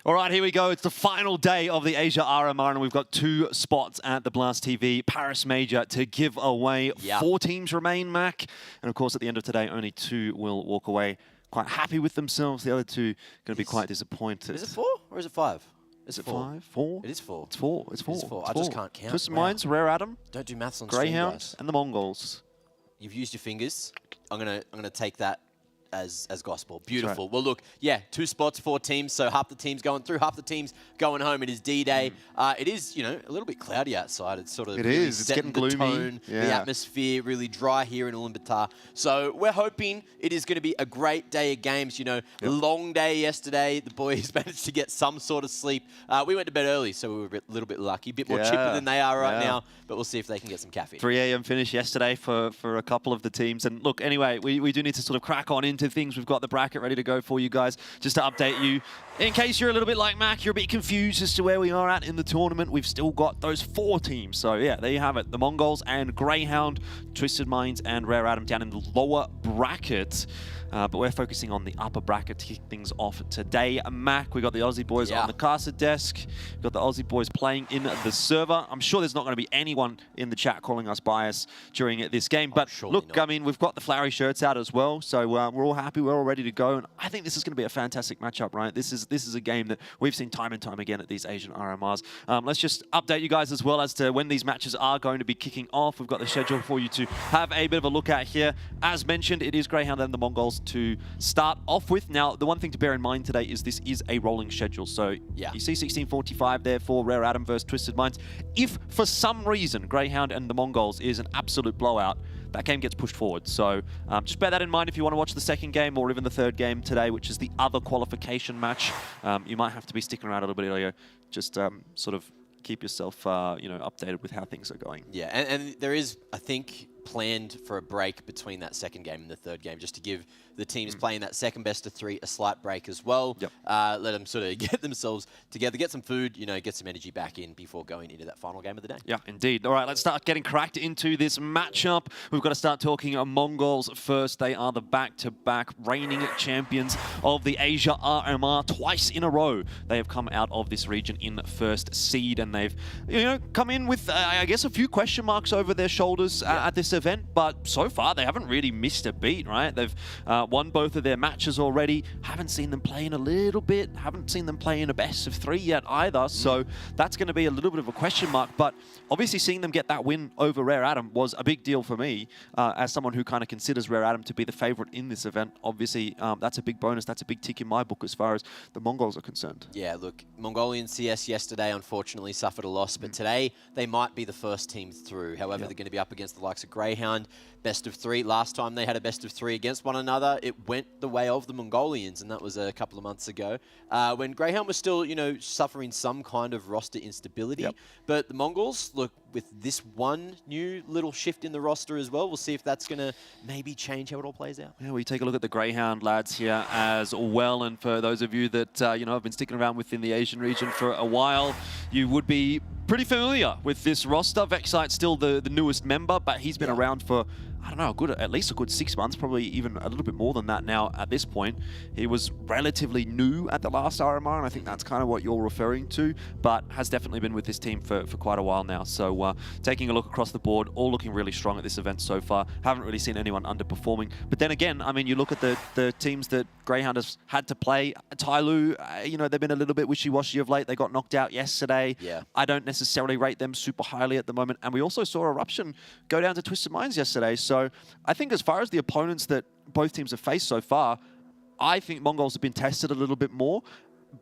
All right, here we go. It's the final day of the Asia RMR, and we've got 2 spots at the Blast TV Paris Major to give away. 4 teams remain, Mac. And of course, at the end of today, only 2 will walk away quite happy with themselves. The other 2 going to be quite disappointed. Is it 4 or is it 5? Is it 5? 4? It is 4. It's 4. It's 4. It is 4. It's I 4. just can't count. Twisted Minds, Rare Atom. Don't do maths on stream, Grayhound, guys. and the MongolZ. You've used your fingers. I'm gonna take that as gospel. Beautiful. Right. Well, look, yeah, 2 spots, 4 teams. So half the team's going through, half the team's going home. It is D-Day. It is, you know, a little bit cloudy outside. It's sort of really It's getting gloomy. Tone, the atmosphere, really dry here in Ulaanbaatar. So we're hoping it is going to be a great day of games. You know, long day yesterday. The boys managed to get some sort of sleep. We went to bed early, so we were a little bit lucky. A bit more chipper than they are right now. But we'll see if they can get some caffeine. 3 a.m. finish yesterday for a couple of the teams. And look, anyway, we do need to sort of crack on into things. We've got the bracket ready to go for you guys. Just to update you, in case you're a little bit like Mac, you're a bit confused as to where we are at in the tournament, we've still got those 4 teams. So yeah, there you have it. The MongolZ and Grayhound, Twisted Minds and Rare Atom down in the lower bracket. But we're focusing on the upper bracket to kick things off today. Mac, we got the Aussie boys on the caster desk. We've got the Aussie boys playing in the server. I'm sure there's not going to be anyone in the chat calling us biased during this game. But look, I mean, we've got the flowery shirts out as well. So we're all happy. We're all ready to go. And I think this is going to be a fantastic matchup, right? This is a game that we've seen time and time again at these Asian RMRs. Let's just update you guys as well as to when these matches are going to be kicking off. We've got the schedule for you to have a bit of a look at here. As mentioned, it is Grayhound and the MongolZ to start off with. Now, the one thing to bear in mind today is this is a rolling schedule. So you see 16:45 there for Rare Atom versus Twisted Minds. If for some reason Grayhound and the MongolZ is an absolute blowout, that game gets pushed forward. So just bear that in mind if you want to watch the second game or even the third game today, which is the other qualification match. You might have to be sticking around a little bit earlier. Just sort of keep yourself you know, updated with how things are going. Yeah, and there is, I think, planned for a break between that second game and the third game, just to give the teams playing that second best of 3 a slight break as well. Let them sort of get themselves together, get some food, you know, get some energy back in before going into that final game of the day. Yeah, indeed. All right, let's start getting cracked into this matchup. We've got to start talking MongolZ first. They are the back-to-back reigning champions of the Asia RMR twice in a row. They have come out of this region in first seed, and they've, you know, come in with, I guess, a few question marks over their shoulders at this event, but so far they haven't really missed a beat, right? They've won both of their matches already. Haven't seen them play in a little bit. Haven't seen them play in a best of 3 yet either. So that's going to be a little bit of a question mark. But obviously seeing them get that win over Rare Atom was a big deal for me as someone who kind of considers Rare Atom to be the favorite in this event. Obviously, that's a big bonus. That's a big tick in my book as far as the MongolZ are concerned. Yeah, look, Mongolian CS yesterday unfortunately suffered a loss, but today they might be the first team through. However, they're going to be up against the likes of Grayhound. Best of 3. Last time they had a best of 3 against one another, it went the way of the Mongolians, and that was a couple of months ago when Grayhound was still, you know, suffering some kind of roster instability. But the MongolZ, look, with this one new little shift in the roster as well, we'll see if that's going to maybe change how it all plays out. Yeah, we take a look at the Grayhound lads here as well, and for those of you that, you know, have been sticking around within the Asian region for a while, you would be pretty familiar with this roster. Vexite's still the newest member, but he's been around for, I don't know, at least a good 6 months, probably even a little bit more than that now at this point. He was relatively new at the last RMR, and I think that's kind of what you're referring to, but has definitely been with this team for quite a while now. So taking a look across the board, all looking really strong at this event so far. Haven't really seen anyone underperforming. But then again, I mean, you look at the teams that Grayhound has had to play. TYLOO, you know, they've been a little bit wishy-washy of late. They got knocked out yesterday. I don't necessarily rate them super highly at the moment. And we also saw Eruption go down to Twisted Minds yesterday. So I think as far as the opponents that both teams have faced so far, I think MongolZ have been tested a little bit more.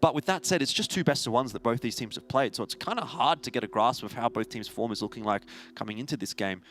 But with that said, it's just 2 best of 1s that both these teams have played. So it's kind of hard to get a grasp of how both teams' form is looking like coming into this game.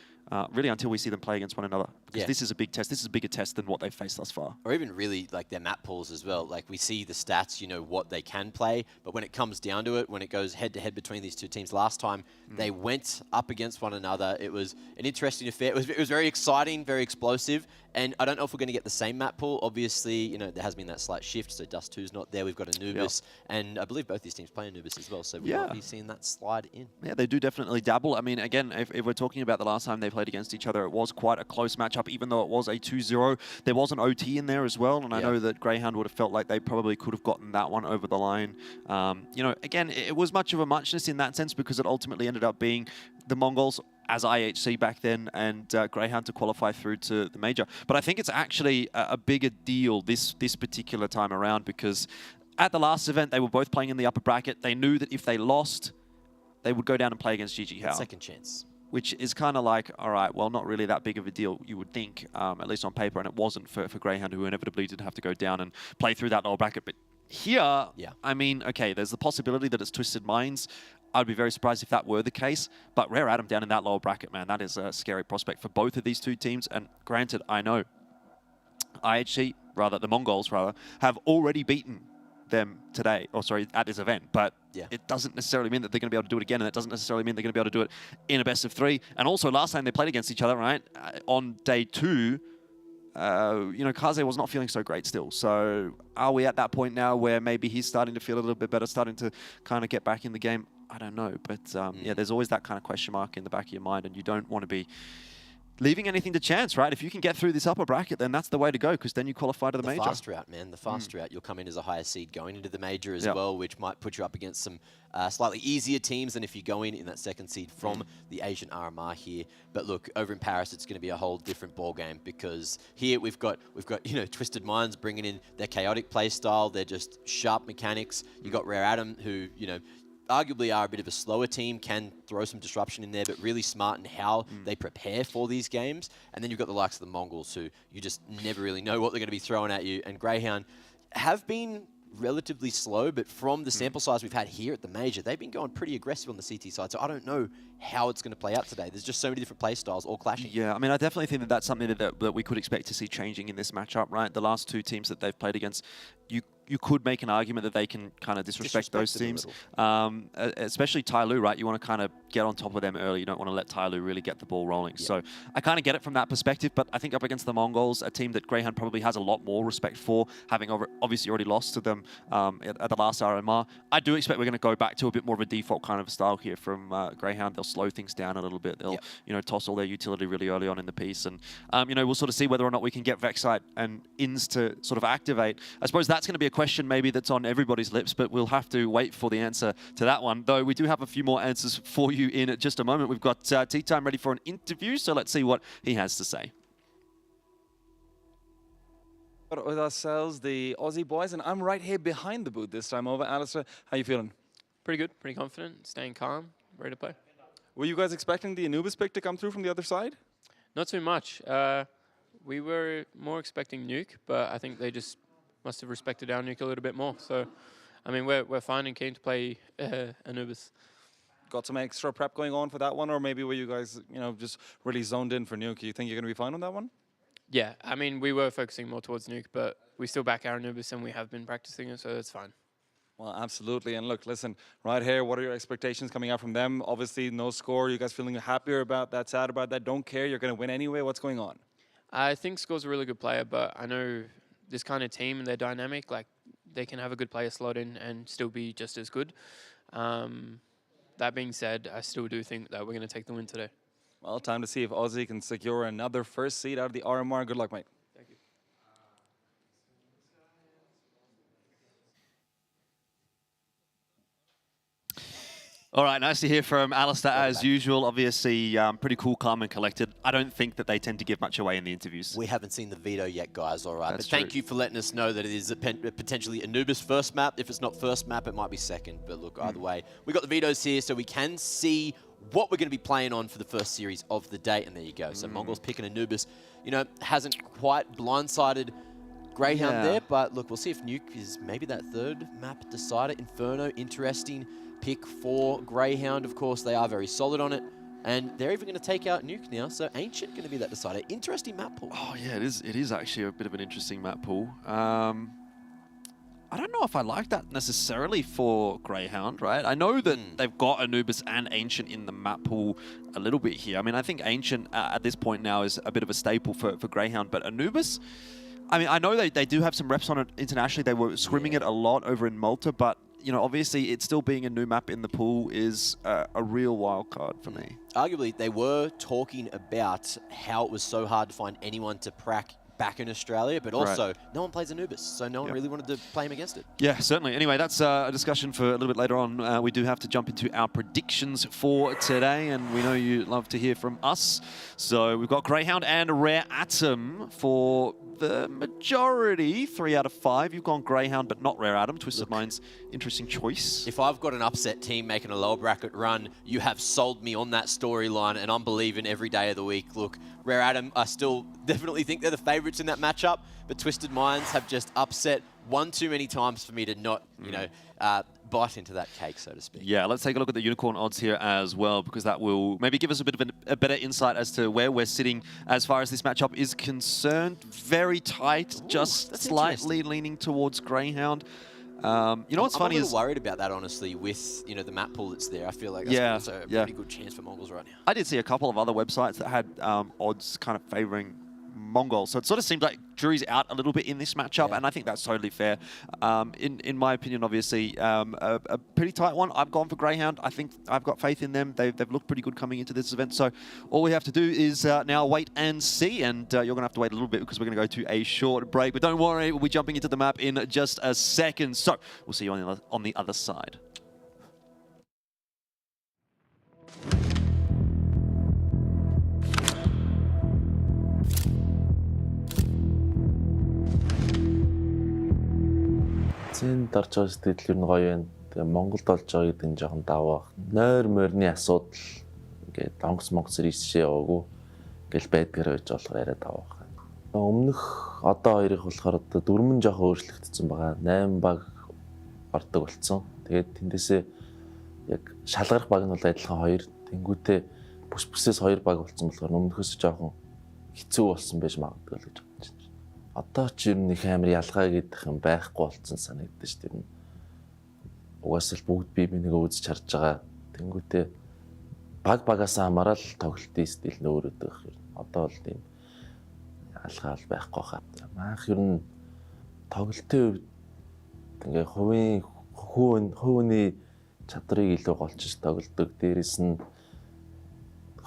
Really until we see them play against one another. Because this is a big test. This is a bigger test than what they've faced thus far. Or even really like their map pools as well. Like we see the stats, you know, what they can play. But when it comes down to it, when it goes head-to-head between these 2 teams, last time they went up against one another. It was an interesting affair. It was very exciting, very explosive. And I don't know if we're going to get the same map pool. Obviously, you know, there has been that slight shift. So Dust 2's not there. We've got Anubis. And I believe both these teams play Anubis as well. So we might be seeing that slide in. Yeah, they do definitely dabble. I mean, again, if we're talking about the last time they played against each other, it was quite a close matchup. matchup, even though it was a 2-0. There was an OT in there as well, and I know that Grayhound would have felt like they probably could have gotten that one over the line. You know, again, it was much of a muchness in that sense because it ultimately ended up being the Mongols as IHC back then and Grayhound to qualify through to the Major. But I think it's actually a bigger deal this particular time around because at the last event, they were both playing in the upper bracket. They knew that if they lost, they would go down and play against GG Hao. Second chance. Which is kind of like, all right, well, not really that big of a deal, you would think, at least on paper, and it wasn't for Grayhound, who inevitably did have to go down and play through that lower bracket. But here, I mean, okay, there's the possibility that it's Twisted Minds. I'd be very surprised if that were the case, but Rare Atom down in that lower bracket, man, that is a scary prospect for both of these two teams. And granted, I know IHC, rather, the Mongols, rather, have already beaten them today, or sorry, at this event, but it doesn't necessarily mean that they're going to be able to do it again, and it doesn't necessarily mean they're going to be able to do it in a best of 3. And also, last time they played against each other, right, on day 2, you know, Kaze was not feeling so great still. So are we at that point now where maybe he's starting to feel a little bit better, starting to kind of get back in the game? I don't know, but yeah, there's always that kind of question mark in the back of your mind, and you don't want to be leaving anything to chance, right? If you can get through this upper bracket, then that's the way to go, because then you qualify to the Major. The fast route, man. The fast route. You'll come in as a higher seed going into the Major as well, which might put you up against some slightly easier teams than if you go in that second seed from the Asian RMR here. But look, over in Paris, it's going to be a whole different ball game, because here we've got you know, Twisted Minds bringing in their chaotic play style. They're just sharp mechanics. You got Rare Atom, who, you know, arguably are a bit of a slower team, can throw some disruption in there, but really smart in how they prepare for these games. And then you've got the likes of the Mongols, who you just never really know what they're going to be throwing at you. And Grayhound have been relatively slow, but from the sample size we've had here at the Major, they've been going pretty aggressive on the CT side. So I don't know how it's going to play out today. There's just so many different play styles all clashing. Yeah, I mean, I definitely think that that's something that we could expect to see changing in this matchup, right? The last 2 teams that they've played against, you could make an argument that they can kind of disrespect those teams. Especially TYLOO, right? You want to kind of get on top of them early. You don't want to let TYLOO really get the ball rolling. So I kind of get it from that perspective, but I think up against the Mongols, a team that Grayhound probably has a lot more respect for, having obviously already lost to them at the last RMR, I do expect we're going to go back to a bit more of a default kind of style here from Grayhound. They'll slow things down a little bit. They'll you know, toss all their utility really early on in the piece, and you know, we'll sort of see whether or not we can get Vexite and Ins to sort of activate. I suppose that's going to be a question maybe that's on everybody's lips, but we'll have to wait for the answer to that one. Though we do have a few more answers for you in just a moment. We've got Tea Time ready for an interview, so let's see what he has to say. With ourselves, the Aussie boys, and I'm right here behind the booth this time over. Alistair, how you feeling? Pretty good, pretty confident, staying calm, ready to play. Were you guys expecting the Anubis pick to come through from the other side? Not too much. We were more expecting Nuke, but I think they just must have respected our Nuke a little bit more. So, I mean, we're fine and keen to play Anubis. Got some extra prep going on for that one, or maybe were you guys, you know, just really zoned in for Nuke? You think you're going to be fine on that one? Yeah, I mean, we were focusing more towards Nuke, but we still back our Anubis and we have been practicing it, so it's fine. Well, absolutely. And look, listen, right here, what are your expectations coming out from them? Obviously, no score. You guys feeling happier about that, sad about that? Don't care. You're going to win anyway. What's going on? I think Score's a really good player, but I know this kind of team and their dynamic, like, they can have a good player slot in and still be just as good. That being said, I still do think that we're going to take the win today. Well, time to see if Aussie can secure another first seed out of the RMR. Good luck, mate. Thank you. All right, nice to hear from Alistair as usual. Obviously, pretty cool, calm and collected. I don't think that they tend to give much away in the interviews. We haven't seen the Veto yet, guys, all right. That's but thank you for letting us know that it is potentially Anubis first map. If it's not first map, it might be second. But look, either way, we got the Vetos here, so we can see what we're going to be playing on for the first series of the day. And there you go. So Mongols picking Anubis, you know, hasn't quite blindsided Grayhound there. But look, we'll see if Nuke is maybe that third map decider. Inferno, interesting pick for Grayhound. Of course, they are very solid on it. And they're even going to take out Nuke now. So Ancient going to be that decider. Interesting map pool. Oh, yeah, it is actually a bit of an interesting map pool. I don't know if I like that necessarily for Grayhound, right? I know that they've got Anubis and Ancient in the map pool a little bit here. I mean, I think Ancient at this point now is a bit of a staple for Grayhound, but Anubis, I mean, I know they do have some reps on it internationally. They were scrimming it a lot over in Malta, but you know, obviously it still being a new map in the pool is a real wild card for me. Arguably, they were talking about how it was so hard to find anyone to prac back in Australia, but also no one plays Anubis, so no one really wanted to play him against it. Yeah, certainly. Anyway, that's a discussion for a little bit later on. We do have to jump into our predictions for today, and we know you love to hear from us. So we've got Grayhound and Rare Atom for the majority, 3 out of 5. You've gone Grayhound, but not Rare Atom. Twisted Mind's interesting choice. If I've got an upset team making a lower bracket run, you have sold me on that storyline, and I'm believing every day of the week. Look, Rare Atom, I still definitely think they're the favourites in that matchup, but Twisted Minds have just upset one too many times for me to not, you know, bite into that cake, so to speak. Yeah, let's take a look at the unicorn odds here as well, because that will maybe give us a bit of a better insight as to where we're sitting as far as this matchup is concerned. Very tight, just slightly leaning towards Grayhound. You know what's funny is... I'm a little worried about that, honestly, with, you know, the map pool that's there. I feel like that's also a pretty good chance for MongolZ right now. I did see a couple of other websites that had odds kind of favouring Mongol. So it sort of seems like jury's out a little bit in this matchup, and I think that's totally fair. In my opinion, obviously, a pretty tight one. I've gone for Grayhound. I think I've got faith in them. They've looked pretty good coming into this event. So all we have to do is now wait and see, and you're going to have to wait a little bit because we're going to go to a short break. But don't worry, we'll be jumping into the map in just a second. So we'll see you on the other side. Зэнд орж байгаа сэтгэл юу гоё байна. Тэгээ Монголд болж байгаа гэдэг нь жоохон даваа. Нойр морины асуудал ингээд онгоц ирсшээ яваагүй. Ингээл байдгаар байж болохоор арай даваа. Өмнөх одоо хоёрыг болохоор одоо дөрмөн жоохон өөрчлөгдсөн байгаа. 8 баг ордог болсон. Тэгээд тэндээсээ яг шалгарах баг нь бол адилхан 2. Тэнгүүтээ бүсээс 2 баг болсон болохоор өмнөхөөс жоохон хэцүү болсон байж магадгүй л гэж бодож байна. Одоо ч юм нэг амар ялгаа гэдэг юм байхгүй болсон санагдаж шүү дээ. Угаасаа л бүгд бие бинийгээ үзэж харж байгаа. Тэнгүүтээ багаас хамаарал тоглолтын стил нь өөр өдөөх юм. Одоо бол тийм алгаал байхгүй хаа. Маах ер нь тоглолтын үед ингээ хувийн чадрыг илүү голчиж тоглодог. Дээрээс нь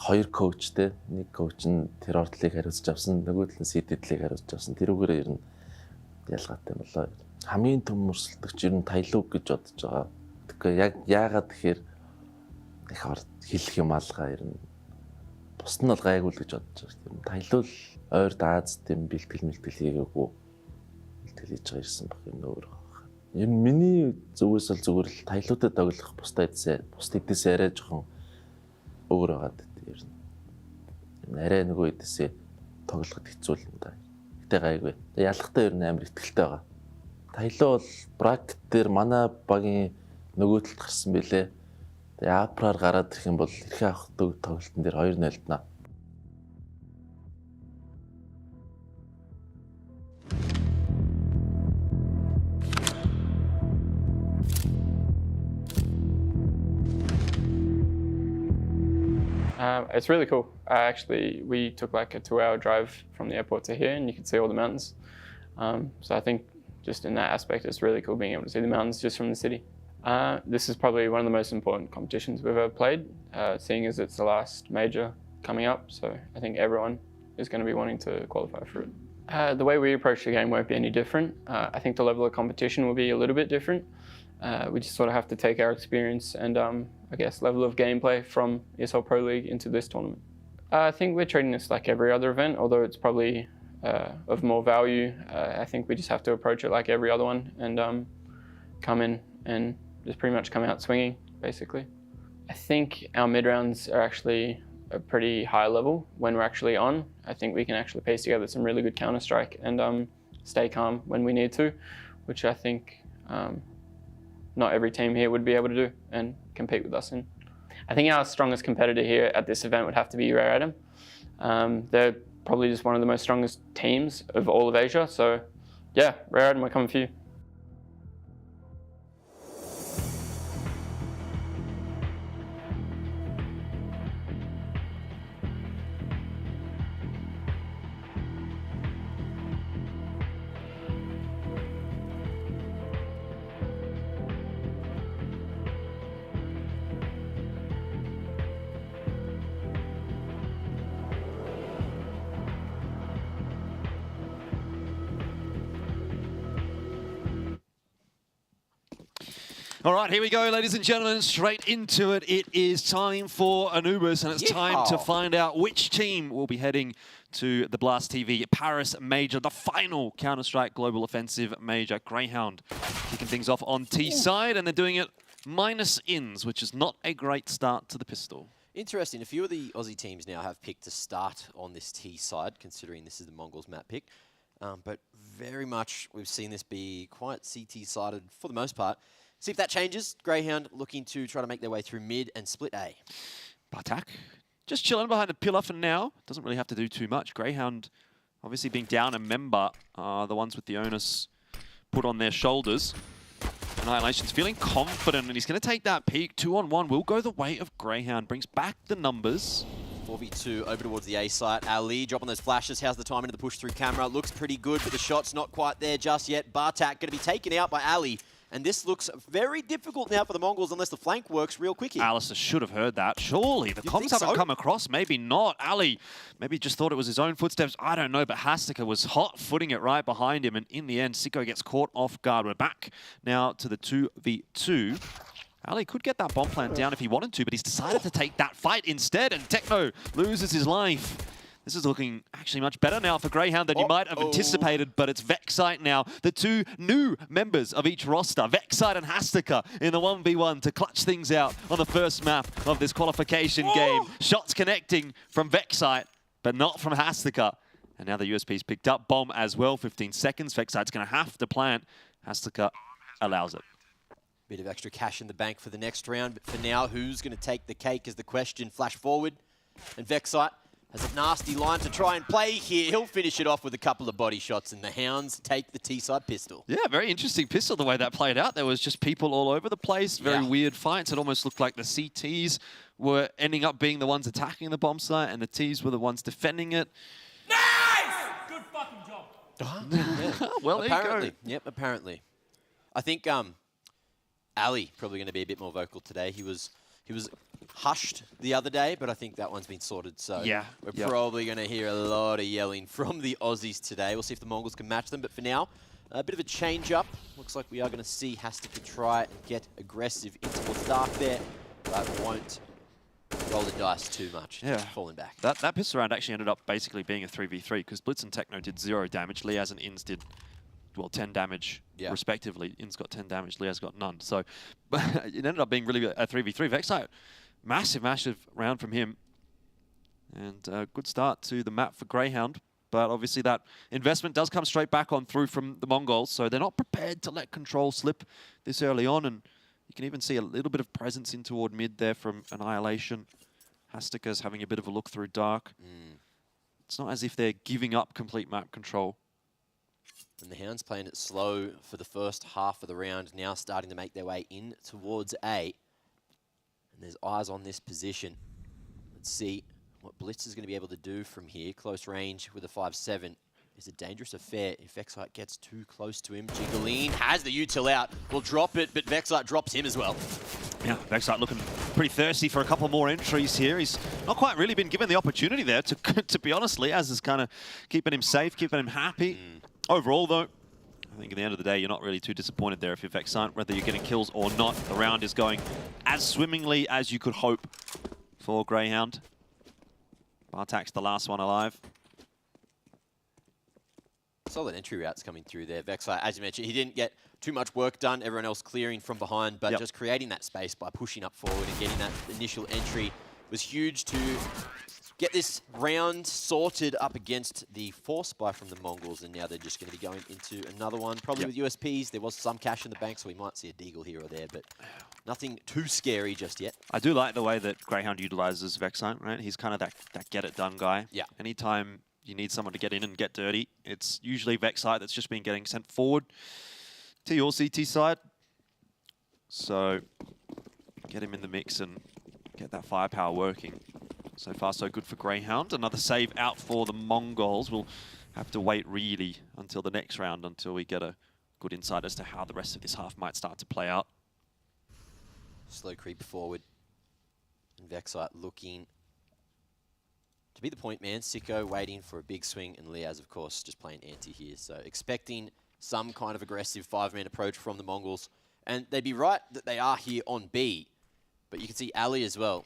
2 коучтэй, нэг коуч нь тэр ордлыг хариуцж авсан, нөгөө талын сэдэдлийг хариуцж авсан. Тэрүүгээр ер нь ялгаатай болоо. Хамгийн том өрсөлдөгч ер нь TYLOO гэж бодож байгаа. Тэгэхээр яг яагаад тэгэхээр их хэлэх юм алгаа ер нь бус нь бол гайгүй л гэж бодож байгаа. Ер нь TYLOO л ойр Аз тийм бэлтгэл хийгээгүй. Бэлтгэл хийж байгаа ирсэн баг юм өөр байгаа. Ер нь миний зүгээс л зүгээр л TYLOO-тэй тоглох бусдаас арай жоохон өөр байгаа. Арай нөгөө хэдээсээ тоглоход хэцүү юм да. Гэтэ гайгүй. Ялахтаа ер нь амар ихтэлтэй байгаа. TYLOO бол бракет дээр манай багийн нөгөө талд гарсан байлээ. Тэгээ апраар гараад ирэх юм бол эрхээ авах тоглолтын дээр 2-0 днаа. It's really cool. We took like a 2-hour drive from the airport to here, and you can see all the mountains. So I think just in that aspect, it's really cool being able to see the mountains just from the city. This is probably one of the most important competitions we've ever played, seeing as it's the last major coming up. So I think everyone is going to be wanting to qualify for it. The way we approach the game won't be any different. I think the level of competition will be a little bit different. We just sort of have to take our experience and I guess level of gameplay from ESL Pro League into this tournament. I think we're treating this like every other event, although it's probably of more value. I think we just have to approach it like every other one and come in and just pretty much come out swinging, basically. I think our mid rounds are actually a pretty high level when we're actually on. I think we can actually piece together some really good counter-strike and stay calm when we need to, which I think not every team here would be able to do and compete with us in. I think our strongest competitor here at this event would have to be Rare Atom. They're probably just one of the most strongest teams of all of Asia. So yeah, Rare Atom, we're coming for you. All right, here we go, ladies and gentlemen, straight into it. It is time for Anubis, and it's time to find out which team will be heading to the Blast TV Paris Major, the final Counter-Strike Global Offensive Major. Grayhound kicking things off on T side, and they're doing it minus ins, which is not a great start to the pistol. Interesting. A few of the Aussie teams now have picked to start on this T side, considering this is the Mongols map pick. But very much we've seen this be quite CT-sided for the most part. See if that changes. Grayhound looking to try to make their way through mid and split A. Bartak just chilling behind the pillar for now. Doesn't really have to do too much. Grayhound obviously being down a member, the ones with the onus put on their shoulders. Annihilation's feeling confident, and he's going to take that peak. 2-on-1 will go the way of Grayhound. Brings back the numbers. 4v2 over towards the A site. Ali dropping those flashes. How's the timing of the push through camera? Looks pretty good, but the shot's not quite there just yet. Bartak going to be taken out by Ali. And this looks very difficult now for the Mongols unless the flank works real quick here. Alistair should have heard that. Surely. The comms haven't come across. Maybe not. Ali maybe just thought it was his own footsteps. I don't know, but Hastika was hot-footing it right behind him. And in the end, Sicko gets caught off guard. We're back now to the 2v2. Ali could get that bomb plant down if he wanted to, but he's decided to take that fight instead. And Techno loses his life. This is looking actually much better now for Grayhound than you might have anticipated, but it's Vexite now. The two new members of each roster, Vexite and Hastika, in the 1v1 to clutch things out on the first map of this qualification game. Shots connecting from Vexite, but not from Hastika. And now the USP's picked up. Bomb as well, 15 seconds. Vexite's going to have to plant. Hastika allows it. Bit of extra cash in the bank for the next round, but for now, who's going to take the cake is the question. Flash forward, and Vexite has a nasty line to try and play here. He'll finish it off with a couple of body shots, and the Hounds take the T-side pistol. Yeah, very interesting pistol the way that played out. There was just people all over the place, very weird fights. It almost looked like the CTs were ending up being the ones attacking the bomb site, and the Ts were the ones defending it. Nice! Good fucking job. Well, apparently. there you go. Yep, apparently. I think Ali probably going to be a bit more vocal today. He was hushed the other day, but I think that one's been sorted. So we're probably going to hear a lot of yelling from the Aussies today. We'll see if the Mongols can match them. But for now, a bit of a change-up. Looks like we are going to see Hastika try and get aggressive into the dark there, but won't roll the dice too much. Just falling back. That pistol round actually ended up basically being a 3v3 because Blitz and Techno did 0 damage. Liaz and Ins did, well, 10 damage respectively. Ins got 10 damage, Liaz got none. So it ended up being really a 3v3. Vexite, massive round from him. And a good start to the map for Grayhound. But obviously that investment does come straight back on through from the Mongols. So they're not prepared to let control slip this early on. And you can even see a little bit of presence in toward mid there from Annihilation. Hastika's having a bit of a look through dark. It's not as if they're giving up complete map control. And the Hounds playing it slow for the first half of the round, now starting to make their way in towards A. And there's eyes on this position. Let's see what Blitz is going to be able to do from here. Close range with a 5-7 is a dangerous affair if Vexite gets too close to him. Jiggling has the util out, will drop it, but Vexite drops him as well. Yeah, Vexite looking pretty thirsty for a couple more entries here. He's not quite really been given the opportunity there, to be honest. Liaz is kind of keeping him safe, keeping him happy. Overall, though, I think at the end of the day, you're not really too disappointed there if you're Vexite, whether you're getting kills or not. The round is going as swimmingly as you could hope for Grayhound. Bartak's the last one alive. Solid entry routes coming through there. Vexite, as you mentioned, he didn't get too much work done. Everyone else clearing from behind, but just creating that space by pushing up forward and getting that initial entry was huge to get this round sorted up against the force buy from the Mongols, and now they're just going to be going into another one, probably with USPs. There was some cash in the bank, so we might see a deagle here or there, but nothing too scary just yet. I do like the way that Grayhound utilizes Vexite, right? He's kind of that get-it-done guy. Yeah. Anytime you need someone to get in and get dirty, it's usually Vexite that's just been getting sent forward to your CT side. So get him in the mix and get that firepower working. So far, so good for Grayhound. Another save out for the Mongols. We'll have to wait really until the next round until we get a good insight as to how the rest of this half might start to play out. Slow creep forward. And Vexite looking to be the point man. Sicko waiting for a big swing, and Liaz, of course, just playing anti here. So expecting some kind of aggressive 5-man approach from the Mongols. And they'd be right that they are here on B. But you can see Ali as well.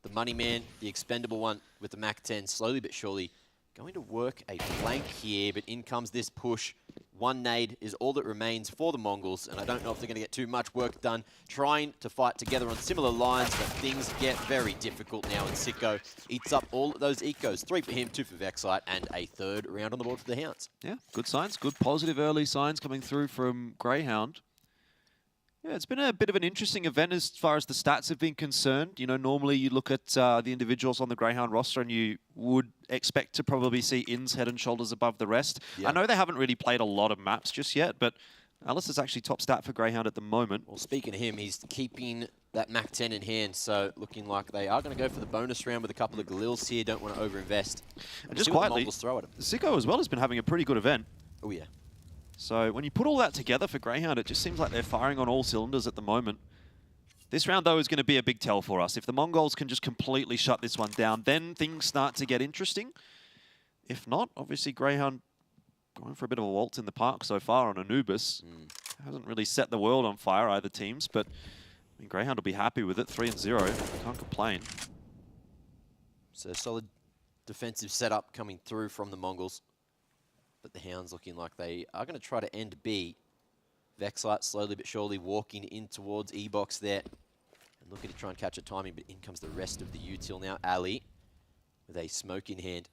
The money man, the expendable one with the MAC-10, slowly but surely going to work a flank here, but in comes this push. One nade is all that remains for the Mongols, and I don't know if they're going to get too much work done trying to fight together on similar lines, but things get very difficult now, and Sicko eats up all those ecos. 3 for him, 2 for Vexite, and a third round on the board for the Hounds. Yeah, good signs, good positive early signs coming through from Grayhound. Yeah, it's been a bit of an interesting event as far as the stats have been concerned. You know, normally you look at the individuals on the Grayhound roster and you would expect to probably see Inns head and shoulders above the rest. Yeah. I know they haven't really played a lot of maps just yet, but Alistair's actually top stat for Grayhound at the moment. Well, speaking of him, he's keeping that MAC-10 in hand, so looking like they are going to go for the bonus round with a couple of Galils here. Don't want to overinvest. And just quietly, throw at him. Sicko as well has been having a pretty good event. Oh, yeah. So when you put all that together for Grayhound, it just seems like they're firing on all cylinders at the moment. This round, though, is going to be a big tell for us. If the Mongols can just completely shut this one down, then things start to get interesting. If not, obviously Grayhound going for a bit of a waltz in the park so far on Anubis. Hasn't really set the world on fire, either teams, but I mean, Grayhound will be happy with it. 3-0, can't complain. So solid defensive setup coming through from the Mongols. But the Hounds looking like they are going to try to end B. Vexite slowly but surely walking in towards E-Box there. And looking to try and catch a timing, but in comes the rest of the util now. Ali with a smoke in hand.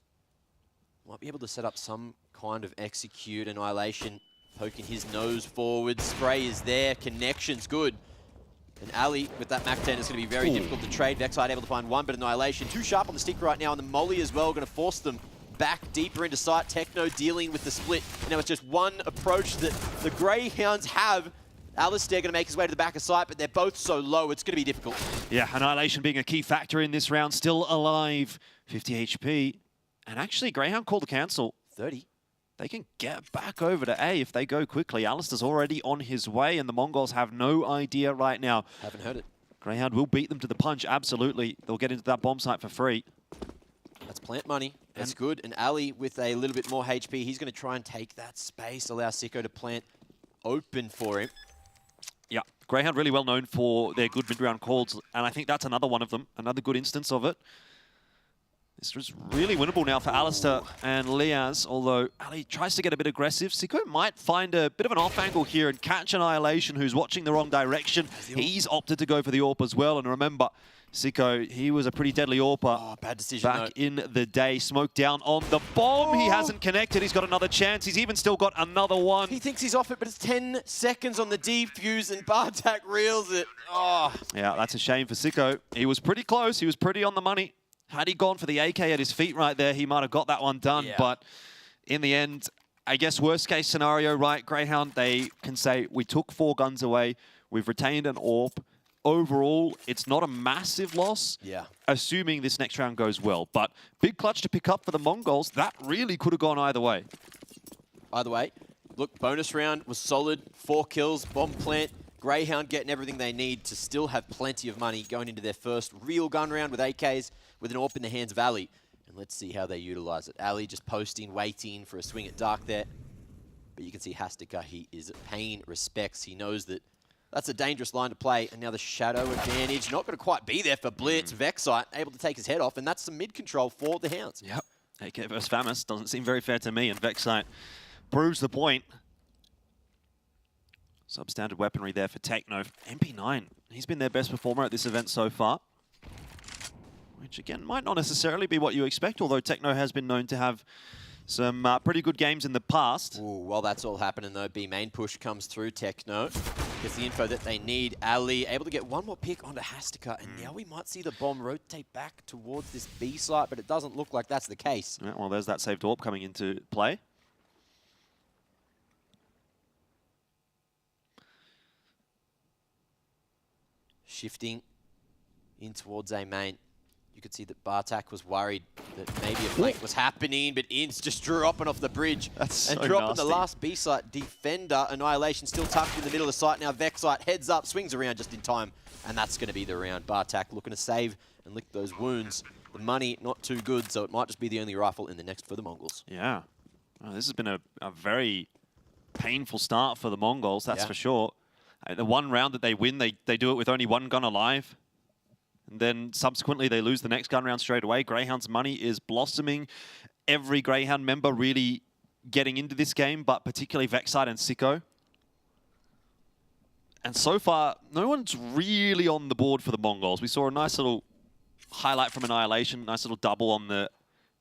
Might be able to set up some kind of execute. Annihilation poking his nose forward. Spray is there. Connection's good. And Ali with that MAC-10 is going to be very difficult to trade. Vexite able to find one, but Annihilation too sharp on the stick right now. And the Molly as well going to force them back deeper into sight. Techno dealing with the split. Now it's just one approach that the Greyhounds have. Alistair going to make his way to the back of sight, but they're both so low, it's going to be difficult. Yeah, Annihilation being a key factor in this round, still alive. 50 HP. And actually, Greyhound called the cancel. 30. They can get back over to A if they go quickly. Alistair's already on his way, and the Mongols have no idea right now. Haven't heard it. Greyhound will beat them to the punch, absolutely. They'll get into that bomb site for free. That's plant money. That's good. And Ali with a little bit more HP, he's going to try and take that space, allow Sicko to plant open for him. Yeah, Greyhound really well known for their good mid-round calls, and I think that's another one of them, another good instance of it. This was really winnable now for Alistair and Liaz, although Ali tries to get a bit aggressive. Sicko might find a bit of an off angle here and catch Annihilation, who's watching the wrong direction. He's opted to go for the AWP as well, and remember, Sicko, he was a pretty deadly AWPer bad decision, back in the day. Smoke down on the bomb. He hasn't connected. He's got another chance. He's even still got another one. He thinks he's off it, but it's 10 seconds on the defuse, and Bartak reels it. Oh. Yeah, that's a shame for Sicko. He was pretty close. He was pretty on the money. Had he gone for the AK at his feet right there, he might have got that one done. Yeah. But in the end, I guess worst case scenario, right, Greyhound, they can say, we took 4 guns away. We've retained an AWP. Overall, it's not a massive loss, assuming this next round goes well. But big clutch to pick up for the Mongols. That really could have gone either way. Either way. Look, bonus round was solid. 4 kills, bomb plant. Greyhound getting everything they need to still have plenty of money going into their first real gun round with AKs with an AWP in the hands of Ali. And let's see how they utilize it. Ali just posting, waiting for a swing at dark there. But you can see Hastika, he is paying respects. He knows that that's a dangerous line to play, and now the shadow advantage not going to quite be there for Blitz. Vexite able to take his head off, and that's some mid-control for the Hounds. Yep, AK versus Famus doesn't seem very fair to me, and Vexite proves the point. Substandard weaponry there for Techno. MP9, he's been their best performer at this event so far. Which, again, might not necessarily be what you expect, although Techno has been known to have some pretty good games in the past. Ooh, while that's all happening, though, B main push comes through. Techno gets the info that they need. Ali able to get one more pick onto Hastika, and now we might see the bomb rotate back towards this B site, but it doesn't look like that's the case. Yeah, well, there's that saved AWP coming into play. Shifting in towards A main. You could see that Bartak was worried that maybe a flank was happening, but Inns just drew up and off the bridge. That's so nasty. And dropping the last B-site defender. Annihilation still tucked in the middle of the site. Now Vexite heads up, swings around just in time, and that's going to be the round. Bartak looking to save and lick those wounds. The money not too good, so it might just be the only rifle in the next for the Mongols. Yeah. Oh, this has been a very painful start for the Mongols, that's for sure. The one round that they win, they do it with only one gun alive. And then subsequently, they lose the next gun round straight away. Grayhound's money is blossoming. Every Grayhound member really getting into this game, but particularly Vexite and Sicko. And so far, no one's really on the board for the Mongols. We saw a nice little highlight from Annihilation, nice little double on the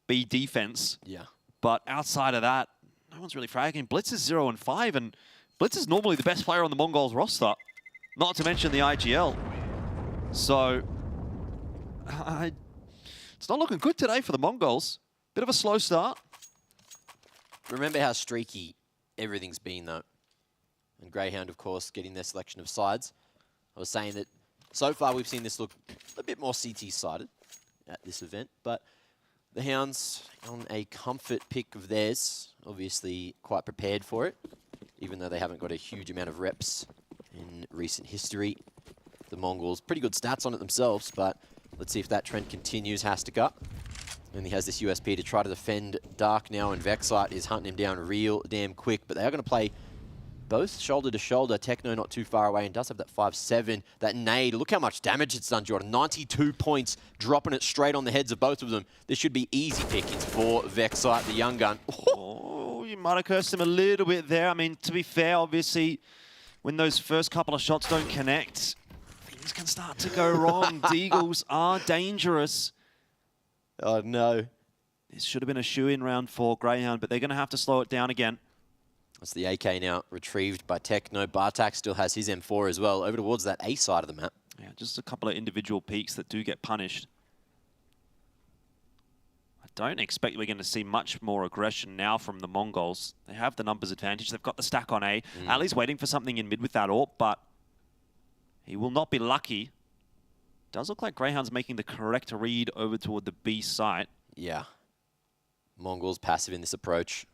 B defense. Yeah. But outside of that, no one's really fragging. Blitz is 0 and 5, and Blitz is normally the best player on the Mongols roster, not to mention the IGL. So, it's not looking good today for the Mongols. Bit of a slow start. Remember how streaky everything's been, though. And Grayhound, of course, getting their selection of sides. I was saying that so far we've seen this look a bit more CT-sided at this event, but the Hounds on a comfort pick of theirs, obviously quite prepared for it, even though they haven't got a huge amount of reps in recent history. The Mongols, pretty good stats on it themselves, but let's see if that trend continues. Hastica only has this USP to try to defend Dark now, and Vexite is hunting him down real damn quick, but they are going to play both shoulder to shoulder. Techno not too far away and does have that 5-7. That nade, look how much damage it's done, Jordan. 92 points, dropping it straight on the heads of both of them. This should be easy pickings for Vexite, the young gun. Oh, you might have cursed him a little bit there. I mean, to be fair, obviously, when those first couple of shots don't connect, things can start to go wrong. Deagles are dangerous. Oh, no. This should have been a shoe-in round for Grayhound, but they're going to have to slow it down again. That's the AK now retrieved by Techno. Bartak still has his M4 as well, over towards that A side of the map. Yeah, just a couple of individual peaks that do get punished. I don't expect we're going to see much more aggression now from the Mongols. They have the numbers advantage. They've got the stack on A. Ali's waiting for something in mid with that AWP, but he will not be lucky. Does look like Greyhound's making the correct read over toward the B site. Yeah. Mongols passive in this approach.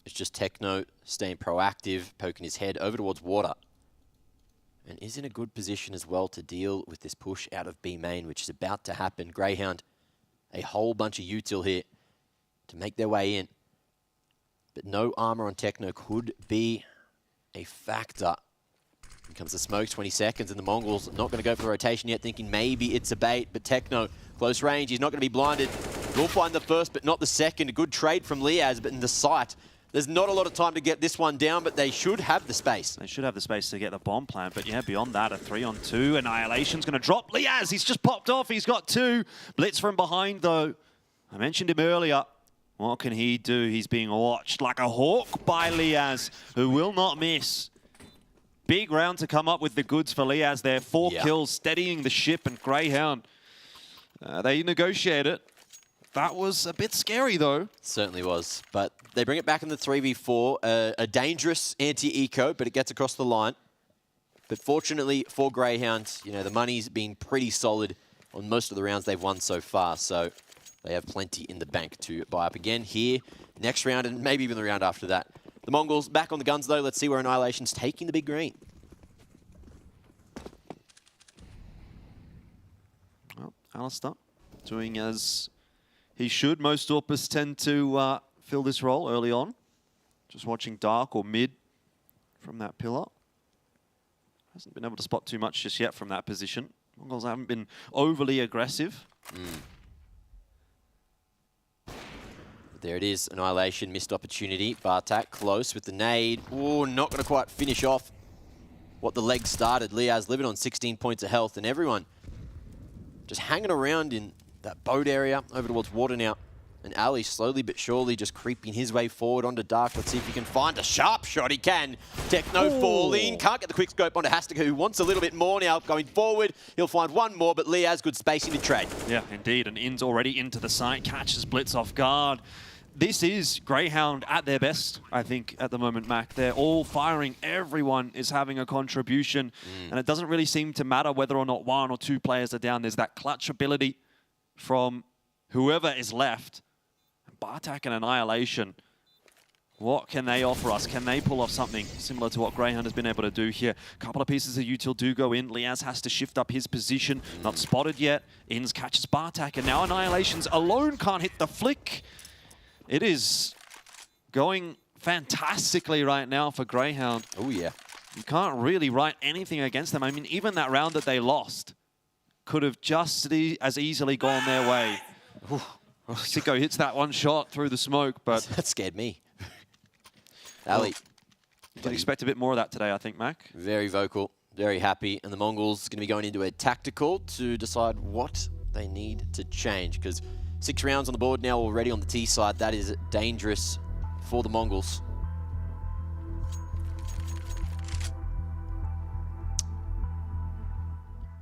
It's just Techno staying proactive, poking his head over towards water. And is in a good position as well to deal with this push out of B main, which is about to happen. Grayhound, a whole bunch of util here to make their way in. But no armor on Techno could be a factor. Here comes the smoke, 20 seconds, and the Mongols not going to go for the rotation yet, thinking maybe it's a bait, but Techno, close range, he's not going to be blinded. Will find the first, but not the second. A good trade from Liaz, but in the sight. There's not a lot of time to get this one down, but they should have the space. They should have the space to get the bomb plant, but yeah, beyond that, a 3-on-2. Annihilation's going to drop. Liaz, he's just popped off. He's got 2. Blitz from behind, though. I mentioned him earlier. What can he do? He's being watched like a hawk by Liaz, who will not miss. Big round to come up with the goods for Liaz there. 4 kills, steadying the ship, and Grayhound, they negotiate it. That was a bit scary, though. Certainly was, but they bring it back in the 3v4. A dangerous anti-eco, but it gets across the line. But fortunately for Greyhound, you know, the money's been pretty solid on most of the rounds they've won so far, so they have plenty in the bank to buy up again here, next round, and maybe even the round after that. The Mongols back on the guns, though. Let's see where Annihilation's taking the big green. Well, Alistair doing as he should. Most AWPers tend to fill this role early on. Just watching dark or mid from that pillar. Hasn't been able to spot too much just yet from that position. Mongols haven't been overly aggressive. There it is, Annihilation, missed opportunity. Bartak close with the nade. Oh, not going to quite finish off what the leg started. Liaz living on 16 points of health, and everyone just hanging around in that boat area over towards water now. And Ali slowly but surely just creeping his way forward onto Dark. Let's see if he can find a sharp shot. He can. Techno falling. Can't get the quick scope onto Hastica, who wants a little bit more now. Going forward, he'll find one more, but Liaz good spacing to trade. Yeah, indeed. And In's already into the site. Catches Blitz off guard. This is Greyhound at their best, I think, at the moment, Mac. They're all firing. Everyone is having a contribution. And it doesn't really seem to matter whether or not 1 or 2 players are down. There's that clutch ability from whoever is left. Bartak and Annihilation, what can they offer us? Can they pull off something similar to what Greyhound has been able to do here? A couple of pieces of util do go in. Liaz has to shift up his position. Not spotted yet. Inns catches Bartak, and now Annihilation's alone can't hit the flick. It is going fantastically right now for Greyhound. Oh, yeah. you can't really write anything against them. I mean, even that round that they lost could have just as easily gone their way. Sicko hits that one shot through the smoke, but... That scared me. Ali. Did expect a bit more of that today, I think, Mac. Very vocal, very happy. And the Mongols going to be going into a tactical to decide what they need to change. Because 6 rounds on the board now already on the T side. That is dangerous for the Mongols.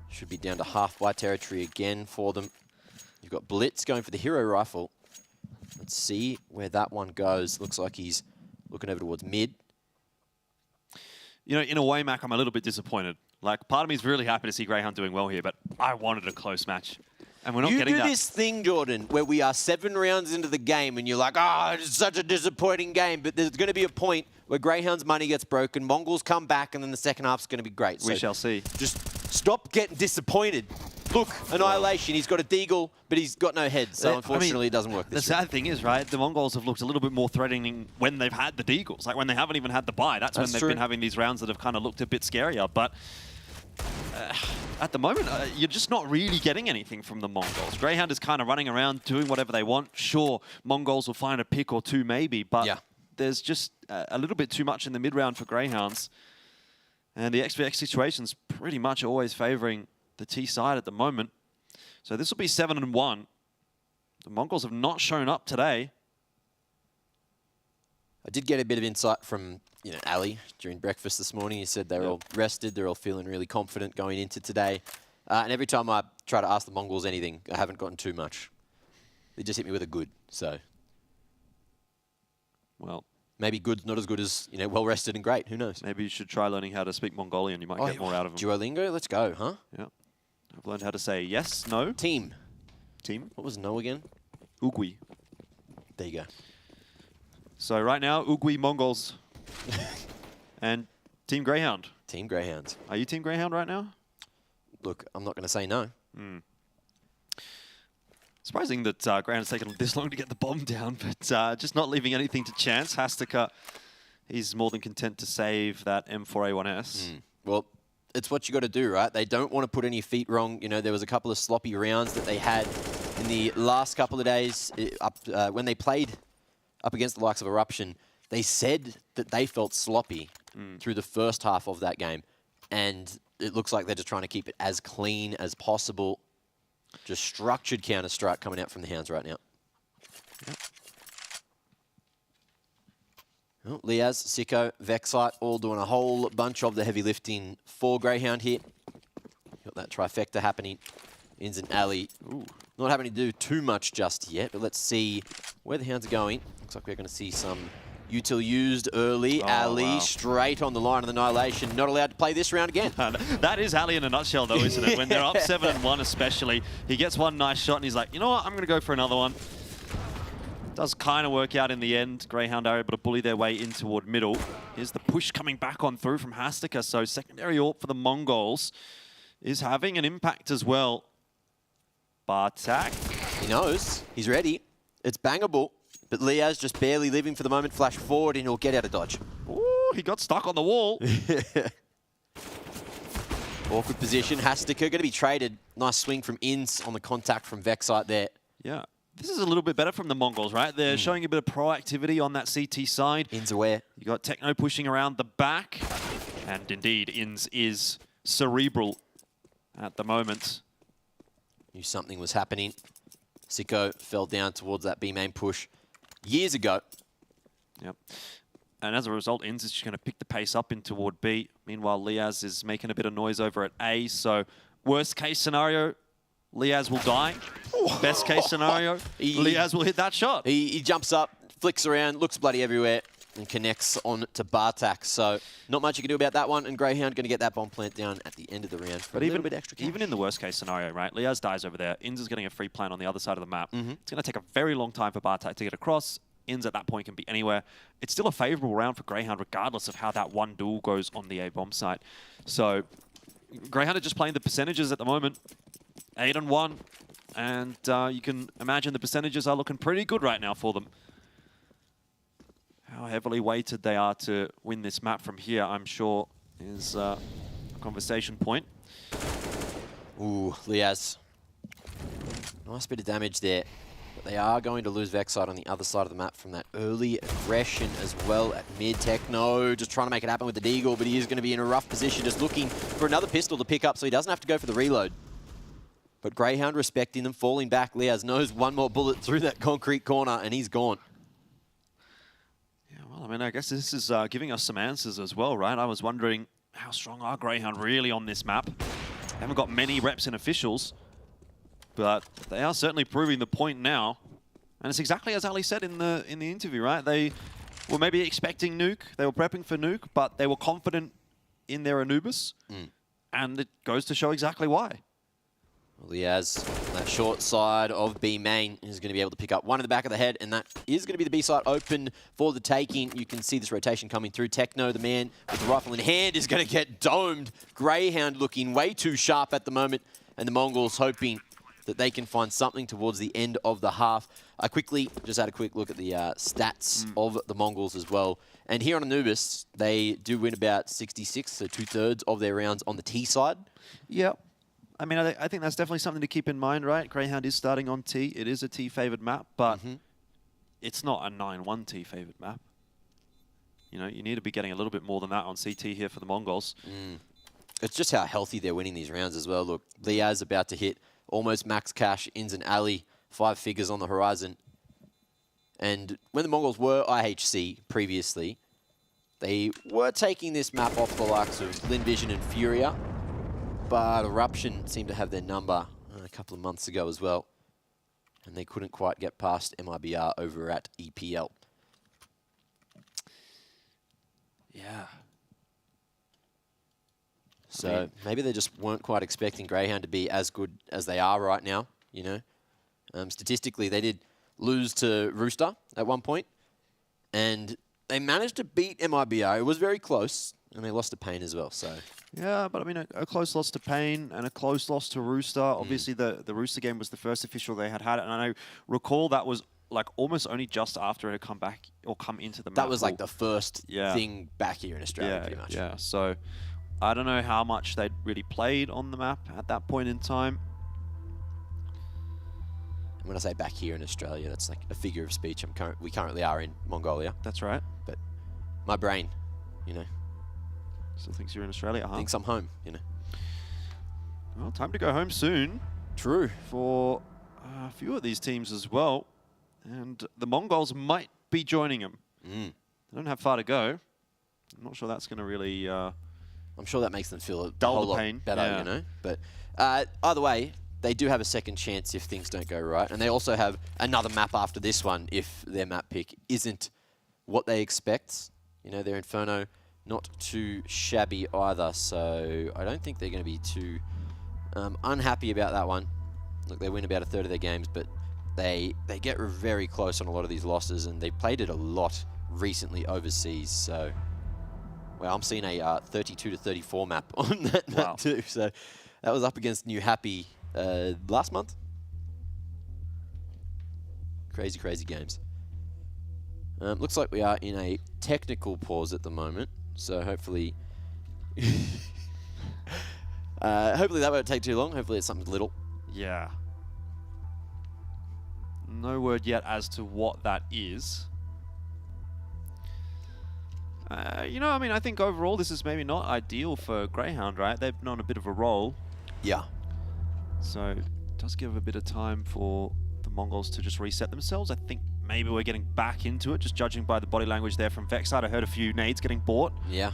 Should be down to half-wide territory again for them. You've got Blitz going for the hero rifle. Let's see where that one goes. Looks like he's looking over towards mid. You know, in a way, Mac, I'm a little bit disappointed. Like, part of me is really happy to see Grayhound doing well here, but I wanted a close match. And we're not getting that. You do this thing, Jordan, where we are 7 rounds into the game and you're like, oh, it's such a disappointing game. But there's going to be a point where Greyhound's money gets broken, Mongols come back, and then the second half's going to be great. We shall see. Just stop getting disappointed. Look, Annihilation, he's got a deagle, but he's got no head. So unfortunately, it doesn't work this The sad thing is, right, the Mongols have looked a little bit more threatening when they've had the deagles. Like when they haven't even had the bye. That's when they've been having these rounds that have kind of looked a bit scarier. But at the moment, you're just not really getting anything from the Mongols. Greyhound is kind of running around doing whatever they want. Sure, Mongols will find a pick or two maybe, but there's just a little bit too much in the mid-round for Greyhounds. And the XVX situation's pretty much always favoring the T side at the moment. So this will be 7-1. The Mongols have not shown up today. I did get a bit of insight from Ali during breakfast this morning. He said they're all rested, they're all feeling really confident going into today. And every time I try to ask the Mongols anything, I haven't gotten too much. They just hit me with a good, so. Well, maybe good's not as good as, well rested and great, who knows? Maybe you should try learning how to speak Mongolian, you might get more out of them. Duolingo, let's go, huh? Yeah. I've learned how to say yes, no. Team. Team. What was no again? Ugui. There you go. So right now, Ugui Mongols and Team Greyhound. Team Greyhounds. Are you Team Greyhound right now? Look, I'm not going to say no. Surprising that Greyhound's taken this long to get the bomb down, but just not leaving anything to chance. Hastika, he's more than content to save that M4A1S. Well, it's what you got to do, right? They don't want to put any feet wrong. There was a couple of sloppy rounds that they had in the last couple of days when they played up against the likes of Eruption. They said that they felt sloppy through the first half of that game. And it looks like they're just trying to keep it as clean as possible. Just structured counter-strike coming out from the Hounds right now. Well, Liaz, Sicko, Vexite, all doing a whole bunch of the heavy lifting for Greyhound here. Got that trifecta happening. Ins and Ali. Not having to do too much just yet, but let's see where the Hounds are going. Looks like we're going to see some util used early. Ali straight on the line of Annihilation. Not allowed to play this round again. That is Ali in a nutshell, though, isn't it? When they're up 7-1 especially, he gets one nice shot and he's like, you know what, I'm going to go for another one. Does kind of work out in the end. Greyhound are able to bully their way in toward middle. Here's the push coming back on through from Hastika. So secondary AWP for the Mongols is having an impact as well. Bartak. He knows. He's ready. It's bangable. But Liaz just barely living for the moment. Flash forward and he'll get out of dodge. Ooh, he got stuck on the wall. Awkward position. Hastika going to be traded. Nice swing from Ins on the contact from Vexite there. Yeah. This is a little bit better from the Mongols, right? They're showing a bit of proactivity on that CT side. Ins aware. You got Techno pushing around the back. And indeed, Ins is cerebral at the moment. Knew something was happening. Sicko fell down towards that B main push years ago. Yep. And as a result, Ins is just going to pick the pace up in toward B. Meanwhile, Liaz is making a bit of noise over at A. So worst case scenario, Liaz will die. Best case scenario, Liaz will hit that shot. He jumps up, flicks around, looks bloody everywhere, and connects on to Bartak. So not much you can do about that one. And Greyhound going to get that bomb plant down at the end of the round for a little bit extra cash. Even in the worst case scenario, right? Liaz dies over there. Ins is getting a free plant on the other side of the map. It's going to take a very long time for Bartak to get across. Ins at that point can be anywhere. It's still a favorable round for Greyhound, regardless of how that one duel goes on the A-bomb site. So Greyhound are just playing the percentages at the moment. 8-1. And you can imagine the percentages are looking pretty good right now for them. How heavily weighted they are to win this map from here, I'm sure, is a conversation point. Ooh, Liaz. Nice bit of damage there. But they are going to lose Vexite on the other side of the map from that early aggression as well at mid. Techno just trying to make it happen with the Deagle, but he is going to be in a rough position, just looking for another pistol to pick up so he doesn't have to go for the reload. But Grayhound respecting them, falling back. Liaz knows one more bullet through that concrete corner and he's gone. Yeah, well, I mean, I guess this is giving us some answers as well, right? I was wondering, how strong are Grayhound really on this map? They haven't got many reps in officials, but they are certainly proving the point now. And it's exactly as Ali said in the interview, right? They were maybe expecting Nuke, they were prepping for Nuke, but they were confident in their Anubis, and it goes to show exactly why. Liaz, on that short side of B main, is going to be able to pick up one in the back of the head, and that is going to be the B side open for the taking. You can see this rotation coming through. Techno, the man with the rifle in hand, is going to get domed. Grayhound looking way too sharp at the moment, and the Mongols hoping that they can find something towards the end of the half. I quickly just had a quick look at the stats of the Mongols as well. And here on Anubis, they do win about 66, so 2/3 of their rounds on the T side. Yep. I mean, I think that's definitely something to keep in mind, right? Grayhound is starting on T. It is a T-favored map, but it's not a 9-1 T-favored map. You know, you need to be getting a little bit more than that on CT here for the Mongols. It's just how healthy they're winning these rounds as well. Look, Liaz about to hit almost max cash, Ins and Ali, 5 figures on the horizon. And when the Mongols were IHC previously, they were taking this map off the likes of Lin Vision and Furia, but Eruption seemed to have their number a couple of months ago as well, and they couldn't quite get past MIBR over at EPL. Yeah. So maybe they just weren't quite expecting Grayhound to be as good as they are right now, you know. Statistically, they did lose to Rooster at one point, and they managed to beat MIBR. It was very close, and they lost to Pain as well, so... Yeah, but I mean, a close loss to Pain and a close loss to Rooster. Obviously, the Rooster game was the first official they had, and I recall that was like almost only just after it had come back or come into the map. That was like the first thing back here in Australia, pretty much. Yeah, so I don't know how much they'd really played on the map at that point in time. And when I say back here in Australia, that's like a figure of speech. We currently are in Mongolia. That's right. But my brain, you know, still thinks you're in Australia, huh? Thinks I'm home, you know. Well, time to go home soon. True. For a few of these teams as well. And the Mongols might be joining them. They don't have far to go. I'm not sure that's going to really... I'm sure that makes them feel a dull whole the lot pain. better, you know. But either way, they do have a second chance if things don't go right. And they also have another map after this one if their map pick isn't what they expect. You know, their Inferno... not too shabby either, so I don't think they're going to be too unhappy about that one. Look, they win about 1/3 of their games, but they get very close on a lot of these losses, and they played it a lot recently overseas. So, well, I'm seeing a 32-34 map on that map too. So that was up against New Happy last month. Crazy, crazy games. Looks like we are in a technical pause at the moment. So hopefully, hopefully that won't take too long. Hopefully it's something little. Yeah. No word yet as to what that is. You know, I mean, I think overall this is maybe not ideal for Grayhound, right? They've been on a bit of a roll. Yeah. So it does give a bit of time for the Mongols to just reset themselves. I think maybe we're getting back into it, just judging by the body language there from Vexite. I heard a few nades getting bought. Yeah.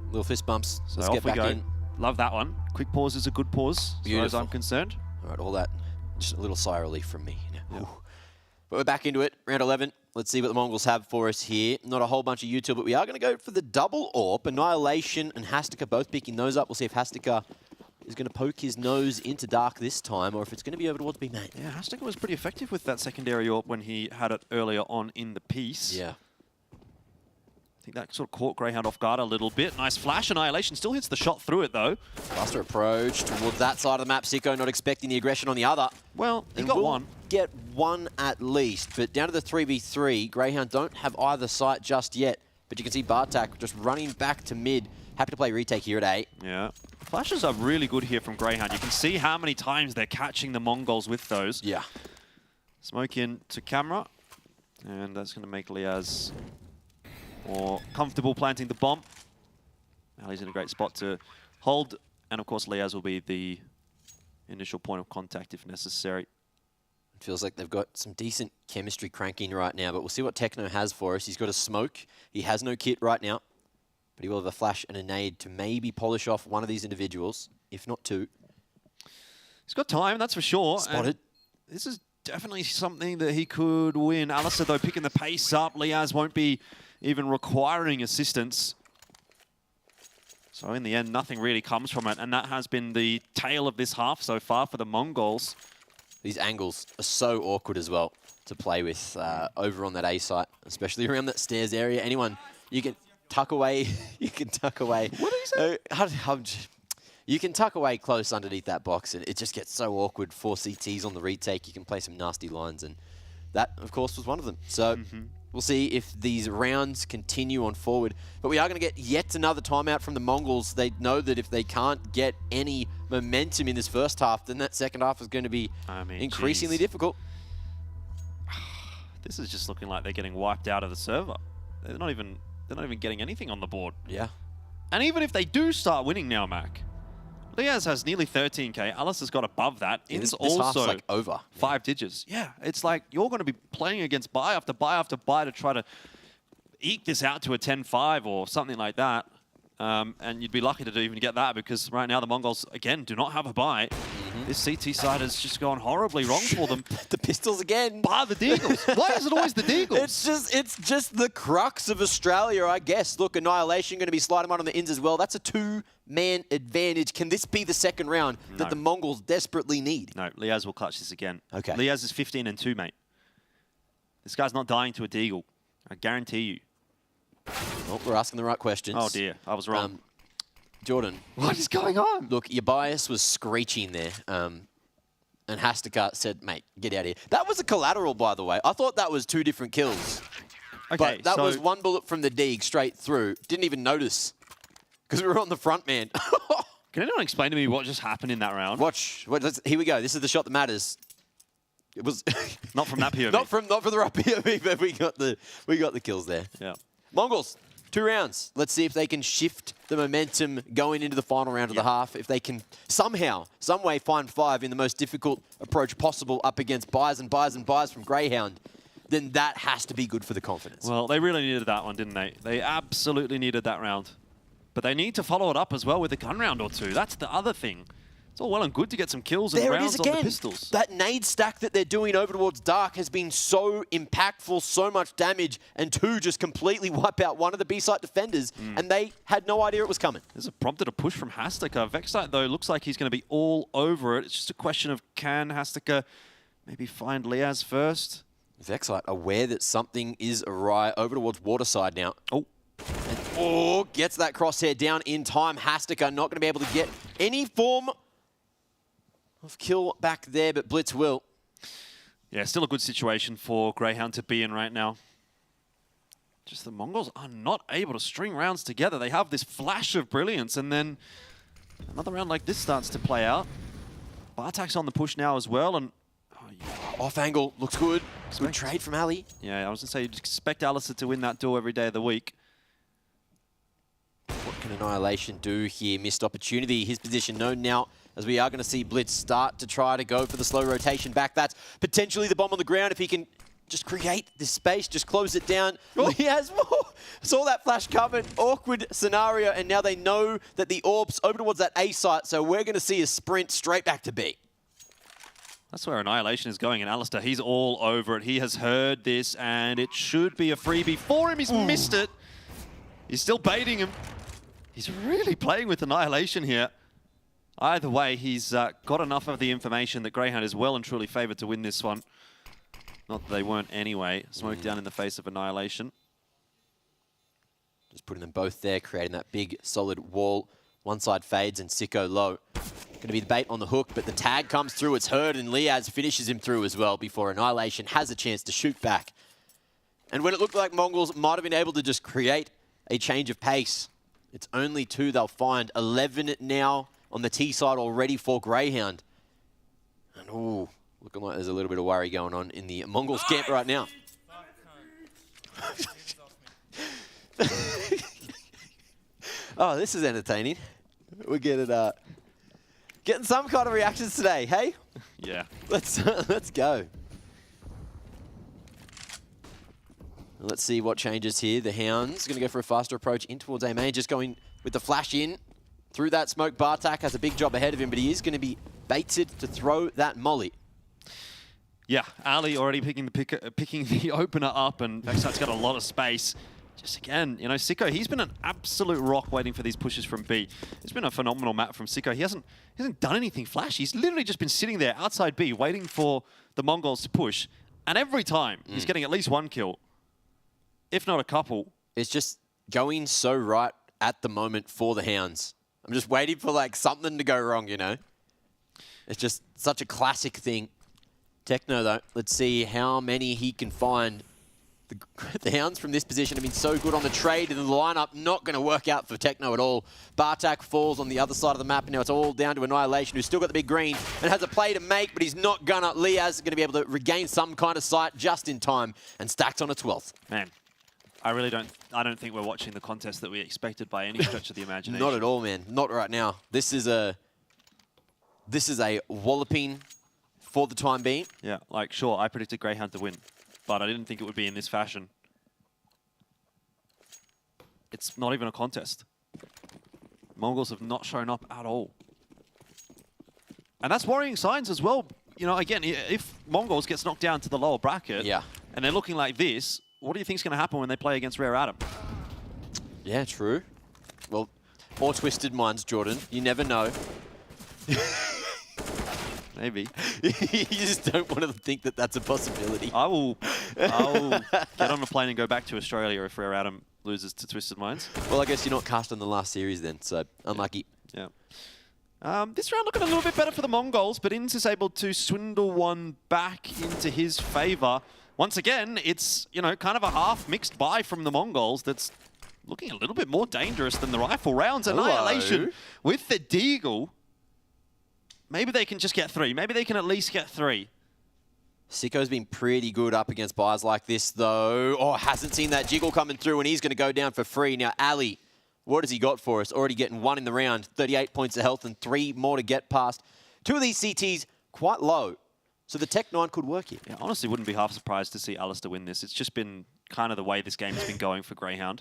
Little fist bumps. So let's get back in. Love that one. Quick pause is a good pause, as far as I'm concerned. All right, all that. Just a little sigh of relief from me. You know? But we're back into it. Round 11. Let's see what the Mongols have for us here. Not a whole bunch of util, but we are going to go for the double AWP. Annihilation and Hastika both picking those up. We'll see if Hastika is going to poke his nose into Dark this time, or if it's going to be over towards B main. Yeah, Hastika was pretty effective with that secondary AWP when he had it earlier on in the piece. Yeah. I think that sort of caught Grayhound off guard a little bit. Nice flash. Annihilation still hits the shot through it, though. Faster approach towards that side of the map. Sicko not expecting the aggression on the other. Well, he got one. Get one at least, but down to the 3v3. Grayhound don't have either site just yet, but you can see Bartak just running back to mid, Happy to play retake here at A. Yeah. Flashes are really good here from Grayhound. You can see how many times they're catching the Mongols with those. Yeah. Smoke in to camera. And that's going to make Liaz more comfortable planting the bomb. Ali's in a great spot to hold. And of course, Liaz will be the initial point of contact if necessary. It feels like they've got some decent chemistry cranking right now, but we'll see what Techno has for us. He's got a smoke. He has no kit right now, but he will have a flash and a nade to maybe polish off one of these individuals, if not two. He's got time, that's for sure. Spotted. And this is definitely something that he could win. Alistair, though, picking the pace up. Liaz won't be even requiring assistance. So in the end, nothing really comes from it. And that has been the tale of this half so far for the Mongols. These angles are so awkward as well to play with over on that A site, especially around that stairs area. Anyone, you can tuck away. You can tuck away. What did he say? You can tuck away close underneath that box, and it just gets so awkward. 4 CTs on the retake. You can play some nasty lines, and that, of course, was one of them. So we'll see if these rounds continue on forward. But we are going to get yet another timeout from the Mongols. They know that if they can't get any momentum in this first half, then that second half is going to be increasingly difficult. This is just looking like they're getting wiped out of the server. They're not even getting anything on the board. Yeah. And even if they do start winning now, Mac, Liaz has nearly 13k. Alice has got above that. Yeah, It's this half's also like over 5 digits. Yeah, it's like you're going to be playing against buy after buy after buy to try to eke this out to a 10-5 or something like that. And you'd be lucky to even get that because right now the Mongols, again, do not have a buy. This CT side has just gone horribly wrong for them. The pistols again. Bar the Deagles. Why is it always the Deagles? It's just the crux of Australia, I guess. Look, Annihilation going to be sliding on the ins as well. That's a 2-man advantage. Can this be the second round that the Mongols desperately need? No, Liaz will clutch this again. Okay. Liaz is 15-2, mate. This guy's not dying to a Deagle. I guarantee you. Well, we're asking the right questions. Oh dear, I was wrong. Jordan. What is going on? Look, your bias was screeching there. And Hastika said, mate, get out of here. That was a collateral, by the way. I thought that was 2 different kills. Okay, but that was 1 bullet from the Deag straight through. Didn't even notice. Because we were on the front, man. Can anyone explain to me what just happened in that round? Watch. Here we go. This is the shot that matters. It was not from that POV. not from the right POV, but we got the kills there. Yeah. Mongols, 2 rounds. Let's see if they can shift the momentum going into the final round of the half. If they can somehow, some way find 5 in the most difficult approach possible up against buys and buys and buys from Grayhound, then that has to be good for the confidence. Well, they really needed that one, didn't they? They absolutely needed that round. But they need to follow it up as well with a gun round or 2. That's the other thing. It's all well and good to get some kills and rounds on the pistols. That nade stack that they're doing over towards Dark has been so impactful, so much damage, and 2 just completely wipe out one of the B-site defenders, and they had no idea it was coming. This has prompted a push from Hastika. Vexite, though, looks like he's going to be all over it. It's just a question of can Hastika maybe find Liaz first? Vexite aware that something is awry over towards Waterside now. Oh. Gets that crosshair down in time. Hastika not going to be able to get any form of kill back there, but Blitz will. Yeah, still a good situation for Grayhound to be in right now. Just the Mongols are not able to string rounds together. They have this flash of brilliance, and then another round like this starts to play out. Bartak's on the push now as well, and off angle looks good. Good trade from Ali. Yeah, I was going to say, you'd expect Alistair to win that duel every day of the week. What can Annihilation do here? Missed opportunity. His position known now, as we are going to see Blitz start to try to go for the slow rotation back. That's potentially the bomb on the ground if he can just create this space, just close it down. Oh. He has more. Saw that flash coming. Awkward scenario, and now they know that the orb's over towards that A site, so we're going to see a sprint straight back to B. That's where Annihilation is going, and Alistair, he's all over it. He has heard this, and it should be a freebie for him. He's missed it. He's still baiting him. He's really playing with Annihilation here. Either way, he's got enough of the information that Grayhound is well and truly favored to win this one. Not that they weren't anyway. Smoke down in the face of Annihilation. Just putting them both there, creating that big, solid wall. One side fades and Sicko low. Going to be the bait on the hook, but the tag comes through. It's heard, and Liaz finishes him through as well before Annihilation has a chance to shoot back. And when it looked like Mongols might have been able to just create a change of pace, It's only 2 they'll find. 11 now on the T side already for Grayhound. And ooh, looking like there's a little bit of worry going on in the MongolZ camp right now. Oh, this is entertaining. We're getting some kind of reactions today, hey? Yeah. Let's go. Let's see what changes here. The Hound's going to go for a faster approach in towards A main, just going with the flash in through that smoke. Bartak has a big job ahead of him, but he is going to be baited to throw that molly. Yeah, Ali already picking the opener up, and Vexite's got a lot of space. Just again, you know, Sicko, he's been an absolute rock waiting for these pushes from B. It's been a phenomenal map from Sicko. He hasn't done anything flashy. He's literally just been sitting there outside B waiting for the MongolZ to push. And every time, he's getting at least one kill, if not a couple. It's just going so right at the moment for the Hounds. I'm just waiting for like something to go wrong, you know? It's just such a classic thing. Techno though, let's see how many he can find. The Hounds from this position have been so good on the trade, and the lineup not going to work out for Techno at all. Bartak falls on the other side of the map, and now it's all down to Annihilation, who's still got the big green and has a play to make, but he's not gonna. Liaz is going to be able to regain some kind of sight just in time, and stacks on a 12th. Man, I don't think we're watching the contest that we expected by any stretch of the imagination. Not at all, man. Not right now. This is a walloping for the time being. Yeah, like, sure, I predicted Grayhound to win, but I didn't think it would be in this fashion. It's not even a contest. Mongols have not shown up at all. And that's worrying signs as well. You know, again, if Mongols gets knocked down to the lower bracket, and they're looking like this, what do you think is going to happen when they play against Rare Atom? Yeah, true. Well, more twisted minds, Jordan. You never know. Maybe. You just don't want to think that that's a possibility. I will get on a plane and go back to Australia if Rare Atom loses to Twisted Minds. Well, I guess you're not cast on the last series then, so unlucky. Yeah. This round looking a little bit better for the Mongols, but Inns is able to swindle one back into his favor. Once again, it's, you know, kind of a half mixed buy from the Mongols that's looking a little bit more dangerous than the rifle rounds. Annihilation with the Deagle. Maybe they can just get 3. Maybe they can at least get 3. Sicko's been pretty good up against buys like this, though. Oh, hasn't seen that jiggle coming through, and he's going to go down for free. Now, Ali, what has he got for us? Already getting 1 in the round, 38 points of health, and 3 more to get past. 2 of these CTs quite low, so the Tech 9 could work here. Yeah, honestly, wouldn't be half surprised to see Alistair win this. It's just been kind of the way this game has been going for Grayhound.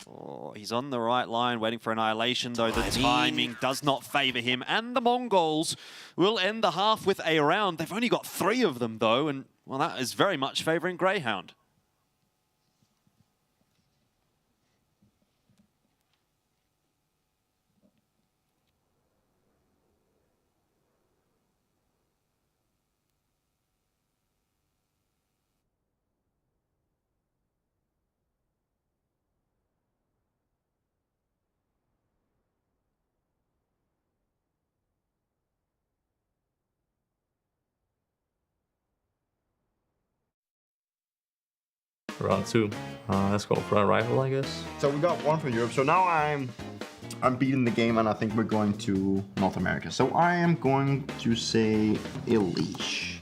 Oh, he's on the right line, waiting for Annihilation, though the timing does not favor him. And the Mongols will end the half with a round. They've only got 3 of them, though, and, well, that is very much favoring Grayhound. Round 2. Let's go for a rifle, I guess. So we got 1 from Europe. So now I'm beating the game, and I think we're going to North America. So I am going to say Elish.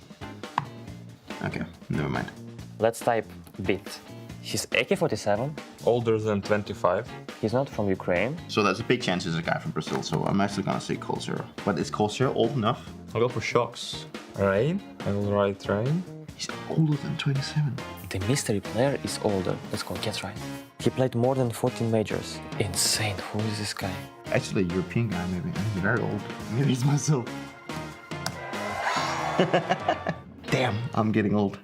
Okay, never mind. Let's type Bit. He's AK-47. Older than 25. He's not from Ukraine. So there's a big chance he's a guy from Brazil. So I'm actually gonna say Cold Zero. But is Cold Zero old enough? I'll go for Shocks. Rain. I will write Rain. He's older than 27. The mystery player is older. Let's go, get right. He played more than 14 majors. Insane, who is this guy? Actually, a European guy, maybe. And he's very old. Maybe he's myself. Damn, I'm getting old.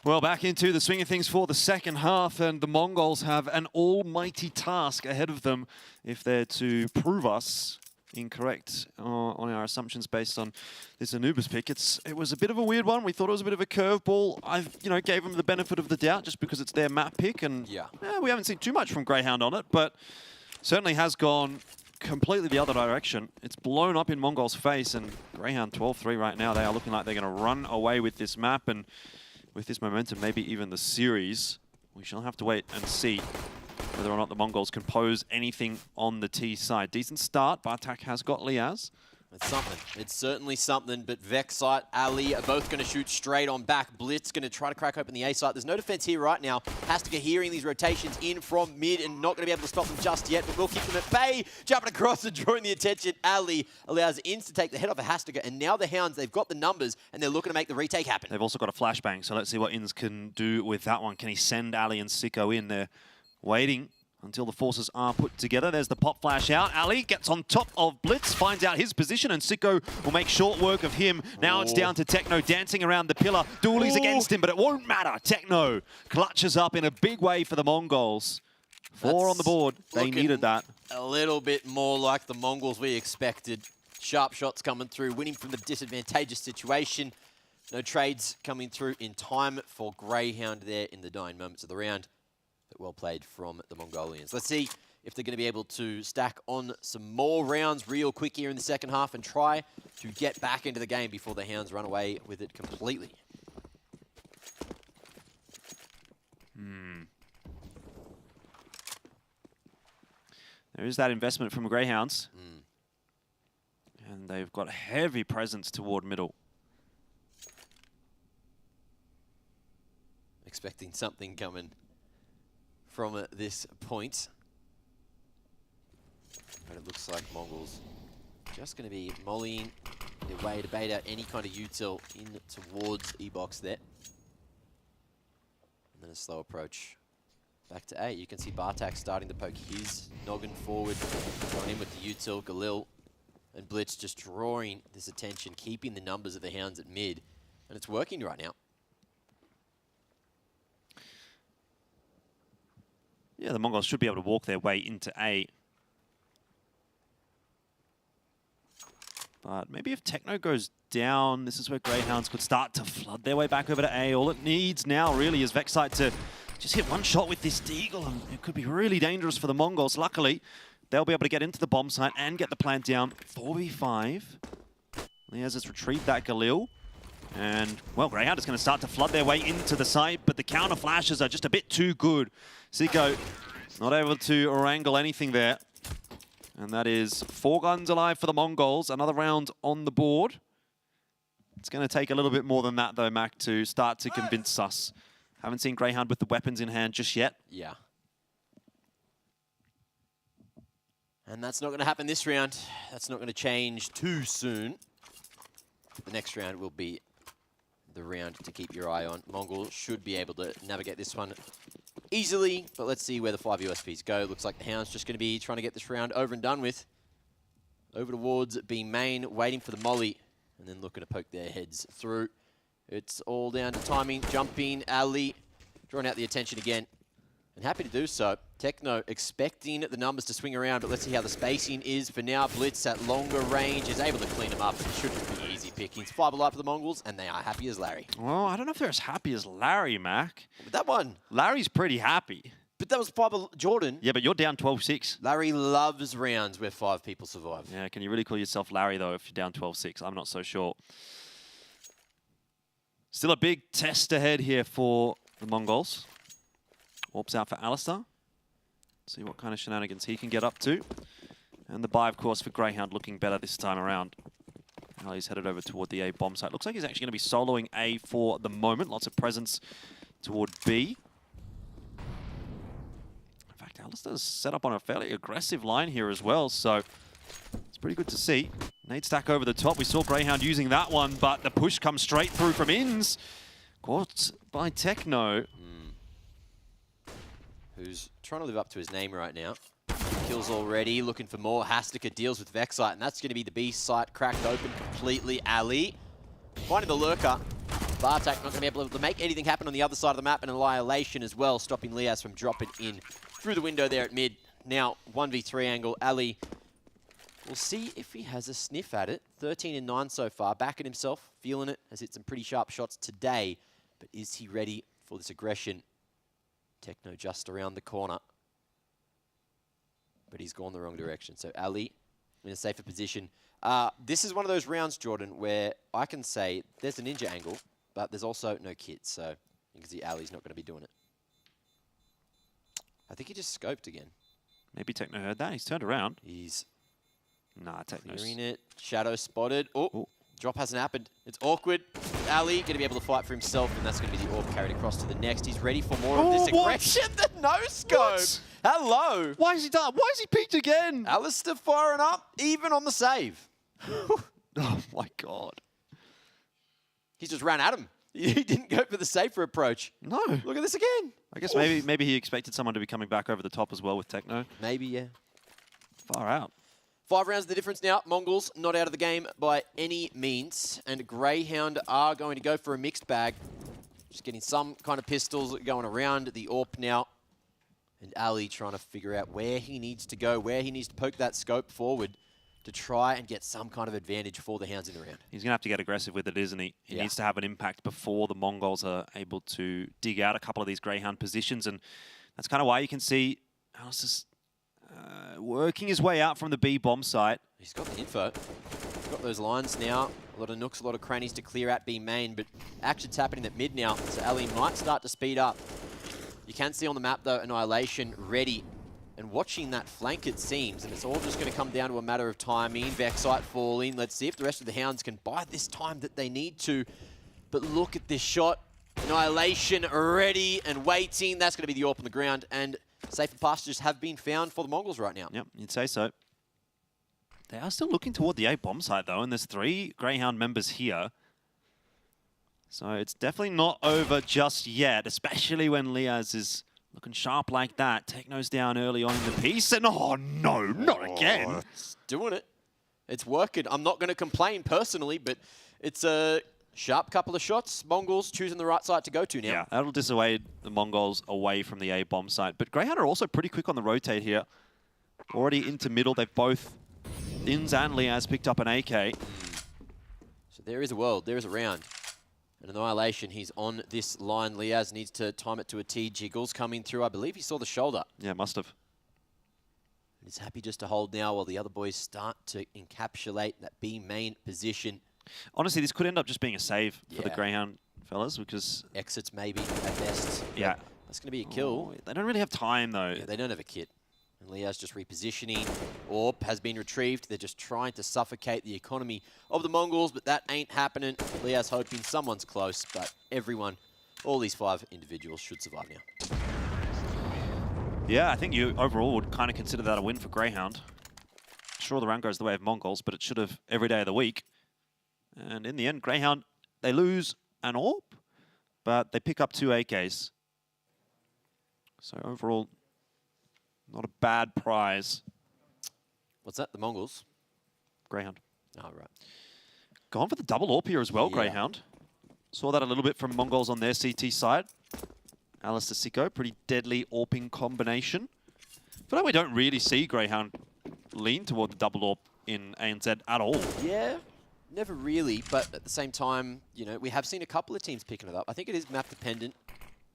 Well, back into the swing of things for the second half, and the Mongols have an almighty task ahead of them if they're to prove us incorrect on our assumptions based on this Anubis pick. It was a bit of a weird one. We thought it was a bit of a curveball. I gave them the benefit of the doubt just because it's their map pick, and we haven't seen too much from Grayhound on it, but certainly has gone completely the other direction. It's blown up in Mongol's face, and Grayhound 12-3 right now. They are looking like they're going to run away with this map, and with this momentum, maybe even the series. We shall have to wait and see whether or not the Mongols can pose anything on the T side. Decent start. Bartak has got Liaz. It's something. It's certainly something, but Vexite, Ali are both going to shoot straight on back. Blitz going to try to crack open the A site. There's no defense here right now. Hastika hearing these rotations in from mid and not going to be able to stop them just yet, but we'll keep them at bay. Jumping across and drawing the attention. Ali allows Inns to take the head off of Hastika, and now the Hounds, they've got the numbers, and they're looking to make the retake happen. They've also got a flashbang, so let's see what Inns can do with that one. Can he send Ali and Sicko in? They're waiting until the forces are put together. There's the pop flash out. Ali gets on top of Blitz, finds out his position, and Sicko will make short work of him. Now it's down to Techno dancing around the pillar. Dooley's against him, but it won't matter. Techno clutches up in a big way for the Mongols. 4 on the board. They needed that. A little bit more like the Mongols we expected. Sharp shots coming through, winning from the disadvantageous situation. No trades coming through in time for Grayhound there in the dying moments of the round. Well played from the Mongolians. Let's see if they're going to be able to stack on some more rounds real quick here in the second half and try to get back into the game before the Hounds run away with it completely. There is that investment from Greyhounds. And they've got heavy presence toward middle. Expecting something coming from this point. But it looks like Mongols just going to be mollying their way to bait out any kind of util in towards E-box there. And then a slow approach back to A. You can see Bartak starting to poke his noggin forward, going in with the util, Galil and Blitz just drawing this attention, keeping the numbers of the Hounds at mid. And it's working right now. Yeah, the Mongols should be able to walk their way into A. But maybe if Techno goes down, this is where Greyhounds could start to flood their way back over to A. All it needs now really is Vexite to just hit one shot with this Deagle, and it could be really dangerous for the Mongols. Luckily, they'll be able to get into the bomb site and get the plant down. 4v5. Liaz has retrieved that Galil. And, well, Greyhound is going to start to flood their way into the site, but the counter flashes are just a bit too good. Sicko not able to wrangle anything there. And that is 4 guns alive for the Mongols. Another round on the board. It's going to take a little bit more than that, though, Mac, to start to convince us. Haven't seen Greyhound with the weapons in hand just yet. Yeah. And that's not going to happen this round. That's not going to change too soon. The next round will be the round to keep your eye on. Mongol should be able to navigate this one easily, but let's see where the 5 USPs go. Looks like the Hound's just going to be trying to get this round over and done with. Over towards B main, waiting for the molly, and then looking to poke their heads through. It's all down to timing, jumping, Ali, drawing out the attention again. And happy to do so. Techno expecting the numbers to swing around, but let's see how the spacing is for now. Blitz at longer range is able to clean them up. It shouldn't be easy pickings. 5 alive for the Mongols, and they are happy as Larry. Well, I don't know if they're as happy as Larry, Mac. But that one. Larry's pretty happy. But that was 5 Jordan. Yeah, but you're down 12-6. Larry loves rounds where 5 people survive. Yeah, can you really call yourself Larry, though, if you're down 12-6? I'm not so sure. Still a big test ahead here for the Mongols. Warps out for Alistair. See what kind of shenanigans he can get up to. And the buy, of course, for Greyhound looking better this time around. Now he's headed over toward the A bomb site. Looks like he's actually going to be soloing A for the moment. Lots of presence toward B. In fact, Alistair's set up on a fairly aggressive line here as well, so it's pretty good to see. Nade stack over the top. We saw Greyhound using that one, but the push comes straight through from Inns. Caught by Techno. Who's trying to live up to his name right now. Kills already, looking for more. Hastika deals with Vexite, and that's going to be the B site cracked open completely. Ali finding the lurker. Ulaanbaatar not going to be able to make anything happen on the other side of the map, and Annihilation as well, stopping Liaz from dropping in through the window there at mid. Now, 1v3 angle. Ali, we'll see if he has a sniff at it. 13 and 9 so far, back at himself, feeling it, has hit some pretty sharp shots today. But is he ready for this aggression? Techno just around the corner. But he's gone the wrong direction. So Ali in a safer position. This is one of those rounds, Jordan, where I can say there's a ninja angle, but there's also no kit. So you can see Ali's not going to be doing it. I think he just scoped again. Maybe Techno heard that. He's turned around. He's Techno's clearing it. Shadow spotted. Oh, drop hasn't happened. It's awkward. Ali going to be able to fight for himself, and that's going to be the orb carried across to the next. He's ready for more of this aggression. The no-scope. What? Hello. Why is he done? Why is he peaked again? Alistair firing up, even on the save. Oh my god. He just ran at him. He didn't go for the safer approach. No. Look at this again. I guess maybe he expected someone to be coming back over the top as well with Techno. Maybe, yeah. Far out. 5 rounds the difference now. Mongols not out of the game by any means. And Grayhound are going to go for a mixed bag. Just getting some kind of pistols going around the AWP now. And Ali trying to figure out where he needs to go, where he needs to poke that scope forward to try and get some kind of advantage for the Hounds in the round. He's going to have to get aggressive with it, isn't he? He needs to have an impact before the Mongols are able to dig out a couple of these Greyhound positions. And that's kind of why you can see Alistair's working his way out from the B bomb site. He's got the info. He's got those lines now. A lot of nooks, a lot of crannies to clear out B main, but action's happening at mid now, so Ali might start to speed up. You can see on the map, though, Annihilation ready and watching that flank, it seems, and it's all just going to come down to a matter of timing. Vexite falling. Let's see if the rest of the Hounds can buy this time that they need to. But look at this shot. Annihilation ready and waiting. That's going to be the AWP on the ground, and safer pastures have been found for the Mongols right now. Yep, you'd say so. They are still looking toward the A bomb site, though, and there's 3 Greyhound members here. So it's definitely not over just yet, especially when Liaz is looking sharp like that. Techno's down early on in the piece, and oh no, not again. It's doing it. It's working. I'm not going to complain personally, but it's a sharp couple of shots. Mongols choosing the right side to go to now. Yeah, that'll dissuade the Mongols away from the A bomb site. But Greyhound are also pretty quick on the rotate here. Already into middle. They've both, Ins and Liaz, picked up an AK. So there is a world. There is a round. And Annihilation, he's on this line. Liaz needs to time it to a T. Jiggles coming through. I believe he saw the shoulder. Yeah, must have. He's happy just to hold now while the other boys start to encapsulate that B main position. Honestly, this could end up just being a save for the Greyhound fellas, because... Exits maybe at best. Yeah. That's going to be a kill. Oh, they don't really have time, though. Yeah, they don't have a kit. And Liaz just repositioning. AWP has been retrieved. They're just trying to suffocate the economy of the Mongols, but that ain't happening. Liaz hoping someone's close, but everyone, all these 5 individuals should survive now. Yeah, I think you overall would kind of consider that a win for Greyhound. Sure, the round goes the way of Mongols, but it should have every day of the week. And in the end, Greyhound, they lose an AWP, but they pick up 2 AKs. So overall, not a bad prize. What's that? The Mongols? Greyhound. Oh, right. Gone for the double AWP here as well, Greyhound. Saw that a little bit from Mongols on their CT side. Alistair Sicko, pretty deadly AWPing combination. I feel like we don't really see Greyhound lean toward the double AWP in ANZ at all. Yeah, never really, but at the same time, you know, we have seen a couple of teams picking it up. I think it is map dependent,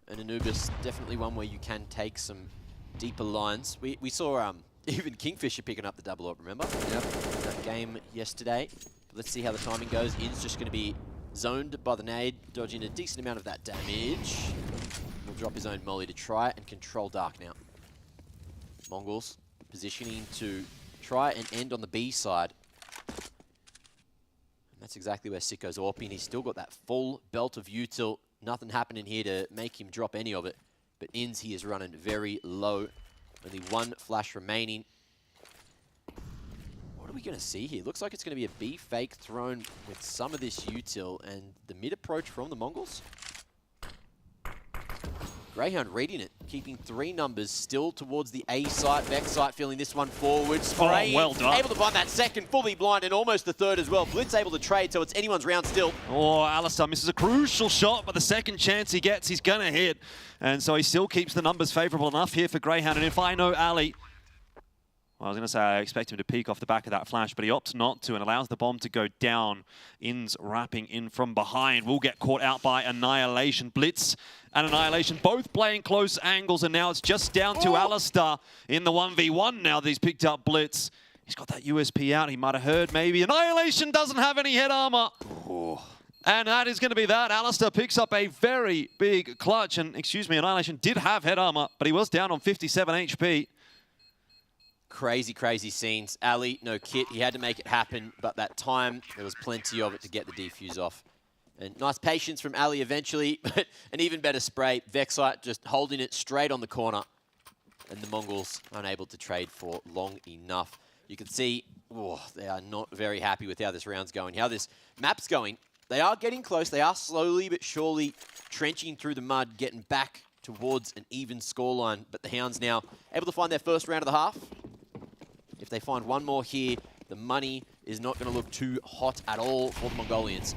and Anubis definitely one where you can take some deeper lines. We saw even Kingfisher picking up the double AWP, remember? Yep. That game yesterday. But let's see how the timing goes. In's just going to be zoned by the nade, dodging a decent amount of that damage. He'll drop his own molly to try and control Dark now. Mongols positioning to try and end on the B side. And that's exactly where Sicko's AWPing. He's still got that full belt of util. Nothing happening here to make him drop any of it. But Ins, he is running very low. Only 1 flash remaining. What are we going to see here? Looks like it's going to be a B fake thrown with some of this util and the mid approach from the Mongols. Grayhound reading it, keeping 3 numbers still towards the A site. Vex site feeling this one forward. Spraying, well done. able to find that second, fully blind, and almost the third as well. Blitz able to trade, so it's anyone's round still. Oh, Alistair misses a crucial shot, but the second chance he gets, he's going to hit. And so he still keeps the numbers favourable enough here for Grayhound. And if I know Ali, well, I was going to say I expect him to peek off the back of that flash, but he opts not to and allows the bomb to go down. Inns wrapping in from behind. Will get caught out by Annihilation. Blitz and Annihilation both playing close angles, and now it's just down to Alistair in the 1v1 now that he's picked up Blitz. He's got that USP out. He might have heard maybe. Annihilation doesn't have any head armor. And that is going to be that. Alistair picks up a very big clutch. And excuse me, Annihilation did have head armor, but he was down on 57 HP. Crazy, crazy scenes. Ali, no kit. He had to make it happen, but that time, there was plenty of it to get the defuse off. And nice patience from Ali eventually, but an even better spray. Vexite just holding it straight on the corner. And the Mongols unable to trade for long enough. You can see, they are not very happy with how this round's going, how this map's going. They are getting close. They are slowly but surely trenching through the mud, getting back towards an even scoreline. But the Hounds now able to find their first round of the half. If they find one more here, the money is not going to look too hot at all for the Mongolians.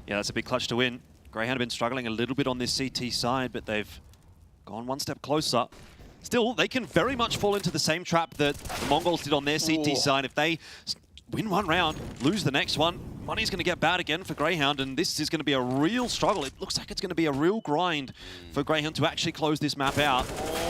Yeah, that's a big clutch to win. Grayhound have been struggling a little bit on this CT side, but they've gone one step closer. Still, they can very much fall into the same trap that the Mongols did on their CT side. If they win one round, lose the next one, money's going to get bad again for Grayhound, and this is going to be a real struggle. It looks like it's going to be a real grind for Grayhound to actually close this map out.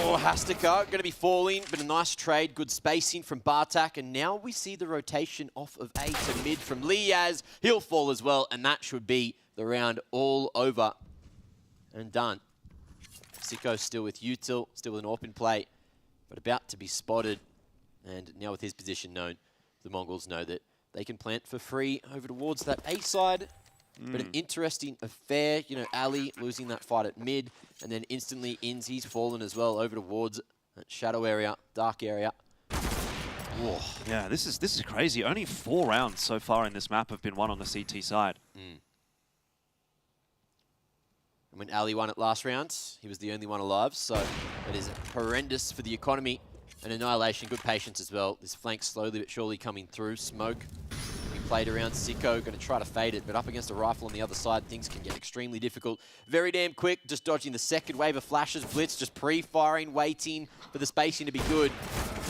Oh, Hastika going to be falling, but a nice trade, good spacing from Bartak, and now we see the rotation off of A to mid from Liaz. He'll fall as well, and that should be the round all over and done. Sicko still with Util, still with an AWP in play, but about to be spotted, and now with his position known, the Mongols know that they can plant for free over towards that A side. But an interesting affair, you know, Ali losing that fight at mid, and then instantly Inzi's fallen as well over towards that shadow area, dark area. Whoa. Yeah, this is crazy. Only 4 rounds so far in this map have been won on the CT side. And when Ali won it last round, he was the only one alive, so it is horrendous for the economy. And Annihilation, good patience as well. This flank slowly but surely coming through. Smoke being played around. Sicko going to try to fade it, but up against a rifle on the other side, things can get extremely difficult. Very damn quick, just dodging the second wave of flashes. Blitz just pre-firing, waiting for the spacing to be good.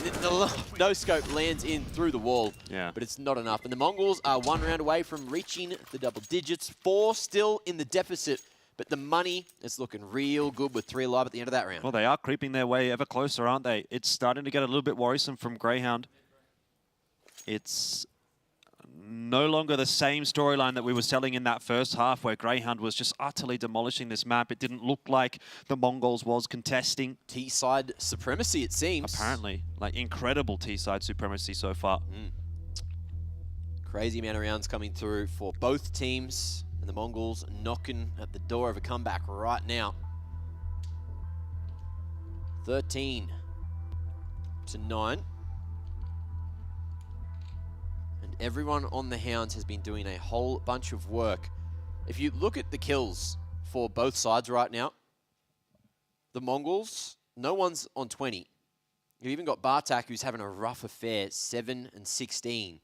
The no-scope lands in through the wall, but it's not enough. And the Mongols are 1 round away from reaching the double digits. 4 still in the deficit. But the money is looking real good with 3 alive at the end of that round. Well, they are creeping their way ever closer, aren't they? It's starting to get a little bit worrisome from Grayhound. It's no longer the same storyline that we were selling in that first half where Grayhound was just utterly demolishing this map. It didn't look like the Mongols was contesting. T-side supremacy, it seems. Apparently. Like, incredible T-side supremacy so far. Crazy amount of rounds coming through for both teams. And the Mongols knocking at the door of a comeback right now. 13-9. And everyone on the Hounds has been doing a whole bunch of work. If you look at the kills for both sides right now, the Mongols, no one's on 20. You've even got Bartak, who's having a rough affair, 7 and 16.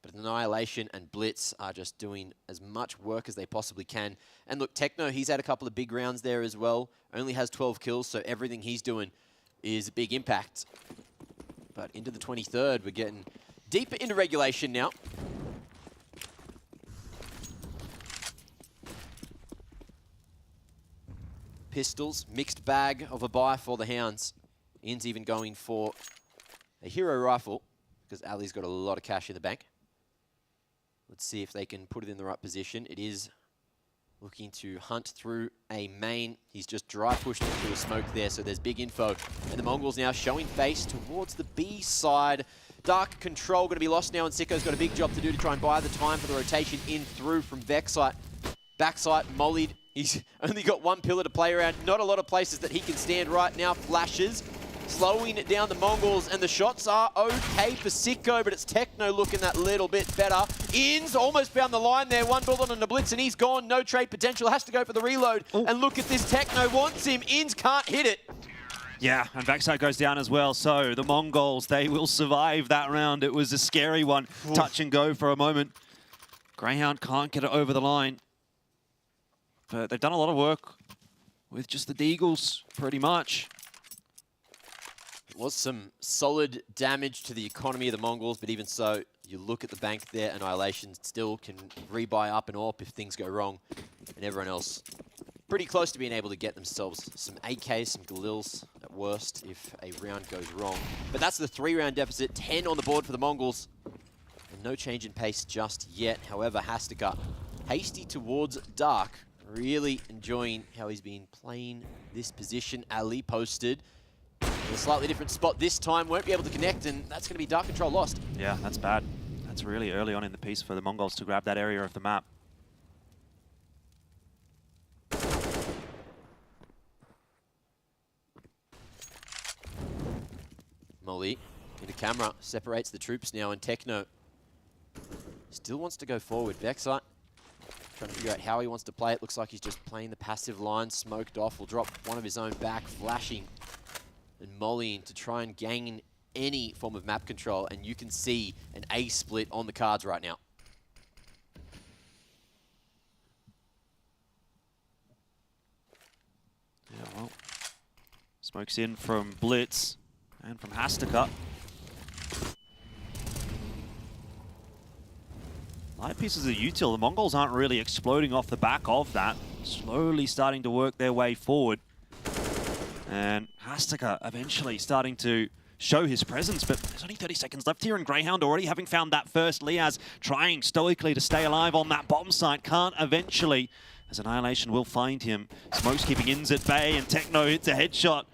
But Annihilation and Blitz are just doing as much work as they possibly can. And look, Techno, he's had a couple of big rounds there as well. Only has 12 kills, so everything he's doing is a big impact. But into the 23rd, we're getting deeper into regulation now. Pistols, mixed bag of a buy for the Hounds. Ian's even going for a hero rifle, because Ali's got a lot of cash in the bank. Let's see if they can put it in the right position. It is looking to hunt through a main. He's just dry pushed into a smoke there, so there's big info. And the Mongols now showing face towards the B side. Dark control going to be lost now, and Sicko's got a big job to do to try and buy the time for the rotation in through from Vexite. Backside, mollied. He's only got 1 pillar to play around. Not a lot of places that he can stand right now. Flashes. slowing down the Mongols, and the shots are okay for Sicko, but it's Techno looking that little bit better. Inns almost found the line there, one bullet on the blitz, and he's gone. No trade potential, has to go for the reload. Ooh. And look at this, Techno wants him. Inns can't hit it. Yeah, and Backside goes down as well. So the Mongols, they will survive that round. It was a scary one. Oof. Touch and go for a moment. Grayhound can't get it over the line. But they've done a lot of work with just the Deagles, pretty much. It was some solid damage to the economy of the Mongols, but even so, you look at the bank there, Annihilation still can rebuy up and AWP if things go wrong. And everyone else pretty close to being able to get themselves some AKs, some Galils at worst if a round goes wrong. But that's the 3-round deficit, 10 on the board for the Mongols. And no change in pace just yet. However, Hastika, hasty towards Dark, really enjoying how he's been playing this position. Ali posted in a slightly different spot this time, won't be able to connect, and that's going to be Dark Control lost. Yeah, that's bad. That's really early on in the piece for the Mongols to grab that area of the map. Molly into camera, separates the troops now, and Techno still wants to go forward. Vexite trying to figure out how he wants to play it. Looks like he's just playing the passive line, smoked off, will drop one of his own back, flashing and mollying to try and gain any form of map control, and you can see an A split on the cards right now. Yeah, well, smokes in from Blitz and from Hastika. Light pieces of util. The Mongols aren't really exploding off the back of that. Slowly starting to work their way forward. And Hastika eventually starting to show his presence, but there's only 30 seconds left here, and Grayhound already having found that first. Liaz trying stoically to stay alive on that bomb site. Can't eventually, as Annihilation will find him. Smokes keeping Inns at bay, and Techno hits a headshot.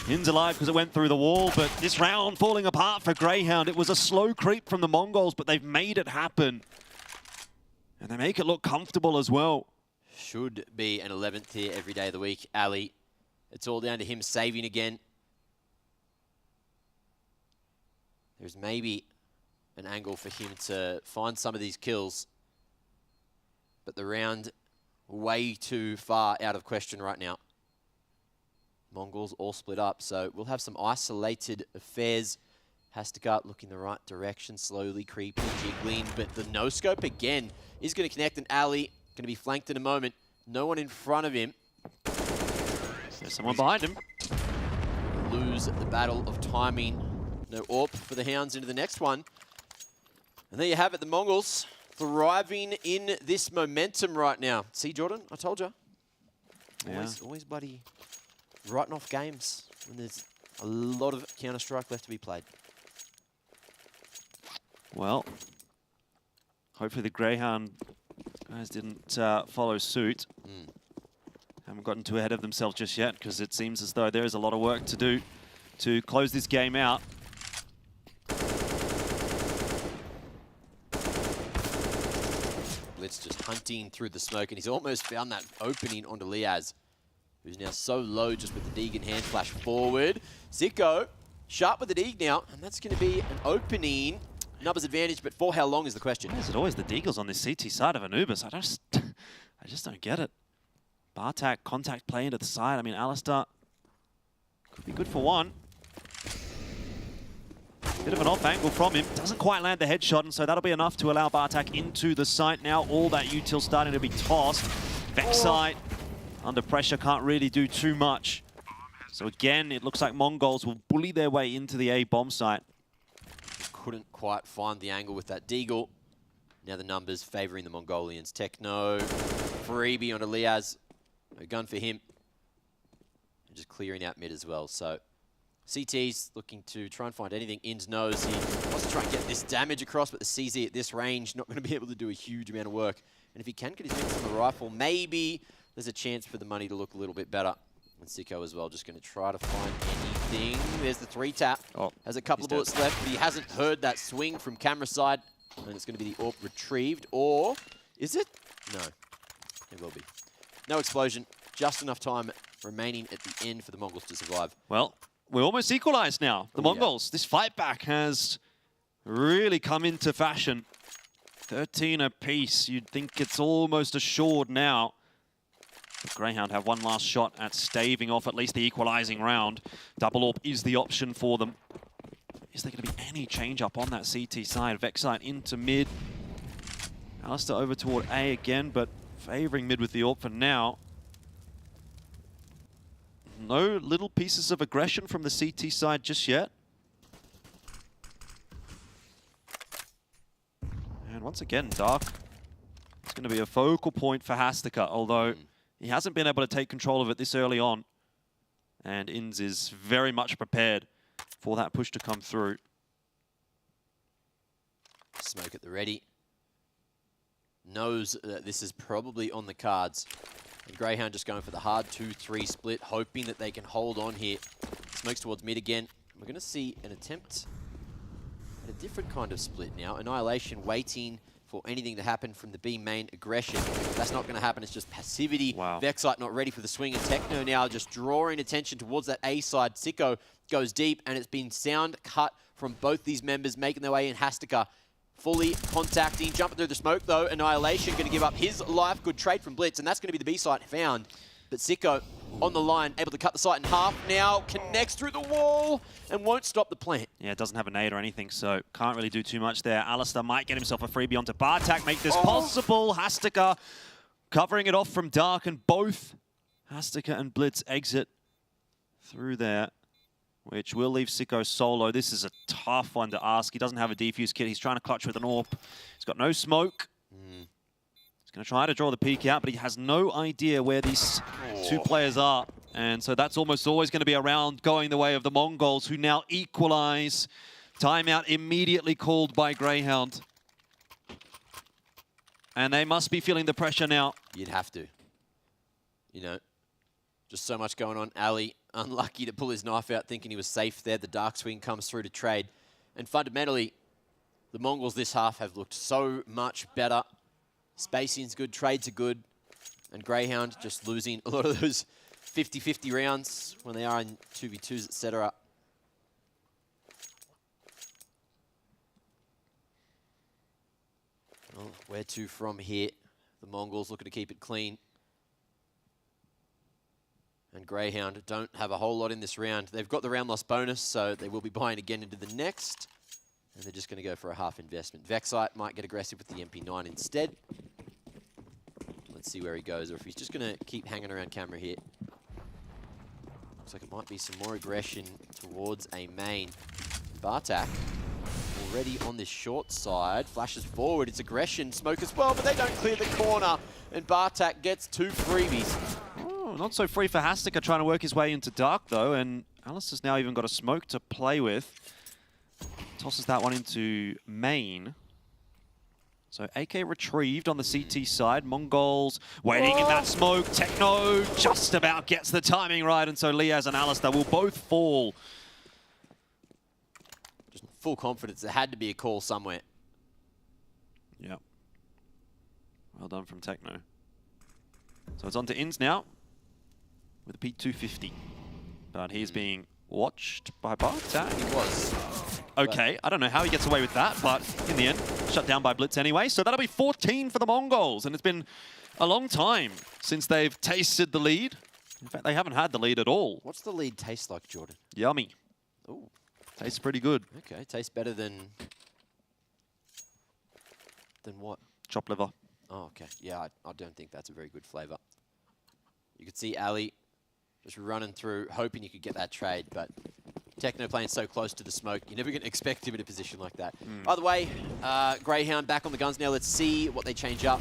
Inns alive because it went through the wall, but this round falling apart for Grayhound. It was a slow creep from the Mongols, but they've made it happen. And they make it look comfortable as well. Should be an 11th here every day of the week. Ali, it's all down to him saving again. There's maybe an angle for him to find some of these kills, but the round way too far out of question right now. Mongols all split up, so we'll have some isolated affairs. Hastika looking the right direction, slowly creeping, jiggling, but the no-scope again is going to connect, and Ali going to be flanked in a moment. No one in front of him. There's someone behind him. Lose the battle of timing. No AWP for the Hounds into the next one. And there you have it, the Mongols thriving in this momentum right now. See, Jordan, I told you. Yeah. Always bloody writing off games when there's a lot of Counter-Strike left to be played. Well, hopefully the Grayhound guys didn't follow suit. Haven't gotten too ahead of themselves just yet, because it seems as though there is a lot of work to do to close this game out. Blitz just hunting through the smoke, and he's almost found that opening onto Liaz, who's now so low just with the Deeg in hand. Flash forward. Sicko, sharp with the Deeg now, and that's going to be an opening. Numbers advantage, but for how long is the question? Why is it always the Deagles on this CT side of Anubis? I just don't get it. Bartak, contact play into the side. I mean, Alistair could be good for one. Bit of an off angle from him. Doesn't quite land the headshot, and so that'll be enough to allow Bartak into the site. Now all that util starting to be tossed. Vexite under pressure, can't really do too much. So again, it looks like Mongols will bully their way into the A bomb site. Couldn't quite find the angle with that Deagle. Now the numbers favouring the Mongolians. Techno, freebie onto Liaz. A gun for him. And just clearing out mid as well. So CT's looking to try and find anything. Inns knows he wants to try and get this damage across, but the CZ at this range not going to be able to do a huge amount of work. And if he can get his hands on the rifle, maybe there's a chance for the money to look a little bit better. And Sicko as well, just going to try to find anything. There's the 3-tap. Oh, has a couple of bullets left, but he hasn't heard that swing from camera side. And it's going to be the AWP retrieved. Or is it? No, it will be. No explosion. Just enough time remaining at the end for the Mongols to survive. Well, we're almost equalized now. The Mongols, this fight back has really come into fashion. 13 apiece. You'd think it's almost assured now. But Grayhound have one last shot at staving off at least the equalizing round. Double AWP is the option for them. Is there going to be any change up on that CT side? Vexite into mid. Alistair over toward A again, but favoring mid with the AWP for now. No little pieces of aggression from the CT side just yet. And once again, Dark is going to be a focal point for Hastika, although he hasn't been able to take control of it this early on. And Inz is very much prepared for that push to come through. Smoke at the ready. Knows that this is probably on the cards. And Grayhound just going for the hard 2-3 split, hoping that they can hold on here. Smokes towards mid again. We're going to see an attempt at a different kind of split now. Annihilation waiting for anything to happen from the B main aggression. That's not going to happen. It's just passivity. Wow. Vexite not ready for the swing. And Techno now just drawing attention towards that A side. Sicko goes deep, and it's been sound cut from both these members making their way in. Hastika fully contacting, jumping through the smoke though. Annihilation going to give up his life. Good trade from Blitz, and that's going to be the B site found. But Sicko on the line, able to cut the site in half now, connects through the wall, and won't stop the plant. Yeah, it doesn't have a nade or anything, so can't really do too much there. Alistair might get himself a freebie onto Bartak, make this possible. Hastika covering it off from Dark, and both Hastika and Blitz exit through there, which will leave Sicko solo. This is a tough one to ask. He doesn't have a defuse kit. He's trying to clutch with an AWP. He's got no smoke. He's going to try to draw the peek out, but he has no idea where these two players are. And so that's almost always going to be a round going the way of the Mongols, who now equalize. Timeout immediately called by Grayhound. And they must be feeling the pressure now. You'd have to. You know, just so much going on. Ali, unlucky to pull his knife out, thinking he was safe there. The Dark Swing comes through to trade. And fundamentally, the Mongols this half have looked so much better. Spacing's good, trades are good. And Grayhound just losing a lot of those 50-50 rounds when they are in 2v2s, etc. Well, where to from here? The Mongols looking to keep it clean. And Grayhound don't have a whole lot in this round. They've got the round loss bonus, so they will be buying again into the next. And they're just going to go for a half investment. Vexite might get aggressive with the MP9 instead. Let's see where he goes, or if he's just going to keep hanging around camera here. Looks like it might be some more aggression towards a main. Bartak already on this short side. Flashes forward. It's aggression. Smoke as well, but they don't clear the corner. And Bartak gets 2 freebies. Oh, not so free for Hastika, trying to work his way into Dark, though. And Alistair's now even got a smoke to play with. Tosses that one into main. So AK retrieved on the CT side. Mongols waiting in that smoke. Techno just about gets the timing right. And so Liaz and Alistair will both fall. Just full confidence. There had to be a call somewhere. Yep. Well done from Techno. So it's on to Inz now with a P250. But he's being watched by Bartak. He was. Okay, I don't know how he gets away with that, but in the end, shut down by Blitz anyway. So that'll be 14 for the Mongols, and it's been a long time since they've tasted the lead. In fact, they haven't had the lead at all. What's the lead taste like, Jordan? Yummy. Ooh. Tastes pretty good. Okay, tastes better than what? Chop liver. Oh, okay. Yeah, I don't think that's a very good flavor. You could see Ali just running through, hoping you could get that trade, but Techno playing so close to the smoke, you're never going to expect him in a position like that. By the way, Grayhound back on the guns now. Let's see what they change up.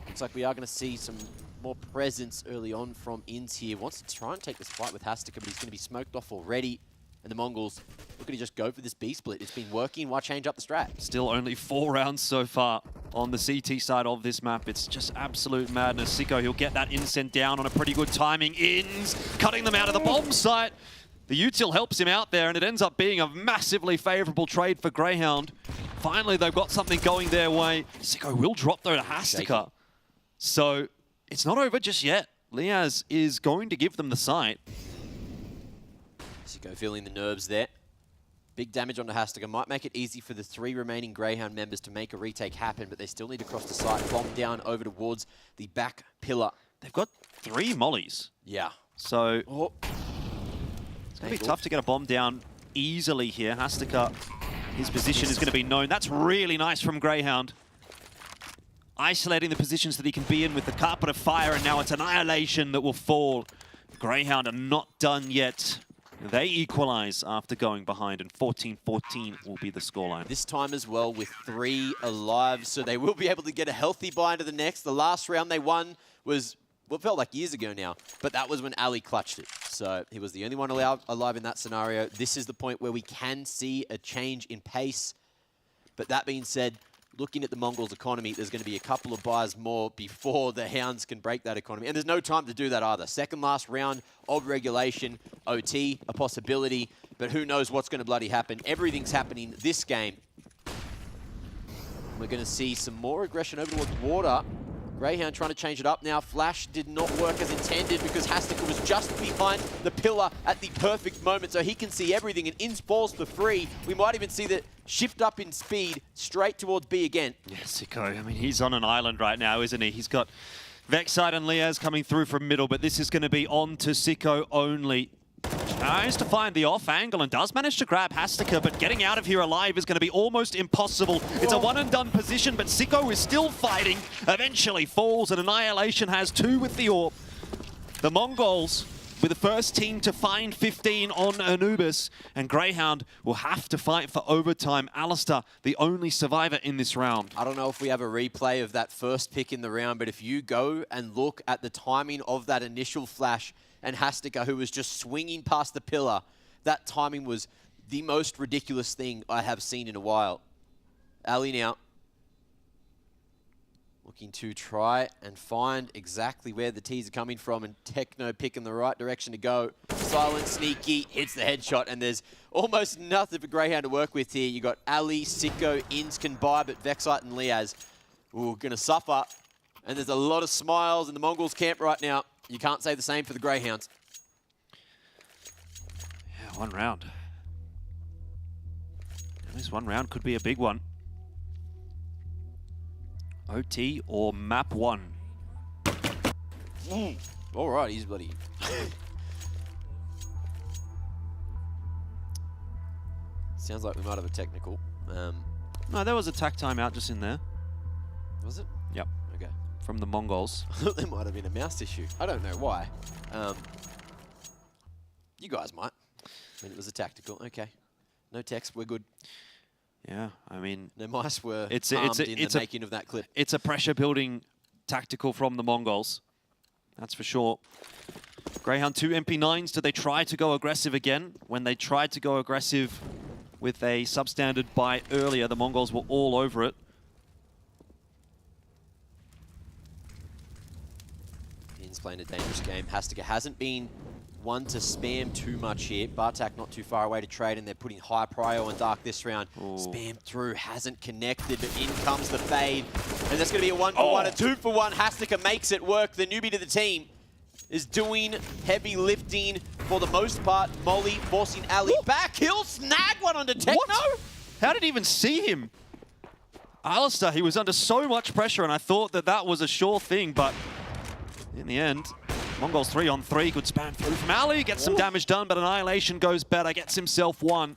Looks like we are going to see some more presence early on from Inz here. Wants to try and take this fight with Hastika, but he's going to be smoked off already. And the Mongols looking to just go for this B split. It's been working. Why change up the strat? Still only 4 rounds so far on the CT side of this map. It's just absolute madness. Sicko, he'll get that incent down on a pretty good timing. Inz cutting them out of the bomb site. The util helps him out there, and it ends up being a massively favorable trade for Grayhound. Finally, they've got something going their way. Sicko will drop, though, to Hastika. So it's not over just yet. Liaz is going to give them the site. Sicko feeling the nerves there. Big damage onto Hashtag. Might make it easy for the 3 remaining Greyhound members to make a retake happen, but they still need to cross the site, bomb down over towards the back pillar. They've got 3 mollies. Yeah. So it's going to be tough to get a bomb down easily here. Hashtag, his position is going to be known. That's really nice from Greyhound. Isolating the positions that he can be in with the carpet of fire, and now it's Annihilation that will fall. Greyhound are not done yet. They equalize after going behind, and 14-14 will be the scoreline. This time as well with 3 alive, so they will be able to get a healthy buy into the next. The last round they won was what felt like years ago now, but that was when Ali clutched it. So he was the only one alive in that scenario. This is the point where we can see a change in pace. But that being said, looking at the Mongols' economy, there's going to be a couple of buys more before the Hounds can break that economy. And there's no time to do that either. Second last round of regulation, OT, a possibility, but who knows what's going to bloody happen. Everything's happening this game. We're going to see some more aggression over towards water. Greyhound trying to change it up now. Flash did not work as intended because Hashtag was just behind the pillar at the perfect moment, so he can see everything, and Inns falls for free. We might even see the shift up in speed straight towards B again. Yeah, Sicko, I mean, he's on an island right now, isn't he? He's got Vexite and Liaz coming through from middle, but this is going to be on to Sicko only. Tries to find the off angle and does manage to grab Hashtag, but getting out of here alive is going to be almost impossible. It's a one and done position, but Sicko is still fighting. Eventually falls, and Annihilation has 2 with the AWP. The Mongols with the first team to find 15 on Anubis, and Greyhound will have to fight for overtime. Alistair, the only survivor in this round. I don't know if we have a replay of that first pick in the round, but if you go and look at the timing of that initial flash, and Hashtag, who was just swinging past the pillar, that timing was the most ridiculous thing I have seen in a while. Ali now looking to try and find exactly where the T's are coming from, and Techno picking the right direction to go. Silent, sneaky, hits the headshot, and there's almost nothing for Greyhound to work with here. You got Ali, Sicko, Inns can buy, but Vexite and Liaz going to suffer. And there's a lot of smiles in the Mongols camp right now. You can't say the same for the Greyhounds. Yeah, 1 round. At least 1 round could be a big one. OT or map 1. All right, he's bloody... Sounds like we might have a technical. No, there was a tack timeout just in there. Was it? Yep. Okay. From the Mongols. I thought there might have been a mouse issue. I don't know why. You guys might. I mean, it was a tactical. Okay. No text. We're good. Yeah, I mean... No mice were harmed in the making of that clip. It's a pressure-building tactical from the Mongols. That's for sure. Greyhound 2 MP9s. Did they try to go aggressive again? When they tried to go aggressive with a substandard buy earlier, the Mongols were all over it. Inns playing a dangerous game. Hashtag hasn't been one to spam too much here. Bartak not too far away to trade, and they're putting high prio on Dark this round. Ooh. Spam through, hasn't connected, but in comes the fade. And that's going to be a 1-for-1, a 2-for-1. Hashtag makes it work. The newbie to the team is doing heavy lifting for the most part. Molly forcing Ali back. He'll snag one onto Techno. What? How did he even see him? Alistair, he was under so much pressure, and I thought that that was a sure thing, but in the end, Mongols 3-on-3, good spam through from Ali, gets some damage done, but Annihilation goes better, gets himself 1.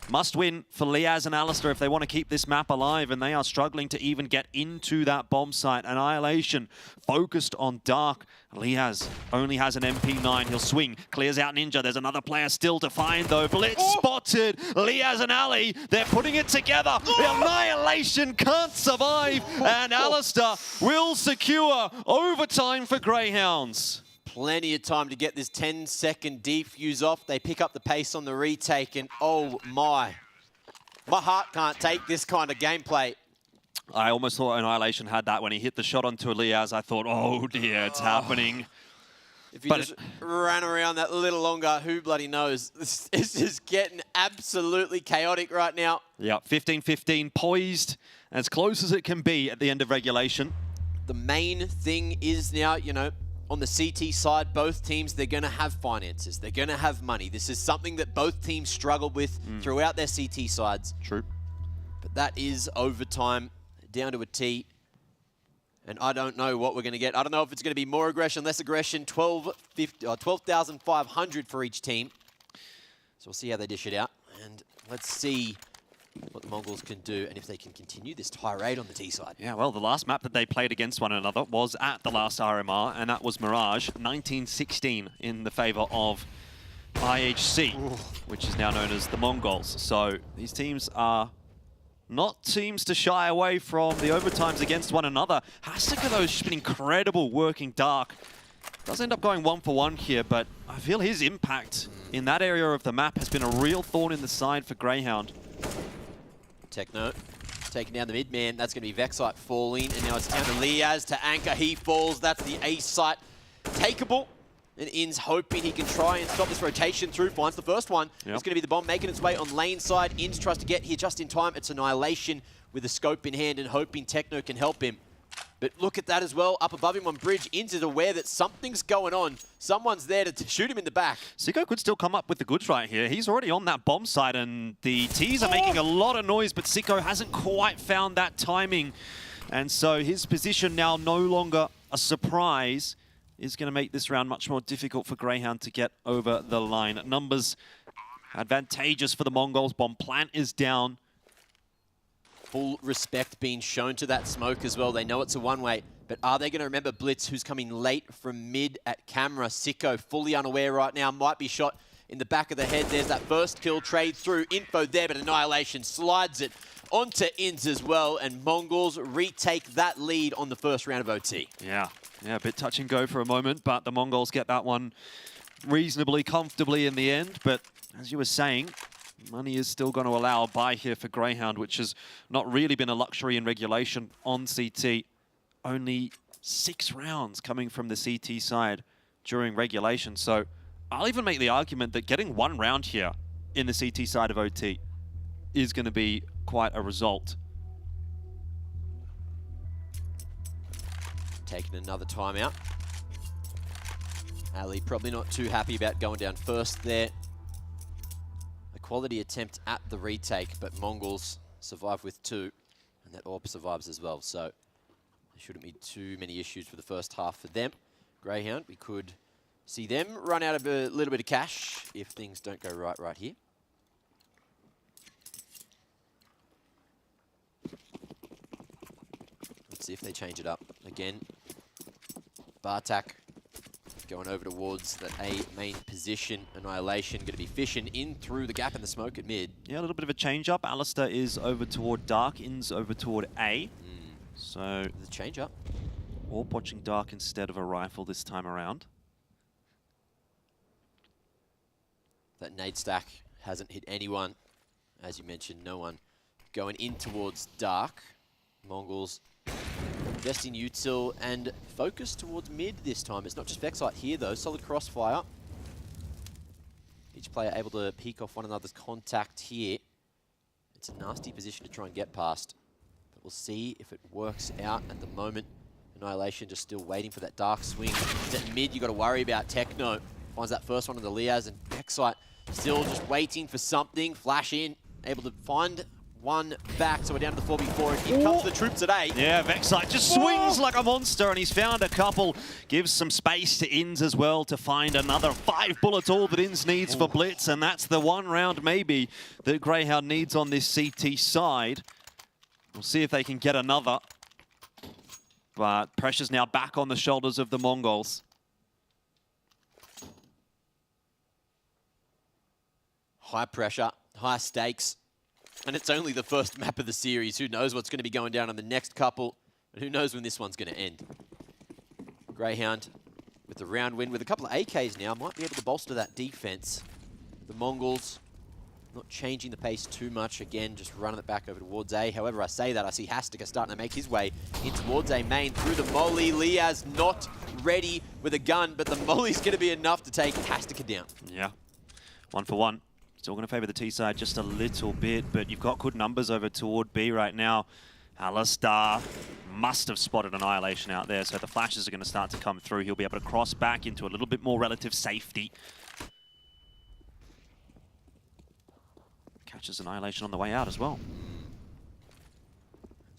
Must win for Liaz and Alistair if they want to keep this map alive, and they are struggling to even get into that bomb site. Annihilation focused on Dark. Liaz only has an MP9. He'll swing, clears out Ninja. There's another player still to find, though. Blitz spotted. Liaz and Ali, they're putting it together. The Annihilation can't survive, and Alistair will secure overtime for Greyhounds. Plenty of time to get this 10-second defuse off. They pick up the pace on the retake, and oh my heart can't take this kind of gameplay. I almost thought Annihilation had that when he hit the shot onto Liaz. I thought, oh dear, it's happening. If he just ran around that a little longer, who bloody knows? This is just getting absolutely chaotic right now. Yeah, 15-15, poised, as close as it can be at the end of regulation. The main thing is now, you know, on the CT side, both teams, they're going to have finances. They're going to have money. This is something that both teams struggled with throughout their CT sides. True. But that is overtime, down to a T. And I don't know what we're going to get. I don't know if it's going to be more aggression, less aggression, 12,500 for each team. So we'll see how they dish it out. And let's see what the Mongols can do and if they can continue this tirade on the T side. Yeah, well, the last map that they played against one another was at the last RMR, and that was Mirage, 1916 in the favor of IHC, which is now known as the Mongols. So these teams are not teams to shy away from the overtimes against one another. Hasika, though, has just been incredible working dark. Does end up going 1-for-1 here, but I feel his impact in that area of the map has been a real thorn in the side for Grayhound. Techno taking down the mid man. That's going to be Vexite falling, and now it's down to Liaz to anchor. He falls. That's the ace site. Takeable. And In's hoping he can try and stop this rotation through. Finds the first one. It's going to be the bomb making its way on lane side. In's tries to get here just in time. It's Annihilation with a scope in hand and hoping Techno can help him. But look at that as well. Up above him on bridge, In's is aware that something's going on. Someone's there to shoot him in the back. Sicko could still come up with the goods right here. He's already on that bomb site, and the T's are making a lot of noise, but Sicko hasn't quite found that timing. And so his position now no longer a surprise is going to make this round much more difficult for Grayhound to get over the line. Numbers advantageous for the Mongols. Bomb plant is down. Full respect being shown to that smoke as well. They know it's a one-way, but are they going to remember Blitz, who's coming late from mid at camera? Sicko, fully unaware right now, might be shot in the back of the head. There's that first kill, trade through, info there, but Annihilation slides it onto Inz as well, and Mongols retake that lead on the first round of OT. Yeah, a bit touch and go for a moment, but the Mongols get that one reasonably comfortably in the end. But as you were saying, money is still going to allow a buy here for Grayhound, which has not really been a luxury in regulation on CT. Only 6 rounds coming from the CT side during regulation. So I'll even make the argument that getting 1 round here in the CT side of OT is going to be quite a result. Taking another timeout. Ali probably not too happy about going down first there. Quality attempt at the retake, but Mongols survive with 2, and that AWP survives as well, so there shouldn't be too many issues for the first half for them. Grayhound, we could see them run out of a little bit of cash if things don't go right here. Let's see if they change it up. Again, Bartak going over towards that A main position. Annihilation going to be fishing in through the gap in the smoke at mid. Yeah, a little bit of a change up. Alistair is over toward Dark, In's over toward A. So the change up. Orb watching Dark instead of a rifle this time around. That nade stack hasn't hit anyone. As you mentioned, no one going in towards Dark. Mongols investing util and focus towards mid this time. It's not just Vexite here though, solid crossfire. Each player able to peek off one another's contact here. It's a nasty position to try and get past. But we'll see if it works out at the moment. Annihilation just still waiting for that dark swing. At mid, you got to worry about Techno. Finds that first one on the Liaz, and Vexite still just waiting for something. Flash in, able to find one back, so we're down to the 4v4, and here comes the troops today. Yeah, Vexite just swings like a monster, and he's found a couple. Gives some space to Inz as well to find another 5 bullets, all that Inz needs for Blitz, and that's the 1 round maybe that Grayhound needs on this CT side. We'll see if they can get another. But pressure's now back on the shoulders of the Mongols. High pressure, high stakes. And it's only the first map of the series. Who knows what's going to be going down on the next couple? And who knows when this one's going to end? Grayhound with the round win with a couple of AKs now. Might be able to bolster that defense. The Mongols not changing the pace too much. Again, just running it back over towards A. However, I say that, I see Hastika starting to make his way in towards A main through the molly. Liaz not ready with a gun, but the molly's going to be enough to take Hastika down. Yeah, 1 for 1. Still going to favour the T side just a little bit, but you've got good numbers over toward B right now. Alistar must have spotted Annihilation out there, so the flashes are going to start to come through. He'll be able to cross back into a little bit more relative safety. Catches Annihilation on the way out as well.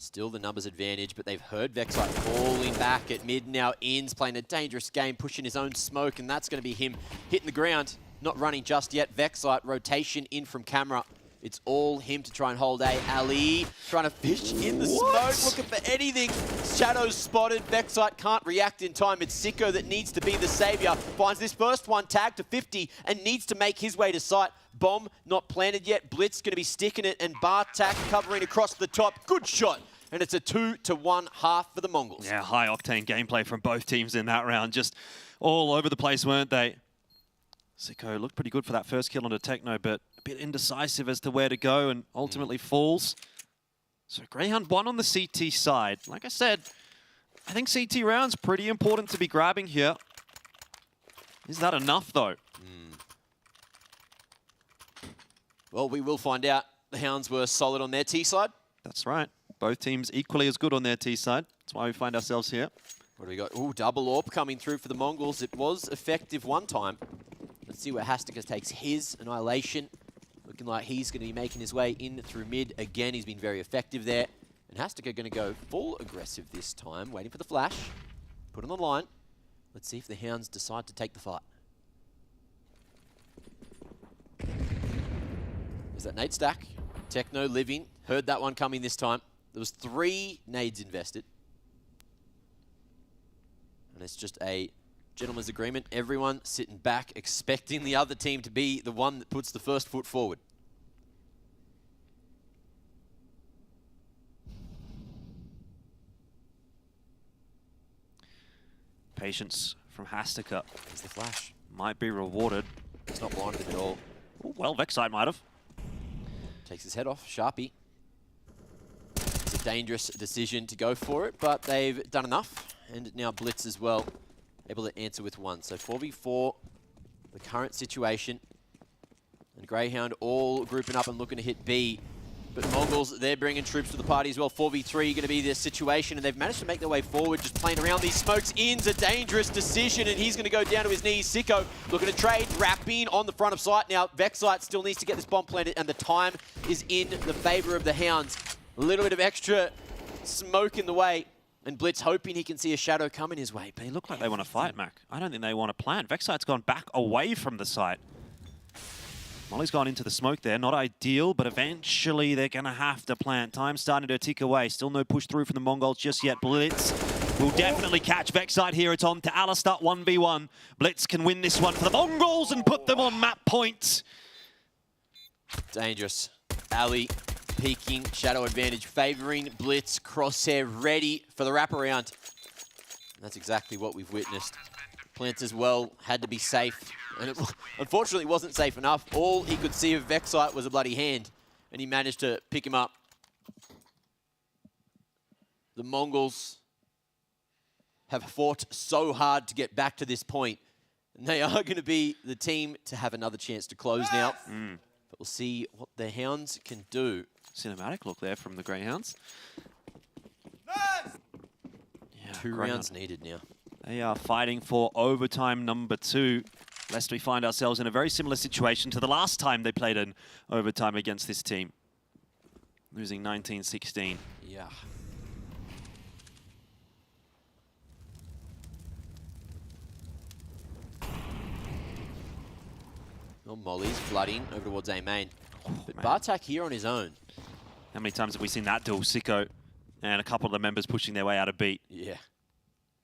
Still the numbers advantage, but they've heard Vexite falling back at mid. Now In's playing a dangerous game, pushing his own smoke, and that's going to be him hitting the ground. Not running just yet. Vexite rotation in from camera. It's all him to try and hold A. Ali trying to fish in the smoke, looking for anything. Shadows spotted. Vexite can't react in time. It's Sicko that needs to be the savior. Finds this first one tagged to 50 and needs to make his way to site. Bomb not planted yet. Blitz going to be sticking it, and Bartak covering across the top. Good shot. And it's a 2-1 half for the Mongols. Yeah, high-octane gameplay from both teams in that round. Just all over the place, weren't they? Sicko looked pretty good for that first kill onto Techno, but a bit indecisive as to where to go and ultimately falls. So Grayhound won on the CT side. Like I said, I think CT round's pretty important to be grabbing here. Is that enough, though? Well, we will find out. The Hounds were solid on their T side. That's right. Both teams equally as good on their T side. That's why we find ourselves here. What do we got? Ooh, double AWP coming through for the Mongols. It was effective one time. Let's see where Hastika takes his Annihilation. Looking like he's going to be making his way in through mid. Again, he's been very effective there. And Hastika going to go full aggressive this time, waiting for the flash. Put on the line. Let's see if the Hounds decide to take the fight. Is that nade stack? Techno living. Heard that one coming this time. There was 3 nades invested. And it's just a gentleman's agreement. Everyone sitting back, expecting the other team to be the one that puts the first foot forward. Patience from Hastika. There's the flash. Might be rewarded. It's not blinded at all. Ooh, well, Vexite might have. Takes his head off. Sharpie. It's a dangerous decision to go for it, but they've done enough. And now Blitz as well, able to answer with 1. So 4v4, the current situation. And Grayhound all grouping up and looking to hit B. But Mongols, they're bringing troops to the party as well. 4v3 going to be their situation, and they've managed to make their way forward, just playing around these smokes. In's a dangerous decision, and he's going to go down to his knees. Sicko looking to trade, wrapping on the front of sight. Now, Vexite still needs to get this bomb planted, and the time is in the favor of the Hounds. A little bit of extra smoke in the way, and Blitz hoping he can see a shadow coming his way. They look like they want to fight, Mac. I don't think they want to plant. Vexite's gone back away from the site. Molly's gone into the smoke there. Not ideal, but eventually they're going to have to plant. Time's starting to tick away. Still no push through from the Mongols just yet. Blitz will definitely catch Vexite here. It's on to Alistar 1v1. Blitz can win this one for the Mongols and put them on map point. Dangerous. Ali peeking, shadow advantage favoring Blitz. Crosshair ready for the wraparound. And that's exactly what we've witnessed. Plants as well had to be safe. And it unfortunately wasn't safe enough. All he could see of Vexite was a bloody hand, and he managed to pick him up. The Mongols have fought so hard to get back to this point, and they are going to be the team to have another chance to close now. But we'll see what the Hounds can do. Cinematic look there from the Greyhounds. Yeah, 2 rounds needed now. They are fighting for overtime number 2. Lest we find ourselves in a very similar situation to the last time they played an overtime against this team. Losing 19-16. Yeah. Well, Molly's flooding over towards A main. But Bartak here on his own. How many times have we seen that duel? Sicko and a couple of the members pushing their way out of beat. Yeah.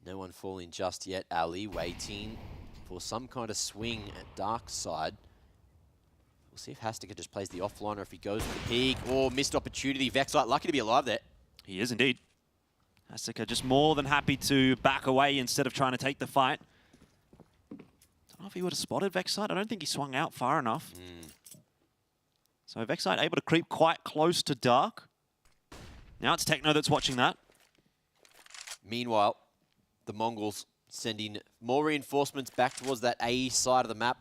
No one falling just yet. Ali waiting for some kind of swing at dark side. We'll see if Hastika just plays the offline or if he goes for the peak. Or missed opportunity. Vexite lucky to be alive there. He is indeed. Hastika just more than happy to back away instead of trying to take the fight. Don't know if he would have spotted Vexite. I don't think he swung out far enough. So Vexite able to creep quite close to dark. Now it's Techno that's watching that. Meanwhile, the Mongols sending more reinforcements back towards that A side of the map.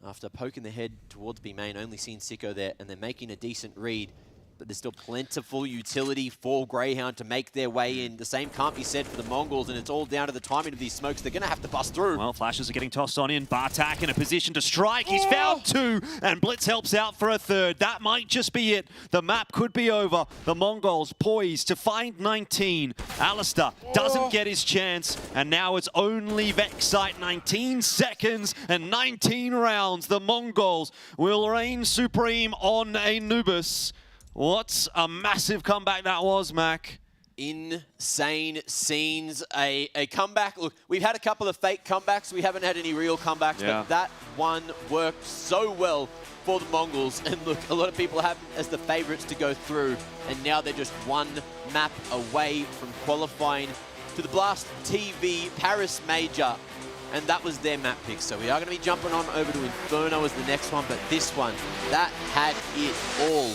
After poking their head towards B main, only seeing Sicko there, and they're making a decent read. but there's still plentiful utility for Grayhound to make their way in. The same can't be said for the Mongols, and it's all down to the timing of these smokes. They're going to have to bust through. Well, flashes are getting tossed on in. Bartak in a position to strike. He's found 2, and Blitz helps out for a 3rd. That might just be it. The map could be over. The Mongols poised to find 19. Alistair doesn't get his chance, and now it's only Vexite. 19 seconds and 19 rounds. The Mongols will reign supreme on Anubis. What a massive comeback that was, Mac. Insane scenes. A comeback. Look, we've had a couple of fake comebacks. We haven't had any real comebacks, but that one worked so well for the Mongols. And look, a lot of people have them as the favorites to go through, and now they're just one map away from qualifying to the Blast TV Paris Major. And that was their map pick. So we are going to be jumping on over to Inferno as the next one, but this one, that had it all.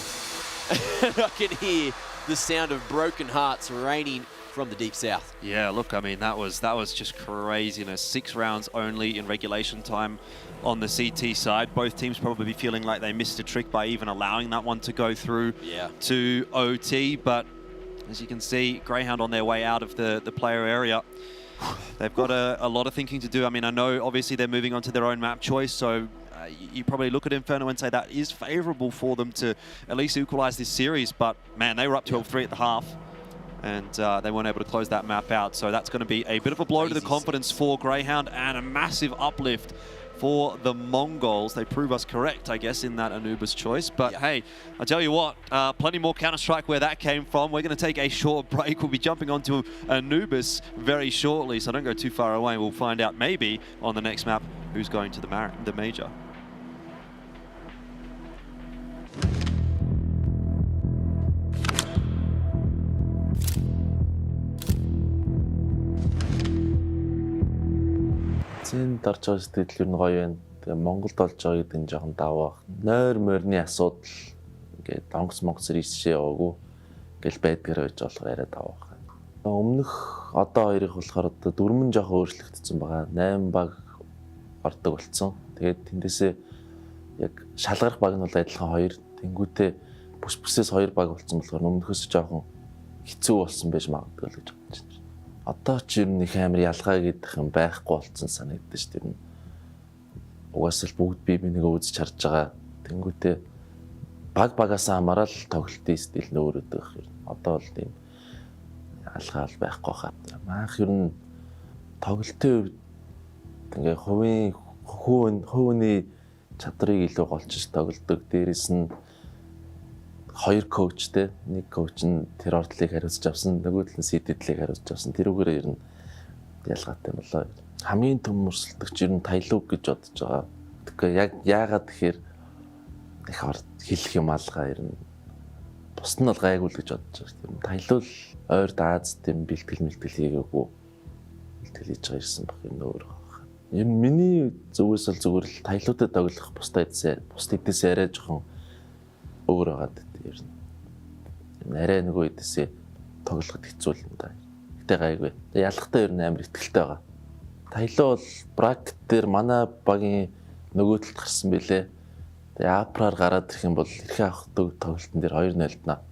I can hear the sound of broken hearts raining from the deep south. Yeah, look, I mean, that was just craziness. 6 rounds only in regulation time on the CT side. Both teams probably feeling like they missed a trick by even allowing that one to go through to OT. But as you can see, Grayhound on their way out of the player area. They've got a lot of thinking to do. I mean, I know obviously they're moving on to their own map choice, so you probably look at Inferno and say that is favorable for them to at least equalize this series. But man, they were up 12-3 at the half, and they weren't able to close that map out. So that's going to be a bit of a blow to the confidence for Grayhound and a massive uplift for the Mongols. They prove us correct, I guess, in that Anubis choice. But hey, I tell you what, plenty more Counter-Strike where that came from. We're going to take a short break. We'll be jumping onto Anubis very shortly, so don't go too far away. We'll find out maybe on the next map who's going to the Major. Зэнд орж байгаа сэтгэл юу гоё байна. Тэгээ Монголд болж байгаа гэдэг нь жоохон даваа. Нойр морины асуудал ингээд онгоц монгоцор ишээ яваагүй гэл байдгаар байж болохоор арай даваа. Өмнөх одоо хоёрыг болохоор одоо дөрмөн жоохон өөрчлөгдсөн байгаа. 8 баг ордог болсон. Тэгээд тэндээсээ яг шалгарах баг нь бол адилхан 2. Тэнгүүтээ бүс-бүсээс 2 баг болсон болохоор өмнөхөөс жоохон хэцүү болсон байж магадгүй л гэж бодож байна. Одоо ч ер нь их амар ялгаа гэдэг юм байхгүй болсон санагдаж шүү дээ. Угаасаа л бүгд бие бинийгээ үзэж харж байгаа. Тэнгүүтээ багаас хамаарал тоглолтын стил нь өөр өдөг юм. Одоо бол тийм ялгаа л байхгүй хаа. Маах ер нь тоглолтын үед ингээ хувийн чадрыг илүү голчиж тоглодог. Дээрээс нь 2 коучтэй, 1 коуч нь террортлыг хариуцж авсан, нөгөөдөл нь CDD-лийг хариуцж авсан. Тэрүүгээр ер нь ялгаатай болоо. Хамгийн том өрсөлдөгч ер нь TYLOO гэж бодож байгаа. Тэгэхээр яг яагаад тэгэхээр их хэлэх юм алгаа ер нь бус нь бол гайгүй л гэж бодож байгаа. TYLOO л ойр Аз тийм бэлтгэл хийгээгүй. Бэлтгэл хийж байгаа ирсэн баг юм өөр байгаа. Ер нь миний зүгээс л зүгээр л TYLOO-тэй тоглох бус хэдээс арай жоохон өөр байгаа. Ер нь арай нөгөө хэдээсээ тоглоход хэцүү юм да. Гэтэ гайгүй. Ялахтаа ер нь амар ихтгэлтэй байгаа. TYLOO бол бракет дээр манай багийн нөгөө талд гарсан байлээ. Тэгээ апраар гараад ирэх юм бол эрхээ авах тоглолтын дээр 2-0 днаа.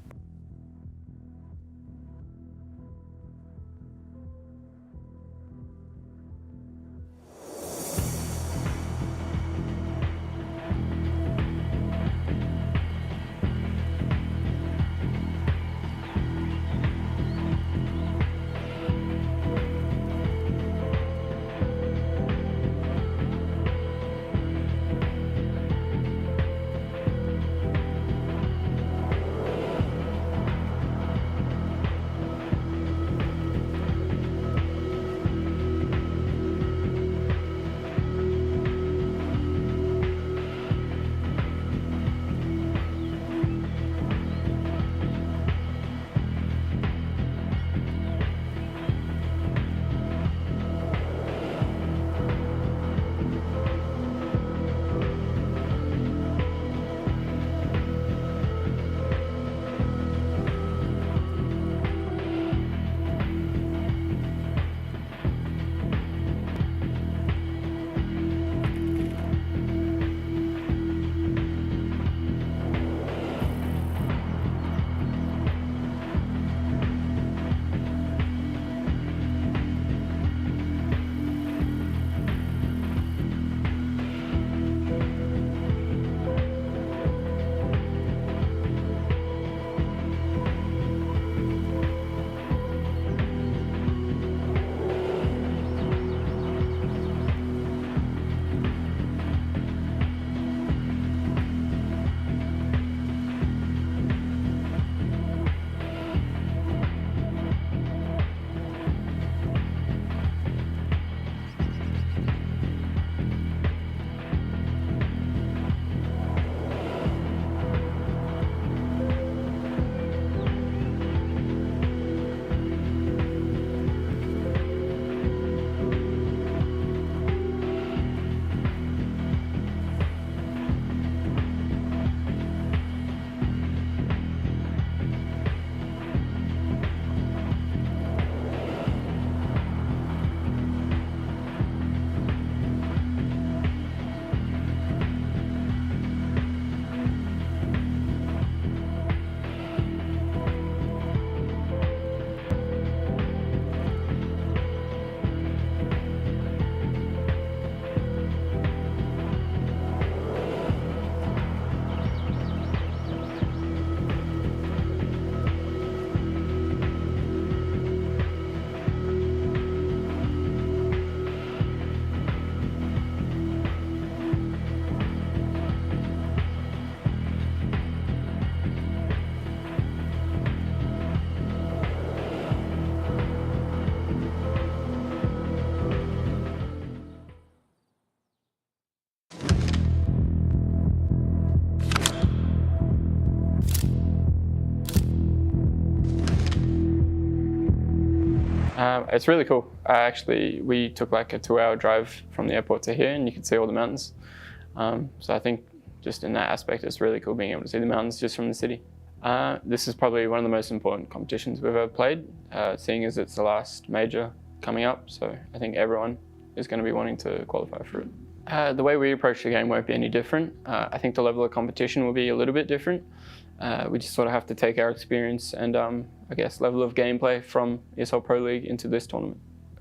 It's really cool. We took like a 2-hour drive from the airport to here, and you can see all the mountains. So I think just in that aspect, it's really cool being able to see the mountains just from the city. This is probably one of the most important competitions we've ever played, seeing as it's the last major coming up. So I think everyone is going to be wanting to qualify for it. The way we approach the game won't be any different. I think the level of competition will be a little bit different. We just sort of have to take our experience and I guess level of gameplay from ESL Pro League into this tournament.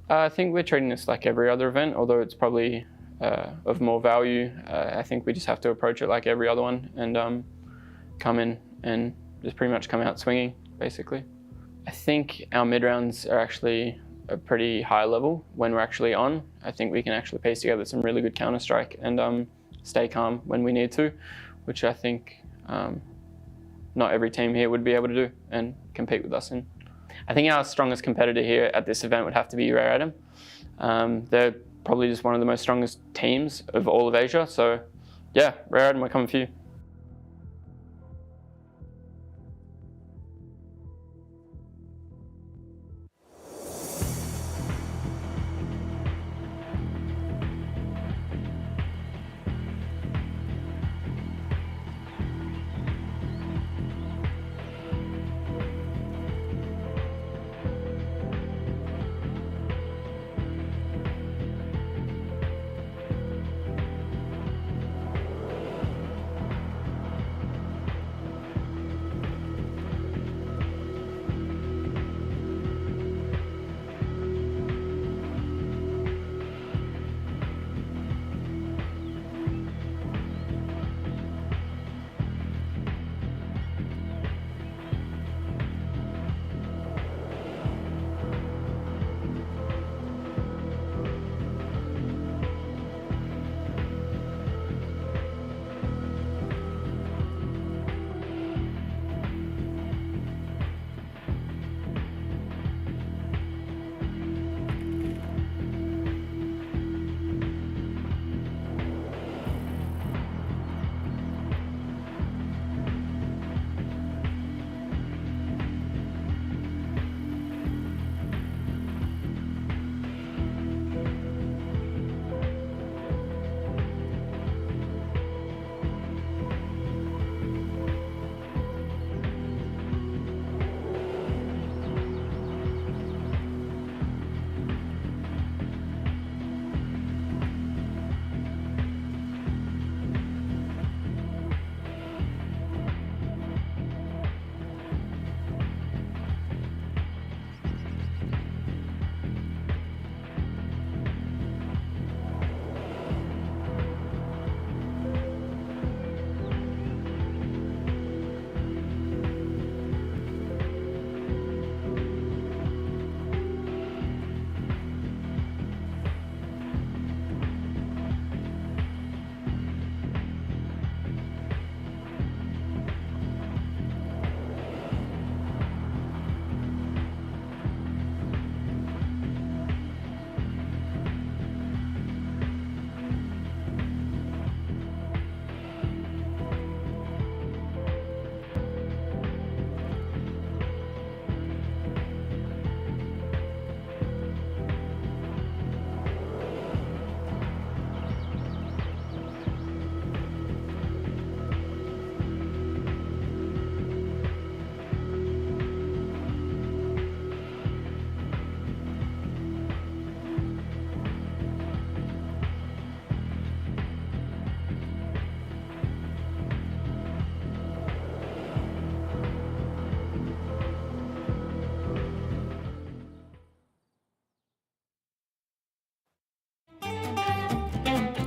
I think we're treating this like every other event, although it's probably of more value. I think we just have to approach it like every other one and come in and just pretty much come out swinging, basically. I think our mid-rounds are actually a pretty high level when we're actually on. I think we can actually piece together some really good counter-strike and stay calm when we need to, which I think not every team here would be able to do and compete with us in. I think our strongest competitor here at this event would have to be Rare Atom. They're probably just one of the most strongest teams of all of Asia, so yeah, Rare Atom, we're coming for you.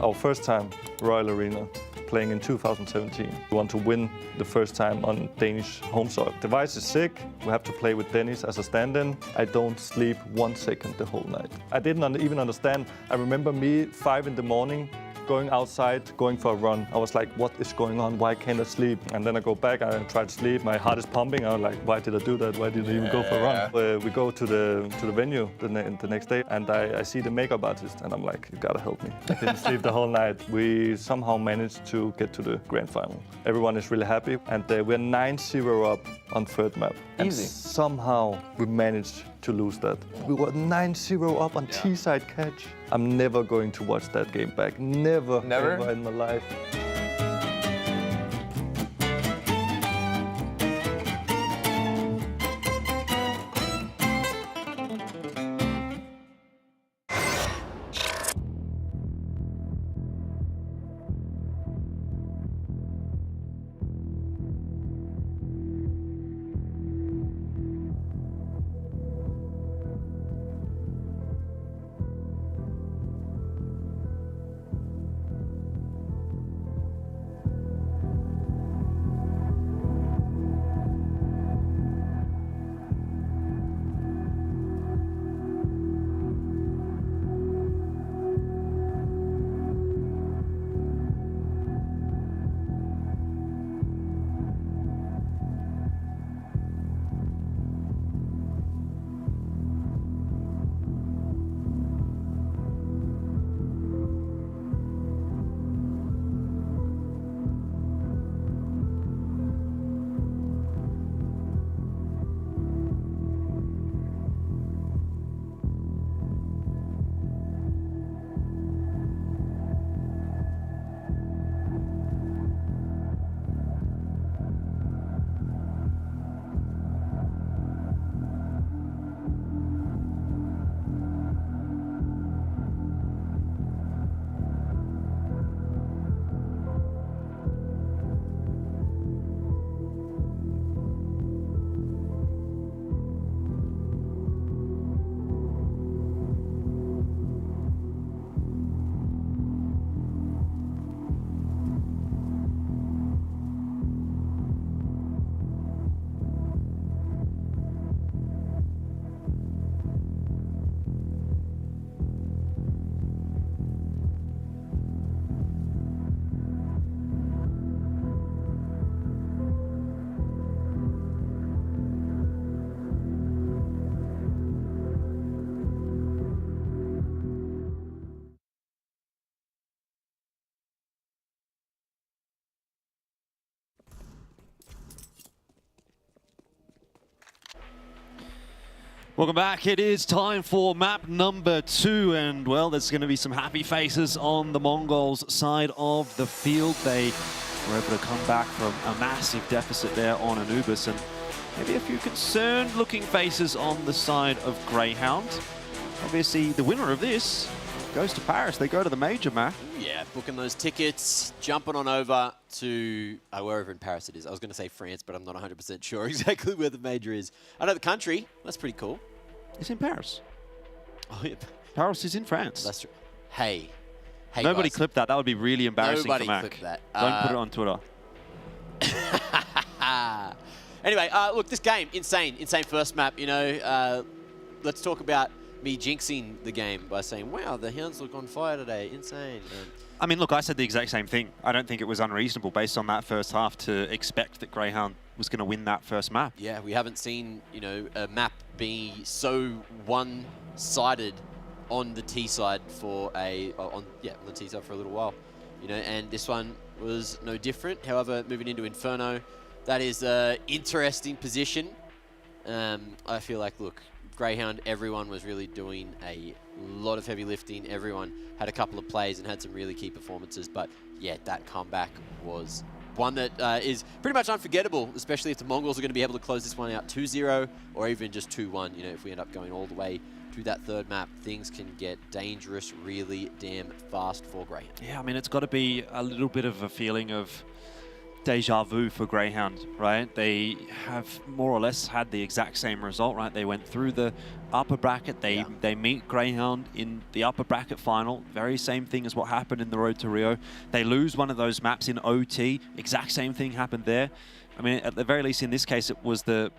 Our first time Royal Arena, playing in 2017. We want to win the first time on Danish home soil. Device is sick. We have to play with Dennis as a stand-in. I don't sleep 1 second the whole night. I didn't even understand. I remember me 5 in the morning, going outside, going for a run. I was like, what is going on? Why can't I sleep? And then I go back, I try to sleep. My heart is pumping. I was like, why did I do that? Why did I even go for a run? We go to the venue the next day, and I see the makeup artist, and I'm like, you gotta help me. I didn't sleep the whole night. We somehow managed to get to the grand final. Everyone is really happy, and we're 9-0 up on third map. Easy. And somehow we managed to lose that. We were 9-0 up on T-side catch. I'm never going to watch that game back. Never ever in my life. Welcome back. It is time for map number 2, and well, there's going to be some happy faces on the Mongols side of the field. They were able to come back from a massive deficit there on Anubis, and maybe a few concerned-looking faces on the side of Grayhound. Obviously, the winner of this goes to Paris. They go to the major, Matt. Yeah, booking those tickets, jumping on over to wherever in Paris it is. I was going to say France, but I'm not 100% sure exactly where the major is. I know the country. That's pretty cool. It's in Paris. Oh, yeah. Paris is in France. That's true. Hey, Nobody guys. clipped that. That would be really embarrassing Nobody for Mac. clipped that. Don't put it on Twitter. Anyway, look, this game, insane first map. You know, let's talk about me jinxing the game by saying, wow, the Hounds look on fire today. Insane. I mean, look, I said the exact same thing. I don't think it was unreasonable based on that first half to expect that Grayhound was going to win that first map. Yeah, we haven't seen, you know, a map be so one-sided on the T side for on the T side for a little while. You know, and this one was no different. However, moving into Inferno, that is an interesting position. I feel like, look, Grayhound, everyone was really doing a lot of heavy lifting. Everyone had a couple of plays and had some really key performances. But yeah, that comeback was one that is pretty much unforgettable, especially if the Mongols are going to be able to close this one out 2-0 or even just 2-1. You know, if we end up going all the way to that third map, things can get dangerous really damn fast for Grayhound. Yeah, I mean, it's got to be a little bit of a feeling of deja vu for Grayhound, right? They have more or less had the exact same result, right? They went through the upper bracket. They meet Grayhound in the upper bracket final. Very same thing as what happened in the Road to Rio. They lose one of those maps in OT. Exact same thing happened there. I mean, at the very least, in this case, it was the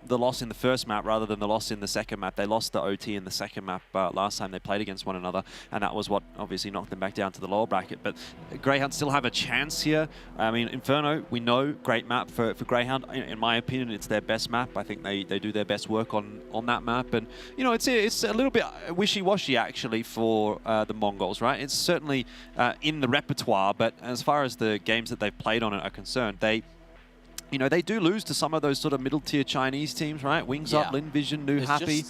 loss in the first map rather than the loss in the second map. They lost the OT in the second map last time they played against one another, and that was what obviously knocked them back down to the lower bracket. But Grayhound still have a chance here. I mean, Inferno, we know, great map for Grayhound. In my opinion, it's their best map. I think they do their best work on that map. And, you know, it's a little bit wishy-washy, actually, for the Mongols, right? It's certainly in the repertoire, but as far as the games that they've played on it are concerned, they you know, they do lose to some of those sort of middle-tier Chinese teams, right? Wings Up, Lin Vision, New Happy.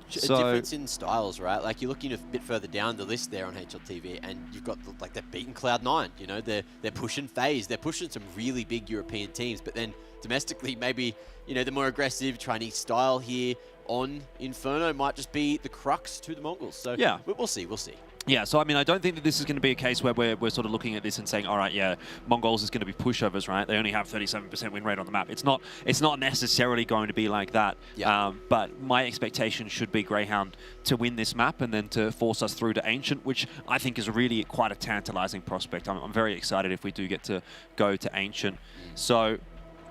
Just a difference in styles, right? Like you're looking a bit further down the list there on HLTV, and you've got like they're beating Cloud9. You know, they're pushing FaZe, they're pushing some really big European teams, but then domestically, maybe the more aggressive Chinese style here on Inferno might just be the crux to the Mongols. So yeah, we'll see. Yeah, so I mean, I don't think that this is going to be a case where we're sort of looking at this and saying, all right, yeah, Mongols is going to be pushovers, right? They only have 37% win rate on the map. It's not necessarily going to be like that. Yeah. But my expectation should be Grayhound to win this map and then to force us through to Ancient, which I think is really quite a tantalizing prospect. I'm very excited if we do get to go to Ancient. So,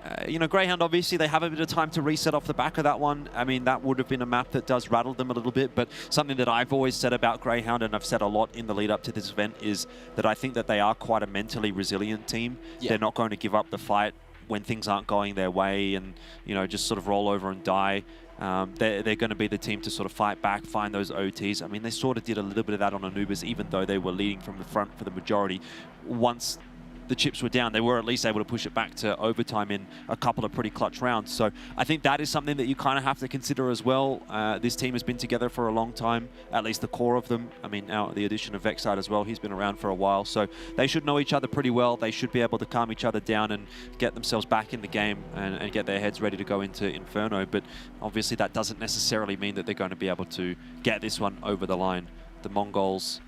Grayhound, obviously, they have a bit of time to reset off the back of that one. I mean, that would have been a map that does rattle them a little bit, but something that I've always said about Grayhound, and I've said a lot in the lead up to this event, is that I think that they are quite a mentally resilient team. Yeah. They're not going to give up the fight when things aren't going their way and, just sort of roll over and die. They're going to be the team to sort of fight back, find those OTs. I mean, they sort of did a little bit of that on Anubis, even though they were leading from the front for the majority. Once the chips were down, they were at least able to push it back to overtime in a couple of pretty clutch rounds. So I think that is something that you kind of have to consider as well. This team has been together for a long time, at least the core of them. I mean, now the addition of Vexite as well, he's been around for a while. So they should know each other pretty well. They should be able to calm each other down and get themselves back in the game and get their heads ready to go into Inferno. But obviously that doesn't necessarily mean that they're going to be able to get this one over the line. The Mongols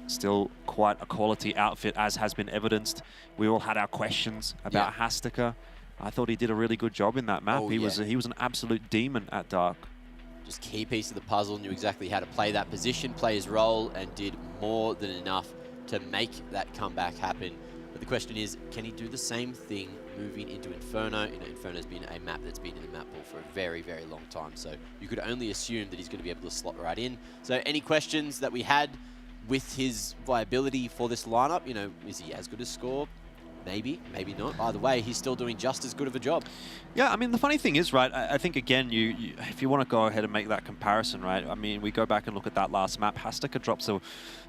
still quite a quality outfit, as has been evidenced. We all had our questions about Hastika. I thought he did a really good job in that map. He was an absolute demon at Dark. Just key piece of the puzzle, knew exactly how to play that position, play his role, and did more than enough to make that comeback happen. But the question is, can he do the same thing moving into Inferno? Inferno's been a map that's been in the map pool for a very, very long time, so you could only assume that he's going to be able to slot right in. So any questions that we had with his viability for this lineup, is he as good as Score? Maybe, maybe not. Either way, he's still doing just as good of a job. Yeah, I mean, the funny thing is, right, I think, again, if you want to go ahead and make that comparison, right, I mean, we go back and look at that last map, Hastika drops a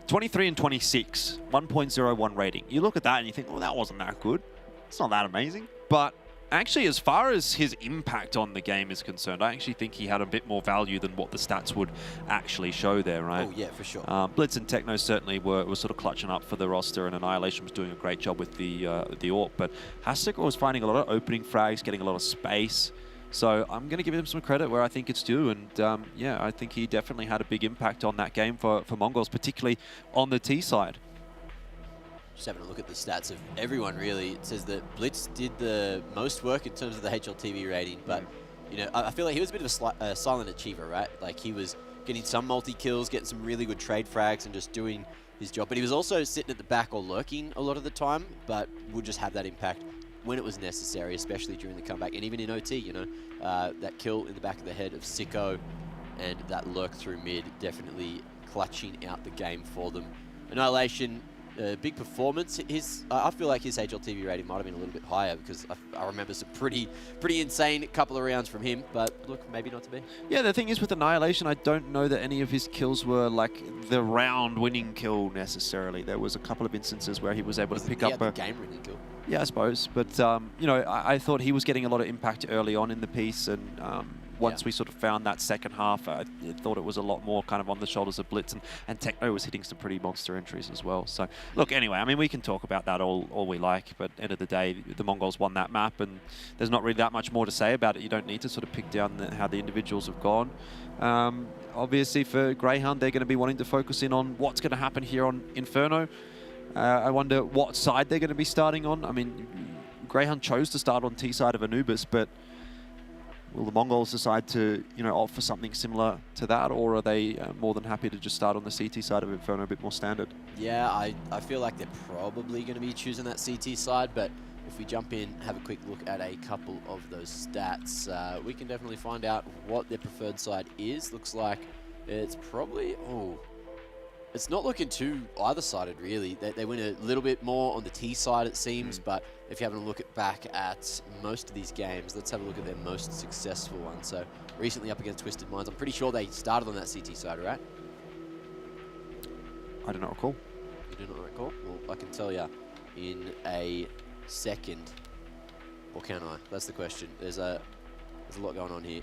23 and 26, 1.01 rating. You look at that and you think, well, that wasn't that good. It's not that amazing. But actually, as far as his impact on the game is concerned, I actually think he had a bit more value than what the stats would actually show there, right? Oh, yeah, for sure. Blitz and Techno certainly were sort of clutching up for the roster, and Annihilation was doing a great job with the AWP. But Hastika was finding a lot of opening frags, getting a lot of space. So I'm going to give him some credit where I think it's due. And yeah, I think he definitely had a big impact on that game for Mongols, particularly on the T side. Just having a look at the stats of everyone, really. It says that Blitz did the most work in terms of the HLTV rating, but I feel like he was a bit of a silent achiever, right? Like he was getting some multi-kills, getting some really good trade frags and just doing his job. But he was also sitting at the back or lurking a lot of the time, but would just have that impact when it was necessary, especially during the comeback. And even in OT, that kill in the back of the head of Sicko and that lurk through mid, definitely clutching out the game for them. Annihilation, big performance. I feel like his HLTV rating might have been a little bit higher because I remember some pretty insane couple of rounds from him, but look, maybe not to be. Yeah, the thing is with Annihilation, I don't know that any of his kills were like the round-winning kill necessarily. There was a couple of instances where he was able to pick up a game-winning kill. Yeah, I suppose, but I thought he was getting a lot of impact early on in the piece, and once we sort of found that second half, I thought it was a lot more kind of on the shoulders of Blitz, and Techno was hitting some pretty monster entries as well. So, look, anyway, I mean, we can talk about that all we like, but end of the day, the Mongols won that map, and there's not really that much more to say about it. You don't need to sort of pick down how the individuals have gone. Obviously, for Grayhound, they're going to be wanting to focus in on what's going to happen here on Inferno. I wonder what side they're going to be starting on. I mean, Grayhound chose to start on T side of Anubis, but will the Mongols decide to, opt for something similar to that, or are they more than happy to just start on the CT side of Inferno, a bit more standard? Yeah, I feel like they're probably going to be choosing that CT side, but if we jump in, have a quick look at a couple of those stats, we can definitely find out what their preferred side is. Looks like it's probably... It's not looking too either-sided, really. They win a little bit more on the T side, it seems, but if you're having a look back at most of these games, let's have a look at their most successful one. So, recently up against Twisted Minds, I'm pretty sure they started on that CT side, right? I do not recall. You do not recall? Well, I can tell you in a second. Or can I? That's the question. There's a lot going on here.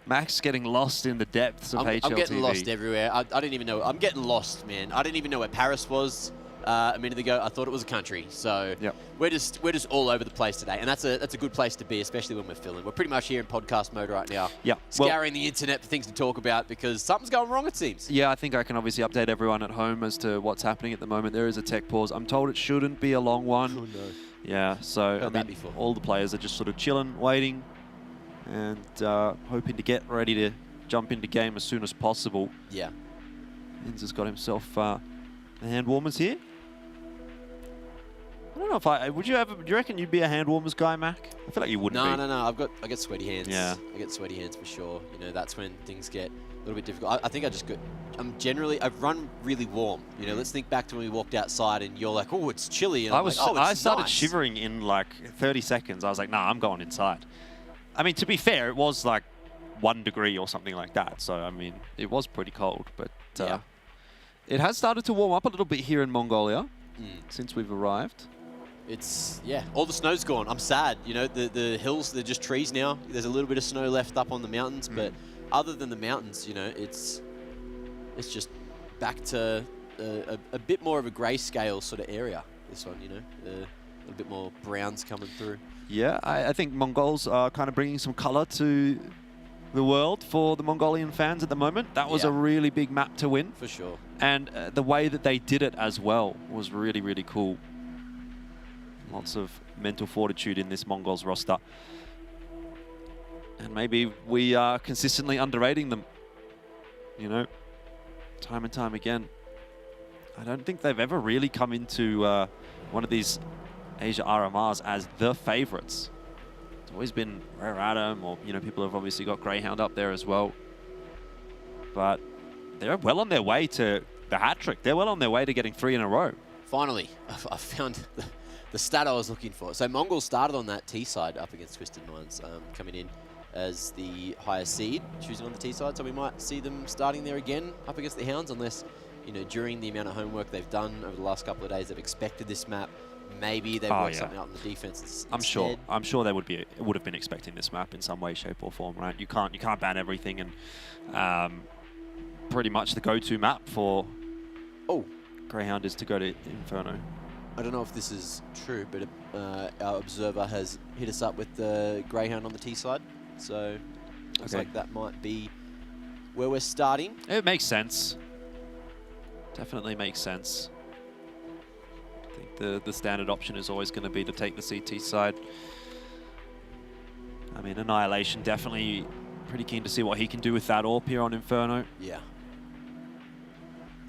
Max getting lost in the depths of HLTV. I'm getting lost everywhere. I didn't even know. I'm getting lost, man. I didn't even know where Paris was a minute ago. I thought it was a country. So we're just all over the place today, and that's a good place to be, especially when we're filming. We're pretty much here in podcast mode right now. Yeah, scouring the internet for things to talk about because something's going wrong, it seems. Yeah, I think I can obviously update everyone at home as to what's happening at the moment. There is a tech pause. I'm told it shouldn't be a long one. Oh no. Yeah, so I mean, all the players are just sort of chilling, waiting, and hoping to get ready to jump into game as soon as possible. Yeah. Inz has got himself the hand warmers here. I don't know if would you do you reckon you'd be a hand warmers guy, Mac? I feel like you wouldn't be. No. I get sweaty hands. Yeah. I get sweaty hands for sure. You know, that's when things get a little bit difficult. I think I've run really warm. You know, let's think back to when we walked outside and you're like, oh, it's chilly. And I started nice. shivering in like 30 seconds. I was like, nah, I'm going inside. I mean, to be fair, it was like 1 degree or something like that. So, I mean, it was pretty cold, but it has started to warm up a little bit here in Mongolia since we've arrived. It's, all the snow's gone. I'm sad. You know, the hills, they're just trees now. There's a little bit of snow left up on the mountains, but other than the mountains, you know, it's just back to a bit more of a grayscale sort of area, this one, you know. A little bit more browns coming through. Yeah, I think Mongols are kind of bringing some color to the world for the Mongolian fans at the moment. That was a really big map to win. For sure. And the way that they did it as well was really, really cool. Lots of mental fortitude in this Mongols roster. And maybe we are consistently underrating them. You know, time and time again. I don't think they've ever really come into one of these Asia RMRs as the favorites. It's always been Rare Atom, or, you know, people have obviously got Grayhound up there as well. But they're well on their way to the hat-trick. They're well on their way to getting 3 in a row. Finally, I found the stat I was looking for. So Mongol started on that T side up against Twisted Minds, coming in as the higher seed, choosing on the T side. So we might see them starting there again up against the Hounds, unless, you know, during the amount of homework they've done over the last couple of days, they've expected this map. Maybe they've worked something out on the defense instead. I'm sure they would have been expecting this map in some way, shape, or form, right? You can't ban everything, and pretty much the go-to map for Grayhound is to go to Inferno. I don't know if this is true, but our observer has hit us up with the Grayhound on the T side, so looks like that might be where we're starting. It makes sense. Definitely makes sense. I think the standard option is always going to be to take the CT side. I mean, Annihilation definitely pretty keen to see what he can do with that AWP here on Inferno. Yeah.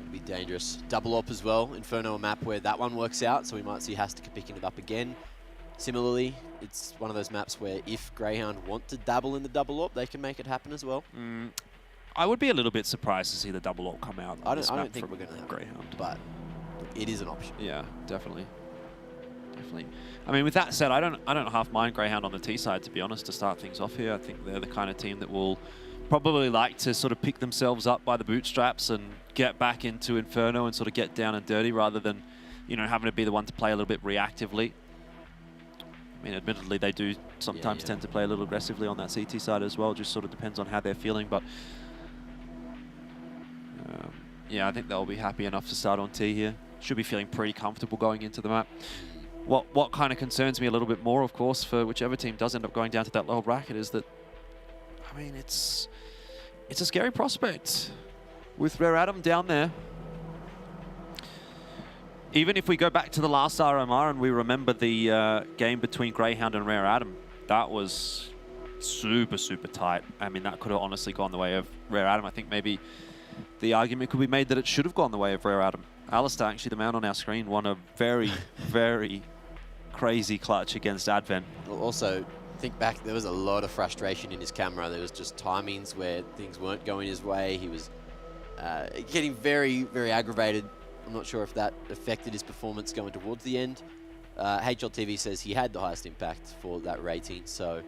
It'll be dangerous. Double AWP as well. Inferno, a map where that one works out, so we might see Hastika picking it up again. Similarly, it's one of those maps where if Grayhound want to dabble in the double AWP, they can make it happen as well. I would be a little bit surprised to see the double AWP come out. I don't think we're going to have Grayhound, but it is an option. Yeah, definitely. Definitely. I mean, with that said, I don't half mind Grayhound on the T side, to be honest, to start things off here. I think they're the kind of team that will probably like to sort of pick themselves up by the bootstraps and get back into Inferno and sort of get down and dirty rather than, you know, having to be the one to play a little bit reactively. I mean, admittedly, they do sometimes tend to play a little aggressively on that CT side as well. Just sort of depends on how they're feeling. But yeah, I think they'll be happy enough to start on T here. Should be feeling pretty comfortable going into the map. What kind of concerns me a little bit more, of course, for whichever team does end up going down to that lower bracket is that, I mean, it's a scary prospect with Rare Atom down there. Even if we go back to the last RMR and we remember the game between Grayhound and Rare Atom, that was super, super tight. I mean, that could have honestly gone the way of Rare Atom. I think maybe the argument could be made that it should have gone the way of Rare Atom. Alistair, actually, the man on our screen, won a very, very crazy clutch against Advent. Also, think back, there was a lot of frustration in his camera. There was just timings where things weren't going his way. He was getting very, very aggravated. I'm not sure if that affected his performance going towards the end. HLTV says he had the highest impact for that rating. So,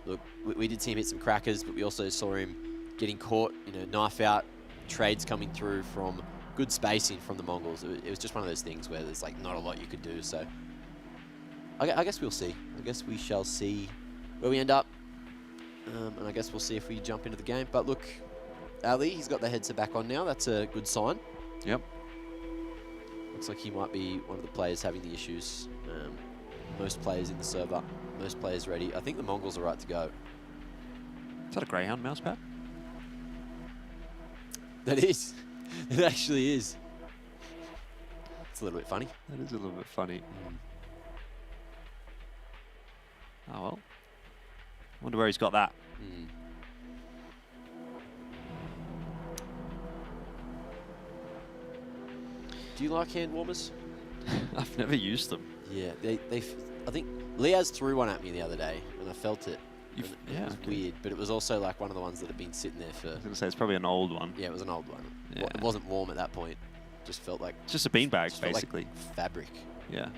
look, we did see him hit some crackers, but we also saw him getting caught, you know, knife out, trades coming through from good spacing from the Mongols. It was just one of those things where there's like not a lot you could do. So I guess we'll see. I guess we shall see where we end up. And I guess we'll see if we jump into the game. But look, Ali, he's got the headset back on now. That's a good sign. Yep. Looks like he might be one of the players having the issues. Most players in the server, most players ready. I think the Mongols are right to go. Is that a Grayhound mousepad? That is. It actually is. It's a little bit funny. That is a little bit funny. Oh well. Wonder where he's got that. Do you like hand warmers? I've never used them. Yeah, I think Liaz threw one at me the other day, and I felt it. It was weird, but it was also like one of the ones that had been sitting there for... I was going to say, it's probably an old one. Yeah, it was an old one. Yeah. It wasn't warm at that point. Just felt like... It's just a beanbag, basically. Like fabric. Yeah.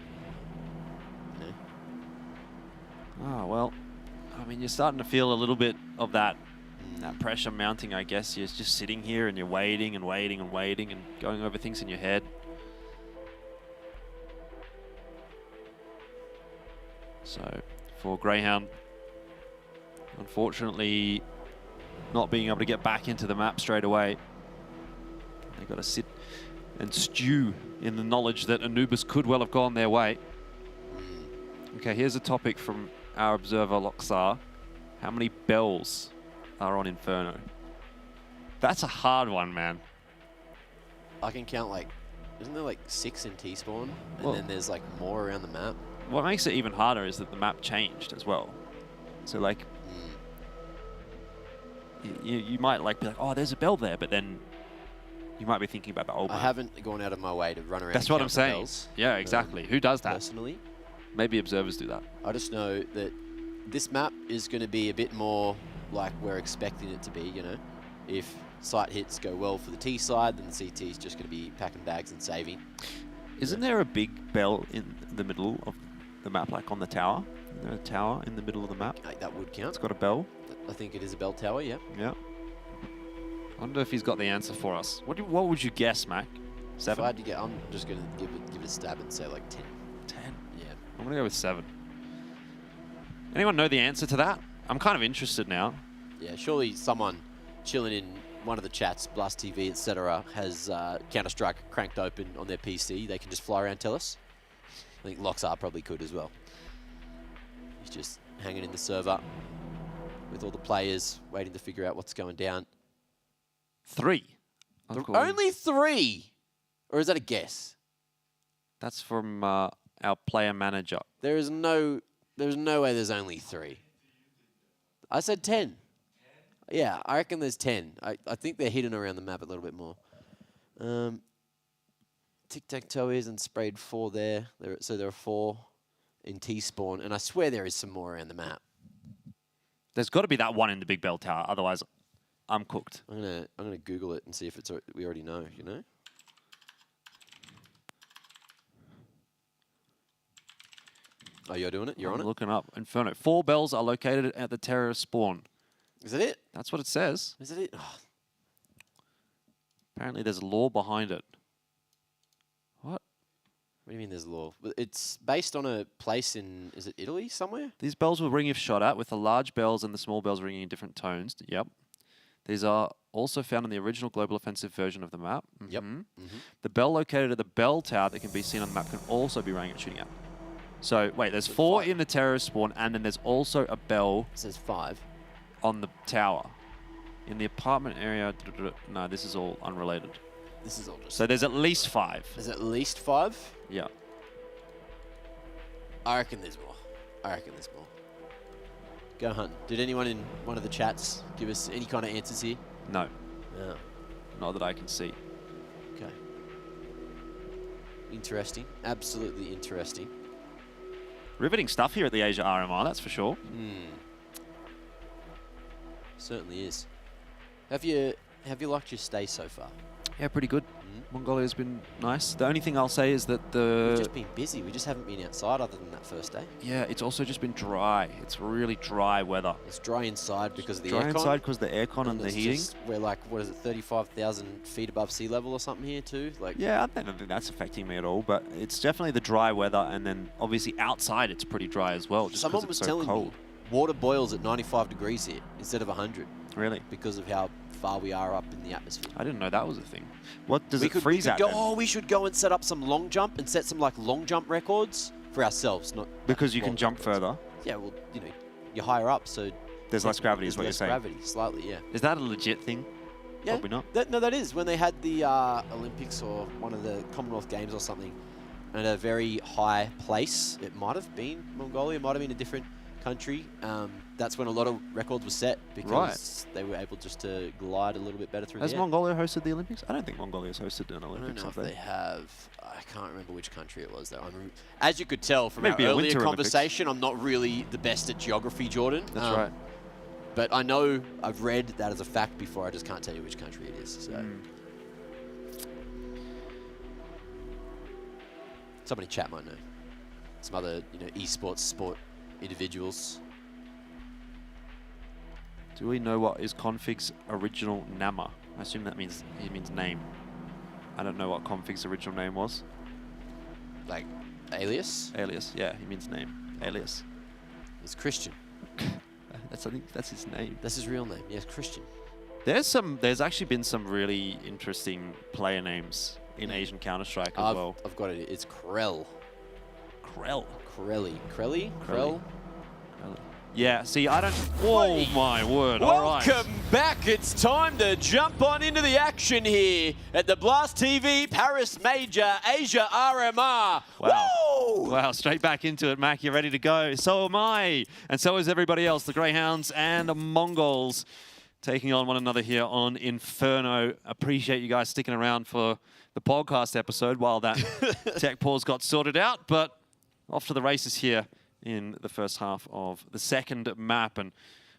You know? Oh, well, I mean, you're starting to feel a little bit of that pressure mounting, I guess. You're just sitting here and you're waiting and waiting and waiting and going over things in your head. So, for Grayhound, unfortunately, not being able to get back into the map straight away. They've got to sit and stew in the knowledge that Anubis could well have gone their way. Okay, here's a topic from our observer, Loxar. How many bells are on Inferno? That's a hard one, man. I can count like, isn't there like 6 in T-spawn? And then there's like more around the map? What makes it even harder is that the map changed as well. So like, you might like be like, oh, there's a bell there, but then you might be thinking about the old map. I haven't gone out of my way to run around. That's what I'm saying. Bells. Yeah, exactly. Who does that? Personally. Maybe observers do that. I just know that this map is going to be a bit more like we're expecting it to be, you know. If site hits go well for the T side, then the CT is just going to be packing bags and saving. Isn't there a big bell in the middle of the map, like on the tower? Is there a tower in the middle of the map? That would count. It's got a bell. I think it is a bell tower, yeah. Yeah. I wonder if he's got the answer for us. What would you guess, Mac? 7? If I had to get, I'm just going to give it a stab and say like 10. 10? Yeah. I'm going to go with 7. Anyone know the answer to that? I'm kind of interested now. Yeah, surely someone chilling in one of the chats, Blast TV, etc., has Counter-Strike cranked open on their PC. They can just fly around and tell us. I think Loxar probably could as well. He's just hanging in the server with all the players waiting to figure out what's going down. 3. Only 3? Or is that a guess? That's from our player manager. There's no way there's only 3. I said 10. Yeah, I reckon there's 10. I think they're hidden around the map a little bit more. Tic-tac-toe isn't sprayed 4 there. So there are 4 in T-spawn, and I swear there is some more around the map. There's got to be that one in the big bell tower, otherwise I'm cooked. I'm gonna Google it and see if we already know, you know? Oh, you're doing it? You're on it? I'm looking up. Inferno. 4 bells are located at the terrorist spawn. Is that it? That's what it says. Is that it? Oh. Apparently there's law behind it. What? What do you mean there's law? It's based on a place in, is it Italy somewhere? These bells will ring if shot at, with the large bells and the small bells ringing in different tones. Yep. These are also found in the original Global Offensive version of the map. Yep. The bell located at the bell tower that can be seen on the map can also be rang at shooting at. So, wait, there's 4 in the terrorist spawn, and then there's also a bell. It says 5. On the tower. In the apartment area, no, this is all unrelated. This is all just... So there's at least 5. There's at least 5? Yeah. I reckon there's more. I reckon there's more. Go hunt. Did anyone in one of the chats give us any kind of answers here? No. No. Not that I can see. Okay. Interesting. Absolutely interesting. Riveting stuff here at the Asia RMR, that's for sure. Certainly is. Have you liked your stay so far? Yeah, pretty good. Mongolia's been nice. The only thing I'll say is that We've just been busy. We just haven't been outside other than that first day. Yeah, it's also just been dry. It's really dry weather. It's dry inside because of the dry aircon. inside because the aircon and the heating. We're like, what is it, 35,000 feet above sea level or something here too? Like, yeah, I don't think that's affecting me at all, but it's definitely the dry weather, and then obviously outside it's pretty dry as well, just because it's so cold. Me water boils at 95 degrees here instead of 100. Really? Because of how far we are up in the atmosphere. I didn't know that was a thing. What does it freeze at? Oh, we should go and set up some long jump and set some like long jump records for ourselves, not because you can jump further. Yeah, well, you know, you're higher up, so there's less gravity, is what you're saying. Gravity, slightly, yeah. Is that a legit thing? Yeah. Probably not. No, that is when they had the Olympics or one of the Commonwealth Games or something, at a very high place. It might have been Mongolia, might have been a different country. That's when a lot of records were set because they were able just to glide a little bit better through the air. Has Mongolia hosted the Olympics? I don't think Mongolia's hosted an Olympics. I don't know if they have. I can't remember which country it was though. As you could tell from our earlier conversation, I'm not really the best at geography, Jordan. That's right. But I know I've read that as a fact before. I just can't tell you which country it is. So. Somebody in chat might know. Some other, esports sport individuals. Do we know what is Config's original Nama? I assume that means he means name. I don't know what Config's original name was. Like alias? Alias, yeah, he means name. Alias. It's Christian. I think that's his name. That's his real name. Yes, Christian. There's actually been some really interesting player names in Asian Counter-Strike as well. I've got it. It's Krell. Krell. Krelly. Krelly? Krell? Yeah, see, I don't... Oh, my word. Welcome back. It's time to jump on into the action here at the Blast TV Paris Major Asia RMR. Wow. Woo! Wow, straight back into it, Mac. You're ready to go. So am I. And so is everybody else, the Greyhounds and the Mongols, taking on one another here on Inferno. Appreciate you guys sticking around for the podcast episode while that tech pause got sorted out. But off to the races here in the first half of the second map. And,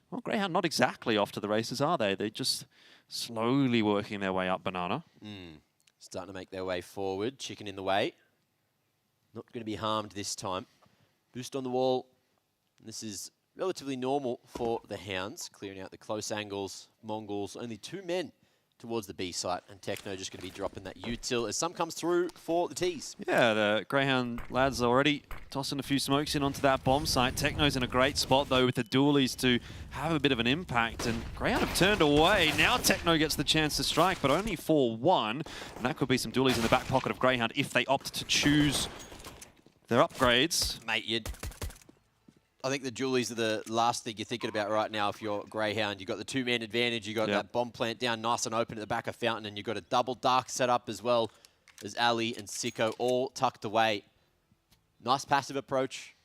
well, Greyhound not exactly off to the races, are they? They're just slowly working their way up Banana. Starting to make their way forward. Chicken in the way. Not going to be harmed this time. Boost on the wall. This is relatively normal for the Hounds, clearing out the close angles. Mongols, only 2 men towards the B site, and Techno just going to be dropping that util as some comes through for the T's. Yeah, the Greyhound lads already tossing a few smokes in onto that bomb site. Techno's in a great spot, though, with the dualies to have a bit of an impact, and Greyhound have turned away. Now Techno gets the chance to strike, but only for 1, and that could be some dualies in the back pocket of Greyhound if they opt to choose their upgrades. Mate, I think the dualies are the last thing you're thinking about right now if you're Greyhound. You've got the 2-man advantage. You've got that bomb plant down nice and open at the back of Fountain, and you've got a double dark set up as well as Ali and Sicko all tucked away. Nice passive approach.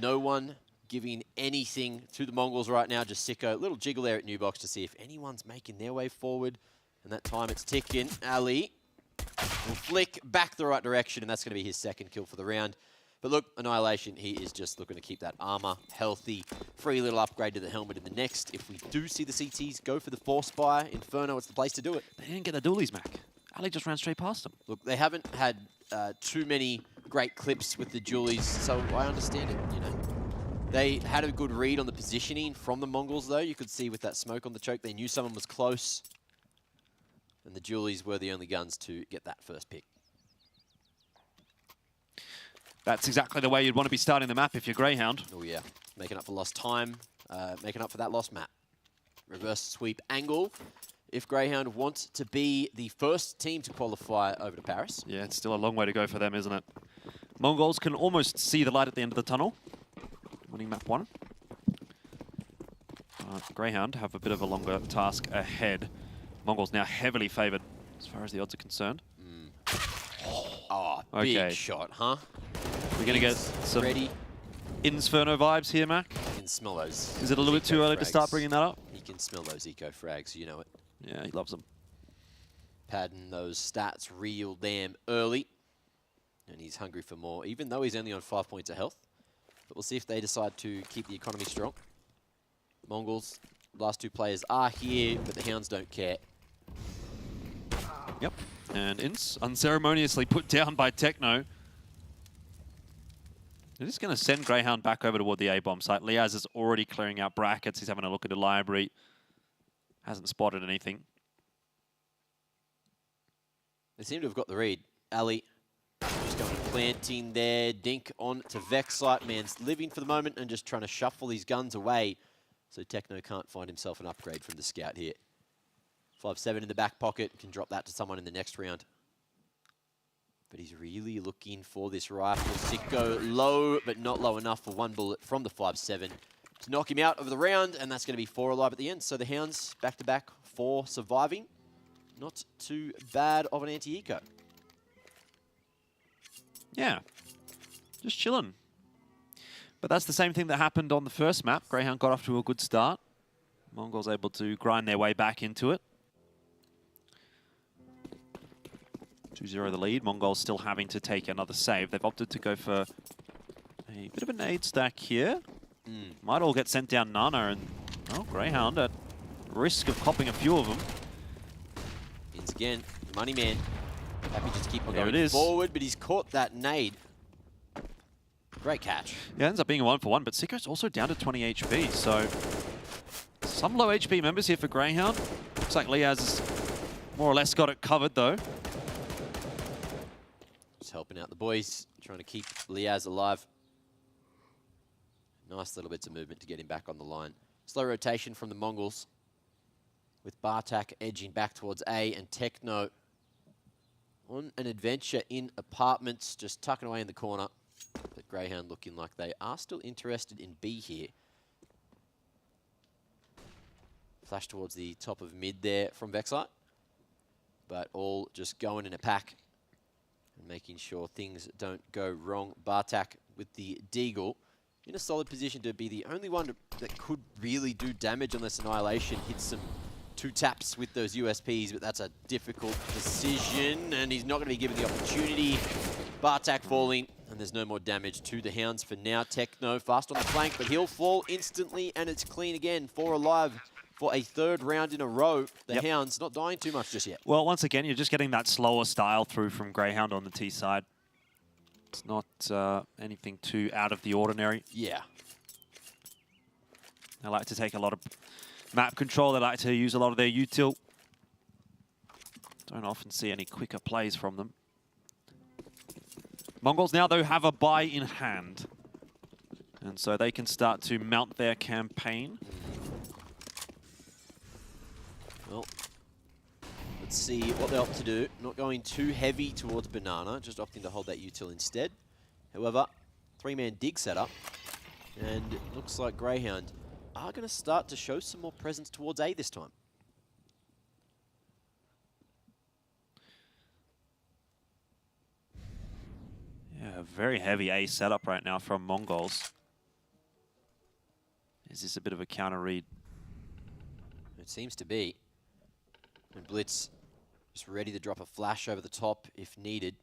No one giving anything to the Mongols right now, just Sicko. A little jiggle there at New Box to see if anyone's making their way forward. And that time it's ticking. Ali will flick back the right direction, and that's going to be his second kill for the round. But look, Annihilation, he is just looking to keep that armor healthy. Free little upgrade to the helmet in the next. If we do see the CTs go for the Force Spire, Inferno, it's the place to do it. They didn't get the dualies, Mac. Ali just ran straight past them. Look, they haven't had too many great clips with the dualies, so I understand it, They had a good read on the positioning from the Mongols, though. You could see with that smoke on the choke, they knew someone was close. And the dualies were the only guns to get that first pick. That's exactly the way you'd want to be starting the map if you're Greyhound. Oh, yeah. Making up for lost time, making up for that lost map. Reverse sweep angle. If Greyhound wants to be the first team to qualify over to Paris. Yeah, it's still a long way to go for them, isn't it? Mongols can almost see the light at the end of the tunnel. Winning map 1. Greyhound have a bit of a longer task ahead. Mongols now heavily favoured as far as the odds are concerned. Oh, big shot, huh? We're going to get some Inferno vibes here, Mac. You can smell those. Is it a little bit too early to start bringing that up? You can smell those eco frags, you know it. Yeah, he loves them. Padding those stats real damn early. And he's hungry for more, even though he's only on 5 points of health. But we'll see if they decide to keep the economy strong. Mongols, last 2 players are here, but the Hounds don't care. Yep. And Ince unceremoniously put down by Techno. They're just going to send Grayhound back over toward the A-bomb site. Liaz is already clearing out brackets. He's having a look at the library. Hasn't spotted anything. They seem to have got the read. Ali just going to planting there. Dink on to Vexite. Man's living for the moment and just trying to shuffle his guns away. So Techno can't find himself an upgrade from the scout here. 5-7 in the back pocket. Can drop that to someone in the next round. But he's really looking for this rifle. Sicko low, but not low enough for one bullet from the 5-7 to knock him out of the round, and that's going to be 4 alive at the end. So the Hounds back-to-back 4 surviving. Not too bad of an anti-eco. Yeah, just chilling. But that's the same thing that happened on the first map. Grayhound got off to a good start. MongolZ able to grind their way back into it. 2-0 the lead. MongolZ still having to take another save. They've opted to go for a bit of a nade stack here. Might all get sent down Nana, and oh, Grayhound at risk of copping a few of them. Ins again, the money man. Happy just keep on There going it is. forward, but he's caught that nade. Great catch. Yeah, ends up being a 1-for-1, but Sicko's also down to 20 HP, so some low HP members here for Grayhound. Looks like Liaz has more or less got it covered, though. Just helping out the boys, trying to keep Liaz alive. Nice little bits of movement to get him back on the line. Slow rotation from the Mongols, with Bartak edging back towards A, and Techno on an adventure in apartments, just tucking away in the corner. But Grayhound looking like they are still interested in B here. Flash towards the top of mid there from Vexite. But all just going in a pack and making sure things don't go wrong. Bartak with the Deagle in a solid position to be the only one that could really do damage unless Annihilation hits some 2 taps with those USPs, but that's a difficult decision, and he's not going to be given the opportunity. Bartak falling, and there's no more damage to the Hounds for now. Techno fast on the flank, but he'll fall instantly, and it's clean again. 4 alive for a 3rd round in a row. The Hounds not dying too much just yet. Well, once again, you're just getting that slower style through from Grayhound on the T side. It's not anything too out of the ordinary. Yeah. They like to take a lot of map control. They like to use a lot of their util. Don't often see any quicker plays from them. Mongols now, though, have a buy in hand. And so they can start to mount their campaign. Well, let's see what they opt to do. Not going too heavy towards Banana, just opting to hold that util instead. However, 3-man dig setup. And it looks like Grayhound are going to start to show some more presence towards A this time. Yeah, very heavy A setup right now from MongolZ. Is this a bit of a counter read? It seems to be. And Blitz just ready to drop a flash over the top if needed.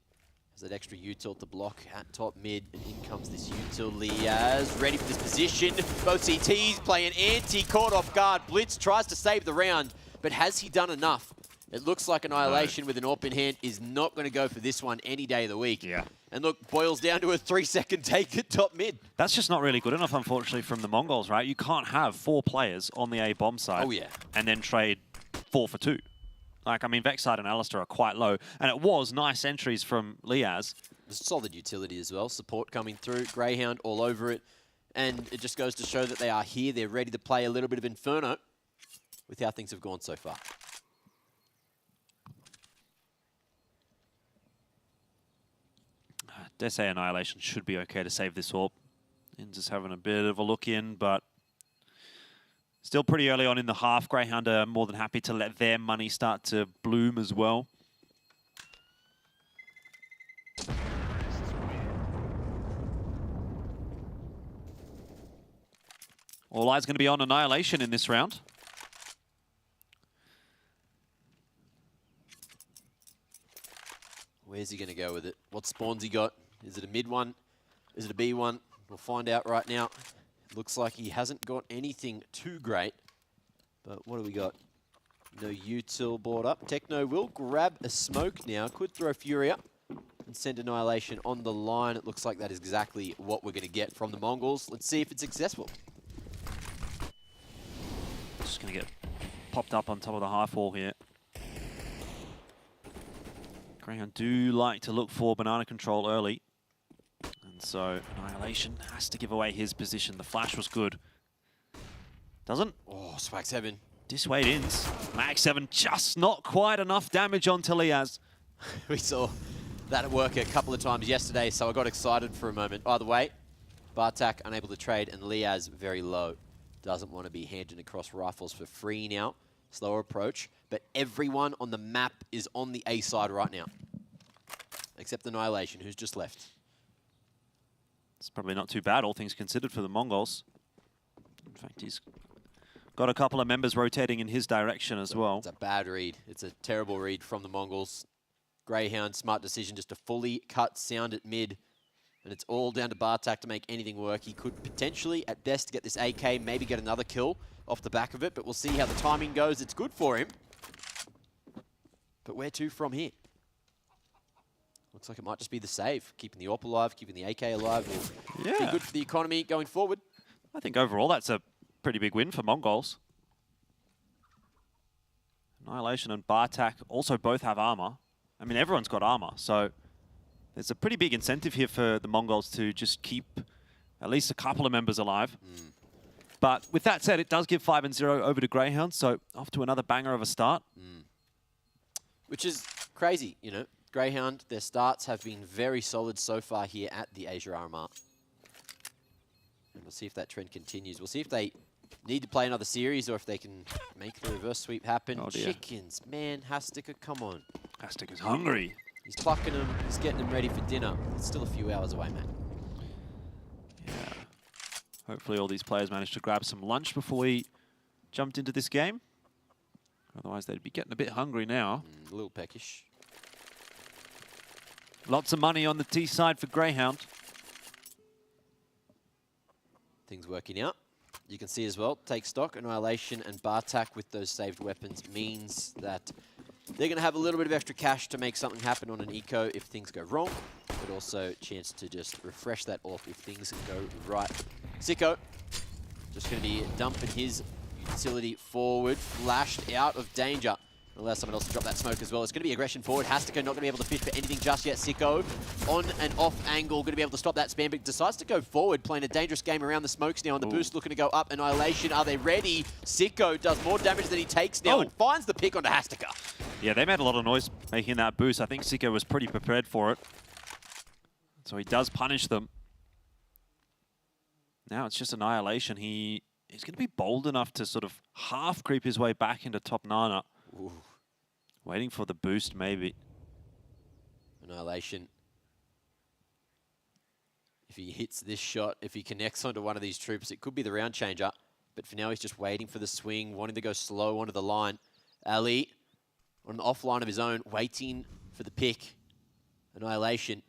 Has that extra util to block at top mid, and in comes this util. Liaz ready for this position. Both CTs playing anti, caught off guard. Blitz tries to save the round, but has he done enough? It looks like Annihilation with an AWP in hand is not going to go for this one any day of the week. Yeah. And look, boils down to a 3-second take at top mid. That's just not really good enough, unfortunately, from the Mongols, right? You can't have 4 players on the A bomb side. Oh, yeah. And then trade 4 for 2. Like, I mean, Vexite and Alistair are quite low. And it was nice entries from Liaz. Solid utility as well. Support coming through. Grayhound all over it. And it just goes to show that they are here. They're ready to play a little bit of Inferno with how things have gone so far. Dare say Annihilation should be okay to save this AWP. And just having a bit of a look in, but still pretty early on in the half. Grayhound are more than happy to let their money start to bloom as well. All eyes going to be on Annihilation in this round. Where's he going to go with it? What spawns he got? Is it a mid one? Is it a B one? We'll find out right now. Looks like he hasn't got anything too great. But what do we got? No util board up. Techno will grab a smoke now. Could throw Furia and send Annihilation on the line. It looks like that is exactly what we're going to get from the Mongols. Let's see if it's successful. Just going to get popped up on top of the half wall here. Grayhound do like to look for banana control early. And so Annihilation has to give away his position. The flash was good. Doesn't? Oh, Swag 7. Dissuade ins. Mag 7 just not quite enough damage on Liaz. We saw that work a couple of times yesterday, so I got excited for a moment. Either way, Bartak unable to trade, and Liaz very low. Doesn't want to be handing across rifles for free now. Slower approach, but everyone on the map is on the A side right now. Except Annihilation, who's just left. It's probably not too bad, all things considered, for the Mongols. In fact, he's got a couple of members rotating in his direction as well. It's a bad read. It's a terrible read from the Mongols. Grayhound, smart decision just to fully cut sound at mid. And it's all down to Bartak to make anything work. He could potentially, at best, get this AK, maybe get another kill off the back of it, but we'll see how the timing goes. It's good for him. But where to from here? Looks like it might just be the save. Keeping the AWP alive, keeping the AK alive will be good for the economy going forward. I think overall that's a pretty big win for Mongols. Annihilation and Bartak also both have armor. I mean, everyone's got armor, so there's a pretty big incentive here for the Mongols to just keep at least a couple of members alive. But with that said, it does give 5-0 over to Grayhound, so off to another banger of a start. Which is crazy, you know. Grayhound, their starts have been very solid so far here at the Asia RMR. And we'll see if that trend continues. We'll see if they need to play another series or if they can make the reverse sweep happen. Oh dear. Chickens, man, Hastika, come on. Hastika's hungry. He's plucking them, he's getting them ready for dinner. It's still a few hours away, man. Yeah. Hopefully all these players managed to grab some lunch before we jumped into this game. Otherwise they'd be getting a bit hungry now. A little peckish. Lots of money on the T side for Grayhound. Things working out. You can see as well, take stock, Annihilation and Bartak with those saved weapons means that they're going to have a little bit of extra cash to make something happen on an eco if things go wrong, but also a chance to just refresh that off if things go right. Sicko just going to be dumping his utility forward, flashed out of danger. Allow someone else to drop that smoke as well. It's going to be aggression forward. Hastika not going to be able to fish for anything just yet. Sicko on and off angle, going to be able to stop that spam, but decides to go forward, playing a dangerous game around the smokes now, and the boost looking to go up. Annihilation, are they ready? Sicko does more damage than he takes now and finds the pick onto Hastika. Yeah, they made a lot of noise making that boost. I think Sicko was pretty prepared for it. So he does punish them. Now it's just Annihilation. He's going to be bold enough to sort of half creep his way back into top Nana. Ooh. Waiting for the boost, maybe. Annihilation. If he hits this shot, if he connects onto one of these troops, it could be the round changer. But for now, he's just waiting for the swing, wanting to go slow onto the line. Ali, on an offline of his own, waiting for the pick. Annihilation.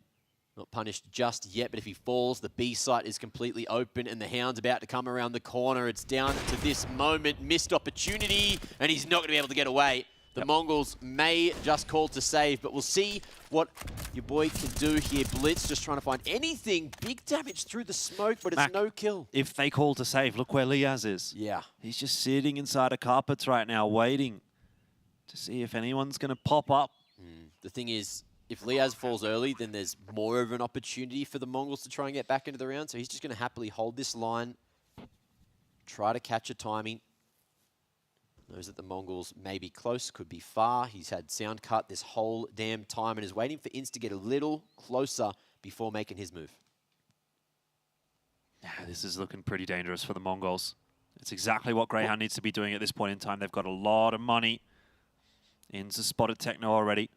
Not punished just yet, but if he falls, the B site is completely open and the Hound's about to come around the corner. It's down to this moment. Missed opportunity, and he's not going to be able to get away. The Mongols may just call to save, but we'll see what your boy can do here. Blitz just trying to find anything. Big damage through the smoke, but it's no kill. If they call to save, look where Liaz is. Yeah. He's just sitting inside of carpets right now, waiting to see if anyone's going to pop up. The thing is, if Liaz falls early, then there's more of an opportunity for the Mongols to try and get back into the round. So he's just going to happily hold this line, try to catch a timing. Knows that the Mongols may be close, could be far. He's had sound cut this whole damn time and is waiting for Inns to get a little closer before making his move. Yeah, this is looking pretty dangerous for the Mongols. It's exactly what Grayhound needs to be doing at this point in time. They've got a lot of money. Inns has spotted Techno already.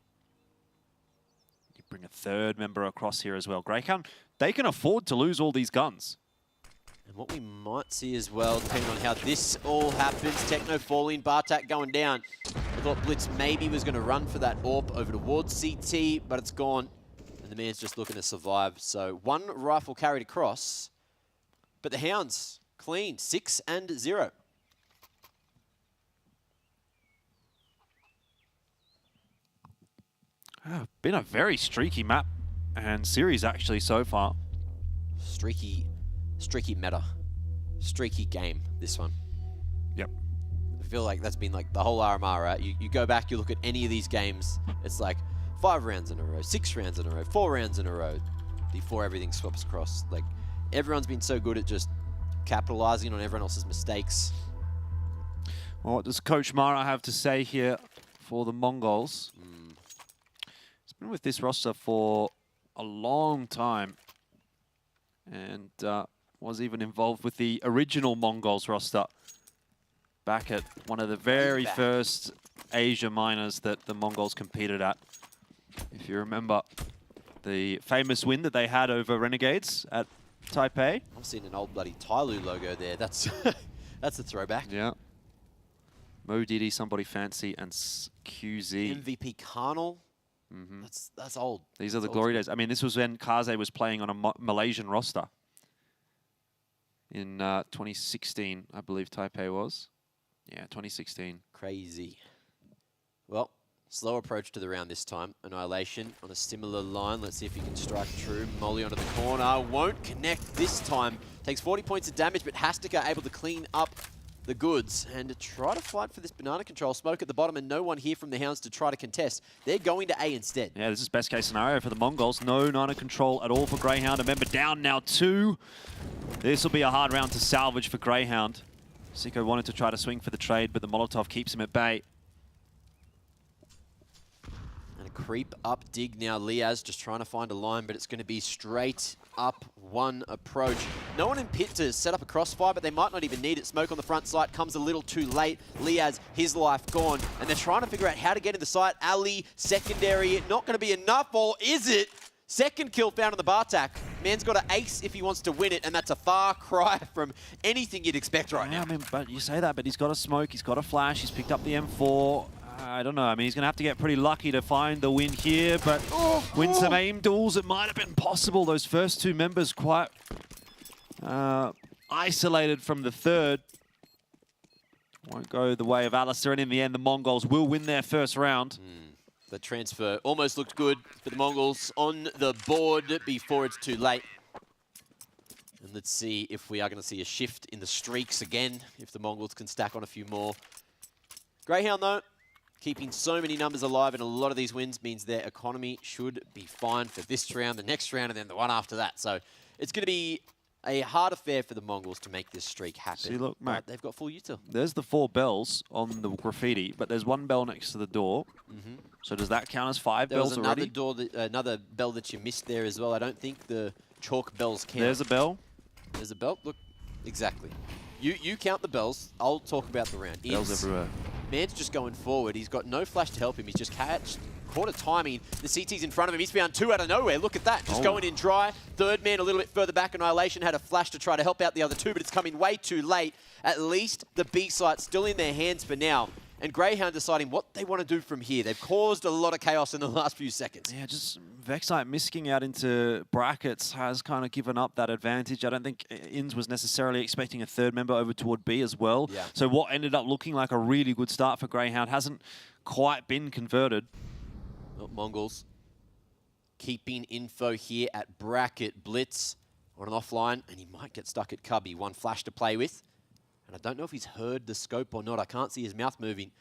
You bring a third member across here as well. Grayhound, they can afford to lose all these guns. And what we might see as well, depending on how this all happens, Techno falling, Bartak going down. I thought Blitz maybe was going to run for that AWP over towards CT, but it's gone. And the man's just looking to survive. So one rifle carried across, but the Hounds clean, 6-0. Been a very streaky map and series actually so far. Streaky meta. Streaky game, this one. Yep. I feel like that's been like the whole RMR, right? You go back, you look at any of these games, it's like 5 rounds in a row, 6 rounds in a row, 4 rounds in a row before everything swaps across. Like, everyone's been so good at just capitalizing on everyone else's mistakes. Well, what does Coach Mara have to say here for the Mongols? He's been with this roster for a long time and was even involved with the original Mongols roster back at one of the very first Asia minors that the Mongols competed at. If you remember the famous win that they had over Renegades at Taipei. I'm seeing an old bloody TYLOO logo there. That's that's a throwback. Yeah. Mo Didi, Somebody Fancy, and QZ. MVP Carnal. That's old. These are the glory days. I mean, this was when Kaze was playing on a Malaysian roster. In 2016, I believe Taipei was. Yeah, 2016. Crazy. Well, slow approach to the round this time. Annihilation on a similar line. Let's see if he can strike true. Molly onto the corner. Won't connect this time. Takes 40 points of damage, but Hastika able to clean up the goods and to try to fight for this banana control. Smoke at the bottom and no one here from the Hounds to try to contest. They're going to A instead. Yeah, this is best case scenario for the Mongols. No Nana control at all for Grayhound. A member down now 2. This will be a hard round to salvage for Grayhound. Sicko wanted to try to swing for the trade, but the Molotov keeps him at bay. And a creep up dig now. Liaz just trying to find a line, but it's going to be straight up one approach. No one in pit to set up a crossfire, but they might not even need it. Smoke on the front side comes a little too late. Liaz, his life gone, and they're trying to figure out how to get in the site. Ali, secondary, not going to be enough, or is it? Second kill found on the Bartak. Man's got an ace if he wants to win it, and that's a far cry from anything you'd expect right now. I mean, but you say that, but he's got a smoke, he's got a flash, he's picked up the M4. I don't know. I mean, he's going to have to get pretty lucky to find the win here, but win some aim duels, it might have been possible. Those first 2 members quite isolated from the third. Won't go the way of Alistair, and in the end, the Mongols will win their first round. The transfer almost looked good for the Mongols on the board before it's too late. And let's see if we are going to see a shift in the streaks again, if the Mongols can stack on a few more. Grayhound, though, keeping so many numbers alive, and a lot of these wins means their economy should be fine for this round, the next round, and then the one after that. So it's going to be a hard affair for the Mongols to make this streak happen. See, look, Matt, they've got full util. There's the 4 bells on the graffiti, but there's 1 bell next to the door. So does that count as 5 bells already? There was another bell that you missed there as well. I don't think the chalk bells count. There's a bell. There's a bell. Look, exactly. You count the bells. I'll talk about the round. Bells everywhere. Man's just going forward. He's got no flash to help him. He's just caught a timing. The CT's in front of him. He's found 2 out of nowhere. Look at that. Just going in dry. Third man a little bit further back. Annihilation had a flash to try to help out the other 2, but it's coming way too late. At least the B site's still in their hands for now. And Grayhound deciding what they want to do from here. They've caused a lot of chaos in the last few seconds. Yeah, just Vexite misking out into brackets has kind of given up that advantage. I don't think Inns was necessarily expecting a 3rd member over toward B as well. Yeah. So what ended up looking like a really good start for Grayhound hasn't quite been converted. Well, Mongols keeping info here at bracket. Blitz on an offline, and he might get stuck at Cubby. 1 flash to play with. And I don't know if he's heard the scope or not. I can't see his mouth moving.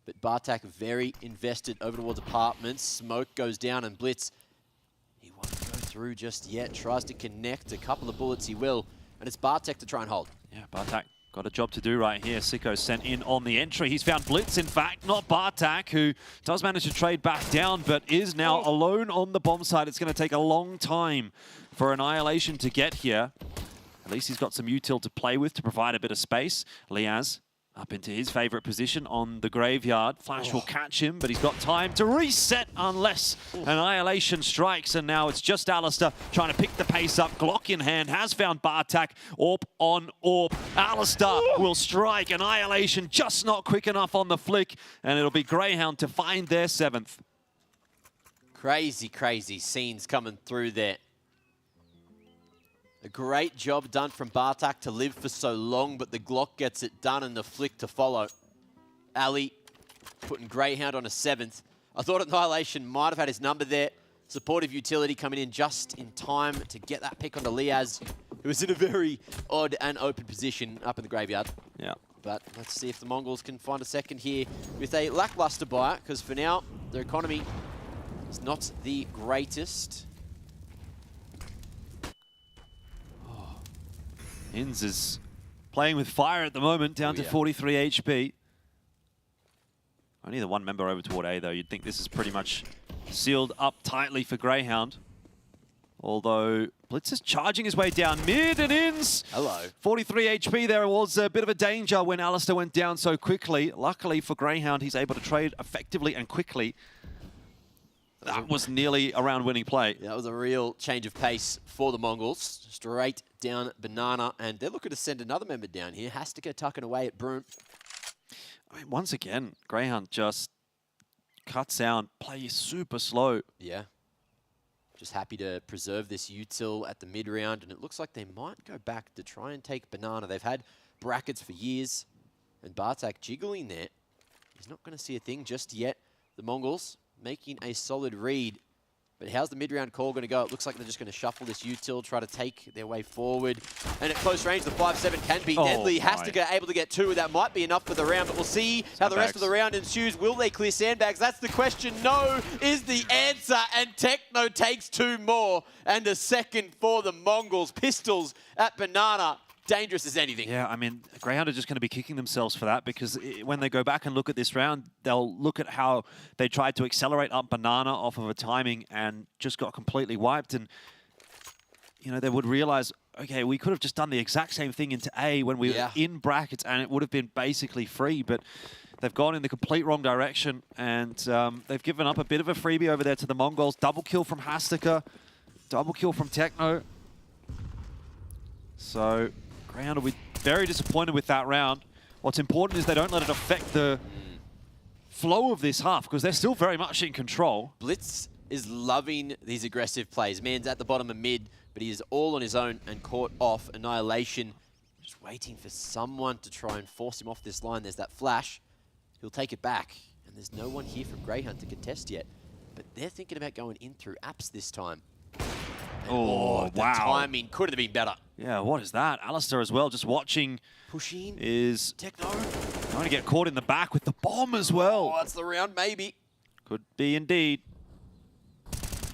But Bartak very invested over towards apartments. Smoke goes down, and Blitz, he won't go through just yet. Tries to connect. A couple of bullets he will. And it's Bartak to try and hold. Yeah, Bartak got a job to do right here. Sicko sent in on the entry. He's found Blitz, in fact, not Bartak, who does manage to trade back down, but is now alone on the bomb site. It's going to take a long time for Annihilation to get here. At least he's got some util to play with to provide a bit of space. Liaz up into his favorite position on the graveyard. Flash will catch him, but he's got time to reset unless Annihilation strikes. And now it's just Alistair trying to pick the pace up. Glock in hand, has found Bartak. Orp on Orp. Alistair will strike. Annihilation just not quick enough on the flick. And it'll be Grayhound to find their 7th. Crazy, crazy scenes coming through there. A great job done from Bartak to live for so long, but the Glock gets it done and the flick to follow. Ali putting Grayhound on a 7th. I thought Annihilation might have had his number there. Supportive utility coming in just in time to get that pick onto Liaz, who was in a very odd and open position up in the graveyard. Yeah. But let's see if the Mongols can find a second here with a lackluster buy, because for now, their economy is not the greatest. Inz is playing with fire at the moment, down to 43 HP. Only the one member over toward A, though. You'd think this is pretty much sealed up tightly for Grayhound. Although Blitz is charging his way down mid, and Inz. Hello. 43 HP. There was a bit of a danger when Alistair went down so quickly. Luckily for Grayhound, he's able to trade effectively and quickly. That was nearly a round-winning play. That was a real change of pace for the Mongols. Straight down Banana, and they're looking to send another member down here. Has to go tucking away at Broom. I mean, once again, Grayhound just cuts out, plays super slow. Yeah. Just happy to preserve this util at the mid-round, and it looks like they might go back to try and take Banana. They've had brackets for years, and Bartak jiggling there. He's not going to see a thing just yet. The Mongols making a solid read. But how's the mid-round call going to go? It looks like they're just going to shuffle this util, try to take their way forward. And at close range, the 5-7 can be deadly. Has to get able to get 2. That might be enough for the round, but we'll see how the rest of the round ensues. Will they clear sandbags? That's the question. No is the answer, and Techno takes 2 more. And a second for the Mongols. Pistols at Banana. Dangerous as anything. Yeah, I mean, Greyhound are just going to be kicking themselves for that, because when they go back and look at this round, they'll look at how they tried to accelerate up Banana off of a timing and just got completely wiped. And, you know, they would realize, okay, we could have just done the exact same thing into A when we were in brackets, and it would have been basically free. But they've gone in the complete wrong direction, and they've given up a bit of a freebie over there to the Mongols. Double kill from Hastika, double kill from Techno. So Greyhound will be very disappointed with that round. What's important is they don't let it affect the flow of this half, because they're still very much in control. Blitz is loving these aggressive plays. Man's at the bottom of mid, but he is all on his own and caught off. Annihilation just waiting for someone to try and force him off this line. There's that flash. He'll take it back, and there's no one here from Greyhound to contest yet. But they're thinking about going in through apps this time. Oh, the wow. timing couldn't have been better. Yeah, what is that? Alistair as well, just watching. Pushing. Is Techno going to get caught in the back with the bomb as well. Oh, that's the round, maybe. Could be indeed.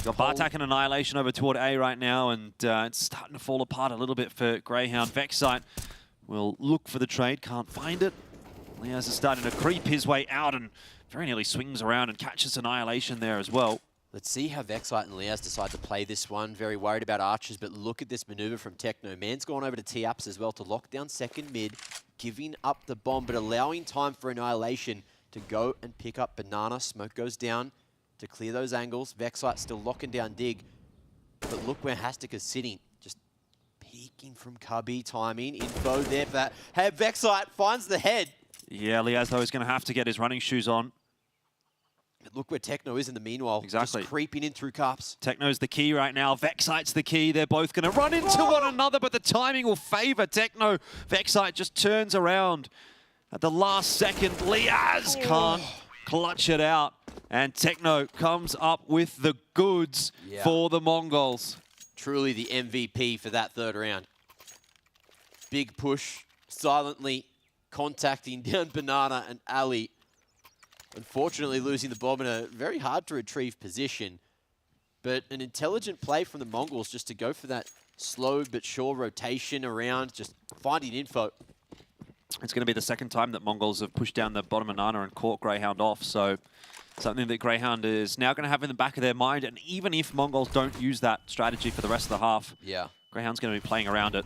Got Bartak and Annihilation over toward A right now, and it's starting to fall apart a little bit for Greyhound. Vexite will look for the trade, can't find it. Liaz is starting to creep his way out and very nearly swings around and catches Annihilation there as well. Let's see how Vexite and Liaz decide to play this one. Very worried about Archers, but look at this maneuver from Techno. Man's gone over to T-Ups as well to lock down second mid, giving up the bomb, but allowing time for Annihilation to go and pick up Banana. Smoke goes down to clear those angles. Vexite still locking down Dig, but look where Hastika's sitting. Just peeking from Cubby, timing, info there for that. Hey, Vexite finds the head. Yeah, Liaz though is going to have to get his running shoes on. Look where Techno is in the meanwhile. Exactly. Just creeping in through cups. Techno's the key right now. Vexite's the key. They're both going to run into one another, but the timing will favor Techno. Vexite just turns around at the last second. Liaz can't clutch it out. And Techno comes up with the goods for the Mongols. Truly the MVP for that third round. Big push, silently contacting down Banana and Ali. Unfortunately, losing the bomb in a very hard to retrieve position. But an intelligent play from the Mongols just to go for that slow but sure rotation around, just finding info. It's going to be the second time that Mongols have pushed down the bottom of Nana and caught Greyhound off. So something that Greyhound is now going to have in the back of their mind. And even if Mongols don't use that strategy for the rest of the half, Greyhound's going to be playing around it.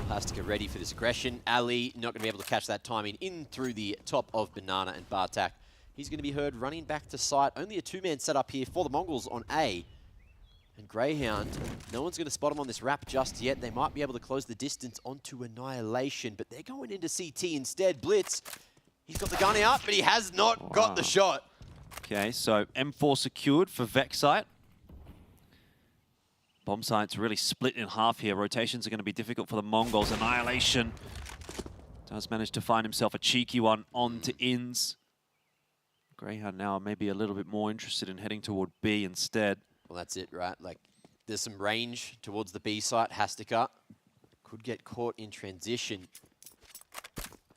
Has to get ready for this aggression. Ali not going to be able to catch that timing in through the top of Banana and Bartak. He's going to be heard running back to site. Only a 2-man setup here for the Mongols on A. And Greyhound, no one's going to spot him on this wrap just yet. They might be able to close the distance onto Annihilation, but they're going into CT instead. Blitz, he's got the gun out, but he has not got the shot. Okay, so M4 secured for Vexite. Bomb site's really split in half here. Rotations are going to be difficult for the Mongols. Annihilation does manage to find himself a cheeky one onto Inz. Grayhound now maybe a little bit more interested in heading toward B instead. Well, that's it, right? Like, there's some range towards the B site. Hastika could get caught in transition.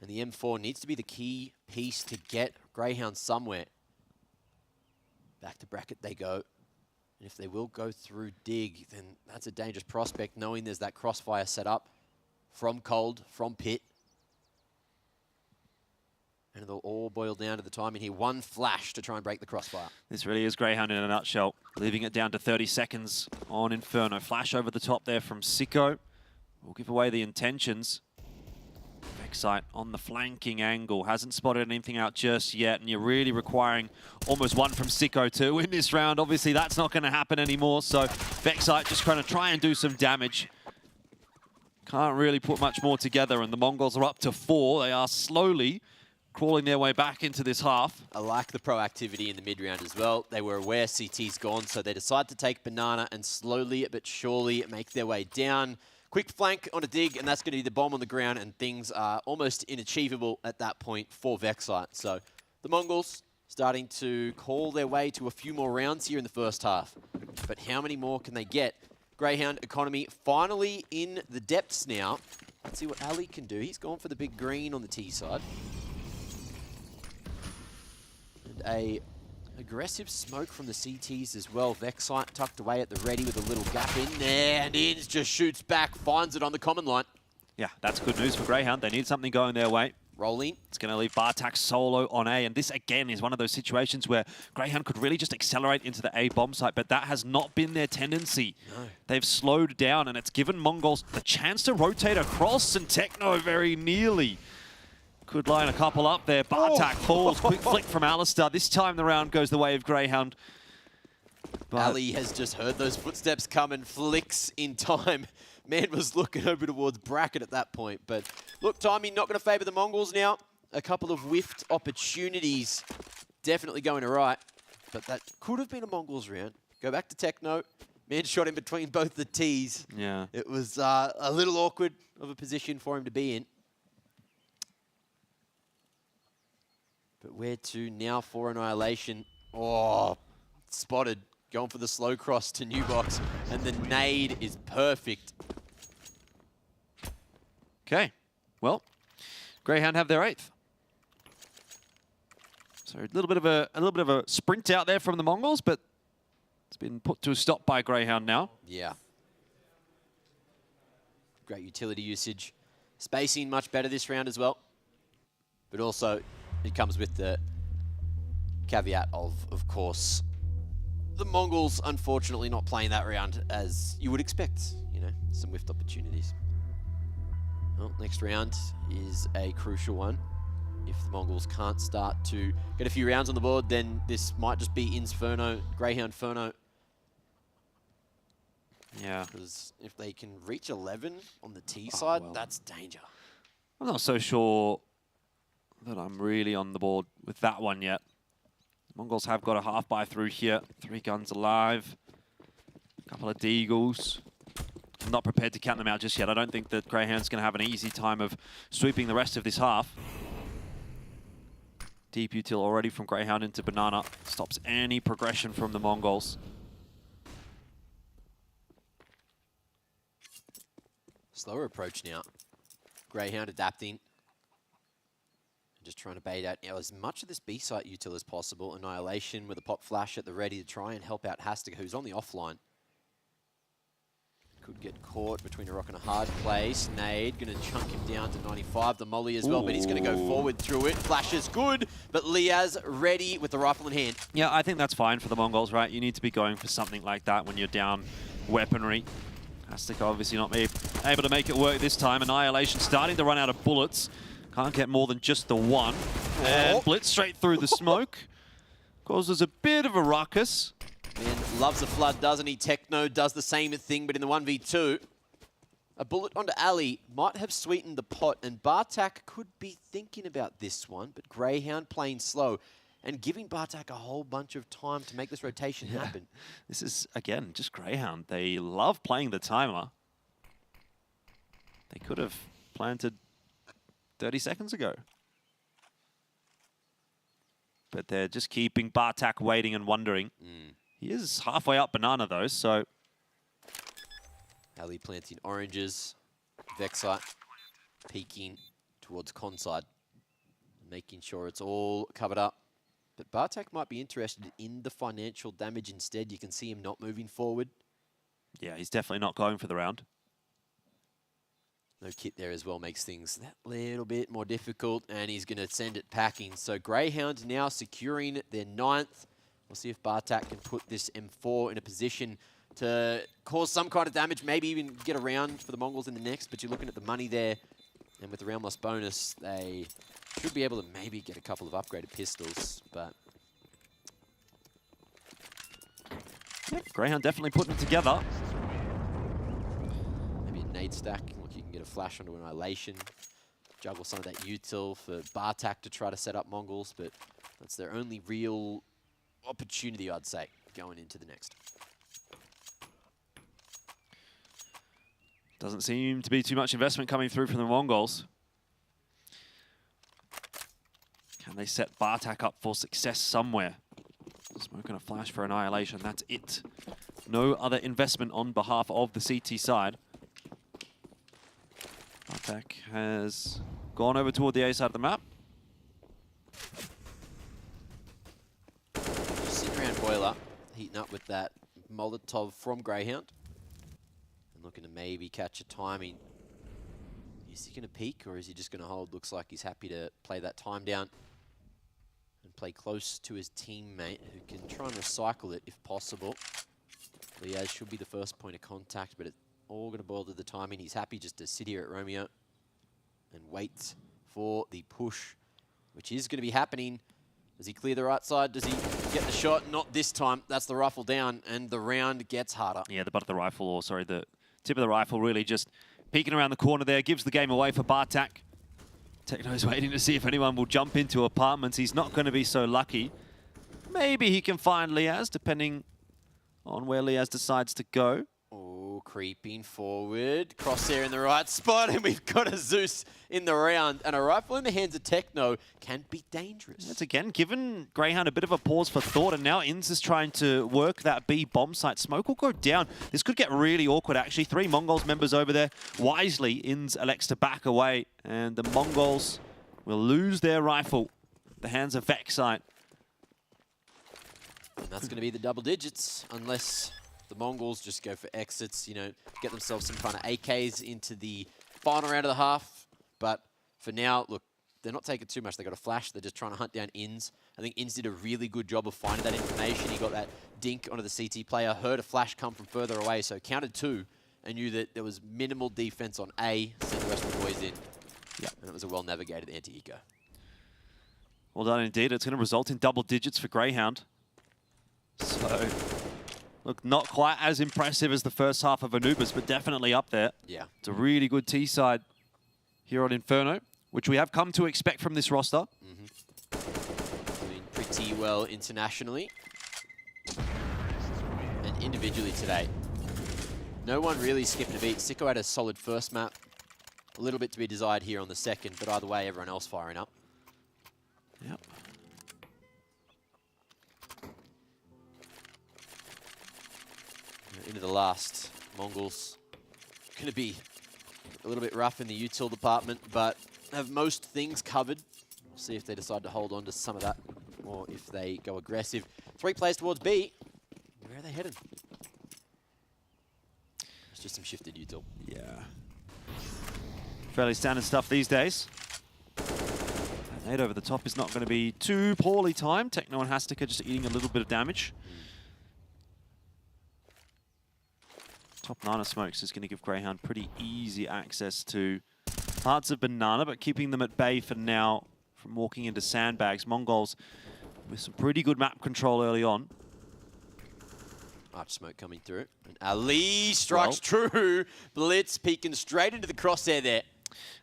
And the M4 needs to be the key piece to get Grayhound somewhere. Back to bracket they go. And if they will go through dig, then that's a dangerous prospect, knowing there's that crossfire set up from Cold, from Pit. And it'll all boil down to the timing here. One flash to try and break the crossfire. This really is Grayhound in a nutshell. Leaving it down to 30 seconds on Inferno. Flash over the top there from Sicko. Will give away the intentions. Vexite on the flanking angle. Hasn't spotted anything out just yet. And you're really requiring almost one from Sicko to win this round. Obviously, that's not going to happen anymore. So Vexite just trying to try and do some damage. Can't really put much more together. And the Mongols are up to 4. They are slowly crawling their way back into this half. I like the proactivity in the mid-round as well. They were aware CT's gone, so they decide to take Banana and slowly but surely make their way down. Quick flank on a dig, and that's going to be the bomb on the ground, and things are almost inachievable at that point for Vexite. So the Mongols starting to call their way to a few more rounds here in the first half. But how many more can they get? Grayhound Economy finally in the depths now. Let's see what Ali can do. He's gone for the big green on the T side. A aggressive smoke from the CTs as well. Vexite tucked away at the ready with a little gap in there, and Inns just shoots back, finds it on the common line. Yeah, that's good news for Grayhound. They need something going their way. Rolling. It's going to leave Bartak solo on A, and this again is one of those situations where Grayhound could really just accelerate into the A bomb site, but that has not been their tendency. No. They've slowed down, and it's given Mongols the chance to rotate across, and Techno very nearly could line a couple up there. Bartak falls. Quick flick from Alistair. This time the round goes the way of Grayhound. But Ali has just heard those footsteps come and flicks in time. Man was looking over towards bracket at that point. But look, timing not going to favour the Mongols now. A couple of whiffed opportunities definitely going to right. But that could have been a Mongols round. Go back to Techno. Man shot in between both the T's. yeah, It was a little awkward of a position for him to be in. But where to now for Annihilation? Oh, spotted. Going for the slow cross to New Box. And the nade is perfect. okay. Well, Grayhound have their 8th. So a little bit of a sprint out there from the Mongols, but it's been put to a stop by Grayhound now. Yeah. Great utility usage. Spacing much better this round as well. But also, it comes with the caveat of course, the Mongols unfortunately not playing that round as you would expect, you know, some whiffed opportunities. Well, next round is a crucial one. If the Mongols can't start to get a few rounds on the board, then this might just be Inferno, Grayhound Inferno. Yeah. Because if they can reach 11 on the T side, well. that's danger. I'm not so sure that I'm really on the board with that one yet. Mongols have got a half buy through here. 3 guns alive. A couple of Deagles. I'm not prepared to count them out just yet. I don't think that Greyhound's going to have an easy time of sweeping the rest of this half. Deep util already from Greyhound into Banana. Stops any progression from the Mongols. Slower approach now. Greyhound adapting. Just trying to bait out as much of this B site util as possible. Annihilation with a pop flash at the ready to try and help out Hastika, who's on the offline. Could get caught between a rock and a hard place. Nade going to chunk him down to 95. The molly as well, but he's going to go forward through it. Flash is good, but Liaz ready with the rifle in hand. Yeah, I think that's fine for the Mongols, right? You need to be going for something like that when you're down weaponry. Hastika obviously not able to make it work this time. Annihilation starting to run out of bullets. Can't get more than just the one. And blitz straight through the smoke. Causes a bit of a ruckus. Man loves a flood, doesn't he? Techno does the same thing, but in the 1v2. A bullet onto Ali might have sweetened the pot, and Bartak could be thinking about this one, but Greyhound playing slow and giving Bartak a whole bunch of time to make this rotation happen. This is, again, just Greyhound. They love playing the timer. They could have planted 30 seconds ago. But they're just keeping Bartak waiting and wondering. He is halfway up Banana, though, so... Ali planting oranges. Vexite peeking towards Conside. Making sure it's all covered up. But Bartak might be interested in the financial damage instead. You can see him not moving forward. Yeah, he's definitely not going for the round. No kit there as well makes things that little bit more difficult, and he's going to send it packing. So Greyhound now securing their 9th. We'll see if Bartak can put this M4 in a position to cause some kind of damage, maybe even get a round for the Mongols in the next, but you're looking at the money there, and with the round loss bonus, they should be able to maybe get a couple of upgraded pistols, but... Yep, Greyhound definitely putting it together. Maybe a nade stack. Look, you can get a flash onto Annihilation. Juggle some of that util for Bartak to try to set up Mongols, but that's their only real opportunity, I'd say, going into the next. Doesn't seem to be too much investment coming through from the Mongols. Can they set Bartak up for success somewhere? Smoke and a flash for Annihilation, that's it. No other investment on behalf of the CT side. Bartak has gone over toward the A side of the map. Just sitting around Boiler, heating up with that Molotov from Greyhound. And looking to maybe catch a timing. Is he going to peek or is he just going to hold? Looks like he's happy to play that time down and play close to his teammate who can try and recycle it if possible. Liaz should be the first point of contact, but it's all going to boil to the timing. He's happy just to sit here at Romeo and wait for the push, which is going to be happening. Does he clear the right side? Does he get the shot? Not this time. That's the rifle down, and the round gets harder. Yeah, the butt of the rifle, or sorry, the tip of the rifle really just peeking around the corner there, gives the game away for Bartak. Techno's waiting to see if anyone will jump into apartments. He's not going to be so lucky. Maybe he can find Liaz, depending on where Liaz decides to go. Oh, creeping forward. Crosshair in the right spot, and we've got a Zeus in the round. And a rifle in the hands of Techno can be dangerous. That's again given Greyhound a bit of a pause for thought, and now Inns is trying to work that B bomb site. Smoke will go down. This could get really awkward, actually. 3 Mongols members over there. Wisely, Inns elects to back away, and the Mongols will lose their rifle at the hands of Vexite. And that's going to be the double digits, unless the Mongols just go for exits, you know, get themselves some kind of AKs into the final round of the half. But for now, look, they're not taking too much. They got a flash. They're just trying to hunt down Inns. I think Inns did a really good job of finding that information. He got that dink onto the CT player, heard a flash come from further away, so counted 2 and knew that there was minimal defense on A, sent the rest of the boys in. Yep. And it was a well-navigated anti-eco. Well done indeed. It's going to result in double digits for Greyhound. So, look, not quite as impressive as the first half of Anubis, but definitely up there. Yeah. It's a really good T-side here on Inferno, which we have come to expect from this roster. Doing pretty well internationally and individually today. No one really skipped a beat. Sicko had a solid first map. A little bit to be desired here on the second, but either way, everyone else firing up. Yep. Into the last. Mongols going to be a little bit rough in the util department, but have most things covered. We'll see if they decide to hold on to some of that, or if they go aggressive. 3 players towards B. Where are they heading? It's just some shifted util. Yeah. Fairly standard stuff these days. Nade over the top is not going to be too poorly timed. Techno and Hastika just eating a little bit of damage. Top Nana Smokes is going to give Greyhound pretty easy access to parts of Banana, but keeping them at bay for now from walking into sandbags. Mongols with some pretty good map control early on. Arch smoke coming through. And Ali strikes true. Blitz peeking straight into the crosshair there.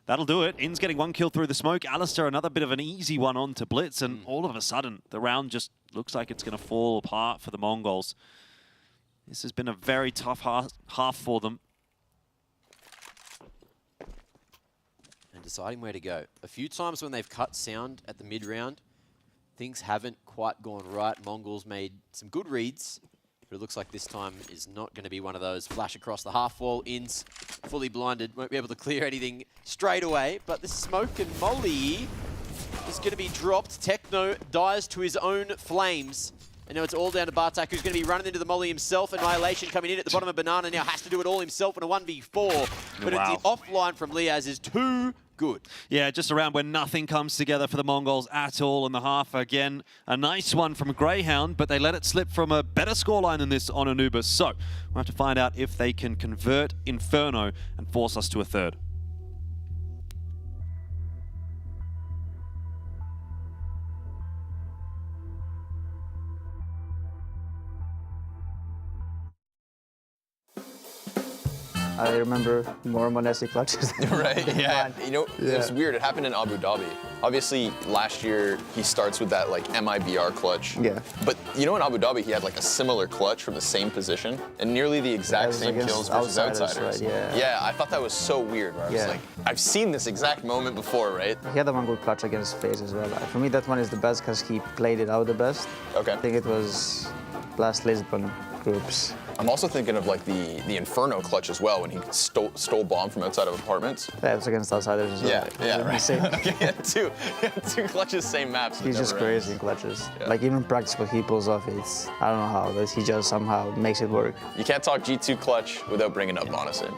That'll do it. Inns getting 1 kill through the smoke. Alistair, another bit of an easy one on to Blitz, and all of a sudden, the round just looks like it's going to fall apart for the Mongols. This has been a very tough half for them. And deciding where to go. A few times when they've cut sound at the mid-round, things haven't quite gone right. Mongols made some good reads, but it looks like this time is not going to be one of those. Flash across the half wall, Ins fully blinded, won't be able to clear anything straight away, but the smoke and molly is going to be dropped. Techno dies to his own flames. And now it's all down to Bartak, who's going to be running into the molly himself. Annihilation coming in at the bottom of Banana now has to do it all himself in a 1v4. But the offline from Liaz is too good. Yeah, just around when nothing comes together for the Mongols at all in the half. Again, a nice one from Grayhound, but they let it slip from a better scoreline than this on Anubis. So we'll have to find out if they can convert Inferno and force us to a third. I remember more Monesi clutches. Right, yeah. You know, it was weird. It happened in Abu Dhabi. Obviously, last year, he starts with that, like, MIBR clutch. Yeah. But, you know, in Abu Dhabi, he had, like, a similar clutch from the same position and nearly the exact same kills versus outsiders. Right, yeah. Yeah, I thought that was so weird. Where I was like, I've seen this exact moment before, right? He had a one good clutch against FaZe as well. For me, that one is the best because he played it out the best. Okay. I think it was last Lisbon groups. I'm also thinking of like the Inferno clutch as well when he stole bomb from outside of apartments. Yeah, it's against outsiders as well. Yeah, right. Okay, two clutches, same maps. He's just crazy in clutches. Yeah. Like even practice what he pulls off, it's, I don't know how, but he just somehow makes it work. You can't talk G2 clutch without bringing up Monosin.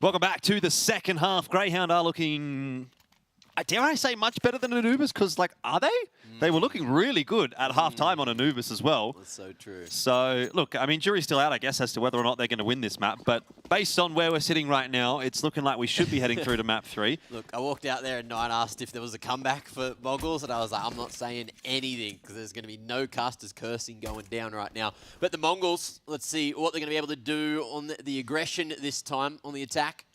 Welcome back to the second half. Grayhound are looking, dare I say, much better than Anubis? Because, like, are they? They were looking really good at halftime on Anubis as well. That's so true. So, look, I mean, jury's still out, I guess, as to whether or not they're going to win this map. But based on where we're sitting right now, it's looking like we should be heading through to map 3. Look, I walked out there and asked if there was a comeback for Mongols, and I was like, I'm not saying anything because there's going to be no casters cursing going down right now. But the Mongols, let's see what they're going to be able to do on the aggression this time on the attack.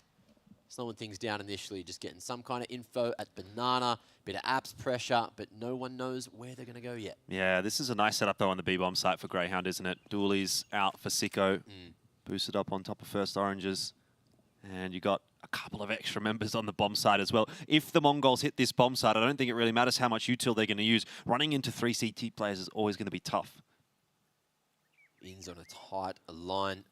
Slowing things down initially, just getting some kind of info at Banana, bit of apps pressure, but no one knows where they're going to go yet. Yeah, this is a nice setup, though, on the B-bomb site for Grayhound, isn't it? Dooley's out for Sicko, boosted up on top of First Oranges, and you got a couple of extra members on the bomb side as well. If the Mongols hit this bomb side, I don't think it really matters how much util they're going to use. Running into 3 CT players is always going to be tough. In's on a tight line.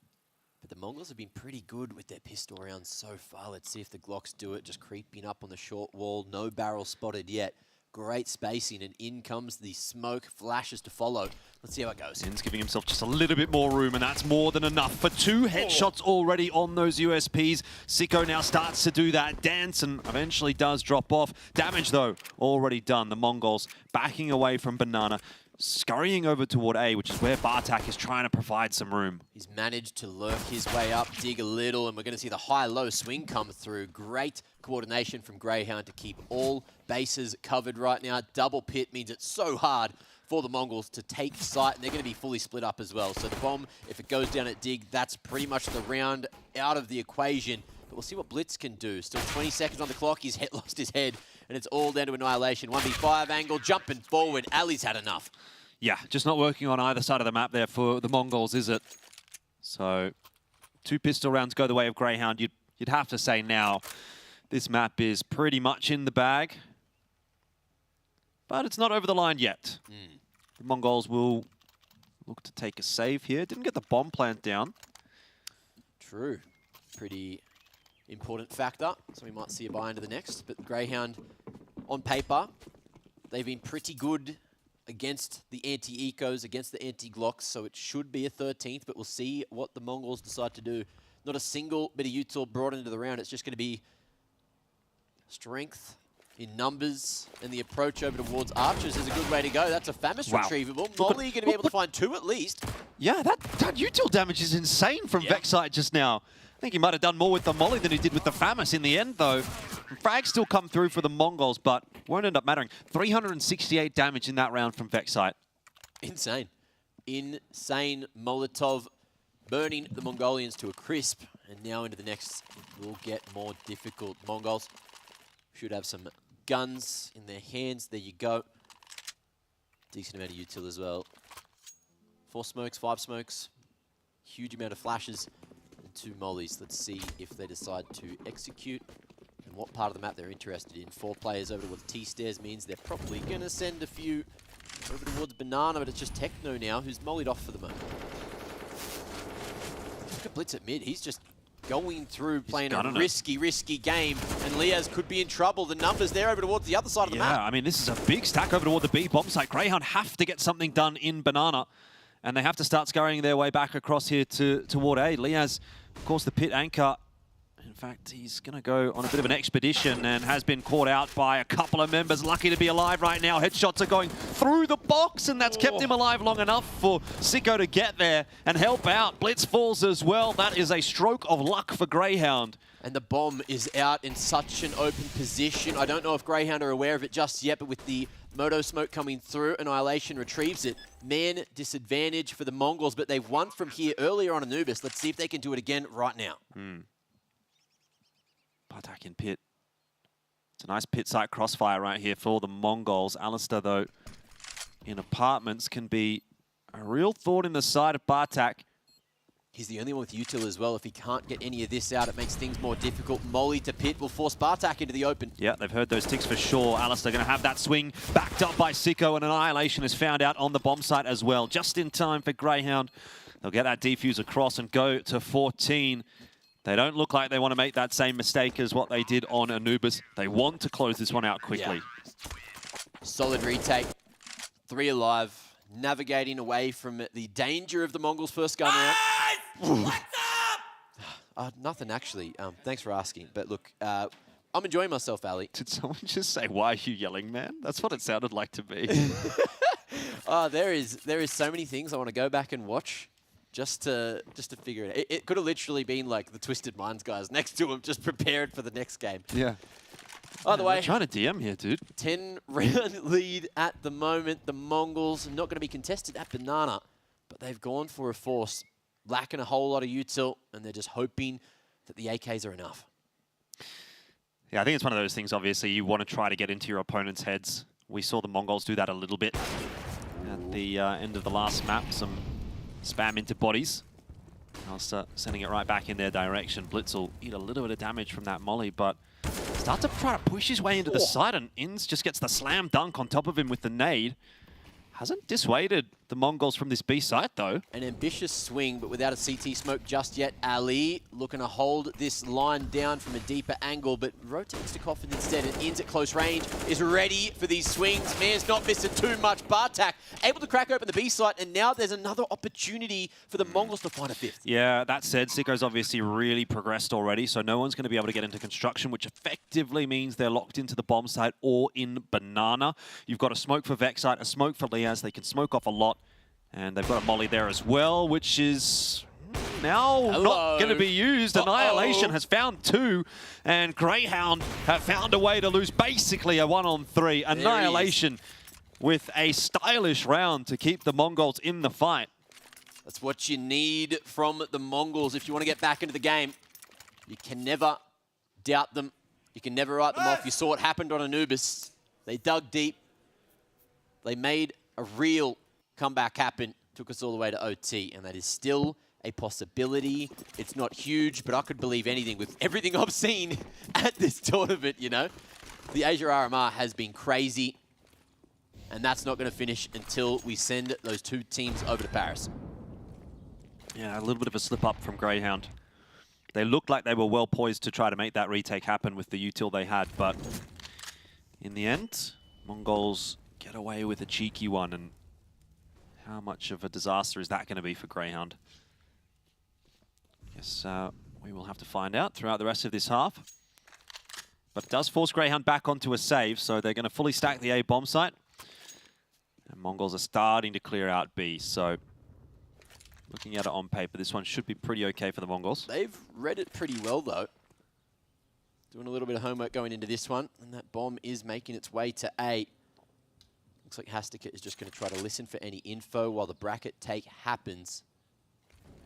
But the Mongols have been pretty good with their pistol rounds so far. Let's see if the Glocks do it. Just creeping up on the short wall. No barrel spotted yet. Great spacing, and in comes the smoke. Flashes to follow. Let's see how it goes. In's giving himself just a little bit more room, and that's more than enough for 2 headshots already on those USPs. Sicko now starts to do that dance and eventually does drop off. Damage, though, already done. The Mongols backing away from Banana. scurrying over toward A, which is where Bartak is trying to provide some room. He's managed to lurk his way up, dig a little, and we're going to see the high-low swing come through. Great coordination from Grayhound to keep all bases covered right now. Double pit means it's so hard for the Mongols to take sight, and they're going to be fully split up as well. So the bomb, if it goes down at dig, that's pretty much the round out of the equation. But we'll see what Blitz can do. Still 20 seconds on the clock. He's lost his head, and it's all down to annihilation. 1v5 angle, jumping forward. Ali's had enough. Yeah, just not working on either side of the map there for the Mongols, is it? So 2 pistol rounds go the way of Grayhound. You'd have to say now this map is pretty much in the bag. But it's not over the line yet. The Mongols will look to take a save here. Didn't get the bomb plant down. True. Pretty important factor. So we might see a buy into the next. But Grayhound, on paper, they've been pretty good against the anti-ecos, against the anti-glocks. So it should be a 13th, but we'll see what the Mongols decide to do. Not a single bit of util brought into the round. It's just going to be strength in numbers, and the approach over towards Archers is a good way to go. That's a Famous retrievable. Molly going to be able to find 2 at least. Yeah, that util damage is insane from Vexite just now. I think he might have done more with the Molly than he did with the Famous in the end, though. Frags still come through for the Mongols, but won't end up mattering. 368 damage in that round from Vexite. Insane. Insane. Molotov burning the Mongolians to a crisp, and now into the next will get more difficult. Mongols should have some guns in their hands. There you go. Decent amount of util as well. 4 smokes, 5 smokes. Huge amount of flashes and 2 mollies. Let's see if they decide to execute and what part of the map they're interested in. 4 players over towards T-stairs means they're probably going to send a few over towards Banana, but it's just Techno now who's mollied off for the moment. Look at Blitz at mid. He's just going through, playing a risky game, and Liaz could be in trouble. The numbers there over towards the other side of the map. Yeah, I mean, this is a big stack over toward the B bomb site. Grayhound have to get something done in Banana, and they have to start scurrying their way back across here toward A. Liaz, of course, the pit anchor. In fact, he's going to go on a bit of an expedition and has been caught out by a couple of members. Lucky to be alive right now. Headshots are going through the box, and that's kept him alive long enough for Sicko to get there and help out. Blitz falls as well. That is a stroke of luck for Grayhound. And the bomb is out in such an open position. I don't know if Grayhound are aware of it just yet, but with the Moto smoke coming through, Annihilation retrieves it. Man disadvantage for the Mongols, but they've won from here earlier on Anubis. Let's see if they can do it again right now. Bartak in pit. It's a nice pit site crossfire right here for the Mongols. Alistair, though, in apartments can be a real thorn in the side of Bartak. He's the only one with util as well. If he can't get any of this out, it makes things more difficult. Molly to pit will force Bartak into the open. Yeah, they've heard those ticks for sure. Alistair going to have that swing backed up by Sicko, and Annihilation is found out on the bomb site as well. Just in time for Grayhound. They'll get that defuse across and go to 14. They don't look like they want to make that same mistake as what they did on Anubis. They want to close this one out quickly. Yeah. Solid retake. 3 alive. Navigating away from the danger of the Mongols' first gun round. What's up? Nothing, actually. Thanks for asking. But look, I'm enjoying myself, Ali. Did someone just say, "Why are you yelling, man?" That's what it sounded like to me. There is so many things I want to go back and watch. Just to figure it out. It could have literally been like the Twisted Minds guys next to him, just prepared for the next game. Yeah. Either way, I'm trying to DM here, dude. 10-round lead at the moment. The Mongols not going to be contested at Banana, but they've gone for a force, lacking a whole lot of util, and they're just hoping that the AKs are enough. Yeah, I think it's one of those things, obviously, you want to try to get into your opponent's heads. We saw the Mongols do that a little bit at the end of the last map. Some spam into bodies. I'll start sending it right back in their direction. Blitz will eat a little bit of damage from that molly, but start to try to push his way into the side, and Inns just gets the slam dunk on top of him with the nade. Hasn't dissuaded the Mongols from this B site, though. An ambitious swing, but without a CT smoke just yet. Ali looking to hold this line down from a deeper angle, but rotates to Coffin instead and ins at close range, is ready for these swings. Man's not missing too much. Bartak able to crack open the B site, and now there's another opportunity for the Mongols to find a fifth. Yeah, that said, Sicko's obviously really progressed already, so no one's going to be able to get into construction, which effectively means they're locked into the bomb site or in Banana. You've got a smoke for Vexite, a smoke for Liaz. They can smoke off a lot. And they've got a molly there as well, which is now not going to be used. Annihilation has found 2, and Grayhound have found a way to lose basically a 1-on-3. Annihilation with a stylish round to keep the Mongols in the fight. That's what you need from the Mongols if you want to get back into the game. You can never doubt them. You can never write them off. You saw what happened on Anubis. They dug deep. They made a real comeback happen, took us all the way to OT, and that is still a possibility. It's not huge, but I could believe anything with everything I've seen at this tournament, you know. The Asia RMR has been crazy, and that's not going to finish until we send those 2 teams over to Paris. Yeah, a little bit of a slip up from Grayhound. They looked like they were well poised to try to make that retake happen with the util they had, but in the end, Mongols get away with a cheeky one, and how much of a disaster is that going to be for Grayhound? Guess we will have to find out throughout the rest of this half. But it does force Grayhound back onto a save, so they're going to fully stack the A bomb site. And Mongols are starting to clear out B, so looking at it on paper, this one should be pretty okay for the Mongols. They've read it pretty well, though. Doing a little bit of homework going into this one, and that bomb is making its way to A. Looks like Hastika is just going to try to listen for any info while the bracket take happens.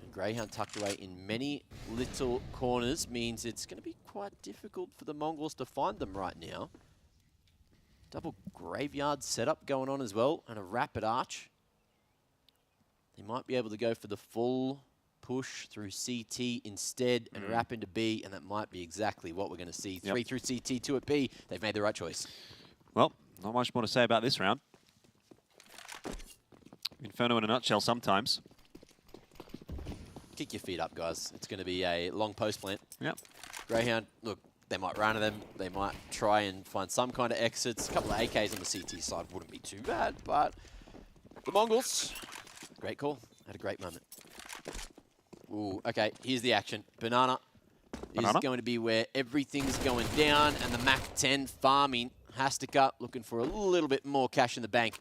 And Grayhound tucked away in many little corners means it's going to be quite difficult for the Mongols to find them right now. Double graveyard setup going on as well, and a rapid arch. They might be able to go for the full push through CT instead and wrap into B, and that might be exactly what we're going to see. 3 through CT, 2 at B. They've made the right choice. Well, not much more to say about this round. Inferno in a nutshell sometimes. Kick your feet up, guys. It's going to be a long post plant. Yep. Grayhound, look, they might run at them. They might try and find some kind of exits. A couple of AKs on the CT side wouldn't be too bad, but the Mongols, great call. Had a great moment. Ooh, okay, here's the action. Banana is going to be where everything's going down, and the MAC-10 farming. Hastika looking for a little bit more cash in the bank.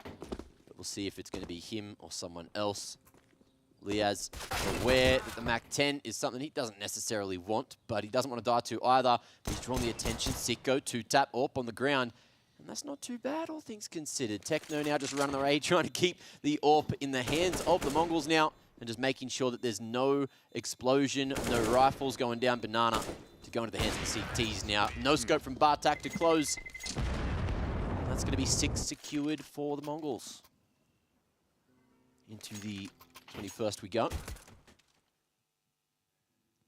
But we'll see if it's going to be him or someone else. Liaz aware that the MAC-10 is something he doesn't necessarily want, but he doesn't want to die to either. He's drawn the attention. Sicko, 2-tap, AWP on the ground. And that's not too bad, all things considered. Techno now just running the raid, trying to keep the AWP in the hands of the Mongols now, and just making sure that there's no explosion, no rifles going down Banana to go into the hands of the CTs now. No scope from Bartak to close. That's going to be 6 secured for the Mongols. Into the 21st we go.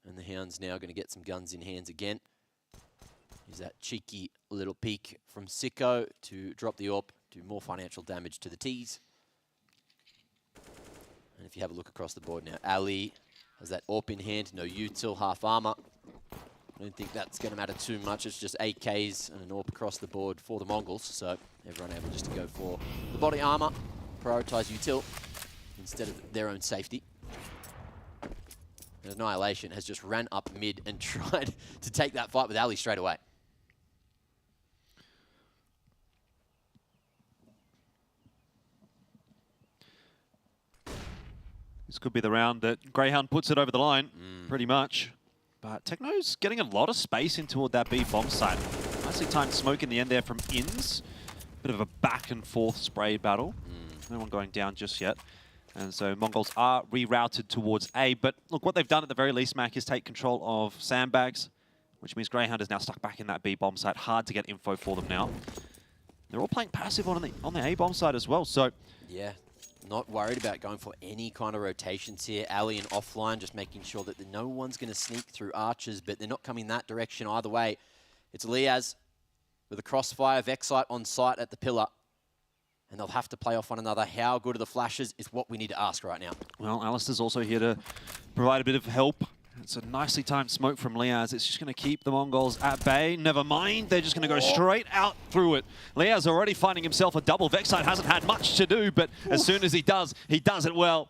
And the Hound's now going to get some guns in hands again. Here's that cheeky little peek from Sicko to drop the AWP, do more financial damage to the Ts. And if you have a look across the board now, Ali has that AWP in hand, no util, half armor. I don't think that's going to matter too much. It's just AKs and an AWP across the board for the Mongols. So everyone able just to go for the body armor, prioritize util instead of their own safety. And Annihilation has just ran up mid and tried to take that fight with Ali straight away. This could be the round that Grayhound puts it over the line, pretty much. But Techno's getting a lot of space in toward that B bomb site. Nicely timed smoke in the end there from Inns. Bit of a back and forth spray battle. No one going down just yet. And so Mongols are rerouted towards A. But look, what they've done at the very least, Mac, is take control of sandbags, which means Grayhound is now stuck back in that B bomb site. Hard to get info for them now. They're all playing passive on the A bomb side as well. So yeah. Not worried about going for any kind of rotations here. Ali and offline, just making sure that no one's going to sneak through archers, but they're not coming that direction either way. It's Liaz with a crossfire, Vexite on site at the pillar. and they'll have to play off one another. How good are the flashes is what we need to ask right now. Well, Alistair's also here to provide a bit of help. It's a nicely timed smoke from Liaz. It's just going to keep the Mongols at bay. Never mind, they're just going to go straight out through it. Liaz already finding himself a double. Vexite hasn't had much to do, but as soon as he does it well.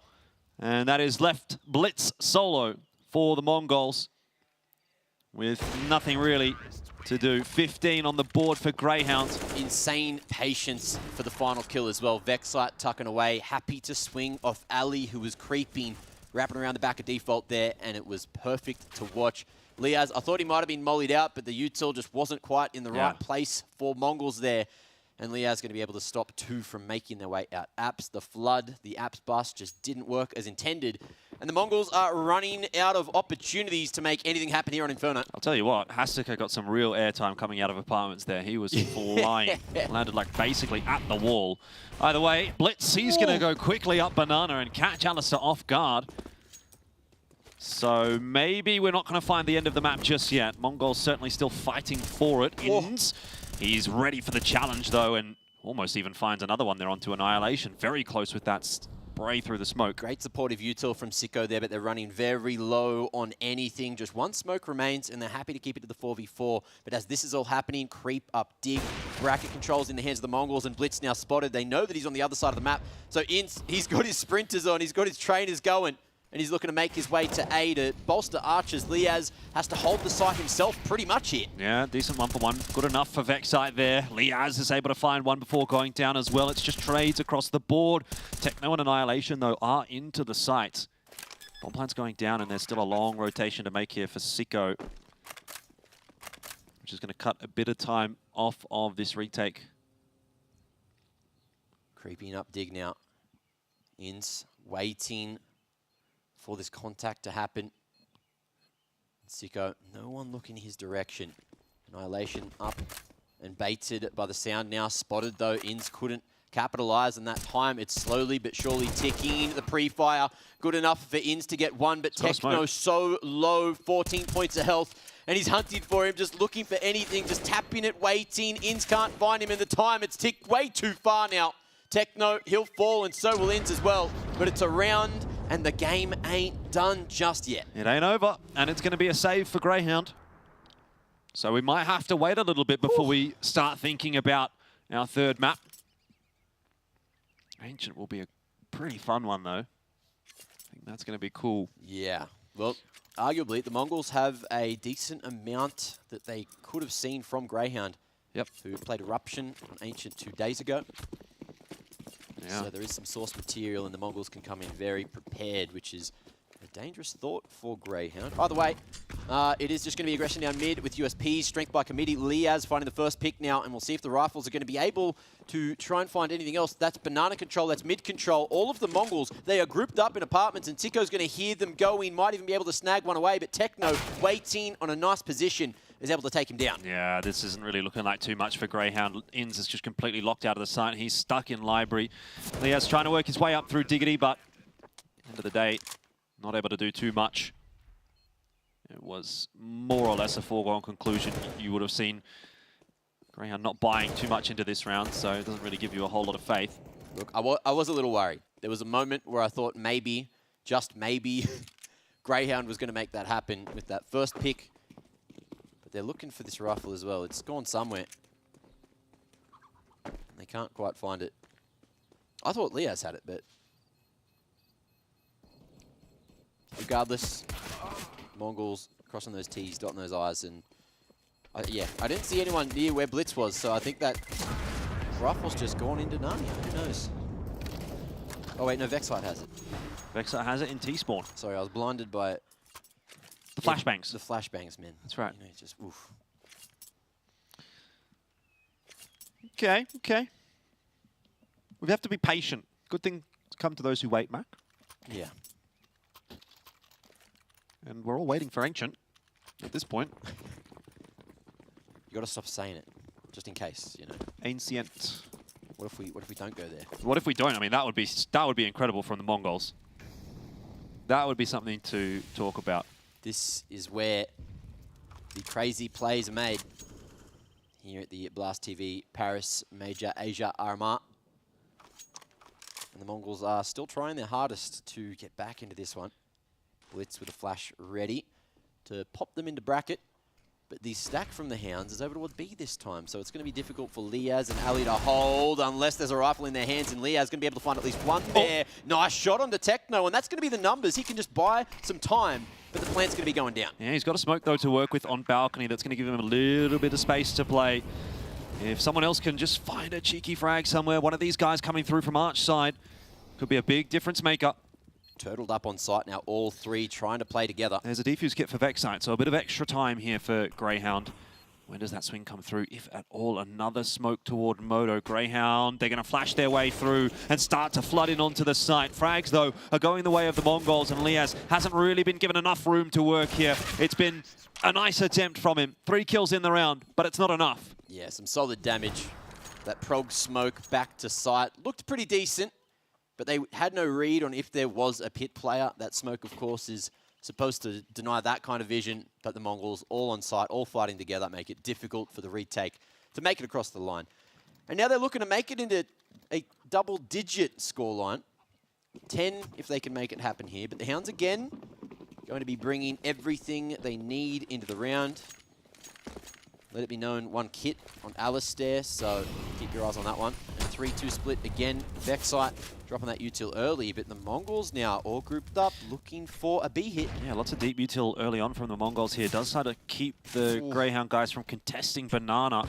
And that is left blitz solo for the Mongols with nothing really to do. 15 on the board for Grayhound. Insane patience for the final kill as well. Vexite tucking away, happy to swing off Ali, who was creeping, wrapping around the back of default there, and it was perfect to watch. Liaz, I thought he might have been mollied out, but the util just wasn't quite in the right place for Mongols there. And Liaz going to be able to stop 2 from making their way out. Apps, the flood, the Apps bust just didn't work as intended. And the Mongols are running out of opportunities to make anything happen here on Inferno. I'll tell you what, Hastika got some real airtime coming out of apartments there. He was flying, landed like basically at the wall. Either way, Blitz, he's going to go quickly up Banana and catch Alistair off guard. So maybe we're not going to find the end of the map just yet. Mongols certainly still fighting for it. He's ready for the challenge though, and almost even finds another one there onto Annihilation. Very close with that spray through the smoke. Great supportive util from Sicko there, but they're running very low on anything. Just one smoke remains, and they're happy to keep it to the 4v4. But as this is all happening, creep up, dig, bracket controls in the hands of the Mongols, and Blitz now spotted. They know that he's on the other side of the map. So he's got his sprinters on, he's got his trainers going, and he's looking to make his way to A to bolster Archers. Liaz has to hold the site himself pretty much here. Yeah, decent 1-for-1. Good enough for Vexite there. Liaz is able to find one before going down as well. It's just trades across the board. Techno and Annihilation, though, are into the site. Bomb plant's going down, and there's still a long rotation to make here for Sicko, which is going to cut a bit of time off of this retake. Creeping up dig now. Ins waiting for this contact to happen. Sicko, no one looking his direction. Annihilation up and baited by the sound now. Spotted though, Ins couldn't capitalize on that time. It's slowly but surely ticking. The pre-fire, good enough for Ins to get one, but Techno so low, 14 points of health. And he's hunting for him, just looking for anything, just tapping it, waiting. Ins can't find him in the time. It's ticked way too far now. Techno, he'll fall, and so will Ins as well. But it's a round, and the game ain't done just yet. It ain't over, and it's going to be a save for Grayhound. So we might have to wait a little bit before we start thinking about our third map. Ancient will be a pretty fun one, though. I think that's going to be cool. Yeah. Well, arguably, the Mongols have a decent amount that they could have seen from Grayhound. Yep. Who played Eruption on Ancient 2 days ago. Yeah. So there is some source material, and the Mongols can come in very prepared, which is a dangerous thought for Grayhound. By the way, it is just going to be aggression down mid with USPs, strength by committee. Liaz finding the first pick now, and we'll see if the rifles are going to be able to try and find anything else. That's banana control, that's mid control. All of the Mongols, they are grouped up in apartments, and Sicko's going to hear them going, might even be able to snag one away, but Techno, waiting on a nice position, is able to take him down. Yeah, this isn't really looking like too much for Grayhound. Ins is just completely locked out of the site. He's stuck in library. Liaz trying to work his way up through Diggity, but end of the day, not able to do too much. It was more or less a foregone conclusion. You would have seen Grayhound not buying too much into this round, so it doesn't really give you a whole lot of faith. Look, I was a little worried. There was a moment where I thought maybe, just maybe, Grayhound was going to make that happen with that first pick. But they're looking for this rifle as well. It's gone somewhere. And they can't quite find it. I thought Liaz had it, but regardless, Mongols crossing those T's, dotting those I's, and yeah, I didn't see anyone near where Blitz was, so I think that rifle's just gone into Narnia. Who knows? Oh wait, no, Vexite has it. Vexite has it in T-spawn. Sorry, I was blinded by it. The flashbangs. The flashbangs, man. That's right. You know, just oof. Okay, okay. We have to be patient. Good thing to come to those who wait, Mac. Yeah. And we're all waiting for Ancient at this point. You got to stop saying it, just in case, you know. Ancient. What if we don't go there? What if we don't? I mean, that would be incredible from the Mongols. That would be something to talk about. This is where the crazy plays are made here at the Blast TV Paris Major Asia RMR. And the Mongols are still trying their hardest to get back into this one. Blitz with a flash ready to pop them into bracket. But the stack from the Hounds is over towards B this time, so it's going to be difficult for Liaz and Ali to hold unless there's a rifle in their hands, and Liaz going to be able to find at least one there. Nice shot onto Techno, and that's going to be the numbers. He can just buy some time, but the plant's going to be going down. Yeah, he's got a smoke, though, to work with on balcony. That's going to give him a little bit of space to play. If someone else can just find a cheeky frag somewhere, one of these guys coming through from Arch side could be a big difference maker. Turtled up on site now, all three trying to play together. There's a defuse kit for Vex side, so a bit of extra time here for Grayhound. When does that swing come through, if at all? Another smoke toward Moto. Grayhound, they're going to flash their way through and start to flood in onto the site. Frags, though, are going the way of the Mongols, and Liaz hasn't really been given enough room to work here. It's been a nice attempt from him. 3 kills in the round, but it's not enough. Yeah, some solid damage. That prog smoke back to site looked pretty decent, but they had no read on if there was a pit player. That smoke, of course, is supposed to deny that kind of vision, but the Mongols all on site, all fighting together, make it difficult for the retake to make it across the line. And now they're looking to make it into a double-digit scoreline. 10 if they can make it happen here. But the Hounds, again, going to be bringing everything they need into the round. Let it be known, 1 kit on Alistair, so keep your eyes on that one. And 3-2 split again, Vexite dropping that util early, but the Mongols now all grouped up, looking for a B hit. Yeah, lots of deep util early on from the Mongols here. Does try to keep the Grayhound guys from contesting Banana.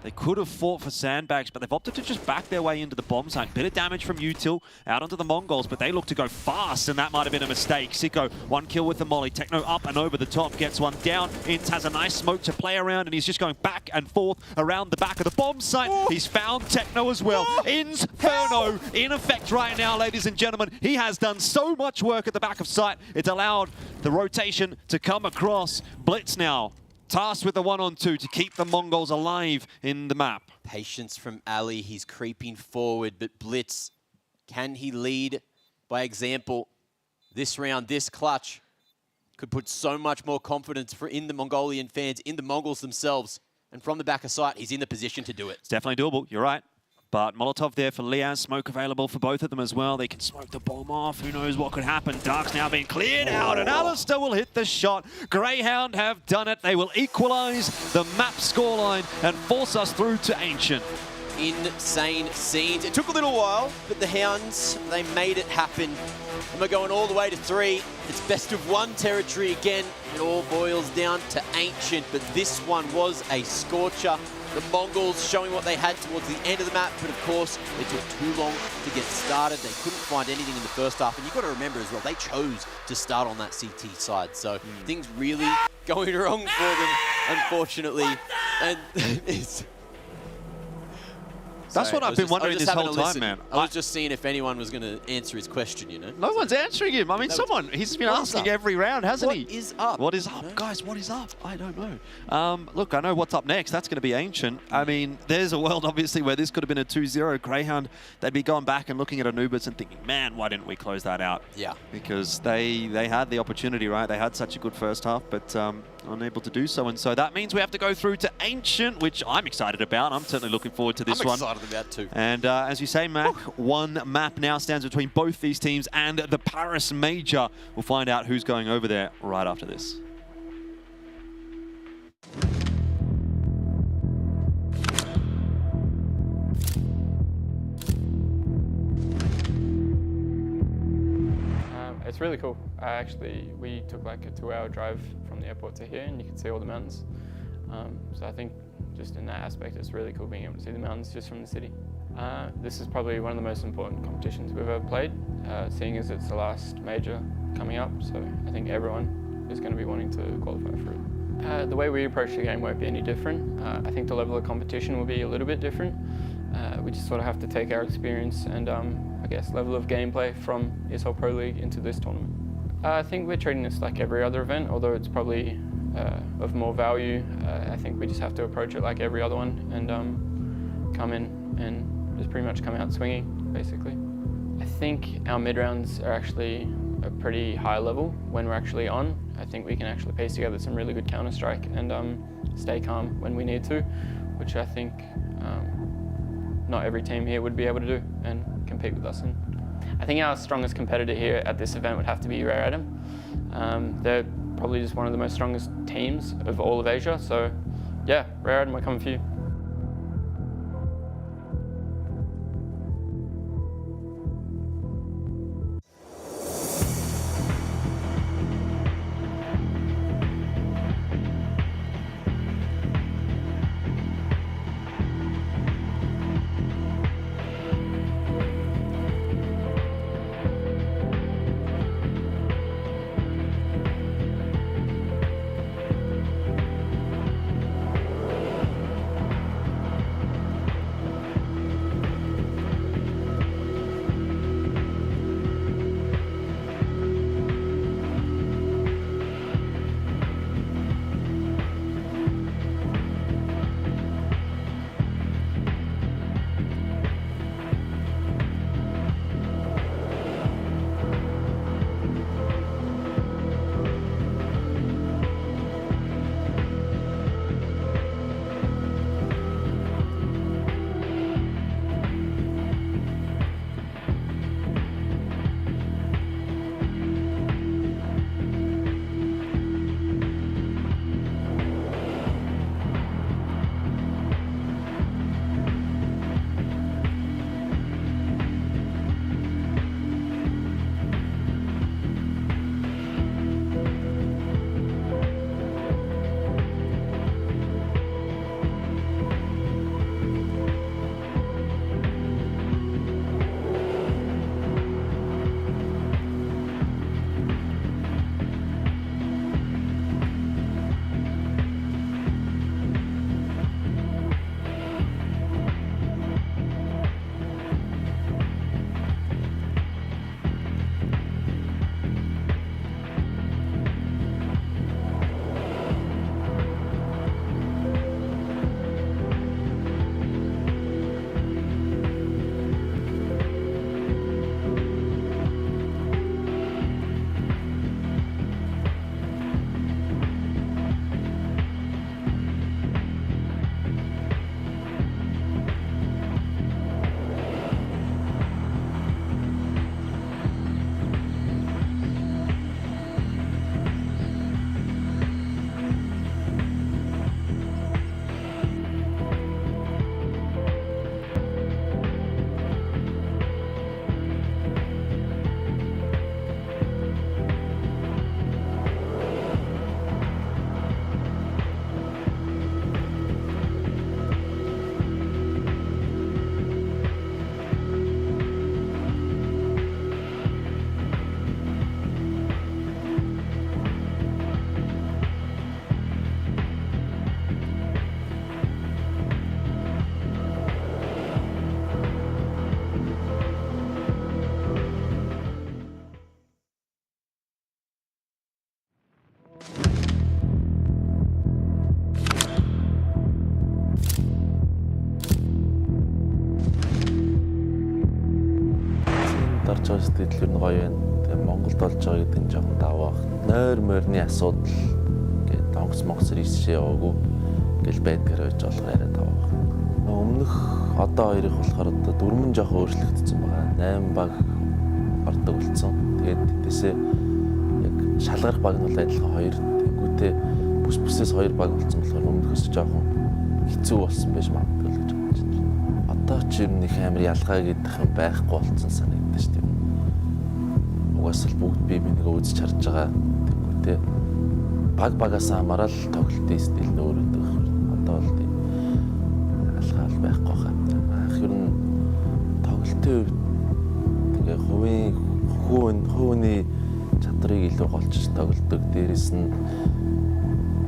They could have fought for sandbags, but they've opted to just back their way into the bomb site. Bit of damage from util out onto the Mongols, but they look to go fast, and that might have been a mistake. Sicko, 1 kill with the molly. Techno up and over the top, gets one down. Ints has a nice smoke to play around, and he's just going back and forth around the back of the bomb site. He's found Techno as well. Inferno in effect right now, ladies and gentlemen. He has done so much work at the back of site. It's allowed the rotation to come across. Blitz now tasked with the 1-on-2 to keep the Mongols alive in the map. Patience from Ali. He's creeping forward, but Blitz, can he lead by example? This round, this clutch, could put so much more confidence in the Mongolian fans, in the Mongols themselves. And from the back of sight, he's in the position to do it. It's definitely doable. You're right. But Molotov there for Liaz, smoke available for both of them as well. They can smoke the bomb off. Who knows what could happen? Dark's now been cleared out, and Alistair will hit the shot. Grayhound have done it. They will equalize the map scoreline and force us through to Ancient. Insane scenes. It took a little while, but the Hounds, they made it happen. And we're going all the way to 3. It's best of 1 territory again. It all boils down to Ancient, but this one was a scorcher. The Mongols showing what they had towards the end of the map, but of course, they took too long to get started. They couldn't find anything in the first half, and you've got to remember as well, they chose to start on that CT side, so things really going wrong for them, unfortunately. And it's... That's what I've been wondering this whole time, man. I was just seeing if anyone was going to answer his question, you know? No one's answering him. I mean, he's been asking every round, hasn't he? What is up? What is up? Guys, what is up? I don't know. Look, I know what's up next. That's going to be Ancient. I mean, there's a world, obviously, where this could have been a 2-0 Grayhound. They'd be going back and looking at Anubis and thinking, man, why didn't we close that out? Yeah. Because they had the opportunity, right? They had such a good first half, but unable to do so. And so that means we have to go through to Ancient, which I'm excited about. I'm certainly looking forward to this one. I'm excited about too. And as you say, Mac, one map now stands between both these teams and the Paris Major. We'll find out who's going over there right after this. It's really cool. We took like a 2-hour drive from the airport to here, and you can see all the mountains. So I think just in that aspect, it's really cool being able to see the mountains just from the city. This is probably one of the most important competitions we've ever played, seeing as it's the last major coming up. So I think everyone is going to be wanting to qualify for it. The way we approach the game won't be any different. I think the level of competition will be a little bit different. We just sort of have to take our experience and I guess level of gameplay from ESL Pro League into this tournament. I think we're treating this like every other event, although it's probably of more value. I think we just have to approach it like every other one and come in and just pretty much come out swinging, basically. I think our mid-rounds are actually a pretty high level when we're actually on. I think we can actually piece together some really good counter-strike and stay calm when we need to, which I think not every team here would be able to do and compete with us in. I think our strongest competitor here at this event would have to be Rare Adam. They're probably just one of the most strongest teams of all of Asia. So yeah, Rare Adam, we're coming for you. орж байгаа сэтгэл ер нь гоё байна. Тэгээ Монголд болж байгаа гэдэг нь жоохон даваа. Нойр морины асуудал ингээд онгоц ришээ яваагүй гэл байдгаар байж болохоор арай даваа. Өмнөх одоо хоёрыг болохоор одоо дөрмөн жоохон өөрчлөгдсөн байгаа. 8 баг ордог болсон. Тэгээд тэдээсээ яг шалгарах баг нь бол адилхан 2. Тэнгүүтээ бүс-бүсээс 2 баг болсон болохоор өмнөхөөс жоохон хэцүү болсон байж магадгүй л гэж бодож байна. Одоо ч ер нь их амар ялгаа гэдэг юм байхгүй болсон санагдаж шүү дээ. Угаасаа л бүгд бие бинийгээ үзэж харж байгаа. Тэнгүүтээ баг-багаас хамаарал тоглолтын стил нь өөр өдөг. Одоо л тийм ялгаал байхгүй хаа. Анх ер нь тоглолтын хувьд тэгээ хувийн чадрыг илүү голж тоглодог. Дээрээс нь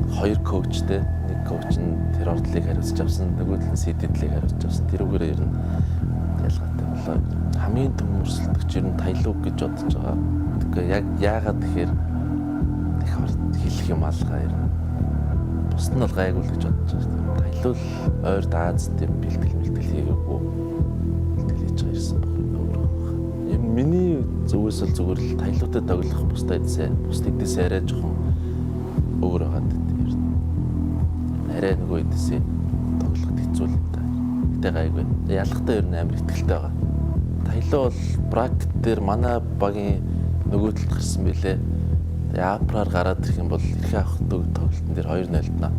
2 коучтэй, нэг коуч нь тэр ордлыг хариуцж авсан, нөгөөдөл нь сэдэдлийг хариуцж авсан. Тэрүүгээр ер нь ялгаатай болоо. Хамгийн том өрсөлдөгч ер нь TYLOO гэж бодож байгаа. Тэгэхээр яг яагаад тэгэхээр их хэлэх юм алгаа ер нь. Бус нь бол гайгүй л гэж бодож байгаа. TYLOO л ойр Азид тийм бэлтгэл хийгээгүй. Бэлтгэл хийж байгаа ирсэн байна. Ер нь миний зүгээс л зүгээр л TYLOOтэй тоглох бусдаас арай жоохон өөр байгаа. Арай нөгөө хэдээсээ тоглоход хэцүү л та. Гэтэ гайгүй. Ялахтаа ер нь амар ихтэй байгаа. TYLOO бол bracket дээр манай багийн нөгөө талд гарсан байлээ. Тэгээ APAC-аар гараад ирэх юм бол эрхээ авах тоглолтын дээр 2-0 днаа.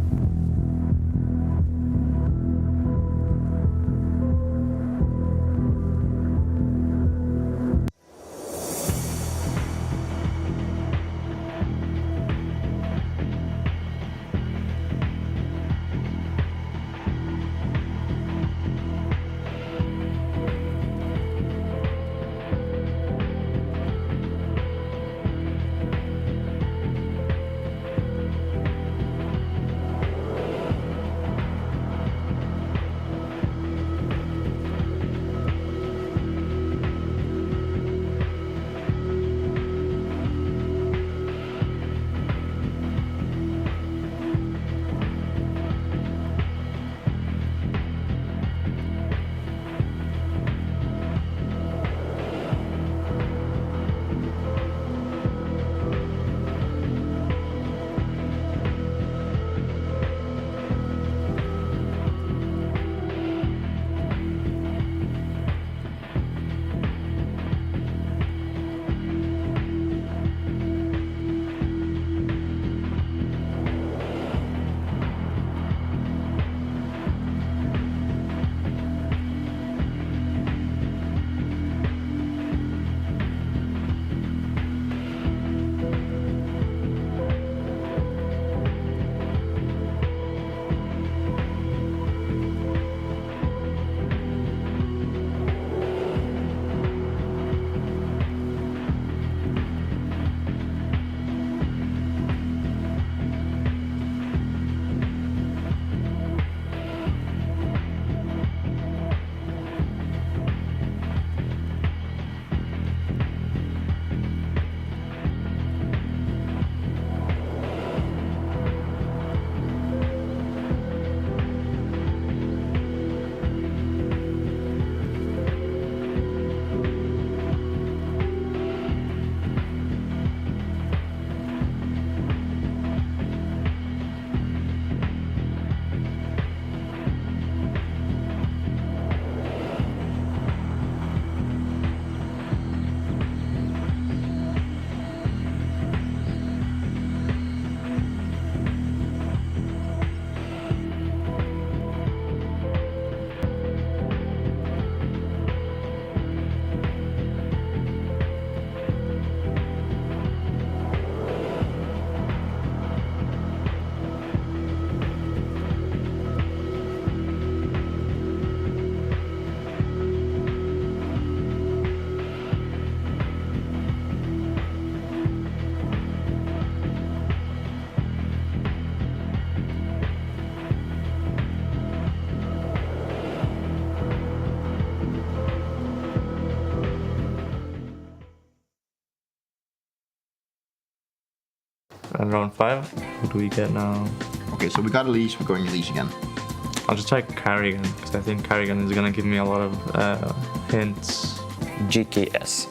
And round 5, who do we get now? Okay, so we got Elise, we're going Elise again. I'll just try Carrigan, because I think Carrigan is gonna give me a lot of hints. GKS,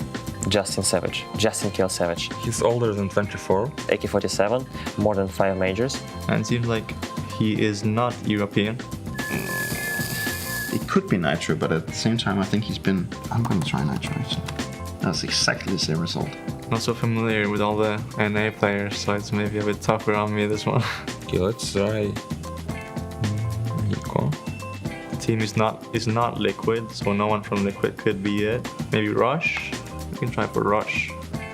Justin Savage, Justin Kill Savage. He's older than 24. AK-47, more than 5 majors. And it seems like he is not European. It could be Nitro, but at the same time, I think he's been... I'm gonna try Nitro, actually. That's exactly the same result. Not so familiar with all the NA players, so it's maybe a bit tougher on me, this one. Okay, let's try Nico. The team is not Liquid, so no one from Liquid could be it. Maybe Rush? We can try for Rush.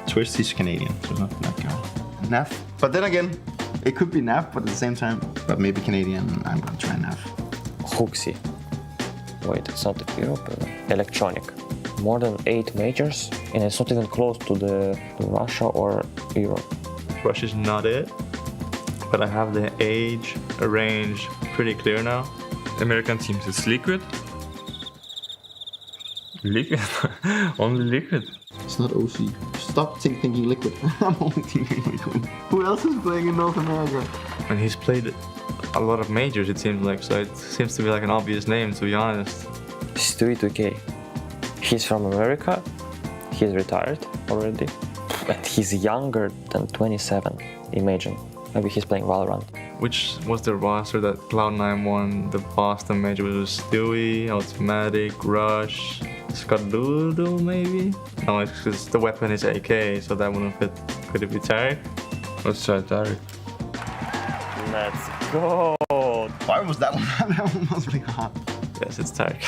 Twist is Canadian, so not that guy. Naf. But then again, it could be Naf, but at the same time, but maybe Canadian, I'm gonna try Naf. Hooksy. Wait, it's not Europe. Electronic. More than 8 majors, and it's not even close to the Russia or Europe. Rush is not it, but I have the age, range pretty clear now. American teams, it's Liquid. Liquid? Only Liquid. It's not OC. Stop thinking Liquid. I'm only thinking Liquid. Who else is playing in North America? And he's played a lot of majors, it seems like, so it seems to be like an obvious name, to be honest. Stewie2K. He's from America, he's retired already, and he's younger than 27, imagine. Maybe he's playing Valorant. Which was the roster that Cloud9 won the Boston major? It was Stewie, Automatic, Rush, It's got TYLOO maybe? No, it's just the weapon is AK, so that wouldn't fit. Could it be Tarek? Let's try Tarek. Let's go. Why was that one? That one was really hard. Yes, it's Tarek.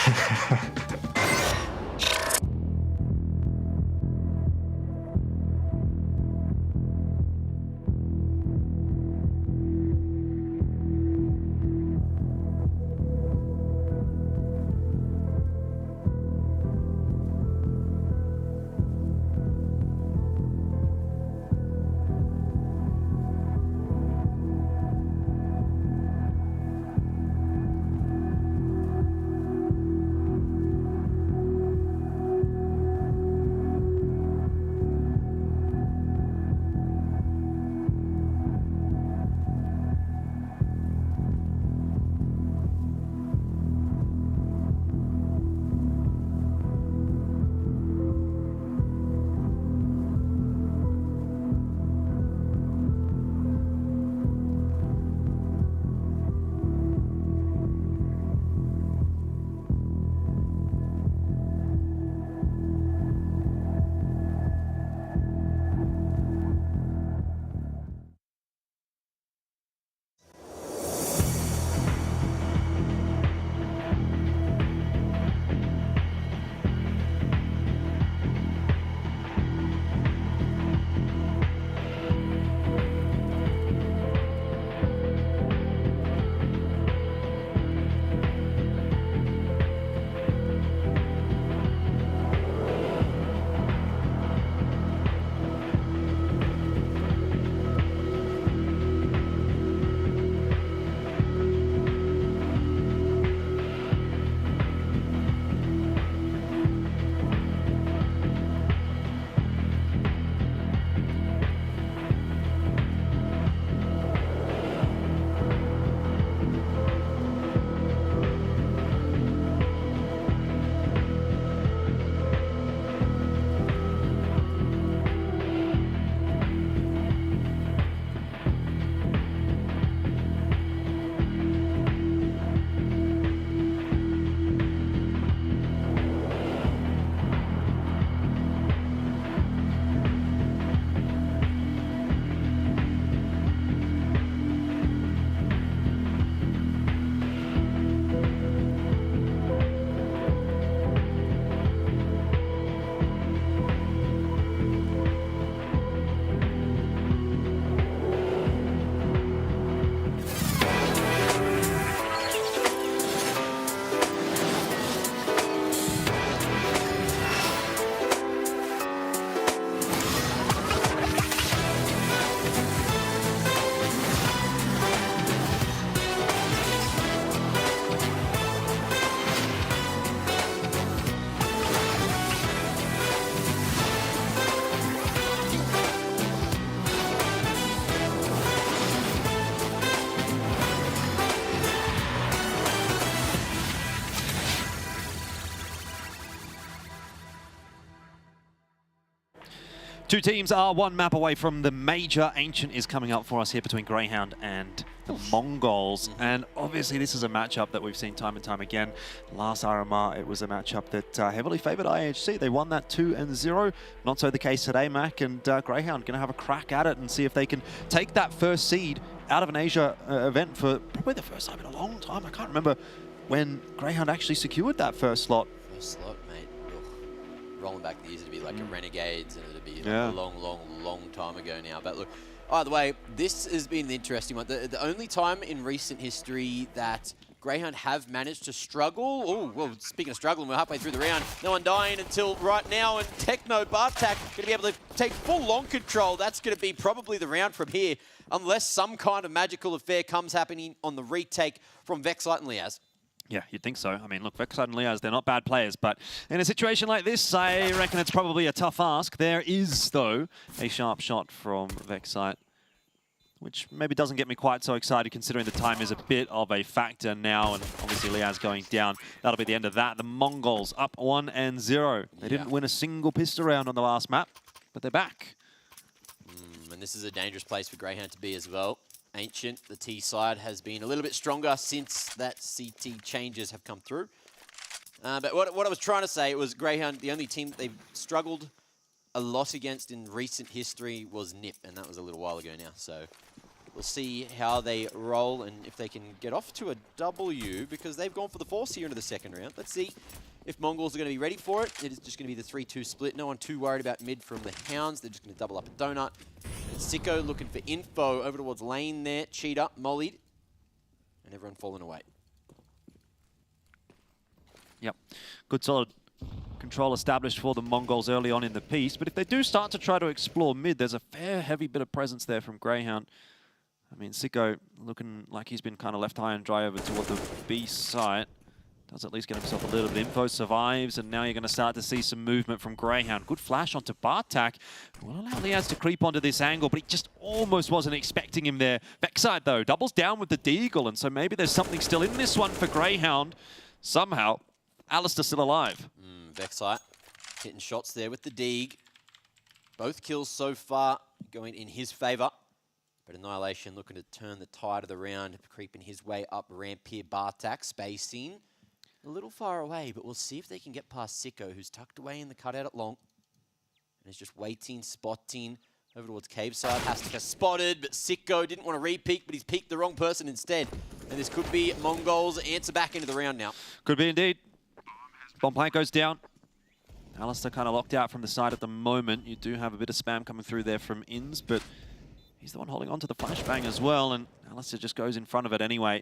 Two teams are one map away from the major. Ancient is coming up for us here between Grayhound and the MongolZ. And obviously this is a matchup that we've seen time and time again. Last RMR, it was a matchup that heavily favored IHC. They won that 2-0. Not so the case today, Mac, and Grayhound going to have a crack at it and see if they can take that first seed out of an Asia event for probably the first time in a long time. I can't remember when Grayhound actually secured that first slot. First slot, mate. Ugh. Rolling back the years, it'd be like a Renegades, and it'd be like a long time ago now. But look, either way, this has been an interesting one. The only time in recent history that Grayhound have managed to struggle. Oh, well, speaking of struggling, we're halfway through the round. No one dying until right now, and Ulaanbaatar going to be able to take full long control. That's going to be probably the round from here, unless some kind of magical affair comes happening on the retake from Vexite and Liaz. Yeah, you'd think so. I mean, look, Vexite and Liaz, they're not bad players, but in a situation like this, I reckon it's probably a tough ask. There is, though, a sharp shot from Vexite, which maybe doesn't get me quite so excited considering the time is a bit of a factor now, and obviously Liaz going down. That'll be the end of that. The MongolZ up 1-0. They didn't win a single pistol round on the last map, but they're back. And this is a dangerous place for Grayhound to be as well. Ancient, the T side, has been a little bit stronger since that CT changes have come through. But what I was trying to say was Grayhound, the only team that they've struggled a lot against in recent history was NIP, and that was a little while ago now. So we'll see how they roll and if they can get off to a W, because they've gone for the force here into the second round. Let's see if Mongols are going to be ready for it. It is just going to be the 3-2 split. No one too worried about mid from the Hounds. They're just going to double up a donut. And Sicko looking for info over towards lane there. Cheat up, mollied, and everyone falling away. Yep, good solid control established for the Mongols early on in the piece. But if they do start to try to explore mid, there's a fair heavy bit of presence there from Grayhound. I mean, Sicko looking like he's been kind of left high and dry over toward the B site. Does at least get himself a little bit of info, survives, and now you're going to start to see some movement from Grayhound. Good flash onto Bartak. Will allow Liaz to creep onto this angle, but he just almost wasn't expecting him there. Vexite, though, doubles down with the Deagle, and so maybe there's something still in this one for Grayhound. Somehow, Alistair still alive. Vexite hitting shots there with the Deag. Both kills so far going in his favor. But Annihilation looking to turn the tide of the round, creeping his way up ramp here. Bartak spacing a little far away, but we'll see if they can get past Sicko, who's tucked away in the cutout at long. And is just waiting, spotting over towards cave side. Hastika spotted, but Sicko didn't want to re-peek, but he's peeked the wrong person instead. And this could be Mongols answer back into the round now. Could be indeed. Bomb plant goes down. Alistair kind of locked out from the side at the moment. You do have a bit of spam coming through there from Inns, but he's the one holding on to the flashbang as well, and Alistair just goes in front of it anyway.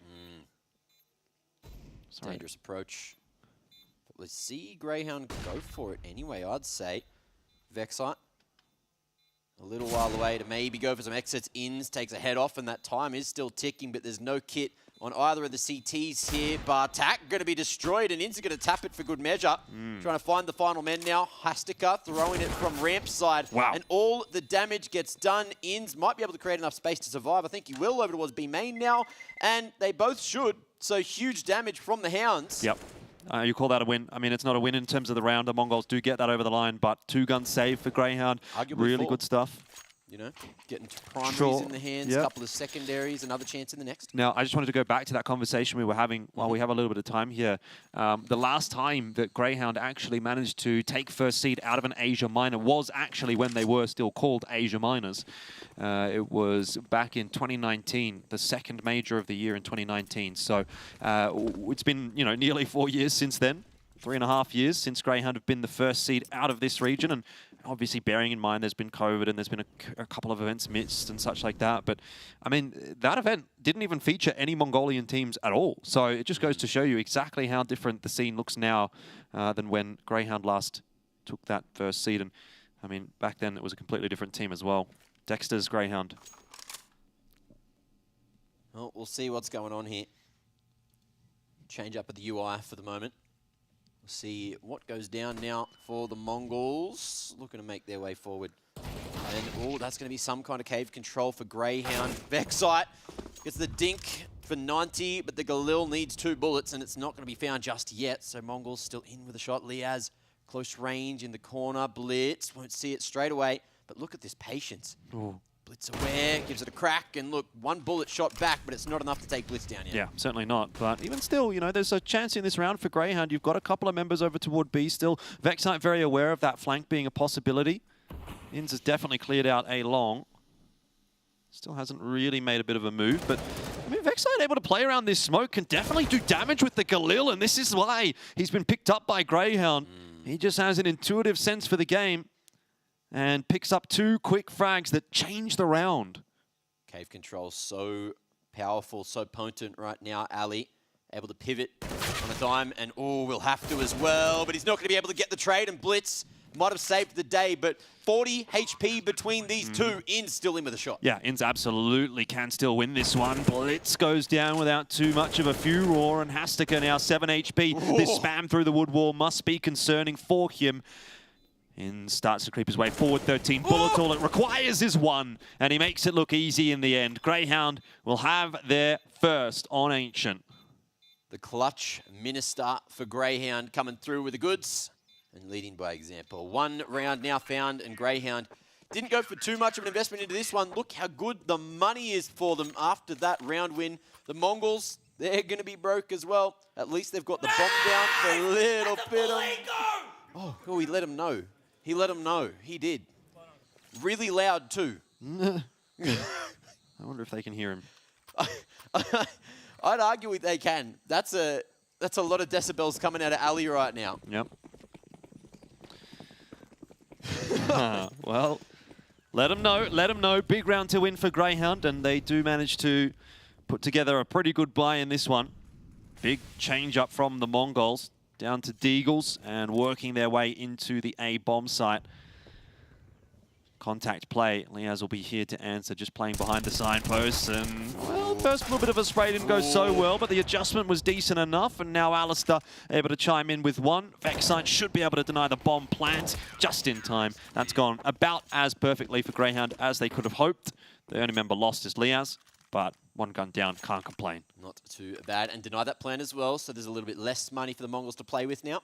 Dangerous approach. But let's see Grayhound go for it anyway, I'd say. Vexite, a little while away to maybe go for some exits. Inns takes a head off, and that time is still ticking, but there's no kit on either of the CTs here. Bartak going to be destroyed, and Inns are going to tap it for good measure. Trying to find the final men now. Hastika throwing it from ramp side. Wow. And all the damage gets done. Inns might be able to create enough space to survive. I think he will over towards B main now, and they both should. So huge damage from the Hounds. Yep. You call that a win. I mean, it's not a win in terms of the round. The Mongols do get that over the line, but 2-gun save for Grayhound. Arguably really 4. good stuff. You know, getting primaries in the hands, a couple of secondaries, another chance in the next. Now, I just wanted to go back to that conversation we were having while we have a little bit of time here. The last time that Grayhound actually managed to take first seed out of an Asia minor was actually when they were still called Asia minors. It was back in 2019, the second major of the year in 2019. So it's been, you know, nearly 4 years since then. 3.5 years since Grayhound have been the first seed out of this region, and obviously bearing in mind there's been COVID and there's been a couple of events missed and such like that. But I mean, that event didn't even feature any Mongolian teams at all. So it just goes to show you exactly how different the scene looks now than when Grayhound last took that first seed. And I mean, back then it was a completely different team as well. Dexter's Grayhound. Well, we'll see what's going on here. Change up of the UI for the moment. We'll see what goes down now for the Mongols. Looking to make their way forward. And, oh, that's going to be some kind of cave control for Grayhound. Vexite gets the dink for 90, but the Galil needs 2 bullets, and it's not going to be found just yet. So Mongols still in with a shot. Liaz, close range in the corner. Blitz, won't see it straight away. But look at this patience. Ooh. Blitz aware, gives it a crack, and look, 1 bullet shot back, but it's not enough to take Blitz down yet. Yeah, certainly not. But even still, you know, there's a chance in this round for Grayhound. You've got a couple of members over toward B still. Vexite very aware of that flank being a possibility. Inns has definitely cleared out A long. Still hasn't really made a bit of a move, but I mean, Vexite able to play around this smoke, can definitely do damage with the Galil, and this is why he's been picked up by Grayhound. He just has an intuitive sense for the game and picks up 2 quick frags that change the round. Cave control so powerful, so potent right now. Ali able to pivot on a dime, and oh, we'll have to as well, but he's not going to be able to get the trade, and Blitz might have saved the day, but 40 HP between these two. Inns still in with a shot. Yeah, Inns absolutely can still win this one. Blitz goes down without too much of a furor, and Hastika now 7 HP. Whoa. This spam through the wood wall must be concerning for him. Inns starts to creep his way forward. 13 bullets. All it requires is 1, and he makes it look easy in the end. Grayhound will have their first on Ancient. The clutch minister for Grayhound coming through with the goods and leading by example. 1 round now found, and Grayhound didn't go for too much of an investment into this one. Look how good the money is for them after that round win. The Mongols They're going to be broke as well. At least they've got the bomb down for a little bit of... Oh, he let him know. He let him know. He did. Really loud too. I wonder if they can hear him. I'd argue they can. That's a lot of decibels coming out of Ali right now. Yep. Well, let them know. Let them know. Big round to win for Grayhound, and they do manage to put together a pretty good buy in this one. Big change up from the Mongols down to Deagles and working their way into the A bomb site. Contact play. Liaz will be here to answer, just playing behind the signposts. And, well, first little bit of a spray didn't go so well, but the adjustment was decent enough. And now Alistair able to chime in with one. Vexite should be able to deny the bomb plant just in time. That's gone about as perfectly for Grayhound as they could have hoped. The only member lost is Liaz, but one gun down, can't complain. Not too bad. And deny that plan as well, so there's a little bit less money for the Mongols to play with now.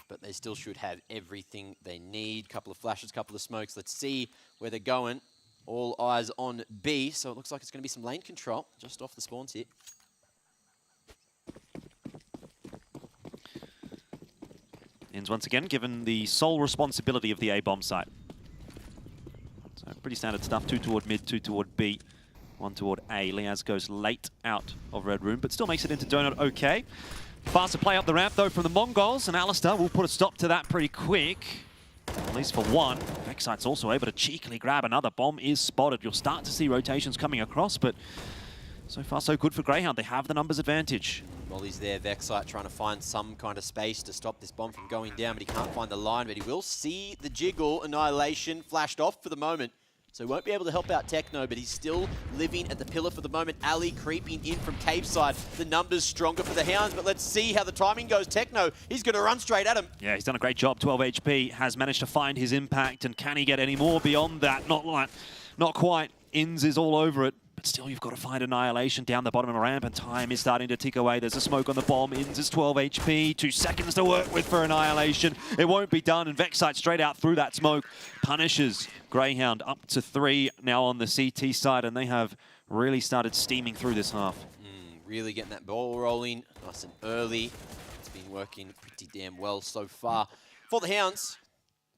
But they still should have everything they need. Couple of flashes, couple of smokes. Let's see where they're going. All eyes on B, so it looks like it's going to be some lane control just off the spawns here. Ins once again given the sole responsibility of the A bomb site. So pretty standard stuff. 2 toward mid, 2 toward B, 1 toward A. Liaz goes late out of Red Room, but still makes it into Donut okay. Faster play up the ramp, though, from the Mongols, and Alistair will put a stop to that pretty quick, at least for one. Vexite's also able to cheekily grab another bomb is spotted. You'll start to see rotations coming across, but so far so good for Grayhound. They have the numbers advantage. Molly's there, Vexite trying to find some kind of space to stop this bomb from going down, but he can't find the line, but he will see the jiggle. Annihilation flashed off for the moment. So he won't be able to help out Techno, but he's still living at the pillar for the moment. Ali creeping in from cave side. The numbers stronger for the Hounds, but let's see how the timing goes. Techno, he's going to run straight at him. Yeah, he's done a great job. 12 HP, has managed to find his impact, and can he get any more beyond that? Not quite. Ins is all over it. But still, you've got to find Annihilation down the bottom of the ramp, and time is starting to tick away. There's a smoke on the bomb. Ins is 12 HP. 2 seconds to work with for Annihilation. It won't be done, and Vexite straight out through that smoke punishes Grayhound up to 3 now on the CT side, and they have really started steaming through this half. Really getting that ball rolling nice and early. It's been working pretty damn well so far for the Hounds.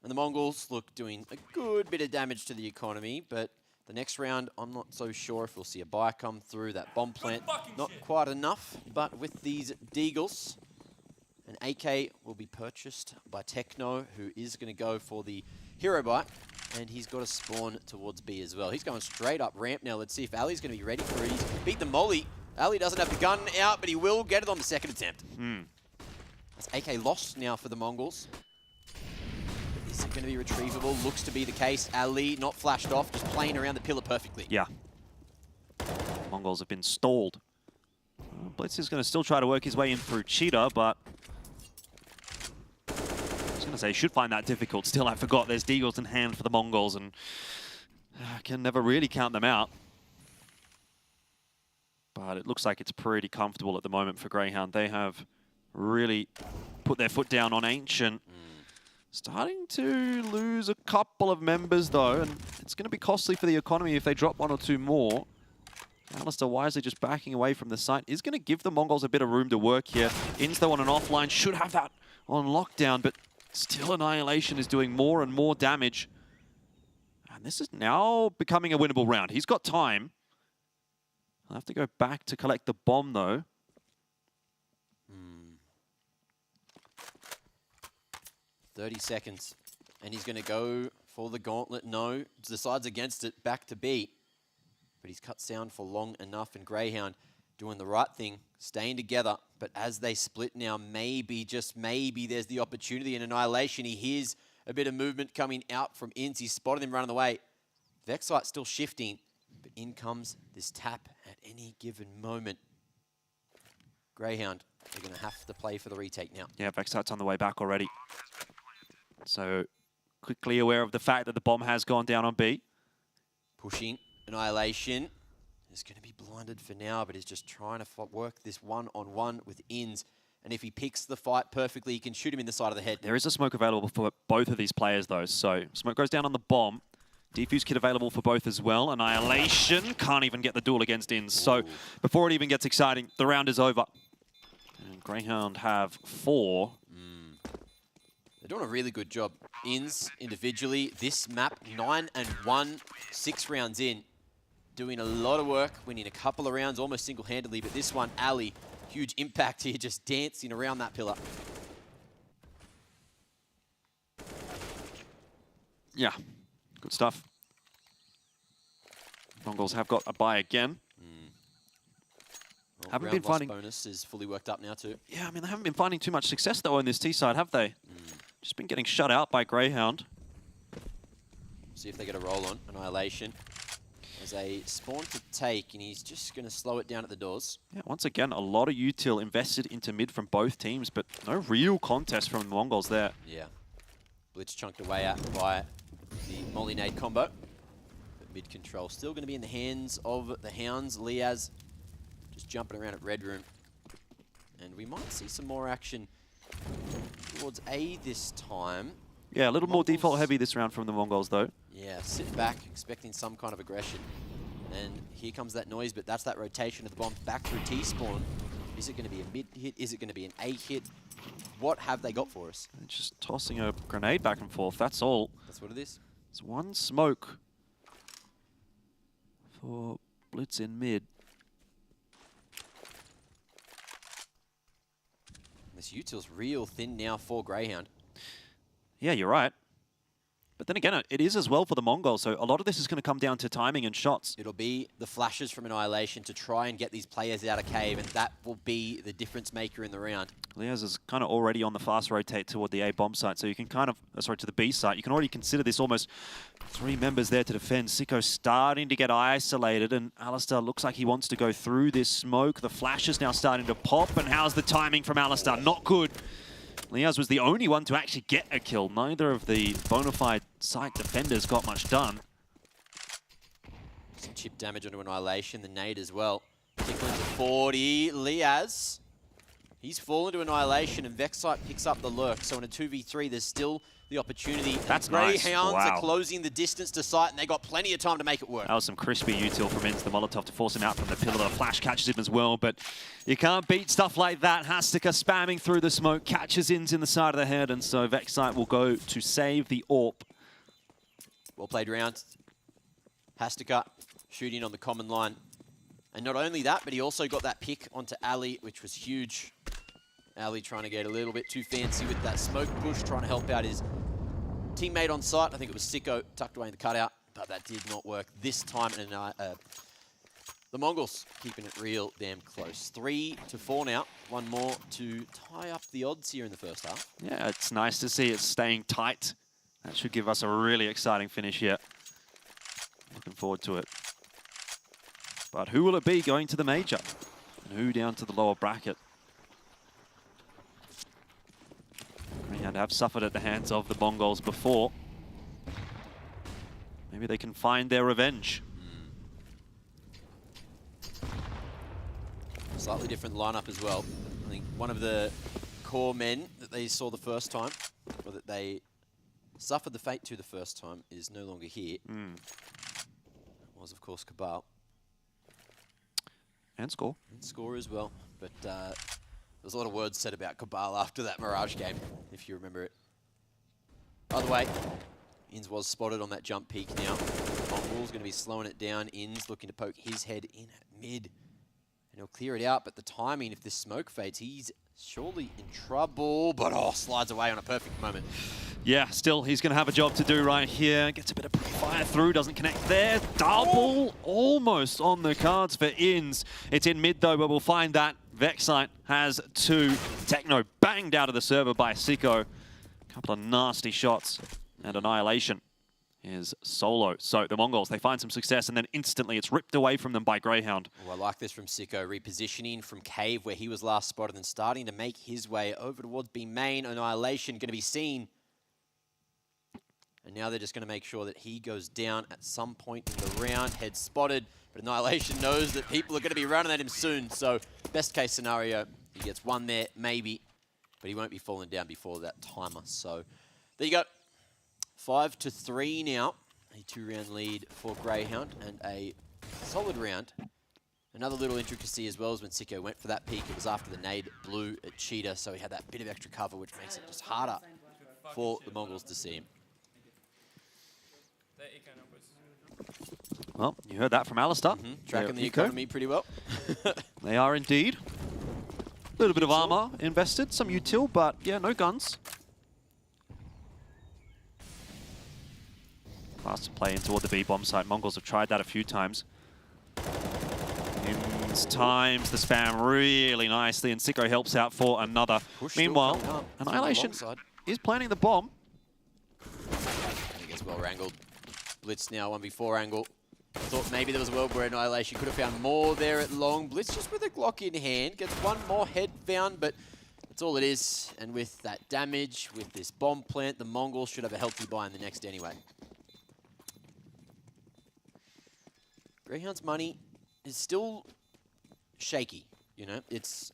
And the Mongols, look, doing a good bit of damage to the economy, but the next round, I'm not so sure if we'll see a buy come through. That bomb plant, not quite enough. But with these Deagles, an AK will be purchased by Techno, who is going to go for the hero buy. And he's got a spawn towards B as well. He's going straight up ramp now. Let's see if Ali's going to be ready for it. He's beat the molly. Ali doesn't have the gun out, but he will get it on the second attempt. That's AK lost now for the Mongols. Is it going to be retrievable? Looks to be the case. Ali not flashed off, just playing around the pillar perfectly. Yeah. Mongols have been stalled. Blitz is going to still try to work his way in through Cheetah, but I was going to say he should find that difficult. Still, I forgot there's Deagles in hand for the Mongols, and I can never really count them out. But it looks like it's pretty comfortable at the moment for Grayhound. They have really put their foot down on Ancient. Starting to lose a couple of members, though, and it's going to be costly for the economy if they drop 1 or 2 more. Alistair wisely just backing away from the site is going to give the Mongols a bit of room to work here. Ins, though, on an offline, should have that on lockdown, but still Annihilation is doing more and more damage. And this is now becoming a winnable round. He's got time. I'll have to go back to collect the bomb, though. 30 seconds, and he's going to go for the gauntlet. No, decides against it, back to B. But he's cut sound for long enough, and Grayhound doing the right thing, staying together. But as they split now, maybe, just maybe, there's the opportunity in Annihilation. He hears a bit of movement coming out from Ins. He spotted him running away. Vexite still shifting, but in comes this tap at any given moment. Grayhound, they're going to have to play for the retake now. Yeah, Vexite's on the way back already. So, quickly aware of the fact that the bomb has gone down on B. Pushing. Annihilation is going to be blinded for now, but he's just trying to work this one-on-one with Ins. And if he picks the fight perfectly, he can shoot him in the side of the head. There is a smoke available for both of these players, though. So, smoke goes down on the bomb. Defuse kit available for both as well. Annihilation can't even get the duel against Ins. So before it even gets exciting, the round is over. And Grayhound have 4. They're doing a really good job. Ins individually, this map 9-1, 6 rounds in. Doing a lot of work, winning a couple of rounds almost single-handedly, but this one, Ali, huge impact here, just dancing around that pillar. Yeah, good stuff. Mongols have got a bye again. Well, Haven't round been finding... bonus is fully worked up now too. Yeah, I mean, they haven't been finding too much success, though, on this T side, have they? Just been getting shut out by Grayhound. See if they get a roll on. Annihilation. As a spawn to take, and he's just going to slow it down at the doors. Yeah, once again, a lot of util invested into mid from both teams, but no real contest from the Mongols there. Yeah. Blitz chunked away at by the Molly Nade combo. But mid control still going to be in the hands of the Hounds. Liaz just jumping around at Red Room. And we might see some more action towards A this time. Yeah, a little more default heavy this round from the Mongols, though. Yeah, sit back, expecting some kind of aggression. And here comes that noise, but that's that rotation of the bomb back through T-spawn. Is it going to be a mid hit? Is it going to be an A hit? What have they got for us? They're just tossing a grenade back and forth, that's all. That's what it is. It's one smoke for Blitz in mid. This util's real thin now for Grayhound. Yeah, you're right. But then again, it is as well for the Mongols, so a lot of this is going to come down to timing and shots. It'll be the flashes from Annihilation to try and get these players out of cave, and that will be the difference maker in the round. Liaz is kind of already on the fast rotate toward the A bomb site, so you can kind of, sorry, to the B site. You can already consider this almost 3 members there to defend. Sicko starting to get isolated, and Alistar looks like he wants to go through this smoke. The flash is now starting to pop, and how's the timing from Alistar? Not good. Liaz was the only one to actually get a kill. Neither of the bona fide site defenders got much done. Some chip damage onto Annihilation, the nade as well. Tickling to 40, Liaz. He's fallen to Annihilation, and Vexite picks up the lurk. So in a 2v3, there's still the opportunity. That's nice. Greyhounds Wow. are closing the distance to site, and they got plenty of time to make it work. That was some crispy util from Inz, the Molotov to force him out from the pillar. The flash catches him as well, but you can't beat stuff like that. Hastika spamming through the smoke, catches Inz in the side of the head, and so Vexite will go to save the AWP. Well played round. Hastika shooting on the common line. And not only that, but he also got that pick onto Ali, which was huge. Ali trying to get a little bit too fancy with that smoke push, trying to help out his teammate on site. I think it was Sicko tucked away in the cutout, but that did not work this time. And the Mongols keeping it real damn close. 3-4 now. One more to tie up the odds here in the first half. Yeah, it's nice to see it staying tight. That should give us a really exciting finish here. Looking forward to it. But who will it be going to the major? And who down to the lower bracket? Grayhound have suffered at the hands of the Mongols before. Maybe they can find their revenge. Slightly different lineup as well. I think one of the core men that they saw the first time, or that they suffered the fate to the first time, is no longer here. Was, of course, Cabal. And Score. And Score as well. But there's a lot of words said about Cabal after that Mirage game, if you remember it. By the way, Inz was spotted on that jump peak now. Mongol's going to be slowing it down. Inz looking to poke his head in at mid. And he'll clear it out, but the timing, if this smoke fades, he's surely in trouble. But, oh, slides away on a perfect moment. Yeah, still, he's going to have a job to do right here. Gets a bit of fire through, doesn't connect there. Double almost on the cards for Inz. It's in mid, though, but we'll find that. Vexite has 2. Techno banged out of the server by Sicko. A couple of nasty shots. And Annihilation is solo. So the Mongols, they find some success, and then instantly it's ripped away from them by Grayhound. Oh, I like this from Sicko, repositioning from cave where he was last spotted and starting to make his way over towards B main. Annihilation going to be seen. And now they're just going to make sure that he goes down at some point in the round. Head spotted, but Annihilation knows that people are going to be running at him soon. So best case scenario, he gets one there, maybe, but he won't be falling down before that timer. So there you go. 5-3 now A 2-round lead for Grayhound and a solid round. Another little intricacy as well is when Sicko went for that peek, it was after the nade blew at Cheetah, so he had that bit of extra cover, which makes it just harder for the Mongols to see him. Well, you heard that from Alistair. Tracking the economy pretty well. They are indeed. A little bit of armor invested, some util, but yeah, no guns. Fast play in toward the B-bomb site. Mongols have tried that a few times. Times the spam really nicely, and Sicko helps out for another. Meanwhile, Annihilation is planting the bomb. I think it's well wrangled. Blitz now 1v4 angle. Thought maybe there was a world where Annihilation could have found more there at long. Blitz just with a Glock in hand. Gets one more head found, but that's all it is. And with that damage, with this bomb plant, the Mongols should have a healthy buy in the next anyway. Greyhound's money is still shaky, you know? It's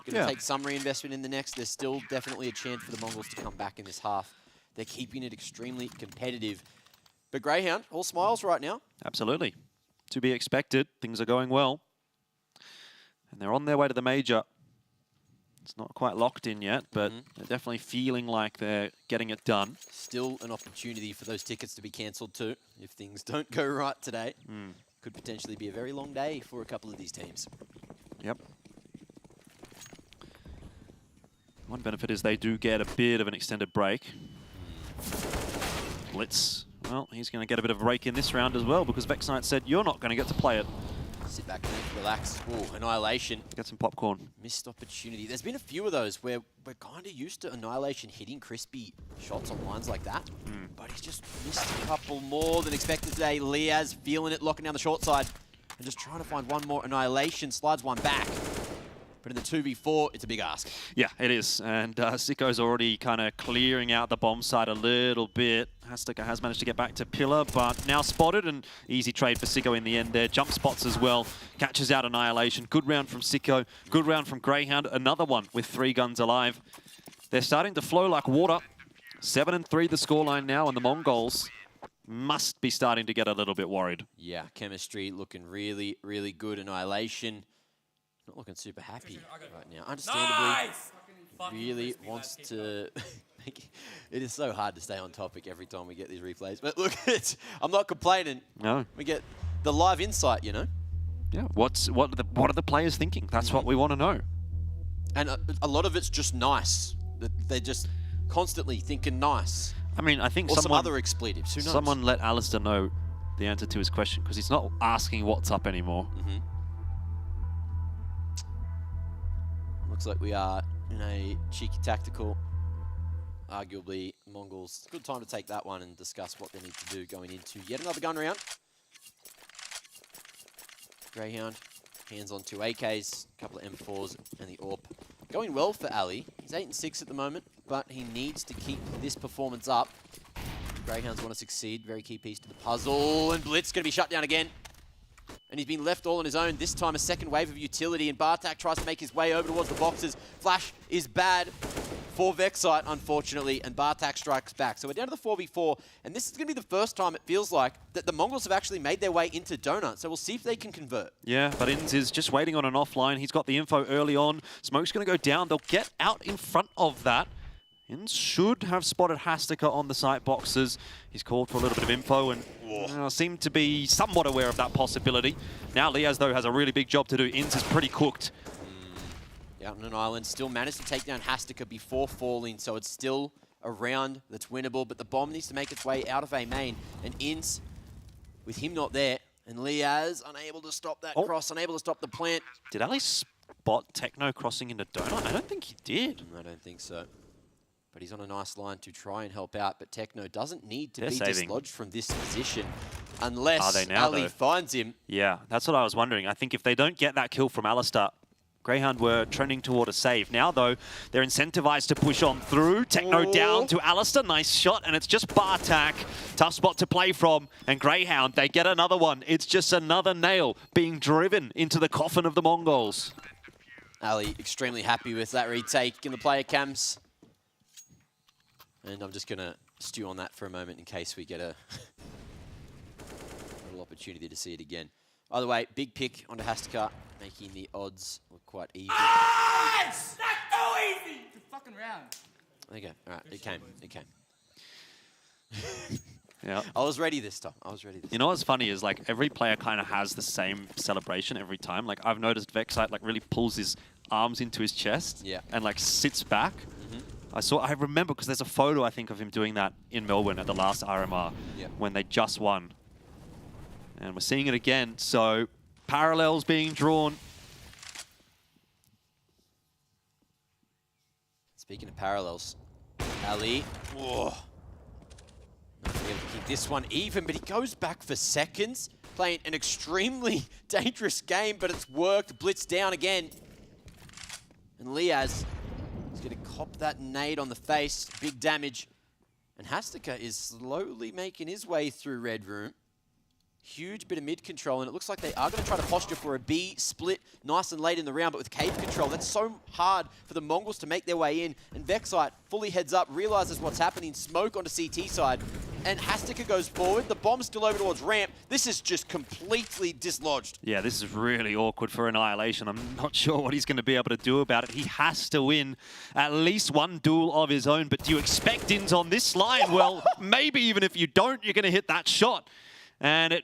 going to take some reinvestment in the next. There's still definitely a chance for the Mongols to come back in this half. They're keeping it extremely competitive. But Greyhound, all smiles right now. Absolutely. To be expected. Things are going well. And they're on their way to the major. It's not quite locked in yet, but they're definitely feeling like they're getting it done. Still an opportunity for those tickets to be cancelled too, if things don't go right today. Could potentially be a very long day for a couple of these teams. Yep. One benefit is they do get a bit of an extended break. Blitz. Well, he's going to get a bit of a break in this round as well because Vexknight said, you're not going to get to play it. Sit back and relax. Ooh, Annihilation. Get some popcorn. Missed opportunity. There's been a few of those where we're kind of used to Annihilation hitting crispy shots on lines like that. But he's just missed a couple more than expected today. Liaz feeling it, locking down the short side. And just trying to find one more. Annihilation slides one back. But in the 2v4, it's a big ask. Yeah, it is. And Sicko's already kind of clearing out the bomb side a little bit. Hastika has managed to get back to Pillar, but now spotted, and easy trade for Sicko in the end there. Jump spots as well. Catches out Annihilation. Good round from Sicko. Good round from Greyhound. Another one with 3 guns alive. They're starting to flow like water. 7-3 the scoreline now, and the Mongols must be starting to get a little bit worried. Yeah, chemistry looking really, really good. Annihilation not looking super happy right now. Understandably, really wants to make it is so hard to stay on topic every time we get these replays. But look, I'm not complaining. No. We get the live insight, you know? Yeah, what are the players thinking? That's what we want to know. And a lot of it's just nice. They're just constantly thinking nice. I mean, I think or some other expletives. Who knows? Someone let Alistair know the answer to his question because he's not asking what's up anymore. Looks like we are in a cheeky tactical. Arguably, Mongols. Good time to take that one and discuss what they need to do going into yet another gun round. Greyhound, hands on 2 AKs, a couple of M4s, and the AWP. Going well for Ali. He's 8-6 at the moment, but he needs to keep this performance up. Greyhounds want to succeed. Very key piece to the puzzle. And Blitz going to be shut down again. And he's been left all on his own. This time a second wave of utility, and Bartak tries to make his way over towards the boxes. Flash is bad for Vexknight, unfortunately, and Bartak strikes back. So we're down to the 4v4, and this is going to be the first time it feels like that the Mongols have actually made their way into Donut. So we'll see if they can convert. Yeah, but Inns is just waiting on an offline. He's got the info early on. Smoke's going to go down. They'll get out in front of that. Inns should have spotted Hastika on the site boxes. He's called for a little bit of info and seemed to be somewhat aware of that possibility. Now Liaz, though, has a really big job to do. Inns is pretty cooked. Out on an island, still managed to take down Hastika before falling, so it's still a round that's winnable, but the bomb needs to make its way out of A main. And Inns, with him not there, and Liaz unable to stop that cross, unable to stop the plant. Did Ali spot Techno crossing into Donut? I don't think he did. I don't think so. But he's on a nice line to try and help out. But Techno doesn't need to be dislodged from this position unless Ali finds him. Yeah, that's what I was wondering. I think if they don't get that kill from Alistair, Greyhound were trending toward a save. Now, though, they're incentivized to push on through. Techno down to Alistair. Nice shot, and it's just Bartak. Tough spot to play from. And Greyhound, they get another one. It's just another nail being driven into the coffin of the Mongols. Ali extremely happy with that retake in the player cams. And I'm just going to stew on that for a moment in case we get a opportunity to see it again. By the way, big pick onto Hastika, making the odds look quite even. It's not so easy! It's a fucking round. There you go. All right, it came. It came. Yeah. I was ready this time. I was ready this time. You know what's funny is like every player kind of has the same celebration every time. Like I've noticed Vexite like really pulls his arms into his chest and like sits back. I remember because there's a photo I think of him doing that in Melbourne at the last RMR when they just won. And we're seeing it again. So parallels being drawn. Speaking of parallels, Ali. Whoa. Not going to be able to keep this one even, but he goes back for seconds, playing an extremely dangerous game, but it's worked. Blitz down again. And Liaz is going to cop that nade on the face. Big damage. And Hastika is slowly making his way through Red Room. Huge bit of mid control, and it looks like they are going to try to posture for a B split nice and late in the round, but with cave control, that's so hard for the Mongols to make their way in. And Vexite fully heads up, realizes what's happening, smoke onto CT side, and Hastika goes forward. The bomb's still over towards ramp. This is just completely dislodged. Yeah, this is really awkward for Annihilation. I'm not sure what he's going to be able to do about it. He has to win at least one duel of his own, but do you expect ins on this line? Well, maybe even if you don't, you're going to hit that shot. And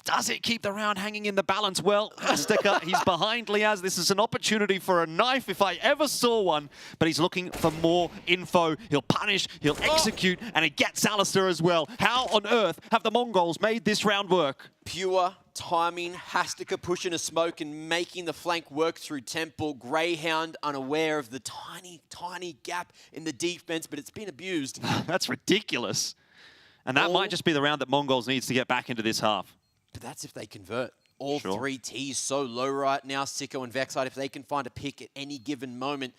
does it keep the round hanging in the balance? Well, Hastika, he's behind Liaz. This is an opportunity for a knife if I ever saw one, but he's looking for more info. He'll punish, he'll execute, and he gets Alistair as well. How on earth have the Mongols made this round work? Pure timing, Hastika pushing a smoke and making the flank work through Temple. Grayhound unaware of the tiny, tiny gap in the defense, but it's been abused. That's ridiculous. And that might just be the round that Mongols needs to get back into this half. But that's if they convert. All three T's so low right now. Sicko and Vexite, if they can find a pick at any given moment,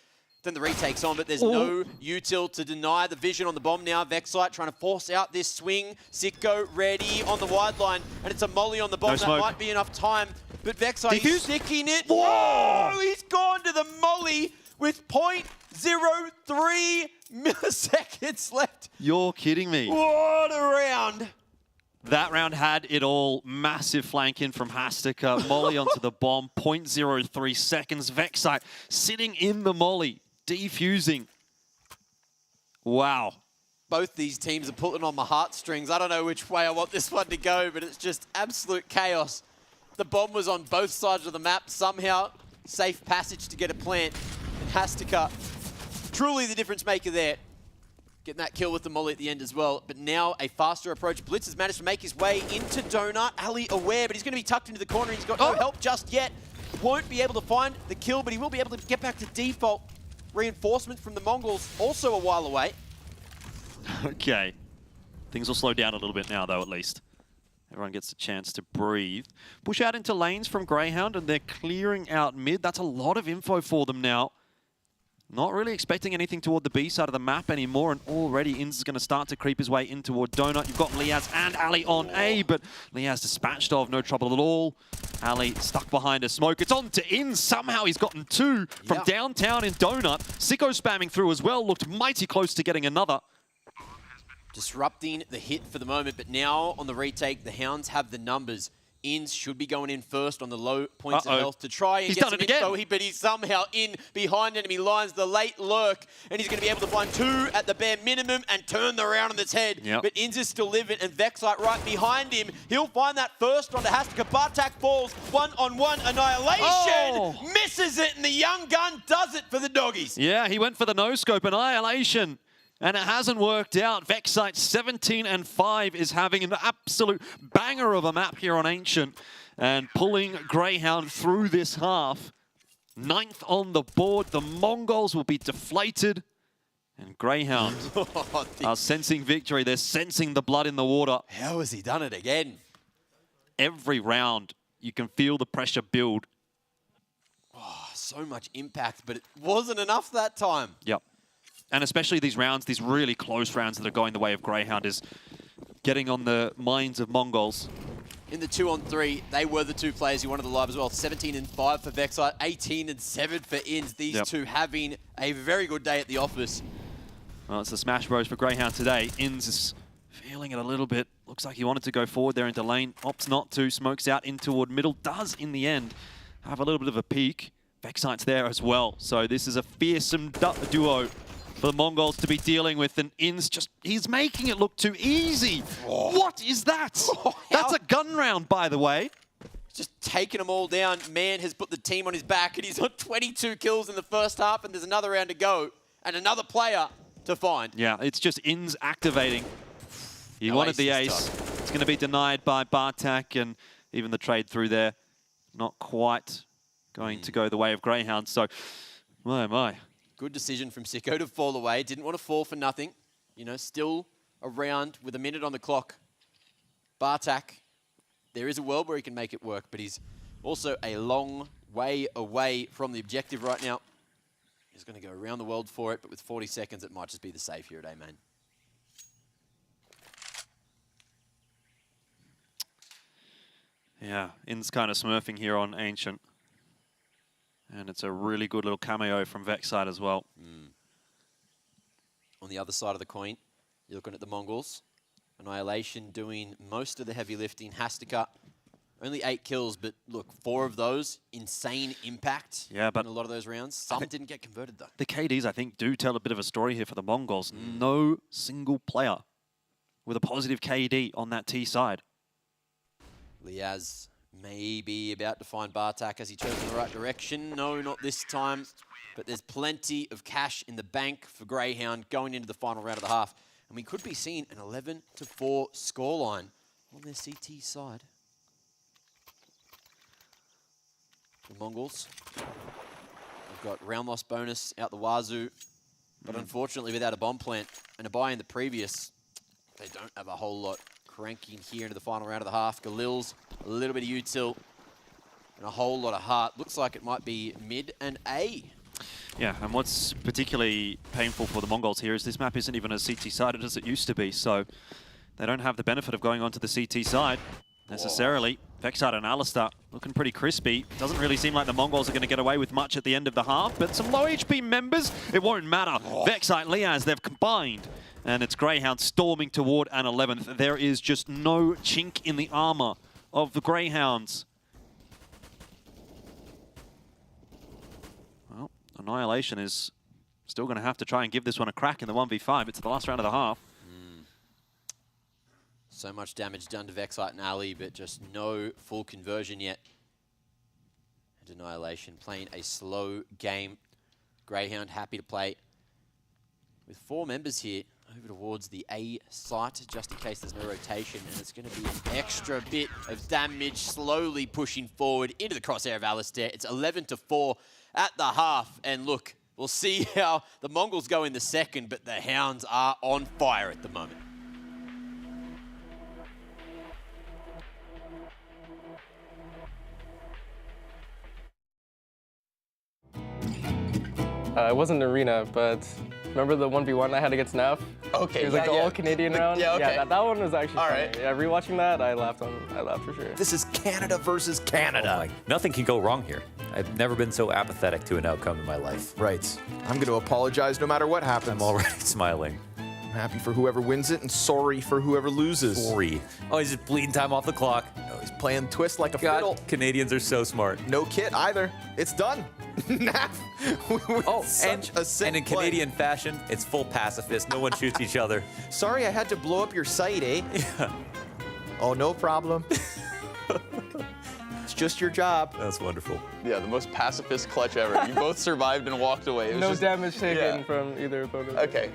then the retake's on. But there's no util to deny the vision on the bomb now. Vexite trying to force out this swing. Sicko ready on the wide line. And it's a molly on the bomb. That might be enough time. But Vexite is sticking it. Whoa! He's gone to the molly with 0.03 milliseconds left. You're kidding me. What a round. That round had it all. Massive flank in from Hastika. Molly onto the bomb. 0.03 seconds. Vexite sitting in the molly. Defusing. Wow. Both these teams are pulling on my heartstrings. I don't know which way I want this one to go, but it's just absolute chaos. The bomb was on both sides of the map. Somehow, safe passage to get a plant. And Hastika, truly the difference maker there. Getting that kill with the molly at the end as well. But now a faster approach. Blitz has managed to make his way into Donut. Ali aware, but he's going to be tucked into the corner. He's got no help just yet. Won't be able to find the kill, but he will be able to get back to default. Reinforcement from the Mongols also a while away. Okay. Things will slow down a little bit now, though, at least. Everyone gets a chance to breathe. Push out into lanes from Grayhound, and they're clearing out mid. That's a lot of info for them now. Not really expecting anything toward the B side of the map anymore, and already Inz is going to start to creep his way in toward Donut. You've got Liaz and Ali on A, but Liaz dispatched of, no trouble at all. Ali stuck behind a smoke. It's on to Inz. Somehow he's gotten two from downtown in Donut. Sicko spamming through as well. Looked mighty close to getting another. Disrupting the hit for the moment, but now on the retake, the Hounds have the numbers. Inz should be going in first on the low points of health to try and get some info, but he's somehow in behind enemy lines, the late lurk, and he's going to be able to find two at the bare minimum and turn the round on its head. But Inz is still living, and Vexite right behind him. He'll find that first onto Hastika. Bartak falls, one-on-one Annihilation, misses it, and the young gun does it for the doggies. Yeah, he went for the no-scope. Annihilation. And it hasn't worked out. Vexite 17-5 is having an absolute banger of a map here on Ancient and pulling Grayhound through this half. 9th on the board. The Mongols will be deflated. And Grayhound are sensing victory. They're sensing the blood in the water. How has he done it again? Every round, you can feel the pressure build. Oh, so much impact, but it wasn't enough that time. Yep. And especially these rounds, these really close rounds that are going the way of Grayhound is getting on the minds of Mongols. In the 2-on-3, they were the two players who wanted the live as well. 17-5 for Vexite, 18-7 for Inz. These two having a very good day at the office. Well, it's the Smash Bros for Grayhound today. Inz is feeling feeling it a little bit. Looks like he wanted to go forward there into lane. Opts not to, smokes out in toward middle. Does, in the end, have a little bit of a peek. Vexite's there as well. So this is a fearsome duo for the Mongols to be dealing with. And In's just, he's making it look too easy. Oh. What is that? That's a gun round, by the way. Just taking them all down. Man has put the team on his back, and he's on 22 kills in the first half, and there's another round to go, and another player to find. Yeah, it's just In's activating. He wanted the ace. It's going to be denied by Bartak, and even the trade through there, not quite going to go the way of Grayhound. So, my. Good decision from Sicko to fall away. Didn't want to fall for nothing. You know, still around with a minute on the clock. Bartak, there is a world where he can make it work, but he's also a long way away from the objective right now. He's going to go around the world for it, but with 40 seconds, it might just be the safe here at A-Main. Yeah, In's kind of smurfing here on Ancient. And it's a really good little cameo from Vexite as well. On the other side of the coin, you're looking at the Mongols. Annihilation doing most of the heavy lifting. Hastika, only 8 kills, but look, 4 of those, insane impact in a lot of those rounds. Some didn't get converted, though. The KDs, I think, do tell a bit of a story here for the Mongols. No single player with a positive KD on that T side. Liaz maybe about to find Bartak as he chose in the right direction. No, not this time. But there's plenty of cash in the bank for Grayhound going into the final round of the half. And we could be seeing an 11-4 scoreline on their CT side. The Mongols have got round loss bonus out the wazoo. But unfortunately, without a bomb plant and a buy in the previous, they don't have a whole lot cranking here into the final round of the half. Galil's a little bit of util and a whole lot of heart. Looks like it might be mid and A. Yeah, and what's particularly painful for the Mongols here is this map isn't even as CT-sided as it used to be, so they don't have the benefit of going onto the CT side necessarily. Vexite and Alistar looking pretty crispy. Doesn't really seem like the Mongols are going to get away with much at the end of the half, but some low HP members, it won't matter. Vexite, Liaz, they've combined. And it's Grayhound storming toward an 11th. There is just no chink in the armor of the Greyhounds. Well, Annihilation is still going to have to try and give this one a crack in the 1v5. It's the last round of the half. So much damage done to Vexite and Ali, but just no full conversion yet. And Annihilation playing a slow game. Grayhound happy to play with 4 members here over towards the A site, just in case there's no rotation, and it's going to be an extra bit of damage slowly pushing forward into the crosshair of Alistair. It's 11-4 at the half, and look, we'll see how the Mongols go in the second, but the Hounds are on fire at the moment. It wasn't an arena, but remember the 1v1 I had against Nav? Okay, It was like the all-Canadian round. Yeah, okay. Yeah, that one was actually funny. right. Yeah, rewatching that, I laughed for sure. This is Canada versus Canada. Nothing can go wrong here. I've never been so apathetic to an outcome in my life. Right. I'm going to apologize no matter what happens. I'm already smiling. I'm happy for whoever wins it and sorry for whoever loses. Sorry. Oh, he's just bleeding time off the clock. Oh, he's playing twist like a God, fiddle. Canadians are so smart. No kit either. It's done. Nav. And in Canadian fashion, it's full pacifist. No one shoots each other. Sorry I had to blow up your site, eh? Yeah. Oh, no problem. It's just your job. That's wonderful. Yeah, the most pacifist clutch ever. You both survived and walked away. No damage taken from either opponent. Okay.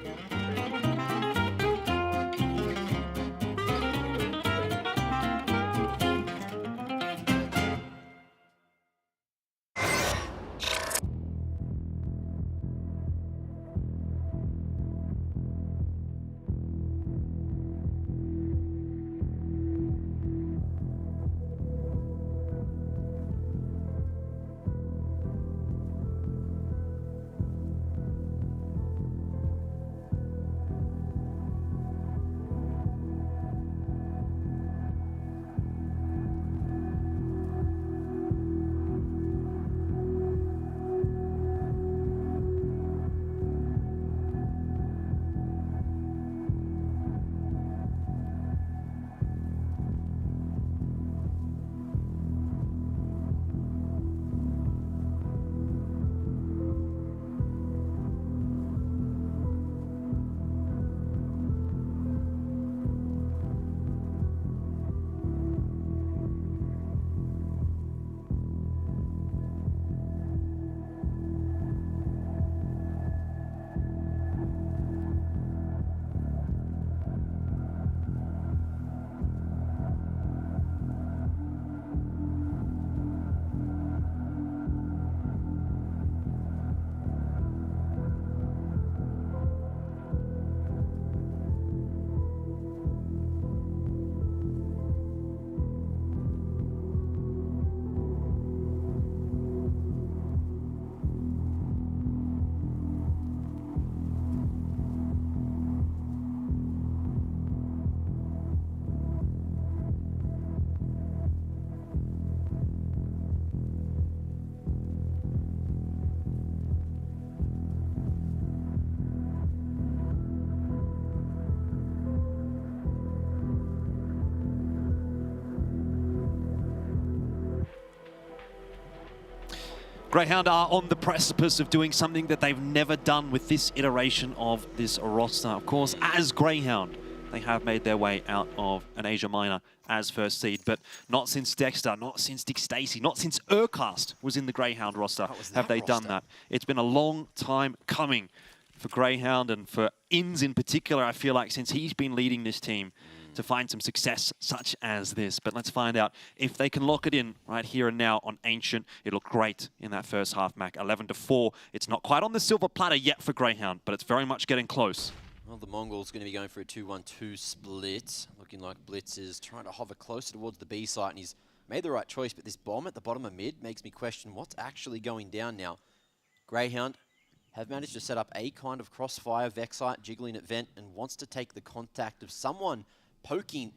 Grayhound are on the precipice of doing something that they've never done with this iteration of this roster. Of course, as Grayhound, they have made their way out of an Asia Minor as first seed, but not since Dexter, not since Dick Stacey, not since Urcast was in the Grayhound roster have they done that. It's been a long time coming for Grayhound and for Inns in particular, I feel like, since he's been leading this team to find some success such as this. But let's find out if they can lock it in right here and now on Ancient. It looked great in that first half, Mac. 11-4. It's not quite on the silver platter yet for Grayhound, but it's very much getting close. Well, the Mongols going to be going for a 2-1-2 split. Looking like Blitz is trying to hover closer towards the B site, and he's made the right choice, but this bomb at the bottom of mid makes me question what's actually going down now. Grayhound have managed to set up a kind of crossfire, Vexite jiggling at vent, and wants to take the contact of someone poking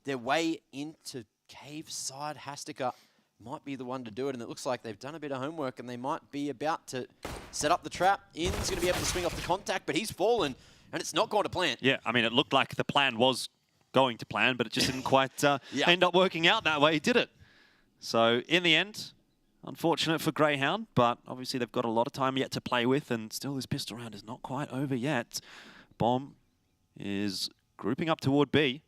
their way into cave side. Hastika might be the one to do it, and it looks like they've done a bit of homework, and they might be about to set up the trap. In's going to be able to swing off the contact, but he's fallen. And it's not going to plan. Yeah, I mean, it looked like the plan was going to plan, but it just didn't quite end up working out that way, did it? So, in the end, unfortunate for Grayhound, but obviously they've got a lot of time yet to play with, and still this pistol round is not quite over yet. Bomb is grouping up toward B.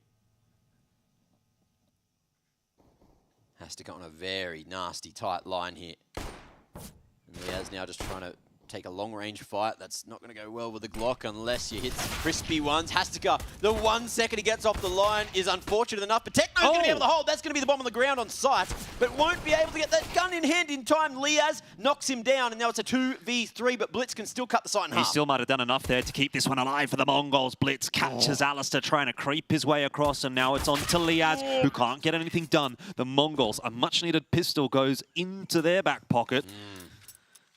Has to go on a very nasty, tight line here. And Liaz now just trying to take a long-range fight. That's not going to go well with the Glock unless you hit some crispy ones. Hastika, the 1 second he gets off the line is unfortunate enough, but Techno's going to be able to hold. That's going to be the bomb on the ground on sight, but won't be able to get that gun in hand in time. Liaz knocks him down, and now it's a 2v3, but Blitz can still cut the sight in half. He still might have done enough there to keep this one alive for the Mongols. Blitz catches Alistair trying to creep his way across, and now it's on to Liaz, who can't get anything done. The Mongols, a much-needed pistol goes into their back pocket.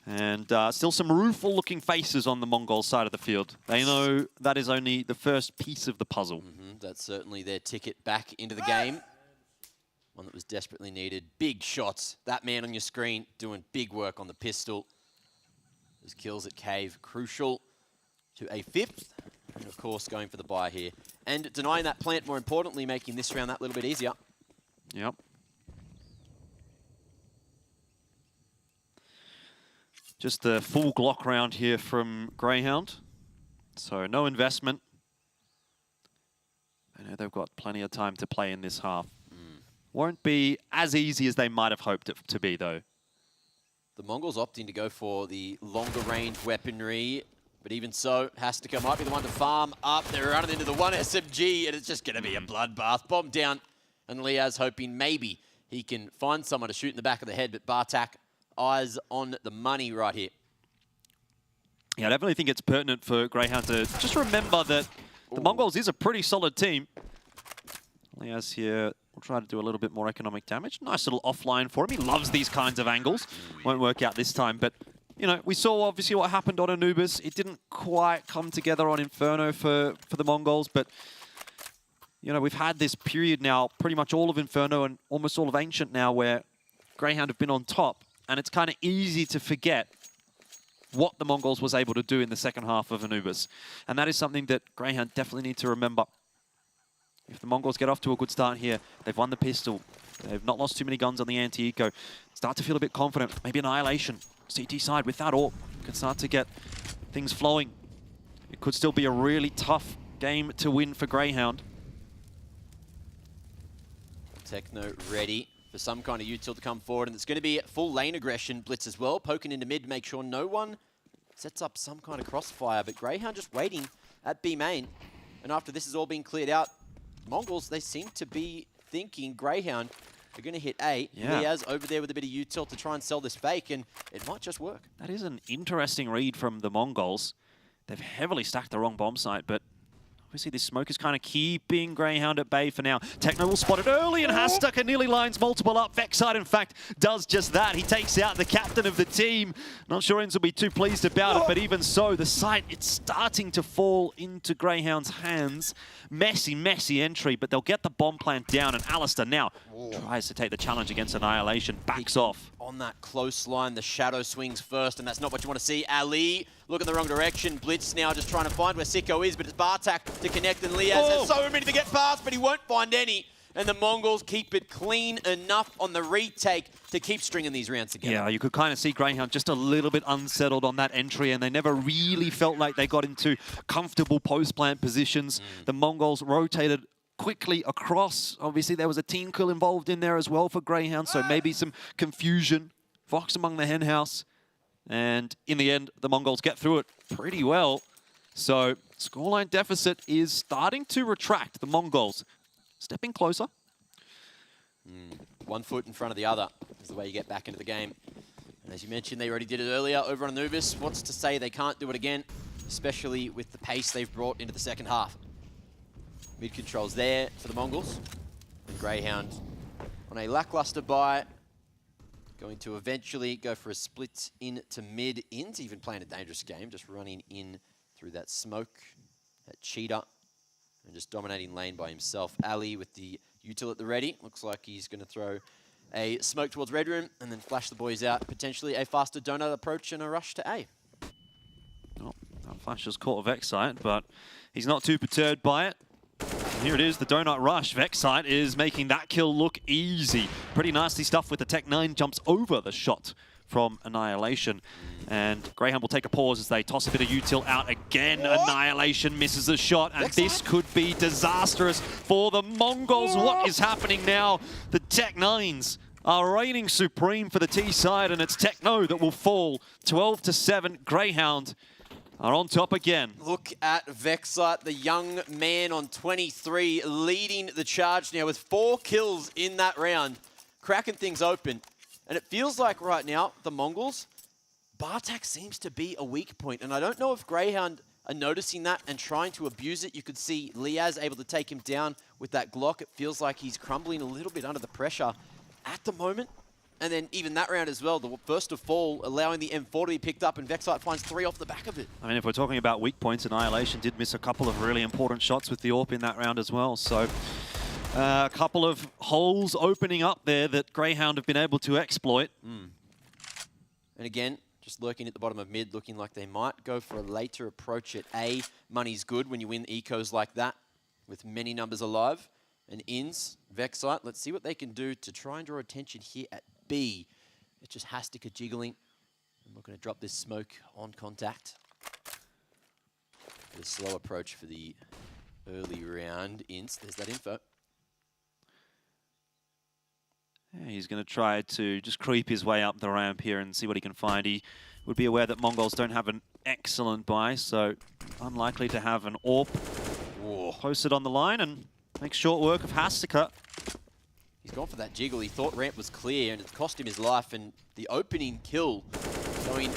And still some rueful-looking faces on the Mongol side of the field. They know that is only the first piece of the puzzle. That's certainly their ticket back into the game. One that was desperately needed. Big shots. That man on your screen doing big work on the pistol. Those kills at Cave, crucial to a 5th. And of course, going for the buy here. And denying that plant, more importantly, making this round that little bit easier. Yep. Just the full Glock round here from Grayhound. So no investment. I know they've got plenty of time to play in this half. Won't be as easy as they might have hoped it to be, though. The Mongols opting to go for the longer range weaponry, but even so, Hastika might be the one to farm up. They're running into the 1 SMG, and it's just going to be a bloodbath. Bomb down, and Liaz hoping maybe he can find someone to shoot in the back of the head, but Bartak, eyes on the money right here. Yeah, I definitely think it's pertinent for Grayhound to just remember that the Mongols is a pretty solid team. Liaz here will try to do a little bit more economic damage. Nice little offline for him. He loves these kinds of angles. Won't work out this time, but you know, we saw obviously what happened on Anubis. It didn't quite come together on Inferno for the Mongols, but you know, we've had this period now, pretty much all of Inferno and almost all of Ancient now, where Grayhound have been on top. And it's kind of easy to forget what the Mongols was able to do in the second half of Anubis. And that is something that Grayhound definitely need to remember. If the Mongols get off to a good start here, they've won the pistol. They've not lost too many guns on the anti-eco. Start to feel a bit confident. Maybe Annihilation. CT side with that AWP can start to get things flowing. It could still be a really tough game to win for Grayhound. Techno ready for some kind of util to come forward, and it's going to be full lane aggression blitz as well, poking into mid to make sure no one sets up some kind of crossfire, but Grayhound just waiting at B main, and after this has all been cleared out, Mongols, they seem to be thinking Grayhound are going to hit A. Yeah. Liaz over there with a bit of util to try and sell this fake, and it might just work. That is an interesting read from the Mongols. They've heavily stacked the wrong bomb site, but obviously this smoke is kind of keeping Grayhound at bay for now. Techno will spot it early, and Hastika nearly lines multiple up. Vexite, in fact, does just that. He takes out the captain of the team. Not sure Inns will be too pleased about it, but even so, the site, it's starting to fall into Grayhound's hands. Messy, messy entry, but they'll get the bomb plant down, and Alistair now tries to take the challenge against Annihilation, backs off. On that close line, the shadow swings first, and that's not what you want to see. Ali, look in the wrong direction. Blitz now just trying to find where Sicko is, but it's Bartak to connect, and Liaz has so many to get past, but he won't find any. and the Mongols keep it clean enough on the retake to keep stringing these rounds together. Yeah, you could kind of see Grayhound just a little bit unsettled on that entry, and they never really felt like they got into comfortable post-plant positions. The Mongols rotated quickly across. Obviously, there was a team kill involved in there as well for Grayhound, so maybe some confusion. Fox among the henhouse. And in the end, the Mongols get through it pretty well. So scoreline deficit is starting to retract. The Mongols stepping closer. 1 foot in front of the other is the way you get back into the game. And as you mentioned, they already did it earlier over on Anubis. What's to say they can't do it again, especially with the pace they've brought into the second half. Mid controls there for the Mongols. And Grayhound on a lackluster buy. Going to eventually go for a split into mid. In's even playing a dangerous game, just running in through that smoke, that cheetah, and just dominating lane by himself. Ali with the util at the ready. Looks like he's going to throw a smoke towards Red Room and then flash the boys out. Potentially a faster donut approach and a rush to A. Oh, that flash has caught Vexite, but he's not too perturbed by it. Here it is, the donut rush. Vexite is making that kill look easy. Pretty nasty stuff with the Tech 9 jumps over the shot from Annihilation. And Grayhound will take a pause as they toss a bit of util out again. Annihilation misses a shot, and this could be disastrous for the Mongols. What is happening now? The Tech 9s are reigning supreme for the T side, and it's Techno that will fall 12-7. Grayhound are on top again. Look at Vexite, the young man on 23, leading the charge now with 4 kills in that round, cracking things open. And it feels like right now, the Mongols, Bartak seems to be a weak point. And I don't know if Grayhound are noticing that and trying to abuse it. You could see Liaz able to take him down with that Glock. It feels like he's crumbling a little bit under the pressure at the moment. And then even that round as well, the first to fall, allowing the M4 to be picked up, and Vexite finds 3 off the back of it. I mean, if we're talking about weak points, Annihilation did miss a couple of really important shots with the AWP in that round as well. So a couple of holes opening up there that Grayhound have been able to exploit. And again, just lurking at the bottom of mid, looking like they might go for a later approach at A. Money's good when you win ecos like that, with many numbers alive. And Ins, Vexite, let's see what they can do to try and draw attention here at B. It's just Hastika jiggling. I'm not going to drop this smoke on contact. The slow approach for the early round. Ins, there's that info. Yeah, he's going to try to just creep his way up the ramp here and see what he can find. He would be aware that Mongols don't have an excellent buy, so unlikely to have an AWP posted on the line and make short work of Hastika. He's gone for that jiggle. He thought ramp was clear, and it's cost him his life. And the opening kill going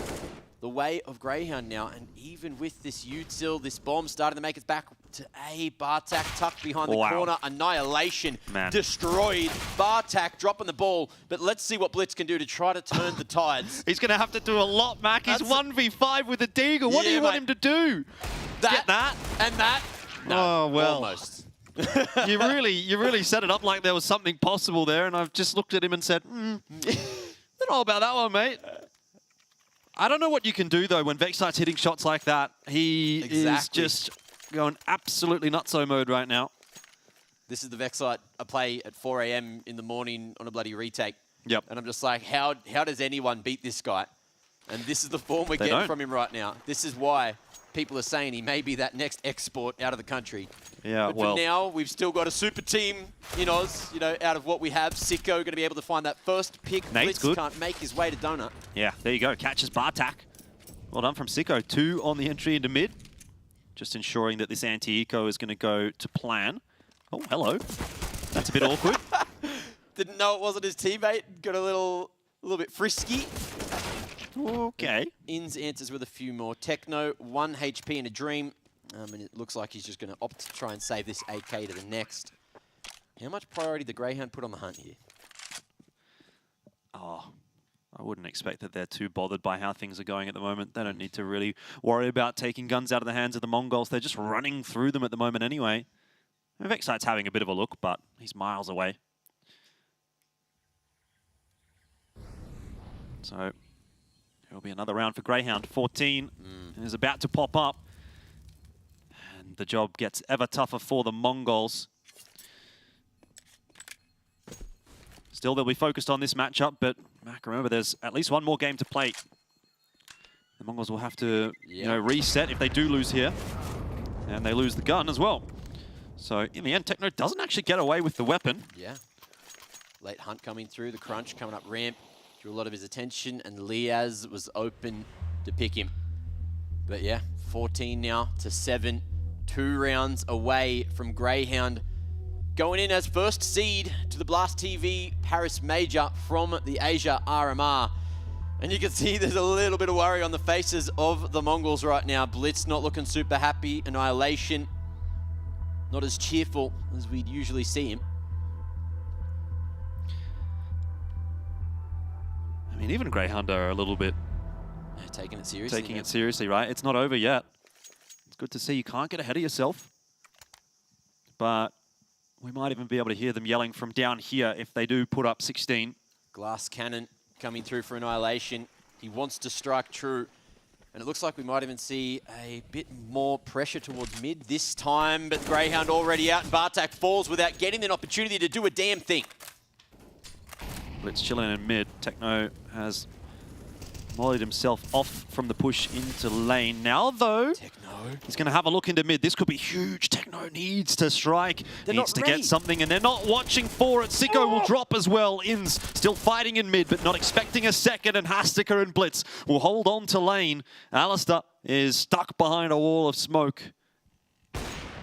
the way of Grayhound now. And even with this util, this bomb starting to make it back to A. Bartak tucked behind the corner. Annihilation destroyed. Bartak dropping the ball. But let's see what Blitz can do to try to turn the tides. He's going to have to do a lot, Mac. He's 1v5 with a Deagle. What do you want him to do? Get that? And that? No, oh, well. Almost. you really set it up like there was something possible there, and I've just looked at him and said, I don't know about that one, mate. I don't know what you can do, though, when Vexite's hitting shots like that. He is just going absolutely nutso mode right now. This is the Vexite I play at 4 a.m. in the morning on a bloody retake. Yep. And I'm just like, how does anyone beat this guy? And this is the form we're getting from him right now. This is why people are saying he may be that next export out of the country. Yeah, but well, for now, we've still got a super team in Oz, you know, out of what we have. Sicko going to be able to find that first pick. Nate's Blitz good. Can't make his way to Donut. Yeah, there you go. Catches Bartak. Well done from Sicko. 2 on the entry into mid. Just ensuring that this anti-eco is going to go to plan. Oh, hello. That's a bit awkward. Didn't know it wasn't his teammate. Got a little bit frisky. Okay. In's answers with a few more. Techno, 1 HP and a dream. And it looks like he's just going to opt to try and save this AK to the next. How much priority did the Grayhound put on the hunt here? Oh, I wouldn't expect that they're too bothered by how things are going at the moment. They don't need to really worry about taking guns out of the hands of the Mongols. They're just running through them at the moment anyway. Vexite's having a bit of a look, but he's miles away. So it'll be another round for Grayhound. 14 is about to pop up. And the job gets ever tougher for the Mongols. Still, they'll be focused on this matchup, but Mac, remember, there's at least one more game to play. The Mongols will have to reset if they do lose here. And they lose the gun as well. So in the end, Techno doesn't actually get away with the weapon. Yeah. Late hunt coming through, the crunch coming up ramp, drew a lot of his attention, and Liaz was open to pick him. But yeah, 14 now to 7, 2 rounds away from Grayhound. Going in as first seed to the Blast TV Paris Major from the Asia RMR. And you can see there's a little bit of worry on the faces of the Mongols right now. Blitz not looking super happy. Annihilation not as cheerful as we'd usually see him. I mean, even Grayhound are a little bit... taking it seriously. Taking it seriously, right? It's not over yet. It's good to see. You can't get ahead of yourself. But we might even be able to hear them yelling from down here if they do put up 16. Glass cannon coming through for Annihilation. He wants to strike true. And it looks like we might even see a bit more pressure towards mid this time, but Grayhound already out and Bartak falls without getting an opportunity to do a damn thing. Blitz chilling in mid. Techno has mollied himself off from the push into lane. Now, though, he's going to have a look into mid. This could be huge. Techno needs to strike, needs to get something, and they're not watching for it. Sicko will drop as well. Inns still fighting in mid, but not expecting a second, and Hastika and Blitz will hold on to lane. Alistair is stuck behind a wall of smoke.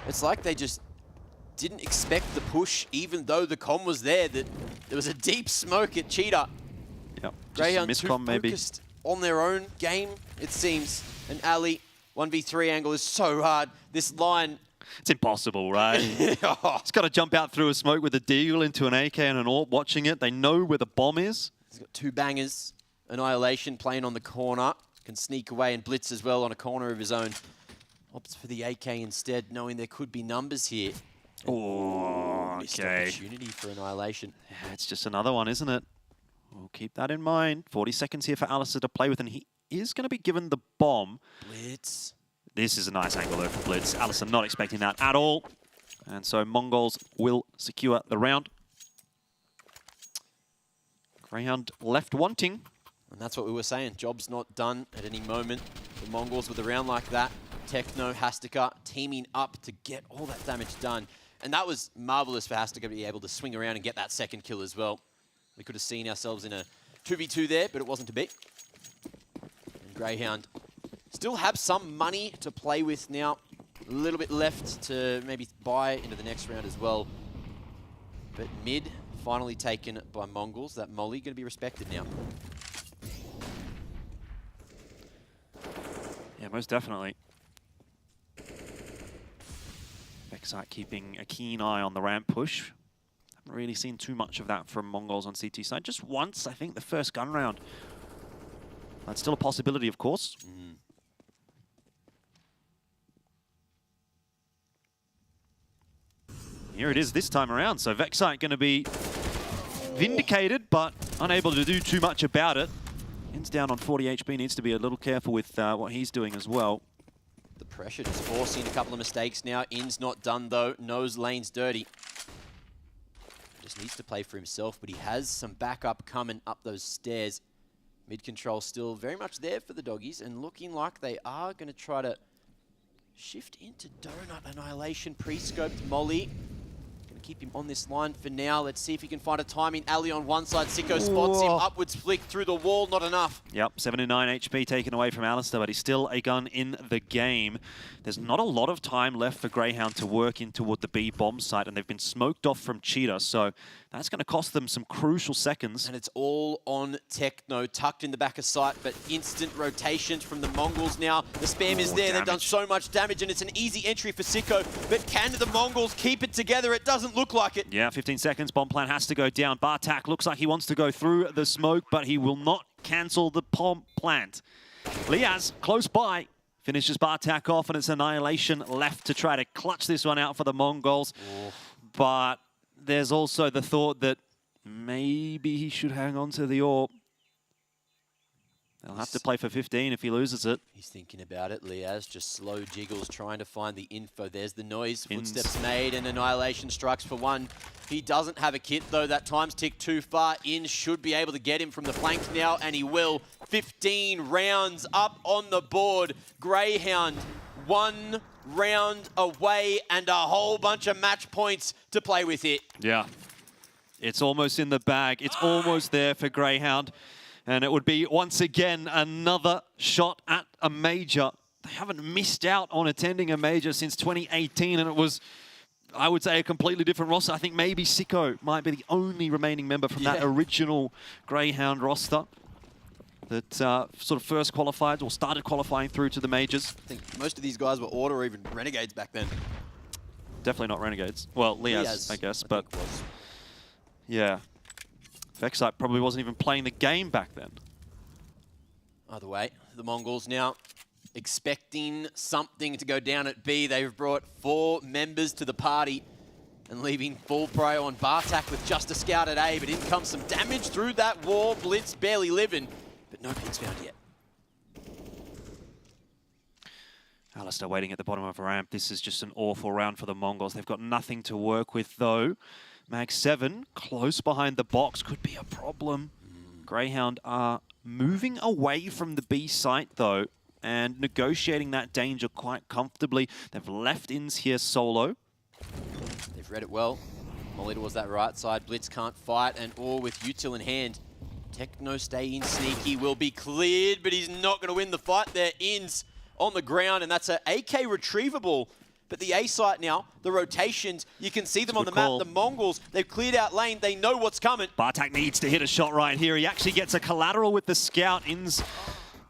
It's like they just didn't expect the push, even though the comm was there, that there was a deep smoke at Cheetah. Yep, Grayhound too focused on their own game, it seems. And Ali, 1v3 angle is so hard. This line... It's impossible, right? He's got to jump out through a smoke with a deagle into an AK and an AWP watching it. They know where the bomb is. He's got 2 bangers. Annihilation playing on the corner. Can sneak away and blitz as well on a corner of his own. Opts for the AK instead, knowing there could be numbers here. Oh, missed okay. Opportunity for Annihilation. Yeah, it's just another one, isn't it? We'll keep that in mind. 40 seconds here for Alistair to play with, and he is going to be given the bomb. Blitz. This is a nice angle though for Blitz. Alistair not expecting that at all. And so Mongols will secure the round. Grayhound left wanting. And that's what we were saying. Job's not done at any moment. The Mongols with a round like that. Techno, Hastika teaming up to get all that damage done. And that was marvelous for Hastika to be able to swing around and get that second kill as well. We could have seen ourselves in a 2v2 there, but it wasn't to be. And Grayhound still have some money to play with now. A little bit left to maybe buy into the next round as well. But mid finally taken by Mongols. That molly going to be respected now. Yeah, most definitely. Vexite keeping a keen eye on the ramp push. Haven't really seen too much of that from Mongols on CT side. Just once, I think, the first gun round. That's still a possibility, of course. Here it is this time around. So Vexite going to be vindicated, but unable to do too much about it. In's down on 40 HP, needs to be a little careful with what he's doing as well. The pressure just forcing a couple of mistakes now. In's not done, though. Knows lane's dirty. Just needs to play for himself, but he has some backup coming up those stairs. Mid control still very much there for the doggies, and looking like they are going to try to shift into Donut. Annihilation, pre-scoped Molly. Going to keep him on this line for now. Let's see if he can find a timing. Ali on one side, Sicko spots him. Upwards flick through the wall, not enough. Yep, 79 HP taken away from Alistair, but he's still a gun in the game. There's not a lot of time left for Grayhound to work in toward the B bomb site, and they've been smoked off from Cheetah, so that's going to cost them some crucial seconds. And it's all on Techno, tucked in the back of sight, but instant rotations from the Mongols now. The spam is there, they've done so much damage, and it's an easy entry for Sicko, but can the Mongols keep it together? It doesn't look like it. Yeah, 15 seconds, bomb plant has to go down. Bartak looks like he wants to go through the smoke, but he will not cancel the bomb plant. Liaz, close by, finishes Bartak off, and it's Annihilation left to try to clutch this one out for the Mongols. But there's also the thought that maybe he should hang on to the AWP. They'll have to play for 15 if he loses it. He's thinking about it. Liaz just slow jiggles, trying to find the info. There's the noise. Footsteps made, and Annihilation strikes for one. He doesn't have a kit, though. That time's ticked too far. In should be able to get him from the flanks now, and he will. 15 rounds up on the board. Grayhound, 1 round away, and a whole bunch of match points to play with it. Yeah. It's almost in the bag. It's almost there for Grayhound. And it would be, once again, another shot at a major. They haven't missed out on attending a major since 2018, and it was, I would say, a completely different roster. I think maybe Sicko might be the only remaining member from that original Grayhound roster that sort of first qualified or started qualifying through to the majors. I think most of these guys were Order or even Renegades back then. Definitely not Renegades. Well, Liaz, I guess, but yeah. Vexite probably wasn't even playing the game back then. Either way, the Mongols now expecting something to go down at B. They've brought 4 members to the party and leaving full prio on Bartak with just a scout at A, but in comes some damage through that wall. Blitz barely living, but no pins found yet. Alistair waiting at the bottom of a ramp. This is just an awful round for the Mongols. They've got nothing to work with, though. Mag 7, close behind the box, could be a problem. Grayhound are moving away from the B site, though, and negotiating that danger quite comfortably. They've left Ins here solo. They've read it well. Molly towards that right side. Blitz can't fight, and all with Util in hand. Techno stay in sneaky, will be cleared, but he's not going to win the fight there. Ins on the ground, and that's an AK retrievable. But the A site now, the rotations, you can see them on the map. The Mongols, they've cleared out lane. They know what's coming. Bartak needs to hit a shot right here. He actually gets a collateral with the scout. Ins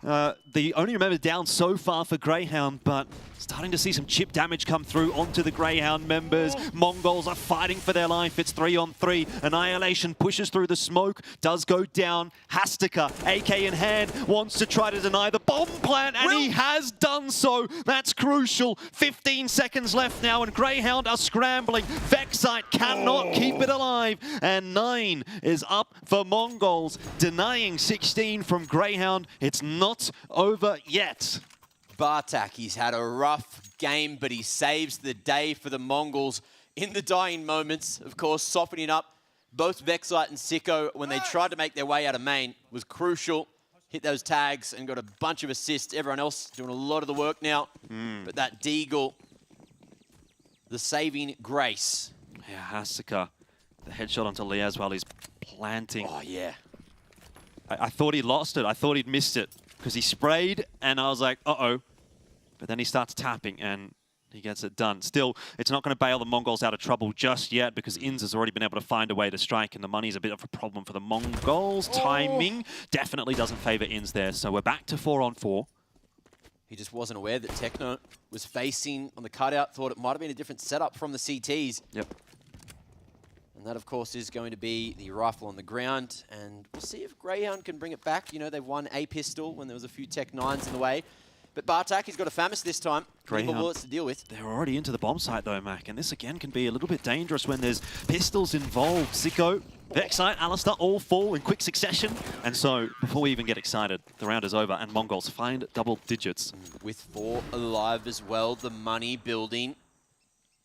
the only member down so far for Grayhound, but starting to see some chip damage come through onto the Grayhound members. Mongols are fighting for their life. It's 3-on-3. Annihilation pushes through the smoke, does go down. Hastika, AK in hand, wants to try to deny the bomb plant, and he has done so. That's crucial. 15 seconds left now, and Grayhound are scrambling. Vexite cannot keep it alive, and 9 is up for Mongols, denying 16 from Grayhound. It's not over yet. Bartak, he's had a rough game, but he saves the day for the Mongols in the dying moments. Of course, softening up both Vexite and Sicko when they tried to make their way out of main was crucial. Hit those tags and got a bunch of assists. Everyone else doing a lot of the work now. But that Deagle, the saving grace. Yeah, Hastika, the headshot onto Liaz while he's planting. Oh, yeah. I thought he lost it. I thought he'd missed it because he sprayed, and I was like, uh-oh. But then he starts tapping, and he gets it done. Still, it's not going to bail the Mongols out of trouble just yet because Ins has already been able to find a way to strike, and the money's a bit of a problem for the Mongols. Timing definitely doesn't favor Ins there, so we're back to 4-on-4. He just wasn't aware that Techno was facing on the cutout, thought it might have been a different setup from the CTs. Yep. And that, of course, is going to be the rifle on the ground. And we'll see if Grayhound can bring it back. You know, they won a pistol when there was a few Tech 9s in the way. But Bartak, he's got a FAMAS this time. Grayhound, bullets to deal with. They're already into the bomb site, though, Mac. And this, again, can be a little bit dangerous when there's pistols involved. Sicko, Vexite, Alistair all fall in quick succession. And so, before we even get excited, the round is over, and Mongols find double digits. With 4 alive as well, the money building.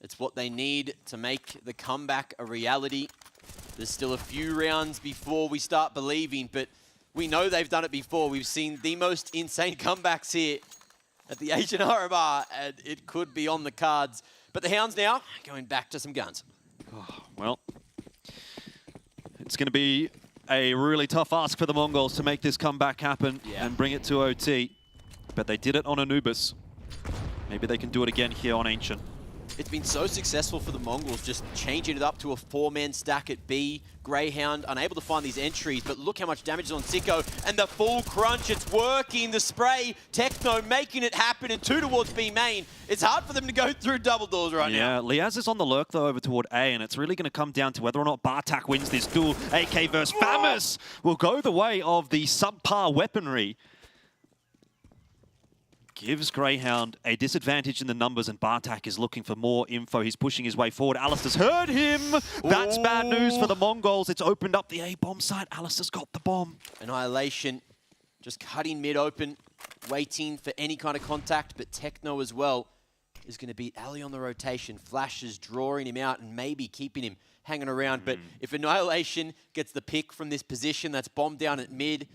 It's what they need to make the comeback a reality. There's still a few rounds before we start believing, but we know they've done it before. We've seen the most insane comebacks here at the Asian RMR, and it could be on the cards. But the Hounds now going back to some guns. Oh, well, it's going to be a really tough ask for the Mongols to make this comeback happen and bring it to OT. But they did it on Anubis. Maybe they can do it again here on Ancient. It's been so successful for the Mongols, just changing it up to a 4-man stack at B. Grayhound unable to find these entries, but look how much damage is on Sicko. And the full crunch, it's working. The spray, Techno making it happen, and 2 towards B main. It's hard for them to go through double doors right now. Yeah, Liaz is on the lurk, though, over toward A, and it's really going to come down to whether or not Bartak wins this duel. AK versus FAMAS will go the way of the subpar weaponry. Gives Grayhound a disadvantage in the numbers, and Bartak is looking for more info. He's pushing his way forward. Alistair's heard him. That's bad news for the Mongols. It's opened up the A bomb site. Alistair's got the bomb. Annihilation just cutting mid open, waiting for any kind of contact, but Techno as well is going to beat Ali on the rotation. Flashes drawing him out and maybe keeping him hanging around. But if Annihilation gets the pick from this position that's bombed down at mid,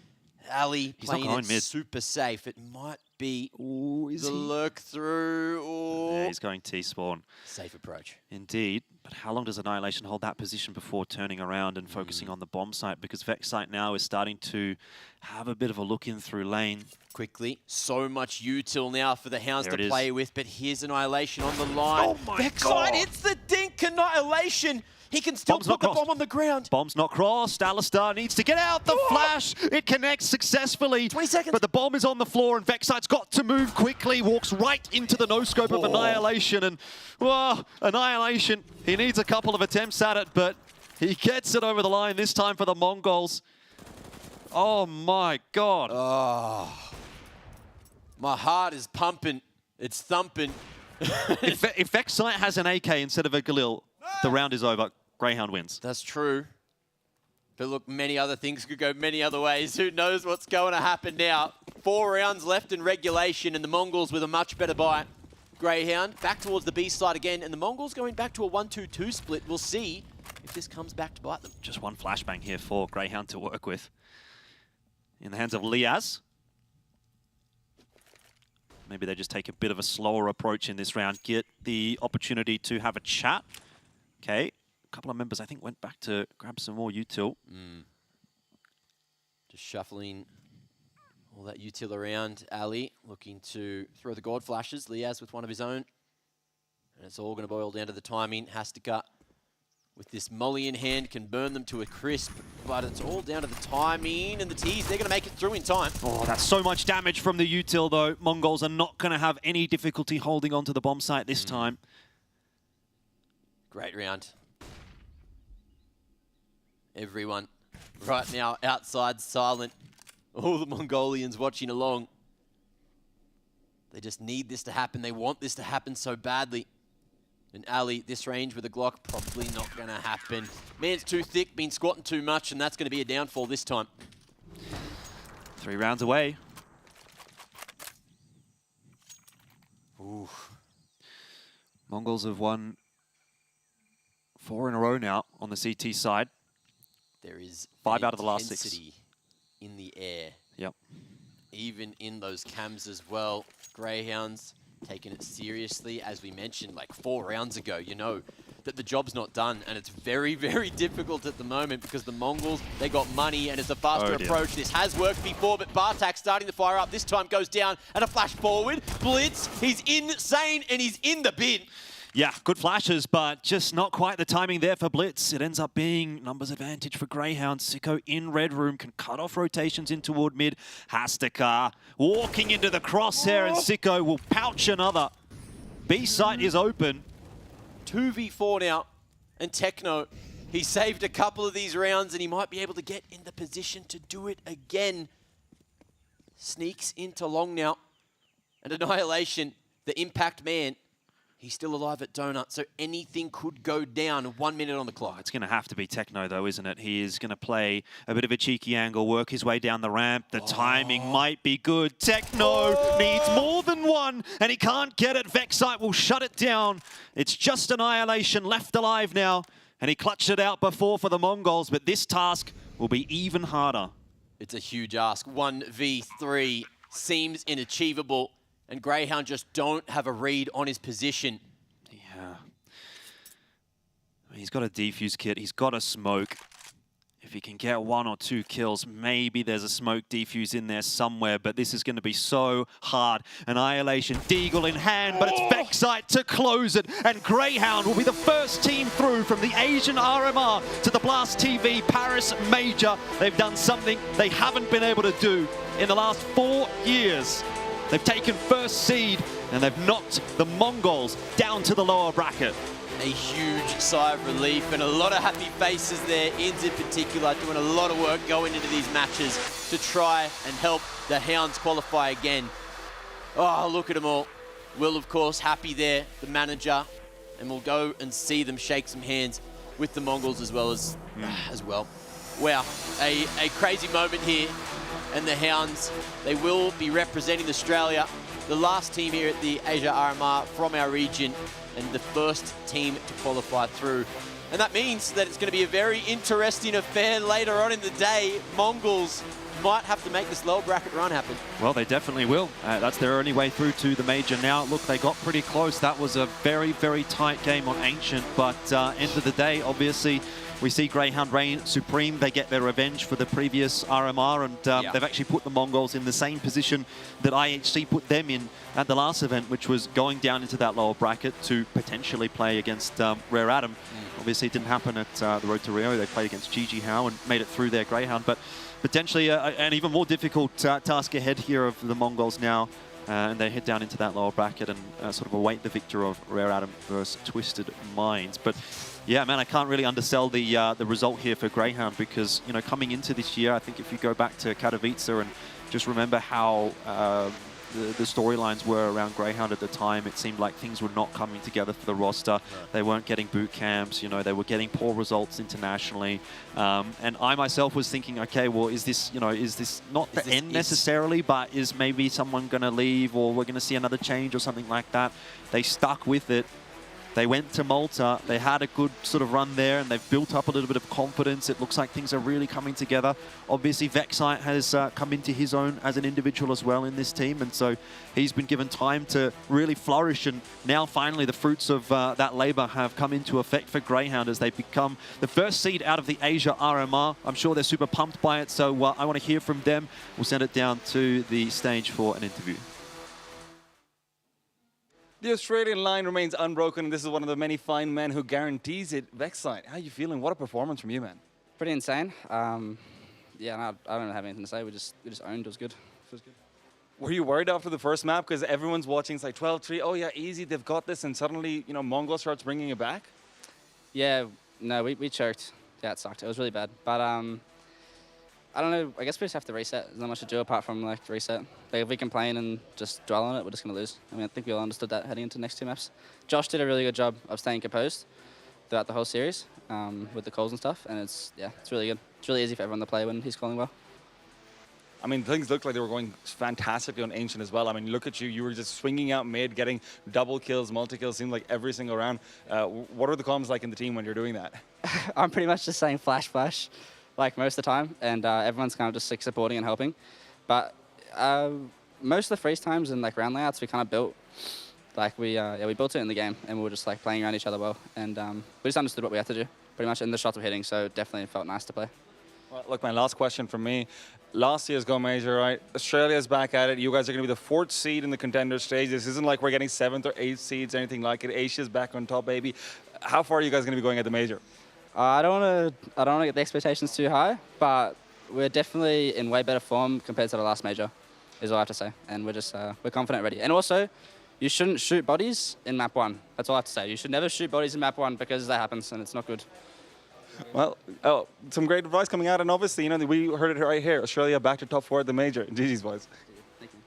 Ali playing it mid. Super safe. It might be the lurk through. Yeah, he's going T-spawn. Safe approach. Indeed. But how long does Annihilation hold that position before turning around and focusing on the bomb site? Because Vex site now is starting to have a bit of a look in through lane. Quickly. So much util now for the Hounds to play with, but here's Annihilation on the line. Oh my Vex God. site, it's the dink Annihilation. He can still put the bomb on the ground. Bomb's not crossed. Alistar needs to get out. The flash. It connects successfully. 20 seconds. But the bomb is on the floor, and Vexite's got to move quickly. Walks right into the no-scope of Annihilation. And, Annihilation, he needs a couple of attempts at it, but he gets it over the line this time for the Mongols. Oh, my God. Oh. My heart is pumping. It's thumping. if Vexite has an AK instead of a Galil, the round is over. Grayhound wins. That's true. But look, many other things could go many other ways. Who knows what's going to happen now? 4 rounds left in regulation, and the Mongols with a much better buy. Grayhound back towards the B side again, and the Mongols going back to a 1-2-2 split. We'll see if this comes back to bite them. Just one flashbang here for Grayhound to work with. In the hands of Liaz. Maybe they just take a bit of a slower approach in this round, get the opportunity to have a chat. Okay. A couple of members, I think, went back to grab some more util. Just shuffling all that util around. Ali looking to throw the God flashes. Liaz with one of his own. And it's all going to boil down to the timing. Hastika with this molly in hand can burn them to a crisp, but it's all down to the timing and the tease. They're going to make it through in time. Oh, that's so much damage from the util, though. Mongols are not going to have any difficulty holding onto the bomb site this time. Great round. Everyone right now outside silent. All the Mongolians watching along. They just need this to happen. They want this to happen so badly. And Ali, this range with a Glock, probably not going to happen. Man's too thick, been squatting too much, and that's going to be a downfall this time. 3 rounds away. Ooh. Mongols have won 4 in a row now on the CT side. There is 5 out of the last 6. intensity in the air. Yep. Even in those cams as well. Greyhounds taking it seriously. As we mentioned, like 4 rounds ago, you know that the job's not done. And it's very, very difficult at the moment because the Mongols, they got money and it's a faster approach. This has worked before, but Bartak starting to fire up. This time goes down and a flash forward. Blitz, he's insane and he's in the bin. Yeah, good flashes, but just not quite the timing there for Blitz. It ends up being numbers advantage for Greyhound. Sicko in red room can cut off rotations in toward mid. Hastika walking into the crosshair, and Sicko will pouch another. B site is open. 2v4 now, and Techno, he saved a couple of these rounds, and he might be able to get in the position to do it again. Sneaks into long now, and Annihilation, the impact man, he's still alive at Donut, so anything could go down. 1 minute on the clock. It's going to have to be Techno, though, isn't it? He is going to play a bit of a cheeky angle, work his way down the ramp. The timing might be good. Techno needs more than one, and he can't get it. Vexite will shut it down. It's just Annihilation left alive now, and he clutched it out before for the Mongols, but this task will be even harder. It's a huge ask. 1v3 seems inachievable. And Greyhound just don't have a read on his position. Yeah. He's got a defuse kit. He's got a smoke. If he can get 1 or 2 kills, maybe there's a smoke defuse in there somewhere, but this is going to be so hard. Annihilation, Deagle in hand, but it's Vexite to close it. And Greyhound will be the first team through from the Asian RMR to the Blast TV Paris Major. They've done something they haven't been able to do in the last 4 years. They've taken first seed, and they've knocked the Mongols down to the lower bracket. A huge sigh of relief and a lot of happy faces there. Inns in particular doing a lot of work going into these matches to try and help the Hounds qualify again. Oh, look at them all. Will, of course, happy there, the manager, and we'll go and see them shake some hands with the Mongols as well. Wow, a crazy moment here. and the Hounds. They will be representing Australia, the last team here at the Asia RMR from our region, and the first team to qualify through. And that means that it's going to be a very interesting affair later on in the day. MongolZ might have to make this lower bracket run happen. Well, they definitely will. That's their only way through to the major now. Look, they got pretty close. That was a very, very tight game on Ancient, but end of the day, obviously, we see Grayhound reign supreme. They get their revenge for the previous RMR, and they've actually put the MongolZ in the same position that IHC put them in at the last event, which was going down into that lower bracket to potentially play against Rare Atom. Obviously, it didn't happen at the Road to Rio. They played against GG How and made it through their Grayhound, but potentially an even more difficult task ahead here of the MongolZ now. And they head down into that lower bracket and sort of await the victor of Rare Atom versus Twisted Minds. But yeah, man, I can't really undersell the result here for Grayhound because, you know, coming into this year, I think if you go back to Katowice and just remember how the storylines were around Grayhound at the time, it seemed like things were not coming together for the roster. Right. They weren't getting boot camps, you know, they were getting poor results internationally. And I myself was thinking, okay, well, is this not the end necessarily, but is maybe someone going to leave or we're going to see another change or something like that? They stuck with it. They went to Malta, they had a good sort of run there, and they've built up a little bit of confidence. It looks like things are really coming together. Obviously, Vexite has come into his own as an individual as well in this team, and so he's been given time to really flourish, and now finally the fruits of that labor have come into effect for Grayhound as they become the first seed out of the Asia RMR. I'm sure they're super pumped by it, so I want to hear from them. We'll send it down to the stage for an interview. The Australian line remains unbroken, and this is one of the many fine men who guarantees it. Vexite, how are you feeling? What a performance from you, man. Pretty insane. Yeah, no, I don't have anything to say. We just owned. It was good. Were you worried after the first map? Because everyone's watching, it's like 12-3, oh yeah, easy, they've got this, and suddenly, you know, Mongo starts bringing it back? Yeah, no, we choked. Yeah, it sucked. It was really bad. But I don't know. I guess we just have to reset. There's not much to do apart from like reset. Like if we complain and just dwell on it, we're just gonna lose. I mean, I think we all understood that heading into the next two maps. Josh did a really good job of staying composed throughout the whole series with the calls and stuff, and it's really good. It's really easy for everyone to play when he's calling well. I mean, things looked like they were going fantastically on Ancient as well. I mean, look at you. You were just swinging out mid, getting double kills, multi-kills, seemed like every single round. What are the comms like in the team when you're doing that? I'm pretty much just saying flash, flash, like most of the time, and everyone's kind of just like supporting and helping. But most of the freeze times and like round layouts we kind of built, like we built it in the game, and we were just like playing around each other well, and we just understood what we had to do pretty much, and the shots were hitting, so definitely felt nice to play. Well, look, my last question from me. Last year's Go Major, right? Australia's back at it. You guys are going to be the 4th seed in the contender stage. This isn't like we're getting 7th or 8th seeds, anything like it. Asia's back on top, baby. How far are you guys going to be going at the Major? I don't want to get the expectations too high, but we're definitely in way better form compared to the last Major, is all I have to say. And we're confident, ready. And also, you shouldn't shoot bodies in map 1. That's all I have to say. You should never shoot bodies in map 1 because that happens and it's not good. Well, some great advice coming out, and obviously, you know, we heard it right here. Australia back to top 4 at the Major. GG's, boys. Thank you.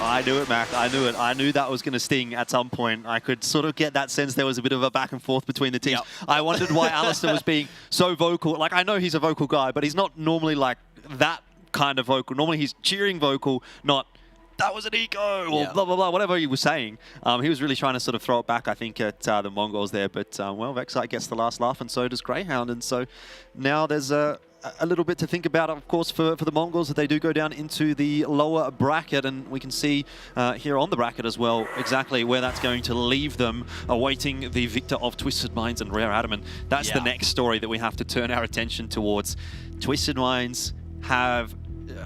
I knew it, Mac. I knew it. I knew that was going to sting at some point. I could sort of get that sense there was a bit of a back and forth between the teams. Yep. I wondered why Alistair was being so vocal. Like, I know he's a vocal guy, but he's not normally like that kind of vocal. Normally he's cheering vocal, not that was an eco, or blah, blah, blah, whatever he was saying. He was really trying to sort of throw it back, I think, at the MongolZ there. But, well, Vexite gets the last laugh, and so does Grayhound. And so now there's a little bit to think about, of course, for the MongolZ, that they do go down into the lower bracket. And we can see here on the bracket as well exactly where that's going to leave them, awaiting the victor of Twisted Minds and Rare Atom. And that's the next story that we have to turn our attention towards. Twisted Minds have...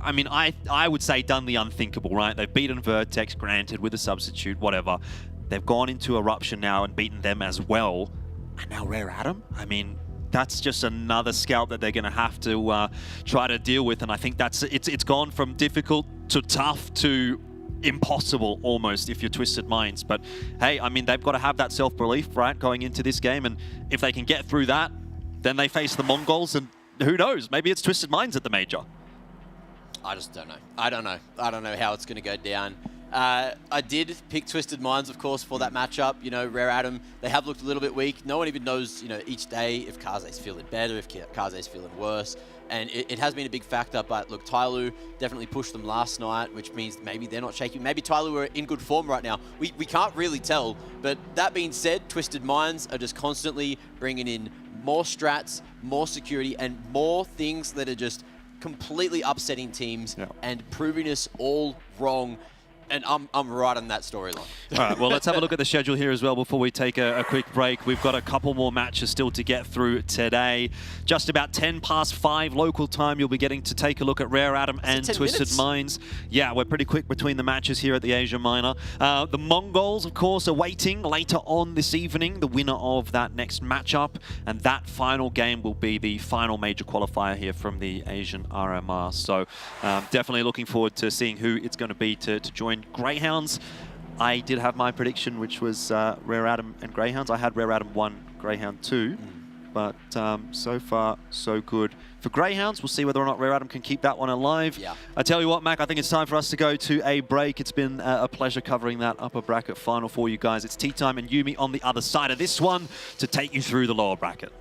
I mean, I would say done the unthinkable, right? They've beaten VERTEX, granted, with a substitute, whatever. They've gone into Eruption now and beaten them as well. And now Rare Atom? I mean, that's just another scalp that they're going to have to try to deal with. And I think it's gone from difficult to tough to impossible almost if you're Twisted Minds. But hey, I mean, they've got to have that self-belief, right, going into this game. And if they can get through that, then they face the MongolZ, and who knows? Maybe it's Twisted Minds at the Major. I just don't know. I don't know how it's going to go down. I did pick Twisted Minds, of course, for that matchup. You know, Rare Atom, they have looked a little bit weak. No one even knows, you know, each day if Kaze's feeling better, if Kaze's feeling worse. And it has been a big factor, but look, TYLOO definitely pushed them last night, which means maybe they're not shaking. Maybe TYLOO are in good form right now. We can't really tell. But that being said, Twisted Minds are just constantly bringing in more strats, more security, and more things that are just completely upsetting teams and proving us all wrong. And I'm right on that storyline. All right, well, let's have a look at the schedule here as well before we take a quick break. We've got a couple more matches still to get through today. Just about 10 past 5 local time, you'll be getting to take a look at Rare Adam and Twisted Minds. Yeah, we're pretty quick between the matches here at the Asia Minor. The Mongols, of course, are waiting later on this evening, the winner of that next matchup. And that final game will be the final major qualifier here from the Asian RMR. So definitely looking forward to seeing who it's going to be to join Greyhounds. I did have my prediction, which was Rare Adam and Greyhounds. I had Rare Adam 1, Greyhound 2, but so far, so good. For Greyhounds, we'll see whether or not Rare Adam can keep that one alive. Yeah. I tell you what, Mac, I think it's time for us to go to a break. It's been a pleasure covering that upper bracket final for you guys. It's tea time and Yumi on the other side of this one to take you through the lower bracket.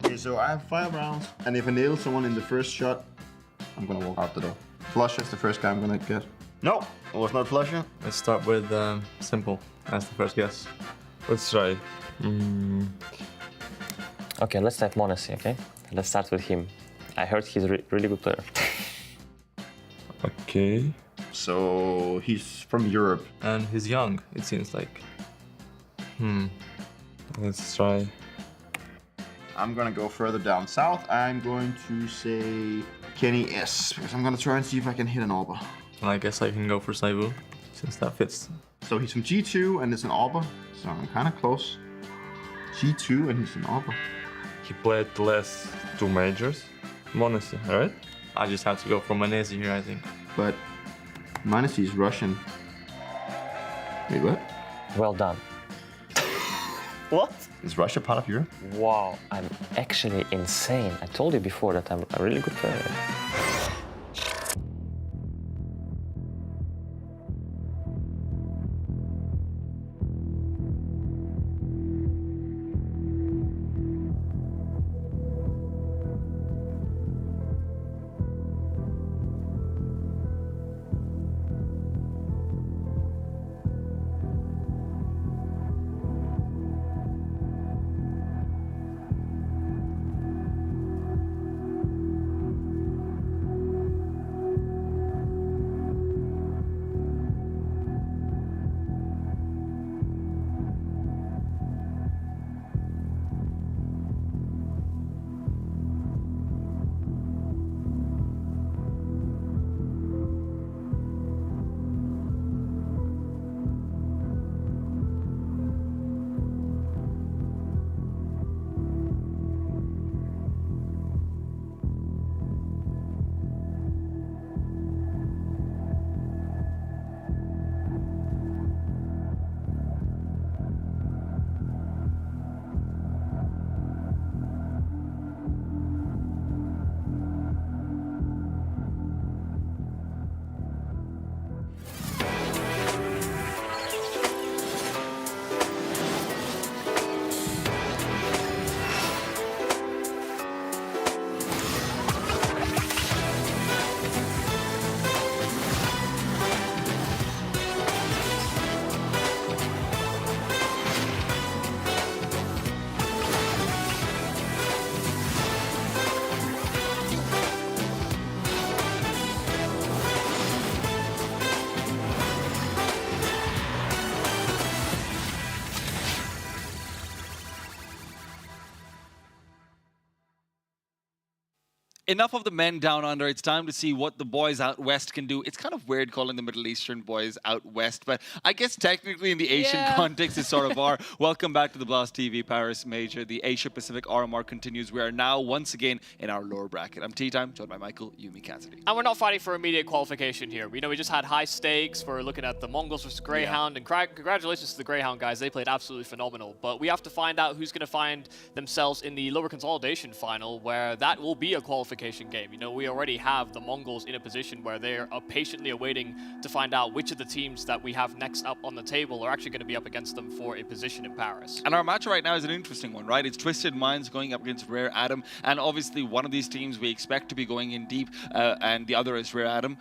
Okay, so I have 5 rounds, and if I nail someone in the first shot, I'm gonna walk out the door. Flusher is the first guy I'm gonna get. No, it was not Flusher. Let's start with Simple as the first guess. Let's try. Okay, let's have MongolZ, okay? Let's start with him. I heard he's a really good player. Okay. So he's from Europe. And he's young, it seems like. Let's try. I'm gonna go further down south. I'm going to say Kenny S, because I'm gonna try and see if I can hit an Arbor. I guess I can go for Saibu, since that fits. So he's from G2 and it's an Arbor, so I'm kind of close. G2 and he's an Arbor. He played the last 2 majors. MongolZ, alright? I just have to go for MongolZ here, I think. But MongolZ is Russian. Wait, what? Well done. What? Is Russia part of Europe? Wow, I'm actually insane. I told you before that I'm a really good player. enough of the men down under. It's time to see what the boys out west can do. It's kind of weird calling the Middle Eastern boys out west, but I guess technically in the Asian context it sort of are. Welcome back to the Blast TV Paris Major. The Asia-Pacific RMR continues. We are now once again in our lower bracket. I'm Tea Time, joined by Michael, Yumi, Cassidy. And we're not fighting for immediate qualification here. You know, we just had high stakes for looking at the MongolZ versus Grayhound, and congratulations to the Grayhound guys. They played absolutely phenomenal. But we have to find out who's going to find themselves in the lower consolidation final, where that will be a qualification game. You know, we already have the Mongols in a position where they are patiently awaiting to find out which of the teams that we have next up on the table are actually going to be up against them for a position in Paris. And our match right now is an interesting one, right? It's Twisted Minds going up against Rare Atom, and obviously one of these teams we expect to be going in deep, and the other is Rare Atom.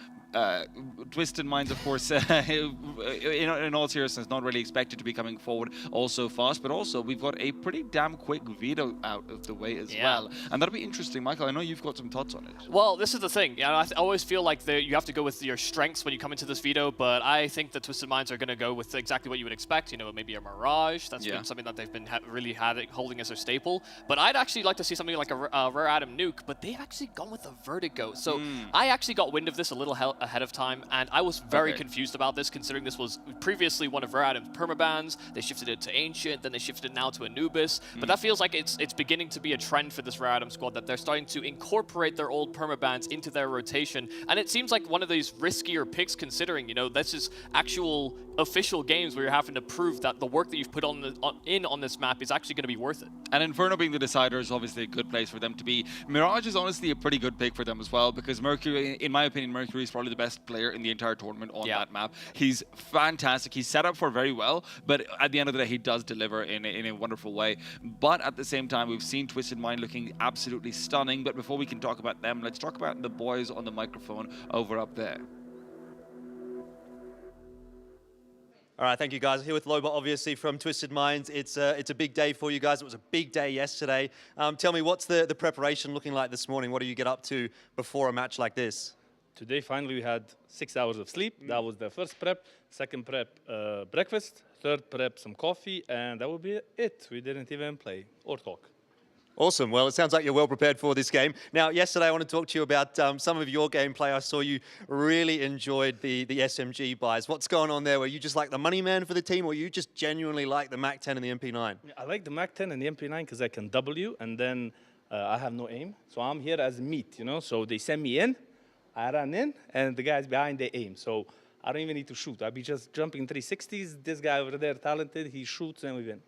Twisted Minds, of course, in all seriousness, not really expected to be coming forward all so fast, but also we've got a pretty damn quick Veto out of the way as well. And that'll be interesting. Michael, I know you've got some thoughts on it. Well, this is the thing. You know, I always feel like you have to go with your strengths when you come into this Veto, but I think the Twisted Minds are going to go with exactly what you would expect. You know, maybe a Mirage. That's been something that they've been really holding as their staple. But I'd actually like to see something like a Rare Atom Nuke, but they've actually gone with a Vertigo. So I actually got wind of this a little ahead of time, and I was very confused about this, considering this was previously one of Rare Atom's permabans. They shifted it to Ancient, then they shifted it now to Anubis. But that feels like it's beginning to be a trend for this Rare Atom squad, that they're starting to incorporate their old permabans into their rotation. And it seems like one of these riskier picks, considering, you know, this is actual official games where you're having to prove that the work that you've put on this map is actually going to be worth it. And Inferno being the decider is obviously a good place for them to be. Mirage is honestly a pretty good pick for them as well, because Mercury, in my opinion, Mercury is probably the best player in the entire tournament on that map. He's fantastic. He's set up for very well, but at the end of the day, he does deliver in a wonderful way. But at the same time, we've seen Twisted Mind looking absolutely stunning. But before we can talk about them, let's talk about the boys on the microphone over up there. All right, thank you guys. Here with Loba, obviously from Twisted Minds. It's a big day for you guys. It was a big day yesterday. Tell me, what's the preparation looking like this morning? What do you get up to before a match like this? Today, finally, we had 6 hours of sleep. That was the first prep. Second prep, breakfast. Third prep, some coffee. And that would be it. We didn't even play or talk. Awesome. Well, it sounds like you're well prepared for this game. Now, yesterday I want to talk to you about some of your gameplay. I saw you really enjoyed the SMG buys. What's going on there? Were you just like the money man for the team, or you just genuinely like the MAC-10 and the MP9? I like the MAC-10 and the MP9 because I can W, and then I have no aim. So I'm here as meat, you know? So they send me in, I run in, and the guys behind, they aim. So I don't even need to shoot. I'll be just jumping 360s. This guy over there, talented, he shoots and we win.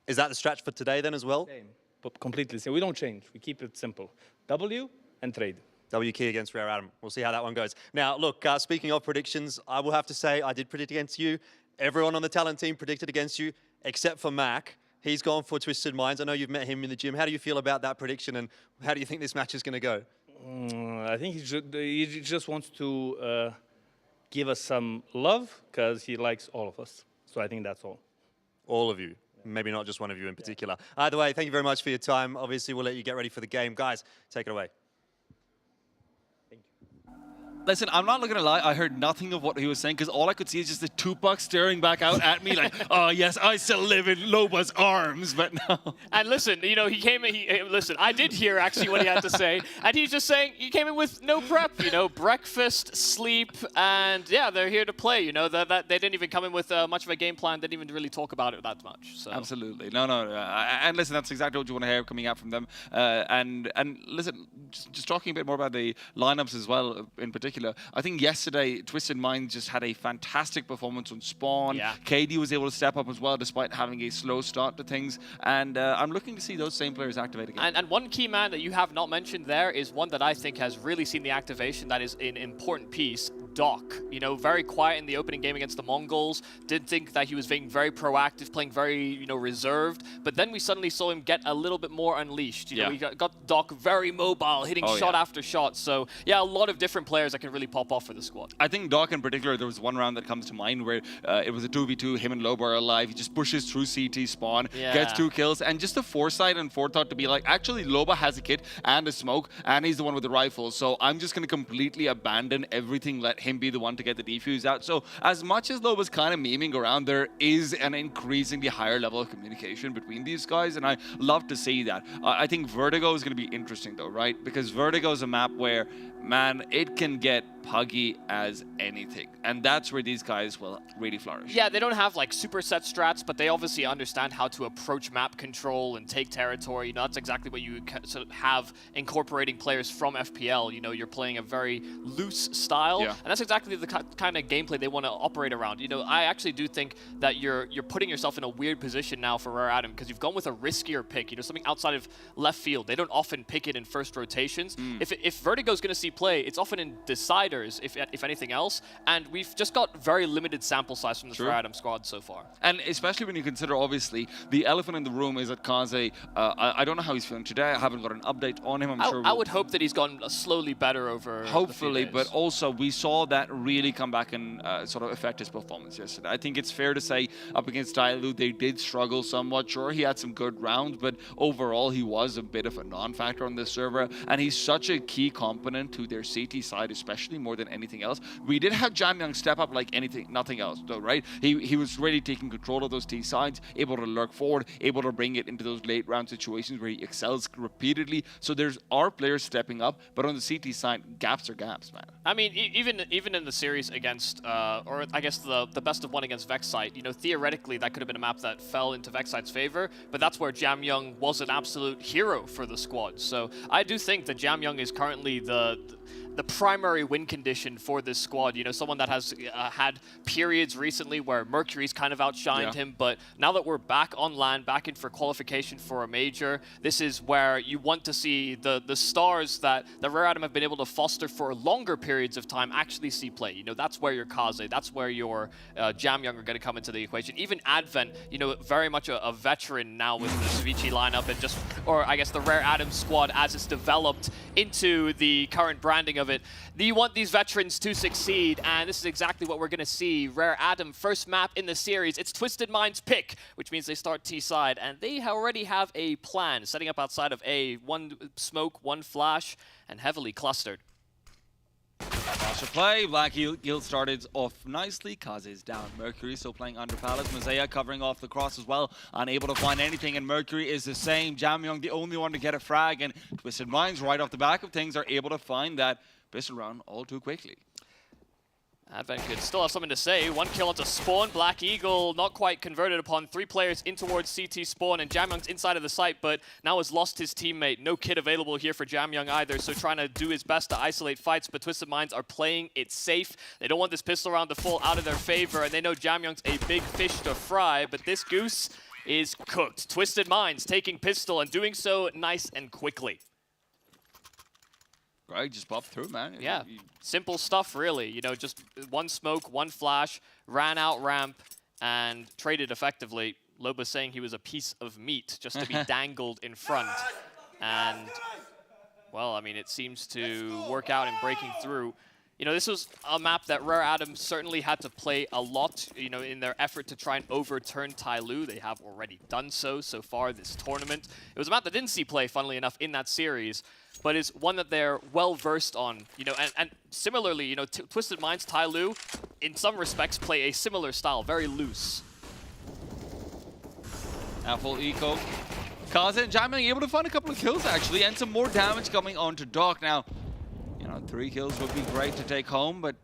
Is that the stratch for today then as well? Same. But completely same. We don't change. We keep it simple. W and trade. W key against Rare Atom. We'll see how that one goes. Now, look, speaking of predictions, I will have to say I did predict against you. Everyone on the talent team predicted against you, except for Mac. He's gone for Twisted Minds. I know you've met him in the gym. How do you feel about that prediction, and how do you think this match is going to go? I think he just wants to give us some love because he likes all of us. So I think that's all. All of you. Maybe not just one of you in particular. Either way, thank you very much for your time. Obviously, we'll let you get ready for the game. Guys, take it away. Listen, I'm not going to lie, I heard nothing of what he was saying, because all I could see is just the Tupac staring back out at me like, oh yes, I still live in Loba's arms, but no. And listen, you know, listen, I did hear actually what he had to say, and he's just saying he came in with no prep, you know, breakfast, sleep, and yeah, they're here to play, you know, that they didn't even come in with much of a game plan, didn't even really talk about it that much. So. Absolutely. No, and listen, that's exactly what you want to hear coming out from them. And listen, just talking a bit more about the lineups as well, in particular, I think yesterday Twisted Mind just had a fantastic performance on Spawn. Yeah. KD was able to step up as well despite having a slow start to things. And I'm looking to see those same players activate again. And one key man that you have not mentioned there is one that I think has really seen the activation that is an important piece. Doc, you know, very quiet in the opening game against the Mongols. Did think that he was being very proactive, playing very, you know, reserved. But then we suddenly saw him get a little bit more unleashed. You know, we got Doc very mobile, hitting shot after shot. So yeah, a lot of different players are can really pop off for the squad. I think Doc in particular, there was one round that comes to mind where it was a 2v2, him and Loba are alive. He just pushes through CT spawn, gets 2 kills, and just the foresight and forethought to be like, actually Loba has a kit and a smoke, and he's the one with the rifle, so I'm just going to completely abandon everything, let him be the one to get the defuse out. So as much as Loba's kind of memeing around, there is an increasingly higher level of communication between these guys, and I love to see that. I think Vertigo is going to be interesting though, right? Because Vertigo is a map where, man, it can get puggy as anything, and that's where these guys will really flourish. Yeah, they don't have like super set strats, but they obviously understand how to approach map control and take territory. You know, that's exactly what you sort of have incorporating players from FPL. You know, you're playing a very loose style, and that's exactly the kind of gameplay they want to operate around. You know, I actually do think that you're putting yourself in a weird position now for Rare Adam, because you've gone with a riskier pick. You know, something outside of left field. They don't often pick it in first rotations. If Vertigo's going to see play, it's often in deciders, if anything else, and we've just got very limited sample size from this Rare Adam squad so far. And especially when you consider, obviously, the elephant in the room is that Kaze, I don't know how he's feeling today. I haven't got an update on him. I would hope that he's gotten slowly better over hopefully, but also we saw that really come back and sort of affect his performance yesterday. I think it's fair to say up against TYLOO, they did struggle somewhat. Sure, he had some good rounds, but overall he was a bit of a non-factor on this server, and he's such a key component to their CT side, especially more than anything else. We did have Jamyoung step up like nothing else though, right? He was really taking control of those T sides, able to lurk forward, able to bring it into those late round situations where he excels repeatedly. So there's our players stepping up, but on the CT side, gaps are gaps, man. I mean, even in the series against, or I guess the best of one against Vexite, you know, theoretically that could have been a map that fell into Vexite's favor, but that's where Jamyoung was an absolute hero for the squad. So I do think that Jamyoung is currently the primary win condition for this squad. You know, someone that has had periods recently where Mercury's kind of outshined him, but now that we're back on land, back in for qualification for a major, this is where you want to see the stars that Rare Adam have been able to foster for longer periods of time actually see play. You know, that's where your Kaze, that's where your Jamyoung are going to come into the equation. Even Advent, you know, very much a veteran now with the Ceviche lineup, and just, or I guess the Rare Adam squad as it's developed into the current branding of it. You want these veterans to succeed, and this is exactly what we're going to see. Rare Adam, first map in the series. It's Twisted Mind's pick, which means they start T-side, and they already have a plan, setting up outside of A. 1 smoke, 1 flash, and heavily clustered. Faster play. Black Guild started off nicely. Kaze is down. Mercury still playing under Palace. Mosaic covering off the cross as well. Unable to find anything, and Mercury is the same. Jamyoung the only one to get a frag, and Twisted Minds right off the back of things are able to find that pistol round all too quickly. Advent could still have something to say. 1 kill onto spawn. Black Eagle not quite converted upon 3 players in towards CT spawn, and Jamyoung's inside of the site, but now has lost his teammate. No kit available here for Jamyoung either, so trying to do his best to isolate fights, but Twisted Minds are playing it safe. They don't want this pistol round to fall out of their favor, and they know Jamyoung's a big fish to fry, but this goose is cooked. Twisted Minds taking pistol and doing so nice and quickly. Greg just popped through, man. Yeah, simple stuff, really. You know, just 1 smoke, 1 flash, ran out ramp, and traded effectively. Loba saying he was a piece of meat just to be dangled in front. And, well, I mean, it seems to work out in breaking through. You know, this was a map that Rare Adam certainly had to play a lot, you know, in their effort to try and overturn TYLOO. They have already done so far this tournament. It was a map that didn't see play, funnily enough, in that series, but is one that they're well-versed on, you know, and similarly, you know, Twisted Minds, TYLOO, in some respects, play a similar style, very loose. Now full eco. Kaze and Jamyoung able to find a couple of kills, actually, and some more damage coming onto Doc. Now, you know, 3 kills would be great to take home, but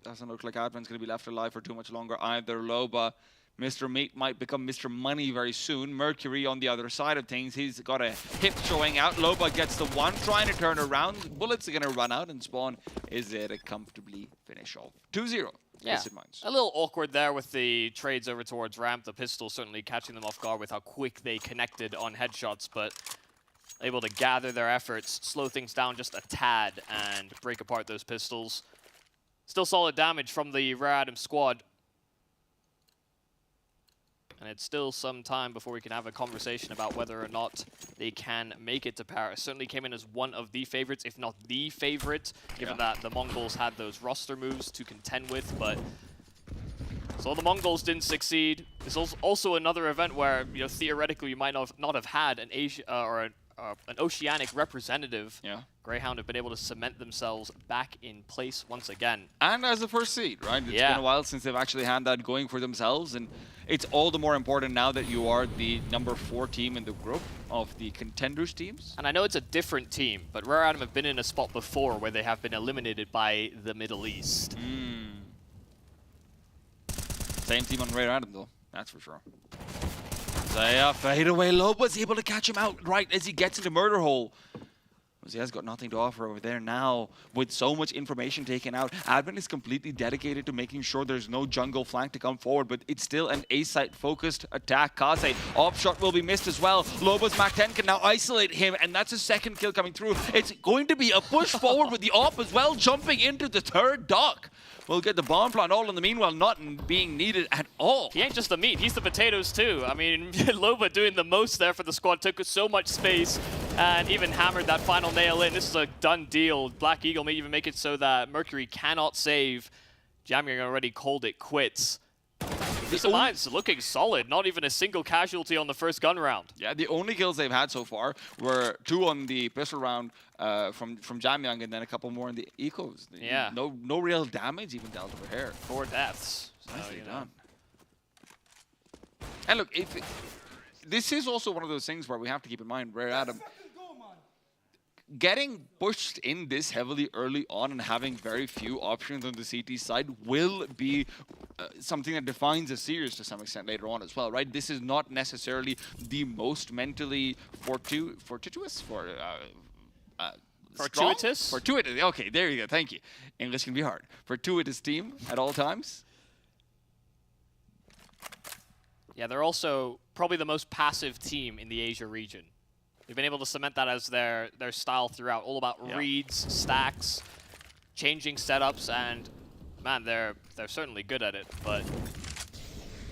doesn't look like Advent's going to be left alive for too much longer either. Loba, Mr. Meat might become Mr. Money very soon. Mercury on the other side of things. He's got a hip showing out. Loba gets the 1, trying to turn around. Bullets are going to run out, and Spawn is there to comfortably finish off. 2-0. Yeah, a little awkward there with the trades over towards ramp. The pistol certainly catching them off guard with how quick they connected on headshots, but able to gather their efforts, slow things down just a tad, and break apart those pistols. Still solid damage from the Rare Adam squad. And it's still some time before we can have a conversation about whether or not they can make it to Paris. Certainly came in as one of the favorites, if not the favorite, given that the Mongols had those roster moves to contend with. But so the Mongols didn't succeed. It's also another event where, you know, theoretically you might not have had an Asia or an oceanic representative. Yeah. Grayhound have been able to cement themselves back in place once again. And as the first seed, right? It's been a while since they've actually had that going for themselves, and it's all the more important now that you are the number 4 team in the group of the contenders teams. And I know it's a different team, but Rare Atom have been in a spot before where they have been eliminated by the Middle East. Same team on Rare Atom, though. That's for sure. Zaya fade away. Loba's able to catch him out right as he gets into murder hole. Zaya's got nothing to offer over there now. With so much information taken out, Advent is completely dedicated to making sure there's no jungle flank to come forward, but it's still an A-site focused attack. Kaze, off shot will be missed as well. Loba's Mac 10 can now isolate him, and that's a second kill coming through. It's going to be a push forward with the op as well, jumping into the third dock. We'll get the bomb plant all in the meanwhile, not being needed at all. He ain't just the meat, he's the potatoes too. I mean, Loba doing the most there for the squad, took so much space and even hammered that final nail in. This is a done deal. Black Eagle may even make it so that Mercury cannot save. Jamyang already called it quits. This alliance looking solid, not even a single casualty on the first gun round. Yeah, the only kills they've had so far were 2 on the pistol round from Jamyang, and then a couple more in the ecos. Yeah. No real damage even dealt over here. 4 deaths. So, nicely done. And look, this is also one of those things where we have to keep in mind, Rare Atom, getting pushed in this heavily early on and having very few options on the CT side will be something that defines a series to some extent later on as well, right? This is not necessarily the most mentally fortuitous for fortuitous? Fortuitous. Okay, there you go. Thank you. English can be hard. Fortuitous team at all times. Yeah, they're also probably the most passive team in the Asia region. They've been able to cement that as their style throughout, all about reads, stacks, changing setups, and man, they're certainly good at it, but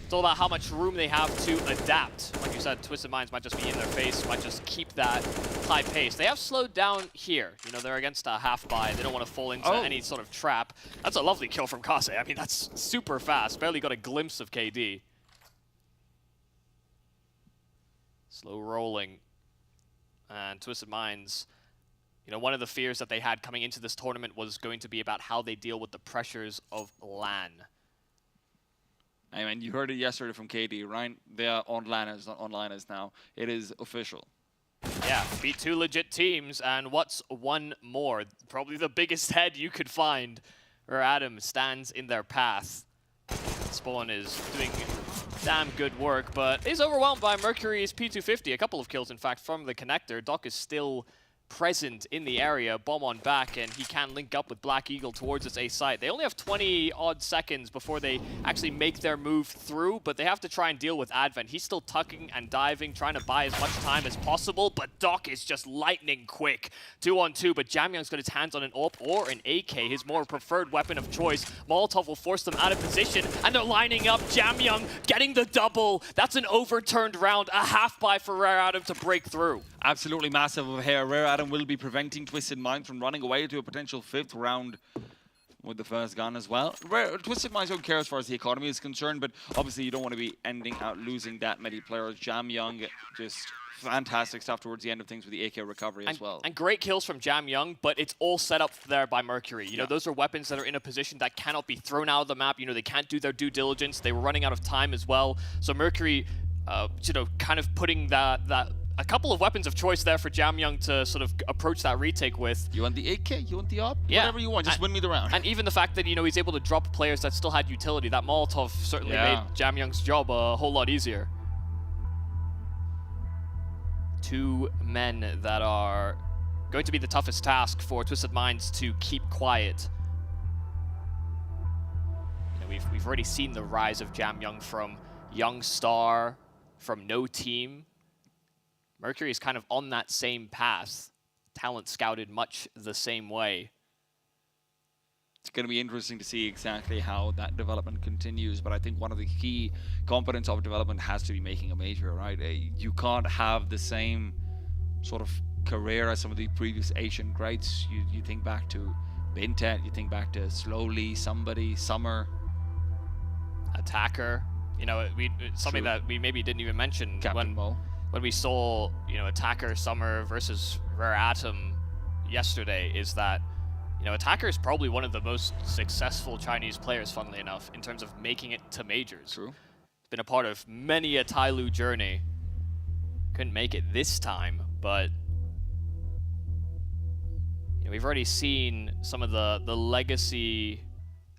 it's all about how much room they have to adapt. Like you said, Twisted Minds might just be in their face, might just keep that high pace. They have slowed down here. You know, they're against a half buy. They don't want to fall into any sort of trap. That's a lovely kill from Kase. I mean, that's super fast. Barely got a glimpse of KD. Slow rolling. And Twisted Minds, you know, one of the fears that they had coming into this tournament was going to be about how they deal with the pressures of LAN. I mean, you heard it yesterday from KD, right? They are on LANers, not onliners now. It is official. Yeah, beat 2 legit teams, and what's one more? Probably the biggest head you could find, where Adam stands in their path. Spawn is doing damn good work, but is overwhelmed by Mercury's P250. A couple of kills, in fact, from the connector. Doc is still present in the area, bomb on back, and he can link up with Black Eagle towards its A site. They only have 20-odd seconds before they actually make their move through, but they have to try and deal with Advent. He's still tucking and diving, trying to buy as much time as possible, but Doc is just lightning quick. 2-on-2, but Jamyang's got his hands on an AWP or an AK, his more preferred weapon of choice. Molotov will force them out of position, and they're lining up. Jamyang getting the double. That's an overturned round, a half buy for Rare Atom to break through. Absolutely massive over here. Rare Atom will be preventing Twisted Minds from running away to a potential 5th round with the first gun as well. Twisted Minds don't care as far as the economy is concerned, but obviously you don't want to be ending out losing that many players. Jamyang, just fantastic stuff towards the end of things with the AK recovery as well. And great kills from Jamyang, but it's all set up there by Mercury. You know, those are weapons that are in a position that cannot be thrown out of the map. You know, they can't do their due diligence. They were running out of time as well. So Mercury, you know, kind of putting a couple of weapons of choice there for Jamyang to sort of approach that retake with. You want the AK? You want the AWP? Yeah. Whatever you want, just win me the round. And even the fact that, you know, he's able to drop players that still had utility. That Molotov certainly made Jamyang's job a whole lot easier. 2 men that are going to be the toughest task for Twisted Minds to keep quiet. You know, we've already seen the rise of Jamyang from young star, from no team. Mercury is kind of on that same path. Talent scouted much the same way. It's going to be interesting to see exactly how that development continues, but I think one of the key components of development has to be making a major, right? You can't have the same sort of career as some of the previous Asian greats. You think back to Bintet, you think back to Slowly, somebody, Summer. Attacker, you know, something that we maybe didn't even mention when we saw, you know, Attacker, Summer versus Rare Atom yesterday, is that, you know, Attacker is probably one of the most successful Chinese players, funnily enough, in terms of making it to majors. True. Been a part of many a TYLOO journey. Couldn't make it this time, but you know, we've already seen some of the legacy,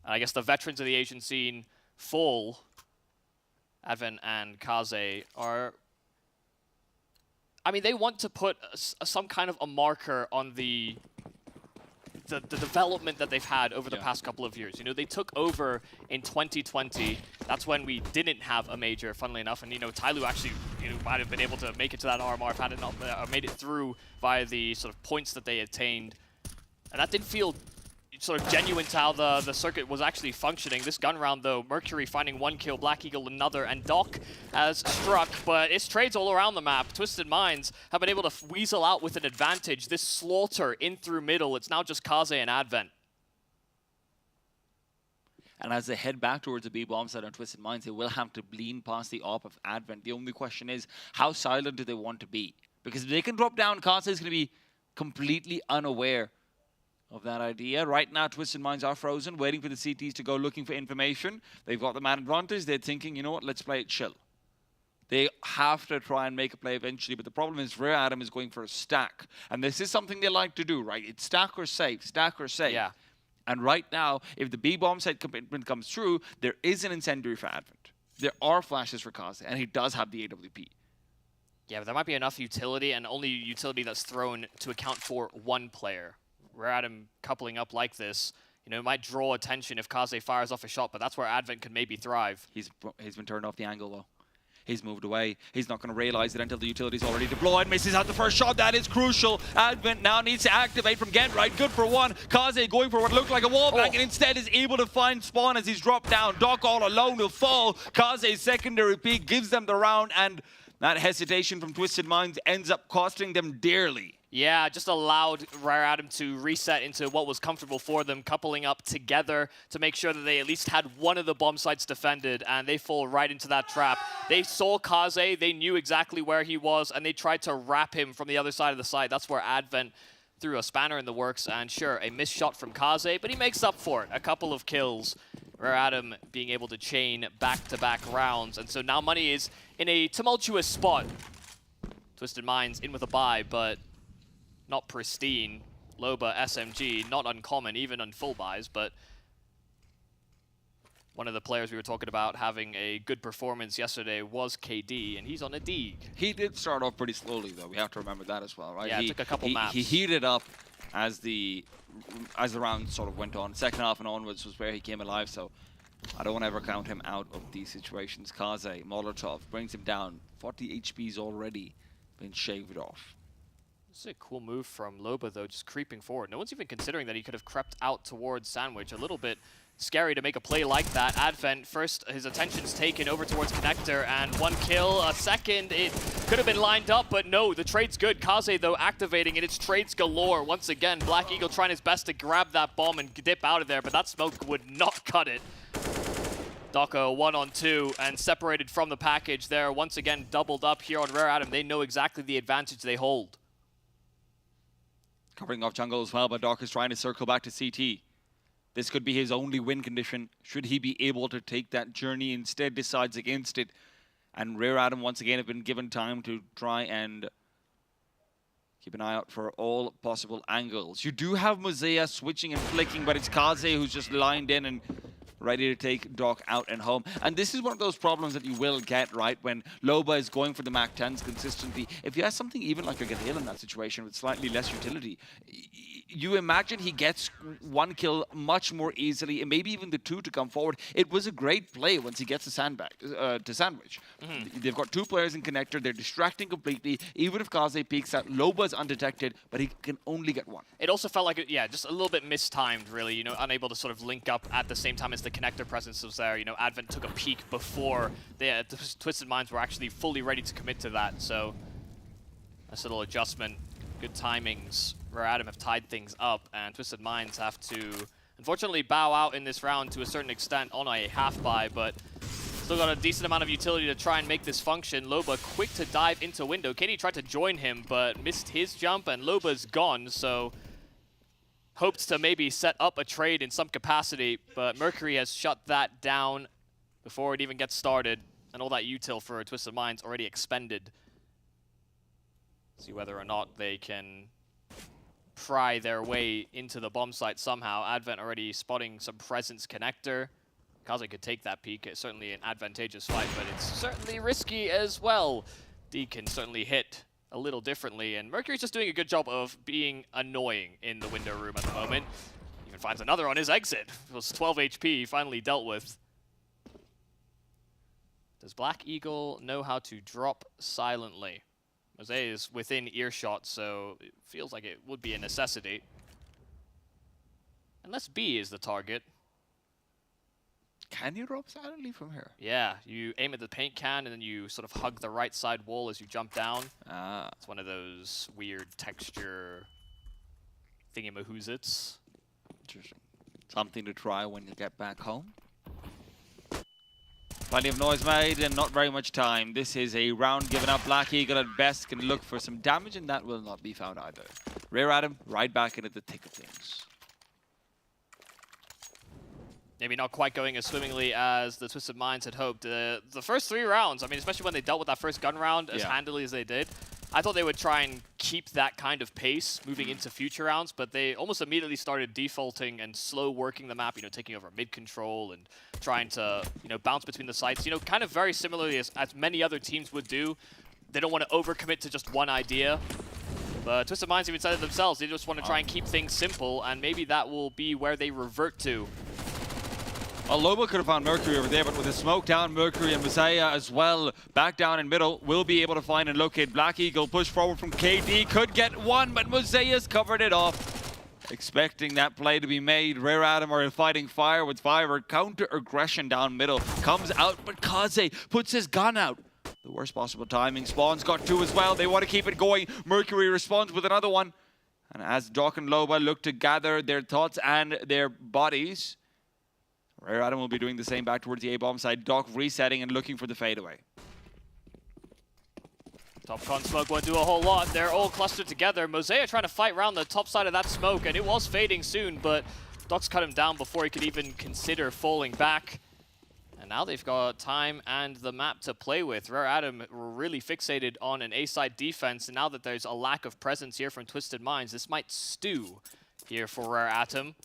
I guess the veterans of the Asian scene fall. Advent and Kaze are, I mean, they want to put some kind of a marker on the development that they've had over the past couple of years. You know, they took over in 2020. That's when we didn't have a major, funnily enough. And, you know, TYLOO actually, you know, might have been able to make it to that RMR if had it not made it through via the sort of points that they attained. And that didn't feel sort of genuine to how the circuit was actually functioning. This gun round, though, Mercury finding 1 kill, Black Eagle another, and Doc has struck, but it's trades all around the map. Twisted Minds have been able to weasel out with an advantage. This slaughter in through middle, it's now just Kaze and Advent. And as they head back towards the B bomb side on Twisted Minds, they will have to lean past the AWP of Advent. The only question is, how silent do they want to be? Because if they can drop down, Kaze is going to be completely unaware of that idea. Right now, Twisted Minds are frozen, waiting for the CTs to go looking for information. They've got the man advantage. They're thinking, you know what, let's play it chill. They have to try and make a play eventually, but the problem is Rare Atom is going for a stack. And this is something they like to do, right? It's stack or safe, stack or safe. Yeah. And right now, if the B bomb site commitment comes through, there is an incendiary for Advent. There are flashes for Kaze, and he does have the AWP. Yeah, but there might be enough utility, and only utility that's thrown to account for one player. Rare Atom coupling up like this, you know, it might draw attention if Kaze fires off a shot, but that's where Advent could maybe thrive. He's been turned off the angle, though. He's moved away. He's not going to realize it until the utility's already deployed. Misses out the first shot. That is crucial. Advent now needs to activate from Get Right. Good for one. Kaze going for what looked like a wall bang, and instead is able to find Spawn as he's dropped down. Doc all alone will fall. Kaze's secondary peek gives them the round, and that hesitation from Twisted Minds ends up costing them dearly. Yeah, just allowed Rare Atom to reset into what was comfortable for them, coupling up together to make sure that they at least had one of the bomb sites defended, and they fall right into that trap. They saw Kaze, they knew exactly where he was, and they tried to wrap him from the other side of the site. That's where Advent threw a spanner in the works, and sure, a missed shot from Kaze, but he makes up for it. A couple of kills. Rare Atom being able to chain back-to-back rounds, and so now Money is in a tumultuous spot. Twisted Minds in with a bye, but not pristine. Loba, SMG, not uncommon, even on full buys, but one of the players we were talking about having a good performance yesterday was KD, and he's on a Deeg. He did start off pretty slowly, though. We have to remember that as well, right? Yeah, it took a couple maps. He heated up as the round sort of went on. Second half and onwards was where he came alive, so I don't want to ever count him out of these situations. Kaze, Molotov, brings him down. 40 HP's already been shaved off. This is a cool move from Loba, though, just creeping forward. No one's even considering that he could have crept out towards Sandwich. A little bit scary to make a play like that. Advent, first, his attention's taken over towards Connector, and 1 kill. A second, it could have been lined up, but no, the trade's good. Kaze, though, activating, and it's trades galore. Once again, Black Eagle trying his best to grab that bomb and dip out of there, but that smoke would not cut it. Doko 1-on-2 and separated from the package there. Once again, doubled up here on Rare Atom. They know exactly the advantage they hold. Covering off jungle as well, but Doc is trying to circle back to CT. This could be his only win condition. Should he be able to take that journey, instead decides against it. And Rare Atom once again have been given time to try and keep an eye out for all possible angles. You do have Mosea switching and flicking, but it's Kaze who's just lined in and ready to take Doc out and home. And this is one of those problems that you will get, right, when Loba is going for the MAC-10s consistently. If you have something even like a Gale in that situation with slightly less utility, you imagine he gets 1 kill much more easily, and maybe even the 2 to come forward. It was a great play once he gets the sandbag to sandwich. They've got 2 players in connector. They're distracting completely. Even if Kaze peeks out, Loba's undetected, but he can only get 1. It also felt like, yeah, just a little bit mistimed, really. You know, unable to sort of link up at the same time as the connector presence was there. You know, Advent took a peek before the Twisted Minds were actually fully ready to commit to that. So, nice little adjustment. Good timings. Rare Atom have tied things up, and Twisted Minds have to, unfortunately, bow out in this round to a certain extent on a half-buy, but still got a decent amount of utility to try and make this function. Loba quick to dive into window. KD tried to join him, but missed his jump, and Loba's gone, so hoped to maybe set up a trade in some capacity, but Mercury has shut that down before it even gets started, and all that util for Twisted Minds already expended. See whether or not they can pry their way into the bomb site somehow. Advent already spotting some presence connector. Kaze could take that peek. It's certainly an advantageous fight, but it's certainly risky as well. D can certainly hit a little differently, and Mercury's just doing a good job of being annoying in the window room at the moment. Even finds another on his exit. It was 12 HP, finally dealt with. Does Black Eagle know how to drop silently? MongolZ is within earshot, so it feels like it would be a necessity. Unless B is the target. Can you drop silently from here? Yeah, you aim at the paint can and then you sort of hug the right side wall as you jump down. It's one of those weird texture thingy-mahoozits. Interesting. Something to try when you get back home. Plenty of noise made and not very much time. This is a round given up. Black Eagle at best can look for some damage, and that will not be found either. Rare Atom right back into the thick of things. Maybe not quite going as swimmingly as the Twisted Minds had hoped. The first 3 rounds, I mean, especially when they dealt with that first gun round as handily as they did, I thought they would try and keep that kind of pace moving into future rounds, but they almost immediately started defaulting and slow working the map, you know, taking over mid control and trying to, you know, bounce between the sites, you know, kind of very similarly as many other teams would do. They don't want to overcommit to just one idea. But Twisted Minds even said it themselves, they just want to try and keep things simple, and maybe that will be where they revert to. Well, Loba could have found Mercury over there, but with a smoke down, Mercury and Messiah as well back down in middle will be able to find and locate Black Eagle. Push forward from KD, could get 1, but Messiah's covered it off. Expecting that play to be made. Rare Atom are fighting fire with fire. Counter aggression down middle comes out, but Kaze puts his gun out. The worst possible timing. Spawn's got 2 as well. They want to keep it going. Mercury responds with another one. And as Doc and Loba look to gather their thoughts and their bodies, Rare Atom will be doing the same back towards the A-bomb side. Doc resetting and looking for the fadeaway. Top con smoke won't do a whole lot. They're all clustered together. MongolZ trying to fight around the top side of that smoke, and it was fading soon, but Doc's cut him down before he could even consider falling back. And now they've got time and the map to play with. Rare Atom were really fixated on an A-side defense, and now that there's a lack of presence here from Twisted Minds, this might stew here for Rare Atom.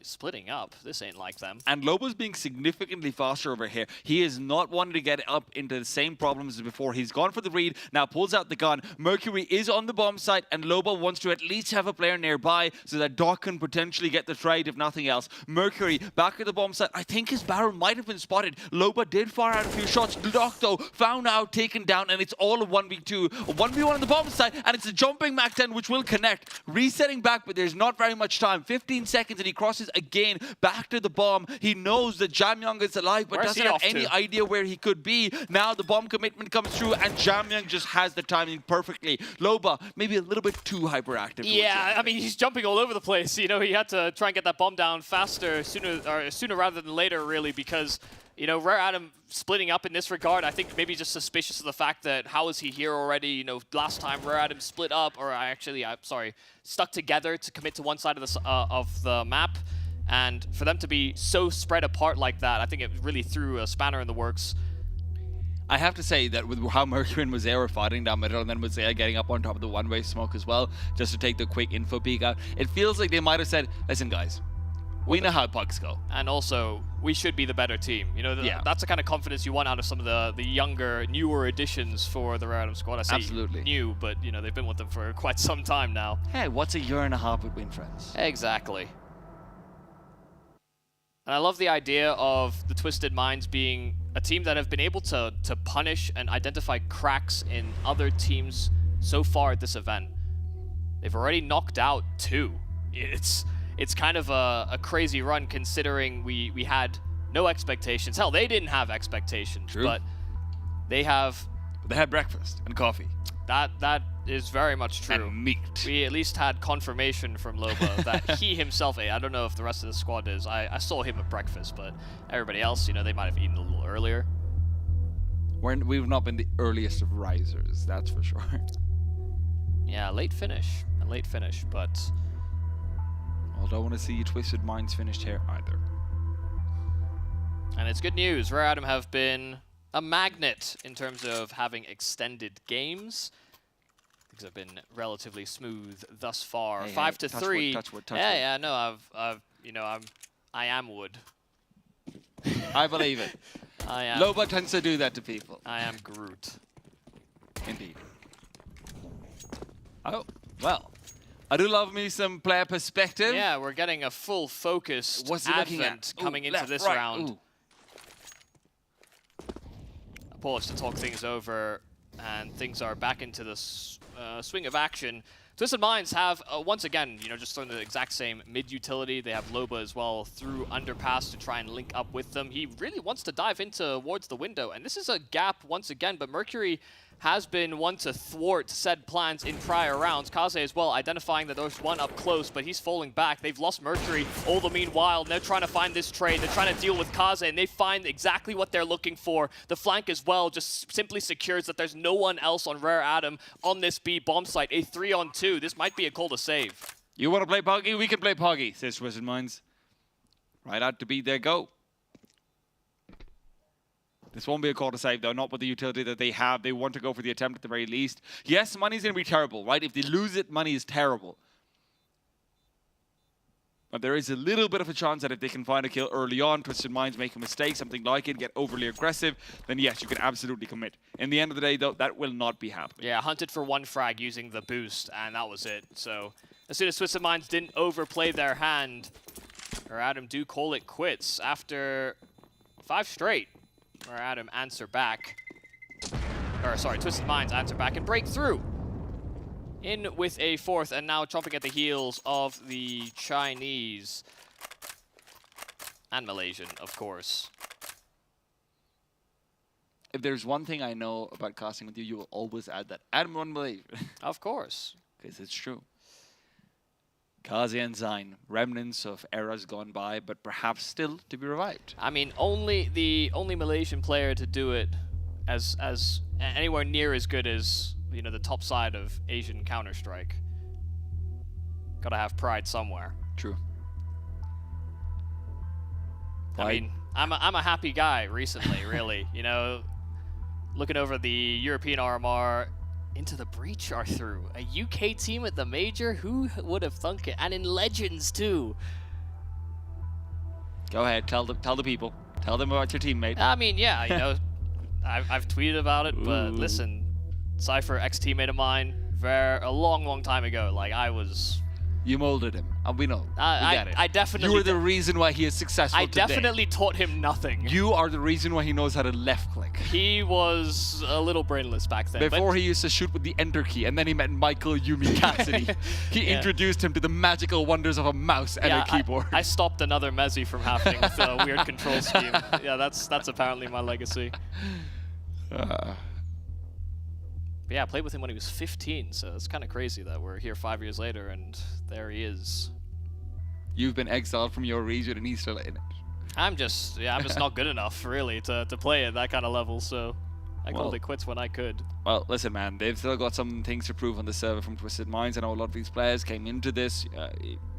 Splitting up. This ain't like them. And Loba's being significantly faster over here. He is not wanting to get up into the same problems as before. He's gone for the read, now pulls out the gun. Mercury is on the bomb site, and Loba wants to at least have a player nearby so that Doc can potentially get the trade, if nothing else. Mercury back at the bomb site. I think his barrel might have been spotted. Loba did fire out a few shots. Doc, though, found out, taken down, and it's all a 1v2. A 1v1 on the bomb site, and it's a jumping Mac 10, which will connect. Resetting back, but there's not very much time. 15 seconds, and he crosses again back to the bomb. He knows that Jamyang is alive, but doesn't have any idea where he could be. Now the bomb commitment comes through, and Jamyang just has the timing perfectly. Loba, maybe a little bit too hyperactive. Yeah, I mean, he's jumping all over the place. You know, he had to try and get that bomb down faster, sooner rather than later, really, because, you know, Rare Atom splitting up in this regard, I think maybe just suspicious of the fact that how is he here already? You know, last time Rare Atom split up, or I'm sorry, stuck together to commit to one side of the map. And for them to be so spread apart like that, I think it really threw a spanner in the works. I have to say that with how Mercury and MongolZ were fighting down middle, and then MongolZ getting up on top of the one-way smoke as well, just to take the quick info peek out, it feels like they might have said, listen guys, We know how pucks go. And also, we should be the better team. You know, that's the kind of confidence you want out of some of the younger, newer additions for the Rare Atom squad. I say Absolutely. new, but you know they've been with them for quite some time now. Hey, what's a year and a half between friends? Exactly. And I love the idea of the Twisted Minds being a team that have been able to punish and identify cracks in other teams so far at this event. They've already knocked out 2. It's kind of a crazy run considering we had no expectations. Hell, they didn't have expectations, True. but they had breakfast and coffee. That is very much true. And meat. We at least had confirmation from Loba that he himself ate. I don't know if the rest of the squad is. I saw him at breakfast, but everybody else, you know, they might have eaten a little earlier. We've not been the earliest of risers, that's for sure. Yeah, late finish, but... Well, don't want to see Twisted Minds finished here either. And it's good news. Rare Atom have been a magnet in terms of having extended games. Things have been relatively smooth thus far. Hey, 5-3. Touch wood. Yeah, no, I am wood. I believe it. I am. Loba tends to do that to people. I am Groot. Indeed. Oh, well. I do love me some player perspective. Yeah, we're getting a full focused advent coming into this round. A pause to talk things over, and things are back into the swing of action. Twisted Minds have, once again, you know, just thrown the exact same mid-utility. They have Loba as well through Underpass to try and link up with them. He really wants to dive in towards the window, and this is a gap once again, but Mercury has been one to thwart said plans in prior rounds. Kaze as well, identifying that there's one up close, but he's falling back. They've lost Mercury all the meanwhile, and they're trying to find this trade. They're trying to deal with Kaze, and they find exactly what they're looking for. The flank as well just simply secures that there's no one else on Rare Atom on this B bomb site. A 3-on-2. This might be a call to save. You want to play Poggy? We can play Poggy, says Twisted Minds. Right out to beat their go. This won't be a call to save, though, not with the utility that they have. They want to go for the attempt at the very least. Yes, money's going to be terrible, right? If they lose it, money is terrible. But there is a little bit of a chance that if they can find a kill early on, Twisted Minds make a mistake, something like it, get overly aggressive, then yes, you can absolutely commit. In the end of the day, though, that will not be happening. Yeah, hunted for one frag using the boost, and that was it. So as soon as Twisted Minds didn't overplay their hand, Rare Atom do call it quits after 5 straight. Rare Atom answer back. Or sorry, Twisted Minds answer back and break through. In with a 4th, and now chomping at the heels of the Chinese. And Malaysian, of course. If there's one thing I know about casting with you, you will always add that. Adam on Malaysian. Of course. Because it's true. Kaze and Zayn, remnants of eras gone by, but perhaps still to be revived. I mean, the only Malaysian player to do it as anywhere near as good as, you know, the top side of Asian Counter-Strike. Gotta have pride somewhere. True. I mean, I'm a happy guy recently, really. You know, looking over the European RMR. Into the breach are through. A UK team at the Major? Who would have thunk it? And in Legends, too. Go ahead, tell the people. Tell them about your teammate. I mean, yeah, you know, I've tweeted about it, but listen, Cypher, ex-teammate of mine, a long time ago, like, I was... You molded him, and we know. We get it. I definitely... You are the reason why he is successful today. I definitely taught him nothing. You are the reason why he knows how to left-click. He was a little brainless back then. Before he used to shoot with the Enter key, and then he met Michael Yumi Cassidy. He introduced him to the magical wonders of a mouse and a keyboard. I stopped another Mezzi from happening with a weird control scheme. Yeah, that's apparently my legacy. But yeah, I played with him when he was 15, so it's kind of crazy that we're here 5 years later and there he is. You've been exiled from your region and he's still in it. I'm just not good enough, really, to play at that kind of level, so I called it quits when I could. Well, listen, man, they've still got some things to prove on the server from Twisted Minds. I know a lot of these players came into this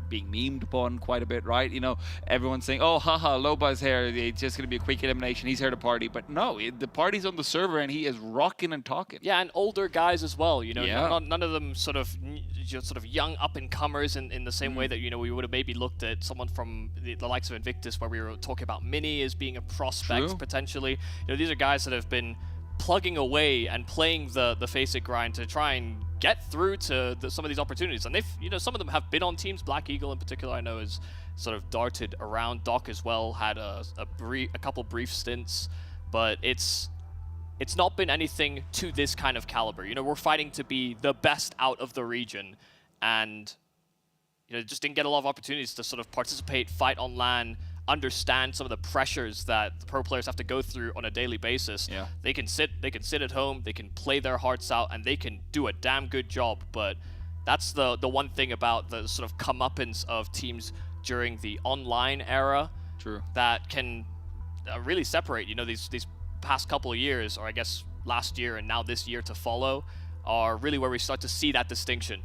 being memed upon quite a bit, right? You know, everyone's saying, oh, haha, Loba's here. It's just going to be a quick elimination. He's here to party. But no, the party's on the server and he is rocking and talking. Yeah, and older guys as well. You know, Yeah. none of them sort of young up-and-comers in the same way that, you know, we would have maybe looked at someone from the likes of Invictus, where we were talking about Mini as being a prospect potentially. You know, these are guys that have been plugging away and playing the face-it grind to try and get through to some of these opportunities. And they've, you know, some of them have been on teams. Black Eagle in particular, I know, has sort of darted around. Doc as well had a couple brief stints, but it's not been anything to this kind of caliber. You know, we're fighting to be the best out of the region, and you know, just didn't get a lot of opportunities to sort of participate, fight on LAN, understand some of the pressures that the pro players have to go through on a daily basis. Yeah. They can sit at home, they can play their hearts out, and they can do a damn good job. But that's the one thing about the sort of comeuppance of teams during the online era. True. That can really separate, you know, these past couple of years, or I guess last year and now this year to follow, are really where we start to see that distinction.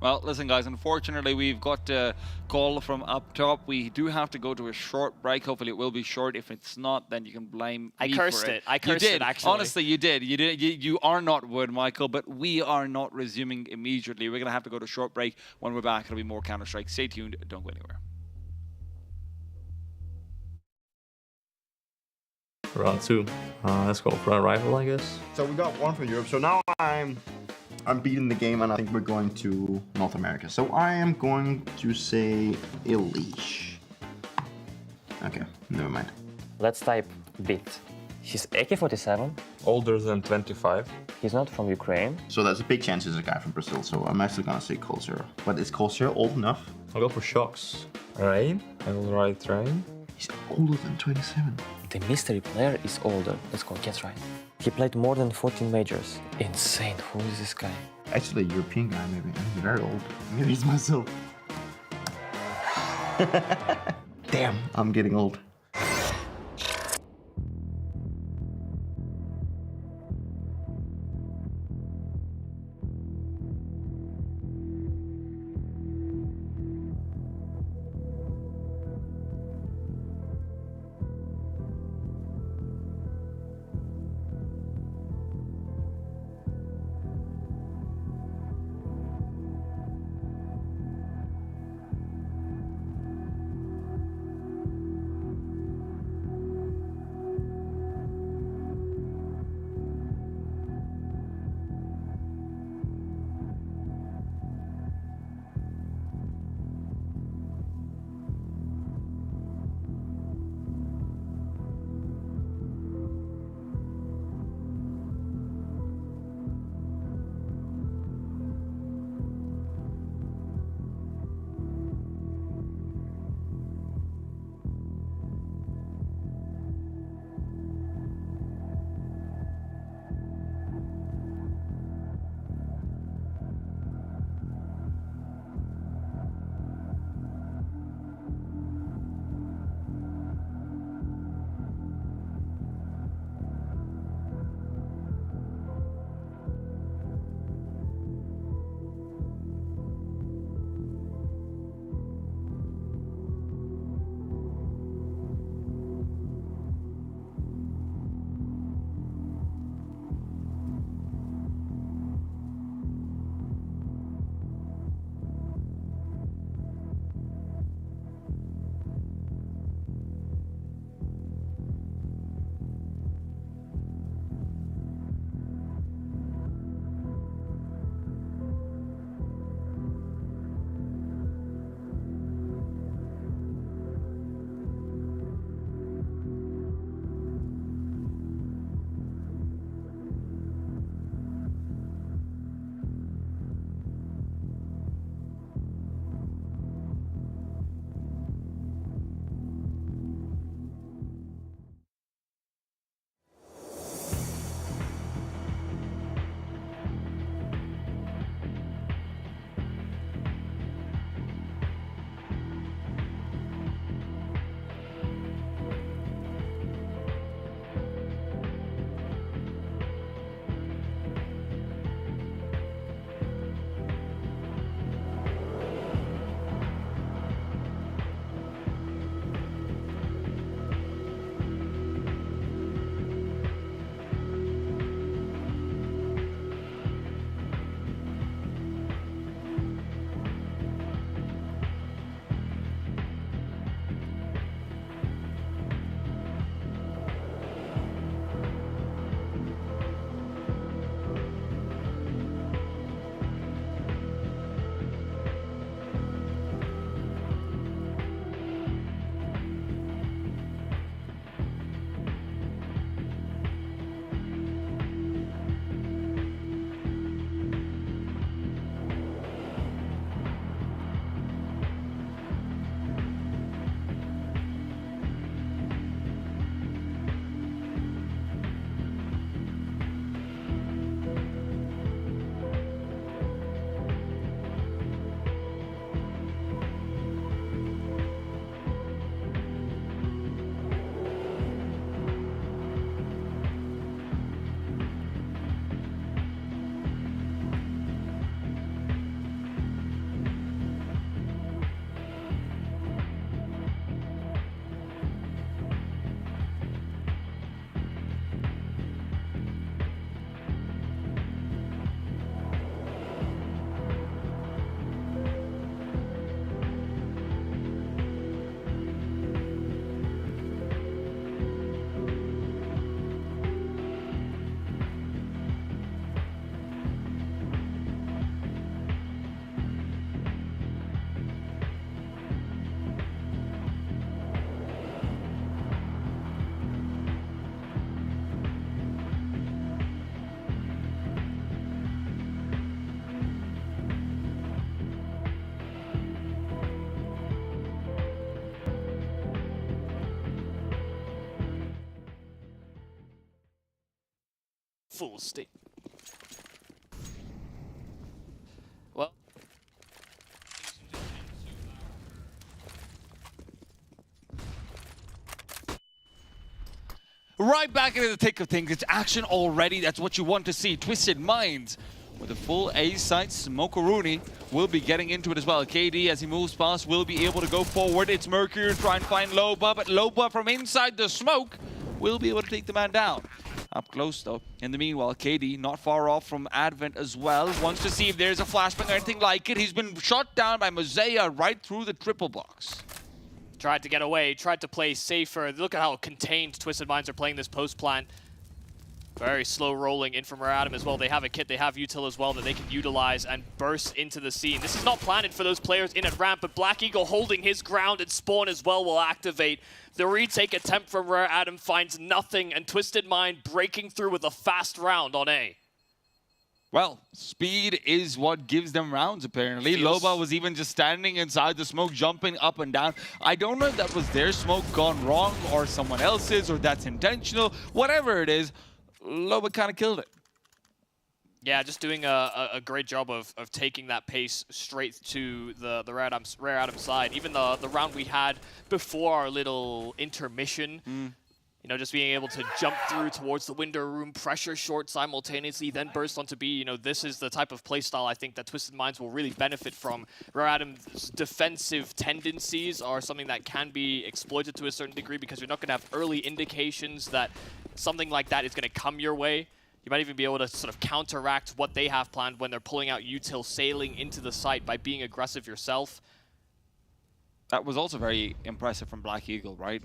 Well, listen, guys, unfortunately, we've got a call from up top. We do have to go to a short break. Hopefully, it will be short. If it's not, then you can blame me for it. I cursed it, actually. Honestly, you did. You are not Wood, Michael, but we are not resuming immediately. We're going to have to go to a short break. When we're back, it'll be more Counter-Strike. Stay tuned. Don't go anywhere. Round 2. Let's go for a rifle, I guess. So we got one from Europe. So now I'm beating the game, and I think we're going to North America. So I am going to say Elish. Okay, never mind. Let's type bit. He's AK-47. Older than 25. He's not from Ukraine. So there's a big chance he's a guy from Brazil. So I'm actually gonna say Colzero. But is Colzero old enough? I'll go for Shocks. Rain. I will write Rain. He's older than 27. The mystery player is older. Let's go, get right. He played more than 14 majors. Insane, who is this guy? Actually, a European guy, maybe. And he's very old. Maybe it's myself. Damn, I'm getting old. full steam. Well, Right back into the thick of things. It's action already. That's what you want to see. Twisted Minds with a full A site. Smokeroonie will be getting into it as well. KD, as he moves past, will be able to go forward. It's Mercury to try and find Loba, but Loba from inside the smoke will be able to take the man down. Up close, though. In the meanwhile, KD, not far off from Advent as well, wants to see if there's a flashbang or anything like it. He's been shot down by Mosea right through the triple box. Tried to get away, tried to play safer. Look at how contained Twisted Minds are playing this post plant. Very slow rolling in from Adam as well. They have a kit, they have util as well that they can utilize and burst into the scene. This is not planted for those players in at ramp, but Black Eagle holding his ground and Spawn as well will activate. The retake attempt from Rare Adam finds nothing, and Twisted Mind breaking through with a fast round on A. Well, speed is what gives them rounds, apparently. Loba was even just standing inside the smoke, jumping up and down. I don't know if that was their smoke gone wrong or someone else's, or that's intentional. Whatever it is, Loba kind of killed it. Yeah, just doing a great job of taking that pace straight to the Rare Adam side. Even the round we had before our little intermission, you know, just being able to jump through towards the window room, pressure short simultaneously, then burst onto B. You know, this is the type of playstyle I think that Twisted Minds will really benefit from. Rare Adam's defensive tendencies are something that can be exploited to a certain degree because you're not going to have early indications that something like that is going to come your way. You might even be able to sort of counteract what they have planned when they're pulling out util, sailing into the site by being aggressive yourself. That was also very impressive from Black Eagle, right?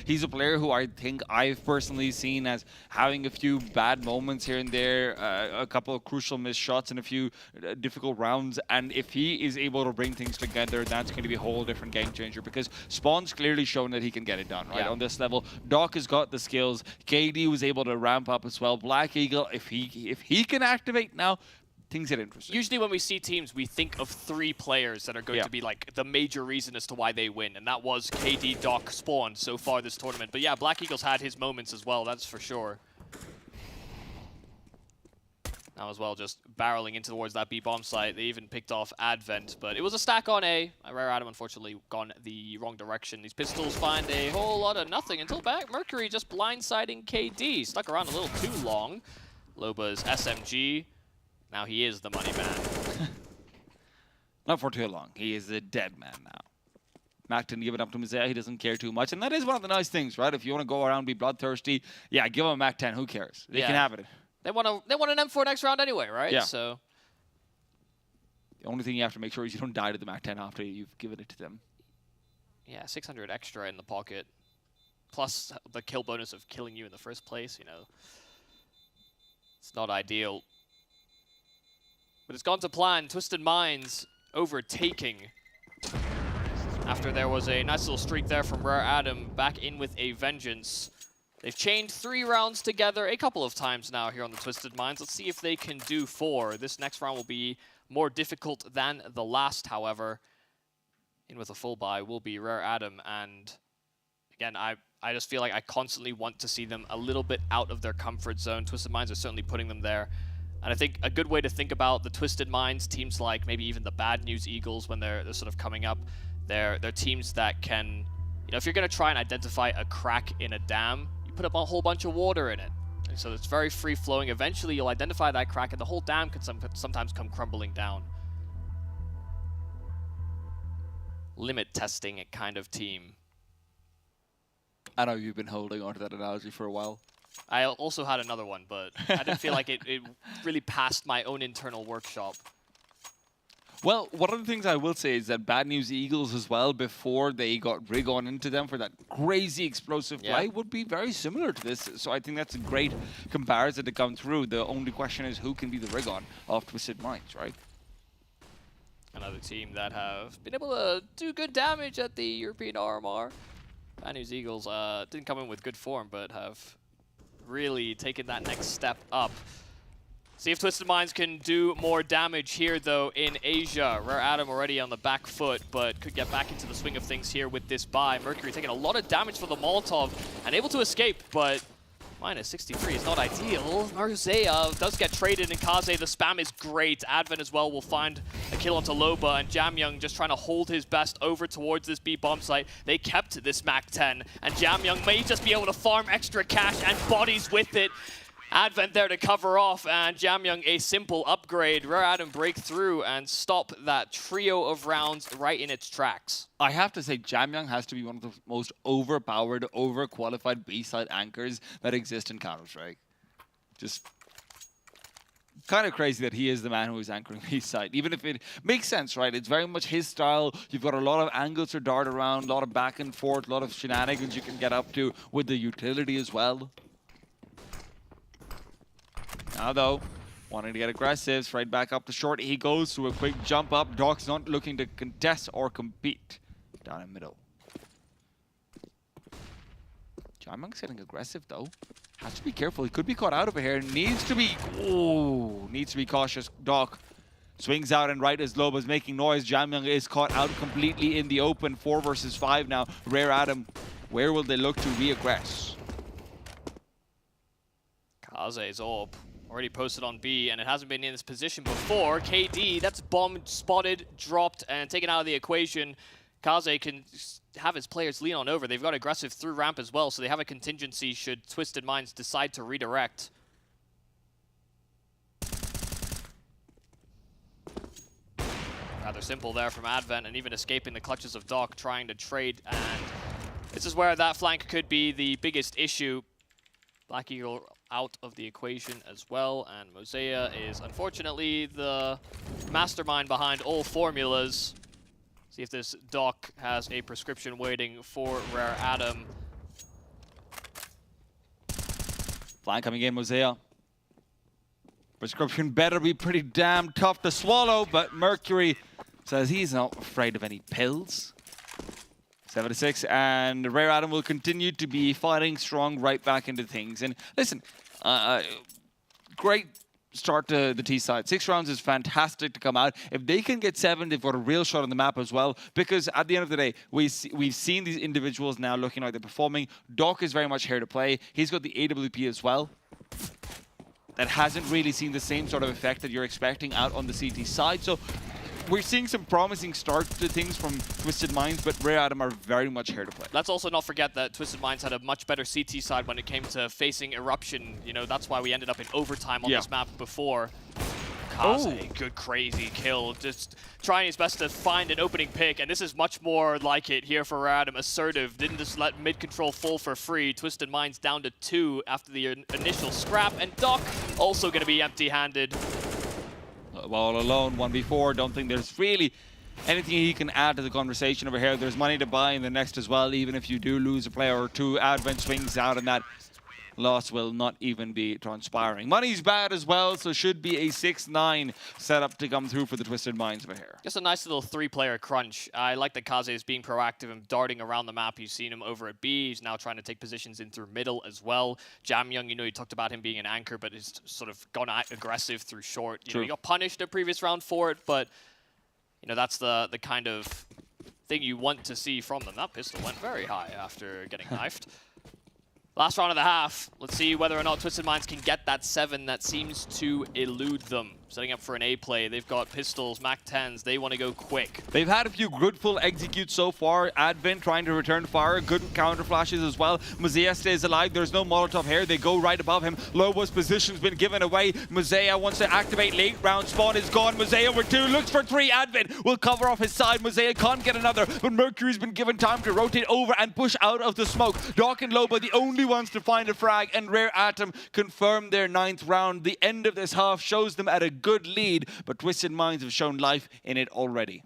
He's a player who I think I've personally seen as having a few bad moments here and there, a couple of crucial missed shots in a few difficult rounds. And if he is able to bring things together, that's going to be a whole different game changer because Spawn's clearly shown that he can get it done, right? Yeah. On this level, Doc has got the skills. KD was able to ramp up as well. Black Eagle, if he can activate now, things get interesting. Usually when we see teams, we think of 3 players that are going to be like the major reason as to why they win. And that was KD, Doc, Spawn so far this tournament. But yeah, Black Eagle's had his moments as well, that's for sure. Now as well, just barreling in towards that B-bomb site. They even picked off Advent, but it was a stack on A. Rare Adam unfortunately gone the wrong direction. These pistols find a whole lot of nothing until back. Mercury just blindsiding KD. Stuck around a little too long. Loba's SMG. Now he is the money man. Not for too long. He is a dead man now. Mac didn't give it up to Mosea. He doesn't care too much. And that is one of the nice things, right? If you want to go around and be bloodthirsty, yeah, give him a Mac 10. Who cares? They can have it. They want an M4 next round anyway, right? Yeah. So the only thing you have to make sure is you don't die to the Mac 10 after you've given it to them. Yeah, 600 extra in the pocket. Plus the kill bonus of killing you in the first place, you know. It's not ideal. But it's gone to plan. Twisted Minds overtaking. After there was a nice little streak there from Rare Adam, back in with a vengeance. They've chained 3 rounds together a couple of times now here on the Twisted Minds. Let's see if they can do 4. This next round will be more difficult than the last, however. In with a full buy will be Rare Adam, and again, I just feel like I constantly want to see them a little bit out of their comfort zone. Twisted Minds are certainly putting them there. And I think a good way to think about the Twisted Minds, teams like maybe even the Bad News Eagles when they're sort of coming up, they're teams that can, you know, if you're going to try and identify a crack in a dam, you put up a whole bunch of water in it. And so it's very free-flowing. Eventually you'll identify that crack and the whole dam can sometimes come crumbling down. Limit testing kind of team. I know you've been holding on to that analogy for a while. I also had another one, but I didn't feel like it really passed my own internal workshop. Well, one of the things I will say is that Bad News Eagles as well, before they got rig on into them for that crazy explosive play, would be very similar to this. So I think that's a great comparison to come through. The only question is who can be the rig on of Twisted Minds, right? Another team that have been able to do good damage at the European RMR. Bad News Eagles didn't come in with good form, but have really taken that next step up. See if Twisted Minds can do more damage here, though, in Asia. Rare Adam already on the back foot, but could get back into the swing of things here with this buy. Mercury taking a lot of damage for the Molotov and able to escape, but Minus 63 is not ideal. MongolZ does get traded in Kaze. The spam is great. Advent as well will find a kill onto Loba, and Jamyoung just trying to hold his best over towards this B bomb site. They kept this MAC-10, and Jamyoung may just be able to farm extra cash and bodies with it. Advent there to cover off, and Jamyoung a simple upgrade. Rare Adam break through and stop that trio of rounds right in its tracks. I have to say, Jamyoung has to be one of the most overpowered, overqualified B-side anchors that exist in Counter-Strike. Just kind of crazy that he is the man who is anchoring B-side, even if it makes sense, right? It's very much his style. You've got a lot of angles to dart around, a lot of back and forth, a lot of shenanigans you can get up to with the utility as well. Now, though, wanting to get aggressive, straight back up to short. He goes to a quick jump up. Doc's not looking to contest or compete down in middle. Jamyoung's getting aggressive, though. Has to be careful. He could be caught out over here. Needs to be cautious. Doc swings out and right as Loba's making noise. Jamyoung is caught out completely in the open. 4 versus 5 now. Rare Adam, where will they look to re-aggress? Kaze's AWP already posted on B, and it hasn't been in this position before. KD, that's bombed, spotted, dropped, and taken out of the equation. Kaze can have his players lean on over. They've got aggressive through ramp as well, so they have a contingency should Twisted Minds decide to redirect. Rather simple there from Advent, and even escaping the clutches of Doc, trying to trade, and this is where that flank could be the biggest issue. Black Eagle out of the equation as well, and MongolZ is unfortunately the mastermind behind all formulas. See if this Doc has a prescription waiting for Rare Adam. Flank coming in, MongolZ. Prescription better be pretty damn tough to swallow, but Mercury says he's not afraid of any pills. 7-6, and Rare Adam will continue to be fighting strong right back into things. And listen, great start to the T side. 6 rounds is fantastic to come out. If they can get 7, they've got a real shot on the map as well, because at the end of the day, we've seen these individuals now looking like they're performing. Doc is very much here to play. He's got the AWP as well. That hasn't really seen the same sort of effect that you're expecting out on the CT side. So we're seeing some promising start to things from Twisted Minds, but Rare Adam are very much here to play. Let's also not forget that Twisted Minds had a much better CT side when it came to facing Eruption. You know, that's why we ended up in overtime on this map before. Kaze, good crazy kill. Just trying his best to find an opening pick, and this is much more like it here for Rare Adam. Assertive, didn't just let mid-control fall for free. Twisted Minds down to 2 after the initial scrap, and Doc also going to be empty-handed. All alone, 1v4. Don't think there's really anything he can add to the conversation over here. There's money to buy in the next as well, even if you do lose a player or two. Advent swings out, and that loss will not even be transpiring. Money's bad as well, so should be a 6-9 setup to come through for the Twisted Minds over here. Just a nice little 3-player crunch. I like that Kaze is being proactive and darting around the map. You've seen him over at B. He's now trying to take positions in through middle as well. Jamyoung, you know, you talked about him being an anchor, but he's sort of gone aggressive through short. You know, he got punished a previous round for it, but you know, that's the kind of thing you want to see from them. That pistol went very high after getting knifed. Last round of the half. Let's see whether or not Twisted Minds can get that 7 that seems to elude them. Setting up for an A play. They've got pistols, MAC-10s. They want to go quick. They've had a few good full executes so far. Advent trying to return fire. Good counter flashes as well. MongolZ stays alive. There's no Molotov here. They go right above him. Lobo's position's been given away. MongolZ wants to activate late round. Spawn is gone. MongolZ over 2. Looks for 3. Advent will cover off his side. MongolZ can't get another. But Mercury's been given time to rotate over and push out of the smoke. Doc and Lobo the only ones to find a frag. And Rare Atom confirm their 9th round. The end of this half shows them at a good lead, but Twisted Minds have shown life in it already.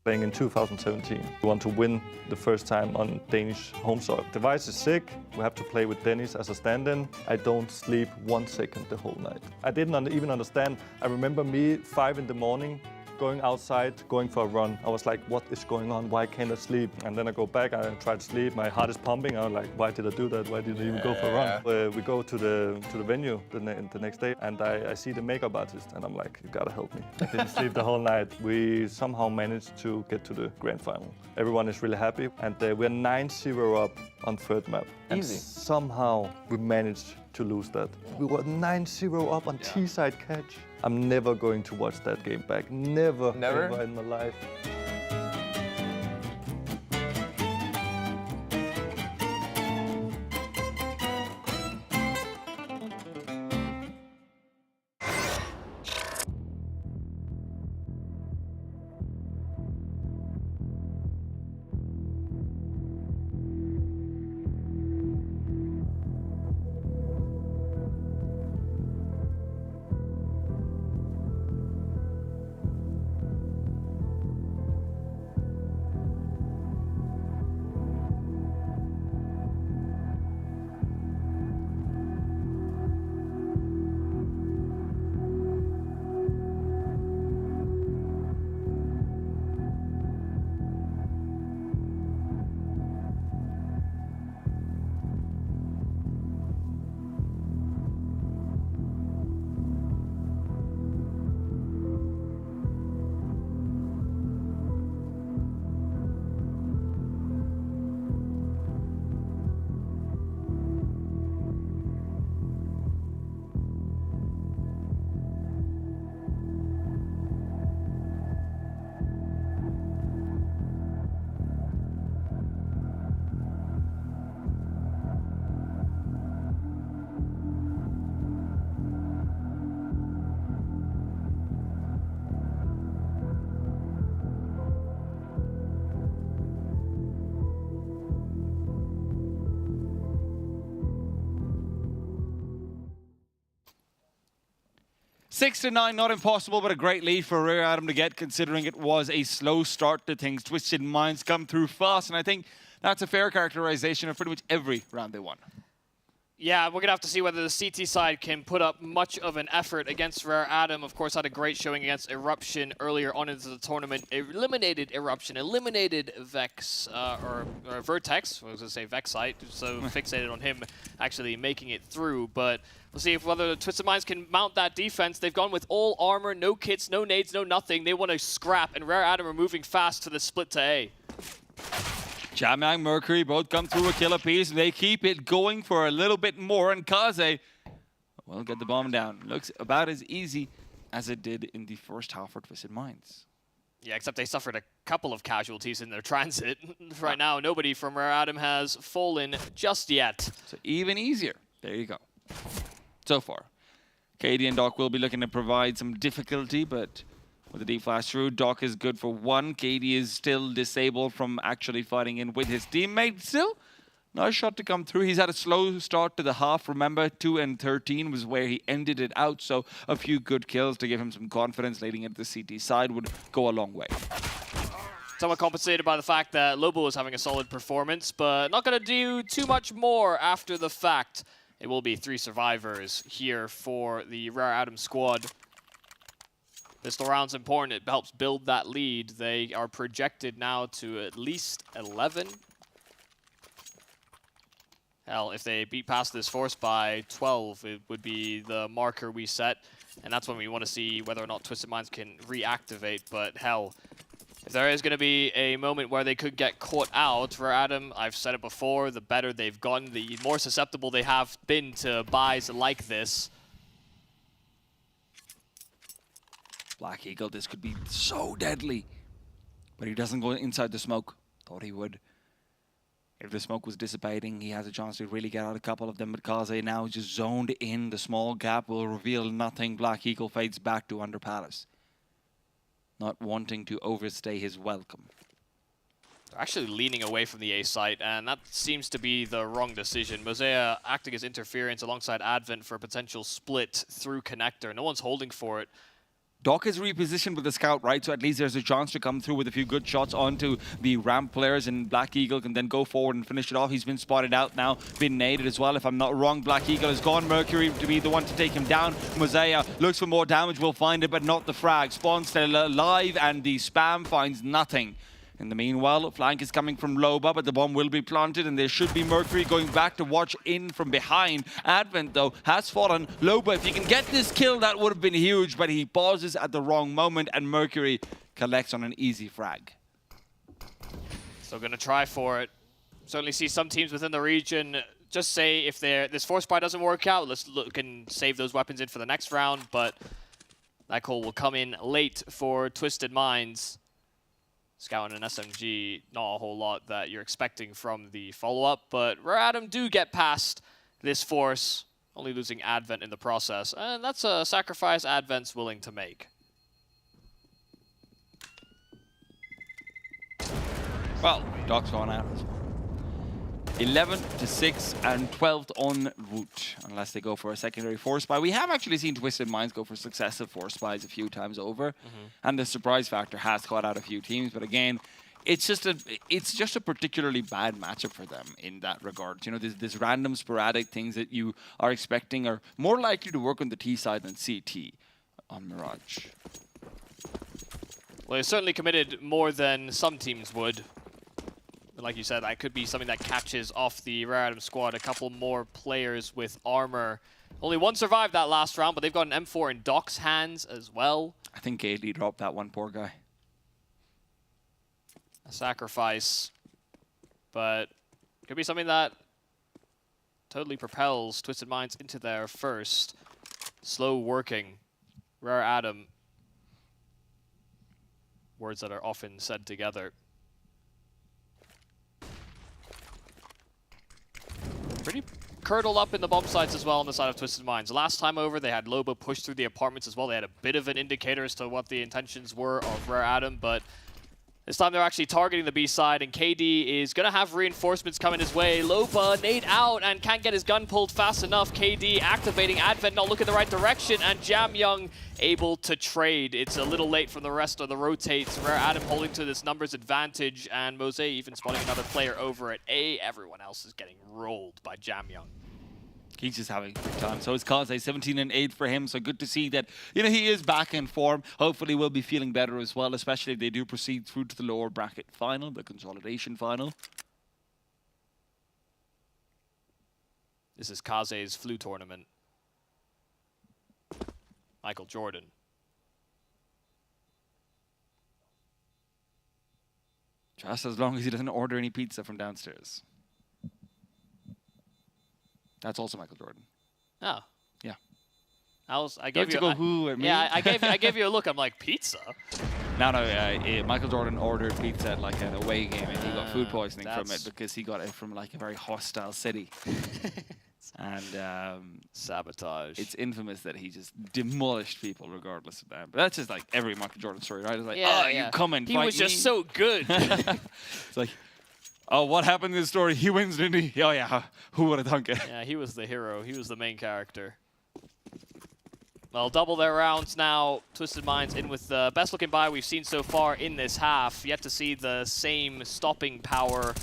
playing in 2017. We want to win the first time on Danish home soil. Device is sick. We have to play with Dennis as a stand-in. I don't sleep 1 second the whole night. I didn't even understand. I remember me 5 in the morning, going outside, going for a run. I was like, what is going on? Why can't I sleep? And then I go back, I try to sleep. My heart is pumping. I was like, why did I do that? Why did I even go for a run? We go to the venue the next day, and I see the makeup artist, and I'm like, you gotta help me. I didn't sleep the whole night. We somehow managed to get to the grand final. Everyone is really happy, and we're 9-0 up on third map. And Easy. somehow we managed to lose that. We were 9-0 up on T-side catch. I'm never going to watch that game back. Never ever in my life. Six to 9, not impossible, but a great lead for Rare Adam to get, considering it was a slow start to things. Twisted Minds come through fast, and I think that's a fair characterization of pretty much every round they won. Yeah, we're going to have to see whether the CT side can put up much of an effort against Rare Adam. Of course, had a great showing against Eruption earlier on into the tournament. Eliminated Eruption, eliminated Vex, or VERTEX. I was going to say Vexite, so fixated on him actually making it through. But we'll see if whether the Twisted Minds can mount that defense. They've gone with all armor, no kits, no nades, no nothing. They want to scrap, and Rare Adam are moving fast to the split to A. Jamang, Mercury both come through a kill apiece, and they keep it going for a little bit more, and Kaze will get the bomb down. Looks about as easy as it did in the first half for Twisted Minds. Yeah, except they suffered a couple of casualties in their transit. Right now, nobody from Rare Adam has fallen just yet. So even easier. There you go. So far. KD and Doc will be looking to provide some difficulty, but with the D-flash through, Doc is good for one. KD is still disabled from actually fighting in with his teammate. Still, nice shot to come through. He's had a slow start to the half. Remember, 2 and 13 was where he ended it out. So a few good kills to give him some confidence leading into the CT side would go a long way. Somewhat compensated by the fact that Lobo is having a solid performance, but not going to do too much more after the fact. It will be 3 survivors here for the Rare Adam squad. Pistol round's important. It helps build that lead. They are projected now to at least 11. Hell, if they beat past this force by 12, it would be the marker we set. And that's when we want to see whether or not Twisted Minds can reactivate. But hell, if there is going to be a moment where they could get caught out, for Adam, I've said it before, the better they've gotten, the more susceptible they have been to buys like this. Black Eagle, this could be so deadly. But he doesn't go inside the smoke. Thought he would. If the smoke was dissipating, he has a chance to really get out a couple of them. But Kaze now just zoned in. The small gap will reveal nothing. Black Eagle fades back to Under Palace. Not wanting to overstay his welcome. They're actually leaning away from the A site, and that seems to be the wrong decision. Mosea acting as interference alongside Advent for a potential split through connector. No one's holding for it. Doc is repositioned with the scout, right? So at least there's a chance to come through with a few good shots onto the ramp players, and Black Eagle can then go forward and finish it off. He's been spotted out now, been naded as well. If I'm not wrong, Black Eagle has gone. Mercury to be the one to take him down. MongolZ looks for more damage, will find it, but not the frag. Spawn still alive, and the spam finds nothing. In the meanwhile, flank is coming from Loba, but the bomb will be planted, and there should be Mercury going back to watch in from behind. Advent, though, has fallen. Loba, if he can get this kill, that would have been huge, but he pauses at the wrong moment, and Mercury collects on an easy frag. Still going to try for it. Certainly see some teams within the region just say if this force buy doesn't work out, let's look and save those weapons in for the next round, but that call will come in late for Twisted Minds. Scout and an SMG, not a whole lot that you're expecting from the follow-up, but Rare Adam do get past this force, only losing Advent in the process, and that's a sacrifice Advent's willing to make. Well, Doc's gone out. 11-6 and 12th en route, unless they go for a secondary force buy. We have actually seen Twisted Minds go for successive force buys a few times over, and the surprise factor has caught out a few teams. But again, it's just a particularly bad matchup for them in that regard. You know, this random sporadic things that you are expecting are more likely to work on the T side than CT on Mirage. Well, they've certainly committed more than some teams would. Like you said, that could be something that catches off the Rare Adam squad. A couple more players with armor. Only one survived that last round, but they've got an M4 in Doc's hands as well. I think KD dropped that one, poor guy. A sacrifice, but could be something that totally propels Twisted Minds into their first slow working Rare Adam. Words that are often said together. Pretty curdled up in the bomb sites as well on the side of Twisted Minds. Last time over, they had Lobo push through the apartments as well. They had a bit of an indicator as to what the intentions were of Rare Adam, but this time they're actually targeting the B side, and KD is going to have reinforcements coming his way. Loba nade out and can't get his gun pulled fast enough. KD activating Advent, not looking the right direction, and Jamyoung able to trade. It's a little late from the rest of the rotates. Rare Adam holding to this numbers advantage, and MongolZ even spotting another player over at A. Everyone else is getting rolled by Jamyoung. He's just having a good time. So it's KauZe, 17 and 8 for him. So good to see that, you know, he is back in form. Hopefully we'll be feeling better as well, especially if they do proceed through to the lower bracket final, the consolidation final. This is KauZe's flu tournament. Michael Jordan. Just as long as he doesn't order any pizza from downstairs. That's also Michael Jordan. Oh. Yeah. I gave you who or me? Yeah, I gave you a look. I'm like, pizza? No, Michael Jordan ordered pizza at like an away game, and he got food poisoning from it because he got it from like a very hostile city. And sabotage. It's infamous that he just demolished people regardless of that. But that's just like every Michael Jordan story, right? It's like, you come and he fight was just me. so good. It's like, oh, what happened in the story? He wins, didn't he? Oh yeah, who would have thunk it? Yeah, he was the hero. He was the main character. Well, double their rounds now. Twisted Minds in with the best looking buy we've seen so far in this half. Yet to see the same stopping power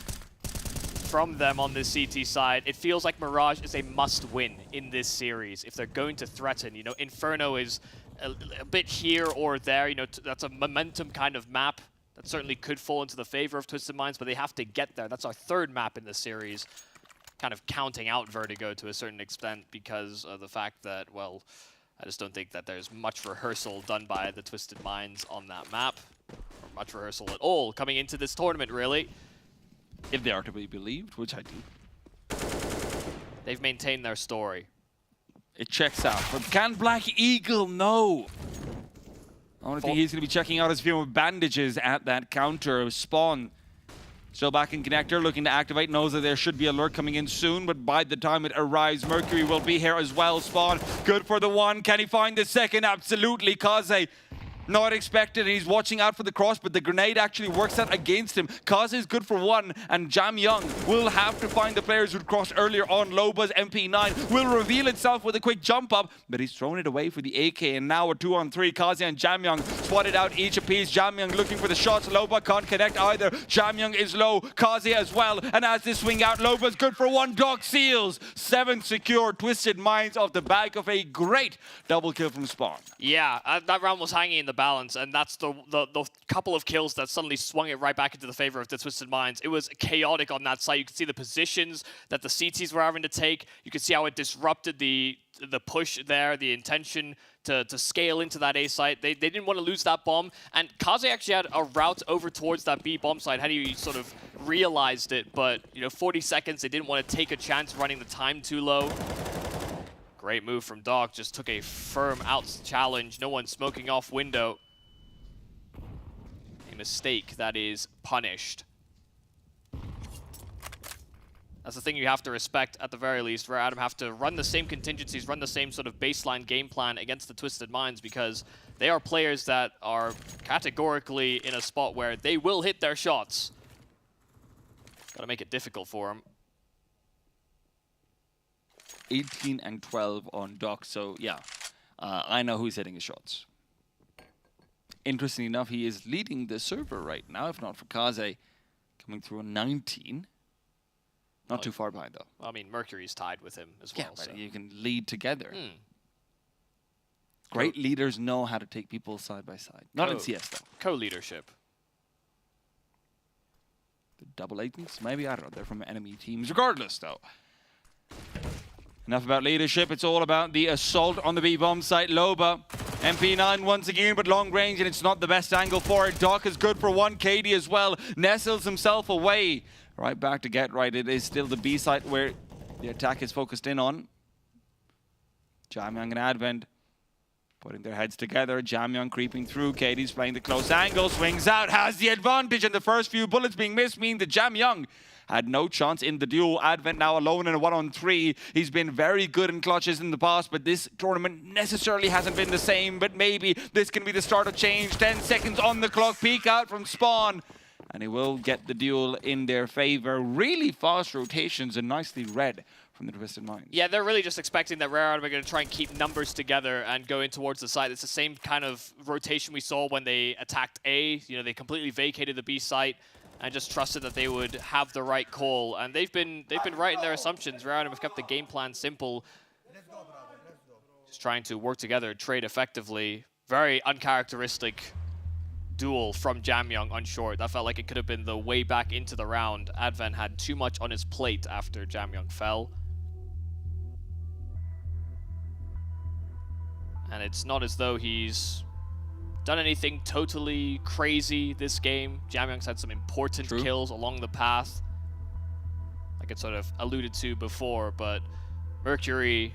from them on this CT side. It feels like Mirage is a must-win in this series if they're going to threaten. You know, Inferno is a bit here or there. You know, that's a momentum kind of map that certainly could fall into the favor of Twisted Minds, but they have to get there. That's our third map in this series, kind of counting out Vertigo to a certain extent because of the fact that, well, I just don't think that there's much rehearsal done by the Twisted Minds on that map, or much rehearsal at all coming into this tournament, really. If they are to be believed, which I do. They've maintained their story. It checks out, but can Black Eagle know? I don't think he's going to be checking out his few bandages at that counter. Spawn still back in connector, looking to activate, knows that there should be alert coming in soon, but by the time it arrives, Mercury will be here as well. Spawn, good for the one. Can he find the second? Absolutely. KauZe Not expected, and he's watching out for the cross, but the grenade actually works out against him. Kaze is good for one, and Jam Young will have to find the players who'd crossed earlier on. Loba's MP9 will reveal itself with a quick jump up, but he's thrown it away for the AK, and now a 2-on-3. Kaze and Jam Young swatted out each apiece. Jam Young looking for the shots. Loba can't connect either. Jam Young is low, Kaze as well, and as they swing out, Loba's good for one. Doc seals. 7 secure. Twisted Minds off the back of a great double kill from Spawn. Yeah, that round was hanging in the balance, and that's the couple of kills that suddenly swung it right back into the favor of the Twisted Minds. It was chaotic on that site. You could see the positions that the CTs were having to take. You could see how it disrupted the push there, the intention to scale into that A site. They didn't want to lose that bomb, and Kaze actually had a route over towards that B bomb site had he sort of realized it, but 40 seconds, they didn't want to take a chance running the time too low. Great move from Doc, just took a firm outs challenge. No one smoking off window. A mistake that is punished. That's the thing you have to respect at the very least, where Adam have to run the same contingencies, run the same sort of baseline game plan against the Twisted Minds, because they are players that are categorically in a spot where they will hit their shots. Gotta make it difficult for them. 18 and 12 on Doc, so yeah, I know who's hitting his shots. Interestingly enough, he is leading the server right now, if not for Kaze, coming through on 19. Not too far behind, though. I mean, Mercury's tied with him as well. Yeah, but so you can lead together. Great leaders know how to take people side by side. Not in CS, though. Co-leadership. The double agents? Maybe, I don't know. They're from enemy teams. Regardless, though. Enough about leadership. It's all about the assault on the B-bomb site. Loba, MP9 once again, but long range, and it's not the best angle for it. Doc is good for one. KD as well. Nestles himself away. Right back to get right. It is still the B site where the attack is focused in on. Jamyang and Advent putting their heads together. Jamyang creeping through. KD's playing the close angle. Swings out. Has the advantage. And the first few bullets being missed mean that Jamyang had no chance in the duel. Advent now alone in a 1-on-3. He's been very good in clutches in the past, but this tournament necessarily hasn't been the same. But maybe this can be the start of change. 10 seconds on the clock. Peek out from Spawn. And he will get the duel in their favor. Really fast rotations and nicely read from the Twisted Minds. Yeah, they're really just expecting that Rare Artem are going to try and keep numbers together and go in towards the site. It's the same kind of rotation we saw when they attacked A. They completely vacated the B site and just trusted that they would have the right call. And they've been right in their assumptions. Rare Artem have kept the game plan simple. Just trying to work together, trade effectively. Very uncharacteristic duel from Jamyang on short. That felt like it could have been the way back into the round. Advent had too much on his plate after Jamyang fell. And it's not as though he's done anything totally crazy this game. Jamyang's had some important kills along the path, like it sort of alluded to before, but Mercury,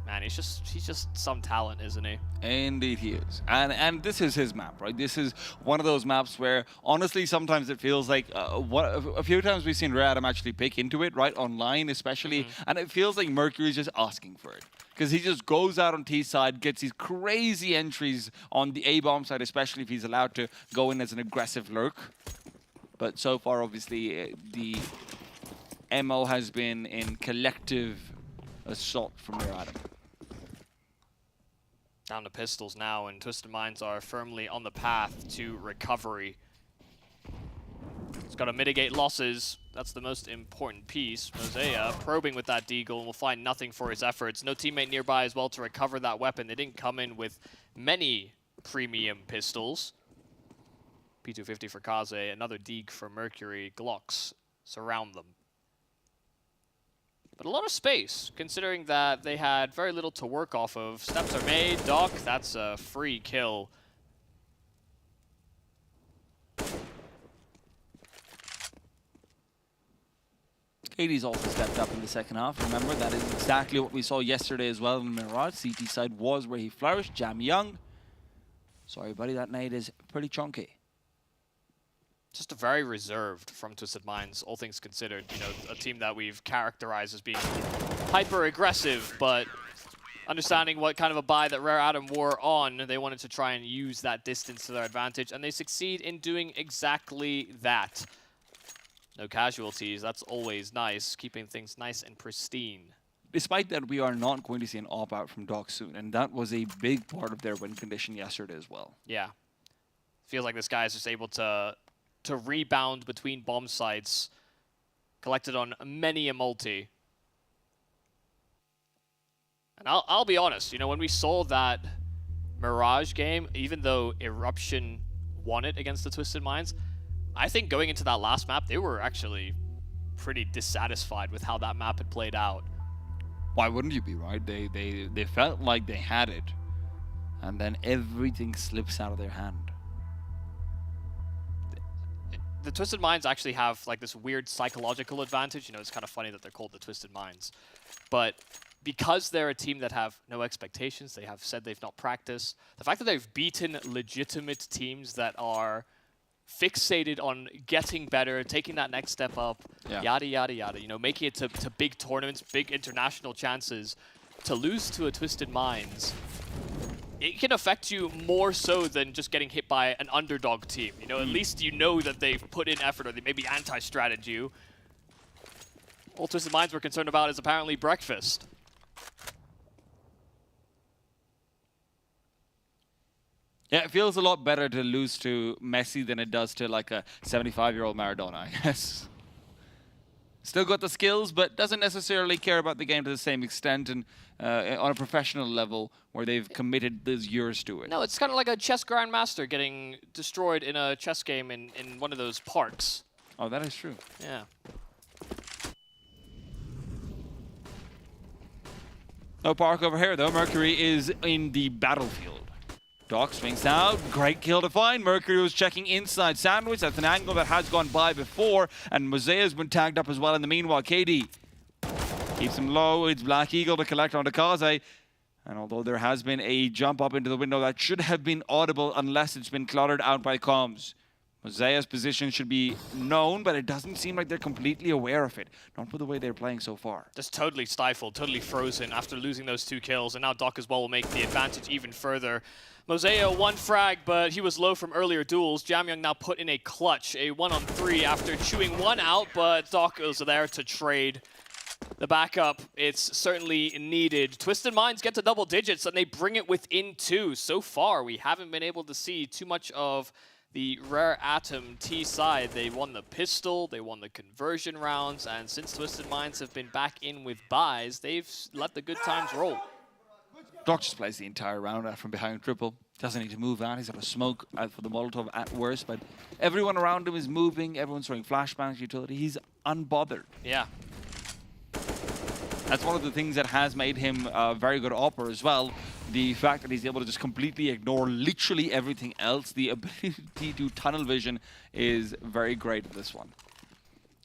man, he's just some talent, isn't he? Indeed he is. And this is his map, right? This is one of those maps where, honestly, sometimes it feels like a few times we've seen Rare Artem actually pick into it, right? Online especially. And it feels like Mercury's just asking for it. Because he just goes out on T side, gets these crazy entries on the A-bomb side, especially if he's allowed to go in as an aggressive lurk. But so far, obviously, the MO has been in collective assault from Rare Artem. Down to pistols now, and Twisted Minds are firmly on the path to recovery. It's got to mitigate losses. That's the most important piece. MongolZ probing with that deagle and will find nothing for his efforts. No teammate nearby as well to recover that weapon. They didn't come in with many premium pistols. P250 for Kaze, another deagle for Mercury. Glocks surround them. But a lot of space, considering that they had very little to work off of. Steps are made. Doc, that's a free kill. KD's also stepped up in the second half. Remember, that is exactly what we saw yesterday as well in Mirage. CT side was where he flourished. Jamyang. Sorry, buddy, that nade is pretty chunky. Just a very reserved from Twisted Minds, all things considered. A team that we've characterized as being hyper-aggressive, but understanding what kind of a buy that Rare Atom were on, they wanted to try and use that distance to their advantage, and they succeed in doing exactly that. No casualties, that's always nice, keeping things nice and pristine. Despite that, we are not going to see an op-out from Doc soon, and that was a big part of their win condition yesterday as well. Yeah. Feels like this guy is just able to rebound between bomb sites, collected on many a multi. And I'll be honest, you know, when we saw that Mirage game, even though Eruption won it against the Twisted Minds, I think going into that last map, they were actually pretty dissatisfied with how that map had played out. Why wouldn't you be, right? They felt like they had it, and then everything slips out of their hand. The Twisted Minds actually have like this weird psychological advantage. You know, it's kind of funny that they're called the Twisted Minds. But because they're a team that have no expectations, they have said they've not practiced, the fact that they've beaten legitimate teams that are fixated on getting better, taking that next step up, yada, yada, yada, you know, making it to big tournaments, big international chances, to lose to a Twisted Minds, it can affect you more so than just getting hit by an underdog team. You know, at least you know that they've put in effort, or they maybe anti-strategy you. All Twisted Minds were concerned about is apparently breakfast. Yeah, it feels a lot better to lose to Messi than it does to like a 75-year-old Maradona, I guess. Still got the skills, but doesn't necessarily care about the game to the same extent, and on a professional level where they've committed those years to it. No, it's kind of like a chess grandmaster getting destroyed in a chess game in one of those parks. Oh, that is true. Yeah. No park over here, though. Mercury is in the battlefield. Doc swings out. Great kill to find. Mercury was checking inside Sandwich. That's an angle that has gone by before. And Mosea has been tagged up as well in the meanwhile. KD keeps him low. It's Black Eagle to collect onto Kaze. And although there has been a jump up into the window, that should have been audible unless it's been cluttered out by comms. Mosea's position should be known, but it doesn't seem like they're completely aware of it. Not for the way they're playing so far. Just totally stifled, totally frozen after losing those 2 kills. And now Doc as well will make the advantage even further. Mosea 1 frag, but he was low from earlier duels. Jamyoung now put in a clutch, a 1-on-3 after chewing 1 out, but Doc was there to trade the backup. It's certainly needed. Twisted Minds get to double digits, and they bring it within 2. So far, we haven't been able to see too much of the Rare Atom T side. They won the pistol, they won the conversion rounds, and since Twisted Minds have been back in with buys, they've let the good times roll. Doc just plays the entire round out from behind triple. Doesn't need to move out. He's got a smoke out for the Molotov at worst, but everyone around him is moving. Everyone's throwing flashbangs, utility. He's unbothered. Yeah. That's one of the things that has made him a very good opper as well. The fact that he's able to just completely ignore literally everything else. The ability to tunnel vision is very great at this one.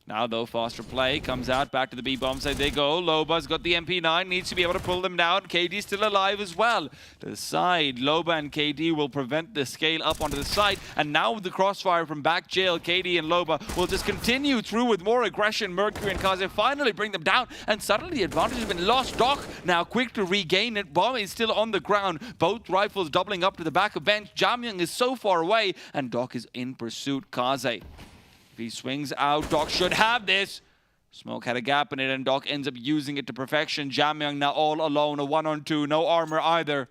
Now, though, faster play comes out. Back to the B-bomb side they go. Loba's got the MP9. Needs to be able to pull them down. KD's still alive as well. To the side, Loba and KD will prevent the scale up onto the side. And now with the crossfire from back jail, KD and Loba will just continue through with more aggression. Mercury and Kaze finally bring them down. And suddenly the advantage has been lost. Doc now quick to regain it. Bomb is still on the ground. Both rifles doubling up to the back of bench. Jamyoung is so far away. And Doc is in pursuit. Kaze. If he swings out, Doc should have this. Smoke had a gap in it, and Doc ends up using it to perfection. Jamyoung now all alone, a 1-on-2, no armor either.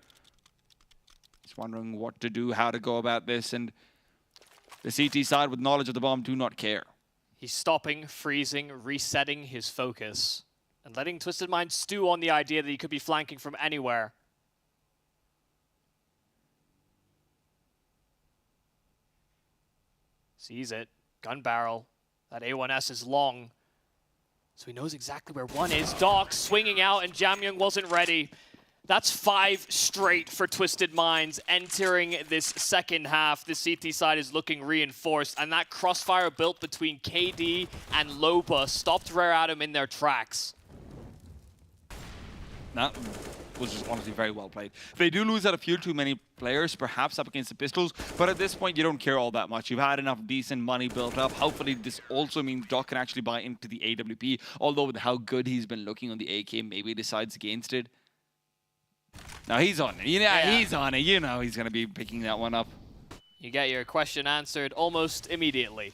He's wondering what to do, how to go about this, and the CT side with knowledge of the bomb do not care. He's stopping, freezing, resetting his focus, and letting Twisted Mind stew on the idea that he could be flanking from anywhere. Sees it. Gun barrel. That A1S is long, so he knows exactly where 1 is. Doc swinging out, and Jamyoung wasn't ready. That's 5 straight for Twisted Minds entering this second half. The CT side is looking reinforced, and that crossfire built between KD and Loba stopped Rare Atom in their tracks. That was just honestly very well played. They do lose out a few too many players, perhaps up against the pistols, but at this point you don't care all that much. You've had enough decent money built up. Hopefully this also means Doc can actually buy into the AWP, although with how good he's been looking on the AK, maybe he decides against it. Now he's on it. He's on it. You know he's going to be picking that one up. You get your question answered almost immediately.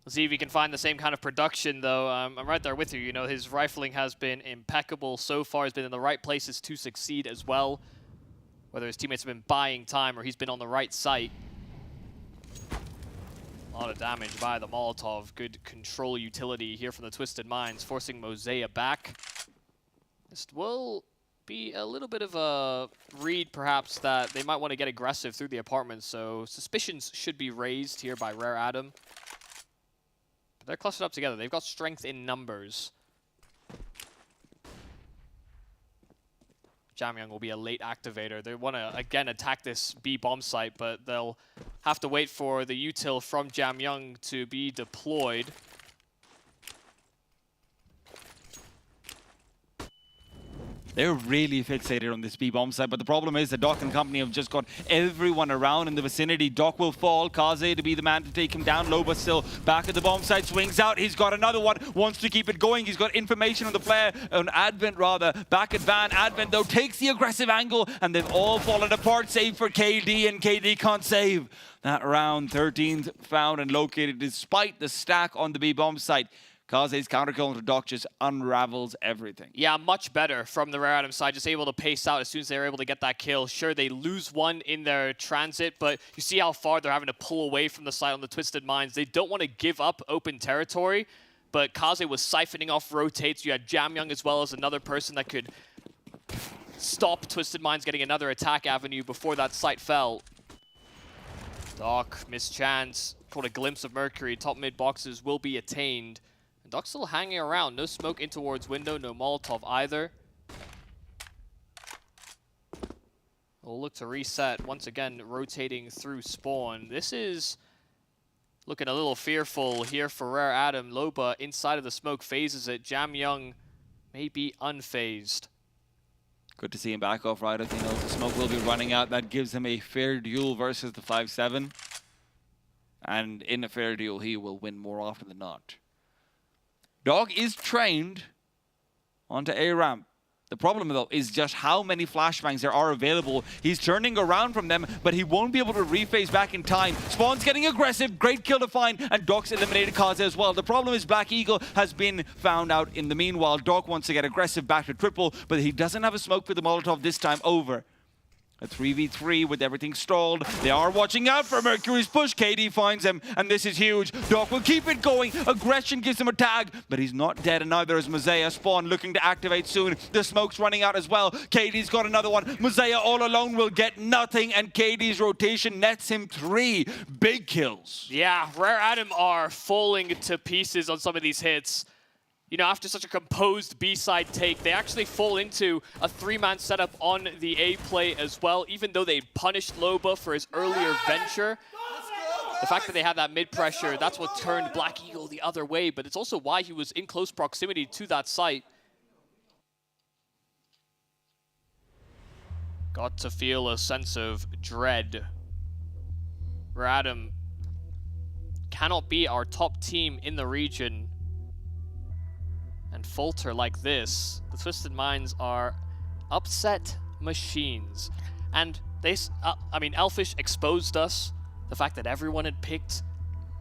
Let's see if he can find the same kind of production, though. I'm right there with you. You know, his rifling has been impeccable so far. He's been in the right places to succeed as well. Whether his teammates have been buying time or he's been on the right site. A lot of damage by the Molotov. Good control utility here from the Twisted Minds, forcing MongolZ back. This will be a little bit of a read, perhaps, that they might want to get aggressive through the apartment. So suspicions should be raised here by Rare Adam. But they're clustered up together. They've got strength in numbers. Jamyang will be a late activator. They want to, again, attack this B bomb site, but they'll have to wait for the util from Jamyang to be deployed. They're really fixated on this B-bomb site, but the problem is that Doc and company have just got everyone around in the vicinity. Doc will fall, Kaze to be the man to take him down. Loba still back at the bomb site, swings out. He's got another one, wants to keep it going. He's got information on the player, on Advent rather. Back at Van, Advent though takes the aggressive angle, and they've all fallen apart, save for KD, and KD can't save that round. 13th found and located despite the stack on the B-bomb site. Kaze's counterkill into Doc just unravels everything. Yeah, much better from the Rare Adam side, just able to pace out as soon as they were able to get that kill. Sure, they lose one in their transit, but you see how far they're having to pull away from the side on the Twisted Minds. They don't want to give up open territory, but Kaze was siphoning off rotates. You had Jamyang as well as another person that could stop Twisted Minds getting another attack avenue before that site fell. Doc, mischance, caught a glimpse of Mercury. Top mid boxes will be attained. Doc's still hanging around. No smoke in towards window, no Molotov either. We'll look to reset. Once again, rotating through spawn. This is looking a little fearful here for Rare Adam. Loba inside of the smoke phases it. Jamyang may be unfazed. Good to see him back off right as he knows the smoke will be running out. That gives him a fair duel versus the 5-7. And in a fair duel, he will win more often than not. Dog is trained onto A ramp. The problem, though, is just how many flashbangs there are available. He's turning around from them, but he won't be able to rephase back in time. Spawn's getting aggressive, great kill to find, and Doc's eliminated Kaze as well. The problem is Black Eagle has been found out in the meanwhile. Doc wants to get aggressive back to triple, but he doesn't have a smoke for the Molotov this time. Over. A 3v3 with everything stalled. They are watching out for Mercury's push. KD finds him, and this is huge. Doc will keep it going. Aggression gives him a tag, but he's not dead, and neither is MongolZ. Spawn looking to activate soon. The smoke's running out as well. KD's got another one. MongolZ all alone will get nothing, and KD's rotation nets him 3 big kills. Yeah, Rare Adam are falling to pieces on some of these hits. You know, after such a composed B-side take, they actually fall into a 3-man setup on the A play as well, even though they punished Loba for his earlier venture. The fact that they had that mid-pressure, that's what turned Black Eagle the other way, but it's also why he was in close proximity to that site. Got to feel a sense of dread. Rare Adam cannot be our top team in the region and falter like this. The Twisted Minds are upset machines. And they, I mean, Elfish exposed us. The fact that everyone had picked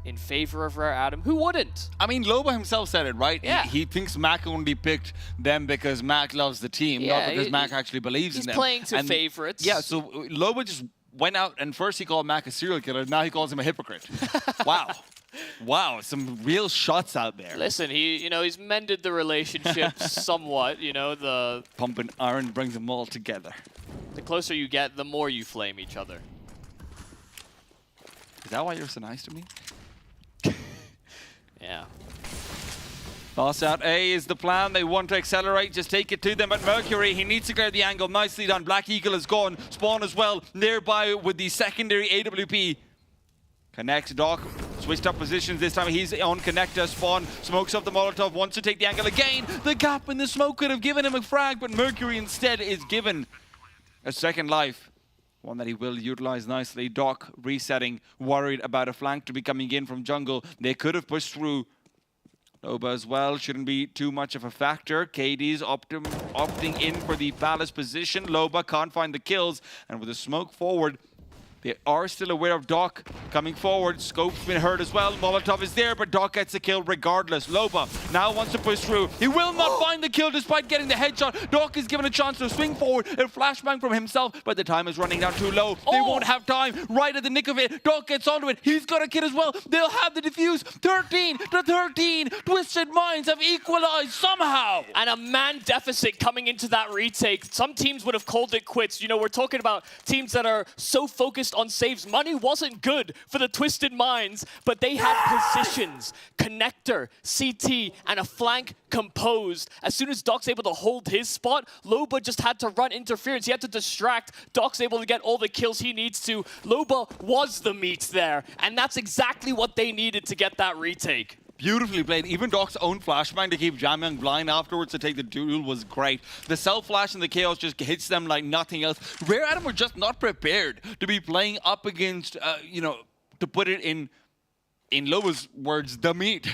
in favor of Rare Adam. Who wouldn't? I mean, Loba himself said it, right? Yeah. He thinks Mac only picked them because Mac loves the team, not because Mac actually believes in them. He's playing to favorites. Yeah, so Loba just went out and first he called Mac a serial killer. Now he calls him a hypocrite. Wow. Wow, some real shots out there. Listen, he's mended the relationship somewhat, the pump and iron brings them all together. The closer you get, the more you flame each other. Is that why you're so nice to me? Yeah. Boss out A is the plan. They want to accelerate, just take it to them. But Mercury, he needs to clear the angle. Nicely done. Black Eagle is gone. Spawn as well, nearby with the secondary AWP. Connect Doc, switched up positions this time. He's on connector. Spawn smokes up the Molotov, wants to take the angle again. The gap in the smoke could have given him a frag, but Mercury instead is given a second life. One that he will utilize nicely. Doc resetting, worried about a flank to be coming in from jungle. They could have pushed through. Loba as well shouldn't be too much of a factor. KD's opting in for the Palace position. Loba can't find the kills, and with the smoke forward, they are still aware of Doc coming forward. Scope's been hurt as well. Molotov is there, but Doc gets the kill regardless. Loba now wants to push through. He will not find the kill despite getting the headshot. Doc is given a chance to swing forward and flashbang from himself, but the time is running down too low. They won't have time. Right at the nick of it, Doc gets onto it. He's got a kid as well. They'll have the defuse. 13-13. Twisted Minds have equalized somehow. And a man deficit coming into that retake. Some teams would have called it quits. You know, we're talking about teams that are so focused on saves. Money wasn't good for the Twisted Minds, but they had positions, connector, CT, and a flank composed. As soon as Doc's able to hold his spot, Loba just had to run interference. He had to distract. Doc's able to get all the kills he needs to. Loba was the meat there, and that's exactly what they needed to get that retake. Beautifully played. Even Doc's own flashbang to keep Jamyang blind afterwards to take the duel was great. The self-flash and the chaos just hits them like nothing else. Rare Adam were just not prepared to be playing up against, you know, to put it in Loba's words, the meat.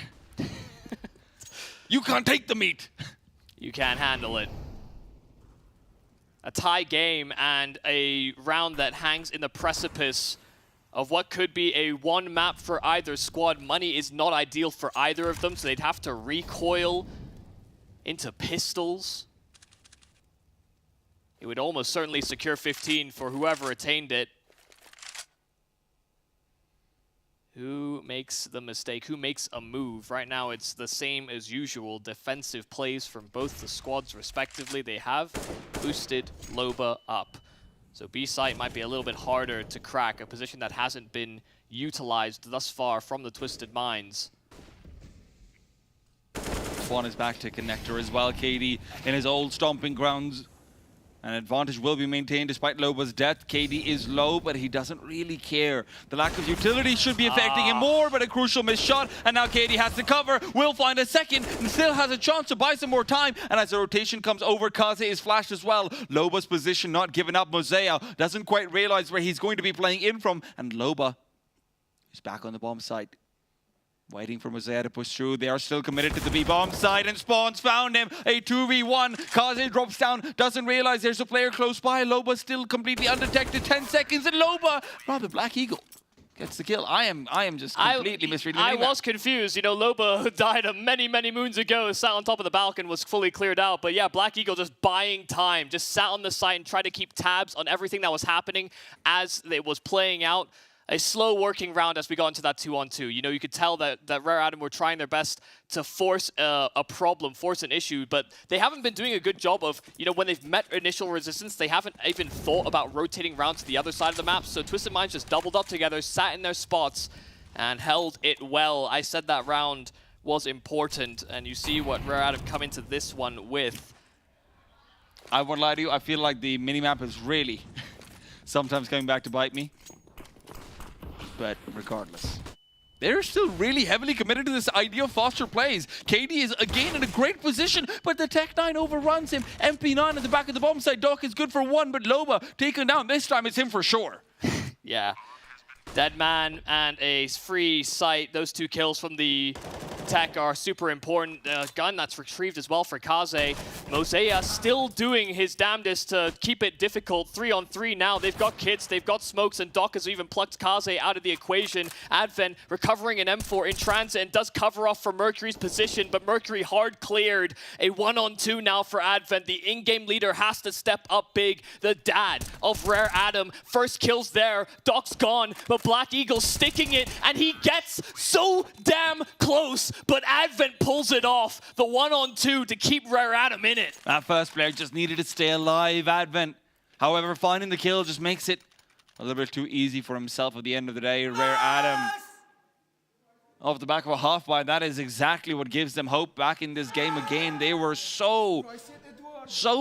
You can't take the meat. You can't handle it. A tie game and a round that hangs in the precipice of what could be a one map for either squad. Money is not ideal for either of them, so they'd have to recoil into pistols. It would almost certainly secure 15 for whoever attained it. Who makes the mistake? Who makes a move? Right now it's the same as usual. Defensive plays from both the squads respectively. They have boosted Loba up. So B site might be a little bit harder to crack, a position that hasn't been utilized thus far from the Twisted Minds. Swan is back to connector as well. KD in his old stomping grounds. An advantage will be maintained despite Loba's death. KD is low, but he doesn't really care. The lack of utility should be affecting him more, but a crucial missed shot. And now KD has to cover, will find a second, and still has a chance to buy some more time. And as the rotation comes over, Kaze is flashed as well. Loba's position not given up. MongolZ doesn't quite realize where he's going to be playing in from. And Loba is back on the bomb site. Waiting for MongolZ to push through. They are still committed to the B-bomb side, and Spawns found him. A 2v1. Kaze drops down, doesn't realize there's a player close by. Loba still completely undetected. 10 seconds, and Loba, rather Black Eagle, gets the kill. I am just completely misreading. I was confused. You know, Loba died many, many moons ago, sat on top of the balcony, was fully cleared out. But yeah, Black Eagle just buying time, just sat on the site and tried to keep tabs on everything that was happening as it was playing out. A slow working round as we got into that 2-on-2. You know, you could tell that Rare Adam were trying their best to force a problem, force an issue, but they haven't been doing a good job of, you know, when they've met initial resistance, they haven't even thought about rotating around to the other side of the map. So Twisted Minds just doubled up together, sat in their spots, and held it well. I said that round was important, and you see what Rare Adam come into this one with. I won't lie to you, I feel like the minimap is really sometimes coming back to bite me. But regardless, they're still really heavily committed to this idea of faster plays. KD is again in a great position, but the Tech-9 overruns him. MP9 at the back of the bomb side. Doc is good for one, but Loba taken down. This time it's him for sure. Yeah. Dead man and a free site. Those two kills from the Tech are super important. Gun that's retrieved as well for Kaze. MongolZ still doing his damnedest to keep it difficult. 3-on-3 now. They've got kits, they've got smokes, and Doc has even plucked Kaze out of the equation. Advent recovering an M4 in transit and does cover off for Mercury's position, but Mercury hard cleared. A 1-on-2 now for Advent. The in-game leader has to step up big. The dad of Rare Adam. First kills there. Doc's gone, but Black Eagle sticking it, and he gets so damn close, but Advent pulls it off. The 1-on-2 to keep Rare Adam in it. That first player just needed to stay alive, Advent. However, finding the kill just makes it a little bit too easy for himself at the end of the day. Rare Adam off the back of a half-buy. That is exactly what gives them hope back in this game again. They were so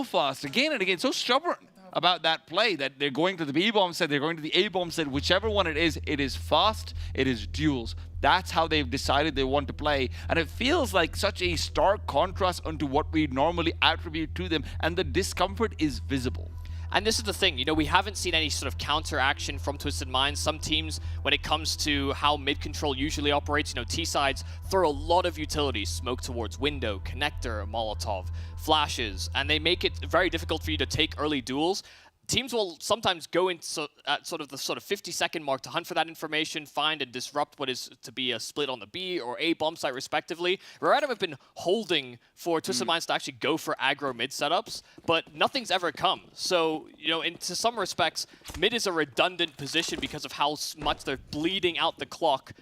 fast again and again, so stubborn about that play that they're going to the B-bomb set, they're going to the A-bomb set, whichever one it is fast, it is duels. That's how they've decided they want to play. And it feels like such a stark contrast unto what we normally attribute to them, and the discomfort is visible. And this is the thing, you know, we haven't seen any sort of counter action from Twisted Minds. Some teams, when it comes to how mid-control usually operates, you know, T-sides throw a lot of utilities, smoke towards window, connector, Molotov, flashes, and they make it very difficult for you to take early duels. Teams will sometimes go into at sort of the 50-second mark to hunt for that information, find and disrupt what is to be a split on the B or A bomb site respectively. Rare have been holding for Twisted Minds to actually go for aggro mid setups, but nothing's ever come. So, you know, to some respects, mid is a redundant position because of how much they're bleeding out the clock.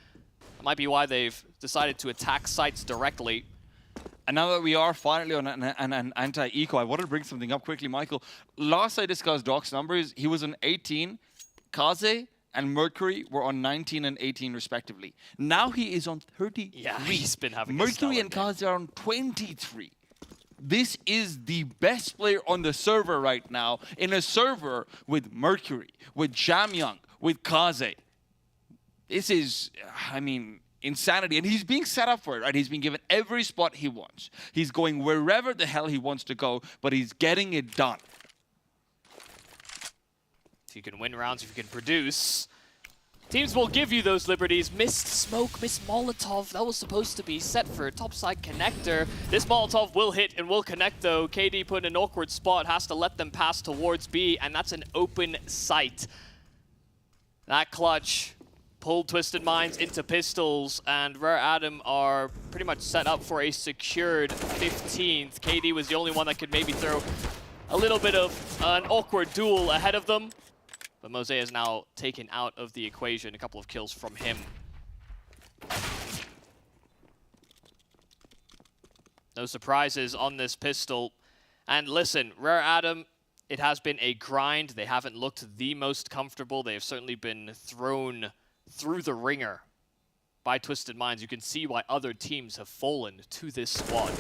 That might be why they've decided to attack sites directly. And now that we are finally on an anti-eco, I wanted to bring something up quickly, Michael. Last I discussed Doc's numbers, he was on 18. Kaze and Mercury were on 19 and 18 respectively. Now he is on 33. Yeah, he's been having Mercury and Kaze are on 23. This is the best player on the server right now, in a server with Mercury, with Jamyoung, with Kaze. This is, I mean, insanity, and he's being set up for it, right? He's being given every spot he wants. He's going wherever the hell he wants to go, but he's getting it done. If you can win rounds, if you can produce, teams will give you those liberties. Missed smoke, missed Molotov. That was supposed to be set for a topside connector. This Molotov will hit and will connect though. KD put in an awkward spot, has to let them pass towards B, and that's an open site. That clutch pulled Twisted Minds into pistols, and Rare Adam are pretty much set up for a secured 15th. KD was the only one that could maybe throw a little bit of an awkward duel ahead of them, but MongolZ is now taken out of the equation. A couple of kills from him. No surprises on this pistol. And listen, Rare Adam, it has been a grind. They haven't looked the most comfortable. They have certainly been thrown through the ringer by Twisted Minds. You can see why other teams have fallen to this squad.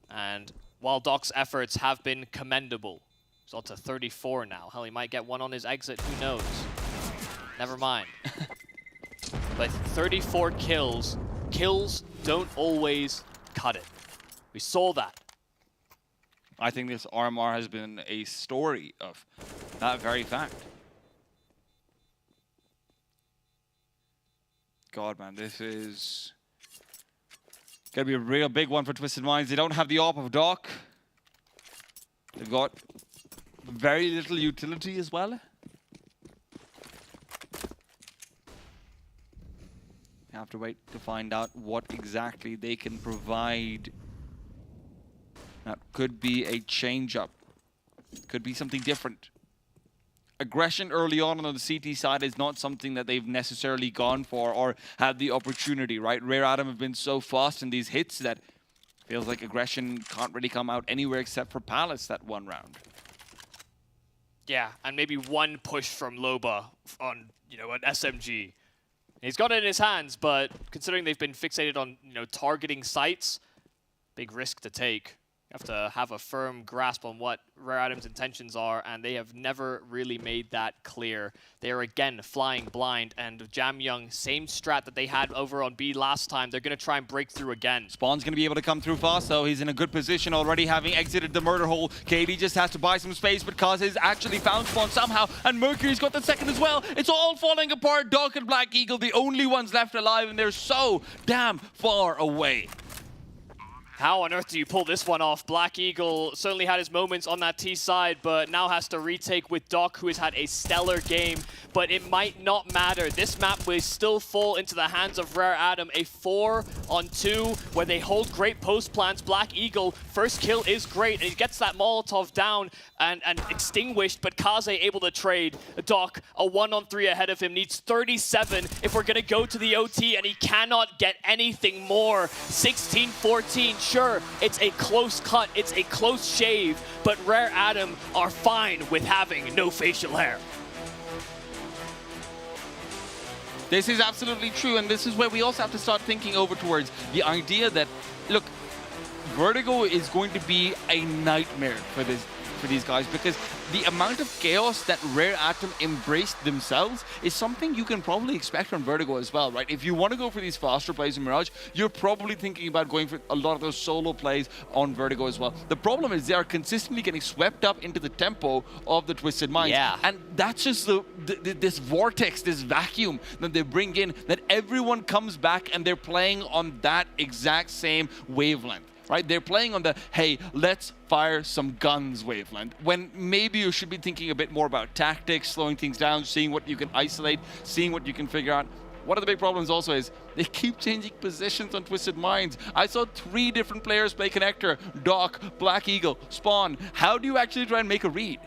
And while Doc's efforts have been commendable, he's on to 34 now. Hell, he might get one on his exit, who knows? Never mind. But 34 kills don't always cut it. We saw that. I think this RMR has been a story of that very fact. God, man, this is gonna be a real big one for Twisted Minds. They don't have the AWP of Doc. They've got very little utility as well. Have to wait to find out what exactly they can provide. That could be a change-up. Could be something different. Aggression early on the CT side is not something that they've necessarily gone for or had the opportunity, right? Rare Adam have been so fast in these hits that feels like aggression can't really come out anywhere except for Palace that one round. Yeah, and maybe one push from Loba on, you know, an SMG. He's got it in his hands, but considering they've been fixated on, you know, targeting sites, big risk to take. You have to have a firm grasp on what Rare Adam's intentions are, and they have never really made that clear. They are again flying blind, and Jamyoung, same strat that they had over on B last time. They're going to try and break through again. Spawn's going to be able to come through fast, though. He's in a good position already, having exited the murder hole. KD just has to buy some space, but Kaz has actually found Spawn somehow, and Mercury's got the second as well. It's all falling apart. Doc and Black Eagle, the only ones left alive, and they're so damn far away. How on earth do you pull this one off? Black Eagle certainly had his moments on that T side, but now has to retake with Doc, who has had a stellar game. But it might not matter. This map will still fall into the hands of Rare Adam. A 4-on-2 where they hold great post plans. Black Eagle, first kill is great, and he gets that Molotov down and extinguished, but Kaze able to trade. Doc, a 1-on-3 ahead of him, needs 37 if we're gonna go to the OT, and he cannot get anything more. 16-14. Sure, it's a close cut, it's a close shave, but Rare Adam are fine with having no facial hair. This is absolutely true, and this is where we also have to start thinking over towards the idea that, look, Vertigo is going to be a nightmare for this for these guys, because the amount of chaos that Rare Atom embraced themselves is something you can probably expect from Vertigo as well, right? If you want to go for these faster plays in Mirage, you're probably thinking about going for a lot of those solo plays on Vertigo as well. The problem is they are consistently getting swept up into the tempo of the Twisted Minds. Yeah. And that's just this vortex, this vacuum that they bring in, that everyone comes back and they're playing on that exact same wavelength. Right? They're playing on the, hey, let's fire some guns wavelength, when maybe you should be thinking a bit more about tactics, slowing things down, seeing what you can isolate, seeing what you can figure out. One of the big problems also is they keep changing positions on Twisted Minds. I saw 3 different players play Connector, Doc, Black Eagle, Spawn. How do you actually try and make a read?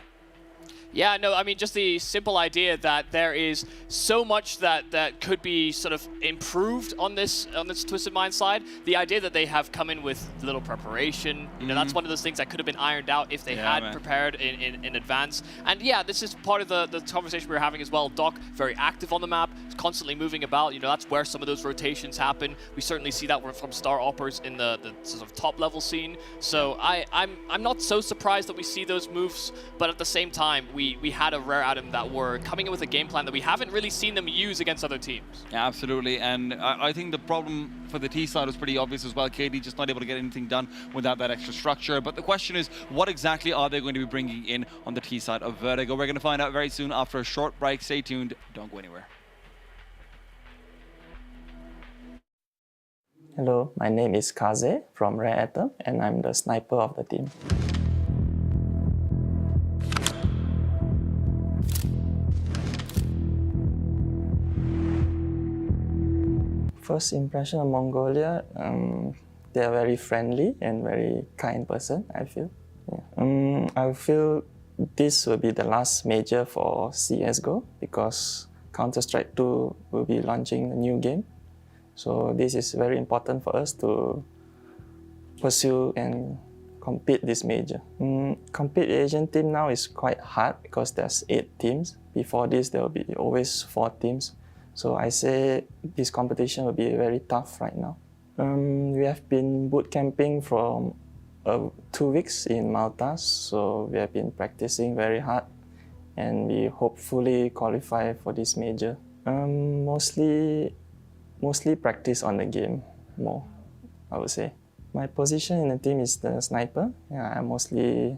Yeah, no, I mean, just the simple idea that there is so much that could be sort of improved on this Twisted Mind side. The idea that they have come in with little preparation, you know, that's one of those things that could have been ironed out if they had prepared in advance. And yeah, this is part of the conversation we were having as well. Doc, very active on the map, constantly moving about. You know, that's where some of those rotations happen. We certainly see that from Star Oppers in the sort of top level scene. So I'm not so surprised that we see those moves, but at the same time, we had a Rare Atom that were coming in with a game plan that we haven't really seen them use against other teams. Yeah, absolutely, and I think the problem for the T side was pretty obvious as well. KD just not able to get anything done without that extra structure. But the question is, what exactly are they going to be bringing in on the T side of Vertigo? We're going to find out very soon after a short break. Stay tuned. Don't go anywhere. Hello, my name is Kaze from Rare Atom, and I'm the sniper of the team. First impression of Mongolia, they are very friendly and very kind person, I feel. Yeah. I feel this will be the last major for CSGO because Counter-Strike 2 will be launching a new game. So this is very important for us to pursue and compete this major. Compete Asian team now is quite hard because there's 8 teams. Before this, there will be always 4 teams. So I say this competition will be very tough right now. We have been boot camping for 2 weeks in Malta, so we have been practicing very hard, and we hopefully qualify for this major. Mostly practice on the game more, I would say. My position in the team is the sniper. Yeah, I mostly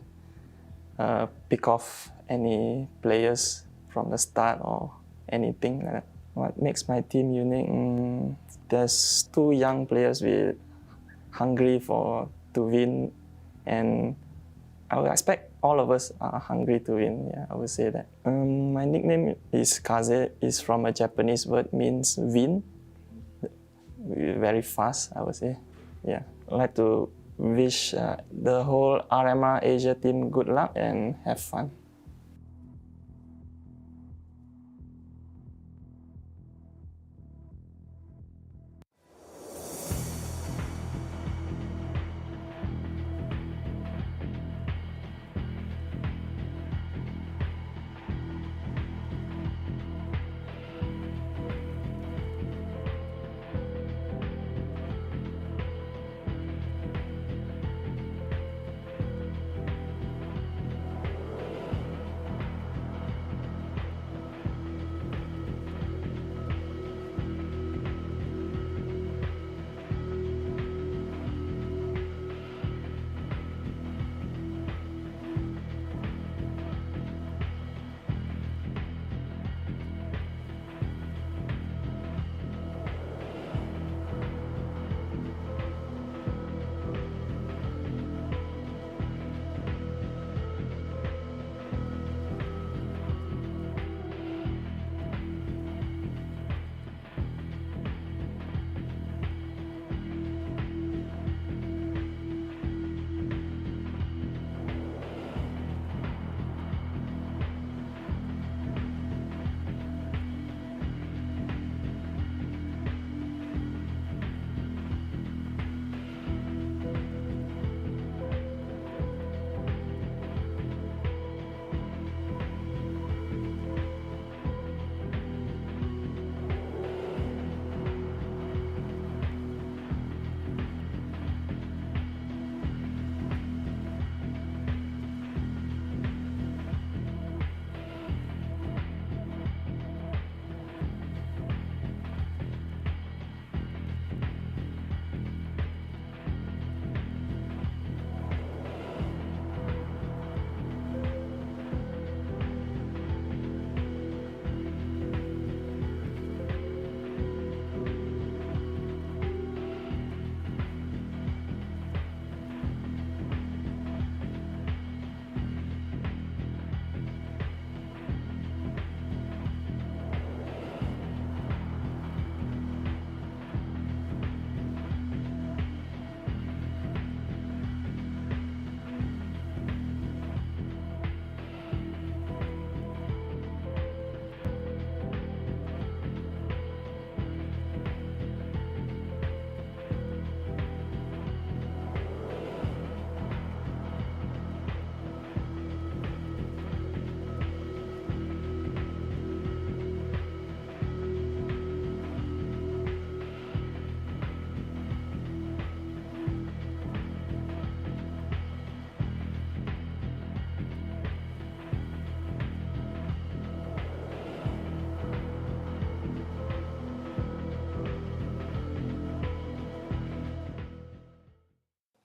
pick off any players from the start or anything like that. What makes my team unique? There's 2 young players with hungry to win, and I would expect all of us are hungry to win. Yeah, I would say that. My nickname is Kaze. It's from a Japanese word means win. Very fast, I would say. Yeah, I'd like to wish the whole RMR Asia team good luck and have fun.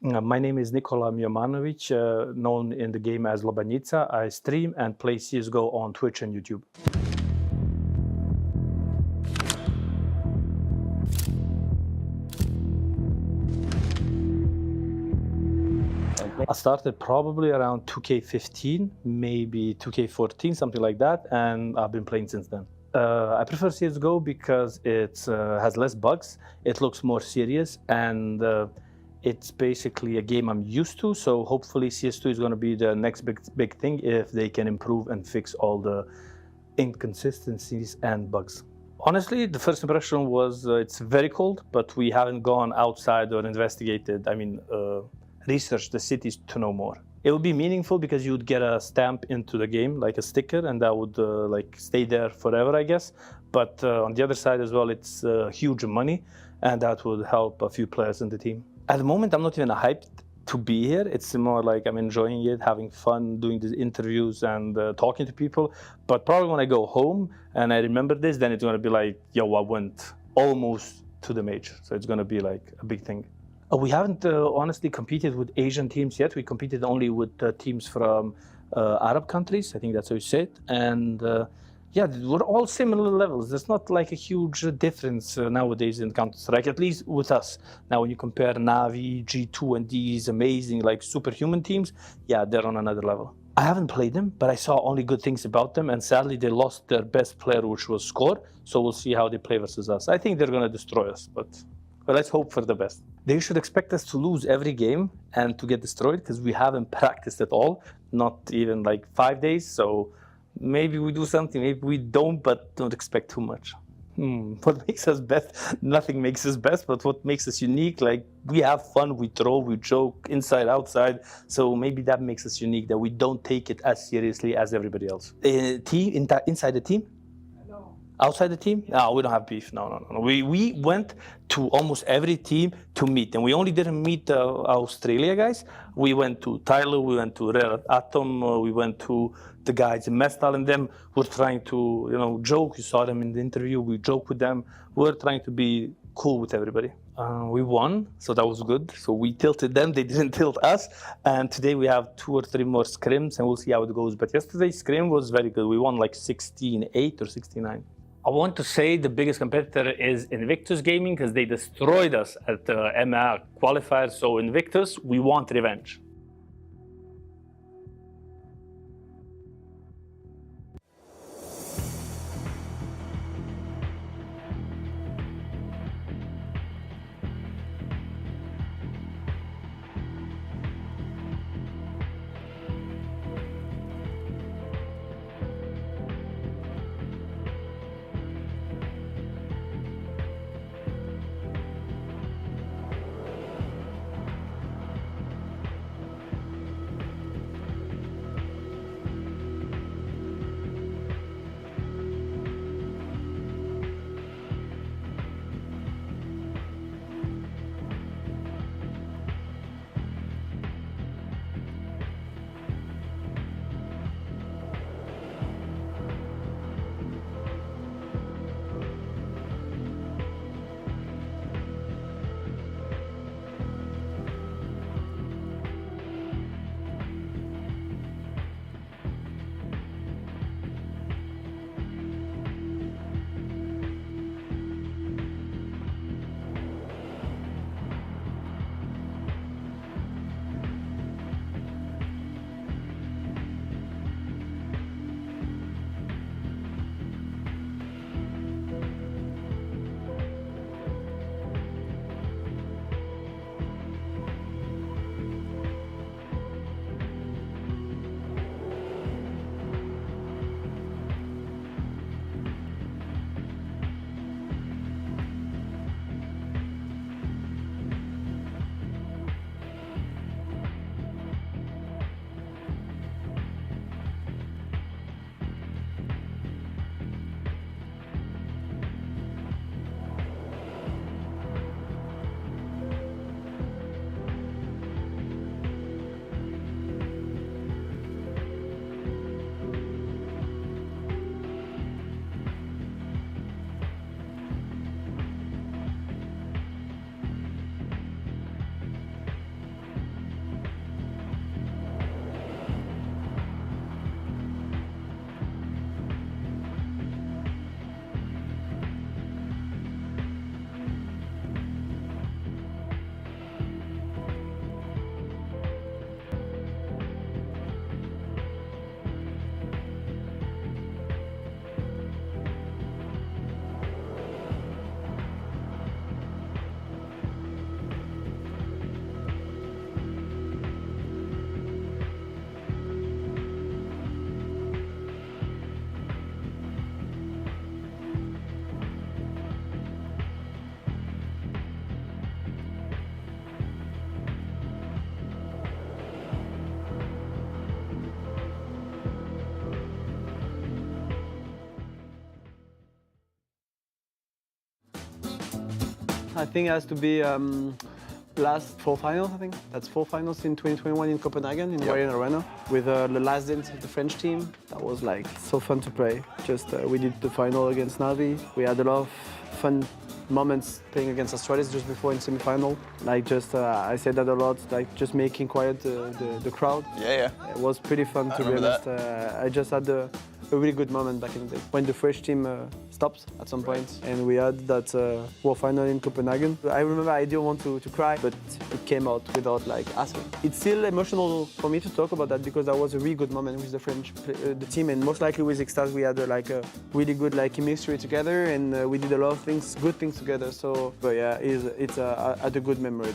My name is Nikola Mijomanovic, known in the game as Lobanica. I stream and play CSGO on Twitch and YouTube. I started probably around 2K15, maybe 2K14, something like that, and I've been playing since then. I prefer CSGO because it has less bugs, it looks more serious, and it's basically a game I'm used to, so hopefully CS2 is going to be the next big thing if they can improve and fix all the inconsistencies and bugs. Honestly, the first impression was it's very cold, but we haven't gone outside or investigated, researched the cities to know more. It would be meaningful because you would get a stamp into the game, like a sticker, and that would stay there forever, I guess. But on the other side as well, it's huge money, and that would help a few players in the team. At the moment, I'm not even hyped to be here. It's more like I'm enjoying it, having fun, doing the interviews and talking to people. But probably when I go home and I remember this, then it's going to be like, yo, I went almost to the major. So it's going to be like a big thing. We haven't honestly competed with Asian teams yet. We competed only with teams from Arab countries. I think that's how you say it. And yeah, we're all similar levels. There's not like a huge difference nowadays in Counter-Strike, at least with us. Now, when you compare Navi, G2, and these amazing like superhuman teams, yeah, they're on another level. I haven't played them, but I saw only good things about them. And sadly, they lost their best player, which was Score. So we'll see how they play versus us. I think they're going to destroy us, but let's hope for the best. They should expect us to lose every game and to get destroyed because we haven't practiced at all, not even like 5 days. So maybe we do something, maybe we don't, but don't expect too much. What makes us best? Nothing makes us best, but what makes us unique, like we have fun, we troll, we joke, inside, outside. So maybe that makes us unique, that we don't take it as seriously as everybody else. Inside the team? Outside the team? No, we don't have beef. No. We went to almost every team to meet, and we only didn't meet the Australia guys. We went to TYLOO, we went to Rare Atom, we went to the guys in Mestal, and them were trying to, joke. You saw them in the interview. We joke with them. We're trying to be cool with everybody. We won, so that was good. So we tilted them, they didn't tilt us. And today we have 2 or 3 more scrims, and we'll see how it goes. But yesterday's scrim was very good. We won like 16-8 or 16-9. I want to say the biggest competitor is Invictus Gaming because they destroyed us at the MR qualifier. So Invictus, we want revenge. I think it has to be last 4 finals, I think. That's 4 finals in 2021 in Copenhagen, in Warrior Arena, with the last dance of the French team. That was like so fun to play. Just we did the final against Navi. We had a lot of fun moments playing against Australis just before in semi-final. Like just, I said that a lot, like just making quiet the crowd. Yeah. It was pretty fun to be honest. I just had a really good moment back in the day when the French team stopped at some point, and we had that World Final in Copenhagen. I remember I didn't want to cry, but it came out without like asking. It's still emotional for me to talk about that because that was a really good moment with the French the team, and most likely with Extase we had like a really good like chemistry together, and we did a lot of things, good things together. So, but yeah, it's a good memory.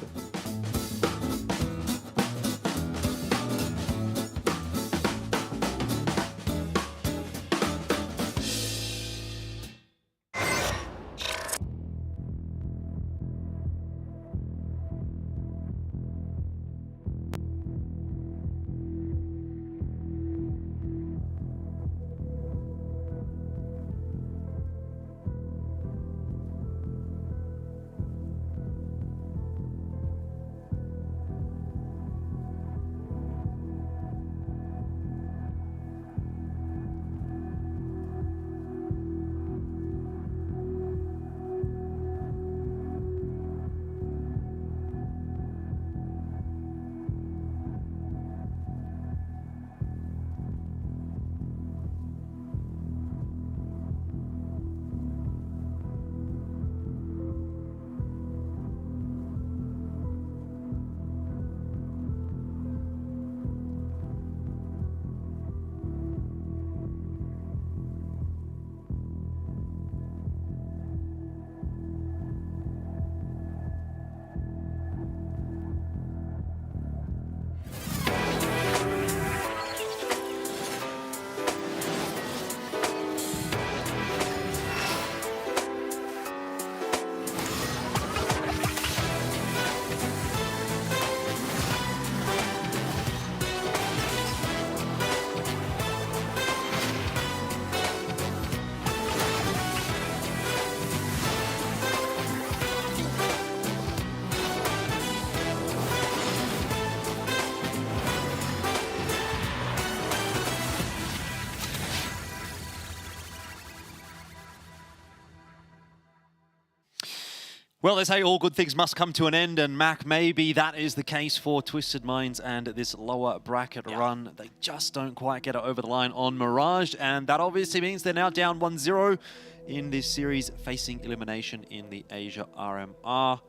Well, they say all good things must come to an end, and Mac, maybe that is the case for Twisted Minds and this lower bracket run. They just don't quite get it over the line on Mirage, and that obviously means they're now down 1-0 in this series, facing elimination in the Asia RMR.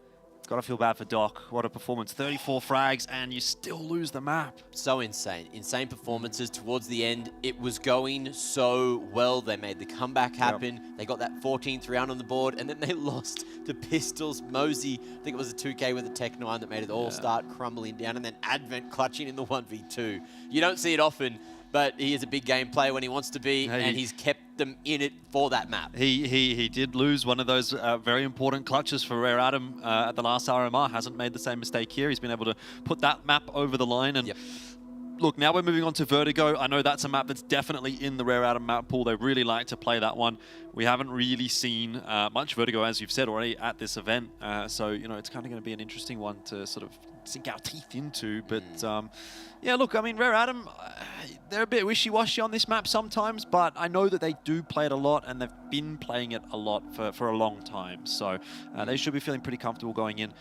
Gotta feel bad for Doc. What a performance. 34 frags, and you still lose the map. So insane. Insane performances. Towards the end, it was going so well. They made the comeback happen. Yep. They got that 14th round on the board, and then they lost to Pistols. MongolZ, I think it was a 2K with a Tech 9 that made it all start crumbling down, and then Advent clutching in the 1v2. You don't see it often, but he is a big game player when he wants to be, and he's kept them in it for that map. He did lose one of those very important clutches for Rare Adam at the last RMR. Hasn't made the same mistake here. He's been able to put that map over the line. And look, now we're moving on to Vertigo. I know that's a map that's definitely in the Rare Adam map pool. They really like to play that one. We haven't really seen much Vertigo, as you've said already, at this event. So, you know, it's kind of going to be an interesting one to sort of sink our teeth into. But, yeah, look, I mean, Rare Adam, they're a bit wishy-washy on this map sometimes, but I know that they do play it a lot, and they've been playing it a lot for a long time. So they should be feeling pretty comfortable going in.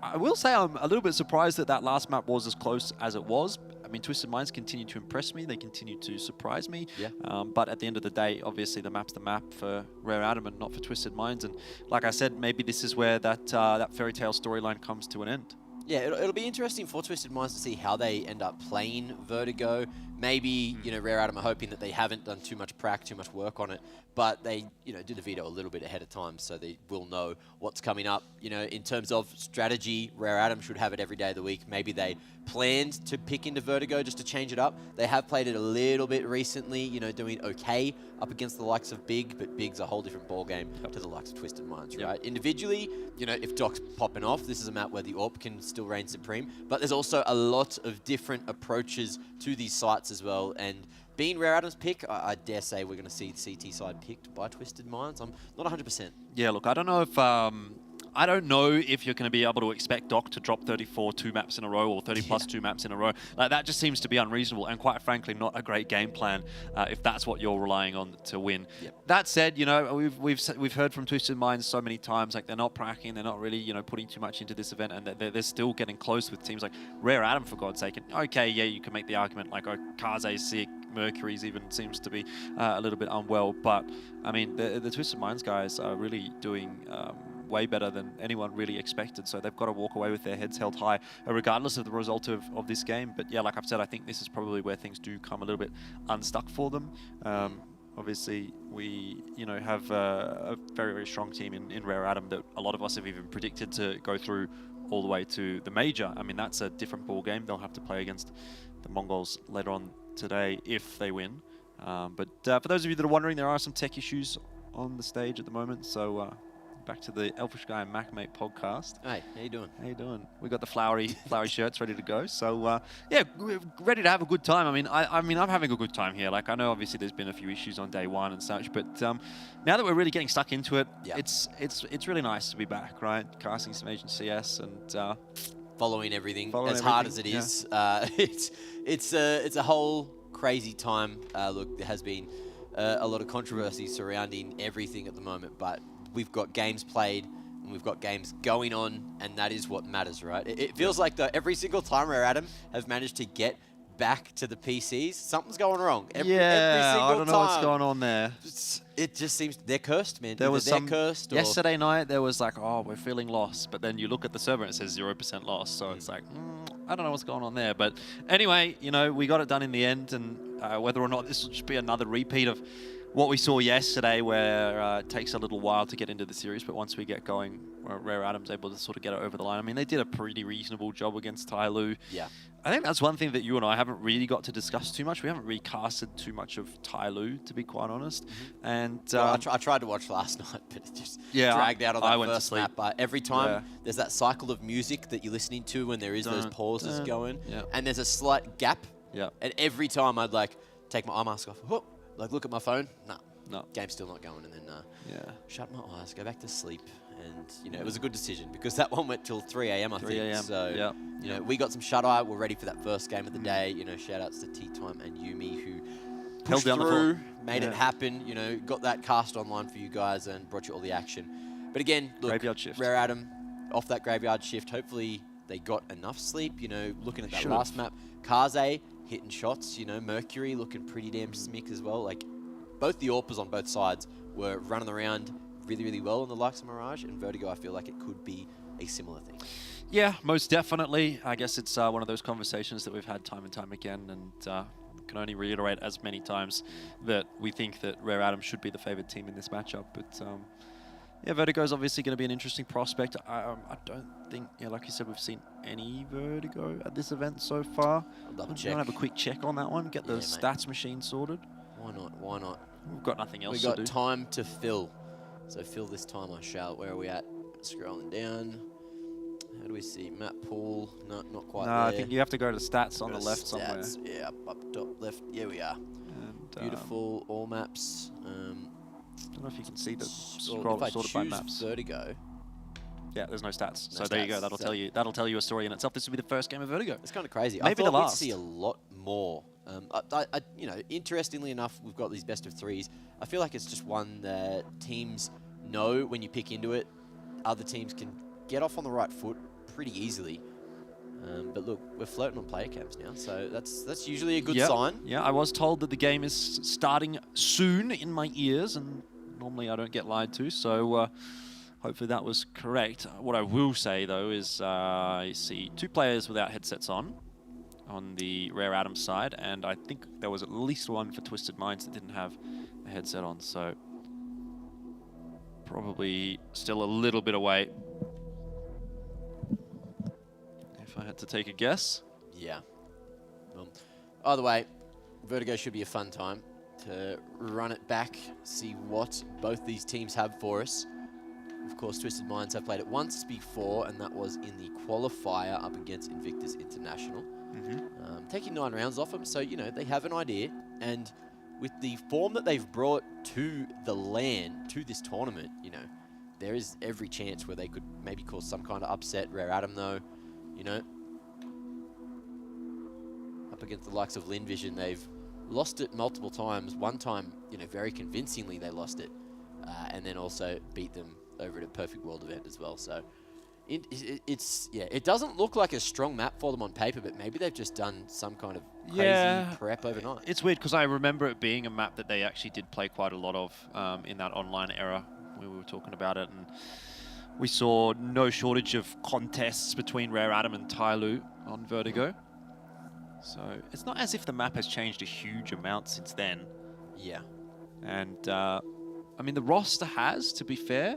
I will say I'm a little bit surprised that that last map was as close as it was. I mean, Twisted Minds continue to impress me. They continue to surprise me. Yeah. But at the end of the day, obviously, the map's the map for Rare Adam and not for Twisted Minds. And like I said, maybe this is where that fairy tale storyline comes to an end. Yeah, it'll be interesting for Twisted Minds to see how they end up playing Vertigo. Maybe, you know, Rare Adam are hoping that they haven't done too much too much work on it, but they, you know, did the Veto a little bit ahead of time, so they will know what's coming up. You know, in terms of strategy, Rare Adam should have it every day of the week. Maybe they planned to pick into Vertigo just to change it up. They have played it a little bit recently, you know, doing okay up against the likes of Big, but Big's a whole different ballgame to the likes of Twisted Minds, right? Individually, you know, if Doc's popping off, this is a map where the AWP can still reign supreme, but there's also a lot of different approaches to these sites as well, and being Rare Adam's pick, I dare say we're going to see the CT side picked by Twisted Minds. I'm not 100%. Yeah, look, I don't know if I don't know if you're going to be able to expect Doc to drop 34 2 maps in a row or 30 plus 2 maps in a row. Like, that just seems to be unreasonable and quite frankly not a great game plan if that's what you're relying on to win. That said, you know, we've heard from Twisted Minds so many times, like they're not pracking, they're not really, you know, putting too much into this event, and they're still getting close with teams like Rare Atom, for God's sake. And okay, yeah, you can make the argument like, oh, Kaze's sick, Mercury's even seems to be a little bit unwell, but I mean, the Twisted Minds guys are really doing way better than anyone really expected, so they've got to walk away with their heads held high regardless of the result of this game. But yeah, like I've said, I think this is probably where things do come a little bit unstuck for them. Obviously, we have a very, very strong team in Rare Atom that a lot of us have even predicted to go through all the way to the major. I mean, that's a different ball game. They'll have to play against the Mongols later on today if they win. But for those of you that are wondering, there are some tech issues on the stage at the moment, so back to the Elfish Guy and MacMate podcast. Hey, how you doing? How you doing? We got the flowery shirts ready to go. So yeah, we're ready to have a good time. I mean, I'm having a good time here. Like, I know obviously there's been a few issues on day one and such, but now that we're really getting stuck into it, it's really nice to be back, right? Casting some Asian CS and following everything as hard as it is. It's a whole crazy time. Look, there has been a lot of controversy surrounding everything at the moment, but we've got games played and we've got games going on, and that is what matters, right? It feels like every single time Rare Atom have managed to get back to the PCs, something's going wrong. Every single I don't know time. what's going on there. It just seems they're cursed, man. There was they're cursed. Yesterday night, there was like, oh, we're feeling lost, but then you look at the server and it says 0% lost, so it's like, I don't know what's going on there. But anyway, you know, we got it done in the end, and whether or not this will just be another repeat of what we saw yesterday, where it takes a little while to get into the series, but once we get going, Rare Atom's able to sort of get it over the line. I mean, they did a pretty reasonable job against TYLOO. Yeah. I think that's one thing that you and I haven't really got to discuss too much. We haven't really casted too much of TYLOO, to be quite honest. And well, I tried to watch last night, but it just dragged out on that first map. But every time there's that cycle of music that you're listening to when there is those pauses going, and there's a slight gap. Yeah. And every time I'd like take my eye mask off, like look at my phone, no, game's still not going, and then shut my eyes, go back to sleep. And, you know, it was a good decision because that one went till 3 a.m. I think. So, you know, we got some shut-eye. We're ready for that first game of the day. You know, shout-outs to T-Time and Yumi who pushed through, made it happen. You know, got that cast online for you guys and brought you all the action. But again, look, Graveyard shift. Rare Atom off that graveyard shift. Hopefully they got enough sleep. You know, looking at that last map. Kaze hitting shots. You know, Mercury looking pretty damn smick as well. Like, both the AWPers on both sides were running around really, really well in the likes of Mirage, and Vertigo, I feel like it could be a similar thing. Yeah, most definitely. I guess it's one of those conversations that we've had time and time again, and can only reiterate as many times that we think that Rare Atom should be the favored team in this matchup. But yeah, Vertigo is obviously going to be an interesting prospect. I don't think, like you said, we've seen any Vertigo at this event so far. I'll double check. You want to have a quick check on that one, get the stats machine sorted? Why not? Why not? We've got nothing else to do. We got time to fill. So fill this time I shall. Where are we at? Scrolling down. How do we see? Map pool. No, not quite there. I think you have to go to stats on the left somewhere. Yeah, up top left. Here we are. And, beautiful. All maps. I don't know if you can see the scroll sorted by maps. Vertigo. Yeah, there's no stats. So there you go. That'll tell you a story in itself. This will be the first game of Vertigo. It's kind of crazy. Maybe I thought the last. we'd see a lot more. You know, interestingly enough, we've got these best of threes. I feel like it's just one that teams know when you pick into it. Other teams can get off on the right foot pretty easily. But look, we're floating on player cams now, so that's usually a good sign. Yeah, I was told that the game is starting soon in my ears, and normally I don't get lied to, so hopefully that was correct. What I will say, though, is I see 2 players without headsets on the Rare Atom side, and I think there was at least one for Twisted Minds that didn't have a headset on, so probably still a little bit away, if I had to take a guess. Yeah. Well, either way, Vertigo should be a fun time to run it back, see what both these teams have for us. Of course, Twisted Minds have played it once before, and that was in the qualifier up against Invictus International. Taking 9 rounds off them, so, you know, they have an idea. And with the form that they've brought to the LAN, to this tournament, you know, there is every chance where they could maybe cause some kind of upset. Rare Atom, though, you know, up against the likes of Linvision, they've lost it multiple times. One time, you know, very convincingly they lost it, and then also beat them over at a Perfect World event as well. So it doesn't look like a strong map for them on paper, but maybe they've just done some kind of crazy prep overnight. It's weird because I remember it being a map that they actually did play quite a lot of in that online era when we were talking about it, and we saw no shortage of contests between Rare Atom and TYLOO on Vertigo. So it's not as if the map has changed a huge amount since then. Yeah. And I mean, the roster has, to be fair.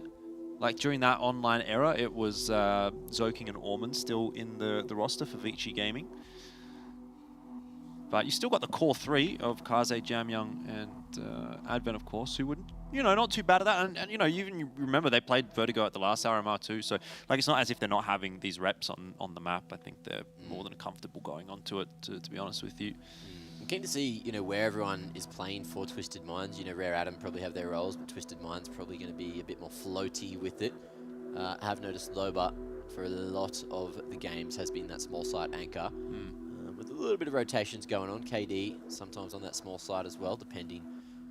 Like during that online era, it was Zoking and Orman still in the roster for Vici Gaming. But you still got the core three of Kaze, Jamyoung, and Advent, of course, who would, you know, not too bad at that. And you know, you remember they played Vertigo at the last RMR too. So, like, it's not as if they're not having these reps on the map. I think they're more than comfortable going onto it, to be honest with you. I'm keen to see, you know, where everyone is playing for Twisted Minds. You know, Rare Atom probably have their roles, but Twisted Minds probably going to be a bit more floaty with it. I have noticed Loba, for a lot of the games, has been that small side anchor. With a little bit of rotations going on. KD sometimes on that small side as well, depending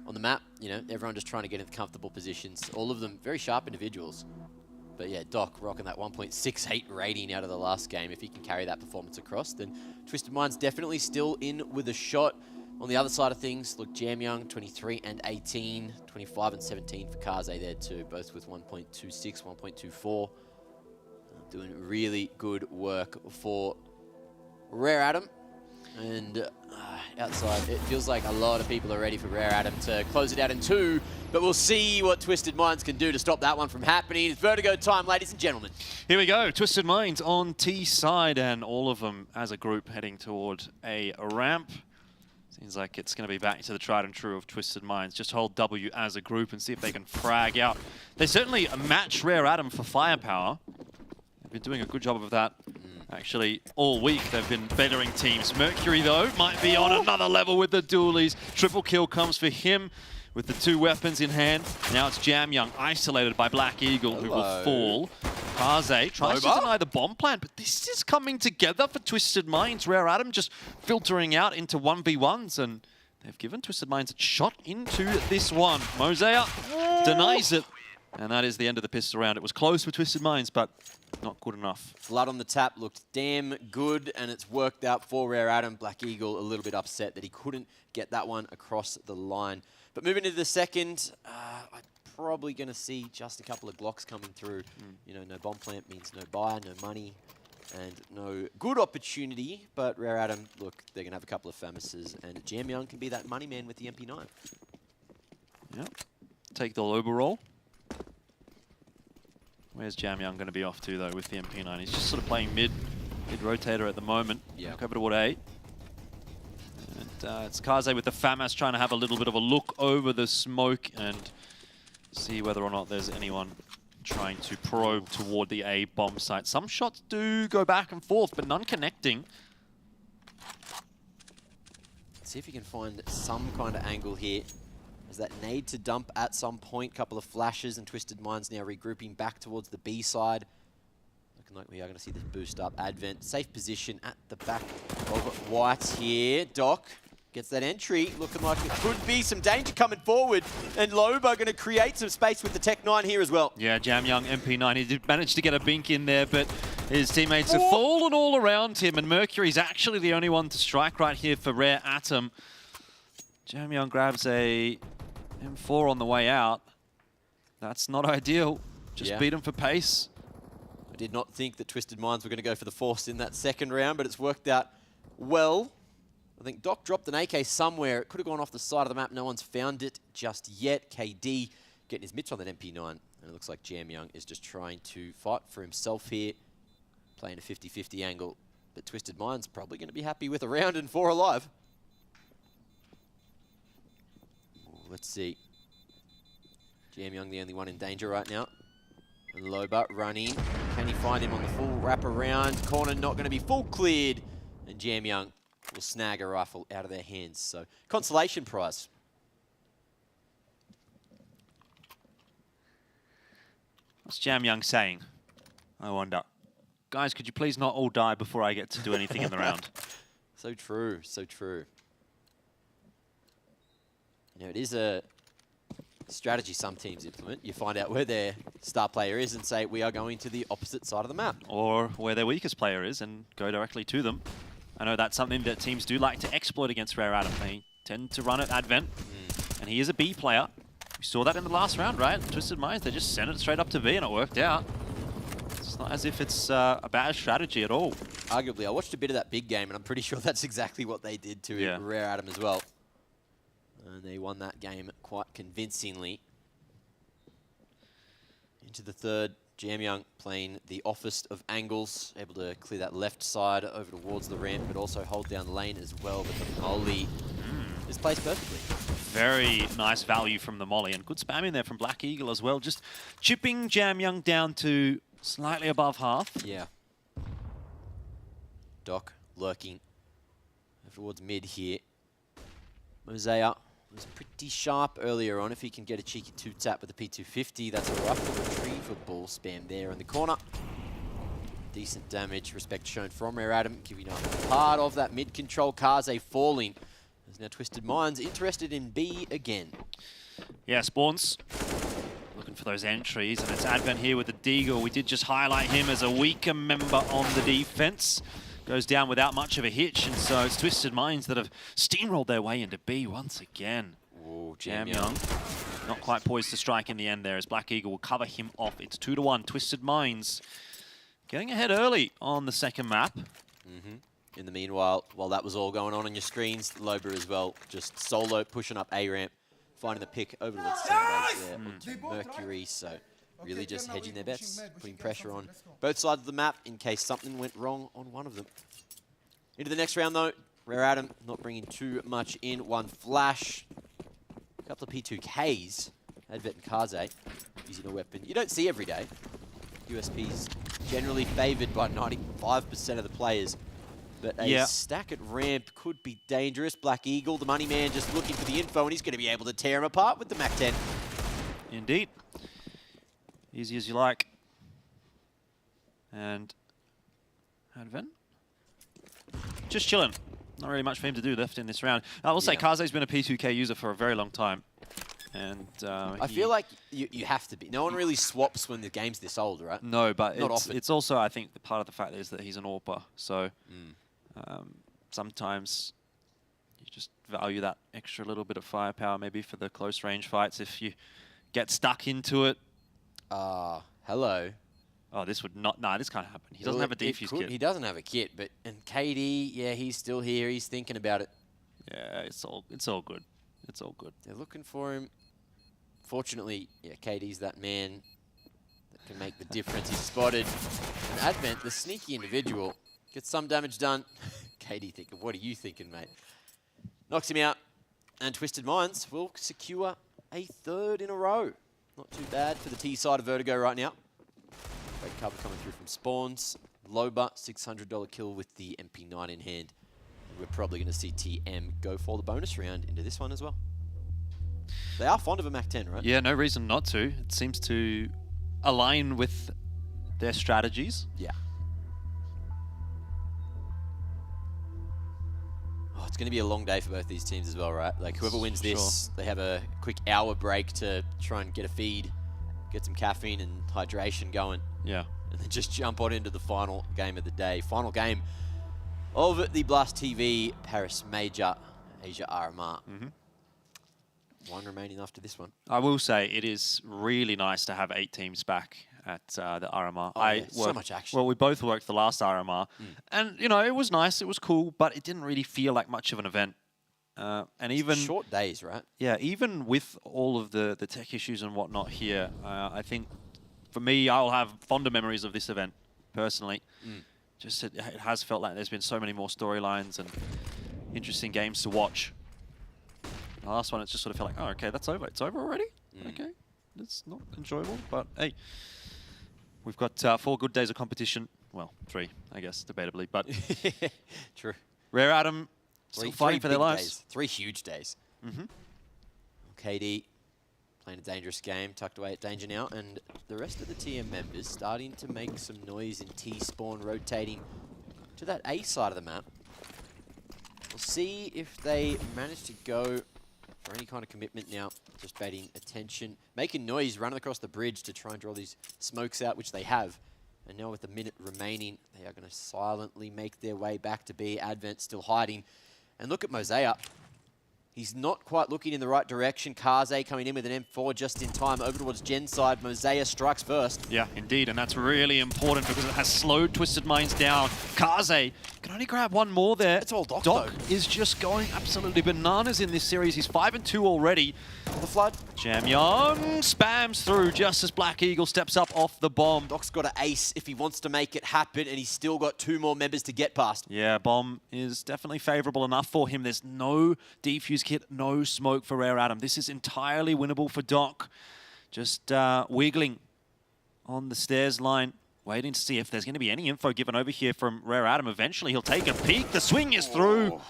on the map. You know, everyone just trying to get into comfortable positions. All of them very sharp individuals. But yeah, Doc rocking that 1.68 rating out of the last game. If he can carry that performance across, then Twisted Minds definitely still in with a shot. On the other side of things, look, Jamyoung, 23 and 18, 25 and 17 for Kaze there too, both with 1.26, 1.24. Doing really good work for Rare Atom. And outside, it feels like a lot of people are ready for Rare Atom to close it out in 2, but we'll see what Twisted Minds can do to stop that one from happening. It's Vertigo time, ladies and gentlemen. Here we go, Twisted Minds on T side, and all of them as a group heading toward a ramp. Seems like it's going to be back to the tried and true of Twisted Minds. Just hold W as a group and see if they can frag out. They certainly match Rare Atom for firepower. They've been doing a good job of that. Actually, all week they've been bettering teams. Mercury, though, might be on another level with the dualies. Triple kill comes for him with the 2 weapons in hand. Now it's Jamyoung, isolated by Black Eagle, who will fall. Kaze tries to deny the bomb plant, but this is coming together for Twisted Minds. Rare Atom just filtering out into 1v1s, and they've given Twisted Minds a shot into this one. MongolZ denies it, and that is the end of the pistol round. It was close for Twisted Minds, but not good enough. Blood on the tap looked damn good, and it's worked out for Rare Atom. Black Eagle a little bit upset that he couldn't get that one across the line. But moving into the second, I'm probably going to see just a couple of Glocks coming through. You know, no bomb plant means no buy, no money, and no good opportunity. But Rare Atom, look, they're going to have a couple of Famises, and Jamyoung can be that money man with the MP9. Yep. Take the Loba roll. Where's Jamyoung going to be off to, though, with the MP9? He's just sort of playing mid-rotator at the moment. Yeah. Back over to Ward 8. And it's Kaze with the FAMAS trying to have a little bit of a look over the smoke and see whether or not there's anyone trying to probe toward the A bomb site. Some shots do go back and forth, but none connecting. See if you can find some kind of angle here. There's that need to dump at some point. Couple of flashes, and Twisted Minds now regrouping back towards the B side. Looking like we are going to see this boost up. Advent, safe position at the back of White here. Doc gets that entry. Looking like it could be some danger coming forward. And Loba going to create some space with the Tech 9 here as well. Yeah, Jamyoung, MP9. He did manage to get a bink in there, but his teammates have fallen all around him. And Mercury's actually the only one to strike right here for Rare Atom. Jamyoung grabs a M4 on the way out. That's not ideal. Just beat him for pace. I did not think that Twisted Minds were going to go for the force in that second round, but it's worked out well. I think Doc dropped an AK somewhere. It could have gone off the side of the map. No one's found it just yet. KD getting his mitts on that MP9. And it looks like Jamyoung is just trying to fight for himself here. Playing a 50-50 angle. But Twisted Minds probably going to be happy with a round and 4 alive. Let's see. Jamyoung the only one in danger right now. And Loba running. Can he find him on the full wrap around? Corner not going to be full cleared. And Jamyoung will snag a rifle out of their hands. So, consolation prize. What's Jam Young saying? I wonder. Guys, could you please not all die before I get to do anything in the round? So true, so true. You know, it is a strategy some teams implement. You find out where their star player is and say, we are going to the opposite side of the map. Or where their weakest player is and go directly to them. I know that's something that teams do like to exploit against Rare Adam. They tend to run it at Vent, and he is a B player. We saw that in the last round, right? Twisted Minds, they just sent it straight up to B and it worked out. It's not as if it's a bad strategy at all. Arguably, I watched a bit of that big game, and I'm pretty sure that's exactly what they did to Rare Adam as well. And they won that game quite convincingly. Into the third, Jam Young playing the offest of angles, able to clear that left side over towards the ramp, but also hold down the lane as well. But the Molly is placed perfectly. Very nice value from the Molly, and good spam in there from Black Eagle as well. Just chipping Jam Young down to slightly above half. Yeah. Doc lurking towards mid here. MongolZ was pretty sharp earlier on. If he can get a cheeky two-tap with the P250, that's a rough retrievable spam there in the corner. Decent damage, respect shown from Rare Adam, giving up part of that mid-control. Kaze falling. There's now Twisted Minds interested in B again. Yeah, Spawns looking for those entries, and it's Advent here with the Deagle. We did just highlight him as a weaker member on the defense. Goes down without much of a hitch, and so it's Twisted Minds that have steamrolled their way into B once again. Ooh, Jam Young not quite poised to strike in the end there, as Black Eagle will cover him off. It's 2-1, Twisted Minds getting ahead early on the second map. In the meanwhile, while that was all going on your screens, Loba as well, just solo pushing up A-ramp, finding the pick over to the Mercury, so really just hedging their bets, putting pressure on both sides of the map in case something went wrong on one of them. Into the next round though, Rare Adam not bringing too much in. One flash, a couple of P2Ks, Advet and Kaze using a weapon you don't see every day. USP's generally favored by 95% of the players, but a stack at ramp could be dangerous. Black Eagle, the money man, just looking for the info, and he's going to be able to tear him apart with the MAC-10. Indeed. Easy as you like. And Advent just chilling. Not really much for him to do left in this round. I will say Kaze's been a P2K user for a very long time. And I feel like you have to be. No one really swaps when the game's this old, right? No, but it's also, I think, the part of the fact is that he's an AWPer. So sometimes you just value that extra little bit of firepower maybe for the close range fights if you get stuck into it. Hello. Oh, this would not... Nah, this can't happen. He doesn't have a defuse kit. He doesn't have a kit, but... And KD, yeah, he's still here. He's thinking about it. Yeah, it's all good. It's all good. They're looking for him. Fortunately, yeah, KD's that man that can make the difference. He's spotted. And Advent, the sneaky individual, gets some damage done. KD thinking, what are you thinking, mate? Knocks him out. And Twisted Minds will secure a third in a row. Not too bad for the T side of Vertigo right now. Great cover coming through from Spawns. Loba, $600 kill with the MP9 in hand. And we're probably going to see TM go for the bonus round into this one as well. They are fond of a MAC-10, right? Yeah, no reason not to. It seems to align with their strategies. Yeah. Oh, it's going to be a long day for both these teams as well, right? Like, whoever wins this, they have a quick hour break to try and get a feed, get some caffeine and hydration going. Yeah. And then just jump on into the final game of the day. Final game of the Blast TV Paris Major Asia RMR. One remaining after this one. I will say it is really nice to have 8 teams back at the RMR. Oh, so much action. Well, we both worked the last RMR, and you know it was nice, it was cool, but it didn't really feel like much of an event. And even short days, right? Yeah, even with all of the tech issues and whatnot here, I think for me, I'll have fonder memories of this event personally. Just it has felt like there's been so many more storylines and interesting games to watch. The last one, it just sort of felt like, oh, okay, that's over. It's over already? Okay. It's not enjoyable, but hey. We've got 4 good days of competition. Well, 3, I guess, debatably, but... True. Rare Adam still fighting for their lives. 3 huge days. KD Playing a dangerous game, tucked away at danger now, and the rest of the TM members starting to make some noise in T-spawn, rotating to that A side of the map. We'll see if they manage to go for any kind of commitment now. Just baiting attention, making noise, running across the bridge to try and draw these smokes out, which they have. And now with a minute remaining, they are going to silently make their way back to B. Advent still hiding. And look at MongolZ. He's not quite looking in the right direction. Kaze coming in with an M4 just in time over towards Gen's side. MongolZ strikes first. Yeah, indeed, and that's really important because it has slowed Twisted Minds down. Kaze can only grab one more there. It's all Doc, Doc is just going absolutely bananas in this series. He's 5-2 already. The flood. Jamyang spams through just as Black Eagle steps up off the bomb. Doc's got an ace if he wants to make it happen, and he's still got 2 more members to get past. Yeah, bomb is definitely favorable enough for him. There's no defuse kit, no smoke for Rare Adam. This is entirely winnable for Doc. Just wiggling on the stairs line, waiting to see if there's going to be any info given over here from Rare Adam. Eventually, he'll take a peek. The swing is through.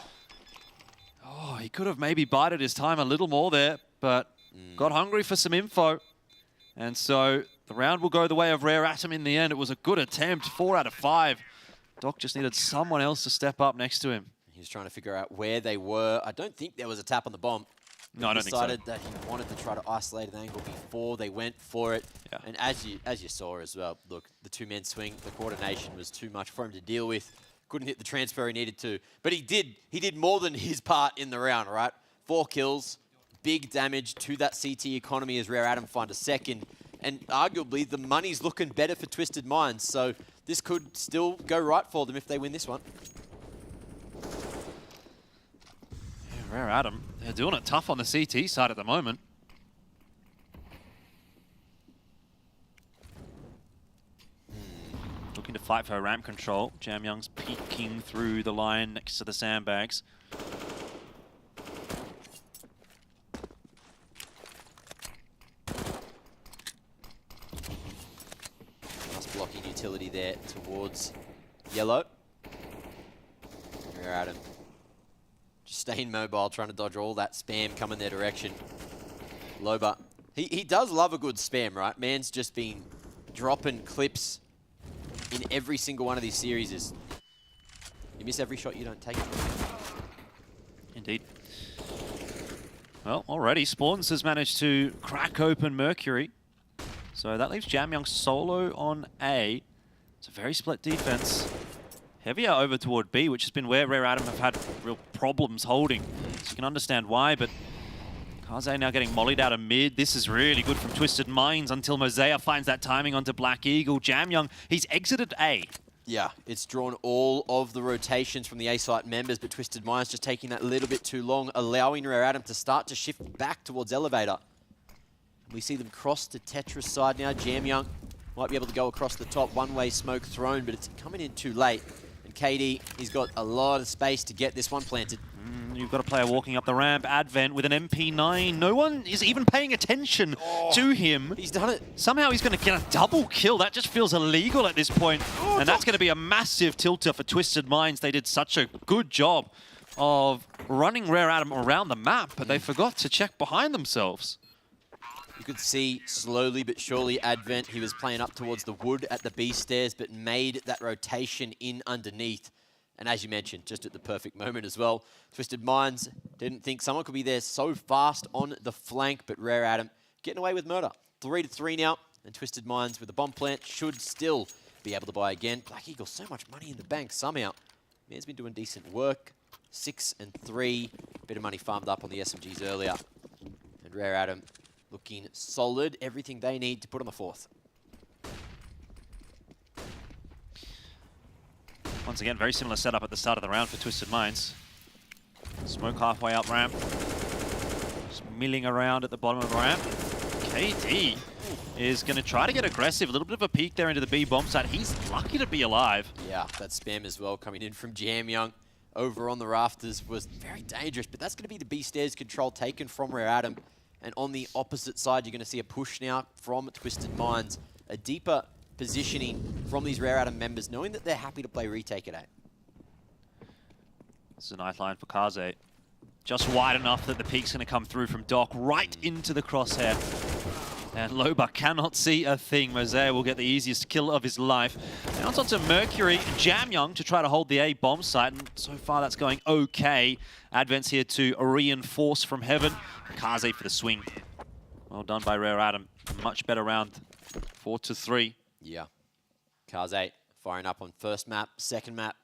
Oh, he could have maybe bided his time a little more there, but got hungry for some info. And so the round will go the way of Rare Atom in the end. It was a good attempt, 4 out of 5. Doc just needed someone else to step up next to him. He was trying to figure out where they were. I don't think there was a tap on the bomb. No, I don't think so. Decided that he wanted to try to isolate an angle before they went for it. Yeah. And as you saw as well, look, the 2-man swing, the coordination was too much for him to deal with. Couldn't hit the transfer he needed to. But he did more than his part in the round, right? 4 kills, big damage to that CT economy as Rare Adam find a second. And arguably, the money's looking better for Twisted Minds. So this could still go right for them if they win this one. Yeah, Rare Adam, they're doing it tough on the CT side at the moment. Looking to fight for a ramp control. Jamyang's peeking through the line next to the sandbags. Nice blocking utility there towards yellow. Rare Adam just staying mobile, trying to dodge all that spam coming their direction. Loba, he does love a good spam, right? Man's just been dropping clips in every single one of these series. You miss every shot you don't take. Indeed. Well, already Spawns has managed to crack open Mercury. So that leaves Jamyang solo on A. It's a very split defense. Heavier over toward B, which has been where Rare Adam have had real problems holding. So you can understand why, but Kaze now getting mollied out of mid. This is really good from Twisted Minds until MongolZ finds that timing onto Black Eagle. Jamyang, he's exited A. Yeah, it's drawn all of the rotations from the A-site members, but Twisted Minds just taking that little bit too long, allowing Rare Adam to start to shift back towards Elevator. We see them cross to Tetris side now. Jamyang might be able to go across the top, one-way smoke thrown, but it's coming in too late. And KD, he's got a lot of space to get this one planted. You've got a player walking up the ramp, Advent with an MP9. No one is even paying attention to him. He's done it. Somehow he's going to get a double kill. That just feels illegal at this point. And that's going to be a massive tilter for Twisted Minds. They did such a good job of running Rare Adam around the map, but they forgot to check behind themselves. You could see slowly but surely Advent, he was playing up towards the wood at the B stairs, but made that rotation in underneath. And as you mentioned, just at the perfect moment as well. Twisted Minds didn't think someone could be there so fast on the flank, but Rare Adam getting away with murder. 3-3 now, and Twisted Minds with the bomb plant should still be able to buy again. Black Eagle, so much money in the bank somehow. Man's been doing decent work. 6-3, bit of money farmed up on the SMGs earlier. And Rare Adam looking solid, everything they need to put on the 4th. Once again, very similar setup at the start of the round for Twisted Minds. Smoke halfway up ramp. Just milling around at the bottom of the ramp. KD is going to try to get aggressive. A little bit of a peek there into the B bomb site. He's lucky to be alive. Yeah, that spam as well coming in from Jamyang over on the rafters was very dangerous, but that's going to be the B stairs control taken from Rare Adam. And on the opposite side, you're going to see a push now from Twisted Minds. A deeper positioning from these Rare Adam members, knowing that they're happy to play retake at A. This is a nice line for Kaze. Just wide enough that the peek's going to come through from Doc right into the crosshair. And Loba cannot see a thing. MongolZ will get the easiest kill of his life. Now it's on to Mercury, Jamyoung to try to hold the A bomb site, and so far that's going okay. Advent's here to reinforce from heaven. Kaze for the swing. Well done by Rare Adam. Much better round. 4-3. Yeah. Kaze firing up on first map, second map.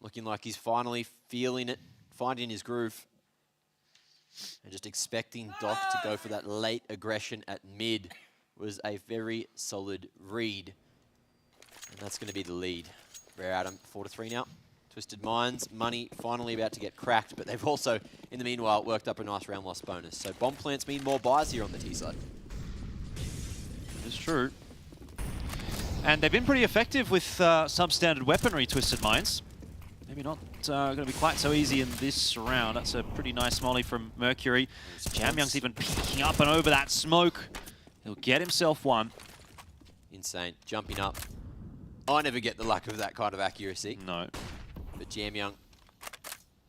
Looking like he's finally feeling it, finding his groove. And just expecting Doc to go for that late aggression at mid was a very solid read. And that's going to be the lead. Rare Adam, 4-3 now. Twisted Minds, money finally about to get cracked, but they've also, in the meanwhile, worked up a nice round loss bonus. So bomb plants mean more buys here on the T side. It's true. And they've been pretty effective with substandard weaponry, Twisted Minds. Maybe not going to be quite so easy in this round. That's a pretty nice molly from Mercury. Jamyoung's even peeking up and over that smoke. He'll get himself one. Insane. Jumping up. I never get the luck of that kind of accuracy. No. But Jamyoung,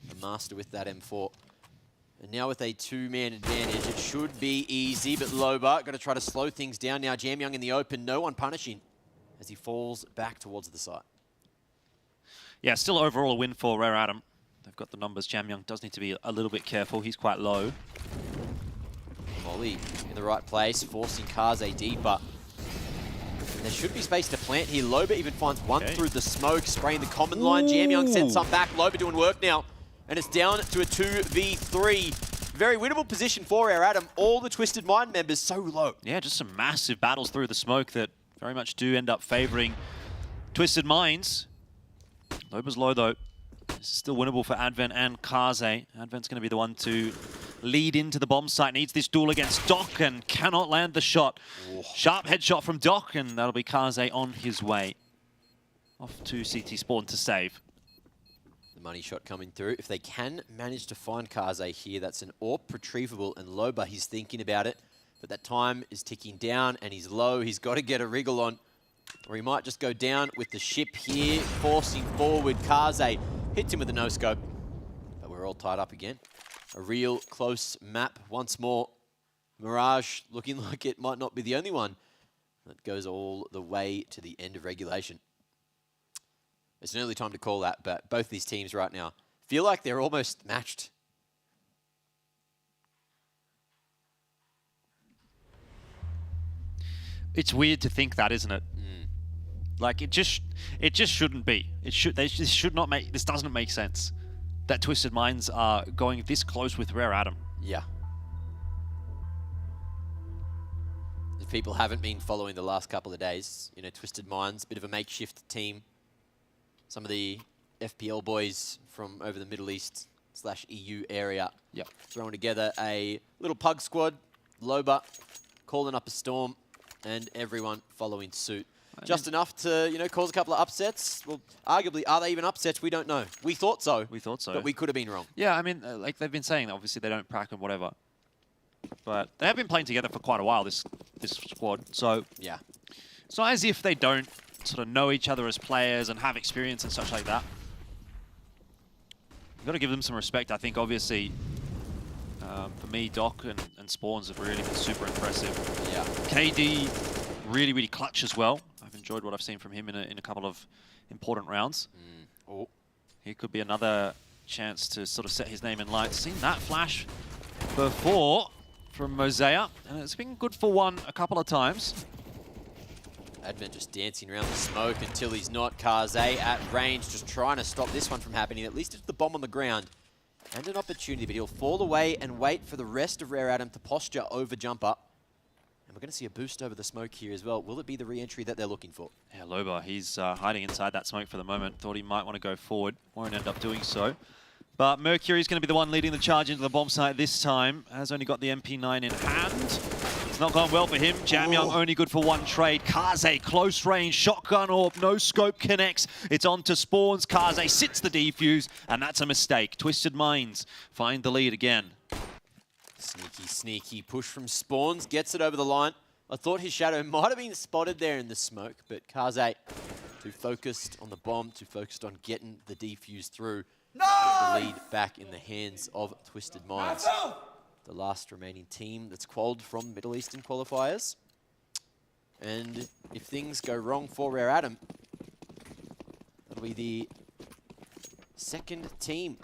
a master with that M4. And now with a two-man advantage, it should be easy, but Loba got to try to slow things down now. Jamyoung in the open, no one punishing as he falls back towards the site. Yeah, still overall a win for Rare Adam. They've got the numbers. Jamyoung does need to be a little bit careful. He's quite low. Molly in the right place, forcing Kaze deeper. And there should be space to plant here. Loba even finds one through the smoke, spraying the common line. Jamyoung sends some back. Loba doing work now. And it's down to a 2v3. Very winnable position for Rare Adam. All the Twisted Mind members so low. Yeah, just some massive battles through the smoke that very much do end up favoring Twisted Minds. Loba's low though. This is still winnable for Advent and Kaze. Advent's going to be the one to lead into the bomb site. Needs this duel against Doc and cannot land the shot. Sharp headshot from Doc, and that'll be Kaze on his way. Off to CT Spawn to save. The money shot coming through. If they can manage to find Kaze here, that's an AWP retrievable, and Loba, he's thinking about it. But that time is ticking down, and he's low. He's got to get a wriggle on. Or he might just go down with the ship here, forcing forward. Kaze hits him with a no-scope. But we're all tied up again. A real close map once more. Mirage looking like it might not be the only one that goes all the way to the end of regulation. It's an early time to call that, but both these teams right now feel like they're almost matched. It's weird to think that, isn't it? Like it just shouldn't be. This should not make. This doesn't make sense. That Twisted Minds are going this close with Rare Adam. Yeah. If people haven't been following the last couple of days, you know, Twisted Minds, bit of a makeshift team. Some of the FPL boys from over the Middle East / EU area. Yep. Throwing together a little pug squad. Loba calling up a storm, and everyone following suit. Just enough to, you know, cause a couple of upsets. Well, arguably, are they even upsets? We don't know. We thought so. We thought so. But we could have been wrong. Yeah, I mean, like they've been saying, obviously they don't prac and whatever. But they have been playing together for quite a while, this squad. So yeah, it's not as if they don't sort of know each other as players and have experience and such like that. You've got to give them some respect, I think, obviously. For me, Doc and Spawns have really been super impressive. Yeah. KD, really, really clutch as well. I've enjoyed what I've seen from him in a couple of important rounds. Oh. Here could be another chance to sort of set his name in lights. Seen that flash before from MongolZ, and it's been good for one a couple of times. Advent just dancing around the smoke until he's not. Kaze at range, just trying to stop this one from happening. At least it's the bomb on the ground. And an opportunity, but he'll fall away and wait for the rest of Rare Adam to posture over jump up. And we're going to see a boost over the smoke here as well. Will it be the re-entry that they're looking for? Yeah, Loba, he's hiding inside that smoke for the moment. Thought he might want to go forward. Won't end up doing so. But Mercury's going to be the one leading the charge into the bomb site this time. Has only got the MP9 in hand. It's not gone well for him. Jamyoung only good for one trade. Kaze, close range, shotgun orb, no scope connects. It's on to Spawns. Kaze sits the defuse, and that's a mistake. Twisted Minds find the lead again. Sneaky, sneaky push from Spawns. Gets it over the line. I thought his shadow might have been spotted there in the smoke, but Kaze too focused on the bomb, too focused on getting the defuse through. The lead back in the hands of Twisted Minds, the last remaining team that's qualified from Middle Eastern qualifiers. And if things go wrong for Rare Atom, that'll be the second team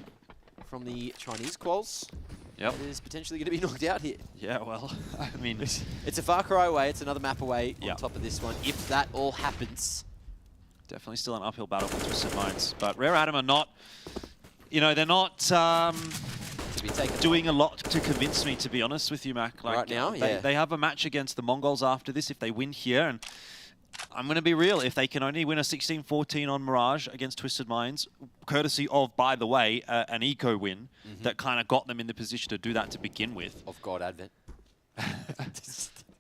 from the Chinese quals that is potentially going to be knocked out here. Yeah, well, I mean... It's a far cry away. It's another map away on top of this one. If that all happens... Definitely still an uphill battle for Twisted Minds. But Rare Atom are not... You know, they're not doing a lot to convince me, to be honest with you, Mac. Like, right now, they have a match against the MongolZ after this if they win here. And I'm going to be real. If they can only win a 16-14 on Mirage against Twisted Minds, courtesy of, by the way, an eco win that kind of got them in the position to do that to begin with. Of God, Advent.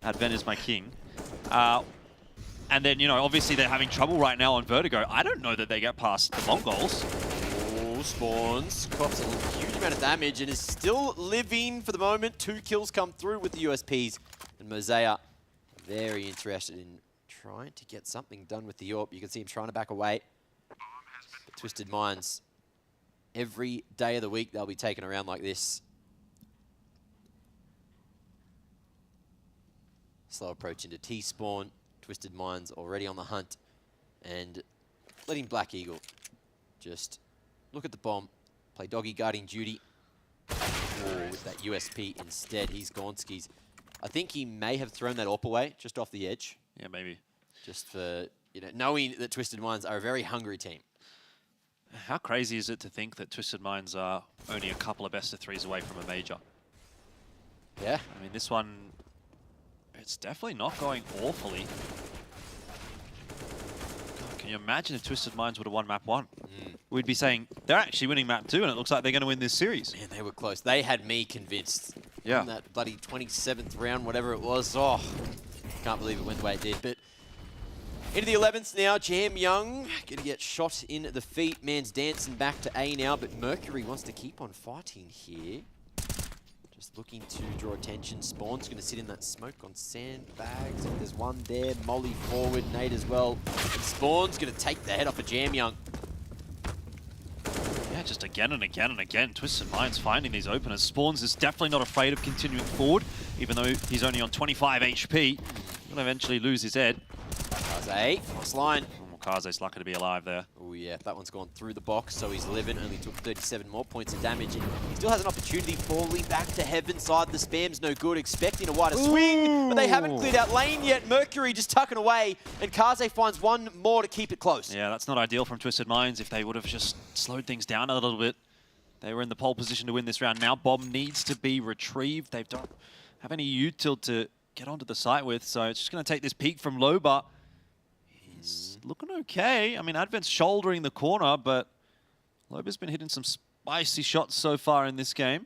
Advent is my king. And then, you know, obviously they're having trouble right now on Vertigo. I don't know that they get past the Mongols. Spawns, cops a huge amount of damage and is still living for the moment. 2 kills come through with the USPs. And MongolZ very interested in trying to get something done with the AWP. You can see him trying to back away. But Twisted Minds, every day of the week they'll be taken around like this. Slow approach into T-spawn. Twisted Minds already on the hunt. And letting Black Eagle just... look at the bomb, play doggy guarding duty. With that USP instead, he's gone skis. I think he may have thrown that AWP away just off the edge. Yeah, maybe. Just for, you know, knowing that Twisted Minds are a very hungry team. How crazy is it to think that Twisted Minds are only a couple of best of 3s away from a major? Yeah. I mean, this one, it's definitely not going awfully. Can you imagine if Twisted Minds would have won map 1? We'd be saying, they're actually winning map 2, and it looks like they're going to win this series. Man, they were close. They had me convinced. Yeah. On that bloody 27th round, whatever it was. Oh, can't believe it went the way it did. But into the 11th now, Jam Young going to get shot in the feet. Man's dancing back to A now, but Mercury wants to keep on fighting here. Just looking to draw attention. Spawn's going to sit in that smoke on sandbags. There's one there. Molly forward, nade as well. And Spawn's going to take the head off of Jam Young. Yeah, just again and again and again. Twisted Minds finding these openers. Spawns is definitely not afraid of continuing forward, even though he's only on 25 HP. Will eventually lose his head. MongolZ, cross line. MongolZ's lucky to be alive there. Oh yeah, that one's gone through the box, so he's living. Only took 37 more points of damage, and he still has an opportunity falling back to heaven side. The spam's no good, expecting a wider swing, but they haven't cleared out lane yet. Mercury just tucking away, and MongolZ finds one more to keep it close. Yeah, that's not ideal from Twisted Minds. If they would have just slowed things down a little bit, they were in the pole position to win this round. Now bomb needs to be retrieved. They don't have any util to get onto the site with, so it's just going to take this peek from low, but he's looking okay. I mean, Advent's shouldering the corner, but Loba's been hitting some spicy shots so far in this game.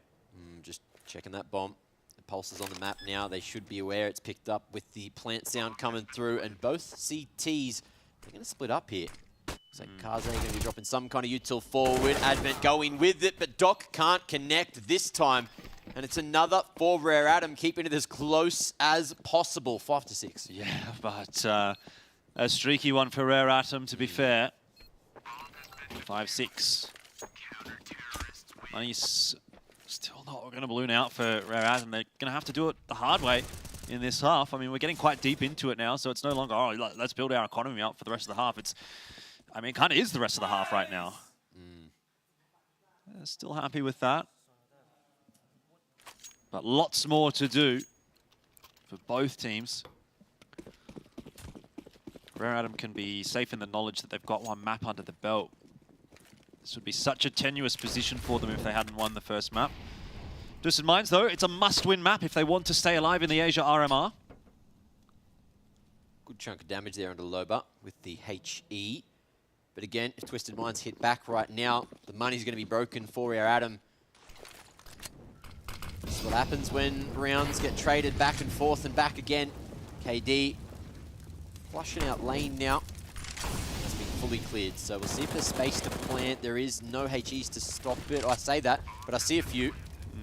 Just checking that bomb. The pulse is on the map now. They should be aware it's picked up with the plant sound coming through, and both CTs, they're going to split up here. Looks like MongolZ going to be dropping some kind of util forward. Advent going with it, but Doc can't connect this time. And it's another for Rare Atom, keeping it as close as possible. 5-6. Yeah, but a streaky one for Rare Atom, to be fair. 5-6. Money's still not going to balloon out for Rare Atom. They're going to have to do it the hard way in this half. I mean, we're getting quite deep into it now, so it's no longer, oh, let's build our economy out for the rest of the half. It's, I mean, it kind of is the rest of the half right now. Still happy with that. But lots more to do for both teams. Rare Atom can be safe in the knowledge that they've got one map under the belt. This would be such a tenuous position for them if they hadn't won the first map. Twisted Minds, though, it's a must-win map if they want to stay alive in the Asia RMR. Good chunk of damage there under Loba with the HE. But again, if Twisted Minds hit back right now, the money's going to be broken for Rare Atom. This is what happens when rounds get traded back and forth and back again. KD flushing out lane now. It's been fully cleared, so we'll see if there's space to plant. There is no HEs to stop it. I say that, but I see a few.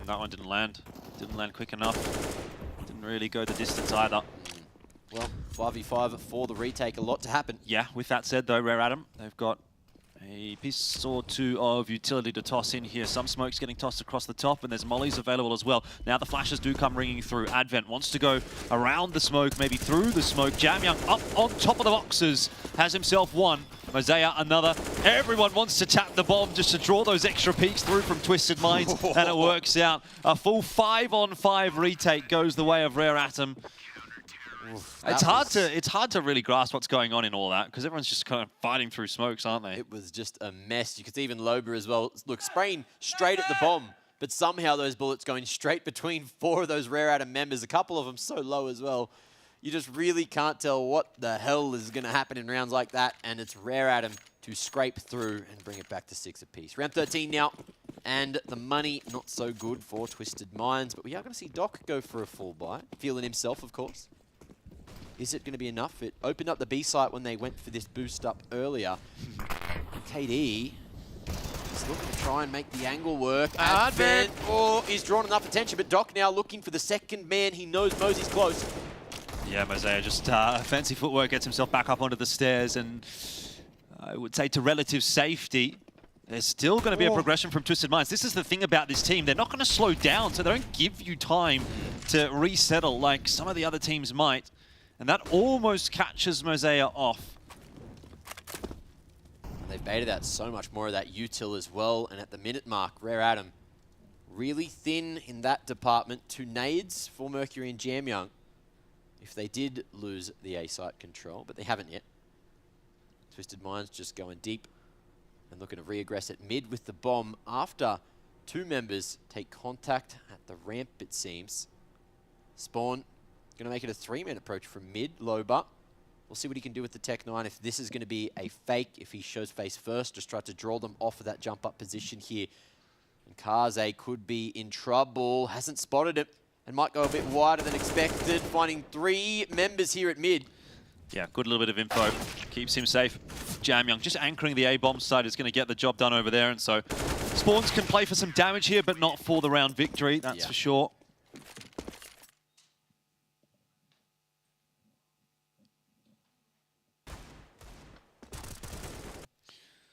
That one didn't land. Didn't land quick enough. Didn't really go the distance either. Well, 5v5 for the retake, a lot to happen. Yeah, with that said though, Rare Atom, they've got A piece or two of utility to toss in here. Some smoke's getting tossed across the top, and there's mollies available as well. Now the flashes do come ringing through. Advent wants to go around the smoke, maybe through the smoke. Jamyoung up on top of the boxes, has himself one. Mosaic another. Everyone wants to tap the bomb just to draw those extra peeks through from Twisted Minds, and it works out. A full 5-on-5 retake goes the way of Rare Atom. It's hard to really grasp what's going on in all that, because everyone's just kind of fighting through smokes, aren't they? It was just a mess. You could see even Loba as well. Look, spraying straight at the bomb, but somehow those bullets going straight between 4 of those Rare Atom members, a couple of them so low as well. You just really can't tell what the hell is going to happen in rounds like that, and it's Rare Atom to scrape through and bring it back to 6 apiece. Round 13 now, and the money not so good for Twisted Minds, but we are going to see Doc go for a full buy, feeling himself, of course. Is it going to be enough? It opened up the B site when they went for this boost up earlier. KD is looking to try and make the angle work. Advent, he's drawn enough attention, but Doc now looking for the second man. He knows Mosey's close. Yeah, Mosaic just fancy footwork, gets himself back up onto the stairs, and I would say to relative safety, there's still going to be a progression from Twisted Minds. This is the thing about this team. They're not going to slow down, so they don't give you time to resettle like some of the other teams might. And that almost catches Mosaic off. They've baited out so much more of that util as well. And at the minute mark, Rare Atom really thin in that department. 2 nades for Mercury and Jamyoung if they did lose the A site control, but they haven't yet. Twisted Minds just going deep and looking to re-aggress at mid with the bomb after 2 members take contact at the ramp, it seems. Spawn going to make it a 3-man approach from mid, Loba. We'll see what he can do with the Tech 9. If this is going to be a fake, if he shows face first, just try to draw them off of that jump-up position here. And Kaze could be in trouble. Hasn't spotted it and might go a bit wider than expected. Finding 3 members here at mid. Yeah, good little bit of info. Keeps him safe. Jamyoung just anchoring the A-bomb side is going to get the job done over there. And so Spawns can play for some damage here, but not for the round victory, that's for sure.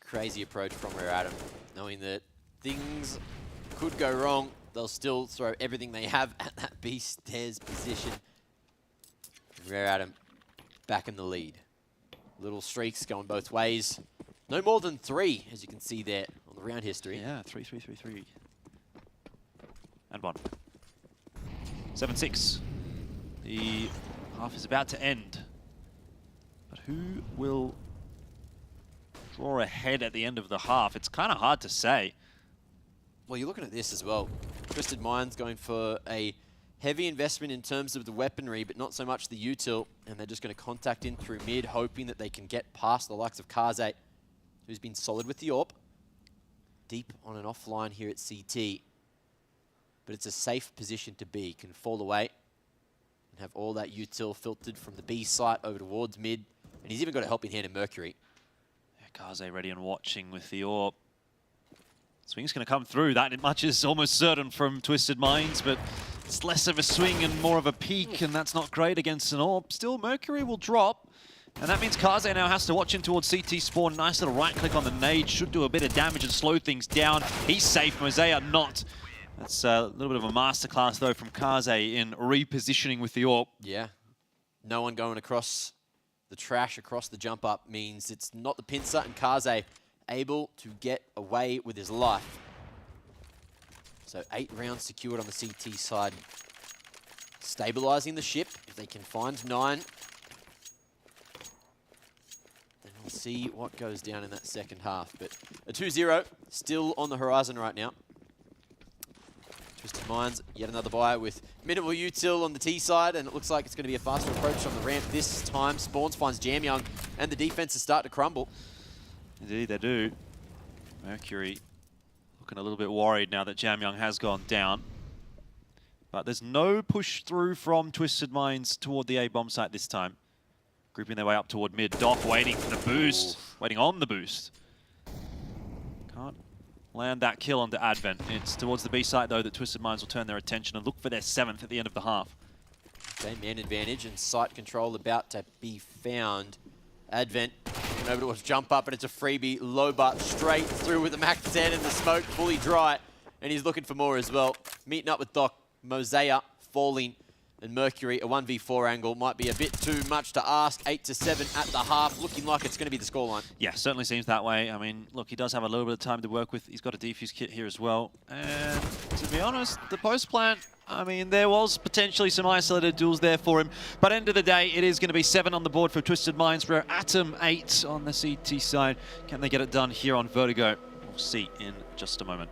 Crazy approach from Rare Atom, knowing that things could go wrong. They'll still throw everything they have at that B stairs position. Rare Atom back in the lead. Little streaks going both ways. No more than 3, as you can see there on the round history. Yeah, 3, 3, 3, 3. And 1. 7-6. The half is about to end. But who will draw ahead at the end of the half? It's kind of hard to say. Well, you're looking at this as well. Twisted Minds going for a heavy investment in terms of the weaponry, but not so much the util, and they're just going to contact in through mid, hoping that they can get past the likes of Kaze, who's been solid with the AWP. Deep on an offline here at CT. But it's a safe position to be. Can fall away and have all that util filtered from the B site over towards mid. And he's even got a helping hand in Mercury. Kaze ready and watching with the AWP. Swing's going to come through. That much is almost certain from Twisted Minds, but it's less of a swing and more of a peak, and that's not great against an AWP. Still, Mercury will drop, and that means Kaze now has to watch in towards CT Spawn. Nice little right-click on the nade. Should do a bit of damage and slow things down. He's safe. Mosaic not. That's a little bit of a masterclass, though, from Kaze in repositioning with the AWP. Yeah. No one going across the trash, across the jump up, means it's not the pincer, and Kaze able to get away with his life. So 8 rounds secured on the CT side. Stabilizing the ship. If they can find 9, then we'll see what goes down in that second half. But a 2-0 still on the horizon right now. Twisted Minds, yet another buy with minimal util on the T side, and it looks like it's going to be a faster approach on the ramp this time. Spawns finds Jamyoung, and the defenses start to crumble. Indeed, they do. Mercury looking a little bit worried now that Jamyoung has gone down. But there's no push through from Twisted Minds toward the A-bomb site this time. Grouping their way up toward mid. Doc waiting for the boost. Waiting on the boost. Can't land that kill onto Advent. It's towards the B site, though, that Twisted Minds will turn their attention and look for their 7th at the end of the half. Okay, man advantage and site control about to be found. Advent Nobody wants to jump up, and it's a freebie. Ulaanbaatar straight through with the Mac 10 and the smoke fully dry. And he's looking for more as well. Meeting up with Doc, Mosaic falling, and Mercury, a 1v4 angle might be a bit too much to ask. 8-7 at the half, looking like it's going to be the scoreline. Yeah, certainly seems that way. I mean, look, he does have a little bit of time to work with. He's got a defuse kit here as well. And to be honest, the post plant, I mean, there was potentially some isolated duels there for him. But end of the day, it is going to be 7 on the board for Twisted Minds. Rare Atom 8 on the CT side. Can they get it done here on Vertigo? We'll see in just a moment.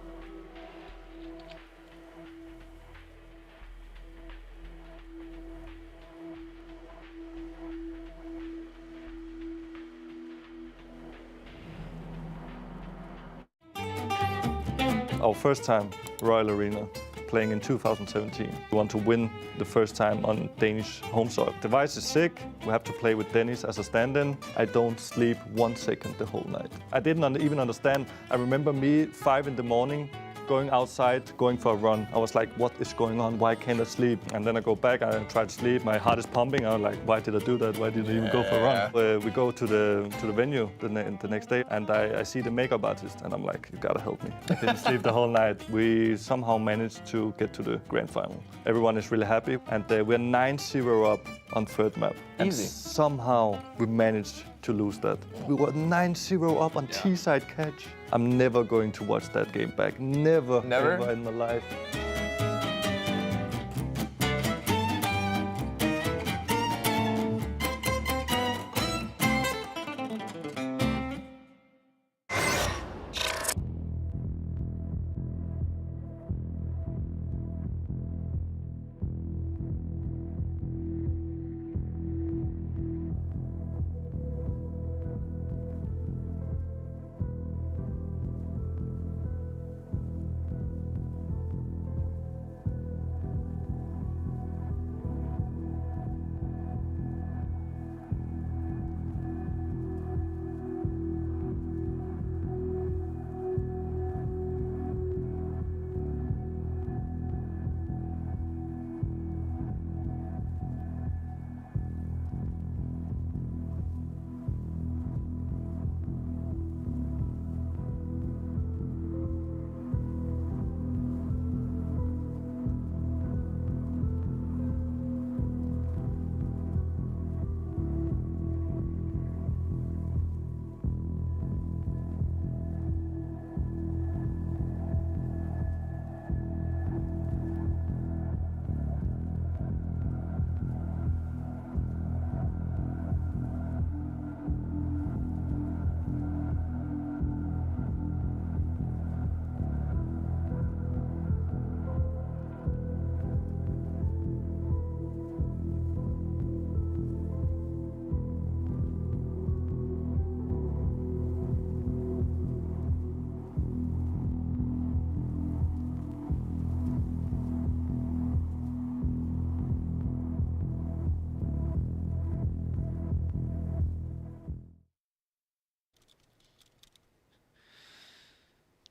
Our first time Royal Arena, playing in 2017. We want to win the first time on Danish home soil. Device is sick. We have to play with Dennis as a stand-in. I don't sleep 1 second the whole night. I didn't even understand. I remember me 5 in the morning, going outside, going for a run. I was like, what is going on? Why can't I sleep? And then I go back, I try to sleep. My heart is pumping. I was like, why did I do that? Why didn't I even go for a run? We go to the venue the next day, and I see the makeup artist, and I'm like, you gotta help me. I didn't sleep the whole night. We somehow managed to get to the grand final. Everyone is really happy, and we're 9-0 up on third map. And somehow we managed to lose that. We were 9-0 up on T-side catch. I'm never going to watch that game back. Never ever in my life.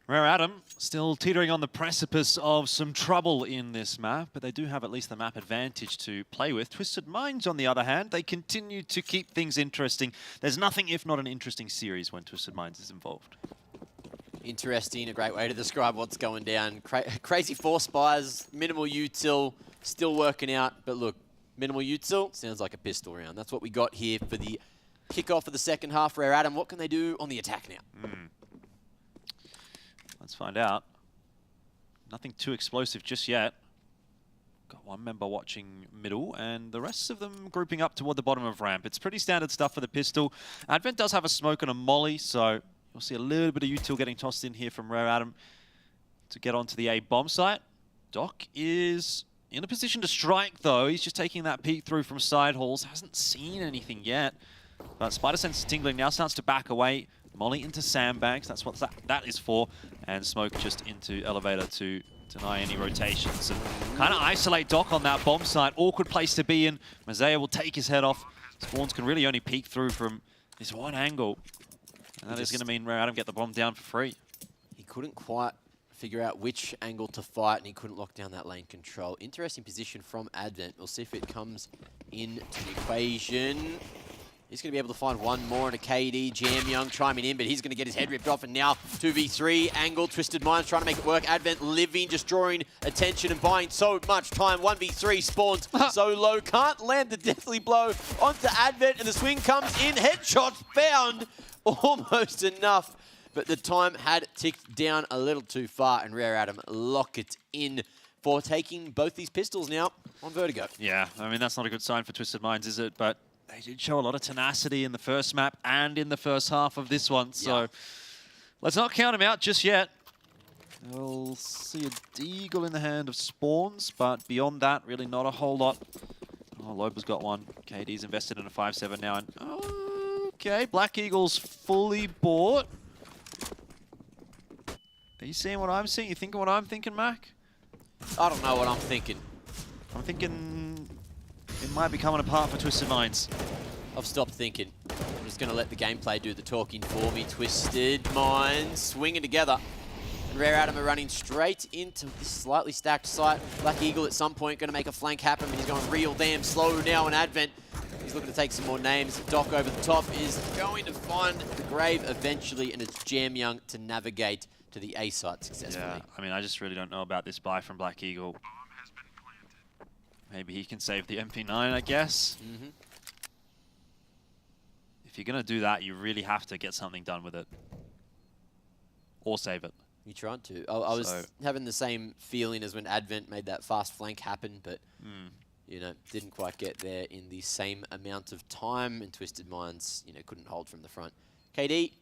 Rare Atom still teetering on the precipice of some trouble in this map, but they do have at least the map advantage to play with. Twisted Minds, on the other hand, they continue to keep things interesting. There's nothing if not an interesting series when Twisted Minds is involved. Interesting, a great way to describe what's going down. Crazy 4 spies, minimal util, still working out. But look, minimal util sounds like a pistol round. That's what we got here for the kickoff of the second half. Rare Atom, what can they do on the attack now? Let's find out. Nothing too explosive just yet. Got one member watching middle, and the rest of them grouping up toward the bottom of ramp. It's pretty standard stuff for the pistol. Advent does have a smoke and a molly, so you'll see a little bit of util getting tossed in here from Rare Atom to get onto the A bomb site. Doc is in a position to strike, though. He's just taking that peek through from side halls. Hasn't seen anything yet. But Spider Sense tingling now starts to back away. Molly into sandbags, that's what that is for. And smoke just into elevator to deny any rotations. And kind of isolate Doc on that bomb site. Awkward place to be in. Mosaic will take his head off. Spawns can really only peek through from this one angle. And that is going to mean Rare Atom get the bomb down for free. He couldn't quite figure out which angle to fight, and he couldn't lock down that lane control. Interesting position from Advent. We'll see if it comes into the equation. He's going to be able to find one more and a KD. Jam Young chiming in, but he's going to get his head ripped off. And now 2v3, Angle, Twisted Minds trying to make it work. Advent living, just drawing attention and buying so much time. 1v3 spawns so low, can't land the deathly blow onto Advent, and the swing comes in. Headshots found, almost enough. But the time had ticked down a little too far, and Rare Adam lock it in for taking both these pistols now on Vertigo. Yeah, I mean, that's not a good sign for Twisted Minds, is it? But they did show a lot of tenacity in the first map and in the first half of this one. So let's not count them out just yet. We'll see a Deagle in the hand of Spawns, but beyond that, really not a whole lot. Oh, Loba's got one. KD's invested in a 5-7 now. And okay, Black Eagle's fully bought. Are you seeing what I'm seeing? You thinking what I'm thinking, Mac? I don't know what I'm thinking. I'm thinking it might be coming apart for Twisted Minds. I've stopped thinking. I'm just going to let the gameplay do the talking for me. Twisted Minds swinging together. And Rare Adam are running straight into this slightly stacked site. Black Eagle at some point going to make a flank happen, but he's going real damn slow now in Advent. He's looking to take some more names. Doc over the top is going to find the grave eventually, and it's Jam Young to navigate to the A site successfully. Yeah, I mean, I just really don't know about this buy from Black Eagle. Maybe he can save the MP9, I guess. If you're going to do that, you really have to get something done with it. Or save it. You tried to. I was having the same feeling as when Advent made that fast flank happen, but you know, didn't quite get there in the same amount of time, and Twisted Minds, you know, couldn't hold from the front. KD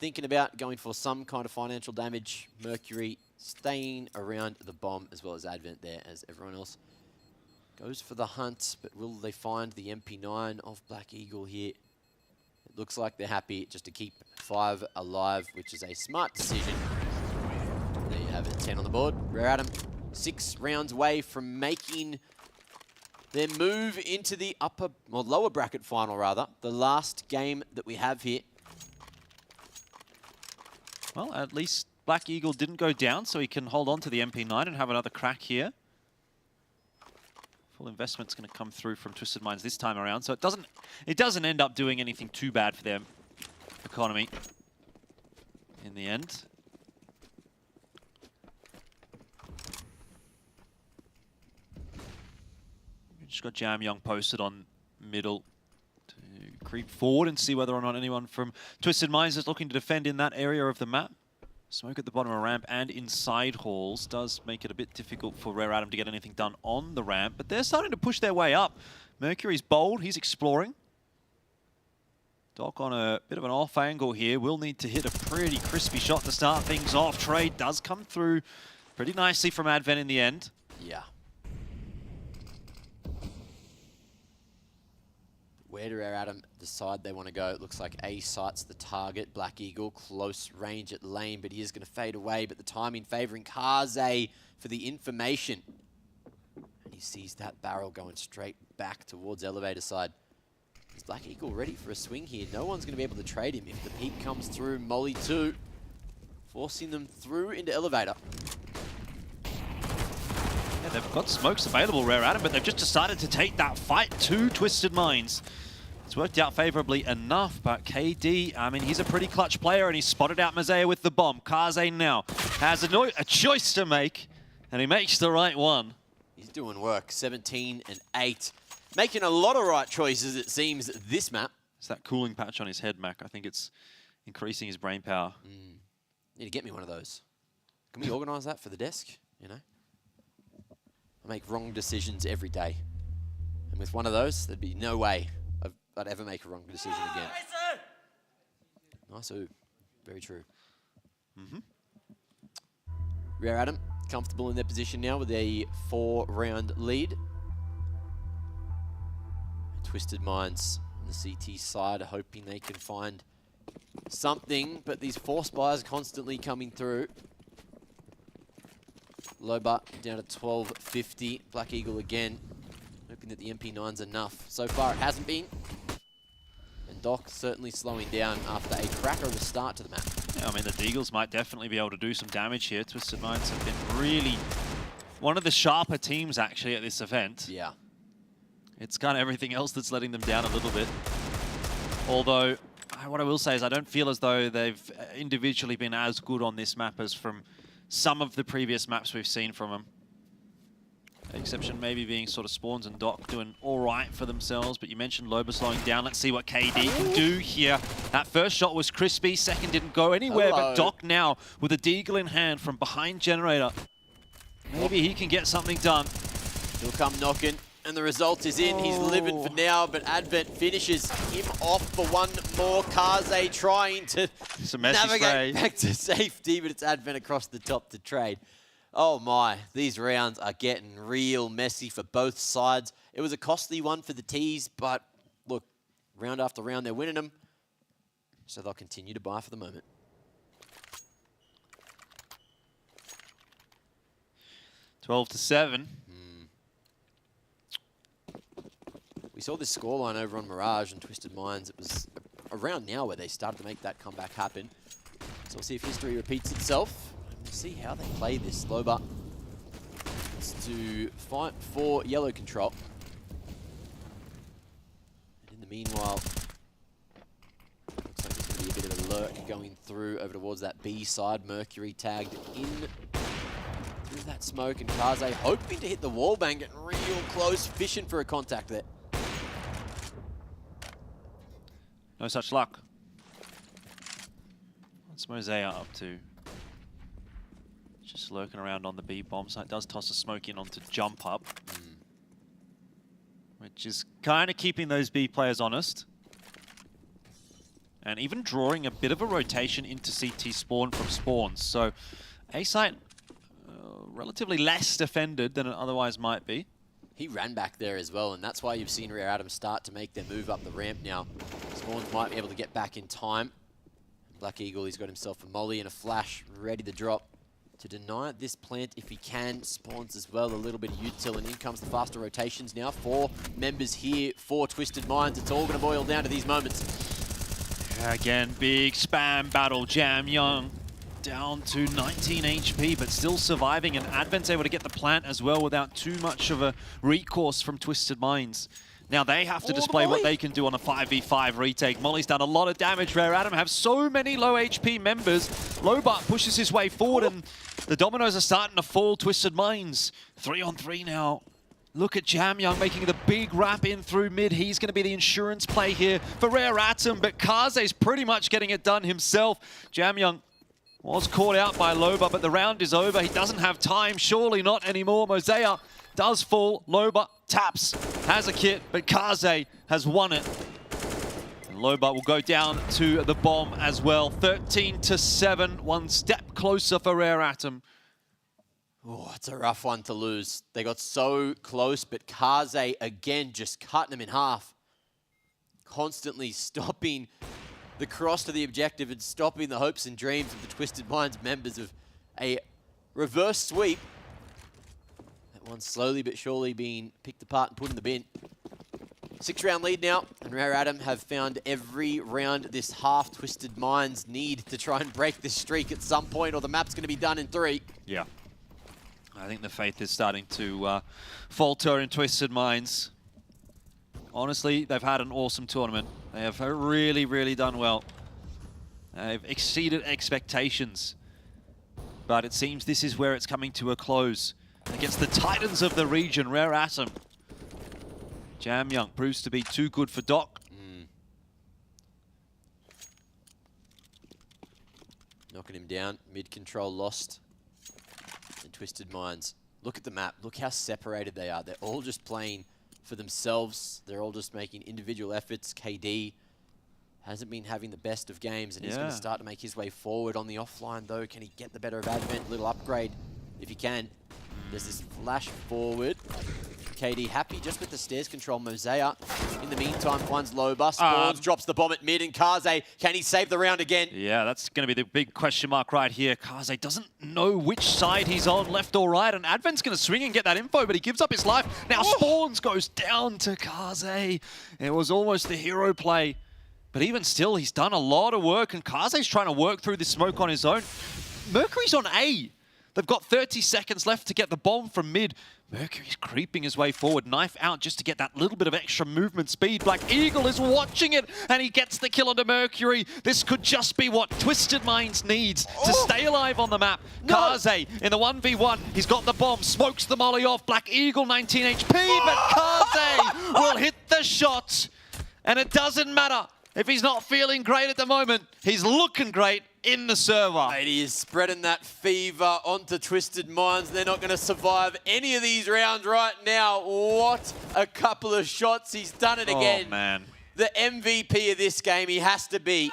thinking about going for some kind of financial damage. Mercury staying around the bomb as well as Advent there as everyone else goes for the hunt, but will they find the MP9 of Black Eagle here? It looks like they're happy just to keep 5 alive, which is a smart decision. There you have it, 10 on the board. Rare Adam, 6 rounds away from making their move into the lower bracket final rather. The last game that we have here. Well, at least Black Eagle didn't go down, so he can hold on to the MP9 and have another crack here. Full investment's going to come through from Twisted Minds this time around, so it doesn't end up doing anything too bad for their economy in the end. We just got Jam Young posted on middle to creep forward and see whether or not anyone from Twisted Minds is looking to defend in that area of the map. Smoke at the bottom of ramp and inside halls does make it a bit difficult for Rare Adam to get anything done on the ramp, but they're starting to push their way up. Mercury's bold, he's exploring. Doc on a bit of an off angle here, will need to hit a pretty crispy shot to start things off. Trade does come through pretty nicely from Advent in the end. Yeah. Where do Rare Adam decide they want to go? It looks like A site's the target. Black Eagle, close range at lane, but he is going to fade away. But the timing favouring Kaze for the information. And he sees that barrel going straight back towards elevator side. Is Black Eagle ready for a swing here? No one's going to be able to trade him if the peak comes through. Molly 2, forcing them through into elevator. Yeah, they've got smokes available, Rare Adam, but they've just decided to take that fight to Twisted Minds. It's worked out favorably enough, but KD, I mean, he's a pretty clutch player, and he spotted out Mazea with the bomb. Kaze now has a choice to make, and he makes the right one. He's doing work, 17 and 8. Making a lot of right choices, it seems, this map. It's that cooling patch on his head, Mac. I think it's increasing his brain power. Need to get me one of those. Can we organise that for the desk, you know? I make wrong decisions every day. And with one of those, there'd be no way I'd ever make a wrong decision again. Nice, very true. Rare Adam, comfortable in their position now with a 4-round lead. Twisted Minds on the CT side, hoping they can find something, but these force buys constantly coming through. Loba down to 1250. Black Eagle again, hoping that the MP9's enough. So far it hasn't been. And Doc certainly slowing down after a cracker of a start to the map. Yeah, I mean, the Deagles might definitely be able to do some damage here. Twisted Minds have been really one of the sharper teams, actually, at this event. Yeah. It's kind of everything else that's letting them down a little bit. Although, what I will say is I don't feel as though they've individually been as good on this map as from some of the previous maps we've seen from them. Exception maybe being sort of Spawns and Doc doing all right for themselves, but you mentioned Loba slowing down. Let's see what KD can do here. That first shot was crispy, second didn't go anywhere, but Doc now with a deagle in hand from behind Generator. Maybe he can get something done. He'll come knocking, and the result is in. He's living for now, but Advent finishes him off for one more. Kaze trying to navigate back to safety, but it's Advent across the top to trade. Oh my, these rounds are getting real messy for both sides. It was a costly one for the T's, but look, round after round they're winning them, so they'll continue to buy for the moment. $12-7. We saw this scoreline over on Mirage and Twisted Minds. It was around now where they started to make that comeback happen. So we'll see if history repeats itself. We'll see how they play this. Loba wants to fight for yellow control. And in the meanwhile, looks like there's going to be a bit of a lurk going through over towards that B side. Mercury tagged in through that smoke, and Kaze hoping to hit the wall bang, getting real close, fishing for a contact there. No such luck. What's MongolZ up to? Just lurking around on the B bomb site. Does toss a smoke in onto jump up. Which is kind of keeping those B players honest. And even drawing a bit of a rotation into CT spawn from spawns. So A site relatively less defended than it otherwise might be. He ran back there as well, and that's why you've seen Rare Atom start to make their move up the ramp now. Spawns might be able to get back in time. Black Eagle, he's got himself a molly and a flash ready to drop to deny this plant if he can. Spawns as well, a little bit of util, and in comes the faster rotations now. 4 members here for Twisted Minds. It's all going to boil down to these moments. Yeah, again, big spam battle. Jam Young down to 19 HP, but still surviving, and Advent's able to get the plant as well without too much of a recourse from Twisted Minds. Now they have to display what they can do on a 5v5 retake. Molly's done a lot of damage. Rare Atom have so many low HP members. Lobart pushes his way forward, and the dominoes are starting to fall. Twisted Minds, 3-on-3 now. Look at Jam Young making the big wrap in through mid. He's going to be the insurance play here for Rare Atom, but Kaze's pretty much getting it done himself. Jam Young was caught out by Loba, but the round is over. He doesn't have time, surely not anymore. MongolZ does fall. Loba taps, has a kit, but Kaze has won it. And Loba will go down to the bomb as well. 13-7, one step closer for Rare Atom. Oh, it's a rough one to lose. They got so close, but Kaze again just cutting them in half. Constantly stopping the cross to the objective and stopping the hopes and dreams of the Twisted Minds members of a reverse sweep. That one slowly but surely being picked apart and put in the bin. 6-round lead now, and Rare Atom have found every round this half. Twisted Minds need to try and break this streak at some point, or the map's going to be done in 3. Yeah. I think the faith is starting to falter in Twisted Minds. Honestly, they've had an awesome tournament. They have really, really done well. They've exceeded expectations. But it seems this is where it's coming to a close. Against the titans of the region, Rare Atom. Jam Young proves to be too good for Doc. Knocking him down. Mid-control lost. And Twisted Minds. Look at the map. Look how separated they are. They're all just playing for themselves. They're all just making individual efforts. KD hasn't been having the best of games, and he's going to start to make his way forward on the offline, though. Can he get the better of Advent? Little upgrade if he can. There's this flash forward. KD happy just with the stairs control. MongolZ in the meantime finds Loba. Spawns, drops the bomb at mid, and Kaze, can he save the round again? Yeah, that's going to be the big question mark right here. Kaze doesn't know which side he's on, left or right, and Advent's going to swing and get that info, but he gives up his life. Now Spawns goes down to Kaze. It was almost the hero play, but even still, he's done a lot of work, and Kaze's trying to work through this smoke on his own. Mercury's on A. They've got 30 seconds left to get the bomb from mid. Mercury's creeping his way forward, knife out just to get that little bit of extra movement speed. Black Eagle is watching it, and he gets the kill onto Mercury. This could just be what Twisted Minds needs to stay alive on the map. Kaze in the 1v1, he's got the bomb, smokes the molly off. Black Eagle 19 HP, but Kaze will hit the shot. And it doesn't matter if he's not feeling great at the moment. He's looking great in the server. Mate, he is spreading that fever onto Twisted Minds. They're not going to survive any of these rounds right now. What a couple of shots. He's done it again. Oh, man. The MVP of this game, he has to be.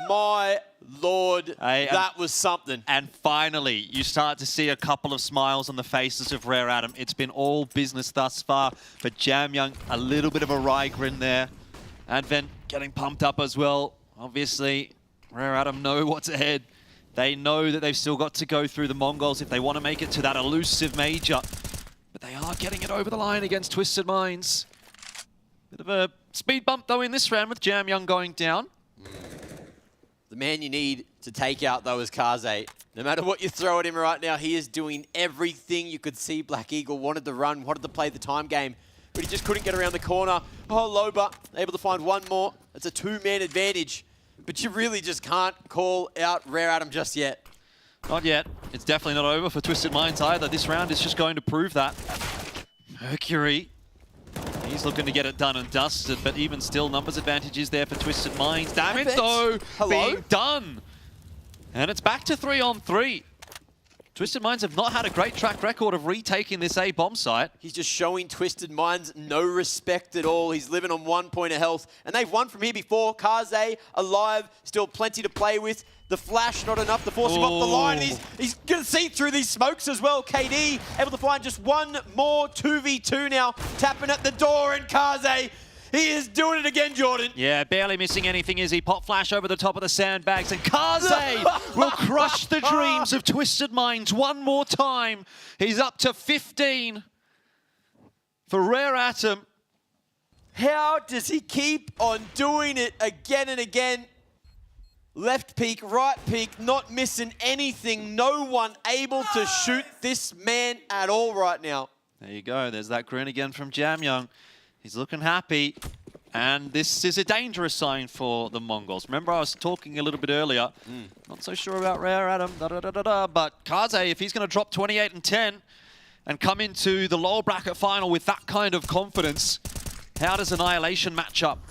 My Lord, that was something. And finally, you start to see a couple of smiles on the faces of Rare Adam. It's been all business thus far, but Jamyoung, a little bit of a wry grin there. Advent getting pumped up as well. Obviously, Rare Adam know what's ahead. They know that they've still got to go through the Mongols if they want to make it to that elusive major. But they are getting it over the line against Twisted Minds. Bit of a speed bump, though, in this round with Jamyoung going down. The man you need to take out, though, is Kaze. No matter what you throw at him right now, he is doing everything. You could see Black Eagle wanted to run, wanted to play the time game, but he just couldn't get around the corner. Oh, Loba able to find one more. It's a two-man advantage, but you really just can't call out Rare Adam just yet. Not yet. It's definitely not over for Twisted Minds either. This round is just going to prove that. Mercury, he's looking to get it done and dusted, but even still, numbers advantage is there for Twisted Minds. Damage, though, being done. And it's back to 3-on-3. Twisted Minds have not had a great track record of retaking this A bomb site. He's just showing Twisted Minds no respect at all. He's living on 1 point of health, and they've won from here before. Kaze alive, still plenty to play with. The flash not enough to force him off the line. He's going to see through these smokes as well. KD able to find just one more 2v2 now, tapping at the door, and Kaze, he is doing it again, Jordan. Yeah, barely missing anything is he. Pop flash over the top of the sandbags, and Kaze will crush the dreams of Twisted Minds one more time. He's up to 15 for Rare Atom. How does he keep on doing it again and again? Left peek, right peek, not missing anything. No one able to shoot this man at all right now. There you go. There's that grin again from Jamyoung. He's looking happy, and this is a dangerous sign for the Mongols. Remember, I was talking a little bit earlier. Not so sure about Rare Adam, but Kaze, if he's going to drop 28 and 10 and come into the lower bracket final with that kind of confidence, how does Annihilation match up?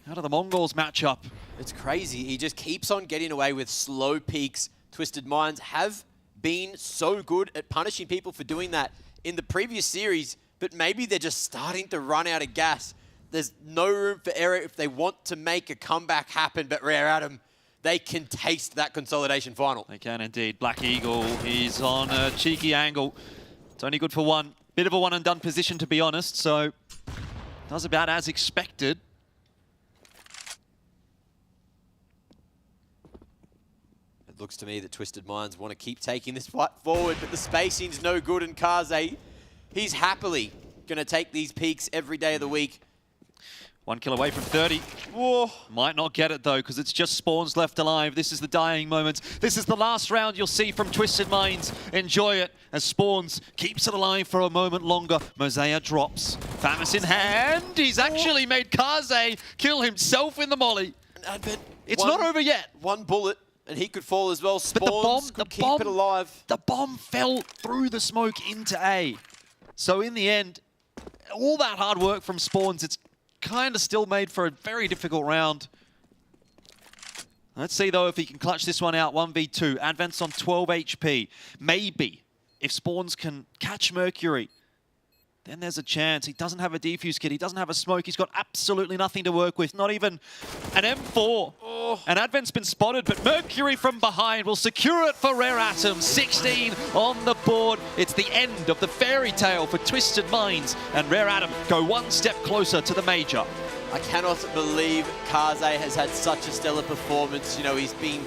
How do the Mongols match up? It's crazy. He just keeps on getting away with slow peaks. Twisted Minds have been so good at punishing people for doing that in the previous series, but maybe they're just starting to run out of gas. There's no room for error if they want to make a comeback happen, but Rare Adam, they can taste that consolidation final. They can indeed. Black Eagle, he's on a cheeky angle. It's only good for one. Bit of a one-and-done position, to be honest, so does about as expected. It looks to me that Twisted Minds want to keep taking this fight forward, but the spacing's no good, and Kaze, he's happily going to take these peaks every day of the week. 1 kill away from 30. Whoa. Might not get it, though, because it's just Spawns left alive. This is the dying moment. This is the last round you'll see from Twisted Minds. Enjoy it as Spawns keeps it alive for a moment longer. Mosaic drops. Famis in hand. He's actually made Kaze kill himself in the molly. It's not over yet. One bullet, and he could fall as well. Spawns could keep it alive. The bomb fell through the smoke into A. So in the end, all that hard work from Spawns, it's kind of still made for a very difficult round. Let's see, though, if he can clutch this one out. 1v2. Advent's on 12 HP. Maybe, if Spawns can catch Mercury, then there's a chance. He doesn't have a defuse kit. He doesn't have a smoke. He's got absolutely nothing to work with. Not even an M4. And Advent's been spotted, but Mercury from behind will secure it for Rare Atom. 16 on the board. It's the end of the fairy tale for Twisted Minds, and Rare Atom go one step closer to the major. I cannot believe Kaze has had such a stellar performance. You know, he's been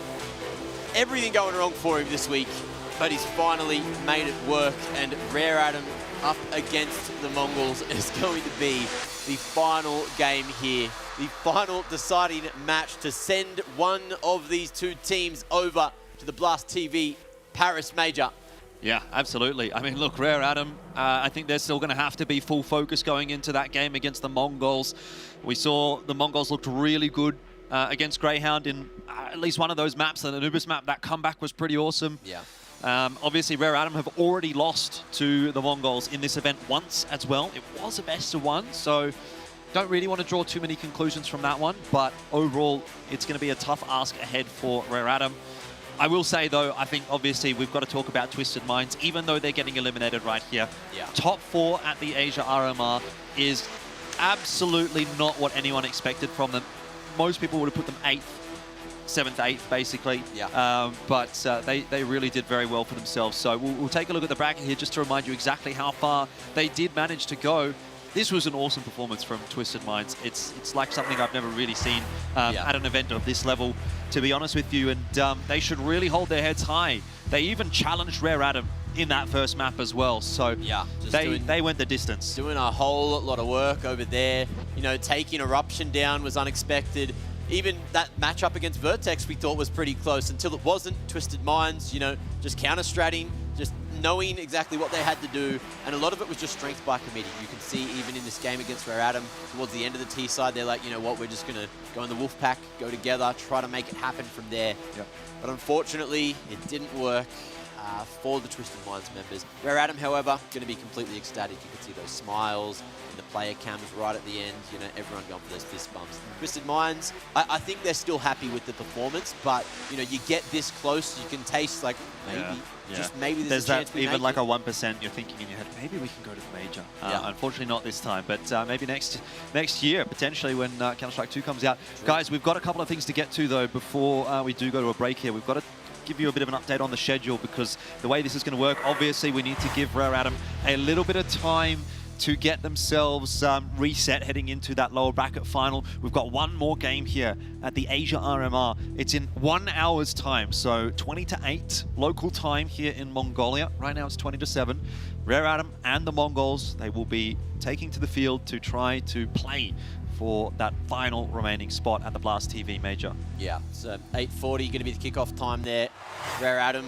everything going wrong for him this week, but he's finally made it work, and Rare Atom up against the Mongols is going to be the final game here. The final deciding match to send one of these two teams over to the Blast TV Paris Major. Yeah, absolutely. I mean, look, Rare Adam, I think they're still going to have to be full focus going into that game against the Mongols. We saw the Mongols looked really good against Grayhound in at least one of those maps, the Anubis map. That comeback was pretty awesome. Yeah. Obviously, Rare Adam have already lost to the Mongols in this event once as well. It was a best of one, so don't really want to draw too many conclusions from that one. But overall, it's going to be a tough ask ahead for Rare Adam. I will say, though, I think obviously we've got to talk about Twisted Minds, even though they're getting eliminated right here. Yeah. Top 4 at the Asia RMR is absolutely not what anyone expected from them. Most people would have put them 8th, 7th, 8th, basically. Yeah. But they really did very well for themselves. So we'll take a look at the bracket here just to remind you exactly how far they did manage to go. This was an awesome performance from Twisted Minds. It's like something I've never really seen at an event of this level, to be honest with you. And they should really hold their heads high. They even challenged Rare Adam in that first map as well. So yeah, they went the distance. Doing a whole lot of work over there. You know, taking Eruption down was unexpected. Even that matchup against VERTEX we thought was pretty close until it wasn't. Twisted Minds, you know, just counter-stratting, just knowing exactly what they had to do, and a lot of it was just strength by committee. You can see even in this game against Rare Adam, towards the end of the T side, they're like, you know what, we're just going to go in the wolf pack, go together, try to make it happen from there. Yep. But unfortunately, it didn't work for the Twisted Minds members. Rare Adam, however, going to be completely ecstatic. You can see those smiles in the player cams right at the end. You know, everyone going for those fist bumps. Twisted Minds, I think they're still happy with the performance, but you know, you get this close, you can taste like maybe. Just maybe there's a chance that even like a 1% you're thinking in your head, maybe we can go to the major. Unfortunately not this time, but maybe next year, potentially when Counter-Strike 2 comes out. True. Guys, we've got a couple of things to get to though before we do go to a break here. We've got to give you a bit of an update on the schedule, because the way this is going to work, obviously we need to give Rare Adam a little bit of time to get themselves reset heading into that lower bracket final. We've got one more game here at the Asia RMR. It's in 1 hour's time, so 20 to 8 local time here in Mongolia. Right now it's 20 to 7. Rare Adam and the Mongols, they will be taking to the field to try to play for that final remaining spot at the Blast TV Major. Yeah, so 8:40 going to be the kickoff time there. Rare Adam,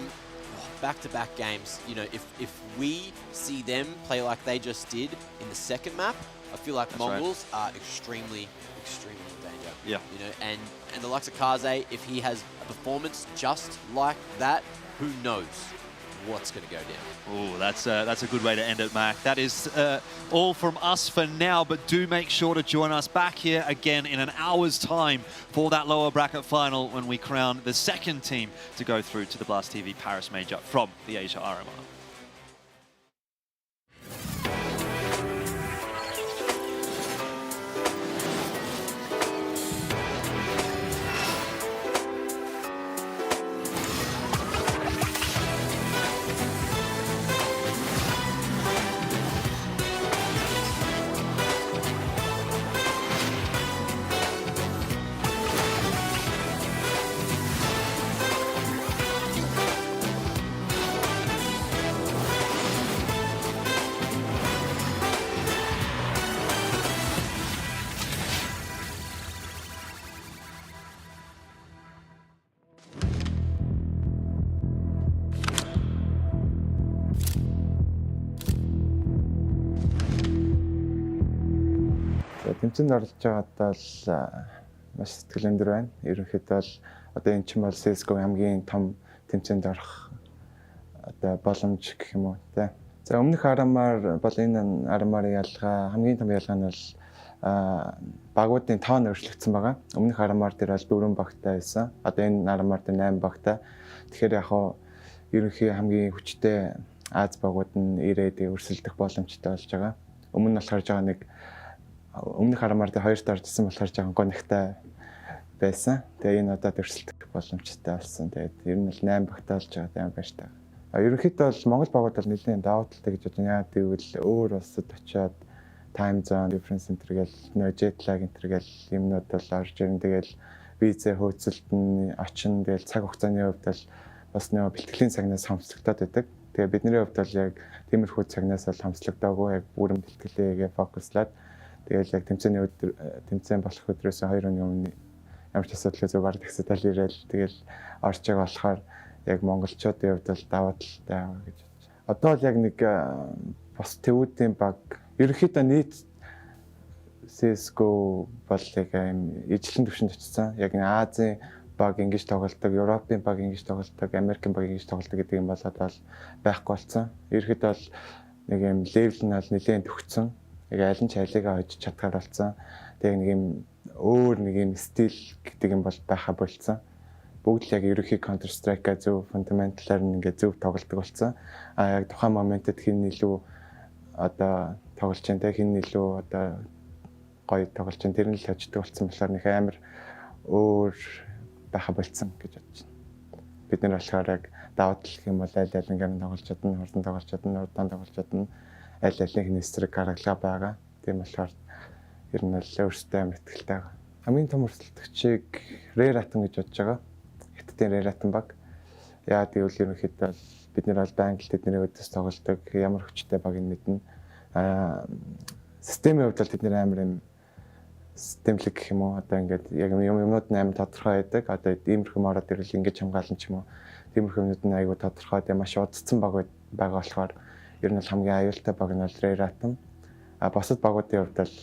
back-to-back games. You know, if we see them play like they just did in the second map, I feel like Mongols are extremely in danger. Yeah. You know, and the likes of Kaze, if he has a performance just like that, who knows what's going to go down. Oh, that's a good way to end it, Mac. That is all from us for now, but do make sure to join us back here again in an hour's time for that lower bracket final when we crown the second team to go through to the Blast TV Paris Major from the Asia RMR. Тэмцээнд орж байгаадаа л маш сэтгэл өндөр байна. Ерөнхийдөө л одоо энэ ч юм бол CSGO хамгийн том тэмцээнд орох одоо боломж гэх юм уу тий. За өмнөх RMR бол энэ RMR-ийн ялгаа хамгийн том ялгаа нь бол багуудын тоо нь өөрчлөгдсөн байгаа. Өмнөх RMR дээр бол 4 багтай байсан. Одоо энэ RMR дээр 8 багтай. Тэгэхээр яг хоо ерөнхий хамгийн хүчтэй Аз багууд нь ирээд өрсөлдөх боломжтой болж байгаа. Өмнө нь болохоор жаа нэг өмнөх RMR дээр 2 даржсэн болохоор жоохон гонхтой байсан. Тэгээ энэ удаад өрсөлдөх боломжтой болсон. Тэгээд ер нь л 8 багтаа болж байгаа юм байна шүү дээ. Ерөнхийдөө бол Монгол багууд бол нэлээд давуу талтай гэж бодож яагаад гэвэл өөр улсад очиад time zone difference энэ гэл нөө jet lag энэ гэл юмнууд бол орж ирэн. Тэгэл визээ хөөцөлдөн очин тэгэл цаг хугацааны хувьд бол бас нөө бэлтгэлийн цагнаас хомсдогдоод байдаг. Тэгээ бидний хувьд бол яг тиймэрхүү цагнаас бол хомсдогдоогүй, яг бүрэн бэлтгэлээгээ фокуслаад тэгэл яг тэмцээн болох өдрөөс 2 өдрийн өмнө ямар ч асуудалгүй зөв ард хэсэд аль ирээл тэгэл орж байгаа болохоор яг монголчуудын хувьд бол даваа талтай байгаа гэж бодож байна. Одоо л яг нэг бас төвүүдийн баг ерөнхийдөө нийт CSGO бол яг ижлэн түвшинд очсон. Яг Азийн баг ингэж тоглолдог, Европын баг ингэж тоглолдог, Америкийн баг ингэж тоглолдог гэдэг юм болоод бол байхгүй болсон. Ерөнхийдөө бол нэг юм левел нь бол нэлээд төгссөн. Яг аль нь ч алигаа хожиж чадхаар болсон. Тэгээ нэг юм өөр нэг юм стил гэдэг юм бол байха болцсон. Бүгд л яг ерөнхий Counter Strike-а зөв фундаменталаар ингээд зөв тоглолдог болсон. А яг тухайн моментод хин илүү одоо тоглож байна те, хин илүү одоо гоё тоглож байна. Тэр нь л хождог болсон болохоор нэг амар өөр байха болцсон гэж бодож байна. Бид нэр болохоор яг даваад л юм бол аль алингаар нь тоглож чадна, хурдан тоглож чадна, удаан тоглож чадна. Аль алинх нь эсрэг гаргалгаа байгаа. Тийм болохоор ер нь л өөртөө амар ихтэй байгаа. Хамгийн том өрсөлдөгчийг Rare Atom гэж бодож байгаа. Хятадын Rare Atom баг. Яагаад гэвэл ерөнхийдөө бид нэр бол байнга л тэдний өдөөс тоглолдог. Ямар хүчтэй баг нь мэднэ. Системийн хувьд бол тэд нэр амар юм системлэг гэх юм уу. Одоо ингээд яг юмнууд нь амар тодорхой байдаг. Одоо иймэрхүү ороод ирэл ингэж хамгаална ч юм уу. Тиймэрхүү юмнууд нь айгүй тодорхой тийм маш удцсан баг байгаа болохоор ер нь бол хамгийн аюултай баг нь бол Rare Atom. Босод багуудын хувьд бол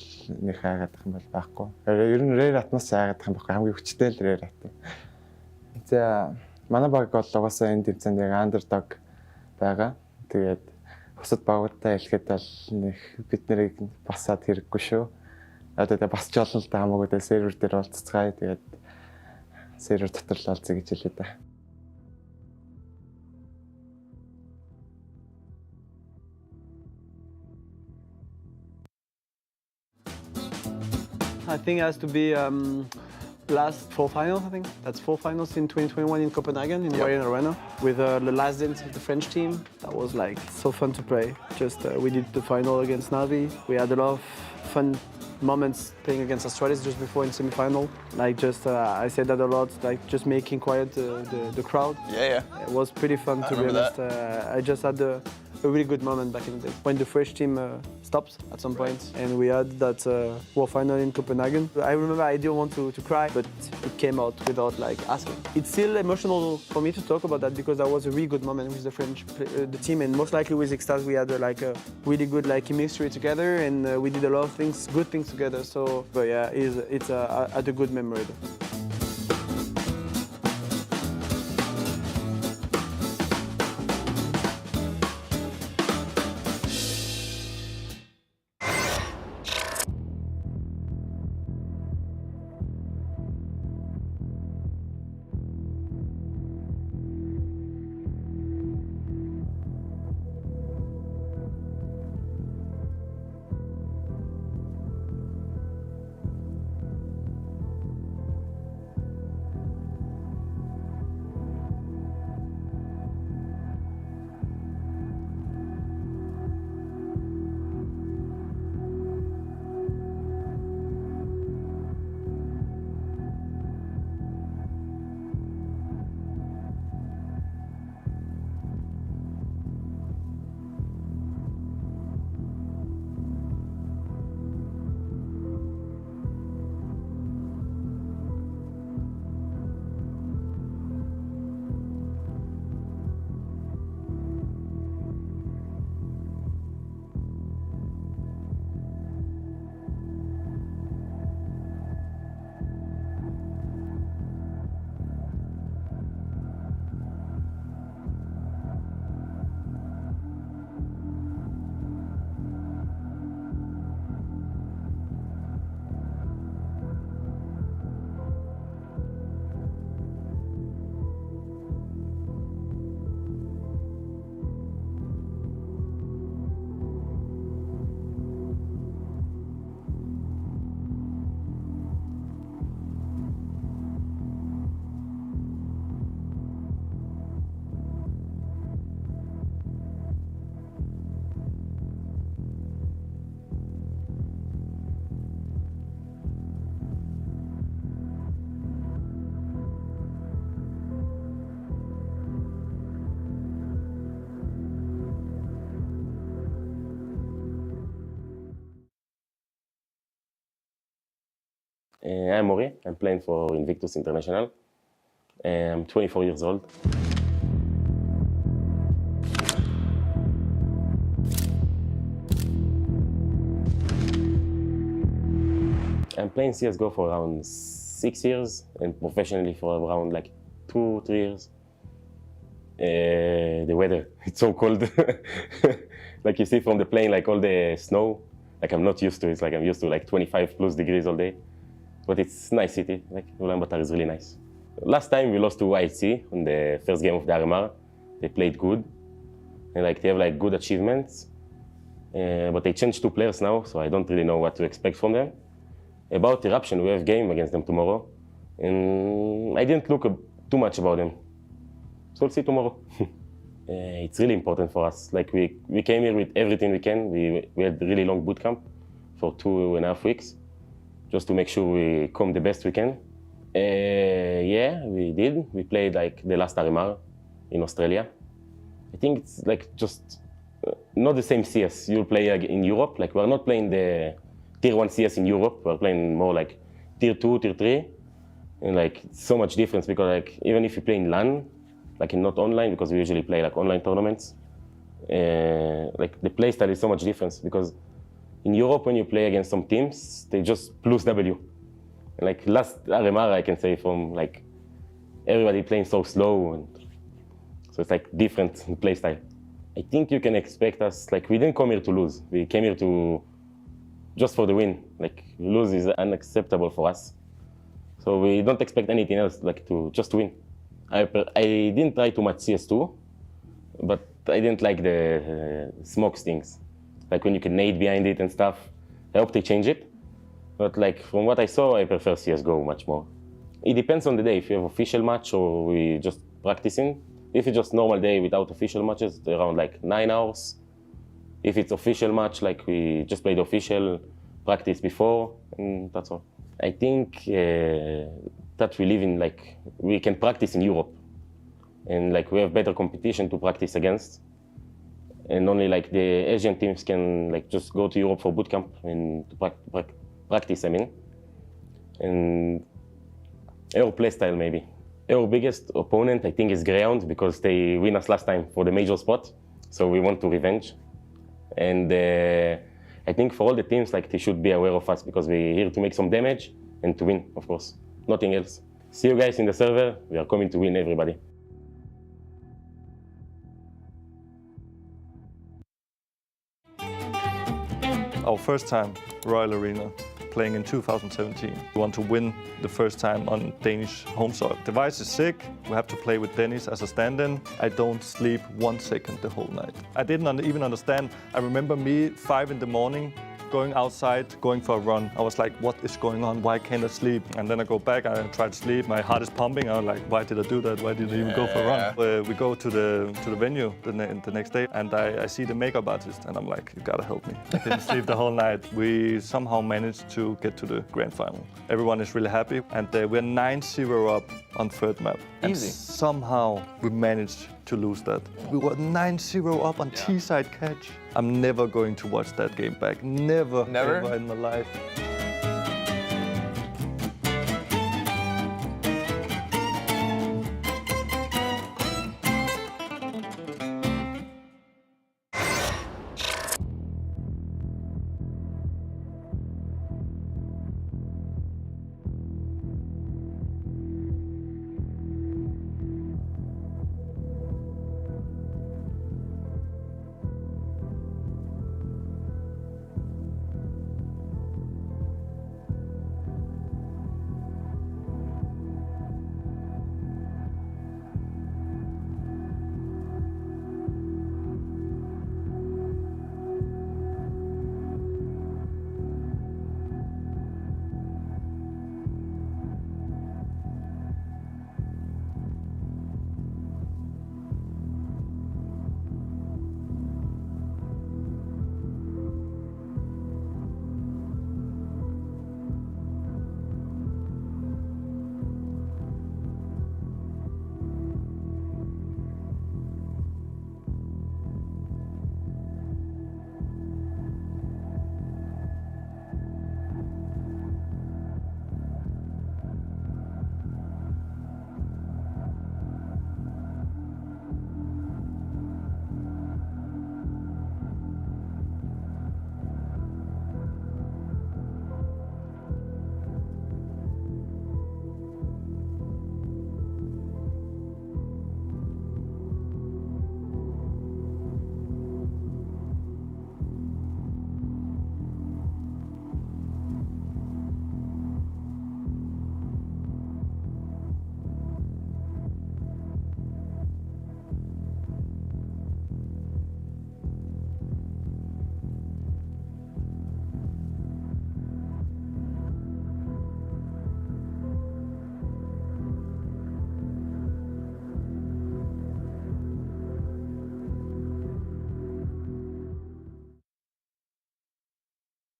нэг хайгаад их юм бол байхгүй. Ер нь Rare Atom-аас хайгаад их юм байхгүй. Хамгийн хүчтэй л Rare Atom. За манай баг бол угаасаа энэ тэмцээнд яг underdog байгаа. Тэгээд босод багуудтай хэлэхэд бол нэг бид нарыг басаад хэрэггүй шүү. Одоо басч олно л да хамаагүй сервер дээр болццгаая. Тэгээд сервер дотор л олцъя гэж хэлээ да. I think it has to be last 4 finals, I think. That's 4 finals in 2021 in Copenhagen, in Warrior Arena, with the last dance of the French team. That was like so fun to play. Just we did the final against Navi. We had a lot of fun moments playing against Australis just before in semi-final. Like just, I said that a lot, like just making quiet the crowd. Yeah. It was pretty fun to be honest. I just had a really good moment back in the day when the French team stopped at some point, and we had that World Final in Copenhagen. I remember I didn't want to cry, but it came out without like asking. It's still emotional for me to talk about that because that was a really good moment with the French the team, and most likely with Extase we had like a really good like chemistry together, and we did a lot of things, good things together. So, but yeah, it's a good memory. I'm Ori. I'm playing for Invictus International. I'm 24 years old. playing CSGO for around 6 years and professionally for around like 2-3 years. The weather, it's so cold. Like you see from the plane, like all the snow, like I'm not used to it. It's like I'm used to like 25 plus degrees all day. But it's a nice city, like Ulaanbaatar is really nice. Last time we lost to IHC on the first game of the RMR. They played good, and like they have like good achievements. But they changed 2 players now, so I don't really know what to expect from them. About Eruption, we have a game against them tomorrow, and I didn't look too much about them. So we'll see tomorrow. It's really important for us. Like we came here with everything we can. We had a really long boot camp for 2.5 weeks, just to make sure we come the best we can. Yeah, we did. We played like the last RMR in Australia. I think it's like just not the same CS you'll play in Europe. Like we're not playing the tier 1 CS in Europe. We're playing more like tier 2, tier 3. And like it's so much difference because like even if you play in LAN, like in not online, because we usually play like online tournaments, like the play style is so much difference because in Europe when you play against some teams, they just plus W. And like last RMR I can say from like everybody playing so slow, and so it's like different play style. I think you can expect us, like we didn't come here to lose. We came here to just for the win. Like lose is unacceptable for us. So we don't expect anything else, like to just win. I didn't try too much CS2, but I didn't like the smoke things. Like when you can nade behind it and stuff. I hope they change it. But like from what I saw, I prefer CSGO much more. It depends on the day. If you have official match or we just practicing. If it's just normal day without official matches, around like 9 hours. If it's official match, like we just played official practice before, and that's all. I think that we live in, like, we can practice in Europe. And like we have better competition to practice against. And only like the Asian teams can like just go to Europe for bootcamp and to practice, I mean. And our play style maybe. Our biggest opponent, I think, is Grayhound because they win us last time for the major spot. So we want to revenge. And I think for all the teams, like they should be aware of us because we're here to make some damage and to win, of course. Nothing else. See you guys in the server. We are coming to win everybody. Our first time Royal Arena, playing in 2017. We want to win the first time on Danish home soil. Device is sick. We have to play with Dennis as a stand-in. I don't sleep 1 second the whole night. I didn't even understand. I remember me 5 in the morning, going outside, going for a run. I was like, what is going on? Why can't I sleep? And then I go back, I try to sleep. My heart is pumping. I was like, why did I do that? Why did I even go for a run? We go to the venue the next day, and I see the makeup artist, and I'm like, you gotta help me. I didn't sleep the whole night. We somehow managed to get to the grand final. Everyone is really happy, and we're 9-0 up on third map. Easy. And somehow we managed to lose that. We were 9-0 up on T-side catch. I'm never going to watch that game back. Never ever in my life.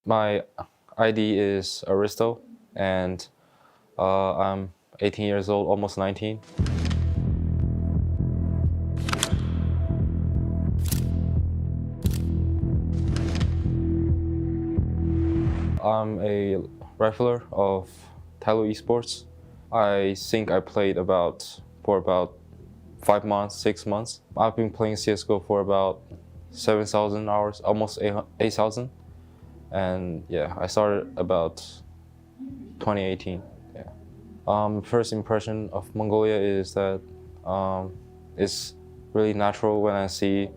My ID is Aristo, and I'm 18 years old, almost 19. I'm a regular of TYLOO esports. I think I played for about 5 months, 6 months. I've been playing CSGO for about 7,000 hours, almost 8,000. And yeah, I started about 2018. Yeah. First impression of Mongolia is that it's really natural when I see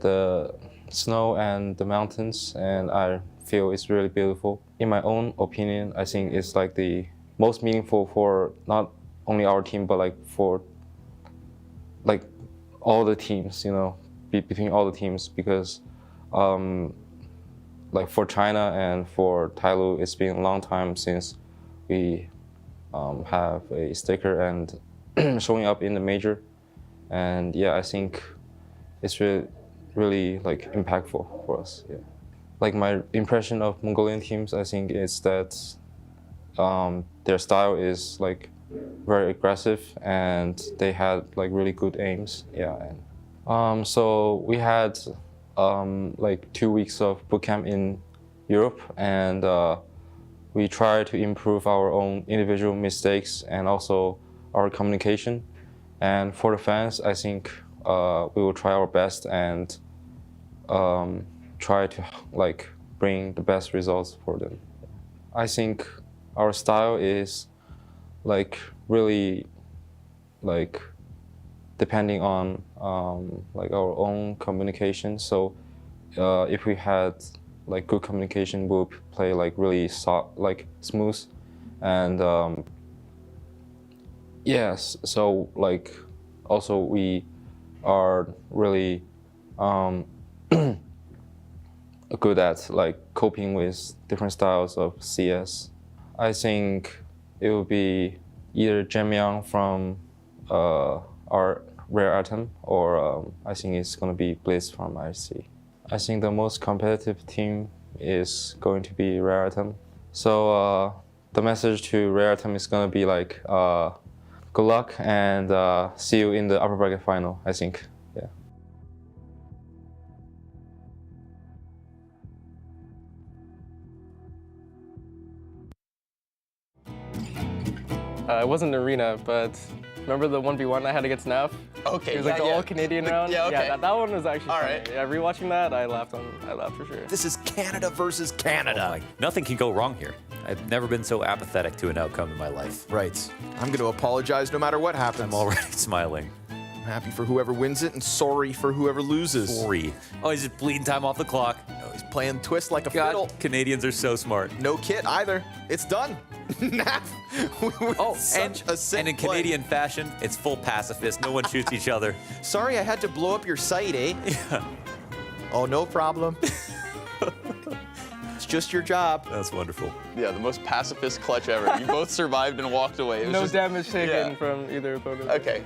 the snow and the mountains, and I feel it's really beautiful. In my own opinion, I think it's like the most meaningful for not only our team, but like for like all the teams, you know, between all the teams, because like for China and for TYLOO, it's been a long time since we have a sticker and showing up in the major. And yeah, I think it's really like impactful for us. Yeah. Like my impression of Mongolian teams, I think is that their style is like very aggressive, and they had like really good aims. Yeah. And so we had like 2 weeks of bootcamp in Europe, and we tried to improve our own individual mistakes and also our communication. And for the fans, I think we will try our best and try to like bring the best results for them. I think our style is like really like depending on like our own communication. So if we had like good communication, we'll play like really like smooth. And yes, so like also we are really good at like coping with different styles of CS. I think it will be either Jemyang from our rare item, or I think it's gonna be Blitz from IC. I think the most competitive team is going to be rare item. So the message to rare item is gonna be like good luck, and see you in the upper bracket final, I think. Yeah. It wasn't an arena, but remember the 1v1 I had against Nav? Okay, It was like the all-Canadian round. Yeah, okay. Yeah, that one was actually All funny. right. Yeah, rewatching that, I laughed for sure. This is Canada versus Canada. Nothing can go wrong here. I've never been so apathetic to an outcome in my life. Right. I'm going to apologize no matter what happens. I'm already smiling. I'm happy for whoever wins it and sorry for whoever loses. Sorry. Oh, he's just bleeding time off the clock. Oh, he's playing twist like a God, fiddle. Canadians are so smart. No kit either. It's done. Oh, such a sick and in play. Canadian fashion, it's full pacifist. No one shoots each other. Sorry I had to blow up your site, eh? Yeah. Oh, no problem. It's just your job. That's wonderful. Yeah, the most pacifist clutch ever. You both survived and walked away. It was No just, damage taken yeah. from either opponent. Okay.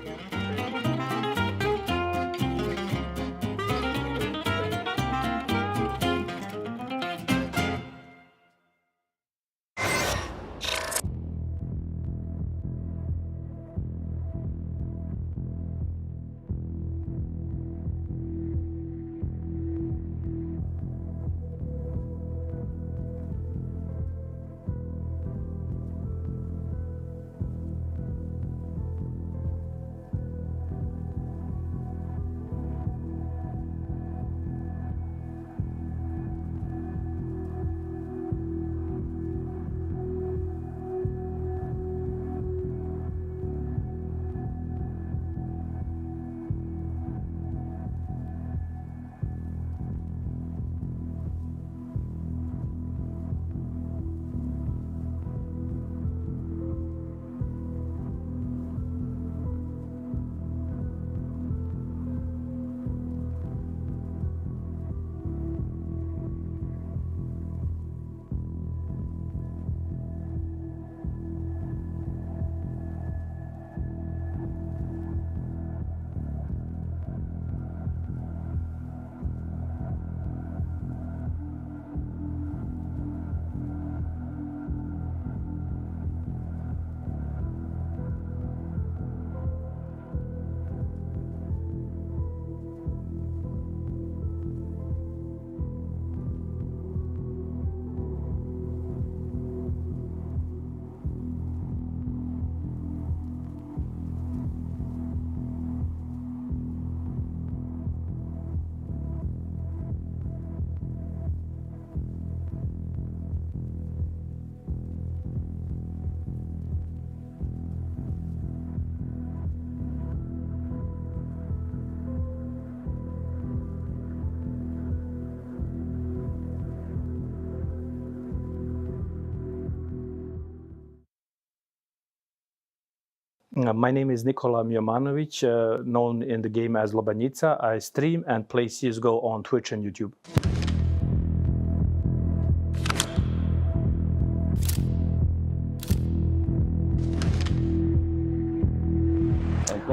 My name is Nikola Mijomanovic, known in the game as Lobanica. I stream and play CSGO on Twitch and YouTube.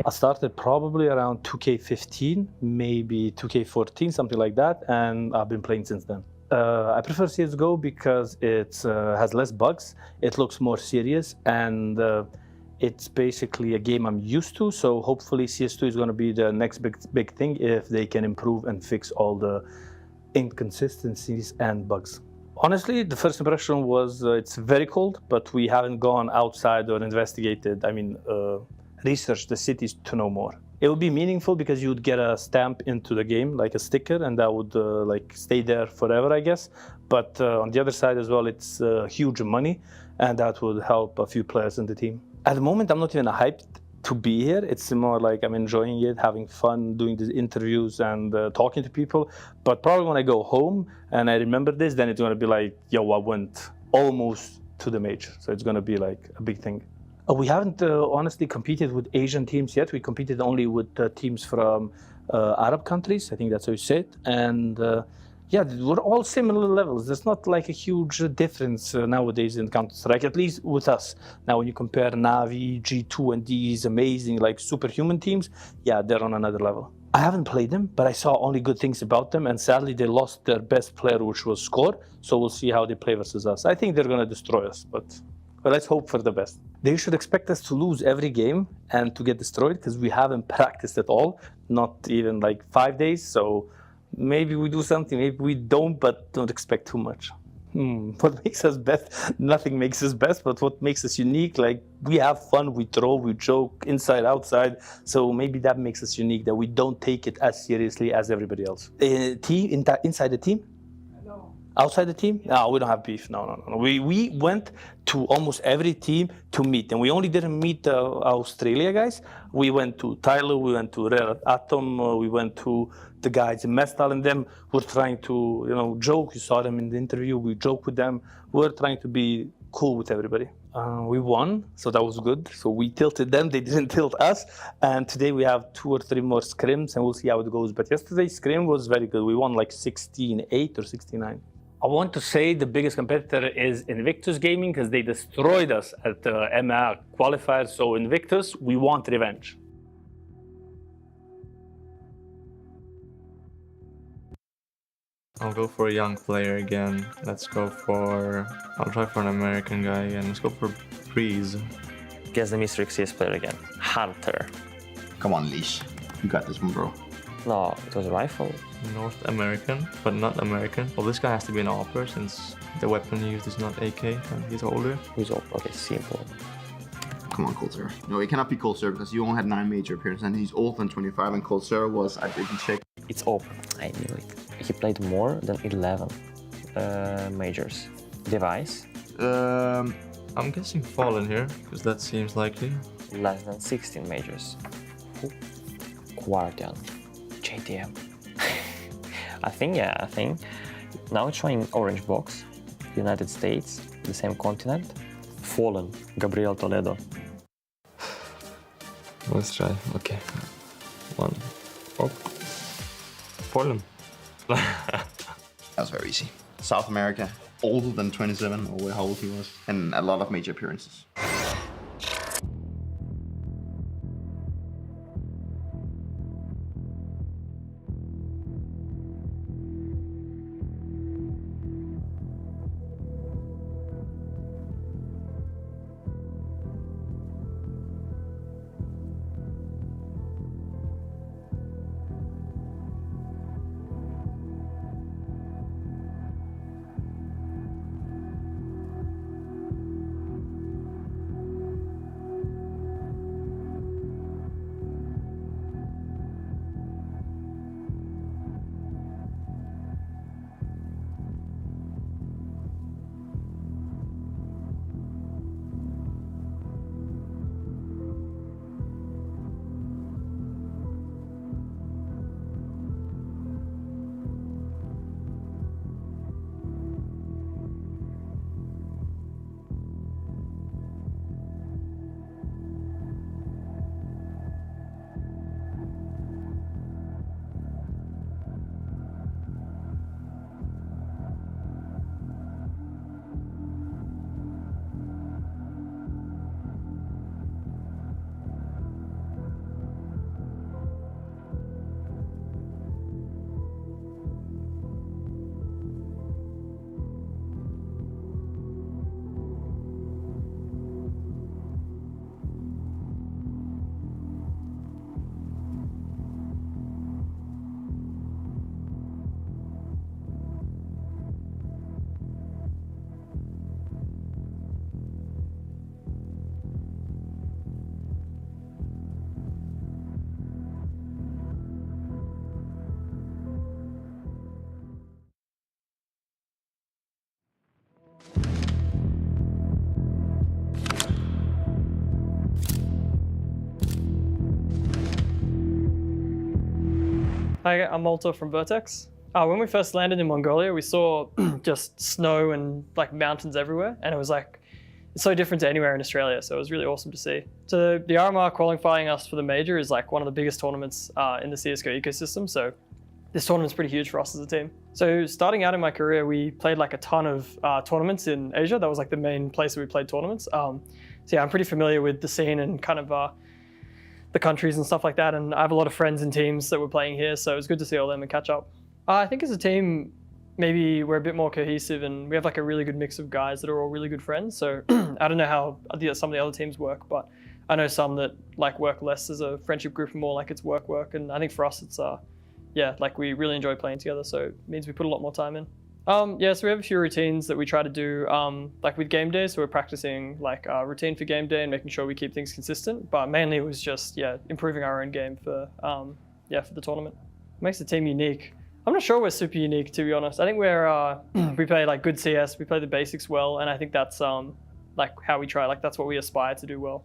I started probably around 2K15, maybe 2K14, something like that, and I've been playing since then. I prefer CSGO because it has less bugs, it looks more serious, and it's basically a game I'm used to, so hopefully CS2 is going to be the next big thing if they can improve and fix all the inconsistencies and bugs. Honestly, the first impression was it's very cold, but we haven't gone outside or investigated, researched the cities to know more. It would be meaningful because you would get a stamp into the game, like a sticker, and that would stay there forever, I guess. But on the other side as well, it's huge money, and that would help a few players in the team. At the moment, I'm not even hyped to be here. It's more like I'm enjoying it, having fun, doing the interviews and talking to people. But probably when I go home and I remember this, then it's going to be like, yo, I went almost to the major. So it's going to be like a big thing. We haven't honestly competed with Asian teams yet. We competed only with teams from Arab countries. I think that's how you say it. And yeah, we're all similar levels. There's not like a huge difference nowadays in Counter-Strike, at least with us. Now, when you compare Navi, G2, and these amazing like superhuman teams, yeah, they're on another level. I haven't played them, but I saw only good things about them. And sadly, they lost their best player, which was Score. So we'll see how they play versus us. I think they're going to destroy us, but let's hope for the best. They should expect us to lose every game and to get destroyed because we haven't practiced at all, not even like 5 days. So maybe we do something, maybe we don't, but don't expect too much. What makes us best? Nothing makes us best, but what makes us unique? Like we have fun, we troll, we joke, inside, outside. So maybe that makes us unique, that we don't take it as seriously as everybody else. Inside the team? Outside the team? No, we don't have beef. No. We went to almost every team to meet, and we only didn't meet Australia guys. We went to TYLOO, we went to Rare Atom, we went to the guys in Mestal, and them were trying to, joke. You saw them in the interview. We joke with them. We're trying to be cool with everybody. We won, so that was good. So we tilted them, they didn't tilt us. And today we have 2 or 3 more scrims, and we'll see how it goes. But yesterday's scrim was very good. We won like 16-8 or 16-9. I want to say the biggest competitor is Invictus Gaming because they destroyed us at the MR qualifier. So Invictus, we want revenge. I'll go for a young player again. I'll try for an American guy again. Let's go for Breeze. Guess the Mr. CS player again. Hunter. Come on, Leash. You got this one, bro. No, it was a rifle. North American, but not American. Well, this guy has to be an AWPer since the weapon he used is not AK and he's older. Who's older? Okay, simple. Come on, ColdSir. No, it cannot be ColdSir because you only had 9 major appearances and he's older than 25 and ColdSir was, I didn't check. It's open. I knew it. He played more than 11 majors. Device? I'm guessing Fallen here because that seems likely. Less than 16 majors. Guardian. JDM. I think. Now it's showing orange box. United States, the same continent. Fallen. Gabriel Toledo. Let's try. Okay. 1. Oh. Fallen. That was very easy. South America, older than 27, or how old he was, and a lot of major appearances. Hi, I'm Malta from VERTEX. When we first landed in Mongolia, we saw just snow and like mountains everywhere, and it was like it's so different to anywhere in Australia. So it was really awesome to see. So the RMR qualifying us for the major is like one of the biggest tournaments in the CSGO ecosystem. So this tournament's pretty huge for us as a team. So starting out in my career, we played like a ton of tournaments in Asia. That was like the main place that we played tournaments. So yeah, I'm pretty familiar with the scene and kind of the countries and stuff like that. And I have a lot of friends and teams that were playing here, so it was good to see all them and catch up. I think as a team, maybe we're a bit more cohesive and we have like a really good mix of guys that are all really good friends. So I don't know how some of the other teams work, but I know some that like work less as a friendship group and more like it's work. And I think for us, it's yeah, like we really enjoy playing together. So it means we put a lot more time in. Yeah, so we have a few routines that we try to do, like with game day. So we're practicing like a routine for game day and making sure we keep things consistent. But mainly it was just, yeah, improving our own game for the tournament. It makes the team unique. I'm not sure we're super unique, to be honest. I think we're, we play like good CS, we play the basics well. And I think that's like how we try, like that's what we aspire to do well.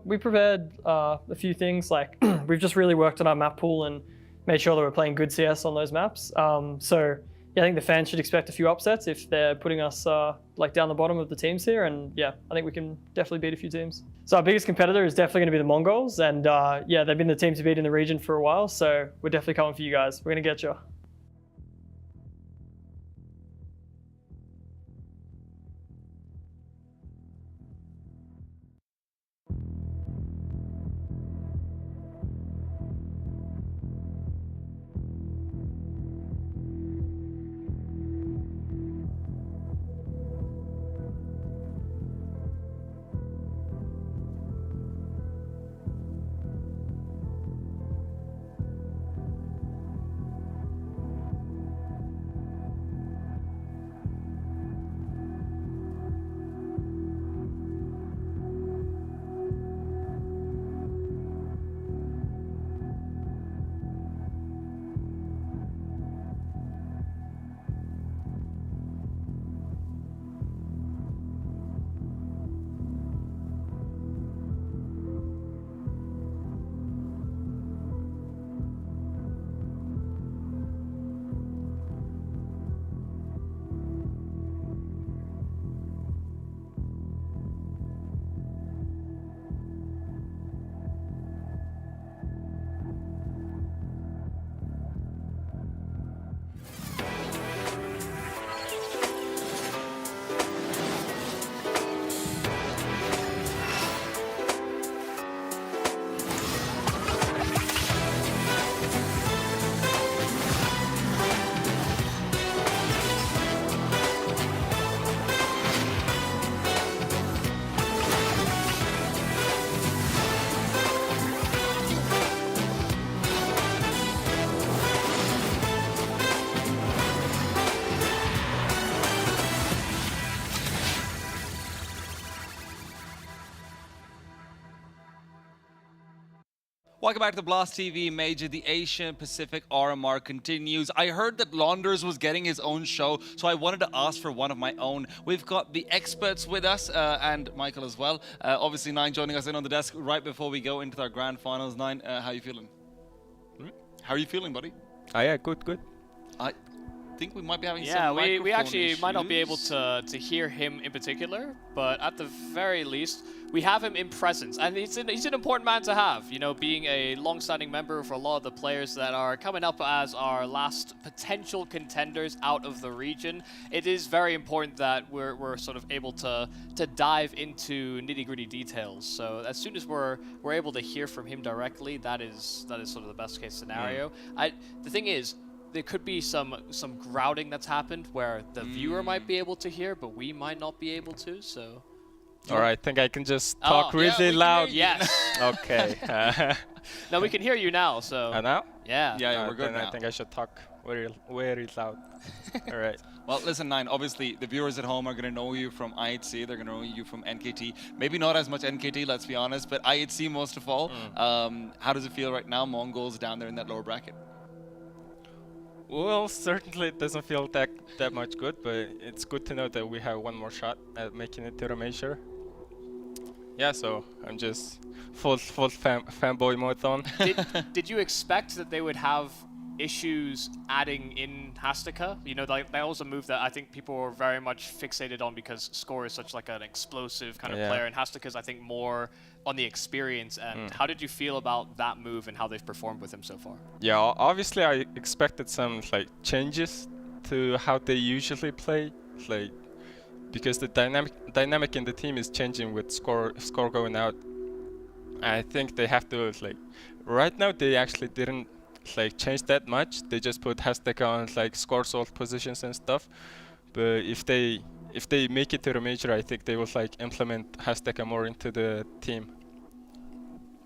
We prepared a few things, like we've just really worked on our map pool and made sure that we're playing good CS on those maps. So yeah, I think the fans should expect a few upsets if they're putting us like down the bottom of the teams here. And yeah, I think we can definitely beat a few teams. So our biggest competitor is definitely going to be the MongolZ. And yeah, they've been the team to beat in the region for a while. So we're definitely coming for you guys. We're going to get you. Welcome back to the Blast TV Major. The Asia-Pacific RMR continues. I heard that Launders was getting his own show, so I wanted to ask for one of my own. We've got the experts with us, and Michael as well. Obviously, Nine joining us in on the desk right before we go into our grand finals. Nine, how are you feeling? How are you feeling, buddy? Yeah, good. I think we might be having some microphone we actually issues. might not be able to hear him in particular, but at the very least, we have him in presence, and he's an important man to have, you know, being a long-standing member for a lot of the players that are coming up as our last potential contenders out of the region. It is very important that we're sort of able to dive into nitty-gritty details. So as soon as we're able to hear from him directly, that is sort of the best case scenario. The thing is, there could be some grouting that's happened where the viewer might be able to hear, but we might not be able to, so... All right, I think I can just talk really loud. Yes. Okay. No, we can hear you now, so... Now? Yeah. Yeah, we're good now. I think I should talk very loud. All right. Well, listen, Nine, obviously the viewers at home are going to know you from IHC, they're going to know you from NKT. Maybe not as much NKT, let's be honest, but IHC most of all. How does it feel right now, MongolZ down there in that lower bracket? Well, certainly it doesn't feel that much good, but it's good to know that we have one more shot at making it to the major. Yeah, so I'm just full fanboy mode on. Did you expect that they would have issues adding in Hastika? You know, like that was a move that I think people were very much fixated on because Score is such like an explosive kind of player, and Hastika's I think more on the experience end. How did you feel about that move and how they've performed with him so far? Yeah, obviously I expected some like changes to how they usually play, like because the dynamic in the team is changing with Score going out. I think they have to like right now they actually didn't like change that much. They just put Hashtag on like Score's old positions and stuff. But if they make it to the major, I think they will like implement Hashtag more into the team.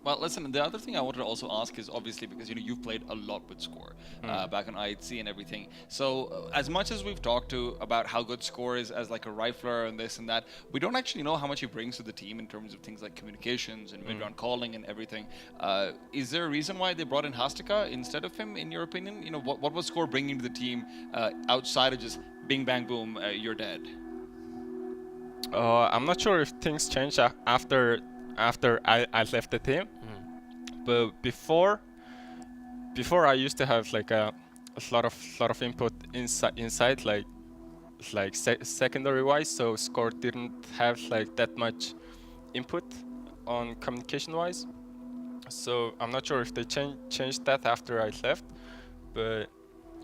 Well, listen, the other thing I wanted to also ask is obviously because you've played a lot with Score back on IHC and everything. So as much as we've talked about how good Score is as like a rifler and this and that, we don't actually know how much he brings to the team in terms of things like communications and mid-round calling and everything. Is there a reason why they brought in Hastika instead of him, in your opinion? You know, what was Score bringing to the team outside of just bing bang boom, you're dead? I'm not sure if things changed after I left the team, but before I used to have like a lot of input inside like secondary wise, so Score didn't have like that much input on communication wise. So I'm not sure if they changed that after I left, but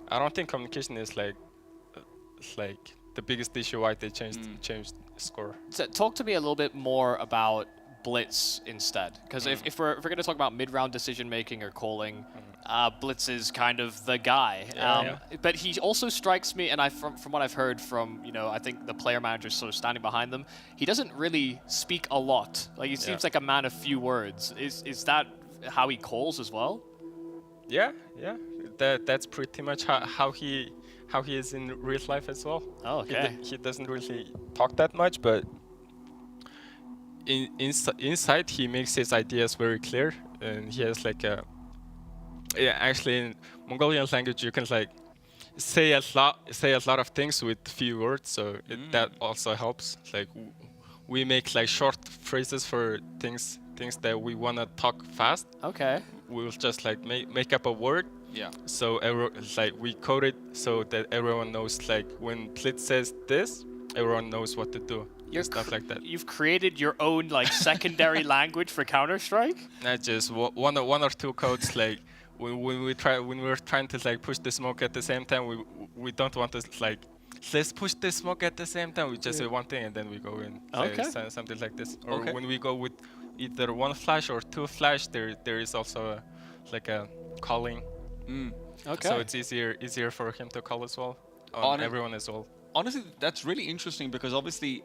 I don't think communication is like the biggest issue why they changed Score. So talk to me a little bit more about Blitz instead, because if we're going to talk about mid-round decision making or calling, Blitz is kind of the guy. But he also strikes me, and from what I've heard from I think the player managers sort of standing behind them, he doesn't really speak a lot. Like he seems like a man of few words. Is that how he calls as well? Yeah. That's pretty much how he is in real life as well. Oh, okay. He doesn't really talk that much, but inside he makes his ideas very clear, and he has like actually in Mongolian language you can like say a lot of things with few words, so that also helps. Like we make like short phrases for things that we want to talk fast. Okay. We'll just like make up a word. Yeah. So like we code it so that everyone knows, like when Blitz says this, everyone knows what to do. Stuff like that. You've created your own like secondary language for Counter-Strike? Not just one or two codes. Like when we're trying to like push the smoke at the same time, we don't want to like let's push the smoke at the same time. We just say one thing and then we go in. Something like this. Or when we go with either one flash or two flash, there is also like a calling. Okay. So it's easier for him to call as well on everyone as well. Honestly, that's really interesting because obviously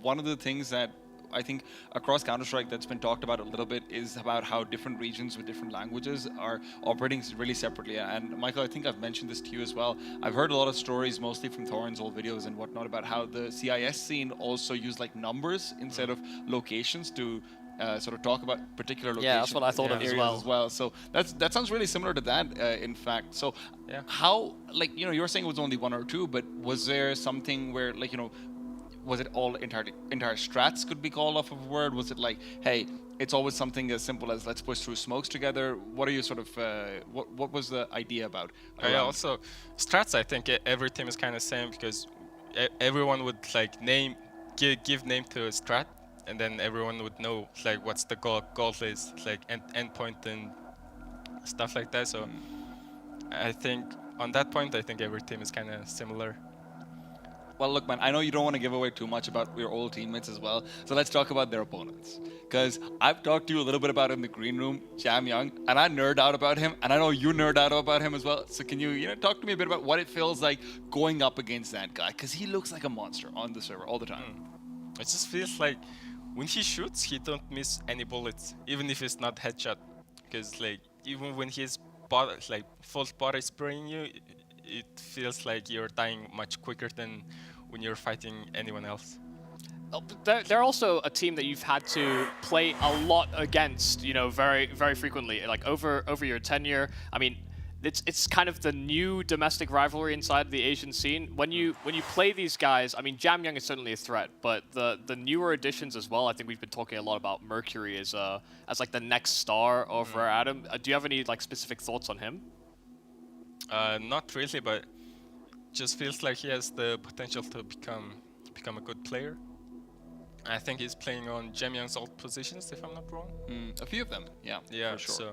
one of the things that I think across Counter-Strike that's been talked about a little bit is about how different regions with different languages are operating really separately. And Michael, I think I've mentioned this to you as well. I've heard a lot of stories, mostly from Thorin's old videos and whatnot, about how the CIS scene also used like numbers instead of locations to sort of talk about particular locations. Yeah, that's what I thought of as well. So that sounds really similar to that, in fact. So how, like, you were saying it was only one or two, but was there something where, like, was it all entire strats could be called off of a word? Was it like, hey, it's always something as simple as let's push through smokes together? What are you sort of, what was the idea about? Yeah, also strats, I think every team is kind of same because everyone would like give name to a strat, and then everyone would know like what's the goal is, like endpoint and stuff like that. So I think on that point, I think every team is kind of similar. Well, look, man, I know you don't want to give away too much about your old teammates as well, so let's talk about their opponents. Because I've talked to you a little bit about in the green room, Jam Young, and I nerd out about him, and I know you nerd out about him as well. So can you talk to me a bit about what it feels like going up against that guy? Because he looks like a monster on the server all the time. It just feels like when he shoots, he don't miss any bullets, even if it's not headshot. Because like even when he's full body spraying you, it feels like you're dying much quicker than when you're fighting anyone else. They're also a team that you've had to play a lot against, very, very frequently, like over your tenure. I mean, it's kind of the new domestic rivalry inside the Asian scene. When you play these guys, I mean, Jam Young is certainly a threat, but the newer additions as well. I think we've been talking a lot about Mercury as like the next star of Rare Atom. Do you have any like specific thoughts on him? Not really, but just feels like he has the potential to become a good player. I think he's playing on Jemyoung's old positions, if I'm not wrong. A few of them, yeah, for sure. So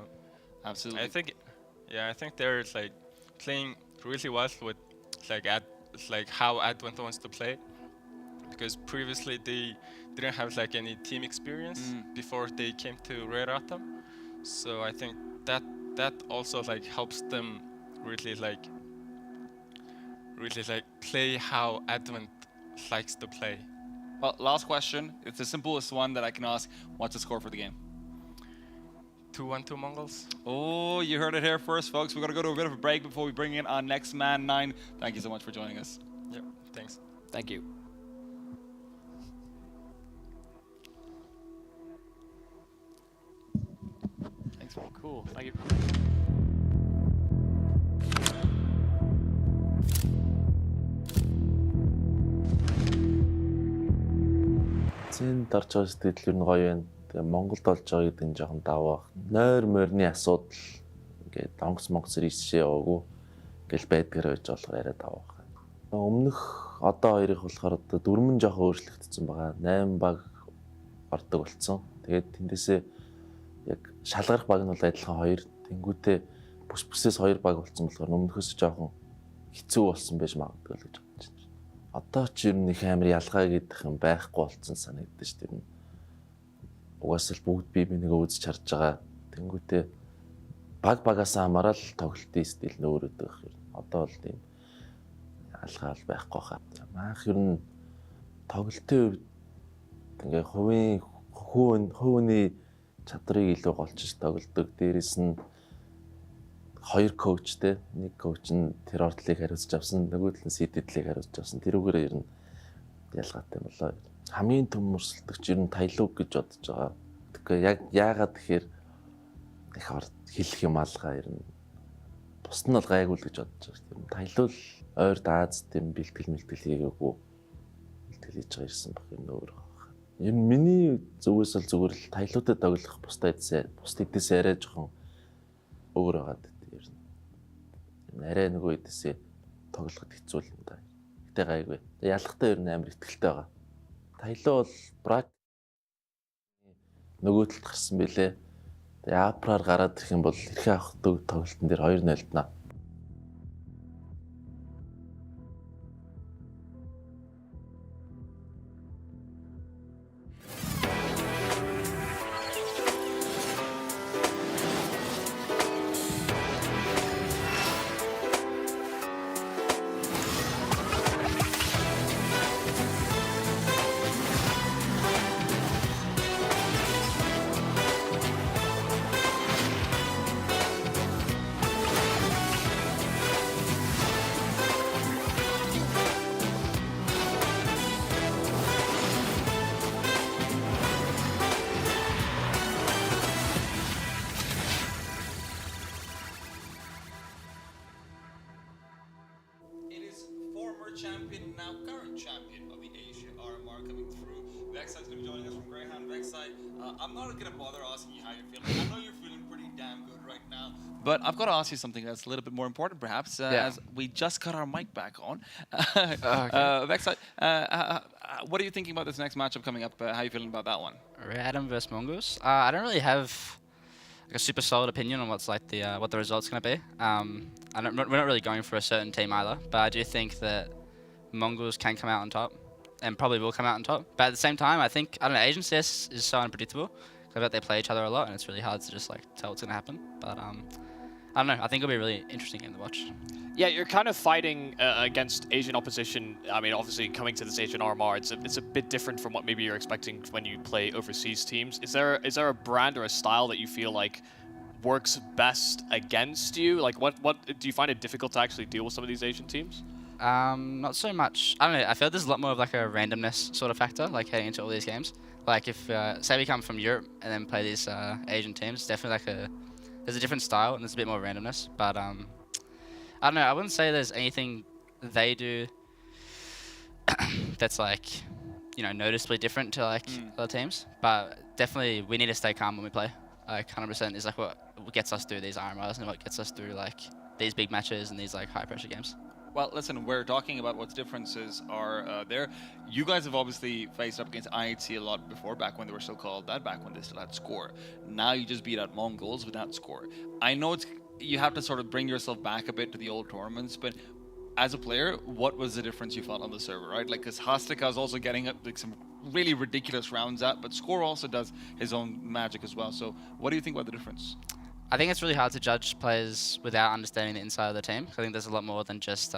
absolutely. I think they're like playing really well with like how Advent wants to play, because previously they didn't have like any team experience before they came to Rare Atom. So I think that also like helps them really like play how Advent likes to play. Well, last question. It's the simplest one that I can ask. What's the score for the game? 2-1 to Mongols. Oh, you heard it here first, folks. We're going to go to a bit of a break before we bring in our next man, 9. Thank you so much for joining us. Yeah, thanks. Thank you. Thanks. Cool. Thank you. Зэнд орж байгаа сэтгэл ер нь гоё байна. Тэгээ Монголд болж байгаа гэдэг нь жоохон даваа. Нойр морины асуудал ингээд онгоц монгоцор ишээ яваагүй гэл байдгаар байж болохоор арай даваа. Өмнөх одоо хоёрыг болохоор одоо дөрмөн жоохон өөрчлөгдсөн байгаа. 8 баг ордог болсон. Тэгээд тэндээсээ яг шалгарах баг нь бол адилхан 2. Тэнгүүтээ бүс-бүсээс 2 баг болсон болохоор өмнөхөөс жоохон хэцүү болсон байж магадгүй л гэж бодож байна. Одоо ч ер нь их амар ялгаа гэдэг юм байхгүй болсон санагдаж шүү дээ. Угаасаа л бүгд бие бинийгээ үзэж харж байгаа. Тэнгүүтээ багаас хамаарал тоглолтын стил нь өөр өдөөх юм. Одоо бол тийм ялгаа л байхгүй хаа. Маах ер нь тоглолтын үед ингээ хувийн чадрыг илүү голчиж тоглодог. Дээрээс нь 2 коучтэй, 1 коуч нь тэр ордлыг хариуцж авсан, нөгөө талын CDD-лийг хариуцж авсан. Тэрүүгээр ер нь ялгаатай болоо. Хамгийн том мөрсөлдөгч ер нь TYLOO гэж бодож байгаа. Тэгэхээр яагаад тэгэхээр их хэлэх юм алгаа ер нь бус нь бол гайгүй л гэж бодож байгаа. TYLOO л ойр Аз тийм бэлтгэл хийгээгүй. Бэлтгэл хийж байгаа ирсэн баг юм өөр. Ер нь миний зүгээс л зүгээр л TYLOO-тэй тоглох бус эдээс арай жоохон өөр байгаа. Арай нөгөө эдээсээ тоглоход хэцүү л юм да. Гэтэ гайгүй. Ялахтаа ер нь амар ихтгэлтэй байгаа. TYLOO бол брак нөгөө талд гарсан бэлээ. Тэгээ апраар гараад ирэх юм бол эрхээ авах тоглолтын дээр 2-0-днаа. Champion, now current champion of the Asia RMR coming through. Vex is going to be joining us from Grayhound. Vex, I'm not going to bother asking you how you're feeling. I know you're feeling pretty damn good right now. But I've got to ask you something that's a little bit more important, perhaps, as we just got our mic back on. Vex, what are you thinking about this next matchup coming up? How are you feeling about that one? Adam versus MongolZ. I don't really have like a super solid opinion on what's like the what the result's going to be. We're not really going for a certain team either, but I do think that MongolZ can come out on top, and probably will come out on top. But at the same time, I don't know, Asian CS is so unpredictable. I bet they play each other a lot, and it's really hard to just like tell what's gonna happen. But I don't know. I think it'll be a really interesting game to watch. Yeah, you're kind of fighting against Asian opposition. I mean, obviously coming to this Asian RMR, it's a bit different from what maybe you're expecting when you play overseas teams. Is there a brand or a style that you feel like works best against you? Like, what do you find it difficult to actually deal with some of these Asian teams? Not so much. I don't know. I feel there's a lot more of like a randomness sort of factor, like heading into all these games. Like if say we come from Europe and then play these Asian teams, it's definitely like there's a different style and there's a bit more randomness. But I don't know. I wouldn't say there's anything they do that's like, you know, noticeably different to like other teams. But definitely we need to stay calm when we play. Like 100% is like what gets us through these RMRs and what gets us through like these big matches and these like high pressure games. Well, listen, we're talking about what differences are there. You guys have obviously faced up against IHC a lot before, back when they were still called that, back when they still had Score. Now you just beat out MongolZ without Score. I know you have to sort of bring yourself back a bit to the old tournaments, but as a player, what was the difference you felt on the server, right? Like, because Hastika is also getting like some really ridiculous rounds out, but Score also does his own magic as well. So what do you think about the difference? I think it's really hard to judge players without understanding the inside of the team. I think there's a lot more than just,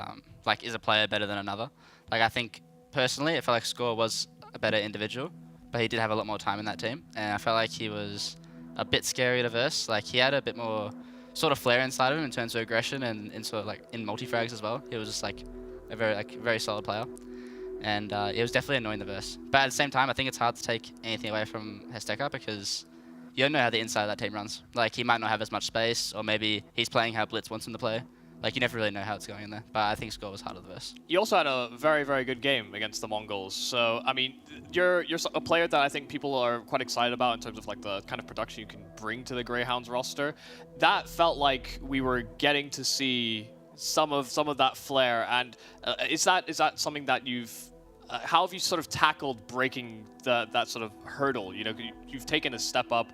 like, is a player better than another? Like, I think, personally, I felt like Score was a better individual, but he did have a lot more time in that team. And I felt like he was a bit scary to verse. Like, he had a bit more sort of flair inside of him in terms of aggression and in sort of, like, in multi-frags as well. He was just, like, a very solid player. And it was definitely annoying the verse. But at the same time, I think it's hard to take anything away from Hesteka because you don't know how the inside of that team runs. Like, he might not have as much space, or maybe he's playing how Blitz wants him to play. Like, you never really know how it's going in there. But I think Score was harder the verse. You also had a very, very good game against the Mongols. So, I mean, you're a player that I think people are quite excited about in terms of, like, the kind of production you can bring to the Greyhounds roster. That felt like we were getting to see some of that flair. And is that something that you've... how have you sort of tackled breaking that sort of hurdle? You know, you've taken a step up,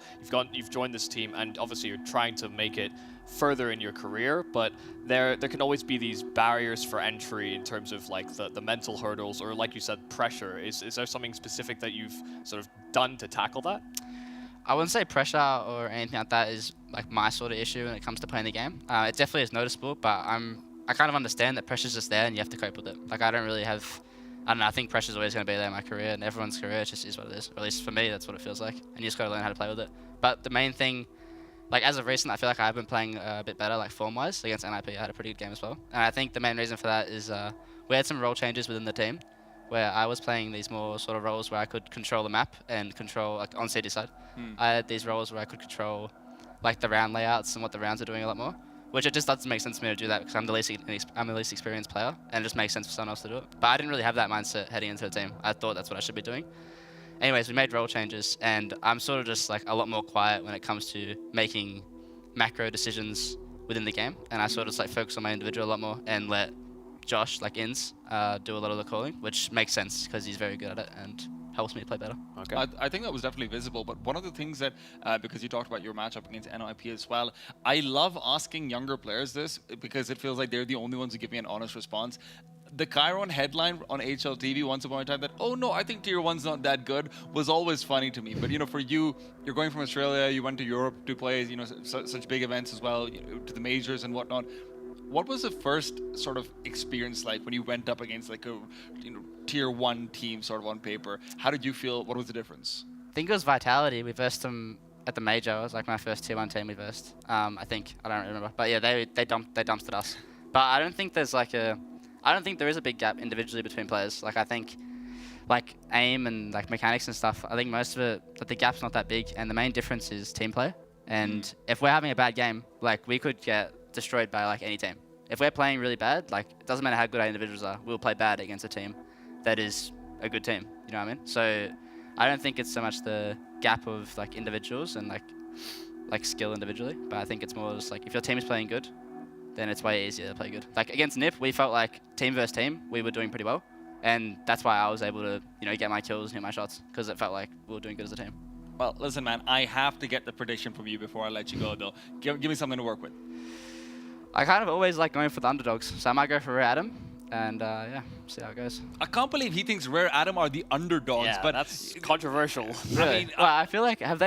you've joined this team, and obviously you're trying to make it further in your career, but there can always be these barriers for entry in terms of like the mental hurdles, or like you said, pressure. Is there something specific that you've sort of done to tackle that? I wouldn't say pressure or anything like that is like my sort of issue when it comes to playing the game. It definitely is noticeable, but I kind of understand that pressure's just there and you have to cope with it. Like, I don't really have... I don't know, I think pressure's always going to be there in my career, and everyone's career, it just is what it is. Or at least for me, that's what it feels like. And you just got to learn how to play with it. But the main thing, like as of recent, I feel like I've been playing a bit better, like form-wise, against NIP. I had a pretty good game as well. And I think the main reason for that is we had some role changes within the team, where I was playing these more sort of roles where I could control the map and control, like on CD side. I had these roles where I could control like the round layouts and what the rounds are doing a lot more. Which it just doesn't make sense for me to do that because I'm the least experienced player, and it just makes sense for someone else to do it. But I didn't really have that mindset heading into the team. I thought that's what I should be doing. Anyways, we made role changes, and I'm sort of just like a lot more quiet when it comes to making macro decisions within the game, and I sort of just like focus on my individual a lot more and let Josh, like Inns, do a lot of the calling, which makes sense because he's very good at it and helps me play better. Okay. I think that was definitely visible, but one of the things that, because you talked about your matchup against NIP as well, I love asking younger players this because it feels like they're the only ones who give me an honest response. The Chiron headline on HLTV once upon a time that, oh no, I think tier 1's not that good, was always funny to me. But you know, for you, you're going from Australia, you went to Europe to play, you know, such big events as well, you know, to the majors and whatnot. What was the first sort of experience like when you went up against like a tier 1 team sort of on paper? How did you feel? What was the difference? I think it was Vitality. We versed them at the major. It was like my first tier 1 team we versed. I think. I don't remember. But yeah, they dumped us. But I don't think there is a big gap individually between players. Like I think like aim and like mechanics and stuff, I think most of it, that the gap's not that big, and the main difference is team play. And if we're having a bad game, like we could get destroyed by like any team. If we're playing really bad, like it doesn't matter how good our individuals are, we'll play bad against a team that is a good team. You know what I mean? So I don't think it's so much the gap of like individuals and like skill individually, but I think it's more just like if your team is playing good, then it's way easier to play good. Like against NIP, we felt like team versus team, we were doing pretty well, and that's why I was able to get my kills and hit my shots because it felt like we were doing good as a team. Well, listen, man, I have to get the prediction from you before I let you go, though. Give me something to work with. I kind of always like going for the underdogs, so I might go for Rare Adam, and yeah, see how it goes. I can't believe he thinks Rare Adam are the underdogs, yeah, but that's controversial. Really? I mean, well, I feel like has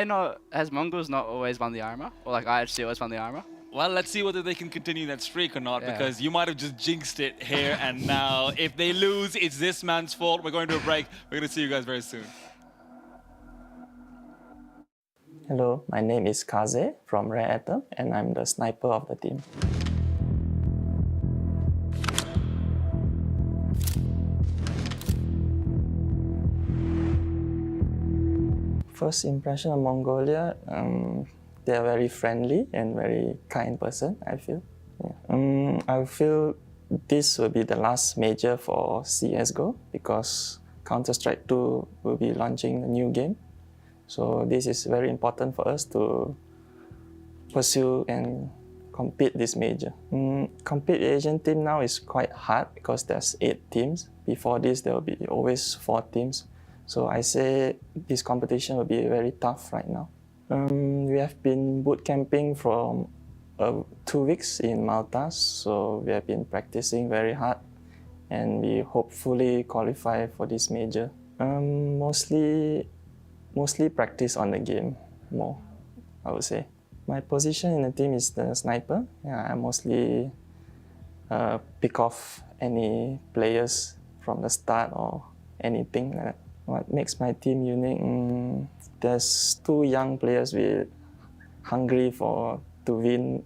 MongolZ not always won the RMR, or like IHC always won the RMR? Well, let's see whether they can continue that streak or not, because you might have just jinxed it here and now. If they lose, it's this man's fault. We're going to a break. We're going to see you guys very soon. Hello, my name is Kaze from Rare Atom, and I'm the sniper of the team. First impression of Mongolia, they are very friendly and very kind person, I feel. Yeah. I feel this will be the last major for CSGO because Counter-Strike 2 will be launching a new game. So this is very important for us to pursue and compete this major. Compete Asian team now is quite hard because there's 8 teams. Before this, there will be always 4 teams. So I say this competition will be very tough right now. We have been boot camping from 2 weeks in Malta, so we have been practicing very hard, and we hopefully qualify for this major. Mostly practice on the game more, I would say. My position in the team is the sniper. Yeah, I mostly pick off any players from the start or anything like that. What makes my team unique? There's 2 young players with hungry to win,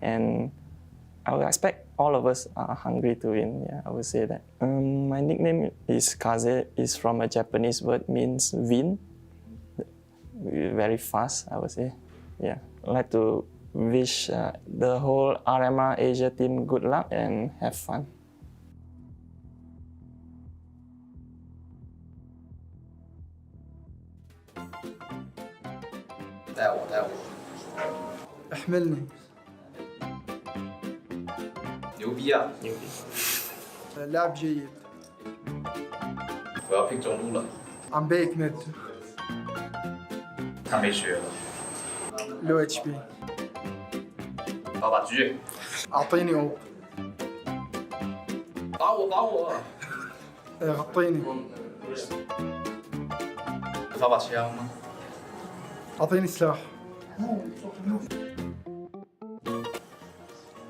and I would expect all of us are hungry to win. Yeah, I would say that. My nickname is Kaze. It's from a Japanese word, means win. Very fast, I would say. Yeah, I'd like to wish the whole RMR Asia team good luck and have fun. احملني نيوبيا لاعب جيد 我要 pick 中路了 عم بيك ميد 他没血了 لو اتش بي 把把狙 اعطيني اوب 打我 غطيني 发把枪吗 اعطيني سلاح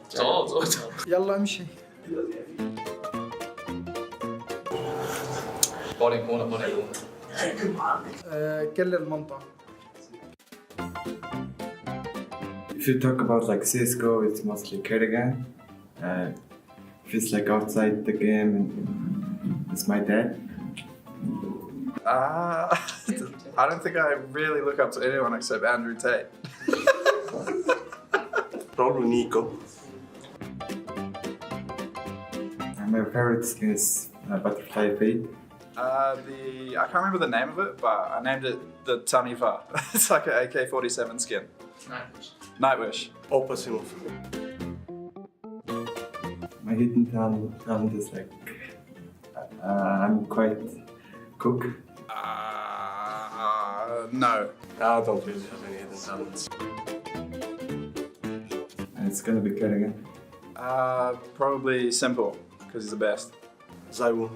走 يلا امشي 爆脸空了 كل المنطقة. If you talk about like CSGO, it's mostly Kerrigan. If it's like outside the game, it's my dad. I don't think I really look up to anyone except Andrew Tate. Probably Nico. My favorite skin is Butterfly Fate. I can't remember the name of it, but I named it the Tanifa. It's like an AK-47 skin. Nightwish. Opasimov. My hidden talent is like I'm quite cook. No. I don't really have any hidden talents. And it's gonna be Kerrigan. Probably Simple, because he's the best. Zaiwu.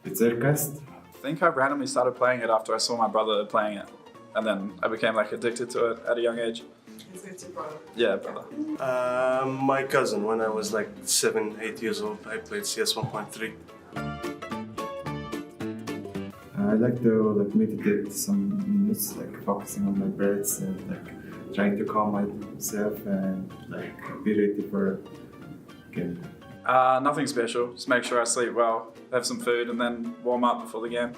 It's Aircast. I think I randomly started playing it after I saw my brother playing it. And then I became like addicted to it at a young age. It's your brother? Yeah, brother. My cousin, when I was like 7, 8 years old, I played CS 1.3. I like to like meditate some minutes, like focusing on my breaths and like trying to calm myself and like be ready for game. Nothing special. Just make sure I sleep well, have some food, and then warm up before the game.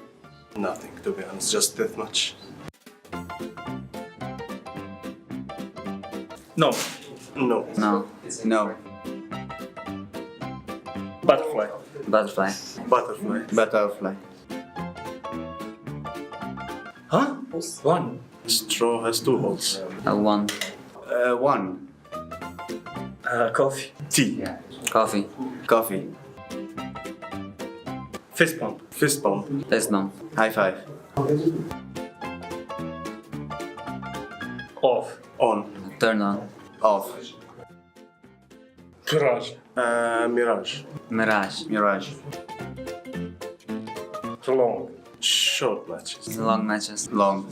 Nothing, to be honest, just deathmatch. No. No. No. No. Butterfly. Butterfly. Butterfly. Butterfly. Huh? One. Straw has 2 holes. One. One. Coffee. Tea. Coffee. Coffee. Fist bump. Fist bump. Fist bump. High five. Off. On. Turn on. Off. Mirage. Mirage. Mirage. Mirage. Long. Short matches. Long matches. Long.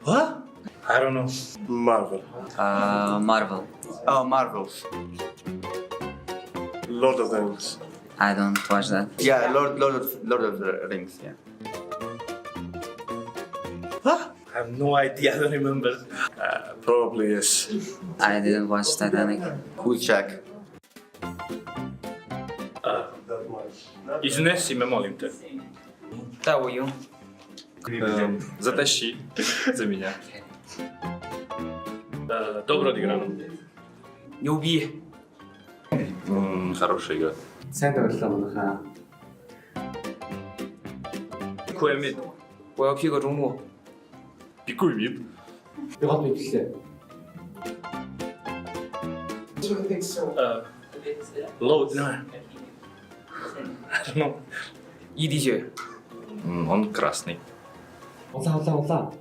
What? I don't know. Marvel. Marvel. Oh, Marvels. Lord of the Rings. I don't watch that. Yeah, Lord of the Rings, yeah. What? I have no idea, I don't remember. Probably yes. I didn't watch Titanic. We'll check. Изнеси ме, молим те. TYLOO. Затащи за меня. Добро отыграно. Не убей. Хорошая игра.我要 pick 个中路。Бихгүй вип. Ягаад бичлээ? Load no. I don't know. EDJ. Он красный. Улаа.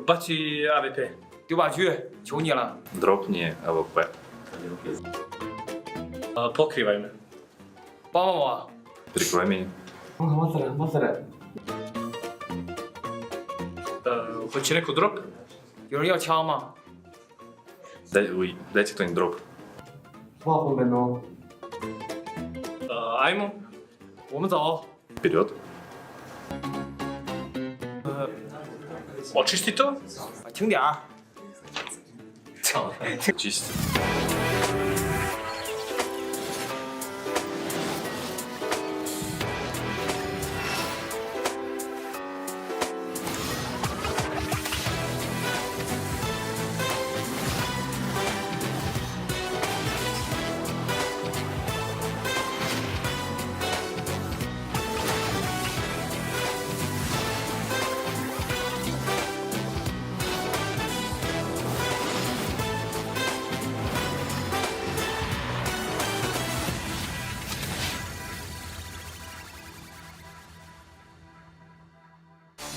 Бачи АВП. 丢把狙，求你了。 Дропни АВП. Покривай меня. 帮帮我。 Прикрой меня. Масара. Хочешь реку дроп? 有人要枪吗？ Дайте кто-нибудь дроп. Айму. 我们走。 Вперед. Очисти то? 轻点儿。 Чисти.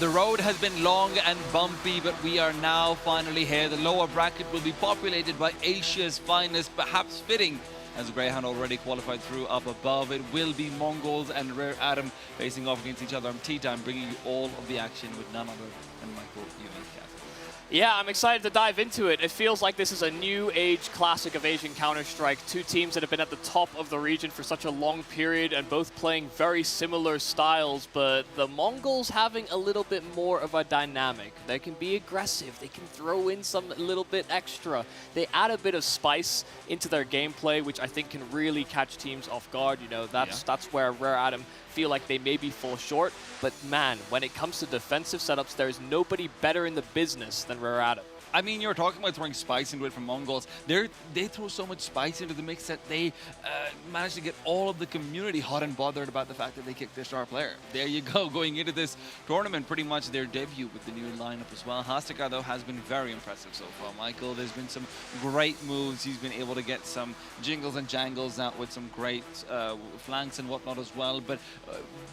The road has been long and bumpy, but we are now finally here. The lower bracket will be populated by Asia's finest, perhaps fitting, as Grayhound already qualified through up above. It will be MongolZ and Rare Adam facing off against each other. I'm T-Time, bringing you all of the action with none other than Michael Ulaanbaatar. Yeah, I'm excited to dive into it. It feels like this is a new age classic of Asian Counter-Strike. Two teams that have been at the top of the region for such a long period and both playing very similar styles, but the Mongols having a little bit more of a dynamic. They can be aggressive, they can throw in some little bit extra. They add a bit of spice into their gameplay, which I think can really catch teams off guard. You know, that's where Rare Adam feel like they maybe fall short, but man, when it comes to defensive setups, there's nobody better in the business than Rare Adam. I mean, you're talking about throwing spice into it from MongolZ. They throw so much spice into the mix that they manage to get all of the community hot and bothered about the fact that they kicked their star player. There you go, going into this tournament, pretty much their debut with the new lineup as well. Hastakar, though, has been very impressive so far. Michael, there's been some great moves. He's been able to get some jingles and jangles out with some great flanks and whatnot as well. But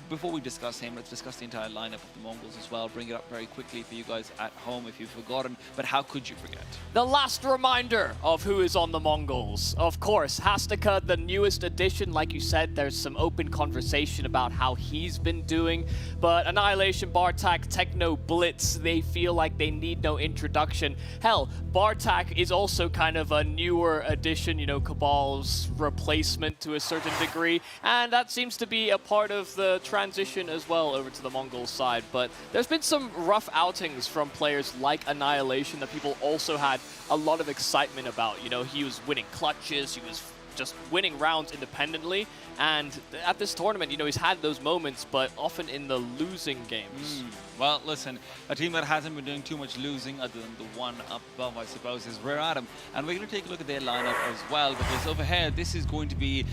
before we discuss him, let's discuss the entire lineup of the Mongols as well. Bring it up very quickly for you guys at home if you've forgotten. But how could you forget? The last reminder of who is on the Mongols. Of course, Hastakar, the newest addition. Like you said, there's some open conversation about how he's been doing. But Annihilation, Bartak, Techno, Blitz, they feel like they need no introduction. Hell, Bartak is also kind of a newer addition, you know, Cabal's replacement to a certain degree. And that seems to be a part of the transition as well over to the Mongol side. But there's been some rough outings from players like Annihilation that people also had a lot of excitement about. You know, he was winning clutches, he was just winning rounds independently, and at this tournament, you know, he's had those moments, but often in the losing games. Well, listen, a team that hasn't been doing too much losing other than the one up above, I suppose, is Rare Adam. And we're going to take a look at their lineup as well, because over here, this is going to be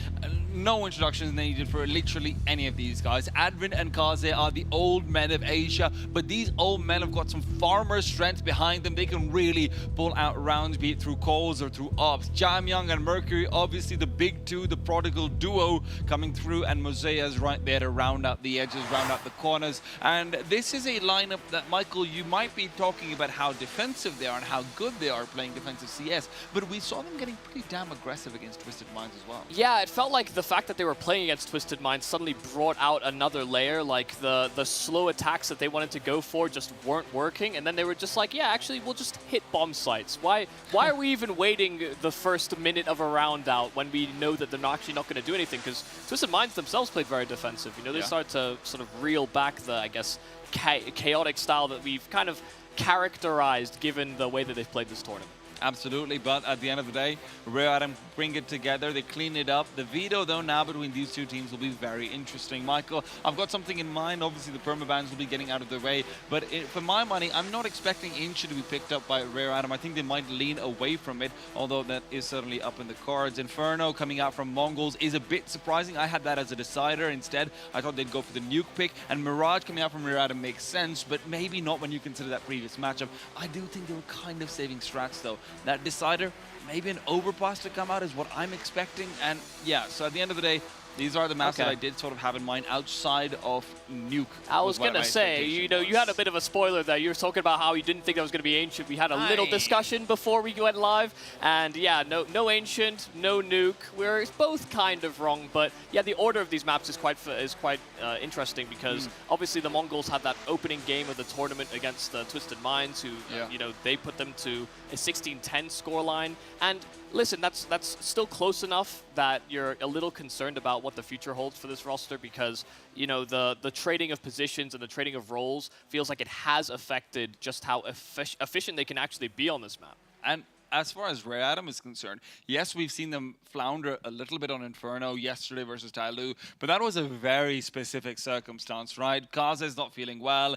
no introductions needed for literally any of these guys. Advin and Kaze are the old men of Asia, but these old men have got some farmer strength behind them. They can really pull out rounds, be it through calls or through ops. Jamyang and Mercury, obviously the big two, the prodigal duo coming through, and Mosea's right there to round out the edges, round out the corners. And this is a lineup that, Michael, you might be talking about how defensive they are and how good they are playing defensive CS, but we saw them getting pretty damn aggressive against Twisted Minds as well. Yeah, it felt like the fact that they were playing against Twisted Minds suddenly brought out another layer, like the slow attacks that they wanted to go for just weren't working, and then they were just like, yeah, actually, we'll just hit bomb sites. Why are we even waiting the first minute of a round out when we know that they're actually not going to do anything? Because Twisted Minds themselves played very defensive. You know, they started to sort of reel back the, I guess, chaotic style that we've kind of characterized given the way that they've played this tournament. Absolutely, but at the end of the day, Rare Atom bring it together, they clean it up. The veto, though, now between these two teams will be very interesting. Michael, I've got something in mind. Obviously, the permabans will be getting out of their way, but for my money, I'm not expecting Ancient to be picked up by Rare Atom. I think they might lean away from it, although that is certainly up in the cards. Inferno coming out from MongolZ is a bit surprising. I had that as a decider. Instead, I thought they'd go for the nuke pick, and Mirage coming out from Rare Atom makes sense, but maybe not when you consider that previous matchup. I do think they were kind of saving strats, though. That decider, maybe an overpass to come out is what I'm expecting. And yeah, so at the end of the day, these are the maps that I did sort of have in mind outside of nuke. I was going to say, you know, you had a bit of a spoiler there. You were talking about how you didn't think that was going to be Ancient. We had a little discussion before we went live. And yeah, no Ancient, no nuke. We're both kind of wrong. But yeah, the order of these maps is quite interesting because obviously the Mongols had that opening game of the tournament against the Twisted Minds, who, you know, they put them to a 16-10 scoreline. And listen, that's still close enough that you're a little concerned about what the future holds for this roster because, you know, the trading of positions and the trading of roles feels like it has affected just how efficient they can actually be on this map. And as far as Rare Atom is concerned, yes, we've seen them flounder a little bit on Inferno yesterday versus TYLOO, but that was a very specific circumstance, right? Kaze is not feeling well,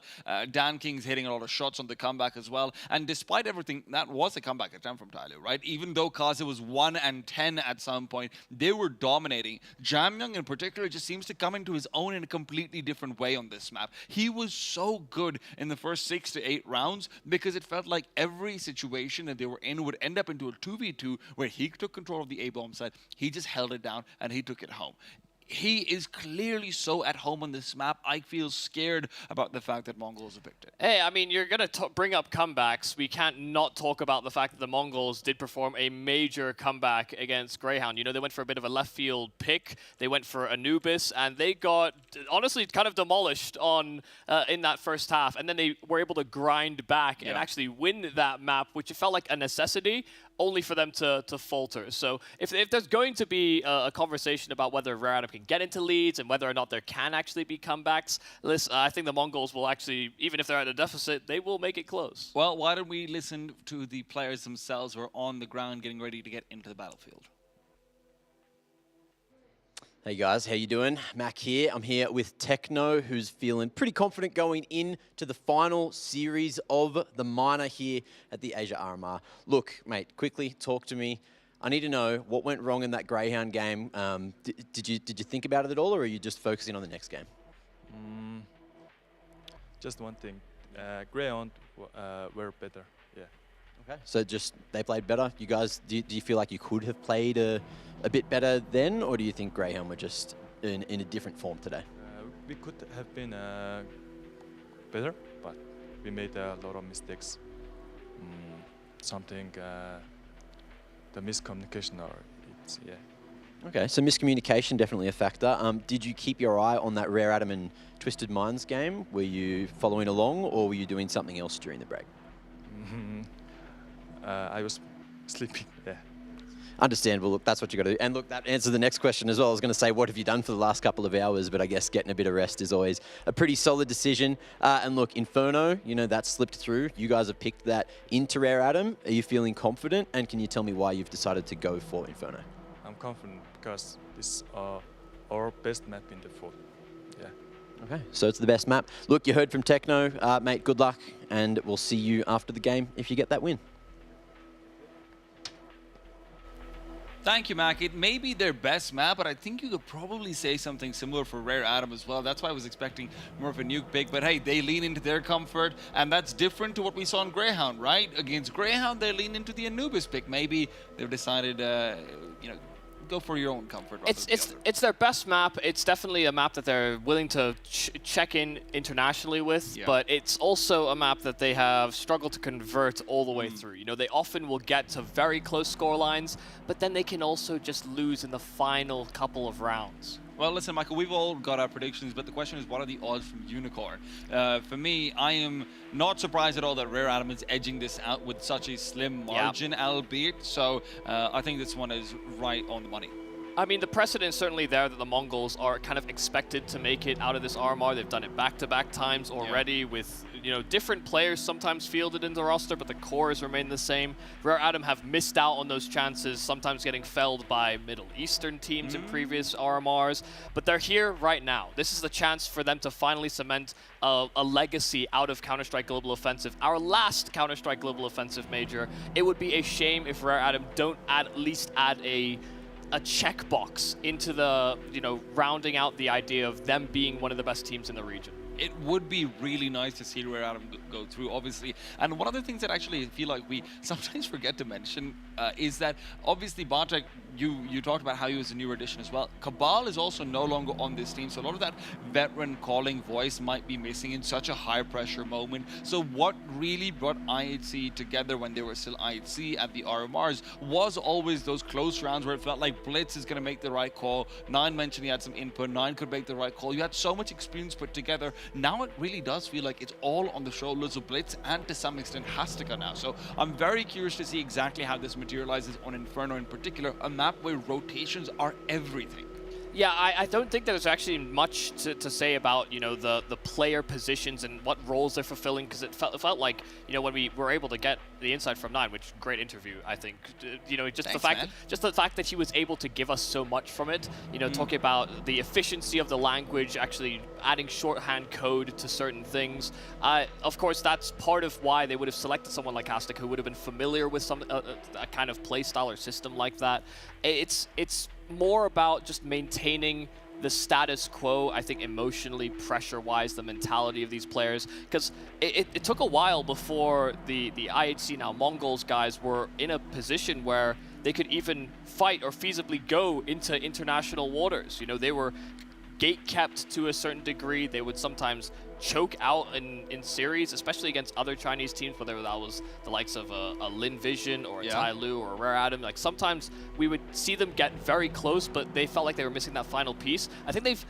Dan King's hitting a lot of shots on the comeback as well, and despite everything, that was a comeback attempt from TYLOO, right? Even though Kaze was 1-10 at some point, they were dominating. Jamyoung in particular just seems to come into his own in a completely different way on this map. He was so good in the first 6 to 8 rounds because it felt like every situation that they were in would end up into a 2v2 where he took control of the A-bomb side, he just held it down and he took it home. He is clearly so at home on this map. I feel scared about the fact that Mongols have picked it. Hey, I mean, you're going to bring up comebacks. We can't not talk about the fact that the Mongols did perform a major comeback against Grayhound. You know, they went for a bit of a left field pick. They went for Anubis, and they got, honestly, kind of demolished on in that first half. And then they were able to grind back and actually win that map, which felt like a necessity, only for them to falter. So if there's going to be a conversation about whether Rare Atom can get into leads and whether or not there can actually be comebacks, listen, I think the Mongols will actually, even if they're at a deficit, they will make it close. Well, why don't we listen to the players themselves who are on the ground getting ready to get into the battlefield. Hey guys, how you doing? Mac here. I'm here with Techno, who's feeling pretty confident going into the final series of the minor here at the Asia RMR. Look, mate, quickly talk to me. I need to know what went wrong in that Grayhound game. Did you think about it at all, or are you just focusing on the next game? Just one thing. Grayhound were better. Yeah. Okay. So just they played better. You guys, do you feel like you could have played a bit better then, or do you think Grayhound were just in a different form today? We could have been better, but we made a lot of mistakes. Something, the miscommunication, or it's Okay, so miscommunication definitely a factor. Did you keep your eye on that Rare Atom and Twisted Minds game? Were you following along, or were you doing something else during the break? I was sleeping. Yeah. Understandable. Look, that's what you got to do. And look, that answers the next question as well. I was going to say, what have you done for the last couple of hours? But I guess getting a bit of rest is always a pretty solid decision. And look, Inferno, you know, that slipped through. You guys have picked that into Rare Atom. Are you feeling confident? And can you tell me why you've decided to go for Inferno? I'm confident because this is our best map in the fort. Yeah. Okay, so it's the best map. Look, you heard from Techno. Mate, good luck. And we'll see you after the game if you get that win. Thank you, Mac. It may be their best map, but I think you could probably say something similar for Rare Atom as well. That's why I was expecting more of a nuke pick. But hey, they lean into their comfort, and that's different to what we saw in Grayhound, right? Against Grayhound, they lean into the Anubis pick. Maybe they've decided, you know, go for your own comfort. It's their best map. It's definitely a map that they're willing to check in internationally with, but it's also a map that they have struggled to convert all the way through. You know, they often will get to very close score lines, but then they can also just lose in the final couple of rounds. Well, listen, Michael, we've all got our predictions, but the question is, what are the odds from Unicorn? For me, I am not surprised at all that Rare Atom is edging this out with such a slim margin, albeit. So I think this one is right on the money. I mean, the precedent is certainly there that the Mongols are kind of expected to make it out of this RMR. They've done it back-to-back times already with different players sometimes fielded in the roster, but the cores remain the same. Rare Atom have missed out on those chances, sometimes getting felled by Middle Eastern teams in previous RMRs, but they're here right now. This is the chance for them to finally cement a legacy out of Counter-Strike Global Offensive. Our last Counter-Strike Global Offensive major. It would be a shame if Rare Atom don't at least add a checkbox into the, rounding out the idea of them being one of the best teams in the region. It would be really nice to see Rare Atom go through, obviously. And one of the things that actually I feel like we sometimes forget to mention is that obviously Bartek, you talked about how he was a newer addition as well. Cabal is also no longer on this team, so a lot of that veteran calling voice might be missing in such a high pressure moment. So what really brought IHC together when they were still IHC at the RMRs was always those close rounds where it felt like Blitz is going to make the right call. Nine mentioned he had some input. Nine could make the right call. You had so much experience put together. Now it really does feel like it's all on the shoulders of Blitz and to some extent Hastika now. So I'm very curious to see exactly how this materializes on Inferno in particular, a map where rotations are everything. Yeah, I don't think there's actually much to say about, the player positions and what roles they're fulfilling, because it felt like, when we were able to get the insight from Nine, which great interview, I think, just the fact that he was able to give us so much from it, talking about the efficiency of the language, actually adding shorthand code to certain things. Of course, that's part of why they would have selected someone like Hastik, who would have been familiar with some a kind of play style or system like that. It's more about just maintaining the status quo, I think, emotionally, pressure-wise, the mentality of these players. Because it took a while before the IHC, now MongolZ guys, were in a position where they could even fight or feasibly go into international waters. They were gate-kept to a certain degree. They would sometimes choke out in series, especially against other Chinese teams, whether that was the likes of a Lin Vision or a TYLOO or a Rare Atom. Like, sometimes we would see them get very close, but they felt like they were missing that final piece. I think they've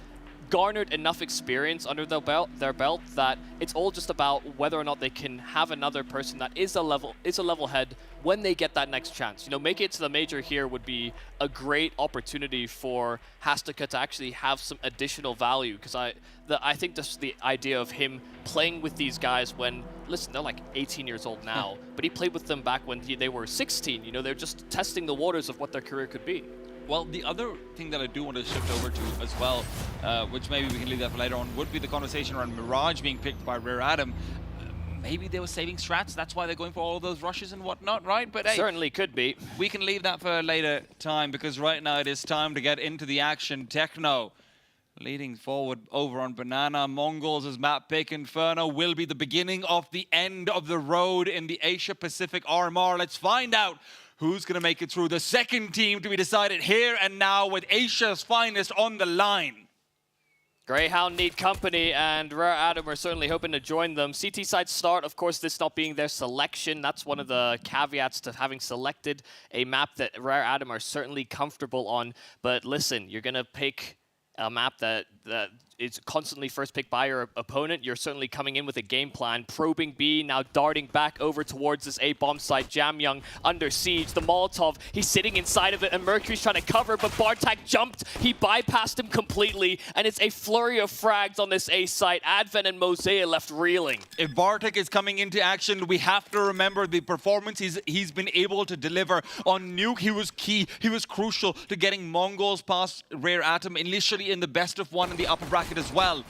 garnered enough experience under their belt that it's all just about whether or not they can have another person that is a level head when they get that next chance. Make it to the major here would be a great opportunity for Hastika to actually have some additional value, because I think just the idea of him playing with these guys when, listen, they're like 18 years old now, but he played with them back when they were 16. They're just testing the waters of what their career could be. Well, the other thing that I do want to shift over to as well, which maybe we can leave that for later on, would be the conversation around Mirage being picked by Rare Atom. Maybe they were saving strats, that's why they're going for all of those rushes and whatnot, right? But hey, certainly could be. We can leave that for a later time, because right now it is time to get into the action. Techno leading forward over on Banana. MongolZ's map pick, Inferno, will be the beginning of the end of the road in the Asia-Pacific RMR. Let's find out who's going to make it through. The second team to be decided here and now, with Asia's finest on the line. Grayhound need company, and Rare Atom are certainly hoping to join them. CT side start, of course, this not being their selection. That's one of the caveats to having selected a map that Rare Atom are certainly comfortable on. But listen, you're going to pick a map that is constantly first picked by your opponent. You're certainly coming in with a game plan. Probing B, now darting back over towards this A-bomb site. Jamyoung under siege. The Molotov, he's sitting inside of it, and Mercury's trying to cover, but Bartek jumped. He bypassed him completely, and it's a flurry of frags on this A site. Advent and MongolZ left reeling. If Bartek is coming into action, we have to remember the performance he's been able to deliver on Nuke. He was key. He was crucial to getting MongolZ past Rare Atom initially in the best of one in the upper bracket as well.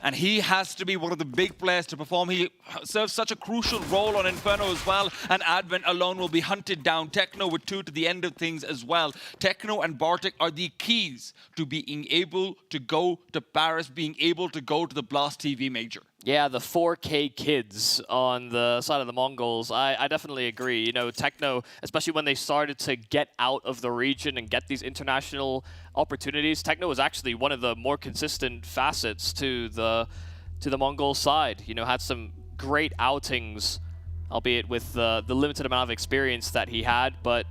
And he has to be one of the big players to perform. He serves such a crucial role on Inferno as well, and Advent alone will be hunted down. Techno with 2 to the end of things as well. Techno and Bartek are the keys to being able to go to Paris, being able to go to the Blast TV major. Yeah, the 4K kids on the side of the Mongols. I definitely agree. Techno, especially when they started to get out of the region and get these international opportunities, Techno was actually one of the more consistent facets to the Mongol side. Had some great outings, albeit with the limited amount of experience that he had, but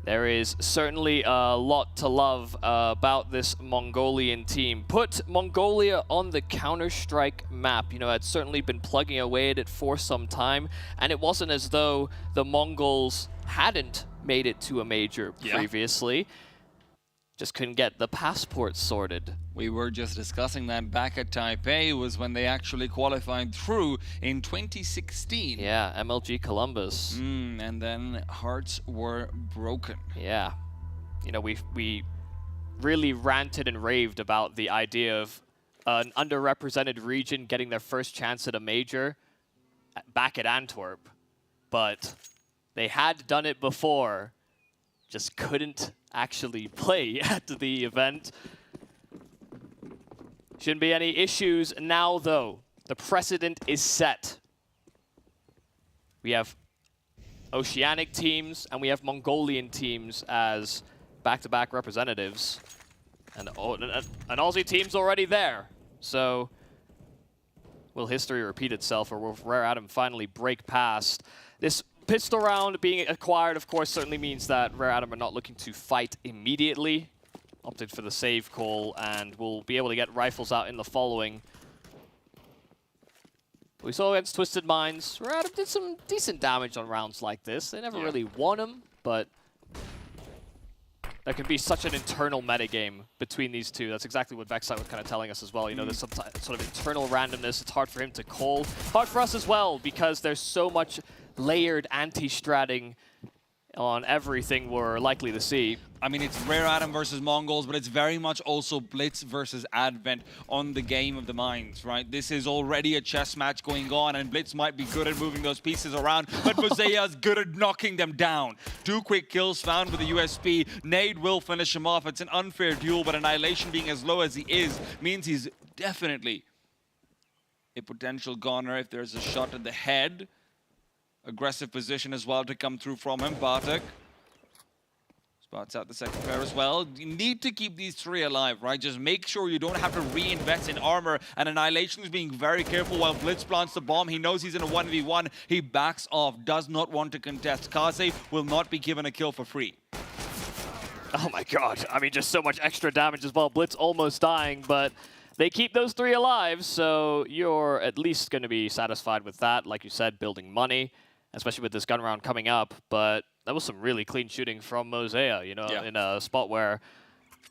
there is certainly a lot to love about this Mongolian team. Put Mongolia on the Counter-Strike map. I'd certainly been plugging away at it for some time, and it wasn't as though the Mongols hadn't made it to a major previously. just couldn't get the passport sorted. We were just discussing that back at Taipei was when they actually qualified through in 2016. Yeah, MLG Columbus. And then hearts were broken. Yeah. You know, we really ranted and raved about the idea of an underrepresented region getting their first chance at a major back at Antwerp. But they had done it before, just couldn't actually play at the event. Shouldn't be any issues now, though. The precedent is set. We have Oceanic teams and we have Mongolian teams as back-to-back representatives. And an Aussie team's already there. So will history repeat itself, or will Rare Atom finally break past? This pistol round being acquired, of course, certainly means that Rare Atom are not looking to fight immediately. Opted for the save call, and will be able to get rifles out in the following. We saw against Twisted Minds, Rare Atom did some decent damage on rounds like this. They never really won them, but there can be such an internal metagame between these two. That's exactly what Vexite was kind of telling us as well. You know, there's some sort of internal randomness. It's hard for him to call. Hard for us as well, because there's so much layered anti-stratting on everything we're likely to see. I mean, it's Rare Atom versus MongolZ, but it's very much also Blitz versus Advent on the game of the mines, right? This is already a chess match going on, and Blitz might be good at moving those pieces around, but MongolZ's good at knocking them down. 2 quick kills found with the USP. Nade will finish him off. It's an unfair duel, but Annihilation being as low as he is means he's definitely a potential goner if there's a shot at the head. Aggressive position as well to come through from him. Bartek spots out the second pair as well. You need to keep these 3 alive, right? Just make sure you don't have to reinvest in armor. And Annihilation is being very careful while Blitz plants the bomb. He knows he's in a 1v1. He backs off, does not want to contest. Kaze will not be given a kill for free. Oh my god. I mean, just so much extra damage as well. Blitz almost dying, but they keep those 3 alive, so you're at least going to be satisfied with that. Like you said, building money, especially with this gun round coming up. But that was some really clean shooting from MongolZ, you know, in a spot where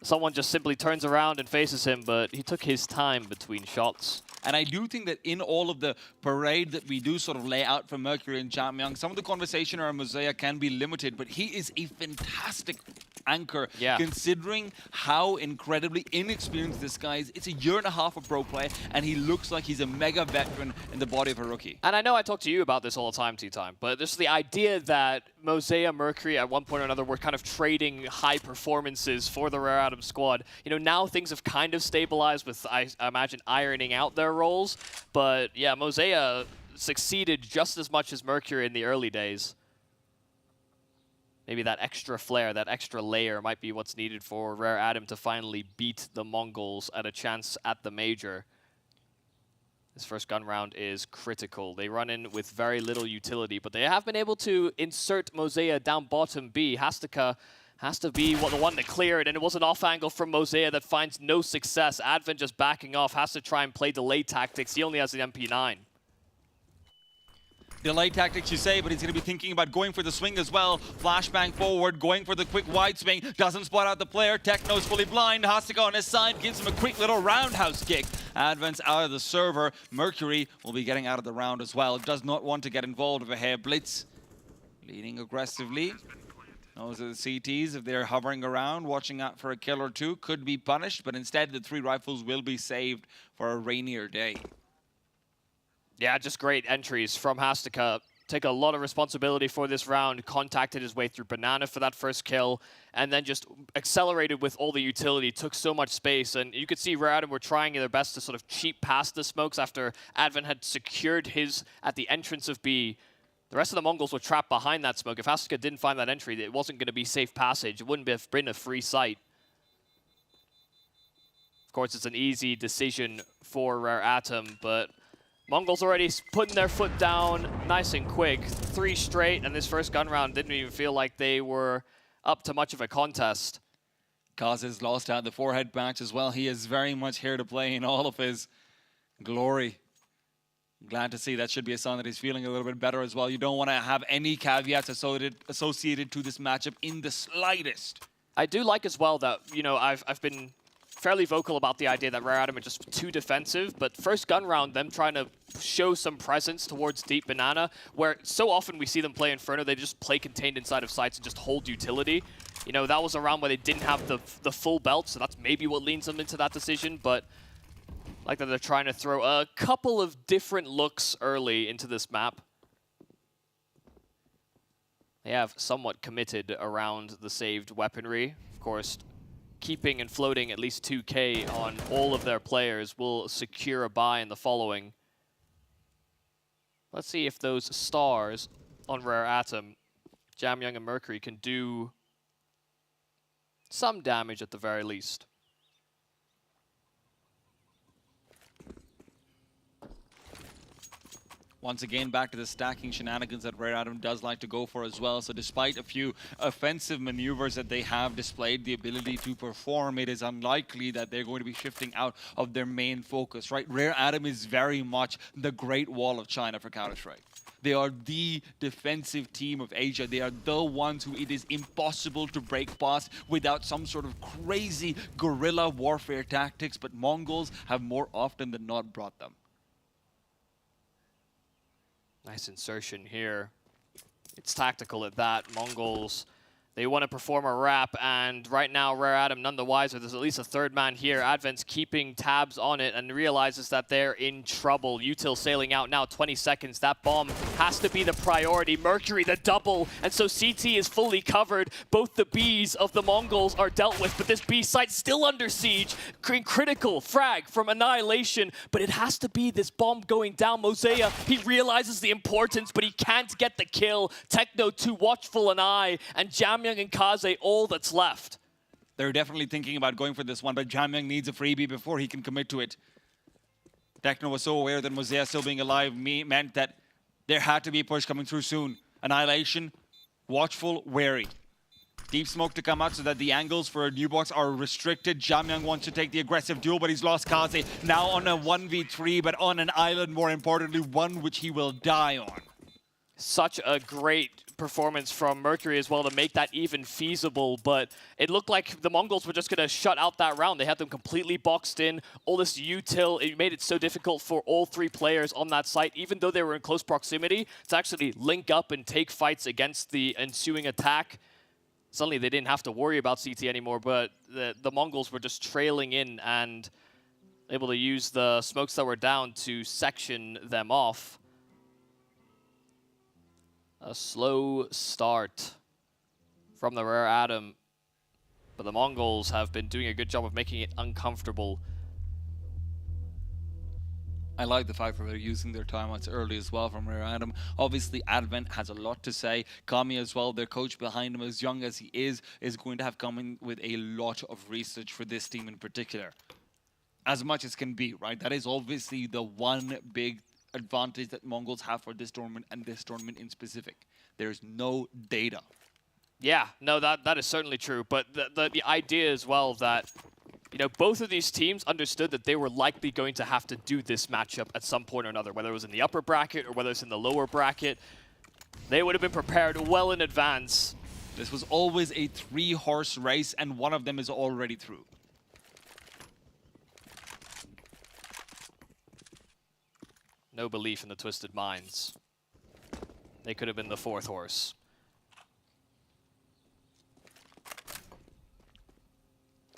someone just simply turns around and faces him, but he took his time between shots. And I do think that in all of the parade that we do sort of lay out for Mercury and Jamyang, some of the conversation around MongolZ can be limited, but he is a fantastic anchor, considering how incredibly inexperienced this guy is. It's a 1.5 years of pro play, and he looks like he's a mega veteran in the body of a rookie. And I know I talk to you about this all the time, T-Time, but just the idea that MongolZ and Mercury at one point or another were kind of trading high performances for the Rare Atom squad. You know, now things have kind of stabilized with, I imagine, ironing out their roles. But yeah, MongolZ succeeded just as much as Mercury in the early days. Maybe that extra flair, that extra layer might be what's needed for Rare Atom to finally beat the Mongols at a chance at the major. This first gun round is critical. They run in with very little utility, but they have been able to insert MongolZ down bottom B. Hastika has to be the one to clear it, and it was an off angle from MongolZ that finds no success. Advent just backing off, has to try and play delay tactics. He only has the MP9. Delay tactics, you say, but he's going to be thinking about going for the swing as well. Flashbang forward, going for the quick wide swing. Doesn't spot out the player. Techno's fully blind. Hastika on his side gives him a quick little roundhouse kick. Advent's out of the server. Mercury will be getting out of the round as well. Does not want to get involved over here. Blitz leading aggressively. Those are the CTs. If they're hovering around, watching out for a kill or two, could be punished, but instead the 3 rifles will be saved for a rainier day. Yeah, just great entries from Hastika. Take a lot of responsibility for this round, contacted his way through Banana for that first kill, and then just accelerated with all the utility, took so much space. And you could see Rare Atom were trying their best to sort of cheat past the smokes after Advent had secured his at the entrance of B. The rest of the Mongols were trapped behind that smoke. If Hastika didn't find that entry, it wasn't going to be safe passage. It wouldn't have been a free sight. Of course, it's an easy decision for Rare Atom, but Mongols already putting their foot down nice and quick. 3 straight, and this first gun round didn't even feel like they were up to much of a contest. Kaz has lost out the forehead patch as well. He is very much here to play in all of his glory. Glad to see. That should be a sign that he's feeling a little bit better as well. You don't want to have any caveats associated to this matchup in the slightest. I do like as well that, you know, I've been fairly vocal about the idea that Rare Atom are just too defensive, but first gun round, them trying to show some presence towards Deep Banana, where so often we see them play Inferno, they just play contained inside of sites and just hold utility. You know, that was a round where they didn't have the full belt, so that's maybe what leans them into that decision, but I like that they're trying to throw a couple of different looks early into this map. They have somewhat committed around the saved weaponry. Of course, keeping and floating at least 2K on all of their players will secure a buy in the following. Let's see if those stars on Rare Atom, Jamyoung and Mercury, can do some damage at the very least. Once again, back to the stacking shenanigans that Rare Atom does like to go for as well. So despite a few offensive maneuvers that they have displayed the ability to perform, it is unlikely that they're going to be shifting out of their main focus, right? Rare Atom is very much the Great Wall of China for Counter-Strike. They are the defensive team of Asia. They are the ones who it is impossible to break past without some sort of crazy guerrilla warfare tactics, but Mongols have more often than not brought them. Nice insertion here. It's tactical at that. Mongols, they want to perform a wrap, and right now Rare Atom none the wiser. There's at least a third man here. Advent's keeping tabs on it and realizes that they're in trouble. Util sailing out now, 20 seconds. That bomb has to be the priority. Mercury the double, and so CT is fully covered. Both the Bs of the Mongols are dealt with, but this B site still under siege. Critical frag from Annihilation, but it has to be this bomb going down. Mosea, he realizes the importance, but he can't get the kill. Techno too watchful an eye, and Jamyoung and Kaze all that's left. They're definitely thinking about going for this one, but Jamyoung needs a freebie before he can commit to it. Techno was so aware that Mosea still being alive meant that there had to be a push coming through soon. Annihilation, watchful, wary. Deep smoke to come out so that the angles for a new box are restricted. Jamyoung wants to take the aggressive duel, but he's lost Kaze. Now on a 1v3, but on an island, more importantly, one which he will die on. Such a great performance from Mercury as well to make that even feasible, but it looked like the Mongols were just going to shut out that round. They had them completely boxed in. All this util, it made it so difficult for all three players on that site, even though they were in close proximity, to actually link up and take fights against the ensuing attack. Suddenly they didn't have to worry about CT anymore, but the Mongols were just trailing in and able to use the smokes that were down to section them off. A slow start from the Rare Atom, but the Mongols have been doing a good job of making it uncomfortable. I like the fact that they're using their timeouts early as well from Rare Atom. Obviously, Advent has a lot to say. Kami as well, their coach behind him, as young as he is going to have come in with a lot of research for this team in particular. As much as can be, right? That is obviously the one big advantage that Mongols have for this tournament, and this tournament in specific. There's no data. Yeah, no, that is certainly true. But the idea as well that, you know, both of these teams understood that they were likely going to have to do this matchup at some point or another, whether it was in the upper bracket or whether it's in the lower bracket. They would have been prepared well in advance. This was always a 3-horse race, and one of them is already through. No belief in the Twisted Minds. They could have been the 4th horse.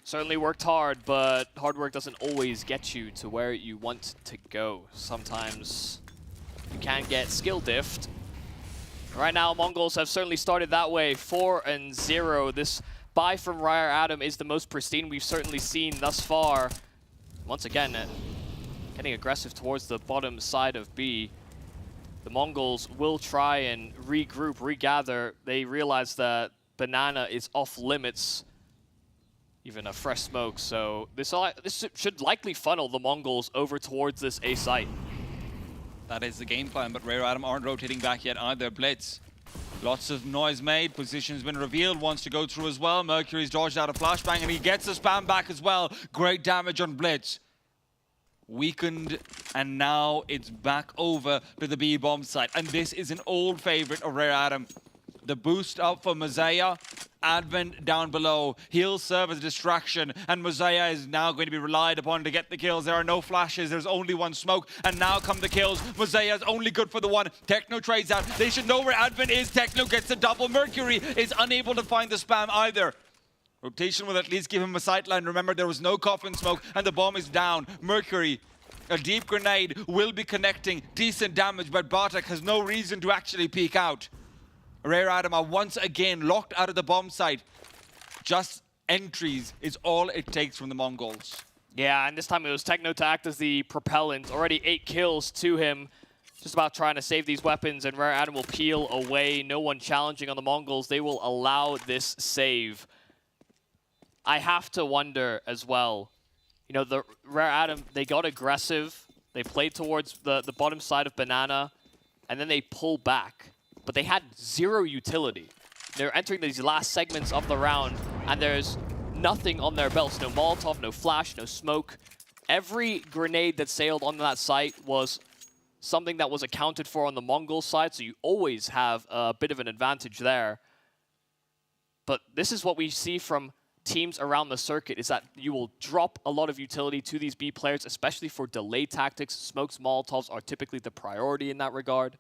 Certainly worked hard, but hard work doesn't always get you to where you want to go. Sometimes you can get skill diffed. Right now, Mongols have certainly started that way, 4-0. This buy from Rare Atom is the most pristine we've certainly seen thus far. Once again, getting aggressive towards the bottom side of B. The Mongols will try and regroup, regather. They realize that Banana is off limits, even a fresh smoke. So this should likely funnel the Mongols over towards this A site. That is the game plan, but Rare Atom aren't rotating back yet either. Blitz. Lots of noise made, position's been revealed, wants to go through as well. Mercury's dodged out a flashbang, and he gets the spam back as well. Great damage on Blitz. Weakened, and now it's back over to the B-bomb site. And this is an old favorite of Rare Atom. The boost up for Mosea, Advent down below. He'll serve as a distraction, and Mosaic is now going to be relied upon to get the kills. There are no flashes, there's only one smoke, and now come the kills. Mosaic is only good for the one. Techno trades out. They should know where Advent is. Techno gets the double. Mercury is unable to find the spam either. Rotation will at least give him a sightline. Remember, there was no coffin smoke, and the bomb is down. Mercury, a deep grenade, will be connecting. Decent damage, but Bartek has no reason to actually peek out. Rare Adam are once again locked out of the bomb site. Just entries is all it takes from the Mongols. Yeah, and this time it was Techno to act as the propellant. Already 8 kills to him. Just about trying to save these weapons, and Rare Adam will peel away. No one challenging on the Mongols. They will allow this save. I have to wonder as well, you know, the Rare Adam, they got aggressive. They played towards the bottom side of Banana, and then they pull back. But they had 0 utility. They're entering these last segments of the round, and there's nothing on their belts. No Molotov, no flash, no smoke. Every grenade that sailed on that site was something that was accounted for on the Mongol side, so you always have a bit of an advantage there. But this is what we see from teams around the circuit, is that you will drop a lot of utility to these B players, especially for delay tactics. Smokes, Molotovs are typically the priority in that regard.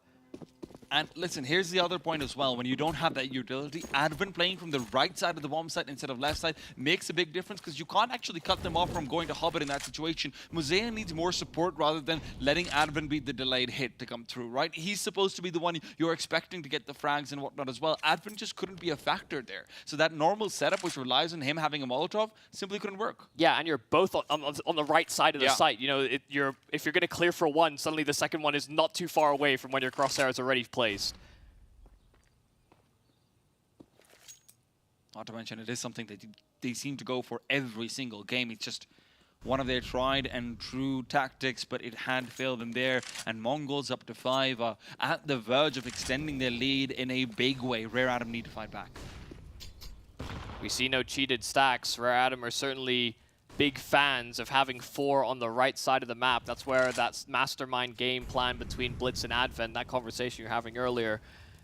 And listen, here's the other point as well. When you don't have that utility, Advent playing from the right side of the bomb site instead of left side makes a big difference, because you can't actually cut them off from going to Hobbit in that situation. Mosaic needs more support rather than letting Advent be the delayed hit to come through, right? He's supposed to be the one you're expecting to get the frags and whatnot as well. Advent just couldn't be a factor there. So that normal setup, which relies on him having a Molotov, simply couldn't work. Yeah, and you're both on the right side of the site. You know, if you're going to clear for one, suddenly the second one is not too far away from when your crosshair is already placed. Not to mention, it is something that they seem to go for every single game. It's just one of their tried and true tactics, but it had failed them there. And Mongols up to 5 are at the verge of extending their lead in a big way. Rare Adam need to fight back. We see no cheated stacks. Rare Adam are certainly big fans of having 4 on the right side of the map. That's where that mastermind game plan between Blitz and Advent, that conversation you're having earlier,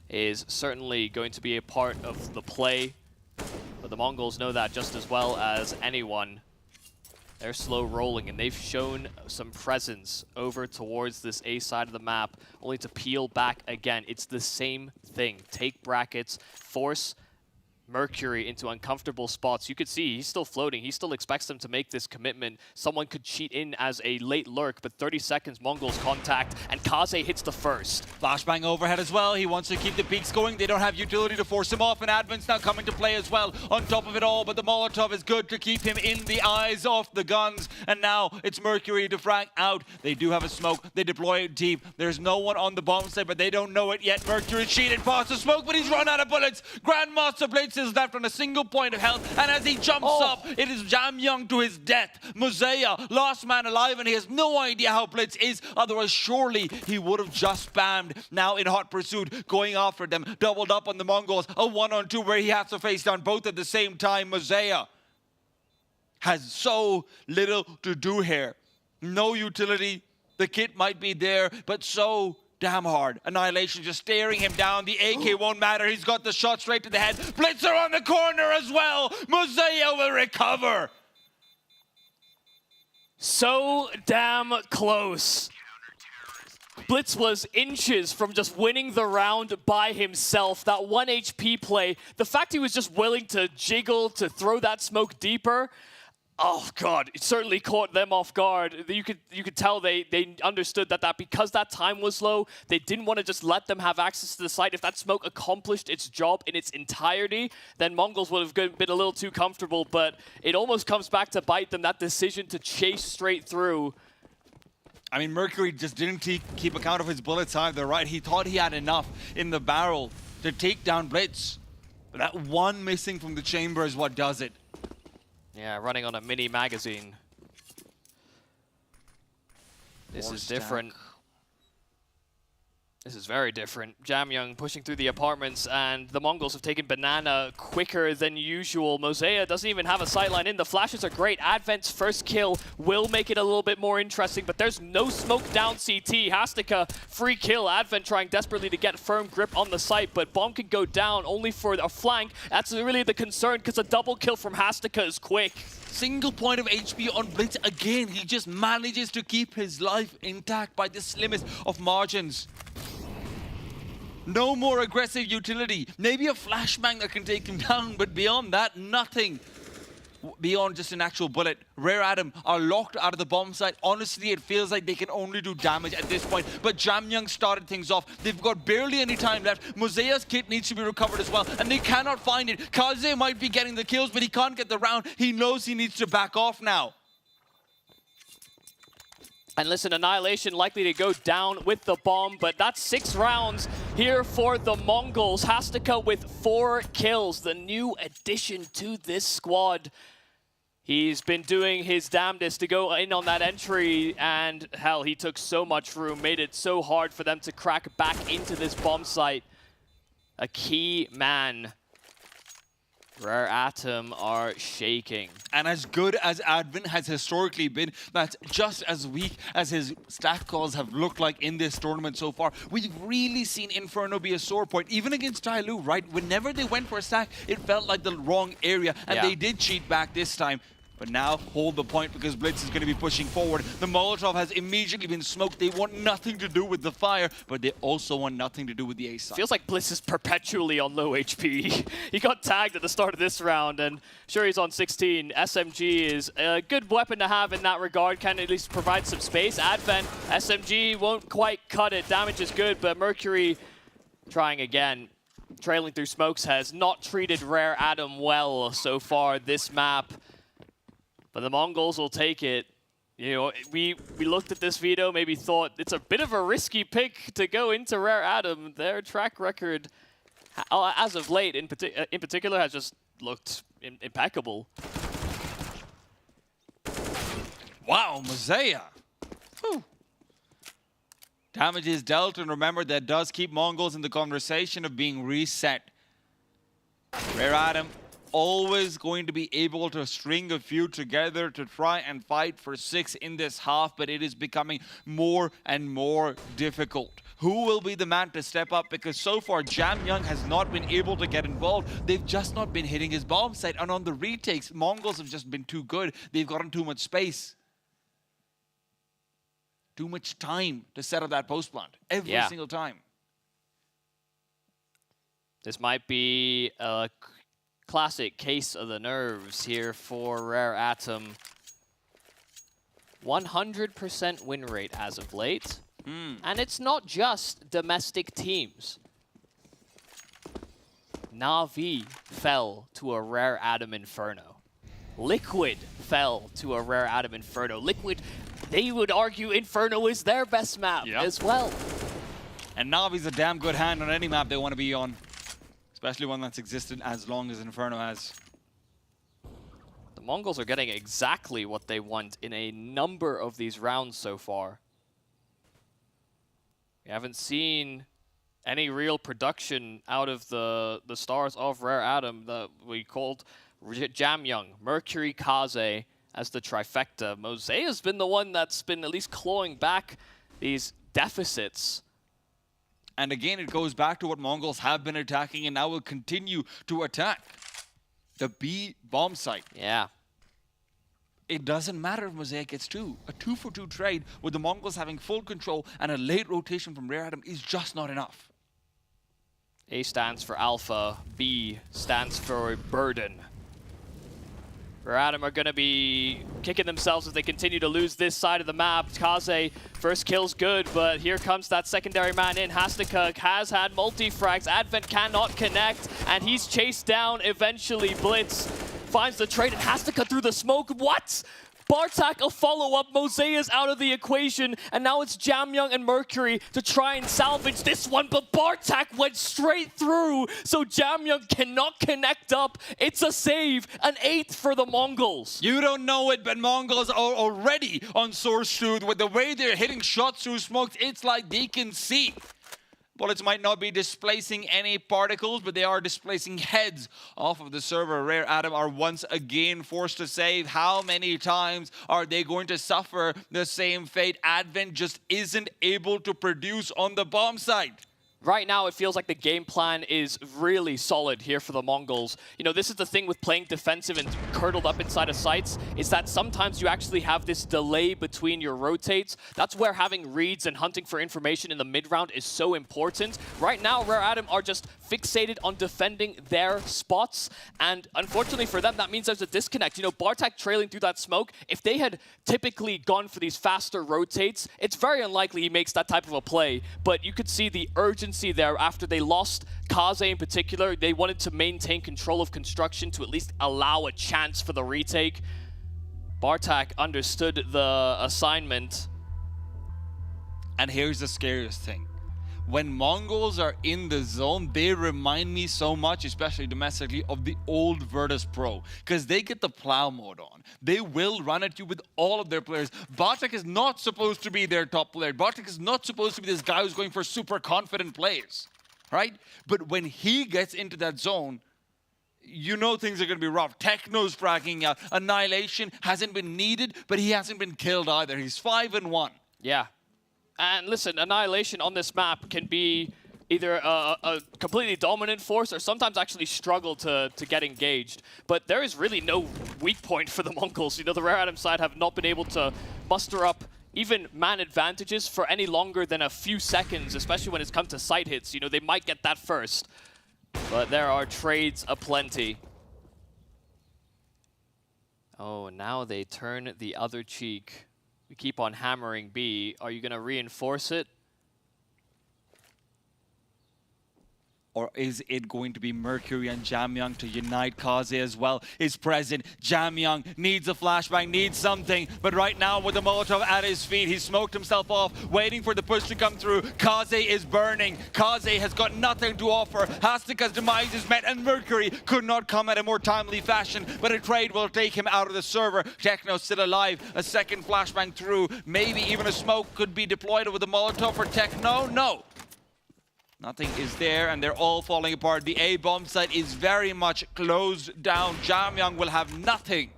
is certainly going to be a part of the play. But the Mongols know that just as well as anyone. They're slow rolling, and they've shown some presence over towards this A side of the map, only to peel back again. It's the same thing. Take brackets, force Mercury into uncomfortable spots. You could see he's still floating. He still expects them to make this commitment. Someone could cheat in as a late lurk, but 30 seconds, Mongols contact, and Kaze hits the first. Flashbang overhead as well. He wants to keep the peaks going. They don't have utility to force him off, and Advent's now coming to play as well on top of it all, but the Molotov is good to keep him in the eyes of the guns, and now it's Mercury to frag out. They do have a smoke. They deploy it deep. There's no one on the bomb site, but they don't know it yet. Mercury cheated past the smoke, but he's run out of bullets. Grandmaster Blitz is left on a single point of health, and as he jumps up, it is Jam Young to his death. Mosaic, last man alive, and he has no idea how Blitz is, otherwise surely he would have just spammed. Now in hot pursuit, going after them, doubled up on the Mongols, a 1-on-2 where he has to face down both at the same time. Mosaic has so little to do here. No utility, the kit might be there, but so damn hard. Annihilation just staring him down. The AK won't matter. He's got the shot straight to the head. Blitzer on the corner as well. Mosaic will recover. So damn close. Blitz was inches from just winning the round by himself. That 1 HP play, the fact he was just willing to jiggle to throw that smoke deeper, oh God, it certainly caught them off guard. You could tell they understood that because that time was low, they didn't want to just let them have access to the site. If that smoke accomplished its job in its entirety, then Mongols would have been a little too comfortable, but it almost comes back to bite them, that decision to chase straight through. I mean, Mercury just didn't keep account of his bullets either, right? He thought he had enough in the barrel to take down Blitz. But that one missing from the chamber is what does it. Yeah, running on a mini magazine. This is different. This is very different. Jamyoung pushing through the apartments, and the Mongols have taken Banana quicker than usual. MongolZ doesn't even have a sightline in. The flashes are great. Advent's first kill will make it a little bit more interesting, but there's no smoke down CT. Hastika, free kill. Advent trying desperately to get firm grip on the site, but bomb can go down only for a flank. That's really the concern, because a double kill from Hastika is quick. Single point of HP on Blitz again. He just manages to keep his life intact by the slimmest of margins. No more aggressive utility. Maybe a flashbang that can take him down, but beyond that, nothing. Beyond just an actual bullet. Rare Atom are locked out of the bomb site. Honestly, it feels like they can only do damage at this point. But Jamyoung started things off. They've got barely any time left. MongolZ's kit needs to be recovered as well, and they cannot find it. Kaze might be getting the kills, but he can't get the round. He knows he needs to back off now. And listen, Annihilation likely to go down with the bomb, but that's 6 rounds here for the Mongols. Hastika with 4 kills, the new addition to this squad. He's been doing his damnedest to go in on that entry, and hell, he took so much room, made it so hard for them to crack back into this bomb site. A key man. Rare Atom are shaking. And as good as Advent has historically been, that's just as weak as his stat calls have looked like in this tournament so far. We've really seen Inferno be a sore point, even against TYLOO, right? Whenever they went for a stack, it felt like the wrong area, and they did cheat back this time. But now hold the point because Blitz is going to be pushing forward. The Molotov has immediately been smoked. They want nothing to do with the fire, but they also want nothing to do with the ace side. Feels like Blitz is perpetually on low HP. He got tagged at the start of this round, and sure, he's on 16. SMG is a good weapon to have in that regard. Can at least provide some space. Advent, SMG won't quite cut it. Damage is good, but Mercury trying again. Trailing through smokes has not treated Rare Atom well so far this map. But the Mongols will take it. You know, we looked at this Veto, maybe thought it's a bit of a risky pick to go into Rare Atom. Their track record, as of late in particular, has just looked impeccable. Wow, Mazaya. Damage is dealt, and remember, that does keep Mongols in the conversation of being reset. Rare Atom always going to be able to string a few together to try and fight for 6 in this half, but it is becoming more and more difficult. Who will be the man to step up? Because so far, Jamyoung has not been able to get involved. They've just not been hitting his bomb site, and on the retakes, Mongols have just been too good. They've gotten too much space. Too much time to set up that post plant every single time. This might be a classic case of the nerves here for Rare Atom. 100% win rate as of late. And it's not just domestic teams. Na'Vi fell to a Rare Atom Inferno. Liquid fell to a Rare Atom Inferno. Liquid, they would argue Inferno is their best map as well. And Na'Vi's a damn good hand on any map they want to be on. Especially one that's existed as long as Inferno has. The Mongols are getting exactly what they want in a number of these rounds so far. We haven't seen any real production out of the stars of Rare Atom that we called Jamyoung, Mercury, Kaze as the trifecta. MongolZ has been the one that's been at least clawing back these deficits. And again, it goes back to what Mongols have been attacking and now will continue to attack. The B bomb site. Yeah. It doesn't matter if Mosaic gets 2. A 2-for-2 trade with the Mongols having full control and a late rotation from Rare Atom is just not enough. A stands for Alpha, B stands for Burden. Rare Atom are going to be kicking themselves if they continue to lose this side of the map. Kaze, first kill's good, but here comes that secondary man in. Hastika has had multi-frags. Advent cannot connect, and he's chased down eventually. Blitz finds the trade, and Hastika through the smoke. What? Bartak a follow-up. MongolZ is out of the equation, and now it's Jamyoung and Mercury to try and salvage this one, but Bartak went straight through, so Jamyoung cannot connect up. It's a save, an 8th for the Mongols. You don't know it, but Mongols are already on Source Truth. With the way they're hitting shots through smokes, it's like they can see. Bullets might not be displacing any particles, but they are displacing heads off of the server. Rare Atom are once again forced to save. How many times are they going to suffer the same fate? Advent just isn't able to produce on the bomb site. Right now, it feels like the game plan is really solid here for the Mongols. You know, this is the thing with playing defensive and curdled up inside of sites, is that sometimes you actually have this delay between your rotates. That's where having reads and hunting for information in the mid-round is so important. Right now, Rare Atom are just fixated on defending their spots, and unfortunately for them, that means there's a disconnect. You know, Bartek trailing through that smoke, if they had typically gone for these faster rotates, it's very unlikely he makes that type of a play, but you could see the urgency there after they lost Kaze in particular. They wanted to maintain control of construction to at least allow a chance for the retake. Bartek understood the assignment. And here's the scariest thing. When Mongols are in the zone, they remind me so much, especially domestically, of the old Virtus Pro. Because they get the plow mode on. They will run at you with all of their players. Bartek is not supposed to be their top player. Bartek is not supposed to be this guy who's going for super confident plays. Right? But when he gets into that zone, you know things are going to be rough. Techno's fragging out. Annihilation hasn't been needed, but he hasn't been killed either. He's 5-1. Yeah. And listen, Annihilation on this map can be either a completely dominant force or sometimes actually struggle to get engaged. But there is really no weak point for the Mongols. You know, the Rare Atom side have not been able to muster up even man advantages for any longer than a few seconds, especially when it's come to site hits. You know, they might get that first. But there are trades aplenty. Oh, now they turn the other cheek. We keep on hammering B. Are you going to reinforce it? Or is it going to be Mercury and Jamyang to unite? Kaze as well is present. Jamyang needs a flashbang, needs something. But right now with the Molotov at his feet, he smoked himself off, waiting for the push to come through. Kaze is burning. Kaze has got nothing to offer. Hastika's demise is met, and Mercury could not come at a more timely fashion. But a trade will take him out of the server. Techno still alive. A second flashbang through. Maybe even a smoke could be deployed with the Molotov for Techno. No. Nothing is there, and they're all falling apart. The A bomb site is very much closed down. Jamyang will have nothing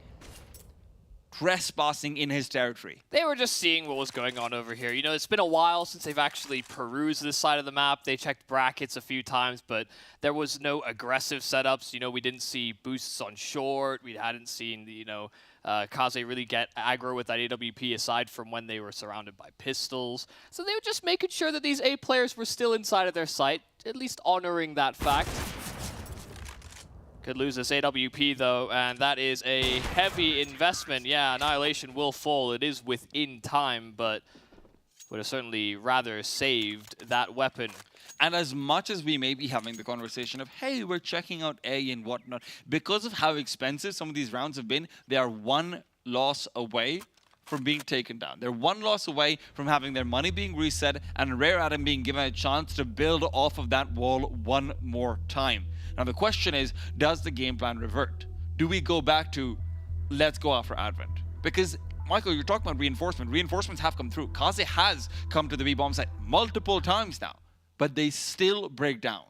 trespassing in his territory. They were just seeing what was going on over here. You know, it's been a while since they've actually perused this side of the map. They checked brackets a few times, but there was no aggressive setups. You know, we didn't see boosts on short. We hadn't seen, the, you know, Kaze really get aggro with that AWP aside from when they were surrounded by pistols. So they were just making sure that these A players were still inside of their site, at least honoring that fact. Could lose this AWP though, and that is a heavy investment. Yeah, Annihilation will fall. It is within time, but would have certainly rather saved that weapon. And as much as we may be having the conversation of, hey, we're checking out A and whatnot, because of how expensive some of these rounds have been, they are one loss away from being taken down. They're one loss away from having their money being reset and Rare Atom being given a chance to build off of that wall one more time. Now the question is, does the game plan revert? Do we go back to, let's go after Advent? Because Michael, you're talking about reinforcement. Reinforcements have come through. Kaze has come to the B bomb site multiple times now, but they still break down.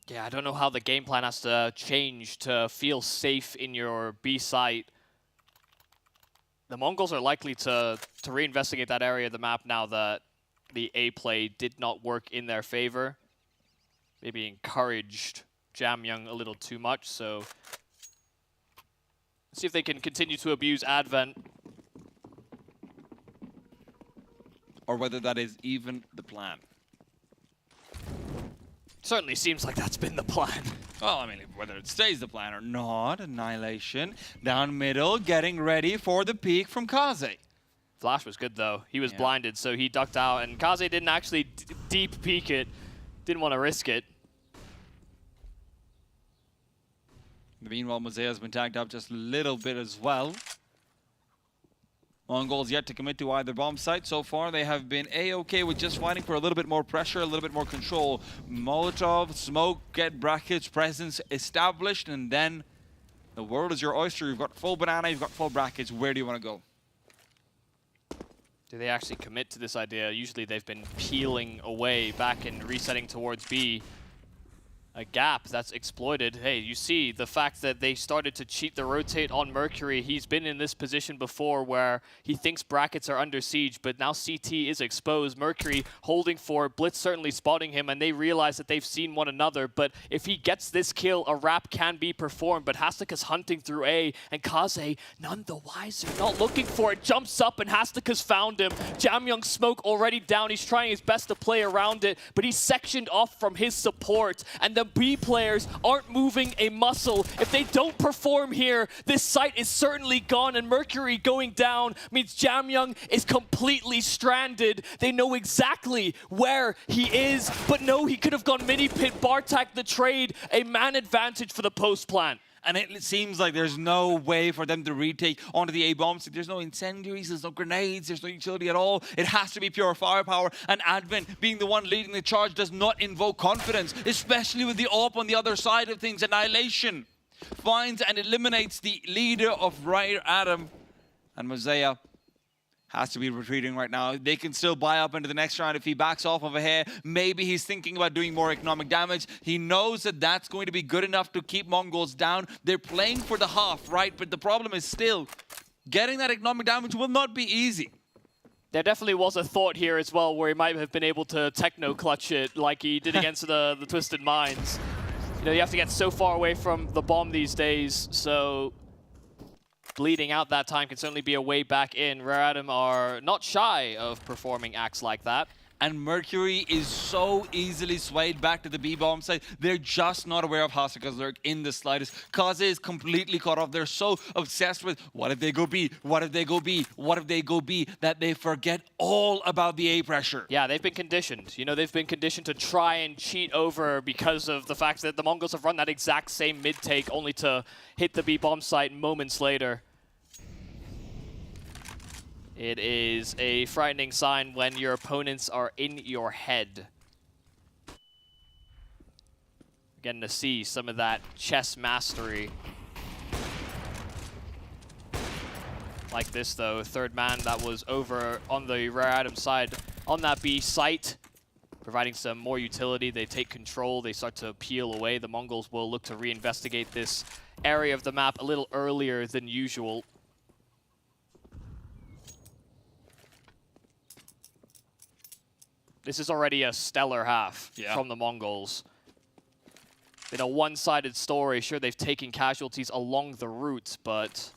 Yeah, I don't know how the game plan has to change to feel safe in your B site. The Mongols are likely to reinvestigate that area of the map now that the A play did not work in their favor. Maybe encouraged Jamyang a little too much, so let's see if they can continue to abuse Advent. Or whether that is even the plan. Certainly seems like that's been the plan. Well, I mean, whether it stays the plan or not, Annihilation down middle, getting ready for the peek from Kaze. Flash was good though. He was blinded, so he ducked out, and Kaze didn't actually deep peek it. Didn't want to risk it. Meanwhile, Mosea has been tagged up just a little bit as well. MongolZ yet to commit to either bomb site. So far, they have been A-okay with just fighting for a little bit more pressure, a little bit more control. Molotov, smoke, get brackets, presence established, and then the world is your oyster. You've got full banana, you've got full brackets. Where do you want to go? Do they actually commit to this idea? Usually they've been peeling away back and resetting towards B. A gap that's exploited. Hey, you see the fact that they started to cheat the rotate on Mercury. He's been in this position before where he thinks brackets are under siege, but now CT is exposed. Mercury holding for Blitz, certainly spotting him, and they realize that they've seen one another. But if he gets this kill, a wrap can be performed. But Hastika's hunting through A, and Kaze, none the wiser, not looking for it, jumps up, and Hastika's found him. Jamyoung's smoke already down. He's trying his best to play around it, but he's sectioned off from his support, and the B players aren't moving a muscle. If they don't perform here, this site is certainly gone, and Mercury going down means Jamyoung is completely stranded. They know exactly where he is, but no, he could have gone mini-pit. Bartak the trade, a man advantage for the post plant. And it seems like there's no way for them to retake onto the A bombs. There's no incendiaries, there's no grenades, there's no utility at all. It has to be pure firepower. And Advent, being the one leading the charge, does not invoke confidence, especially with the AWP on the other side of things. Annihilation finds and eliminates the leader of Rare Adam. And Mosea has to be retreating right now. They can still buy up into the next round if he backs off over here. Maybe he's thinking about doing more economic damage. He knows that that's going to be good enough to keep MongolZ down. They're playing for the half, right? But the problem is still, getting that economic damage will not be easy. There definitely was a thought here as well where he might have been able to techno clutch it like he did against the Twisted Minds. You know, you have to get so far away from the bomb these days, so bleeding out that time can certainly be a way back in. Rare Adam are not shy of performing acts like that. And Mercury is so easily swayed back to the B-bomb side. They're just not aware of Hastika's lurk in the slightest. Kaze is completely caught off. They're so obsessed with, what if they go B? What if they go B? What if they go B? That they forget all about the A pressure. Yeah, they've been conditioned. You know, they've been conditioned to try and cheat over because of the fact that the Mongols have run that exact same mid-take only to hit the B-bomb site moments later. It is a frightening sign when your opponents are in your head. Getting to see some of that chess mastery. Like this though, third man that was over on the Rare Adam side on that B site, providing some more utility. They take control, they start to peel away. The Mongols will look to reinvestigate this area of the map a little earlier than usual. This is already a stellar half from the Mongols. Been a one-sided story. Sure, they've taken casualties along the route, but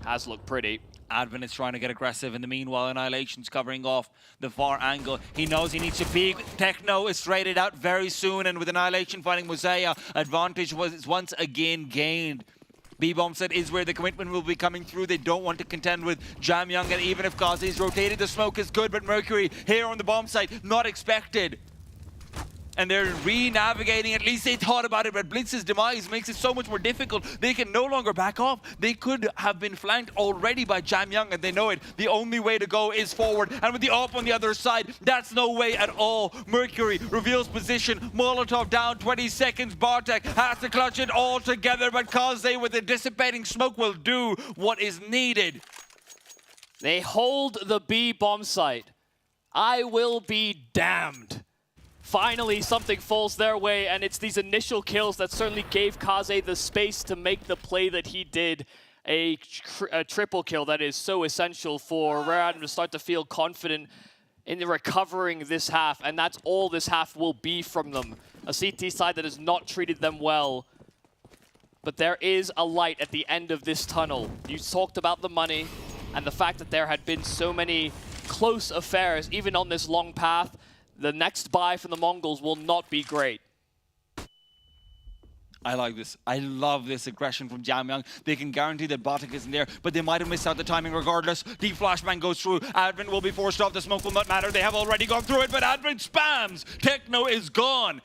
has looked pretty. Advent is trying to get aggressive. In the meanwhile, Annihilation's covering off the far angle. He knows he needs to peek. Techno is traded out very soon, and with Annihilation finding Mosea, advantage was once again gained. B-bomb set is where the commitment will be coming through. They don't want to contend with Jamyoung, and even if Kaze is rotated, the smoke is good, but Mercury here on the bomb site, not expected. And they're re-navigating, at least they thought about it, but Blitz's demise makes it so much more difficult. They can no longer back off. They could have been flanked already by Jamyoung, and they know it. The only way to go is forward, and with the AWP on the other side, that's no way at all. Mercury reveals position, Molotov down, 20 seconds, Bartek has to clutch it all together, but Kaze with the dissipating smoke will do what is needed. They hold the B bomb site. I will be damned. Finally, something falls their way, and it's these initial kills that certainly gave Kaze the space to make the play that he did. A triple kill that is so essential for Rare Adam to start to feel confident in recovering this half, and that's all this half will be from them. A CT side that has not treated them well. But there is a light at the end of this tunnel. You talked about the money, and the fact that there had been so many close affairs, even on this long path. The next buy from the Mongols will not be great. I like this. I love this aggression from Jamyoung. They can guarantee that Bartek isn't there, but they might have missed out the timing regardless. The flashbang goes through. Advent will be forced off. The smoke will not matter. They have already gone through it, but Advent spams. Techno is gone.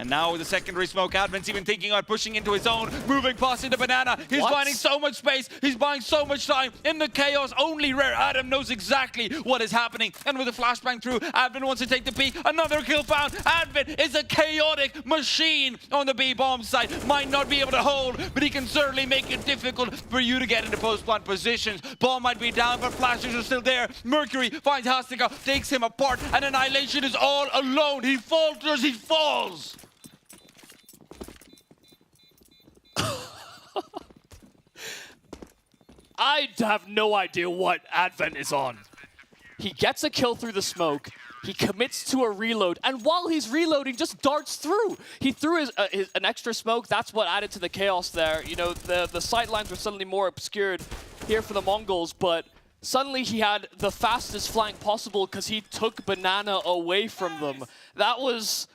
And now with the secondary smoke, Advent's even thinking about pushing into his own, moving past into Banana. He's finding so much space. He's buying so much time. In the chaos, only Rare Adam knows exactly what is happening. And with a flashbang through, Advent wants to take the B. Another kill found. Advent is a chaotic machine on the B bomb site. Might not be able to hold, but he can certainly make it difficult for you to get into post-plant positions. Bomb might be down, but flashes are still there. Mercury finds Hastika, takes him apart, and Annihilation is all alone. He falters, he falls. I have no idea what Advent is on. He gets a kill through the smoke, he commits to a reload, and while he's reloading, just darts through. He threw an extra smoke, that's what added to the chaos there. You know, the sight lines were suddenly more obscured here for the Mongols, but suddenly he had the fastest flank possible because he took Banana away from them. That was,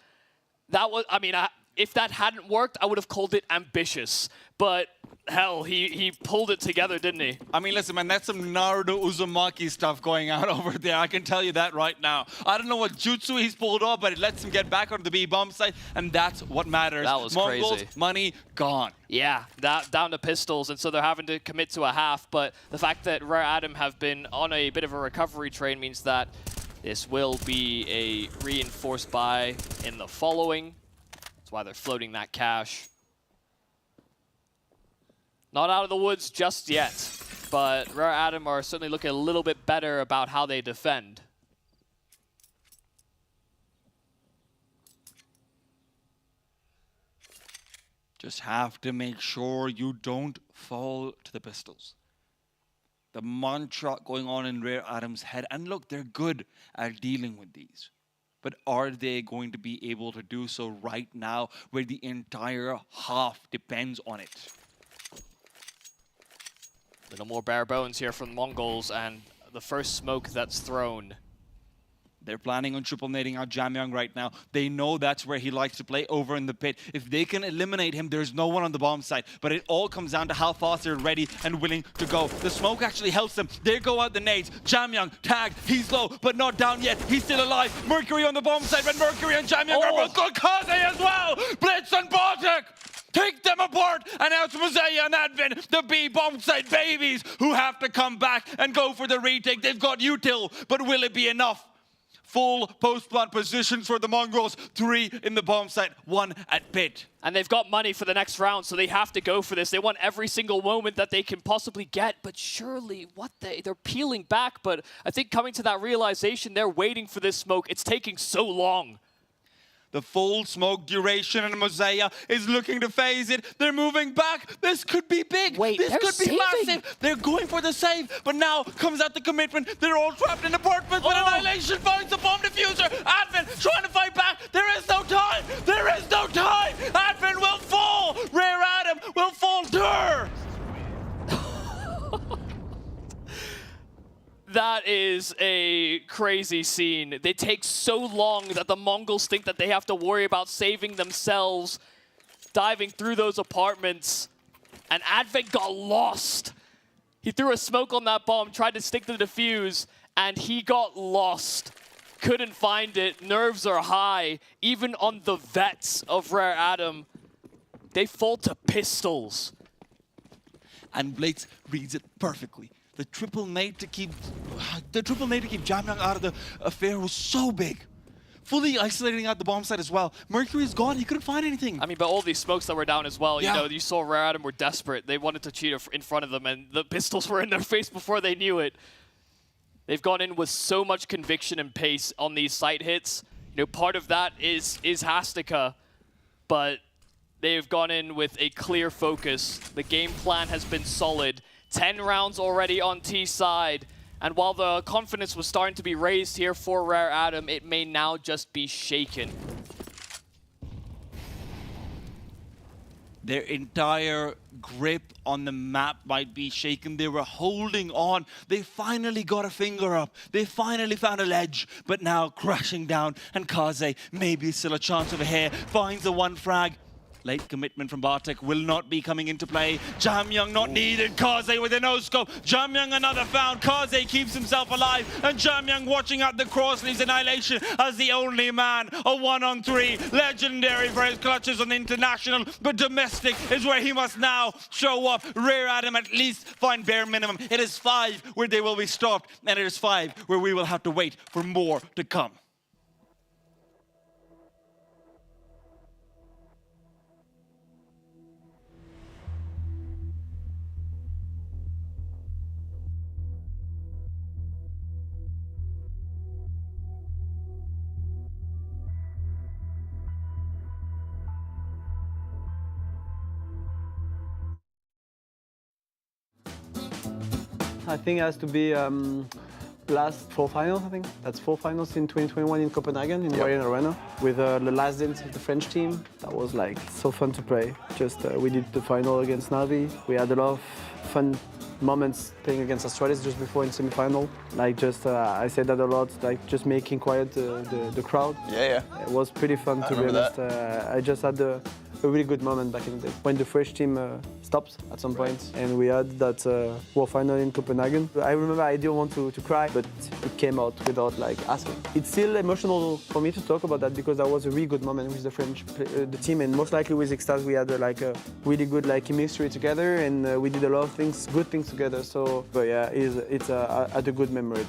I mean, if that hadn't worked, I would have called it ambitious. But hell, he pulled it together, didn't he? I mean, listen, man, that's some Naruto Uzumaki stuff going out over there. I can tell you that right now. I don't know what jutsu he's pulled off, but it lets him get back onto the B bomb site, and that's what matters. That was Mongols, crazy. money, gone. Yeah, down to pistols, and so they're having to commit to a half, but the fact that Rare Adam have been on a bit of a recovery train means that this will be a reinforced buy in the following. That's why they're floating that cash. Not out of the woods just yet, but Rare Adam are certainly looking a little bit better about how they defend. Just have to make sure you don't fall to the pistols. The mantra going on in Rare Adam's head, and look, they're good at dealing with these. But are they going to be able to do so right now where the entire half depends on it? Little more bare bones here from the Mongols, and the first smoke that's thrown. They're planning on triple nading out Jamyang right now. They know that's where he likes to play, over in the pit. If they can eliminate him, there's no one on the bomb site. But it all comes down to how fast they're ready and willing to go. The smoke actually helps them. There go out the nades. Jamyang tagged. He's low, but not down yet. He's still alive. Mercury on the bomb site, but Mercury and Jamyang are both good. Kaze as well. Blitz and Bartek. Take them apart, and now it's Mosaic and Advent, the B bomb site babies, who have to come back and go for the retake. They've got util, but will it be enough? Full post-plant positions for the Mongols. 3 in the bomb site, 1 at pit. And they've got money for the next round, so they have to go for this. They want every single moment that they can possibly get, but surely, they're peeling back, but I think coming to that realization, they're waiting for this smoke. It's taking so long. The full smoke duration, and Mosaic is looking to phase it. They're moving back. This could be big. Wait, this could be massive. They're going for the save, but now comes out the commitment. They're all trapped in apartments, but Annihilation finds the bomb diffuser. Advent trying to fight back. There is no time. There is no time. Advent will fall. Rare Adam will falter. That is a crazy scene. They take so long that the Mongols think that they have to worry about saving themselves, diving through those apartments, and Advent got lost. He threw a smoke on that bomb, tried to stick the defuse, and he got lost. Couldn't find it. Nerves are high. Even on the vets of Rare Adam, they fall to pistols. And Blades reads it perfectly. The triple nade to keep Jamyang out of the affair was so big. Fully isolating out the bomb site as well. Mercury's gone, he couldn't find anything. I mean, but all these smokes that were down as well, you know, you saw Rare Adam were desperate. They wanted to cheat in front of them, and the pistols were in their face before they knew it. They've gone in with so much conviction and pace on these site hits. You know, part of that is Hastika, but they've gone in with a clear focus. The game plan has been solid. 10 rounds already on T side, and while the confidence was starting to be raised here for Rare Adam, it may now just be shaken. Their entire grip on the map might be shaken. They were holding on. They finally got a finger up. They finally found a ledge, but now crashing down, and Kaze, maybe still a chance of a hair, finds the one frag. Late commitment from Bartek will not be coming into play. Jamyoung not needed. Kaze with a no-scope. Jamyoung another found. Kaze keeps himself alive. And Jamyoung watching out the Crossley's annihilation as the only man. A 1-on-3. Legendary for his clutches on international. But domestic is where he must now show up. Rare Adam at least find bare minimum. It is 5 where they will be stopped. And it is 5 where we will have to wait for more to come. I think it has to be last 4 finals, I think. That's 4 finals in 2021 in Copenhagen, in Ryan Arena, with the last dance of the French team. That was like so fun to play. Just we did the final against Navi. We had a lot of fun moments playing against Australia just before in semi-final. Like just, I said that a lot, like just making quiet the crowd. Yeah. It was pretty fun to be honest. I just had a really good moment back in the day when the French team stopped at some point and we had that World Final in Copenhagen. I remember I didn't want to cry, but it came out without like asking. It's still emotional for me to talk about that because that was a really good moment with the French the team, and most likely with Extase we had like a really good like chemistry together, and we did a lot of things, good things together. So, but yeah, it's a good memory.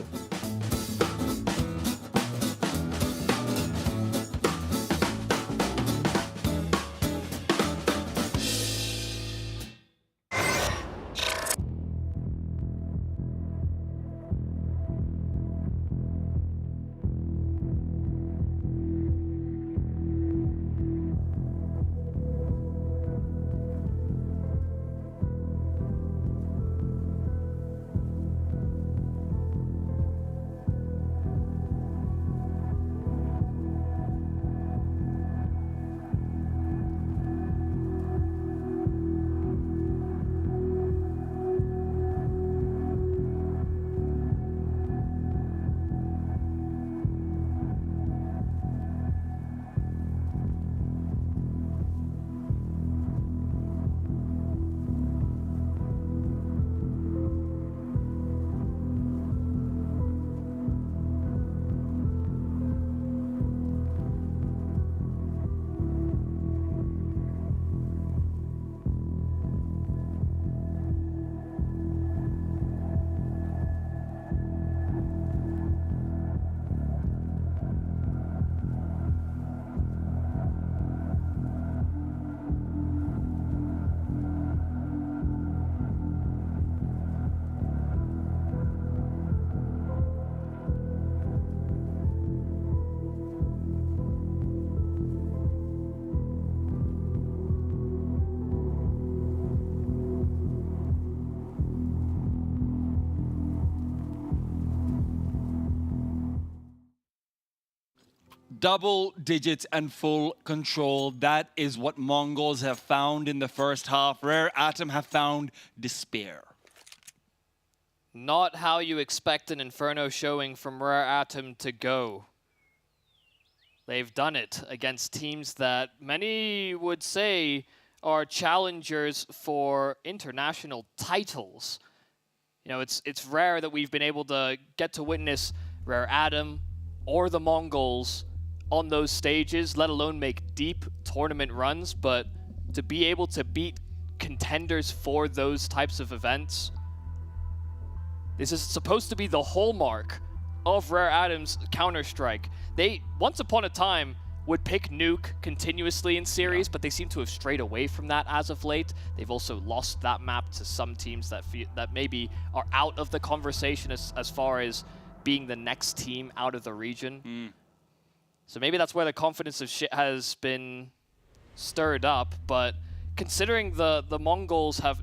Double digits and full control. That is what MongolZ have found in the first half. Rare Atom have found despair. Not how you expect an Inferno showing from Rare Atom to go. They've done it against teams that many would say are challengers for international titles. You know, it's rare that we've been able to get to witness Rare Atom or the Mongols on those stages, let alone make deep tournament runs, but to be able to beat contenders for those types of events, this is supposed to be the hallmark of Rare Atom's Counter-Strike. They, once upon a time, would pick Nuke continuously in series, but they seem to have strayed away from that as of late. They've also lost that map to some teams that maybe are out of the conversation as far as being the next team out of the region. So maybe that's where the confidence of shit has been stirred up, but considering the Mongols have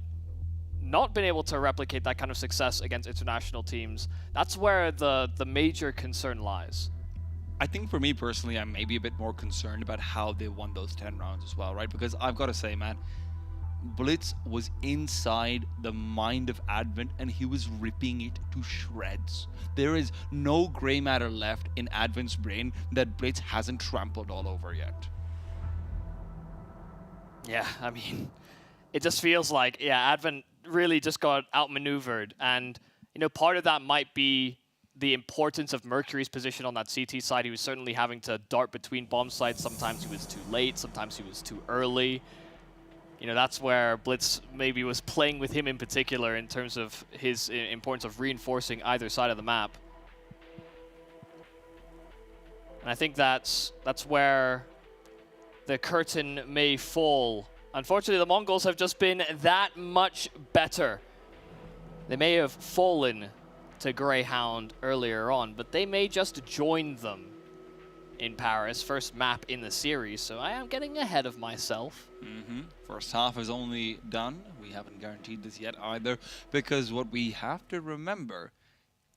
not been able to replicate that kind of success against international teams, that's where the major concern lies. I think for me personally, I'm maybe a bit more concerned about how they won those 10 rounds as well, right? Because I've got to say, man, Blitz was inside the mind of Advent and he was ripping it to shreds. There is no gray matter left in Advent's brain that Blitz hasn't trampled all over yet. Yeah, I mean, it just feels like, yeah, Advent really just got outmaneuvered. And, you know, part of that might be the importance of Mercury's position on that CT side. He was certainly having to dart between bomb sites. Sometimes he was too late, sometimes he was too early. You know, that's where Blitz maybe was playing with him in particular in terms of his importance of reinforcing either side of the map. And I think that's where the curtain may fall. Unfortunately, the Mongols have just been that much better. They may have fallen to Grayhound earlier on, but they may just join them in Paris, first map in the series, so I am getting ahead of myself. First half is only done. We haven't guaranteed this yet either, because what we have to remember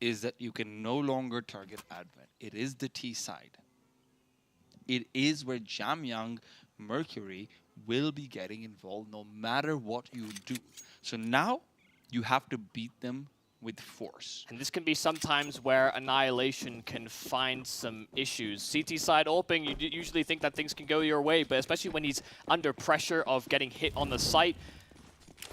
is that you can no longer target Advent. It is the T side. It is where Jamyang, Mercury, will be getting involved no matter what you do. So now you have to beat them with force. And this can be sometimes where Annihilation can find some issues. CT side opening, you usually think that things can go your way, but especially when he's under pressure of getting hit on the site,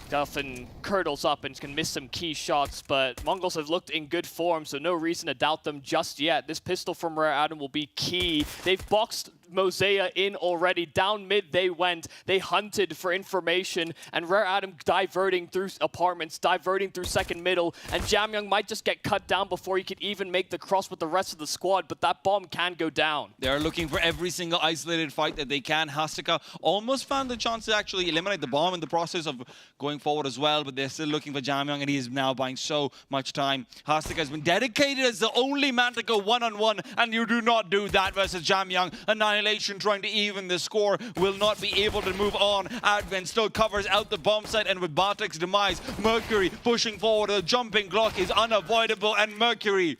he often curdles up and can miss some key shots, but Mongols have looked in good form, so no reason to doubt them just yet. This pistol from Rare Adam will be key. They've boxed MongolZ in already. Down mid they went. They hunted for information, and Rare Adam diverting through apartments, diverting through second middle, and Jamyang might just get cut down before he could even make the cross with the rest of the squad, but that bomb can go down. They're looking for every single isolated fight that they can. Hastika almost found the chance to actually eliminate the bomb in the process of going forward as well, but they're still looking for Jamyang, and he is now buying so much time. Hastika has been dedicated as the only man to go one-on-one, and you do not do that versus Jamyang. Annihilation trying to even the score will not be able to move on. Advent still covers out the bomb site, and with VERTEX demise, Mercury pushing forward. The jumping Glock is unavoidable, and Mercury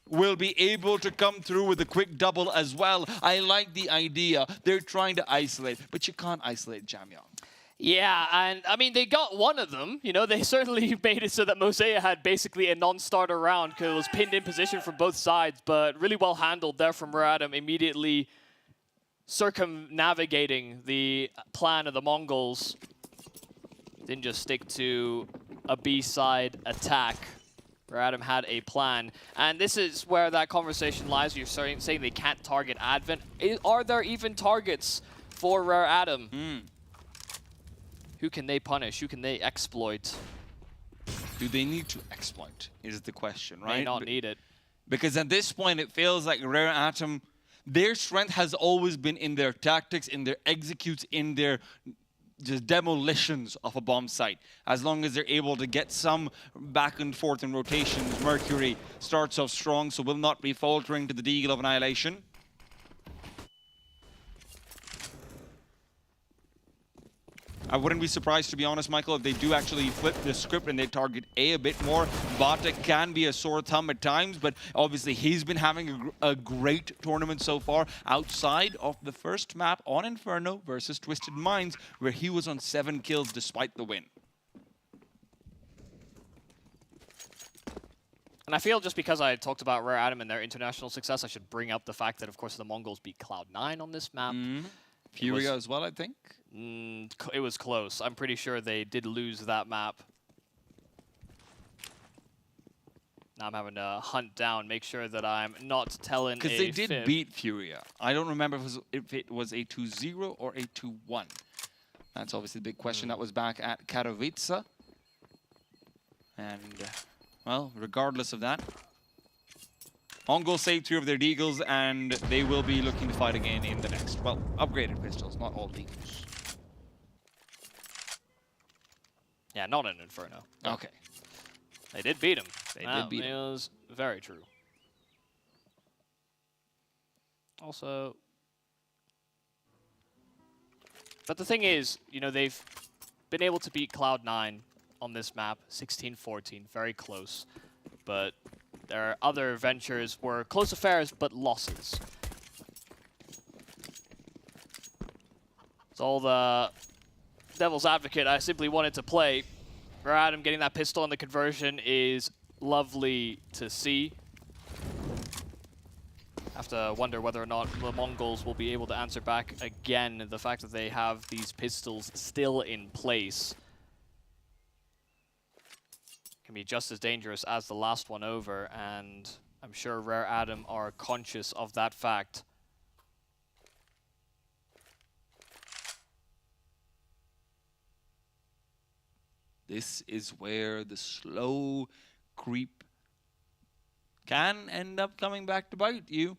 will be able to come through with a quick double as well. I like the idea. They're trying to isolate, but you can't isolate Jamyang. Yeah, and I mean, they got one of them. You know, they certainly made it so that MongolZ had basically a non-starter round because it was pinned in position from both sides, but really well handled there from Rare Adam, immediately circumnavigating the plan of the Mongols. Didn't just stick to a B-side attack. Rare Adam had a plan. And this is where that conversation lies. You're saying they can't target Advent. Are there even targets for Rare Adam? Who can they punish? Who can they exploit? Do they need to exploit is the question, right? May not need it. Because at this point, it feels like Rare Atom, their strength has always been in their tactics, in their executes, in their just demolitions of a bomb site. As long as they're able to get some back and forth in rotations, Mercury starts off strong, so will not be faltering to the Deagle of Annihilation. I wouldn't be surprised, to be honest, Michael, if they do actually flip the script and they target A bit more. VERTEX can be a sore thumb at times, but obviously he's been having a great tournament so far outside of the first map on Inferno versus Twisted Minds, where he was on 7 kills despite the win. And I feel just because I talked about Rare Adam and their international success, I should bring up the fact that, of course, the Mongols beat Cloud9 on this map. Furia as well, I think. It was close. I'm pretty sure they did lose that map. Now I'm having to hunt down, make sure that I'm not telling a Because they did fib. beat Furia. I don't remember if it was a 2-0 or a 2-1. That's obviously the big question. That was back at Katowice. And, well, regardless of that, Mongols saved 2 of their Deagles, and they will be looking to fight again in the next. Well, upgraded pistols, not all Deagles. Yeah, not an Inferno. Okay. They did beat him. They did beat him. That is very true. Also, but the thing is, you know, they've been able to beat Cloud9 on this map, 16-14, very close. But their other ventures were close affairs, but losses. It's all the devil's advocate I simply wanted to play. Rare Adam getting that pistol and the conversion is lovely to see. Have to wonder whether or not the Mongols will be able to answer back again. The fact that they have these pistols still in place can be just as dangerous as the last one over, and I'm sure Rare Adam are conscious of that fact. This is where the slow creep can end up coming back to bite you.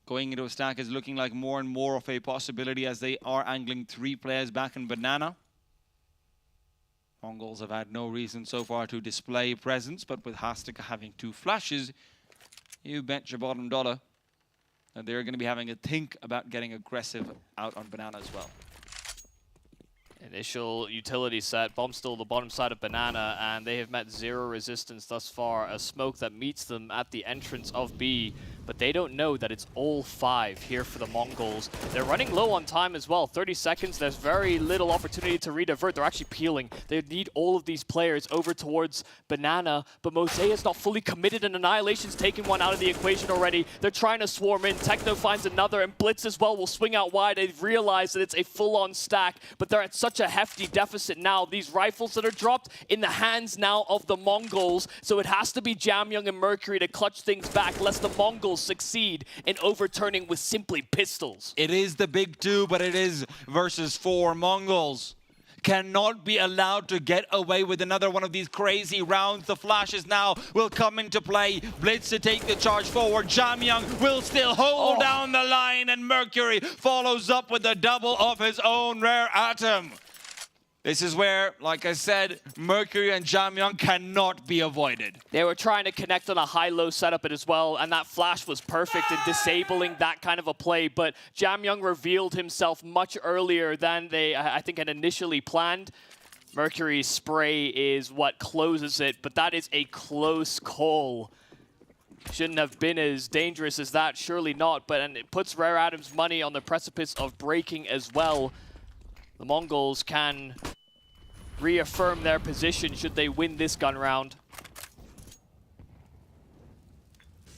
Going into a stack is looking like more and more of a possibility as they are angling 3 players back in Banana. Mongols have had no reason so far to display presence, but with Hastika having 2 flashes, you bet your bottom dollar that they're going to be having a think about getting aggressive out on Banana as well. Initial utility set, bomb still the bottom side of Banana, and they have met 0 resistance thus far. A smoke that meets them at the entrance of B, but they don't know that it's all 5 here for the Mongols. They're running low on time as well, 30 seconds. There's very little opportunity to redivert. They're actually peeling. They need all of these players over towards Banana, but MongolZ is not fully committed, and Annihilation's taken one out of the equation already. They're trying to swarm in. Techno finds another, and Blitz as well will swing out wide. They've realized that it's a full-on stack, but they're at such a hefty deficit now. These rifles that are dropped in the hands now of the Mongols, so it has to be Jamyoung and Mercury to clutch things back, lest the Mongols succeed in overturning with simply pistols. It is the big 2, but it is versus 4. Mongols cannot be allowed to get away with another one of these crazy rounds. The flashes now will come into play. Blitz to take the charge forward. Jamyoung will still hold down the line, and Mercury follows up with a double of his own. Rare Atom. This is where, like I said, Mercury and Jamyoung cannot be avoided. They were trying to connect on a high-low setup as well, and that flash was perfect in disabling that kind of a play, but Jamyoung revealed himself much earlier than they, I think, had initially planned. Mercury's spray is what closes it, but that is a close call. Shouldn't have been as dangerous as that, surely not, but and it puts Rare Adam's money on the precipice of breaking as well. The Mongols can reaffirm their position should they win this gun round.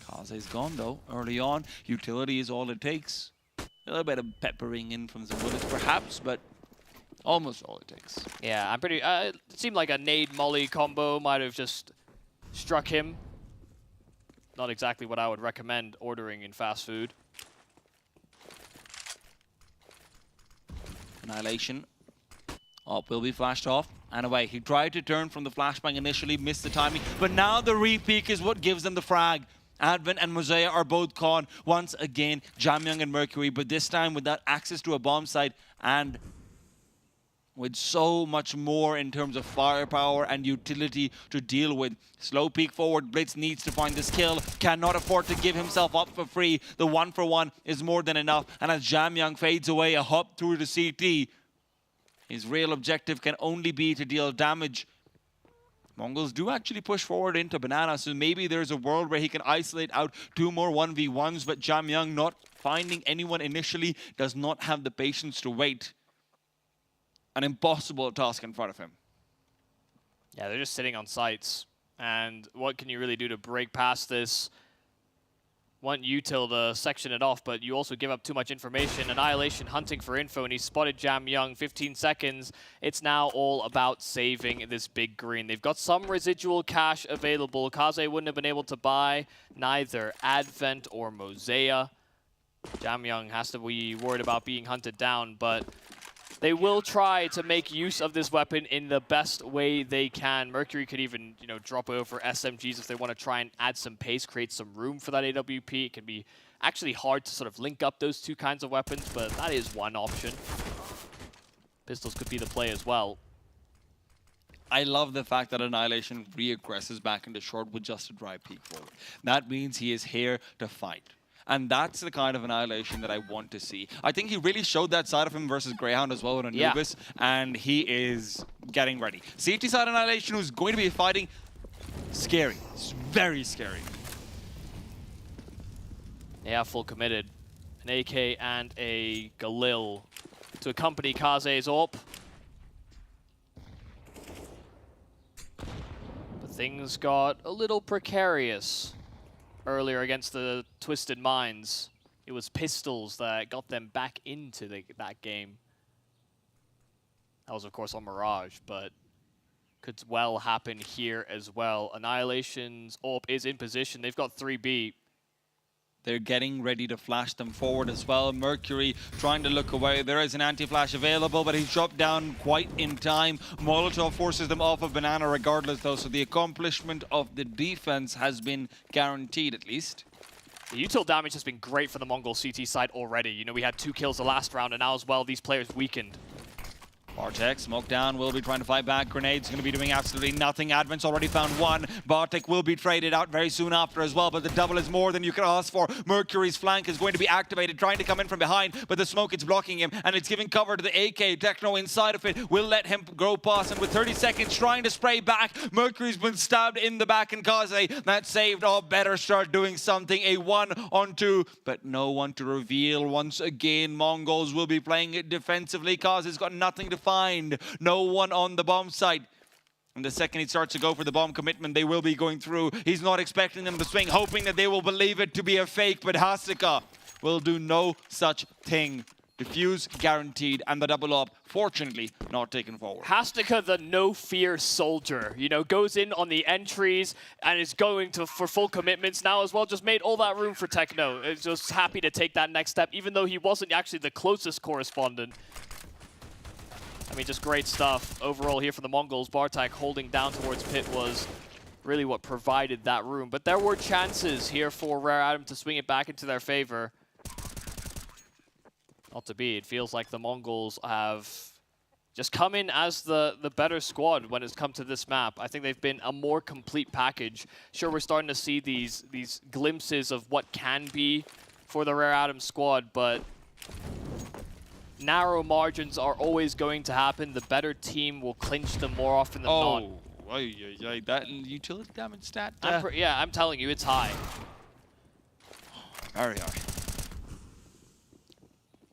Kaze's gone though, early on. Utility is all it takes. A little bit of peppering in from some bullets perhaps, but almost all it takes. Yeah, I'm pretty, it seemed like a nade molly combo might have just struck him. Not exactly what I would recommend ordering in fast food. Annihilation. Up will be flashed off and away. He tried to turn from the flashbang initially, missed the timing, but now the re-peek is what gives them the frag. Advent and MongolZ are both gone. Once again, Jamyoung and Mercury, but this time without access to a bomb site and with so much more in terms of firepower and utility to deal with. Slow peek forward, Blitz needs to find this kill, cannot afford to give himself up for free. The 1-for-1 is more than enough, and as Jamyoung fades away, a hop through the CT, his real objective can only be to deal damage. Mongols do actually push forward into Banana, so maybe there's a world where he can isolate out 2 more 1v1s, but Jamyoung, not finding anyone initially, does not have the patience to wait. An impossible task in front of him. Yeah, they're just sitting on sites. And what can you really do to break past this? Want util to section it off, but you also give up too much information. Annihilation hunting for info, and he spotted Jamyoung. 15 seconds. It's now all about saving this big green. They've got some residual cash available. Kaze wouldn't have been able to buy neither Advent or MongolZ. Jamyoung has to be worried about being hunted down, but they will try to make use of this weapon in the best way they can. Mercury could even, you know, drop over SMGs if they want to try and add some pace, create some room for that AWP. It can be actually hard to sort of link up those 2 kinds of weapons, but that is one option. Pistols could be the play as well. I love the fact that Annihilation re-aggresses back into short with just a dry peek forward. That means he is here to fight. And that's the kind of Annihilation that I want to see. I think he really showed that side of him versus Grayhound as well with Anubis, and he is getting ready. CT side Annihilation, who's going to be fighting, scary. It's very scary. Yeah, full committed. An AK and a Galil to accompany Kaze's AWP. But things got a little precarious earlier against the Twisted Minds. It was pistols that got them back into that game. That was, of course, on Mirage, but could well happen here as well. Annihilation's AWP is in position. They've got 3B. They're getting ready to flash them forward as well. Mercury trying to look away. There is an anti-flash available, but he's dropped down quite in time. Molotov forces them off of Banana regardless, though, so the accomplishment of the defense has been guaranteed, at least. The util damage has been great for the Mongol CT side already. You know, we had 2 kills the last round, and now as well, these players weakened. VERTEX, smoke down, will be trying to fight back. Grenade's going to be doing absolutely nothing. Advent's already found one. VERTEX will be traded out very soon after as well, but the double is more than you can ask for. Mercury's flank is going to be activated, trying to come in from behind, but the smoke is blocking him, and it's giving cover to the AK. Techno inside of it will let him go past, and with 30 seconds trying to spray back, Mercury's been stabbed in the back, and Kaze, that saved. Oh, better start doing something. A 1-on-2, but no one to reveal. Once again, Mongols will be playing it defensively. Kaze's got nothing to find. No one on the bomb site. And the second he starts to go for the bomb commitment, they will be going through. He's not expecting them to swing, hoping that they will believe it to be a fake, but Hasika will do no such thing. Defuse guaranteed, and the double up, fortunately, not taken forward. Hastika, the no-fear soldier, you know, goes in on the entries and is going for full commitments now as well. Just made all that room for Techno. Is just happy to take that next step, even though he wasn't actually the closest correspondent. I mean, just great stuff overall here for the Mongols. Bartek holding down towards pit was really what provided that room. But there were chances here for Rare Atom to swing it back into their favor. Not to be. It feels like the Mongols have just come in as the better squad when it's come to this map. I think they've been a more complete package. Sure, we're starting to see these glimpses of what can be for the Rare Atom squad, but narrow margins are always going to happen. The better team will clinch them more often than not. Oh, that utility damage stat. Yeah, I'm telling you, it's high. Very high.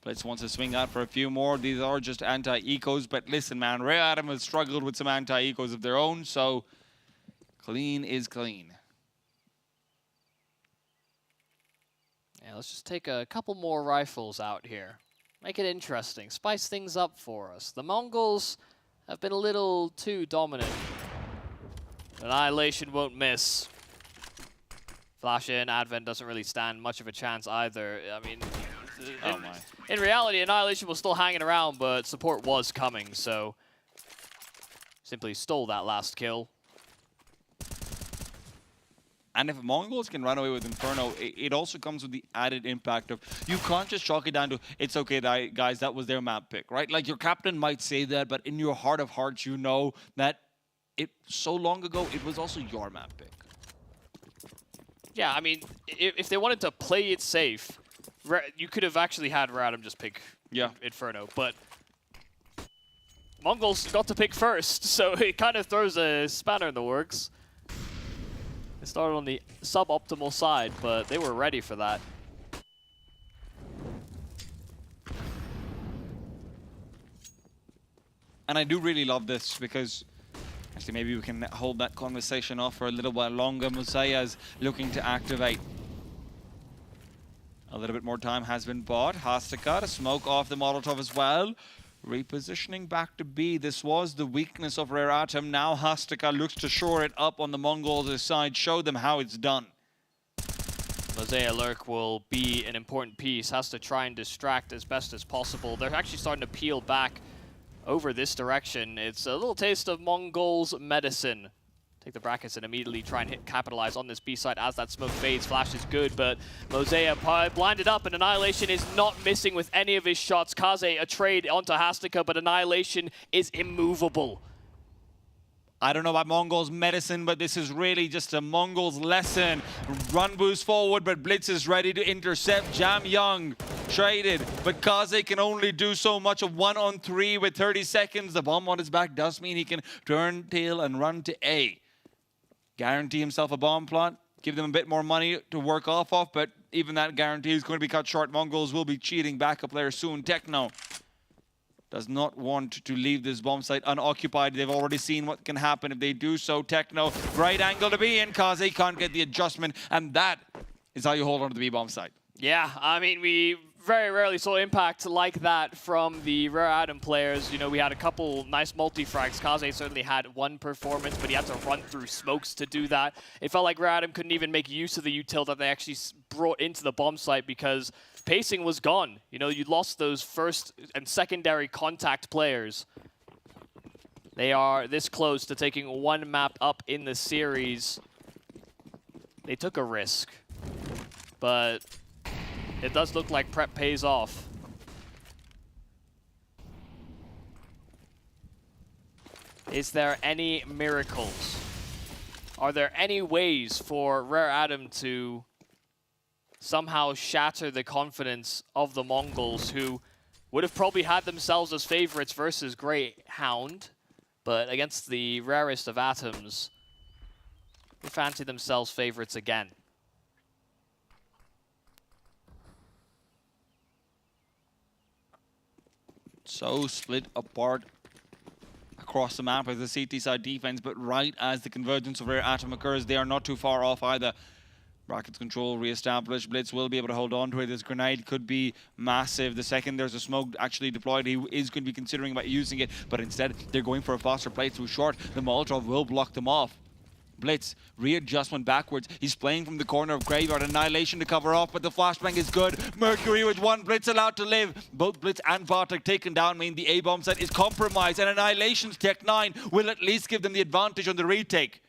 Blitz wants to swing out for a few more. These are just anti-ecos, but listen, man, Rare Atom has struggled with some anti-ecos of their own, so clean is clean. Yeah, let's just take a couple more rifles out here. Make it interesting. Spice things up for us. The Mongols have been a little too dominant. Annihilation won't miss. Flash in, Advent doesn't really stand much of a chance either. I mean, in reality, Annihilation was still hanging around, but support was coming, so simply stole that last kill. And if Mongols can run away with Inferno, it also comes with the added impact of, you can't just chalk it down to, it's okay, guys, that was their map pick, right? Like, your captain might say that, but in your heart of hearts, you know that so long ago, it was also your map pick. Yeah, I mean, if they wanted to play it safe, you could have actually had Rare Atom just pick Inferno, but Mongols got to pick first, so it kind of throws a spanner in the works. They started on the suboptimal side, but they were ready for that. And I do really love this because, actually maybe we can hold that conversation off for a little while longer. Mosiah's looking to activate. A little bit more time has been bought. Hastika to smoke off the Molotov as well. Repositioning back to B. This was the weakness of Rare Atom. Now Hastika looks to shore it up on the Mongols' side, show them how it's done. Mosiah Lurk will be an important piece. Has to try and distract as best as possible. They're actually starting to peel back over this direction. It's a little taste of Mongols medicine. Take the brackets and immediately try and capitalize on this B side as that smoke fades. Flash is good, but Mosiah blinded up, and Annihilation is not missing with any of his shots. Kaze a trade onto Hastika, but Annihilation is immovable. I don't know about Mongols medicine, but this is really just a Mongols lesson. Run boost forward, but Blitz is ready to intercept. Jam Young traded, but Kaze can only do so much. A 1-on-3 with 30 seconds. The bomb on his back does mean he can turn tail and run to A. Guarantee himself a bomb plot, give them a bit more money to work off of, but even that guarantee is going to be cut short. Mongols will be cheating backup player soon. Techno does not want to leave this bomb site unoccupied. They've already seen what can happen if they do so. Techno, right angle to be in. Kaze can't get the adjustment, and that is how you hold on to the B-bomb side. Yeah, I mean, we very rarely saw impact like that from the Rare Atom players. You know, we had a couple nice multi-frags. Kaze certainly had one performance, but he had to run through smokes to do that. It felt like Rare Atom couldn't even make use of the util that they actually brought into the bomb site because pacing was gone. You know, you lost those first and secondary contact players. They are this close to taking one map up in the series. They took a risk, but it does look like prep pays off. Is there any miracles? Are there any ways for Rare Atom to somehow shatter the confidence of the Mongols, who would have probably had themselves as favorites versus Grayhound, but against the rarest of atoms, they fancy themselves favorites again? So split apart across the map as the CT side defense, but right as the convergence of Rare Atom occurs, they are not too far off either. Brackets control re-established. Blitz will be able to hold on to it. This grenade could be massive. The second there's a smoke actually deployed, he is going to be considering about using it, but instead they're going for a faster play through short. The Molotov will block them off. Blitz, readjustment backwards. He's playing from the corner of Graveyard. Annihilation to cover off, but the flashbang is good. Mercury with one Blitz allowed to live. Both Blitz and Bartek taken down, meaning the A-bomb set is compromised, and Annihilation's Tech 9 will at least give them the advantage on the retake.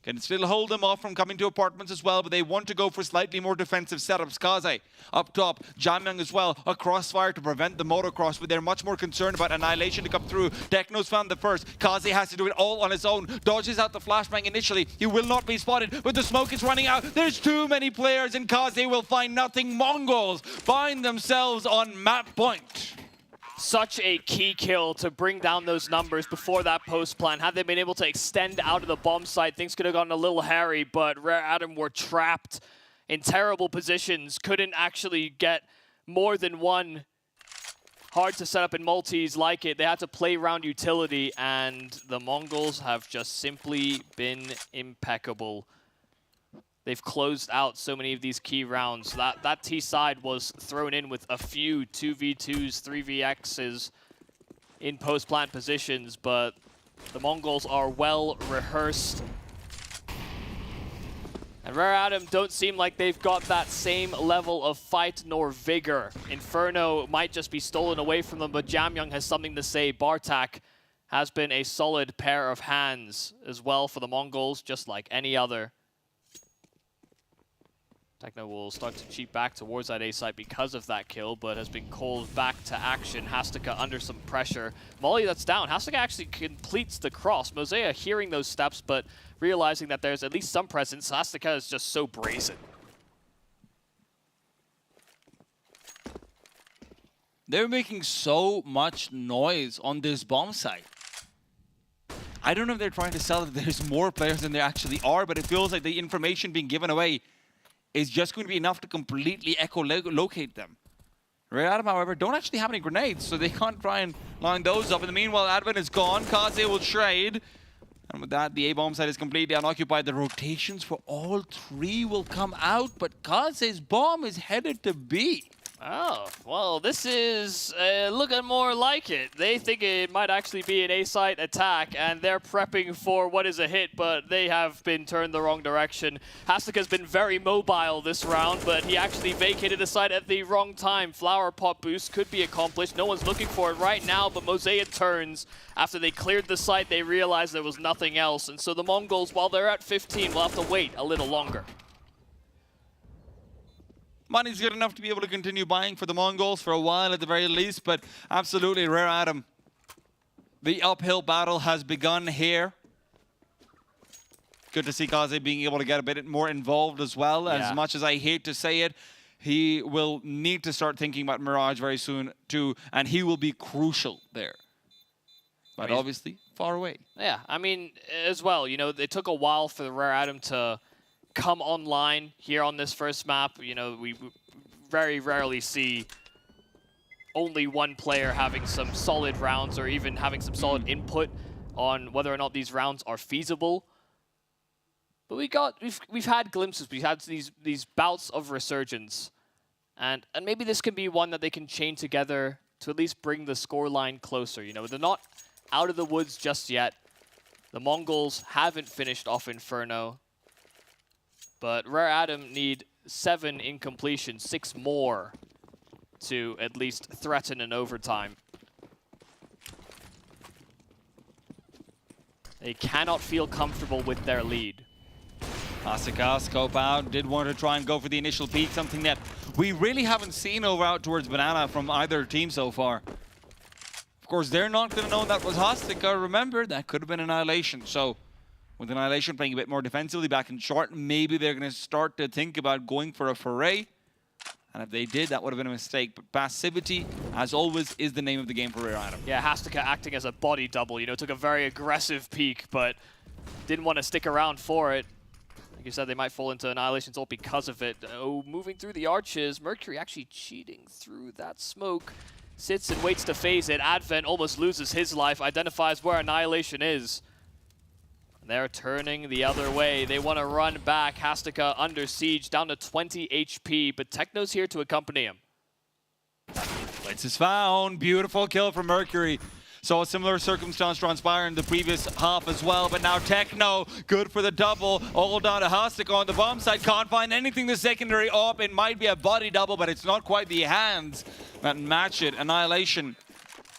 Can still hold them off from coming to apartments as well, but they want to go for slightly more defensive setups. Kaze up top, Jamyang as well, a crossfire to prevent the motocross, but they're much more concerned about Annihilation to come through. Techno's found the first. Kaze has to do it all on his own. Dodges out the flashbang initially. He will not be spotted, but the smoke is running out. There's too many players, and Kaze will find nothing. Mongols find themselves on map point. Such a key kill to bring down those numbers before that post plan. Had they been able to extend out of the bomb site, things could have gotten a little hairy, but Rare Atom were trapped in terrible positions, couldn't actually get more than one. Hard to set up in multis like it. They had to play around utility, and the Mongols have just simply been impeccable. They've closed out so many of these key rounds. That T side was thrown in with a few 2v2s, 3vx's in post-plant positions, but the Mongols are well rehearsed. And Rare Atom don't seem like they've got that same level of fight nor vigor. Inferno might just be stolen away from them, but Jamyang has something to say. Bartak has been a solid pair of hands as well for the Mongols, just like any other. Techno will start to cheat back towards that A site because of that kill, but has been called back to action. Hastika under some pressure. Molly that's down. Hastika actually completes the cross. Mosea hearing those steps, but realizing that there's at least some presence. Hastika is just so brazen. They're making so much noise on this bomb site. I don't know if they're trying to sell that there's more players than there actually are, but it feels like the information being given away is just going to be enough to completely echolocate them. Rare Atom, however, don't actually have any grenades, so they can't try and line those up. In the meanwhile, Advent is gone. Kaze will trade. And with that, the A-bomb site is completely unoccupied. The rotations for all three will come out, but Kaze's bomb is headed to B. Oh, well, this is looking more like it. They think it might actually be an A-site attack, and they're prepping for what is a hit, but they have been turned the wrong direction. Hastika's been very mobile this round, but he actually vacated the site at the wrong time. Flower pot boost could be accomplished. No one's looking for it right now, but Mosea turns. After they cleared the site, they realized there was nothing else, and so the Mongols, while they're at 15, will have to wait a little longer. Money's good enough to be able to continue buying for the Mongols for a while at the very least, but absolutely, Rare Atom. The uphill battle has begun here. Good to see Kaze being able to get a bit more involved as well. Yeah. As much as I hate to say it, he will need to start thinking about Mirage very soon too, and he will be crucial there. But obviously, far away. Yeah, I mean, as well, you know, it took a while for the Rare Atom to come online here on this first map. You know, we very rarely see only one player having some solid rounds or even having some solid input on whether or not these rounds are feasible. But we've had glimpses. We've had these bouts of resurgence, and maybe this can be one that they can chain together to at least bring the scoreline closer. You know, they're not out of the woods just yet. The Mongols haven't finished off Inferno, but Rare Atom need 7 in completion, 6 more to at least threaten an overtime. They cannot feel comfortable with their lead. Asika, scope out, did want to try and go for the initial peak, something that we really haven't seen over out towards Banana from either team so far. Of course, they're not going to know that was Hastika. Remember, that could have been Annihilation. So, with Annihilation playing a bit more defensively back in short, maybe they're going to start to think about going for a foray. And if they did, that would have been a mistake. But passivity, as always, is the name of the game for Rare Atom. Yeah, Hastika acting as a body double. You know, took a very aggressive peek, but didn't want to stick around for it. Like you said, they might fall into Annihilation's ult because of it. Oh, moving through the arches. Mercury actually cheating through that smoke. Sits and waits to phase it. Advent almost loses his life. Identifies where Annihilation is. They're turning the other way. They want to run back. Hastika under siege, down to 20 HP, but Techno's here to accompany him. Blitz is found. Beautiful kill from Mercury. So a similar circumstance transpired in the previous half as well, but now Techno, good for the double. All down to Hastika on the bomb side. Can't find anything the secondary up. It might be a body double, but it's not quite the hands that match it. Annihilation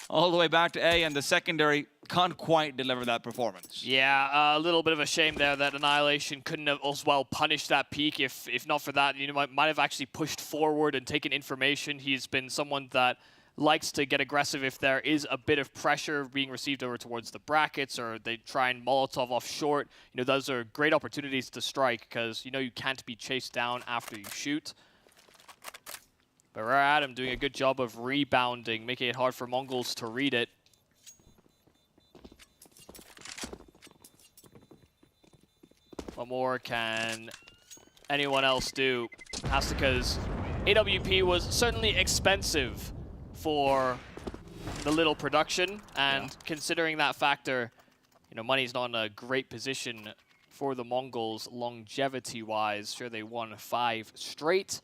all the way back to A, and the secondary can't quite deliver that performance. Yeah, a little bit of a shame there that Annihilation couldn't have as well punished that peak. If not for that, you know, might have actually pushed forward and taken information. He's been someone that likes to get aggressive if there is a bit of pressure being received over towards the brackets, or they try and Molotov off short. You know, those are great opportunities to strike because, you know, you can't be chased down after you shoot. But Rare Atom doing a good job of rebounding, making it hard for Mongols to read it. What more can anyone else do? Hastika's AWP was certainly expensive for the little production, and considering that factor, you know, money's not in a great position for the Mongols longevity-wise. Sure, they won 5 straight,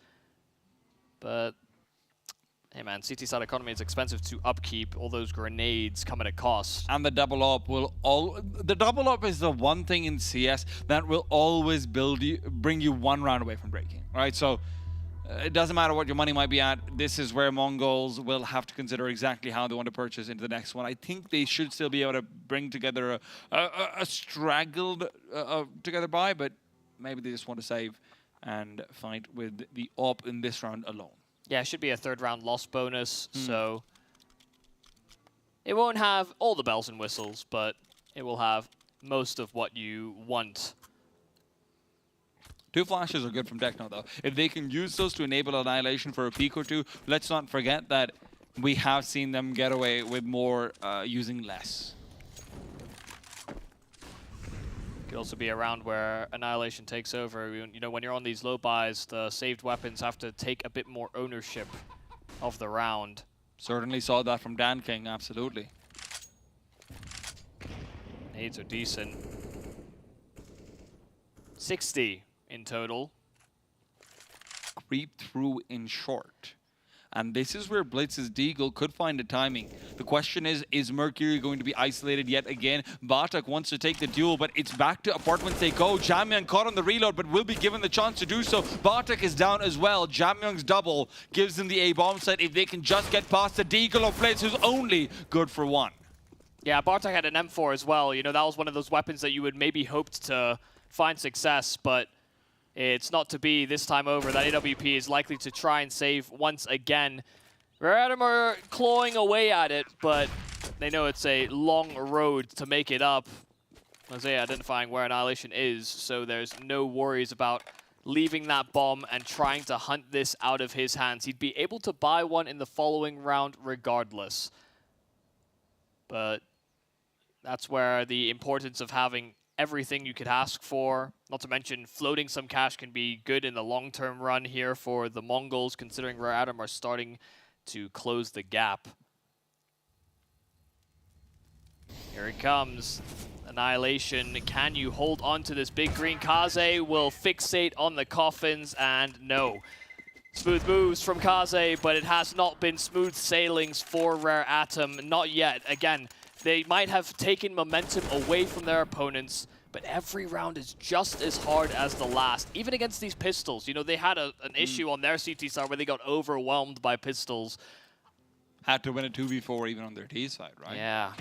but hey man, CT side economy is expensive to upkeep. All those grenades come at a cost. And the double up is the one thing in CS that will always bring you one round away from breaking, right? So it doesn't matter what your money might be at. This is where Mongols will have to consider exactly how they want to purchase into the next one. I think they should still be able to bring together a straggled together buy, but maybe they just want to save and fight with the op in this round alone. Yeah, it should be a 3rd round loss bonus, so it won't have all the bells and whistles, but it will have most of what you want. 2 flashes are good from Techno, though. If they can use those to enable Annihilation for a peak or 2, let's not forget that we have seen them get away with more using less. Could also be a round where Annihilation takes over. You know, when you're on these low buys, the saved weapons have to take a bit more ownership of the round. Certainly saw that from Dan King, absolutely. Nades are decent. 60 in total. Creep through in short. And this is where Blitz's Deagle could find the timing. The question is Mercury going to be isolated yet again? Bartek wants to take the duel, but it's back to apartments they go. Jamyang caught on the reload, but will be given the chance to do so. Bartek is down as well. Jamyang's double gives them the A-bomb site if they can just get past the Deagle of Blitz, who's only good for 1. Yeah, Bartek had an M4 as well. You know, that was one of those weapons that you would maybe hoped to find success, but it's not to be this time over. That AWP is likely to try and save once again. Rare Atom are clawing away at it, but they know it's a long road to make it up. Mosaic identifying where Annihilation is, so there's no worries about leaving that bomb and trying to hunt this out of his hands. He'd be able to buy one in the following round regardless. But that's where the importance of having everything you could ask for, not to mention floating some cash can be good in the long-term run here for the Mongols, considering Rare Atom are starting to close the gap. Here it comes. Annihilation, can you hold on to this big green? Kaze will fixate on the coffins, and no. Smooth moves from Kaze, but it has not been smooth sailings for Rare Atom, not yet. Again, they might have taken momentum away from their opponents, but every round is just as hard as the last. Even against these pistols, you know, they had an issue on their CT side where they got overwhelmed by pistols. Had to win a 2v4 even on their T side, right? Yeah.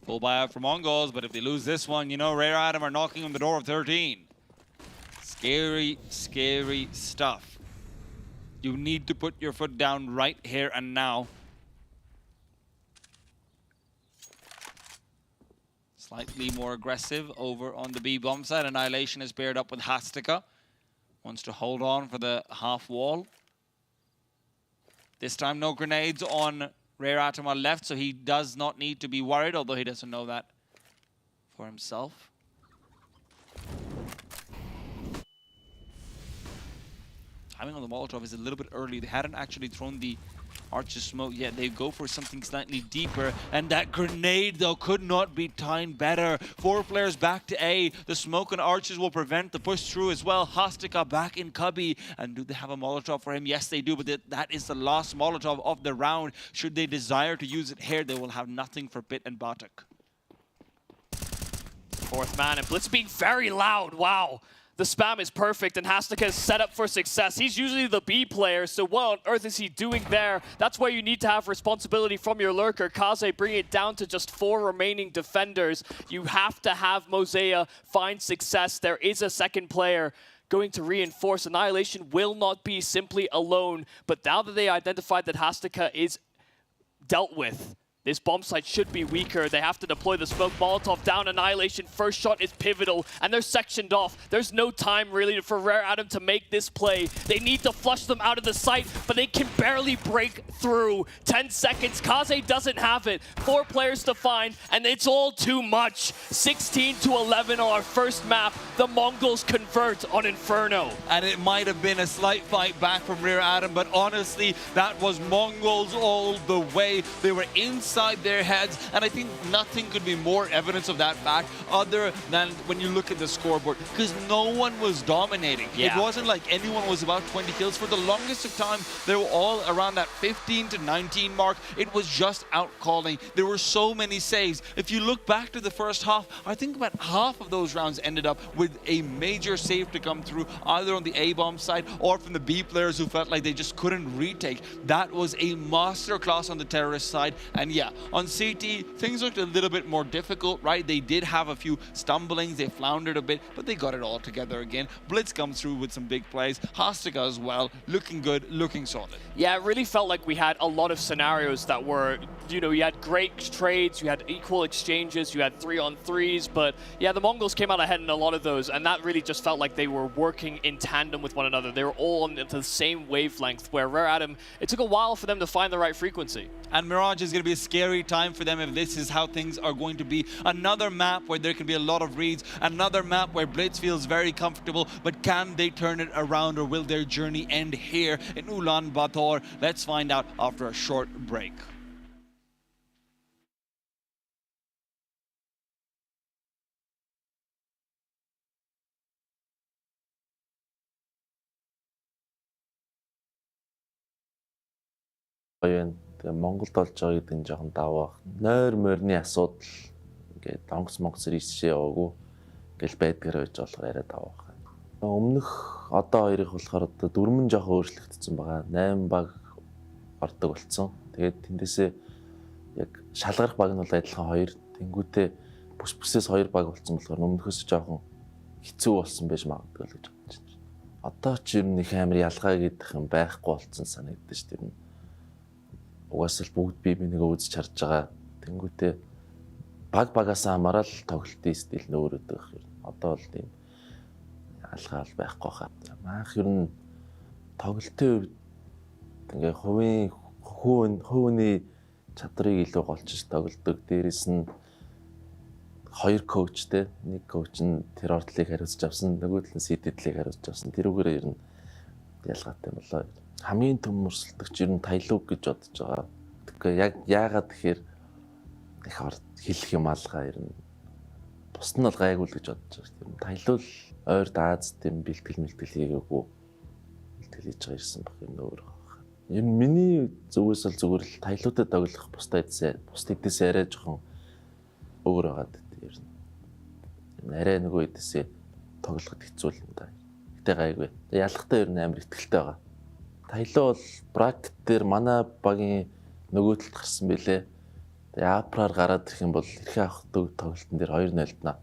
Full buyout for MongolZ, but if they lose this one, you know, Rare Atom are knocking on the door of 13. Scary, scary stuff. You need to put your foot down right here and now. Slightly more aggressive over on the B bomb side. Annihilation is paired up with Hastika. Wants to hold on for the half wall. This time no grenades on Rare Atom on left, so he does not need to be worried, although he doesn't know that for himself. Timing on the Molotov is a little bit early. They hadn't actually thrown the Archer smoke yet. They go for something slightly deeper, and that grenade though could not be timed better. 4 players back to A. The smoke and Archers will prevent the push through as well. Hastika back in cubby, and do they have a Molotov for him? Yes, they do, but that is the last Molotov of the round. Should they desire to use it here, they will have nothing for Pit and Batuk. 4th man, and Blitz being very loud. Wow. The spam is perfect, and Hastika is set up for success. He's usually the B player, so what on earth is he doing there? That's where you need to have responsibility from your lurker. Kaze bringing it down to just 4 remaining defenders. You have to have MongolZ find success. There is a second player going to reinforce. Annihilation will not be simply alone, but now that they identified that Hastika is dealt with, this bomb site should be weaker. They have to deploy the smoke. Molotov down. Annihilation. First shot is pivotal, and they're sectioned off. There's no time really for Rare Atom to make this play. They need to flush them out of the site, but they can barely break through. 10 seconds. Kaze doesn't have it. 4 players to find, and it's all too much. 16-11 on our first map. The Mongols convert on Inferno. And it might have been a slight fight back from Rare Atom, but honestly, that was MongolZ all the way. They were inside their heads, and I think nothing could be more evidence of that fact other than when you look at the scoreboard, because no one was dominating. Yeah. It wasn't like anyone was about 20 kills. For the longest of time, they were all around that 15 to 19 mark. It was just out calling. There were so many saves. If you look back to the first half, I think about half of those rounds ended up with a major save to come through, either on the A-bomb side or from the B players who felt like they just couldn't retake. That was a masterclass on the terrorist side, and yeah, on CT, things looked a little bit more difficult, right? They did have a few stumblings, they floundered a bit, but they got it all together again. Blitz comes through with some big plays. Hastika as well, looking good, looking solid. Yeah, it really felt like we had a lot of scenarios that were, you know, you had great trades, you had equal exchanges, you had 3-on-3s, but yeah, the Mongols came out ahead in a lot of those, and that really just felt like they were working in tandem with one another. They were all on the same wavelength, where Rare Atom, it took a while for them to find the right frequency. And Mirage is going to be a scary time for them if this is how things are going to be. Another map where there can be a lot of reads, another map where Blitz feels very comfortable, but can they turn it around, or will their journey end here in Ulaanbaatar? Let's find out after a short break. Монголд болж байгаа гэдэг нь жоохон даваа. Нойр морины асуудал ингээд онгоц монгоц ришээ яваагүй ингээл байдгаар байж болохоор арай даваа. Өмнөх одоо хоёрыг болохоор одоо дөрмөн жоохон өөрчлөгдсөн байгаа. 8 баг ордог болсон. Тэгээд тэндээсээ яг шалгарах баг нь бол адилхан 2. Тэнгүүтээ бүс-бүсээс 2 баг болсон болохоор өмнөхөөс жоохон хэцүү болсон байж магадгүй л гэж бодож байна. Одоо ч ер нь их амар ялгаа гэдэг юм байхгүй болсон санагдаж шүү дээ. Угаасаа л бүгд бие бинийгээ үзэж харж байгаа. Тэнгүүтээ баг-багаас хамаарал тоглолтын стил нь өөр өдөг юм. Одоо бол тийм алгаал байхгүй хаа. Маах ер нь тоглолтын үед ингээ хувийн чадрыг илүү голчиж тоглодог. Дээрээс нь 2 коучтэй, 1 коуч нь тэр ордлыг хариуцж авсан, нөгөө талын CT-длийг хариуцж авсан. Тэрүүгээр ер нь ялгаатай болоо. Хамгийн том мөрсөлдөгч ер нь TYLOO гэж бодож байгаа. Тэгэхгүй яг яагаад тэгэхээр их хэлэх юм алгаа ер нь бус нь бол гайгүй л гэж бодож байгаа. TYLOO ойрд Аз тийм бэлтгэл хийгээгүй. Бэлтгэл хийж байгаа ирсэн баг юм өөр байгаа. Ер нь миний зүгээс бол зүгээр л TYLOO-тэй тоглох бус эдээс арай жоохон өөр байгаа ер нь. Арай нөгөө эдээсээ тоглоход хэцүү л юм да. Гэтэ гайгүй. Ялахтаа ер нь амар ихтгэлтэй байгаа. TYLOO бол бракет дээр манай багийн нөгөө талд гарсан байлээ. Тэгээ апраар гараад ирэх юм бол эрхээ авах тоглолтын дээр 2-0-дна.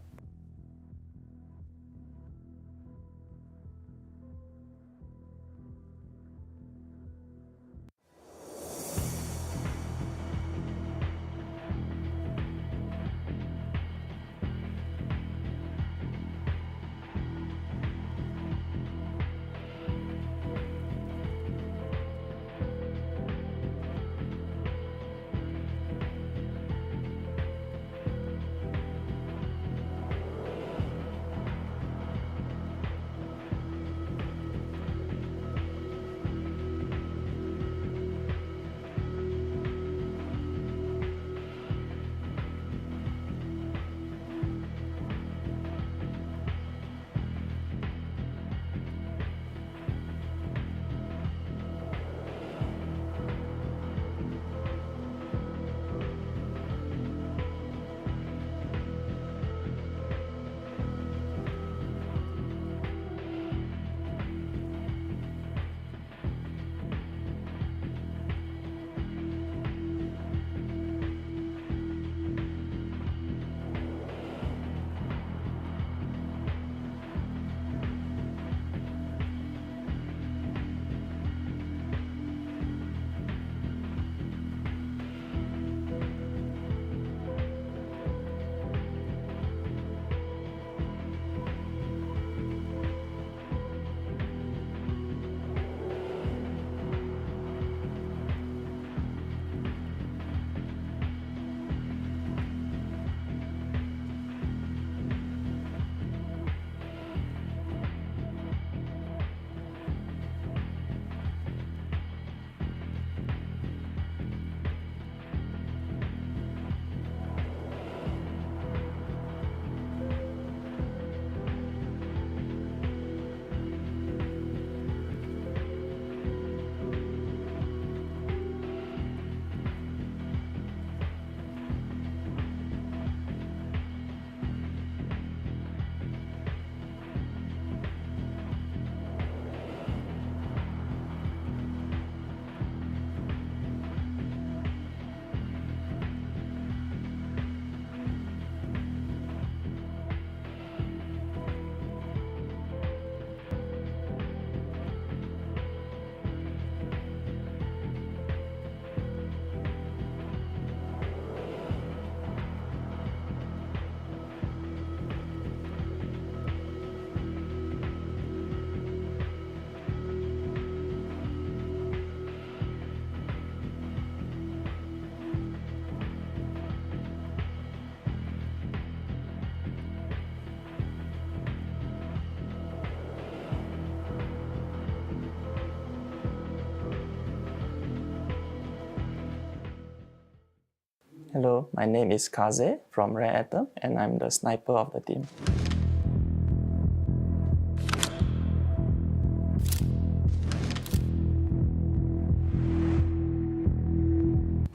Hello, my name is Kaze from Rare Atom and I'm the sniper of the team.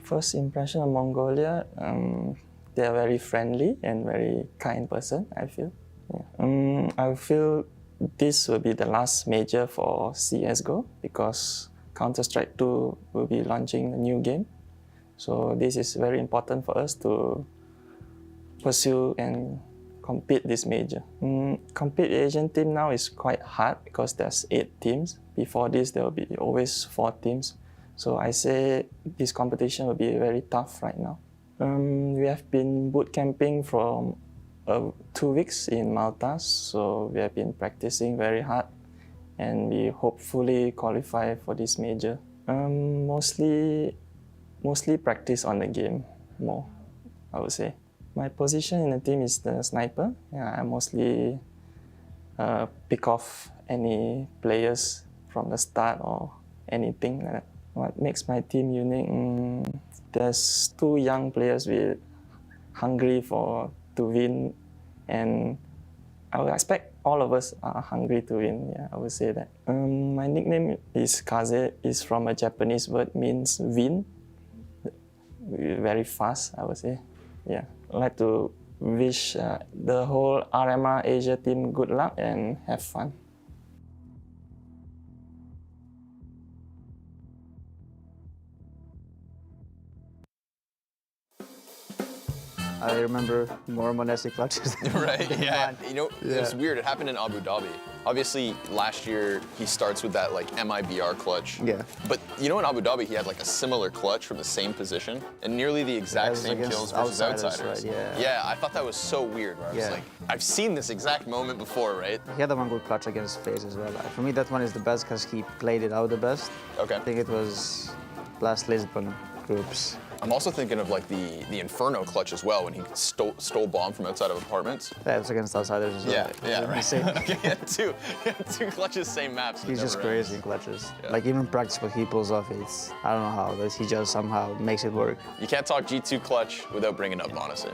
First impression of Mongolia, they are very friendly and very kind person, I feel. Yeah. I feel this will be the last major for CSGO because Counter-Strike 2 will be launching a new game. So this is very important for us to pursue and compete this major. Compete Asian team now is quite hard because there's 8 teams. Before this, there will be always 4 teams. So I say this competition will be very tough right now. We have been boot camping for 2 weeks in Malta, so we have been practicing very hard and we hopefully qualify for this major. Mostly practice on the game more, I would say. My position in the team is the sniper. Yeah, I mostly pick off any players from the start or anything like that. What makes my team unique? There's two young players with hungry to win, and I would expect all of us are hungry to win. Yeah, I would say that. My nickname is Kaze. Is from a Japanese word means win. Very fast, I would say. Yeah, I'd like to wish the whole RMR Asia team good luck and have fun. I remember more Monesi clutches. Right, yeah. You know, it's weird. It happened in Abu Dhabi. Obviously, last year, he starts with that, like, MIBR clutch. Yeah. But, you know, in Abu Dhabi, he had, like, a similar clutch from the same position and nearly the exact same kills versus outsiders. Right, yeah. Yeah, I thought that was so weird. Where I was like, I've seen this exact moment before, right? He had a one good clutch against FaZe as well. For me, that one is the best because he played it out the best. Okay. I think it was last Lisbon groups. I'm also thinking of like the Inferno clutch as well when he stole bomb from outside of apartments. Yeah, it was against outsiders as well. Yeah, right. Okay, he had two clutches, same maps. He's just crazy in clutches. Yeah. Like even practice what he pulls off, I don't know how, but he just somehow makes it work. You can't talk G2 clutch without bringing up MongolZ.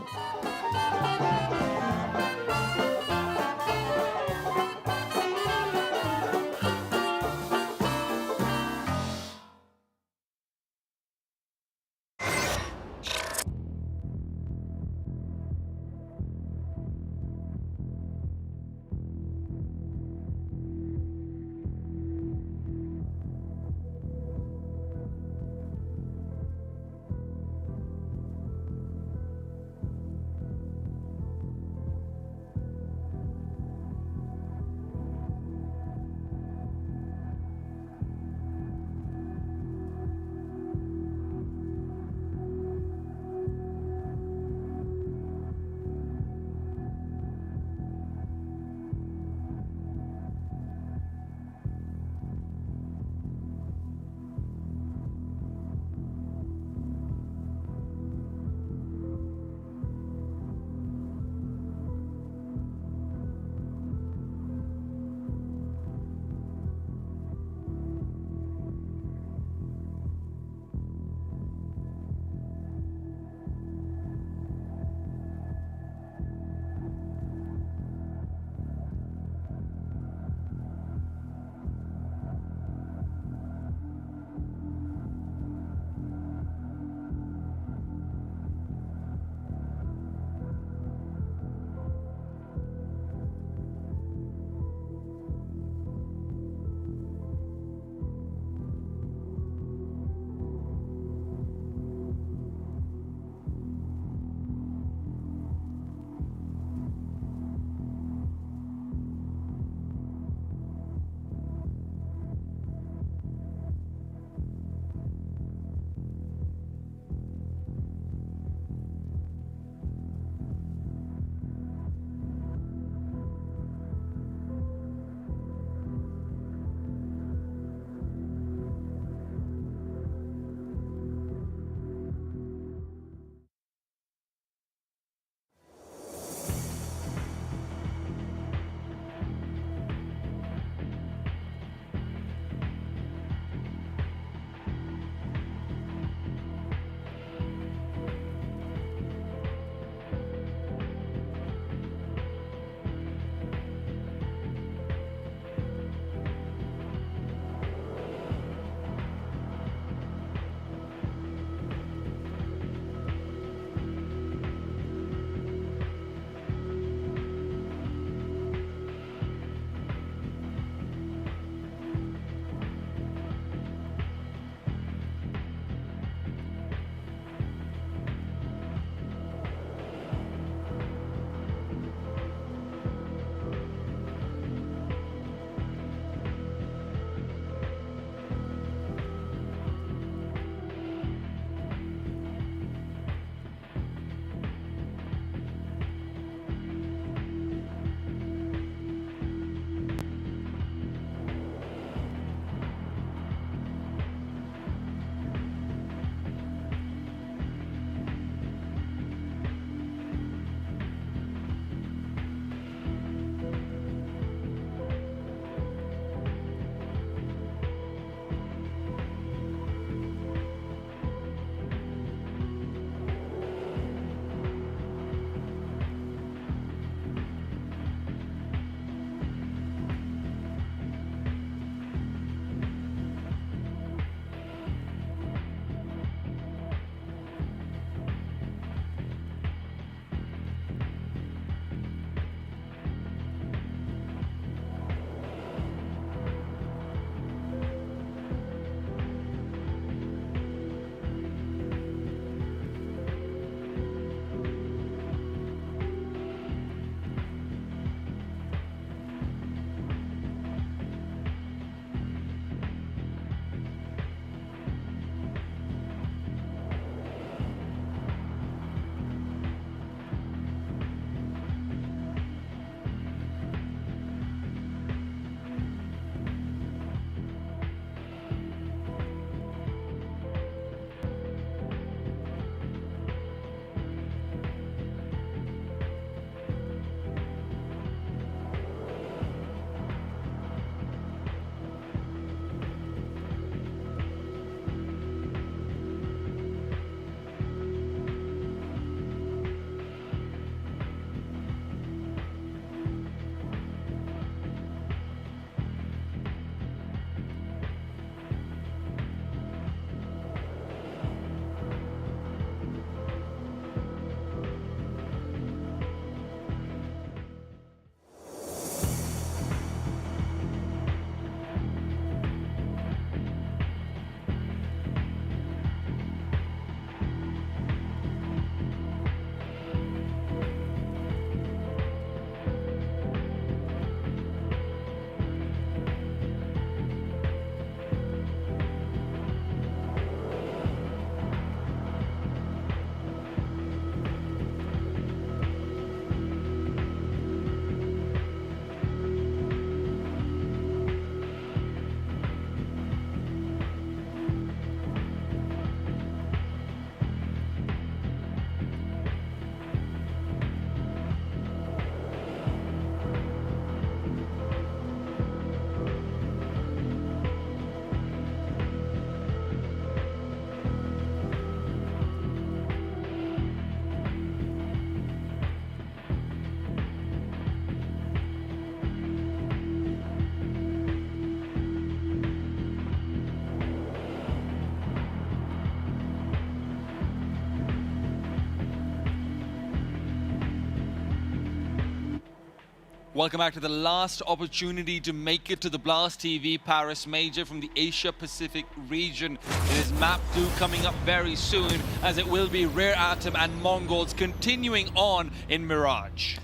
Welcome back to the last opportunity to make it to the Blast TV Paris Major from the Asia-Pacific region. It is map 2 coming up very soon, as it will be Rare Atom and MongolZ continuing on in Mirage.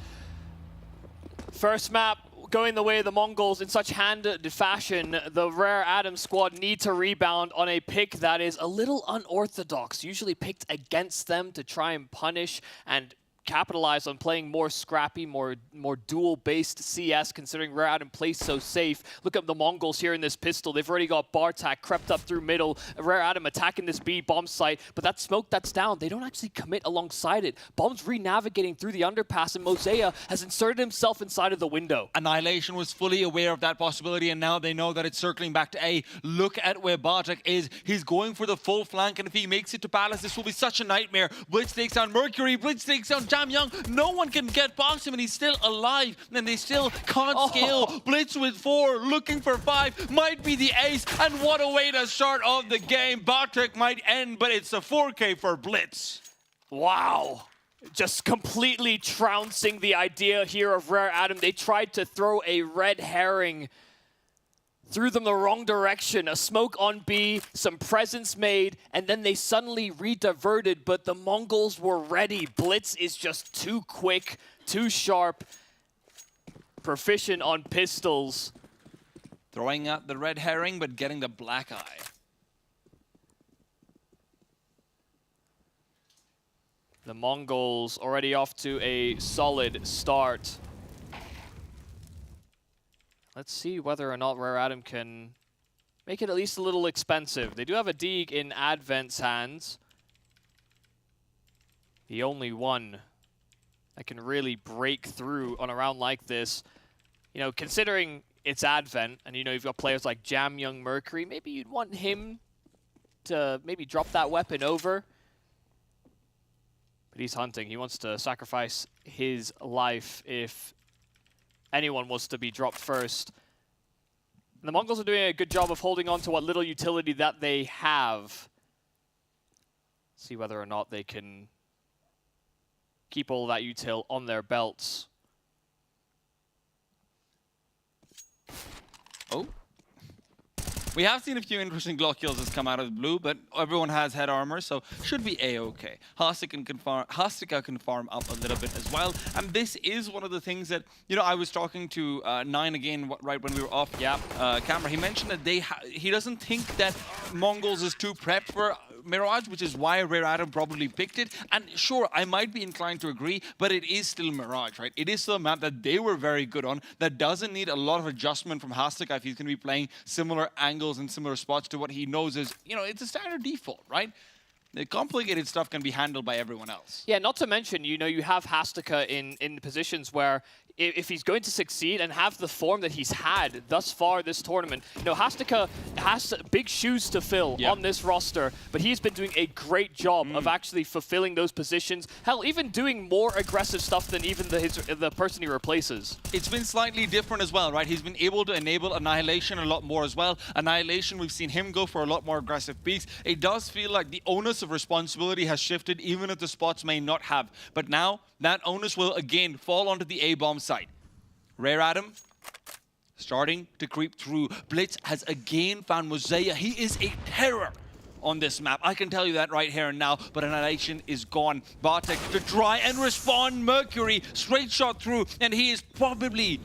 First map going the way of the Mongols in such handed fashion. The Rare Atom squad need to rebound on a pick that is a little unorthodox, usually picked against them to try and punish and capitalize on playing more scrappy, more duel-based CS, considering Rare Atom plays so safe. Look at the Mongols here in this pistol. They've already got Bartak crept up through middle. Rare Atom attacking this B bomb site, but that smoke that's down, they don't actually commit alongside it. Bomb's re-navigating through the underpass, and MongolZ has inserted himself inside of the window. Annihilation was fully aware of that possibility, and now they know that it's circling back to A. Look at where Bartak is. He's going for the full flank, and if he makes it to Palace, this will be such a nightmare. Blitz takes down Mercury, Blitz takes down Young. No one can get past him, and he's still alive, and they still can't scale. Blitz with 4, looking for 5, might be the ace, and what a way to start off the game. Bartek might end, but it's a 4K for Blitz. Wow. Just completely trouncing the idea here of Rare Atom. They tried to throw a red herring, threw them the wrong direction. A smoke on B, some presence made, and then they suddenly re-diverted, but the Mongols were ready. Blitz is just too quick, too sharp, proficient on pistols. Throwing out the red herring, but getting the black eye. The Mongols already off to a solid start. Let's see whether or not Rare Atom can make it at least a little expensive. They do have a Deeg in Advent's hands. The only one that can really break through on a round like this. You know, considering it's Advent, and you know, you've got players like Young Mercury, maybe you'd want him to maybe drop that weapon over. But he's hunting. He wants to sacrifice his life if anyone was to be dropped first. And the Mongols are doing a good job of holding on to what little utility that they have. See whether or not they can keep all that util on their belts. Oh. We have seen a few interesting Glock kills that's come out of the blue, but everyone has head armor, so should be A-okay. Hastika can farm up a little bit as well, and this is one of the things that, you know, I was talking to Nine again right when we were off camera. He mentioned that he doesn't think that MongolZ is too prepped for Mirage, which is why Rare Atom probably picked it. And sure, I might be inclined to agree, but it is still Mirage, right? It is still a map that they were very good on, that doesn't need a lot of adjustment from Hastika if he's going to be playing similar angles and similar spots to what he knows is, you know, it's a standard default, right? The complicated stuff can be handled by everyone else. Yeah, not to mention, you know, you have Hastika in positions where if he's going to succeed and have the form that he's had thus far this tournament, you know, Hastika has big shoes to fill on this roster, but he's been doing a great job of actually fulfilling those positions. Hell, even doing more aggressive stuff than even the person he replaces. It's been slightly different as well, right? He's been able to enable Annihilation a lot more as well. Annihilation, we've seen him go for a lot more aggressive peaks. It does feel like the onus of responsibility has shifted, even if the spots may not have. But now, that onus will again fall onto the A-bomb site. Rare Atom starting to creep through. Blitz has again found MongolZ. He is a terror on this map. I can tell you that right here and now, but Annihilation is gone. Bartek to try and respond. Mercury straight shot through, and he is probably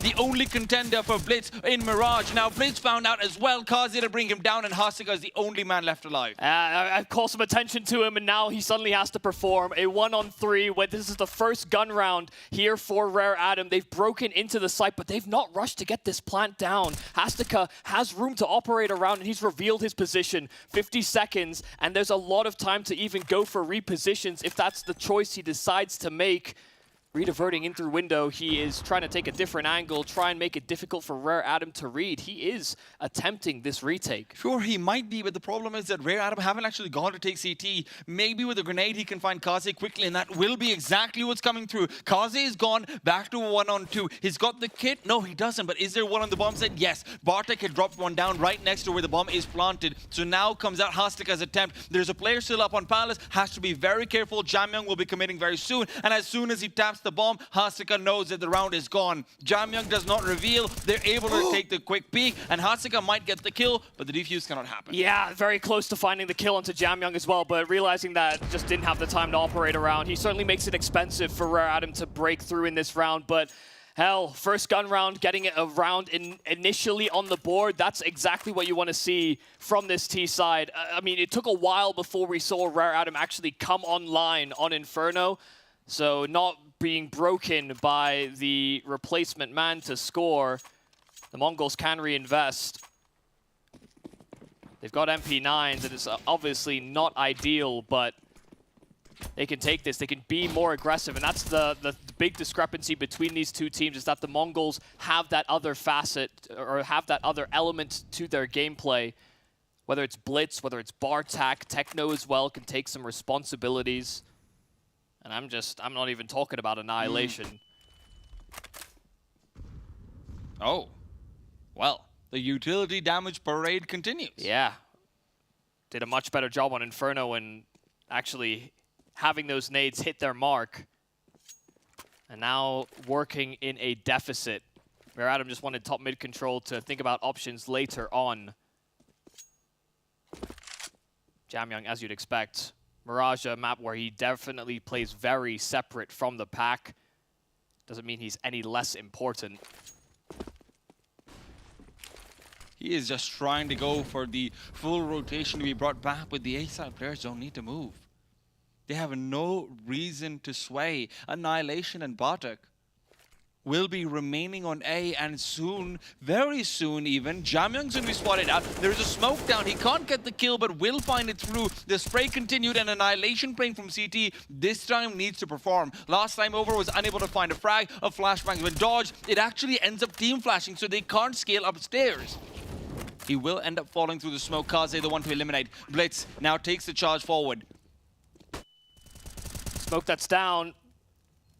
the only contender for Blitz in Mirage. Now, Blitz found out as well. Kazi to bring him down, and Hastika is the only man left alive. I call some attention to him, and now he suddenly has to perform a 1-on-3. When this is the first gun round here for Rare Atom. They've broken into the site, but they've not rushed to get this plant down. Hastika has room to operate around, and he's revealed his position. 50 seconds, and there's a lot of time to even go for repositions if that's the choice he decides to make. Rediverting in through window, he is trying to take a different angle, try and make it difficult for Rare Atom to read. He is attempting this retake. Sure, he might be, but the problem is that Rare Atom haven't actually gone to take CT. Maybe with a grenade he can find Kazi quickly, and that will be exactly what's coming through. Kazi is gone, back to 1-on-2. He's got the kit? No, he doesn't, but is there one on the bomb site? Yes. Bartek had dropped one down right next to where the bomb is planted. So now comes out Hastika's attempt. There's a player still up on Palace, has to be very careful. Jamyang will be committing very soon, and as soon as he taps the bomb. Hasika knows that the round is gone. Jamyang does not reveal. They're able to take the quick peek, and Hasika might get the kill, but the defuse cannot happen. Yeah, very close to finding the kill onto Jamyang as well, but realizing that just didn't have the time to operate around. He certainly makes it expensive for Rare Adam to break through in this round, but hell, first gun round, getting a round initially on the board, that's exactly what you want to see from this T side. I mean, it took a while before we saw Rare Adam actually come online on Inferno, so not being broken by the replacement man to score. The Mongols can reinvest. They've got MP9s, and it's obviously not ideal, but they can take this. They can be more aggressive, and that's the big discrepancy between these two teams, is that the Mongols have that other facet, or have that other element to their gameplay. Whether it's Blitz, whether it's Bartak, Techno as well can take some responsibilities. And I'm not even talking about Annihilation. Oh, well, the utility damage parade continues. Yeah. Did a much better job on Inferno and actually having those nades hit their mark. And now working in a deficit, where Adam just wanted top mid control to think about options later on. Jamyang, as you'd expect. Mirage, a map where he definitely plays very separate from the pack. Doesn't mean he's any less important. He is just trying to go for the full rotation to be brought back, but the A-side players don't need to move. They have no reason to sway. Annihilation and Bartek will be remaining on A, and soon, very soon even, Jamyang's gonna be spotted out. There's a smoke down. He can't get the kill, but will find it through. The spray continued, and Annihilation playing from CT this time needs to perform. Last time over was unable to find a frag. A flashbang's been dodged. It actually ends up team flashing, so they can't scale upstairs. He will end up falling through the smoke. Kaze, the one to eliminate. Blitz now takes the charge forward. Smoke that's down.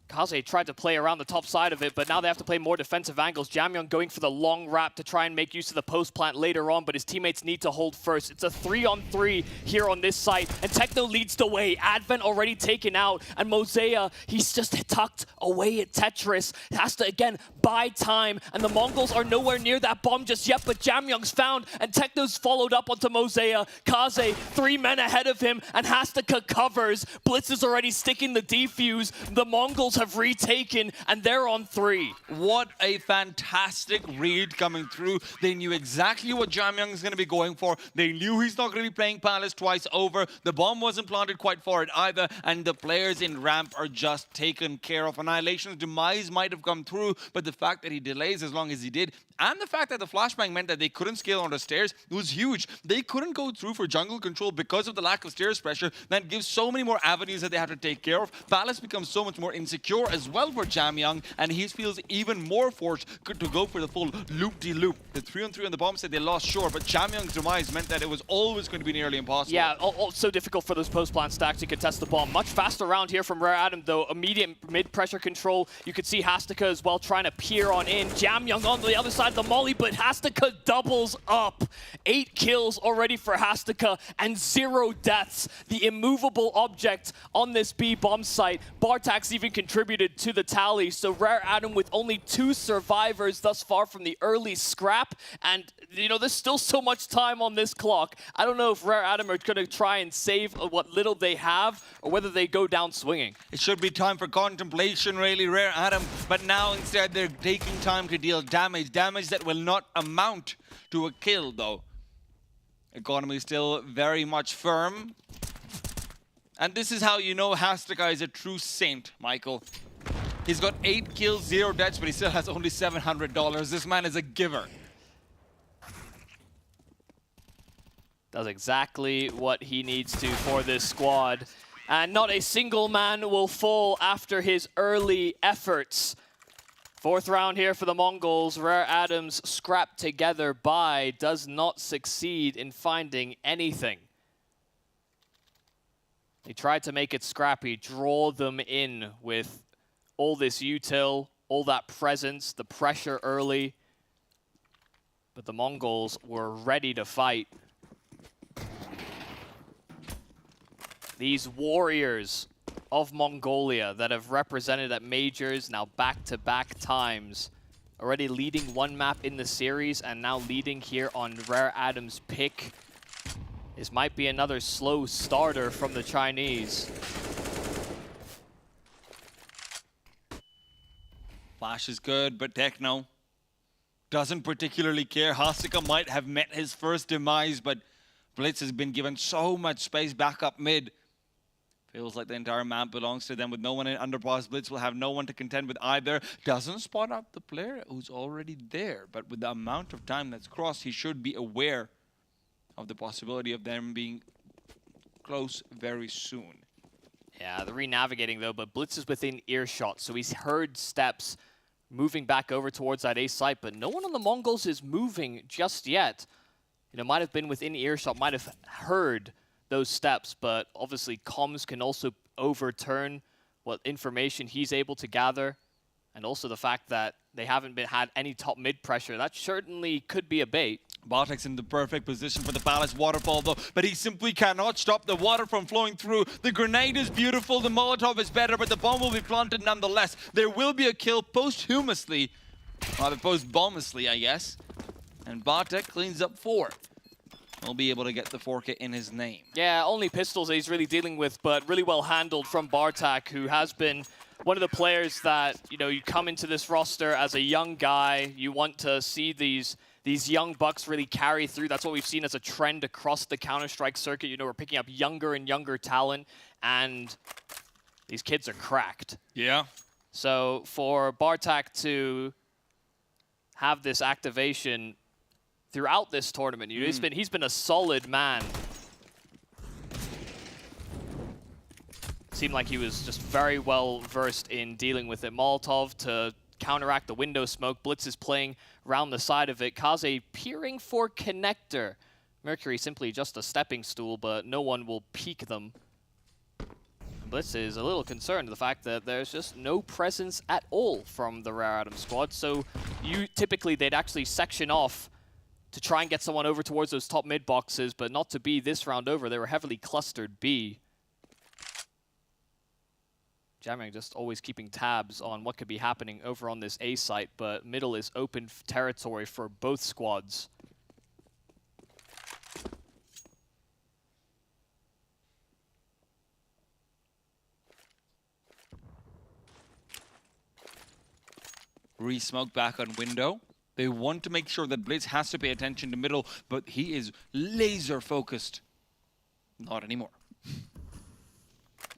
Kaze tried to play around the top side of it, but now they have to play more defensive angles. Jamyang going for the long wrap to try and make use of the post plant later on, but his teammates need to hold first. It's a 3-on-3 here on this site, and Techno leads the way. Advent already taken out, and MongolZ, he's just tucked away at Tetris. Has to, again, buy time, and the Mongols are nowhere near that bomb just yet, but Jamyang's found, and Techno's followed up onto MongolZ. Kaze, 3 men ahead of him, and Hastika covers. Blitz is already sticking the defuse. The Mongols have retaken, and they're on 3. What a fantastic read coming through. They knew exactly what Jamyang is going to be going for. They knew he's not going to be playing Palace twice over. The bomb wasn't planted quite for it either, and the players in ramp are just taken care of. Annihilation's demise might have come through, but the fact that he delays as long as he did, and the fact that the flashbang meant that they couldn't scale on the stairs, was huge. They couldn't go through for jungle control because of the lack of stairs pressure. That gives so many more avenues that they have to take care of. Palace becomes so much more insecure as well for Jamyang, and he feels even more forced to go for the full loop-de-loop. The 3-on-3 on the bomb said they lost, sure, but Jamyang's demise meant that it was always going to be nearly impossible. Yeah, so difficult for those post-plant stacks to contest the bomb. Much faster round here from Rare Adam, though. Immediate mid-pressure control. You could see Hastika as well trying to peer on in. Jamyang on the other side of the molly, but Hastika doubles up. 8 kills already for Hastika and 0 deaths. The immovable object on this B bomb site. Bartak's even contributed to the tally, so Rare Adam with only 2 survivors thus far from the early scrap, and you know, there's still so much time on this clock. I don't know if Rare Adam are going to try and save what little they have, or whether they go down swinging. It should be time for contemplation, really, Rare Adam, but now instead they're taking time to deal damage that will not amount to a kill, though. Economy still very much firm. And this is how you know Hastika is a true saint, Michael. He's got 8 kills, 0 deaths, but he still has only $700. This man is a giver. Does exactly what he needs to for this squad. And not a single man will fall after his early efforts. 4th round here for the Mongols. Rare Adam's scrapped together by does not succeed in finding anything. He tried to make it scrappy, draw them in with all this util, all that presence, the pressure early. But the Mongols were ready to fight. These warriors of Mongolia that have represented at majors now back-to-back times. Already leading one map in the series and now leading here on Rare Adam's pick. This might be another slow starter from the Chinese. Flash is good, but Techno doesn't particularly care. Hasika might have met his first demise, but Blitz has been given so much space back up mid. Feels like the entire map belongs to them with no one in underpass. Blitz will have no one to contend with either. Doesn't spot up the player who's already there, but with the amount of time that's crossed, he should be aware of the possibility of them being close very soon. Yeah, the re-navigating though, but Blitz is within earshot, so he's heard steps moving back over towards that A site, but no one on the Mongols is moving just yet. You know, might have been within earshot, might have heard those steps, but obviously comms can also overturn what information he's able to gather, and also the fact that they haven't had any top mid pressure. That certainly could be a bait. VERTEX in the perfect position for the Palace waterfall though, but he simply cannot stop the water from flowing through. The grenade is beautiful, the Molotov is better, but the bomb will be planted nonetheless. There will be a kill posthumously, rather posthumously, I guess. And VERTEX cleans up 4. He'll be able to get the 4K in his name. Yeah, only pistols that he's really dealing with, but really well handled from VERTEX, who has been one of the players that, you know, you come into this roster as a young guy, you want to see these young bucks really carry through. That's what we've seen as a trend across the Counter-Strike circuit. You know, we're picking up younger and younger talent, and these kids are cracked. Yeah. So for VERTEX to have this activation throughout this tournament, you know, he's been a solid man. Seemed like he was just very well versed in dealing with it. Molotov to counteract the window smoke. Blitz is playing around the side of it. Kaze peering for connector. Mercury simply just a stepping stool, but no one will peek them. Blitz is a little concerned the fact that there's just no presence at all from the Rare Adam squad. So typically they'd actually section off to try and get someone over towards those top mid boxes, but not to be this round over. They were heavily clustered B. Jamming just always keeping tabs on what could be happening over on this A site, but middle is open territory for both squads. Re-smoke back on window. They want to make sure that Blitz has to pay attention to middle, but he is laser focused. Not anymore.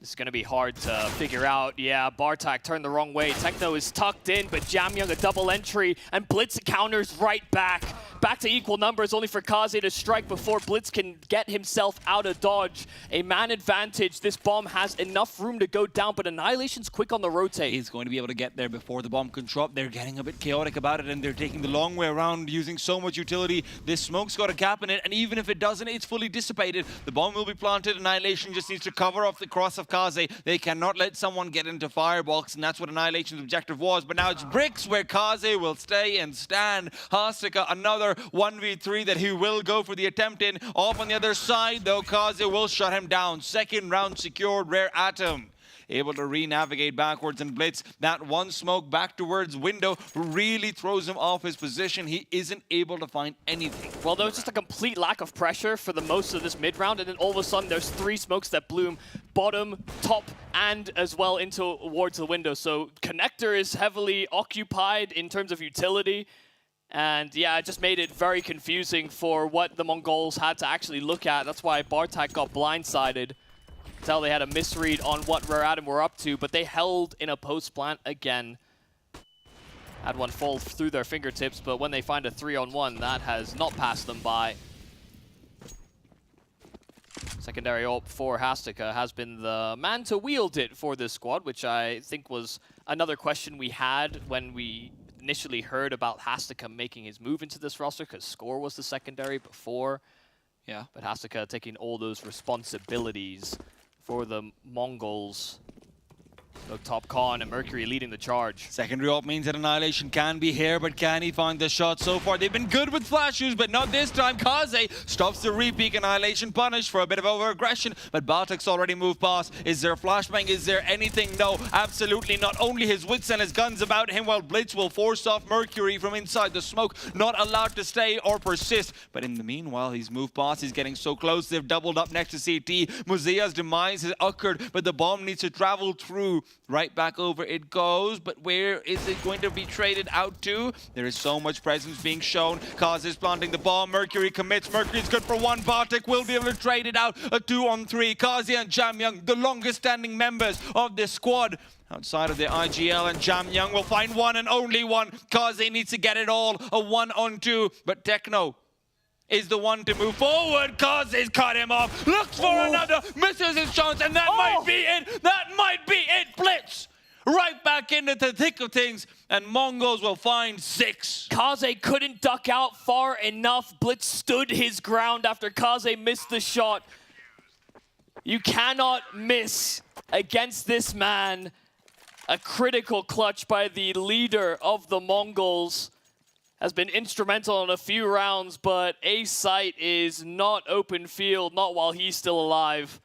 It's going to be hard to figure out. Yeah, VERTEX turned the wrong way. Techno is tucked in, but Jamyoung a double entry, and Blitz counters right back. Back to equal numbers, only for Kaze to strike before Blitz can get himself out of dodge. A man advantage. This bomb has enough room to go down, but Annihilation's quick on the rotate. He's going to be able to get there before the bomb can drop. They're getting a bit chaotic about it, and they're taking the long way around, using so much utility. This smoke's got a gap in it, and even if it doesn't, it's fully dissipated. The bomb will be planted. Annihilation just needs to cover off the cross of Kaze. They cannot let someone get into Firebox, and that's what Annihilation's objective was. But now it's bricks where Kaze will stay and stand. Hasika, another 1v3 that he will go for the attempt in. Off on the other side, though, Kaze will shut him down. Second round secured. Rare Atom able to re-navigate backwards, and Blitz, that one smoke back towards window really throws him off his position. He isn't able to find anything. Well, there was just a complete lack of pressure for the most of this mid-round, and then all of a sudden there's 3 smokes that bloom bottom, top, and as well into towards the window. So connector is heavily occupied in terms of utility. And yeah, it just made it very confusing for what the Mongols had to actually look at. That's why VERTEX got blindsided. Tell they had a misread on what Rare Adam were up to, but they held in a post plant again. Had one fall through their fingertips, but when they find a 3-on-1, that has not passed them by. Secondary AWP for Hastika has been the man to wield it for this squad, which I think was another question we had when we initially heard about Hastika making his move into this roster, because Score was the secondary before. Yeah. But Hastika taking all those responsibilities for the Mongols. So Top Con and Mercury leading the charge. Secondary op means that Annihilation can be here, but can he find the shot so far? They've been good with flashes, but not this time. Kaze stops the repeat. Annihilation punished for a bit of over-aggression, but Bartek's already moved past. Is there a flashbang? Is there anything? No, absolutely not. Only his wits and his guns about him, while Blitz will force off Mercury from inside the smoke. Not allowed to stay or persist. But in the meanwhile, he's moved past. He's getting so close. They've doubled up next to CT. MongolZ's demise has occurred, but the bomb needs to travel through. Right back over it goes, but where is it going to be traded out to? There is so much presence being shown. Kaz is planting the bomb. Mercury commits. Mercury's good for one. Bartek will be able to trade it out. A 2-on-3. Kazi and Jamyoung, the longest standing members of this squad. Outside of the IGL, and Jamyoung will find one and only one. Kazi needs to get it all. A 1-on-2, but Techno is the one to move forward. Kazi's cut him off. Looks for another. Misses his chance, and that might be it. That might be it. Blitz right back into the thick of things, and Mongols will find 6. Kaze couldn't duck out far enough. Blitz stood his ground after Kaze missed the shot. You cannot miss against this man. A critical clutch by the leader of the Mongols has been instrumental in a few rounds, but A site is not open field, not while he's still alive.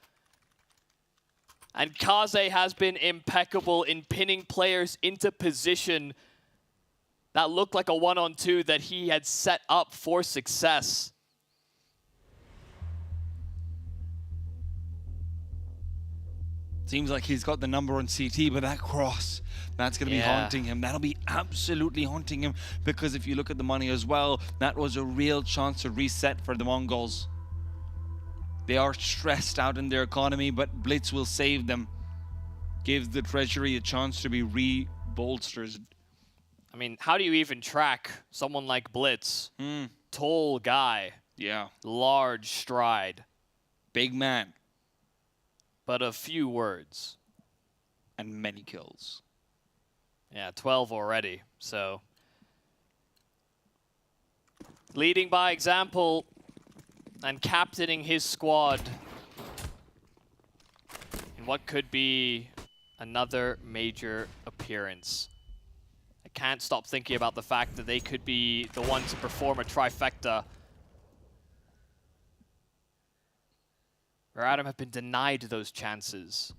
And Kaze has been impeccable in pinning players into position that looked like a 1-on-2 that he had set up for success. Seems like he's got the number on CT, but that cross, that's going to be haunting him. That'll be absolutely haunting him, because if you look at the money as well, that was a real chance to reset for the Mongols. They are stressed out in their economy, but Blitz will save them. Gives the treasury a chance to be re-bolstered. I mean, how do you even track someone like Blitz? Tall guy. Yeah. Large stride. Big man. But a few words. And many kills. Yeah, 12 already, so. Leading by example and captaining his squad in what could be another major appearance. I can't stop thinking about the fact that they could be the one to perform a trifecta. Adam have been denied those chances.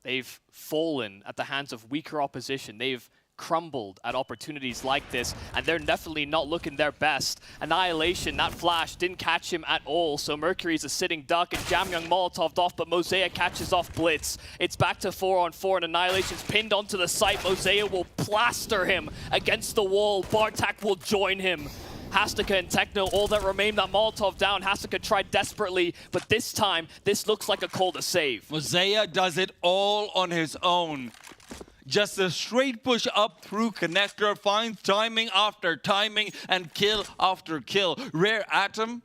They've fallen at the hands of weaker opposition. They've crumbled at opportunities like this, and they're definitely not looking their best. Annihilation, that flash didn't catch him at all, so Mercury's a sitting duck, and Jamyoung Molotov'd off, but MongolZ catches off Blitz. It's back to 4-on-4, and Annihilation's pinned onto the site. MongolZ will plaster him against the wall. Bartek will join him. Hastika and Techno, all that remain, that Molotov down. Hastika tried desperately, but this time, this looks like a call to save. MongolZ does it all on his own. Just a straight push up through connector, finds timing after timing, and kill after kill. Rare Atom,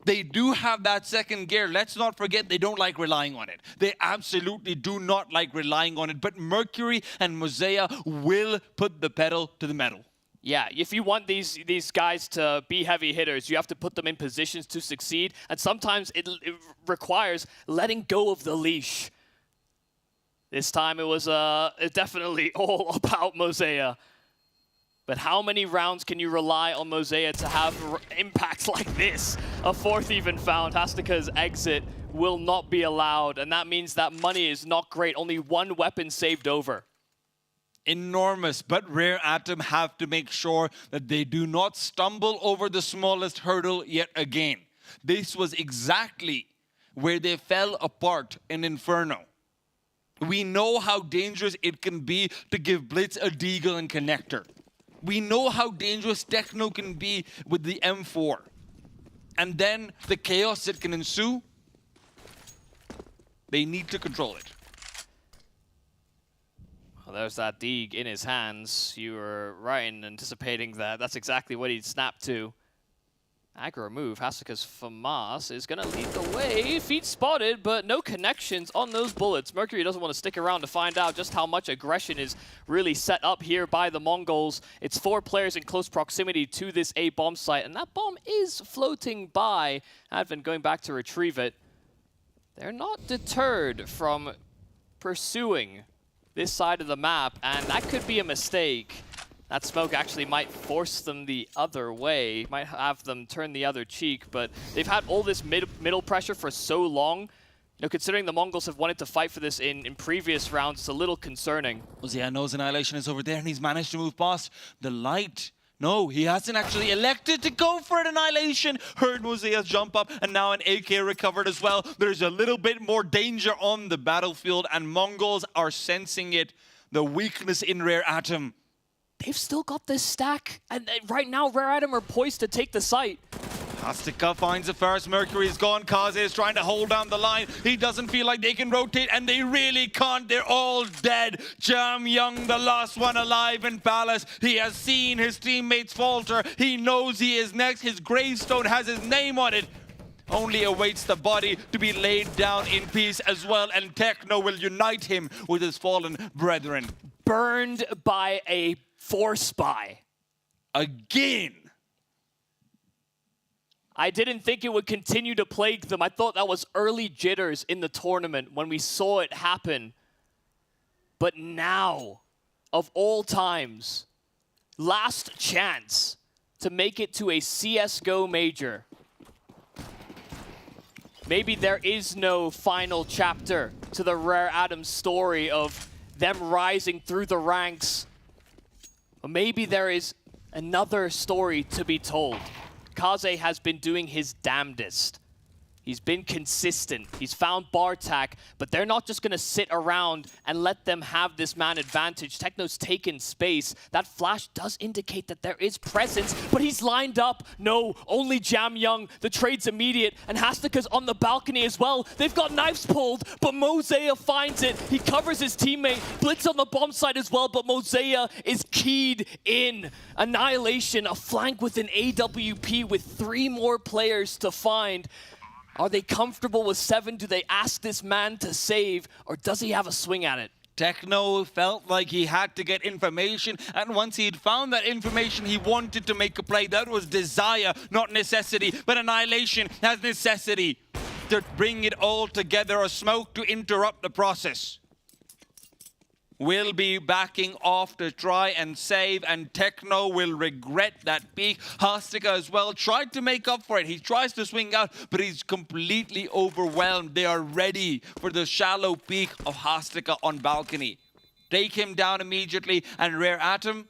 they do have that second gear. Let's not forget, they don't like relying on it. They absolutely do not like relying on it, but Mercury and MongolZ will put the pedal to the metal. Yeah, if you want these guys to be heavy hitters, you have to put them in positions to succeed, and sometimes it requires letting go of the leash. This time it was definitely all about MongolZ. But how many rounds can you rely on MongolZ to have impacts like this? A fourth even found. Hastika's exit will not be allowed, and that means that money is not great. Only one weapon saved over. Enormous, but Rare Atom have to make sure that they do not stumble over the smallest hurdle yet again. This was exactly where they fell apart in Inferno. We know how dangerous it can be to give Blitz a deagle and connector. We know how dangerous Techno can be with the M4. And then the chaos that can ensue, they need to control it. Well, there's that Deeg in his hands. You were right in anticipating that. That's exactly what he'd snap to. Aggro move. Hastika's FAMAS is going to lead the way. Feet spotted, but no connections on those bullets. Mercury doesn't want to stick around to find out just how much aggression is really set up here by the Mongols. It's 4 players in close proximity to this A bomb site, and that bomb is floating by. Advent going back to retrieve it. They're not deterred from pursuing this side of the map, and that could be a mistake. That smoke actually might force them the other way, might have them turn the other cheek, but they've had all this middle pressure for so long. You know, considering the Mongols have wanted to fight for this in previous rounds, it's a little concerning. MongolZ knows Annihilation is over there, and he's managed to move past the light. No, he hasn't actually elected to go for an Annihilation. Heard MongolZ jump up, and now an AK recovered as well. There's a little bit more danger on the battlefield, and Mongols are sensing it. The weakness in Rare Atom. They've still got this stack, and right now Rare Atom are poised to take the site. Hastika finds the first. Mercury's gone. Kaze is trying to hold down the line. He doesn't feel like they can rotate, and they really can't. They're all dead. Jam Young, the last one alive in Palace. He has seen his teammates falter. He knows he is next. His gravestone has his name on it. Only awaits the body to be laid down in peace as well, and Techno will unite him with his fallen brethren. Burned by a force spy. Again. I didn't think it would continue to plague them. I thought that was early jitters in the tournament when we saw it happen. But now, of all times, last chance to make it to a CSGO major. Maybe there is no final chapter to the Rare Atom story of them rising through the ranks. Or maybe there is another story to be told. Kaze has been doing his damnedest. He's been consistent. He's found Bartak, but they're not just going to sit around and let them have this man advantage. Techno's taken space. That flash does indicate that there is presence, but he's lined up. No, only Jam Young. The trade's immediate, and Hastika's on the balcony as well. They've got knives pulled, but MongolZ finds it. He covers his teammate. Blitz on the bomb side as well, but MongolZ is keyed in. Annihilation, a flank with an AWP with 3 more players to find. Are they comfortable with 7? Do they ask this man to save, or does he have a swing at it? Techno felt like he had to get information, and once he'd found that information, he wanted to make a play. That was desire, not necessity. But Annihilation has necessity to bring it all together, a smoke to interrupt the process. Will be backing off to try and save, and Techno will regret that peek. Hastika as well tried to make up for it. He tries to swing out, but he's completely overwhelmed. They are ready for the shallow peek of Hastika on balcony. Take him down immediately, and Rare Atom,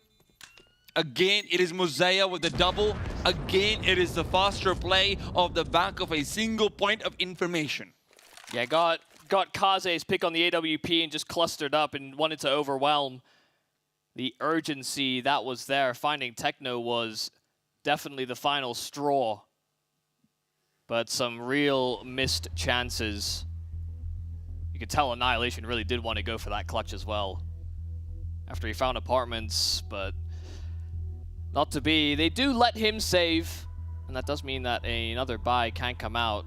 again, it is MongolZ with the double. Again, it is the faster play of the back of a single point of information. Yeah, got Kaze's pick on the AWP and just clustered up and wanted to overwhelm. The urgency that was there. Finding Techno was definitely the final straw. But some real missed chances. You could tell Annihilation really did want to go for that clutch as well. After he found apartments, but not to be. They do let him save, and that does mean that another buy can come out.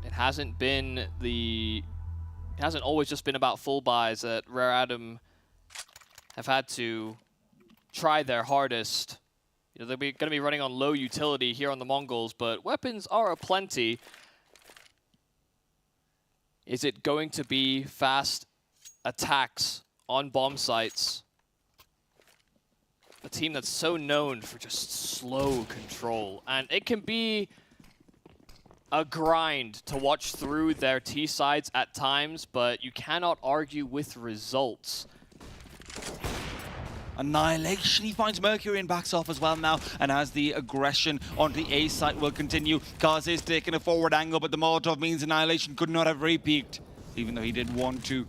It hasn't always just been about full buys. That Rare Atom have had to try their hardest. You know, they're going to be running on low utility here on the Mongols, but weapons are aplenty. Is it going to be fast attacks on bomb sites? A team that's so known for just slow control, and it can be a grind to watch through their T-sides at times, but you cannot argue with results. Annihilation, he finds Mercury and backs off as well now, and as the aggression on the A site will continue, Kaze is taking a forward angle, but the Molotov means Annihilation could not have re-peeked, even though he did want to.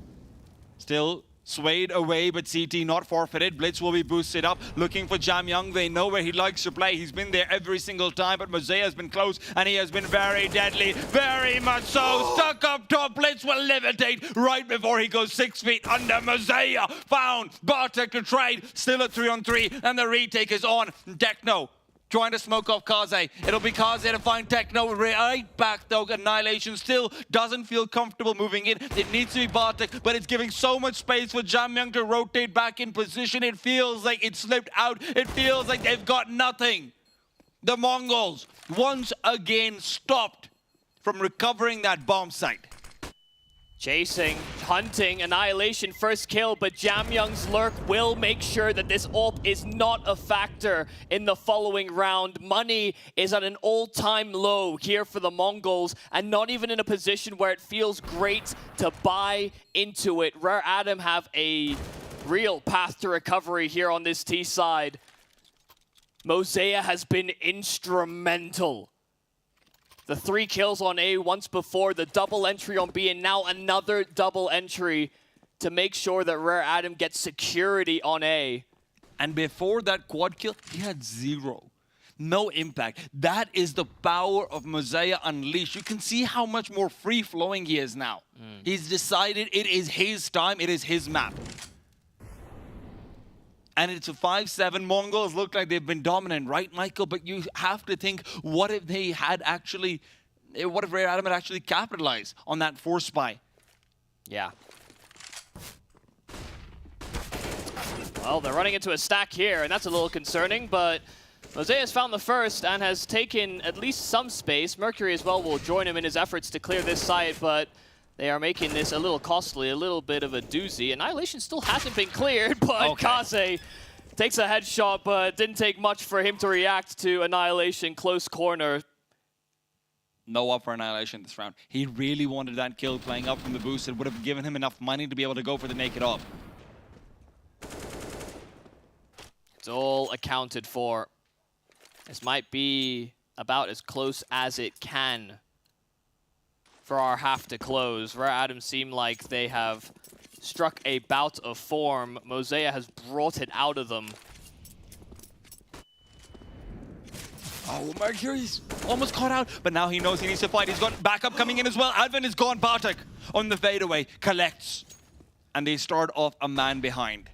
Still swayed away, but CT not forfeited. Blitz will be boosted up, looking for Jam Young. They know where he likes to play. He's been there every single time, but MongolZ has been close, and he has been very deadly. Very much so. Stuck up top. Blitz will levitate right before he goes 6 feet under. MongolZ found Bartek to trade. Still at 3-on-3, and the retake is on. Techno trying to smoke off Kaze. It'll be Kaze to find Techno right back though. Annihilation still doesn't feel comfortable moving in. It needs to be Bartek, but it's giving so much space for Jam Young to rotate back in position. It feels like it slipped out. It feels like they've got nothing. The Mongols once again stopped from recovering that bomb site. Chasing, hunting, Annihilation, first kill, but Jamyoung's lurk will make sure that this ult is not a factor in the following round. Money is at an all-time low here for the Mongols, and not even in a position where it feels great to buy into it. Rare Adam have a real path to recovery here on this T side. MongolZ has been instrumental. The 3 kills on A once before, the double entry on B, and now another double entry to make sure that Rare Adam gets security on A. And before that quad kill, he had 0. No impact. That is the power of MongolZ unleashed. You can see how much more free-flowing he is now. He's decided it is his time, it is his map. And it's a 5-7. Mongols look like they've been dominant, right, Michael? But you have to think, what if they had actually, what if Rare Adam had actually capitalized on that force buy? Yeah. Well, they're running into a stack here, and that's a little concerning, but MongolZ has found the first and has taken at least some space. Mercury as well will join him in his efforts to clear this site, but they are making this a little costly, a little bit of a doozy. Annihilation still hasn't been cleared, but Kaze takes a headshot, but didn't take much for him to react to Annihilation, close corner. No up for Annihilation this round. He really wanted that kill playing up from the boost. It would have given him enough money to be able to go for the naked up. It's all accounted for. This might be about as close as it can for our half to close. Rare Adam seem like they have struck a bout of form. MongolZ has brought it out of them. Oh, Mercury's almost caught out, but now he knows he needs to fight. He's got backup coming in as well. Advent is gone. Bartek on the fadeaway collects, and they start off a man behind.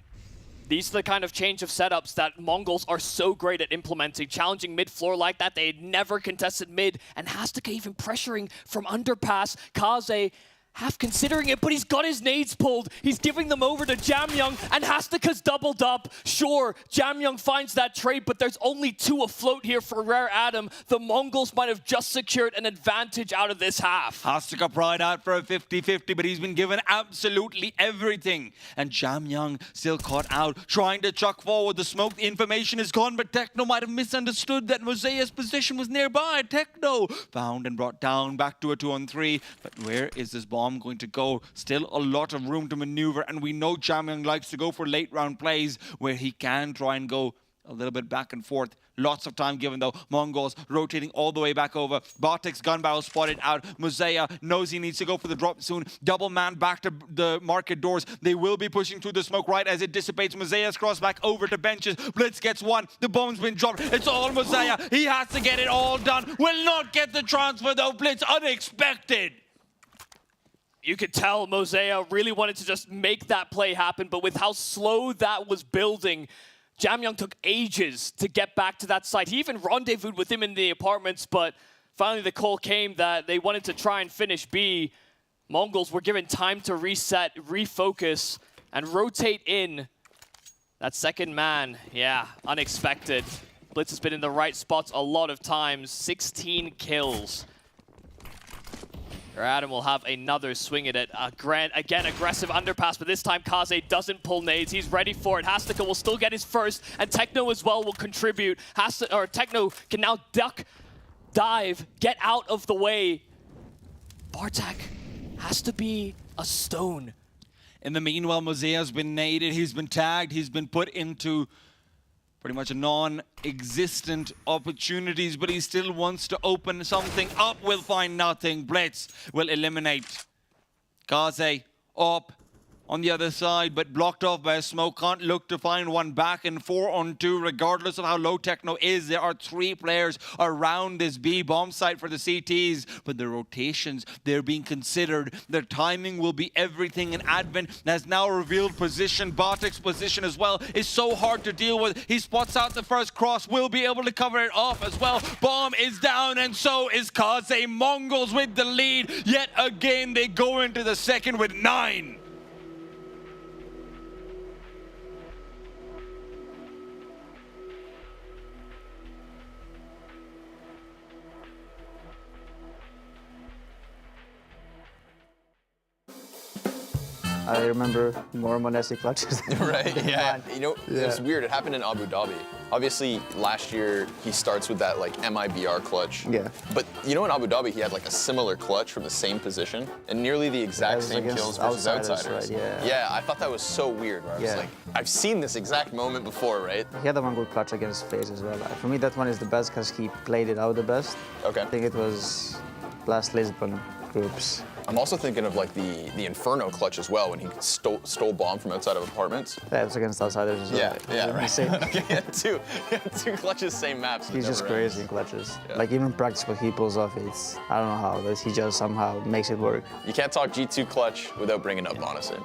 These are the kind of change of setups that Mongols are so great at implementing. Challenging mid-floor like that, they had never contested mid. And Hastika even pressuring from underpass. Kaze half considering it, but he's got his nades pulled. He's giving them over to Jamyoung, and Hastika's doubled up. Sure, Jamyoung finds that trade, but there's only 2 afloat here for Rare Adam. The Mongols might have just secured an advantage out of this half. Hastika pried out for a 50-50, but he's been given absolutely everything. And Jamyoung still caught out, trying to chuck forward. The smoke, the information is gone, but Techno might have misunderstood that MongolZ's position was nearby. Techno found and brought down, back to a 2-on-3. But where is this bomb going to go? Still a lot of room to maneuver, and we know Jamyoung likes to go for late round plays where he can try and go a little bit back and forth. Lots of time given though. Mongols rotating all the way back over. Bartek's gun barrel spotted out. MongolZ knows he needs to go for the drop soon. Double man back to the market doors. They will be pushing through the smoke right as it dissipates. MongolZ's cross back over to benches. Blitz gets one. The bomb's been dropped. It's all MongolZ. He has to get it all done. Will not get the transfer though. Blitz unexpected. You could tell MongolZ really wanted to just make that play happen, but with how slow that was building, Jamyoung took ages to get back to that site. He even rendezvoused with him in the apartments, but finally the call came that they wanted to try and finish B. Mongols were given time to reset, refocus, and rotate in. That second man, yeah, unexpected. Blitz has been in the right spots a lot of times. 16 kills. Adam will have another swing at it. Again, aggressive underpass, but this time Kaze doesn't pull nades. He's ready for it. Hastika will still get his first, and Techno as well will contribute. Techno can now duck, dive, get out of the way. Bartek has to be a stone. In the meanwhile, MongolZ has been naded. He's been tagged. He's been put into pretty much a non-existent opportunities, but he still wants to open something up. Will find nothing. Blitz will eliminate. Kaze up on the other side, but blocked off by a smoke. Can't look to find one back in 4-on-2, regardless of how low Techno is. There are 3 players around this B bomb site for the CTs, but the rotations, they're being considered. Their timing will be everything, and Advent has now revealed position. Bartek's position as well is so hard to deal with. He spots out the first cross, will be able to cover it off as well. Bomb is down, and so is Kaze. Mongols with the lead. Yet again, they go into the second with 9. I remember more Monesi clutches. Right, yeah. You know, it's weird. It happened in Abu Dhabi. Obviously, last year, he starts with that, like, MIBR clutch. Yeah. But, you know, in Abu Dhabi, he had, like, a similar clutch from the same position and nearly the exact same kills versus outsiders. Right, Yeah, I thought that was so weird, where I was like, I've seen this exact moment before, right? He had a one good clutch against FaZe as well. For me, that one is the best because he played it out the best. Okay. I think it was last Lisbon groups. I'm also thinking of like the Inferno clutch as well when he stole bomb from outside of apartments. Yeah, it was against outsiders as well. Yeah, right. Okay, he had two clutches, same maps. He's just crazy in clutches. Like even practice what he pulls off, it's, I don't know how, but he just somehow makes it work. You can't talk G2 clutch without bringing up MongolZ.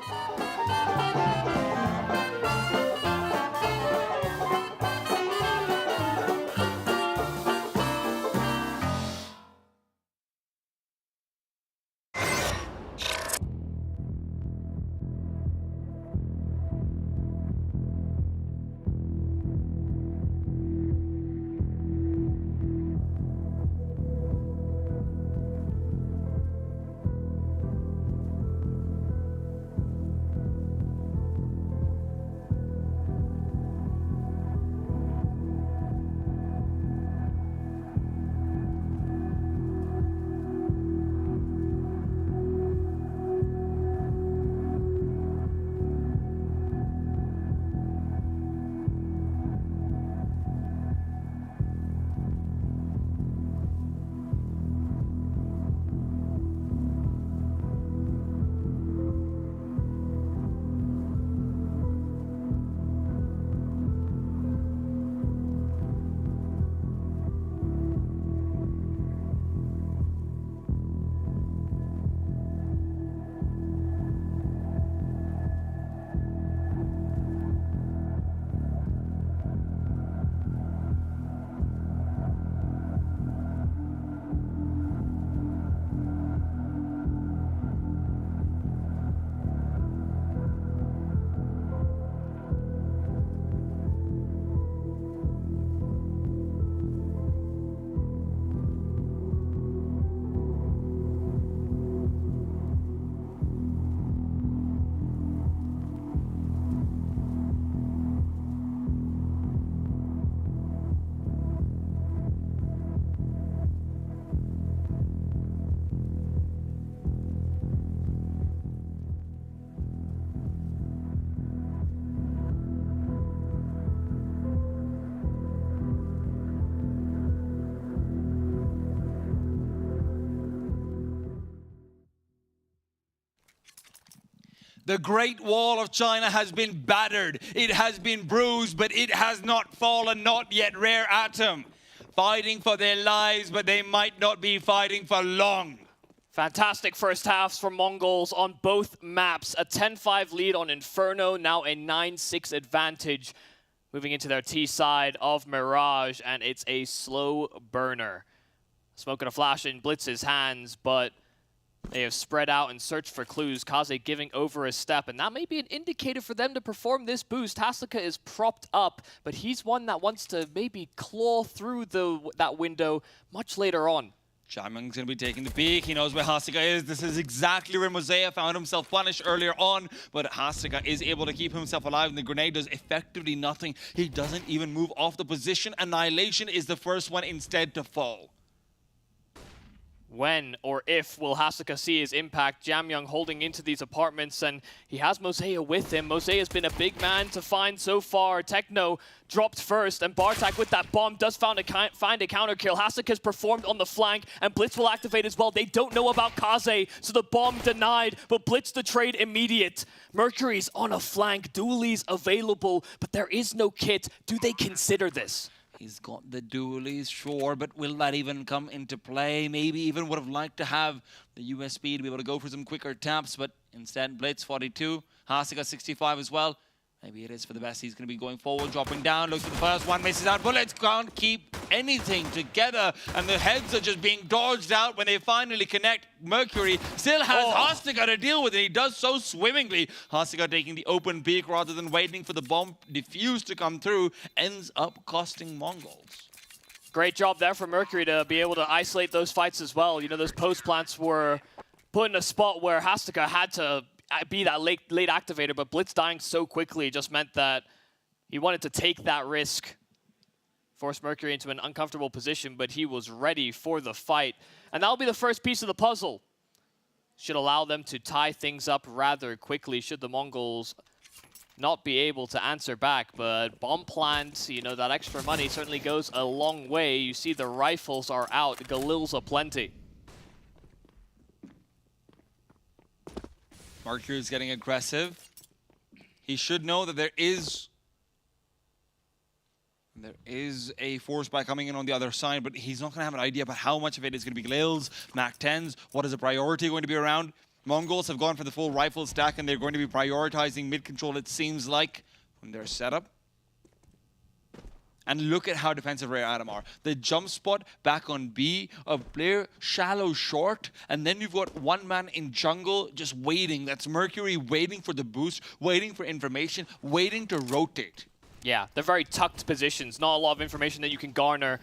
The Great Wall of China has been battered. It has been bruised, but it has not fallen, not yet, Rare Atom. Fighting for their lives, but they might not be fighting for long. Fantastic first halves from Mongols on both maps. A 10-5 lead on Inferno, now a 9-6 advantage. Moving into their T side of Mirage, and it's a slow burner. Smoke and a flash in Blitz's hands, but they have spread out and searched for clues. Kaze giving over a step, and that may be an indicator for them to perform this boost. Hasika is propped up, but he's one that wants to maybe claw through that window much later on. Jamyang's going to be taking the peek. He knows where Hasika is. This is exactly where Mosea found himself punished earlier on, but Hasika is able to keep himself alive, and the grenade does effectively nothing. He doesn't even move off the position. Annihilation is the first one instead to fall. When or if will Hasika see his impact? Jamyang holding into these apartments, and he has Mosea with him. Mosea has been a big man to find so far. Techno dropped first, and Bartak with that bomb does find a counter kill. Hasika's performed on the flank, and Blitz will activate as well. They don't know about Kaze, so the bomb denied, but Blitz the trade immediate. Mercury's on a flank, dualies available, but there is no kit. Do they consider this? He's got the dualies, sure, but will that even come into play? Maybe even would have liked to have the USB to be able to go for some quicker taps, but instead Blitz 42, Hasika 65 as well. Maybe it is for the best. He's going to be going forward, dropping down, looks for the first one, misses out. Bullets can't keep anything together, and the heads are just being dodged out when they finally connect. Mercury still has Hasika to deal with, and he does so swimmingly. Hasika taking the open peak rather than waiting for the bomb defuse to come through, ends up costing Mongols. Great job there for Mercury to be able to isolate those fights as well. You know, those post plants were put in a spot where Hasika had to be that late activator, but Blitz dying so quickly just meant that he wanted to take that risk. Forced Mercury into an uncomfortable position, but he was ready for the fight. And that'll be the first piece of the puzzle. Should allow them to tie things up rather quickly should the Mongols not be able to answer back. But bomb plant, you know, that extra money certainly goes a long way. You see the rifles are out, Galils aplenty. Mercury is getting aggressive. He should know that there is a force by coming in on the other side, but he's not going to have an idea about how much of it is going to be Galils, MAC-10s, what is the priority going to be around. Mongols have gone for the full rifle stack, and they're going to be prioritizing mid-control, it seems like, from their setup. And look at how defensive Rare Atom are. The jump spot back on B, a player shallow short, and then you've got one man in jungle just waiting. That's Mercury waiting for the boost, waiting for information, waiting to rotate. Yeah, they're very tucked positions. Not a lot of information that you can garner.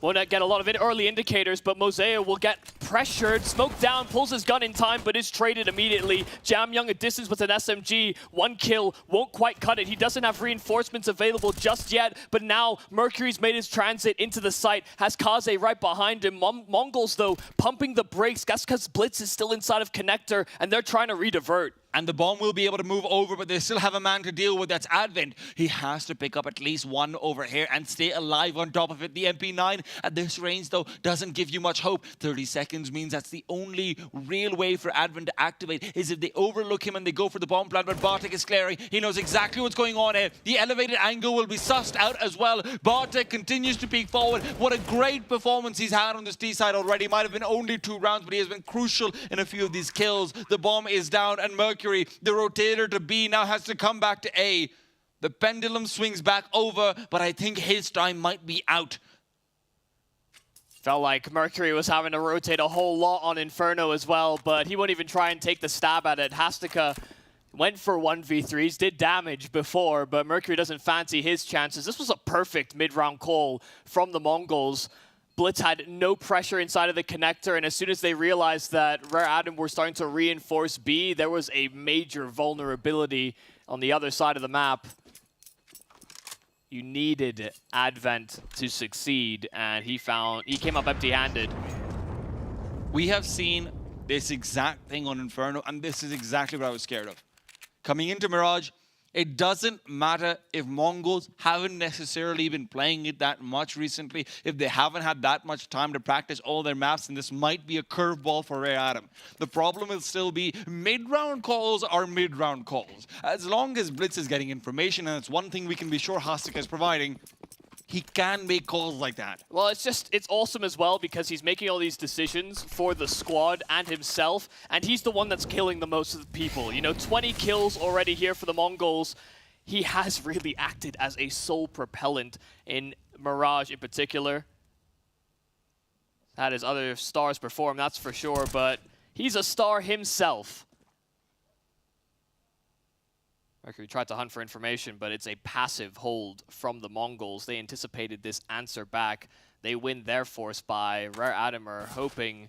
Won't get a lot of early indicators, but MongolZ will get pressured. Smoke down, pulls his gun in time, but is traded immediately. Jamyoung at distance with an SMG. 1 kill, won't quite cut it. He doesn't have reinforcements available just yet, but now Mercury's made his transit into the site. Has Kaze right behind him. Mongols, though, pumping the brakes. That's because Blitz is still inside of Connector, and they're trying to redivert. And the bomb will be able to move over, but they still have a man to deal with. That's Advent. He has to pick up at least one over here and stay alive on top of it. The MP9 at this range, though, doesn't give you much hope. 30 seconds means that's the only real way for Advent to activate, is if they overlook him and they go for the bomb plant. But Bartek is clearing. He knows exactly what's going on here. The elevated angle will be sussed out as well. Bartek continues to peek forward. What a great performance he's had on this T side already. Might have been only 2 rounds, but he has been crucial in a few of these kills. The bomb is down, and Mercury, the rotator to B, now has to come back to A. The pendulum swings back over, but I think his time might be out. Felt like Mercury was having to rotate a whole lot on Inferno as well, but he won't even try and take the stab at it. Hastika went for 1v3s, did damage before, but Mercury doesn't fancy his chances. This was a perfect mid-round call from the Mongols. Blitz had no pressure inside of the connector, and as soon as they realized that Rare Atom were starting to reinforce B, there was a major vulnerability on the other side of the map. You needed Advent to succeed, and he came up empty-handed. We have seen this exact thing on Inferno, and this is exactly what I was scared of. Coming into Mirage, it doesn't matter if Mongols haven't necessarily been playing it that much recently, if they haven't had that much time to practice all their maps, and this might be a curveball for Rare Atom. The problem will still be mid-round calls are mid-round calls. As long as Blitz is getting information, and it's one thing we can be sure Hastika is providing, he can make calls like that. Well, it's awesome as well because he's making all these decisions for the squad and himself, and he's the one that's killing the most of the people. You know, 20 kills already here for the Mongols. He has really acted as a sole propellant in Mirage in particular. Had his other stars perform, that's for sure, but he's a star himself. Mercury tried to hunt for information, but it's a passive hold from the Mongols. They anticipated this answer back. They win their force by. Rare Atom are hoping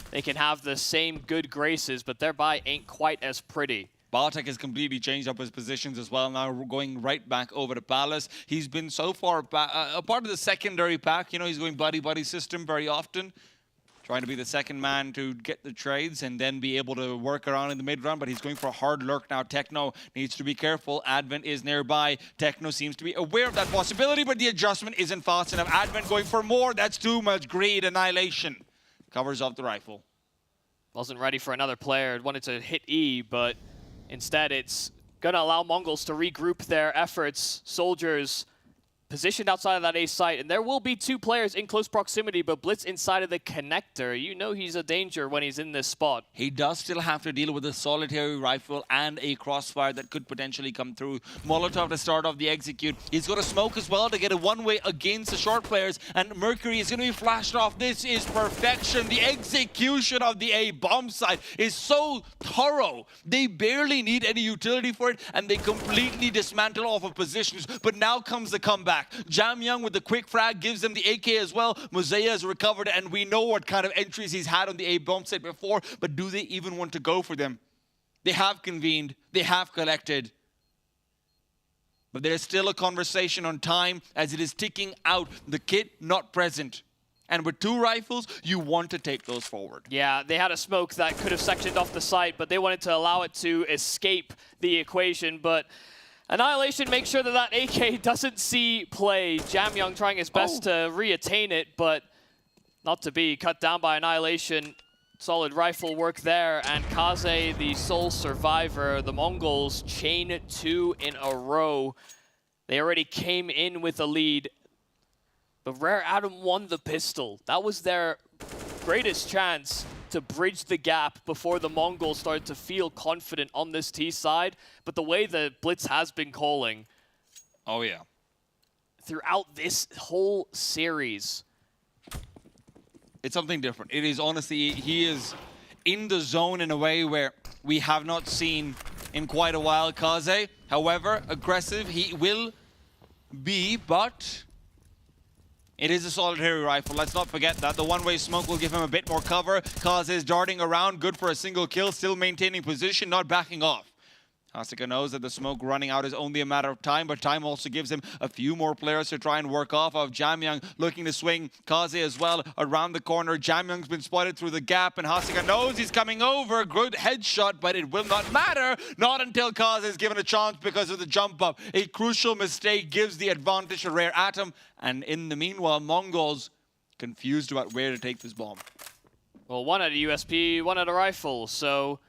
they can have the same good graces, but their buy ain't quite as pretty. Bartek has completely changed up his positions as well, now going right back over to Palace. He's been so far a part of the secondary pack. You know, he's going buddy-buddy system very often. Trying to be the second man to get the trades and then be able to work around in the mid-run, but he's going for a hard lurk now. Techno needs to be careful. Advent is nearby. Techno seems to be aware of that possibility, but the adjustment isn't fast enough. Advent going for more. That's too much greed. Annihilation. Covers off the rifle. Wasn't ready for another player. It wanted to hit E, but instead it's going to allow Mongols to regroup their efforts. Soldiers positioned outside of that A site, and there will be 2 players in close proximity, but Blitz inside of the connector. You know he's a danger when he's in this spot. He does still have to deal with a solitary rifle and a crossfire that could potentially come through. Molotov to start off the execute. He's got to smoke as well to get a one-way against the short players, and Mercury is going to be flashed off. This is perfection. The execution of the A bomb site is so thorough. They barely need any utility for it, and they completely dismantle off of positions, but now comes the comeback. Jamyoung with the quick frag gives them the AK as well. MongolZ has recovered, and we know what kind of entries he's had on the A bomb site before, but do they even want to go for them? They have convened. They have collected. But there's still a conversation on time as it is ticking out. The kit not present. And with 2 rifles, you want to take those forward. Yeah, they had a smoke that could have sectioned off the site, but they wanted to allow it to escape the equation. But Annihilation makes sure that that AK doesn't see play. Jamyoung trying his best to re-attain it, but not to be. Cut down by Annihilation. Solid rifle work there, and Kaze, the sole survivor. The Mongols chain 2 in a row. They already came in with a lead. But Rare Atom won the pistol. That was their greatest chance to bridge the gap before the Mongols started to feel confident on this T side. But the way the Blitz has been calling... Oh, yeah. Throughout this whole series... It's something different. It is honestly, he is in the zone in a way where we have not seen in quite a while. Kaze, however, aggressive he will be, but it is a solitary rifle. Let's not forget that. The one-way smoke will give him a bit more cover. Kaze is darting around, good for a single kill, still maintaining position, not backing off. Hasika knows that the smoke running out is only a matter of time, but time also gives him a few more players to try and work off of. Jamyoung looking to swing Kaze as well around the corner. Jamyoung's been spotted through the gap, and Hasika knows he's coming over. Good headshot, but it will not matter. Not until Kaze is given a chance because of the jump up. A crucial mistake gives the advantage to Rare Atom, and in the meanwhile, Mongols confused about where to take this bomb. Well, one at a USP, one at a rifle, so...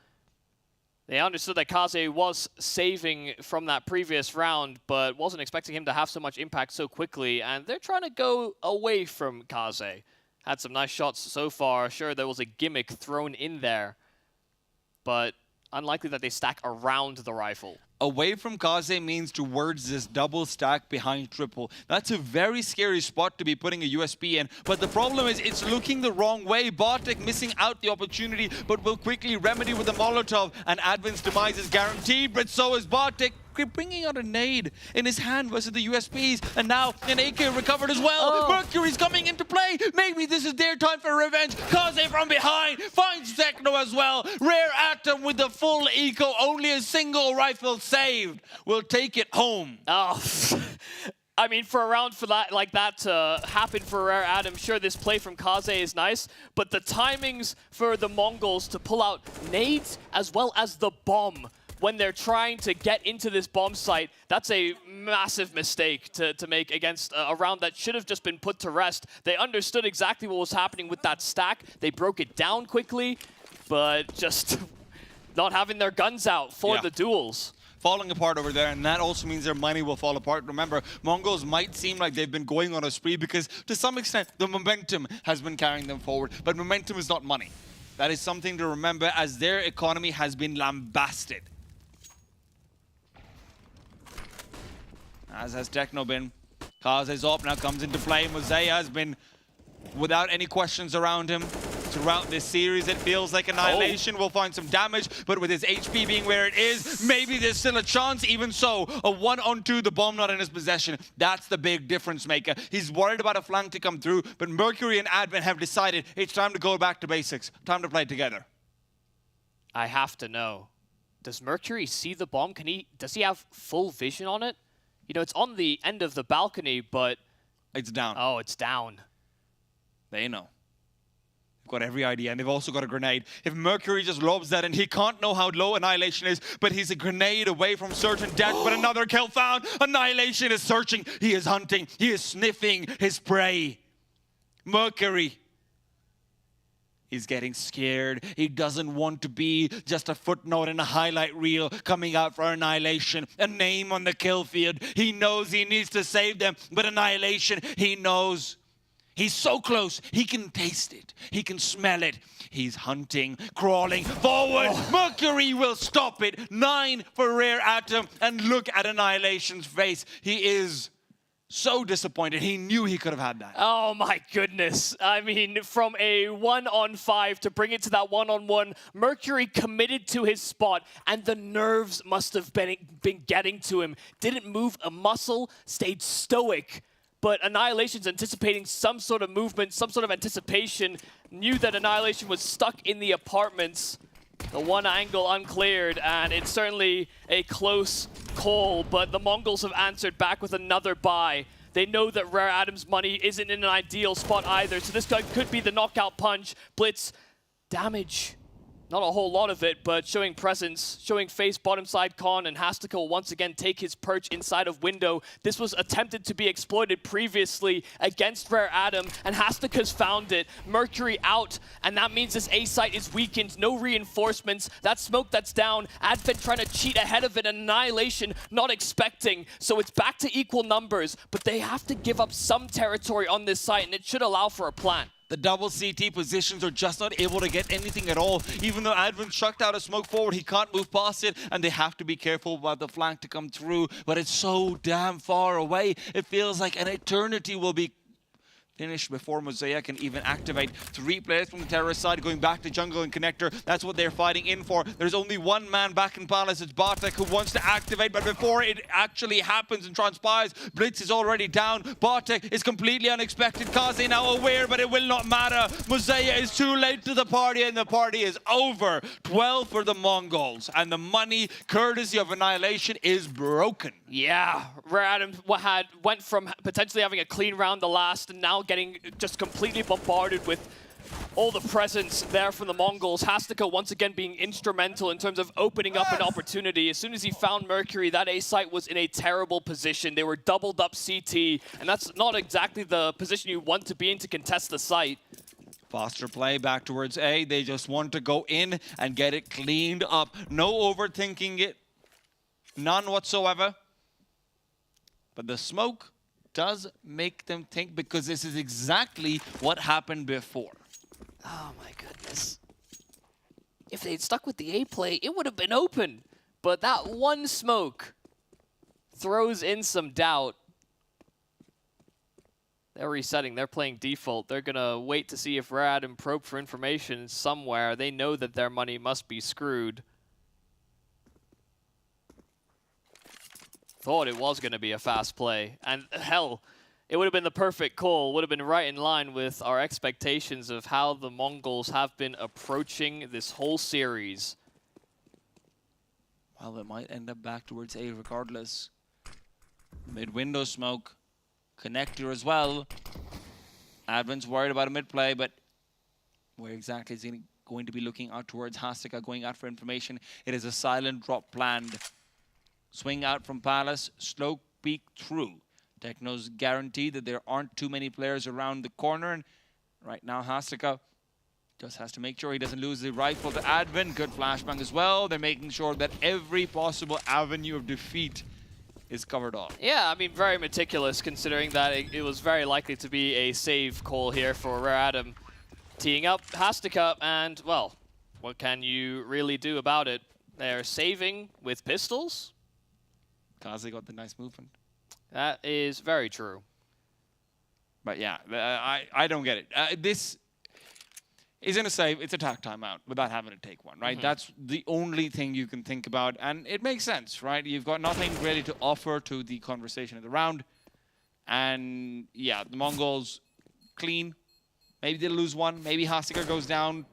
They understood that Kaze was saving from that previous round, but wasn't expecting him to have so much impact so quickly, and they're trying to go away from Kaze. Had some nice shots so far. Sure, there was a gimmick thrown in there, but unlikely that they stack around the rifle. Away from Kaze means towards this double stack behind triple. That's a very scary spot to be putting a USP in. But the problem is it's looking the wrong way. Bartek missing out the opportunity, but will quickly remedy with the Molotov. And Advin's demise is guaranteed, but so is Bartek. Bringing out a nade in his hand versus the USPs, and now an AK recovered as well. Mercury's coming into play. Maybe this is their time for revenge. Kaze from behind finds Techno as well. Rare Atom with the full eco, only a single rifle saved. Will take it home. Oh, I mean, for a round for that like that to happen for Rare Atom, sure, this play from Kaze is nice, but the timings for the Mongols to pull out nades as well as the bomb when they're trying to get into this bomb site, that's a massive mistake to make against a round that should have just been put to rest. They understood exactly what was happening with that stack. They broke it down quickly, but just not having their guns out for the duels. Falling apart over there, and that also means their money will fall apart. Remember, Mongols might seem like they've been going on a spree because to some extent the momentum has been carrying them forward, but momentum is not money. That is something to remember as their economy has been lambasted. As has Techno been. Kaze's op now comes into play. MongolZ has been without any questions around him. Throughout this series, it feels like Annihilation will find some damage, but with his HP being where it is, maybe there's still a chance. Even so, a 1-on-2, the bomb not in his possession. That's the big difference maker. He's worried about a flank to come through, but Mercury and Advent have decided it's time to go back to basics. Time to play together. I have to know, does Mercury see the bomb? Does he have full vision on it? You know, it's on the end of the balcony, but... It's down. Oh, it's down. They know. They've got every idea, and they've also got a grenade. If Mercury just lobs that, and he can't know how low Annihilation is, but he's a grenade away from certain death, but another kill found. Annihilation is searching. He is hunting. He is sniffing his prey. Mercury. He's getting scared. He doesn't want to be just a footnote in a highlight reel coming out for Annihilation. A name on the kill field. He knows he needs to save them, but Annihilation, he knows. He's so close. He can taste it. He can smell it. He's hunting, crawling forward. Mercury will stop it. 9 for Rare Atom. And look at Annihilation's face. He is so disappointed. He knew he could have had that. Oh my goodness. I mean, from a 1-on-5 to bring it to that 1-on-1, Mercury committed to his spot, and the nerves must have been getting to him. Didn't move a muscle, stayed stoic. But Annihilation's anticipating some sort of movement, some sort of anticipation, knew that Annihilation was stuck in the apartments. The one angle uncleared, and it's certainly a close call, but the Mongols have answered back with another buy. They know that Rare Adam's money isn't in an ideal spot either, so this guy could be the knockout punch. Blitz, damage. Not a whole lot of it, but showing presence, showing face, bottom side con, and Hastika will once again take his perch inside of window. This was attempted to be exploited previously against Rare Adam, and Hastika's found it. Mercury out, and that means this A site is weakened, no reinforcements. That smoke that's down, Advent trying to cheat ahead of it, Annihilation not expecting. So it's back to equal numbers, but they have to give up some territory on this site, and it should allow for a plant. The double CT positions are just not able to get anything at all. Even though Advent chucked out a smoke forward, he can't move past it, and they have to be careful about the flank to come through. But it's so damn far away. It feels like an eternity will be finished before MongolZ can even activate. 3 players from the terrorist side going back to jungle and connector. That's what they're fighting in for. There's only one man back in Palace. It's Bartek who wants to activate, but before it actually happens and transpires, Blitz is already down. Bartek is completely unexpected. Kaze now aware, but it will not matter. MongolZ is too late to the party, and the party is over. 12 for the Mongols, and the money, courtesy of Annihilation, is broken. Yeah, Rare Adam went from potentially having a clean round the last, and now getting just completely bombarded with all the presence there from the Mongols. Hastika once again being instrumental in terms of opening up an opportunity. As soon as he found Mercury, that A site was in a terrible position. They were doubled up CT, and that's not exactly the position you want to be in to contest the site. Faster play back towards A. They just want to go in and get it cleaned up. No overthinking it. None whatsoever. But the smoke does make them think, because this is exactly what happened before. Oh my goodness. If they'd stuck with the A play, it would have been open. But that one smoke throws in some doubt. They're resetting. They're playing default. They're going to wait to see if Rare Adam probe for information somewhere. They know that their money must be screwed. Thought it was going to be a fast play. And hell, it would have been the perfect call. Would have been right in line with our expectations of how the Mongols have been approaching this whole series. Well, it might end up back towards A regardless. Mid-window smoke. Connector as well. Advent's worried about a mid-play, but where exactly is he going to be looking out towards? Hastika going out for information. It is a silent drop planned. Swing out from Palace, slow peek through. Techno's guaranteed that there aren't too many players around the corner. And right now, Hastika just has to make sure he doesn't lose the rifle to Advent. Good flashbang as well. They're making sure that every possible avenue of defeat is covered off. Yeah, I mean, very meticulous, considering that it was very likely to be a save call here for Rare Adam. Teeing up Hastika, and, well, what can you really do about it? They're saving with pistols. Kaze got the nice movement. That is very true. But yeah, I don't get it. This isn't a save, it's a tack timeout without having to take one, right? That's the only thing you can think about, and it makes sense, right? You've got nothing really to offer to the conversation of the round. And yeah, the Mongols clean. Maybe they'll lose one, maybe Hastika goes down.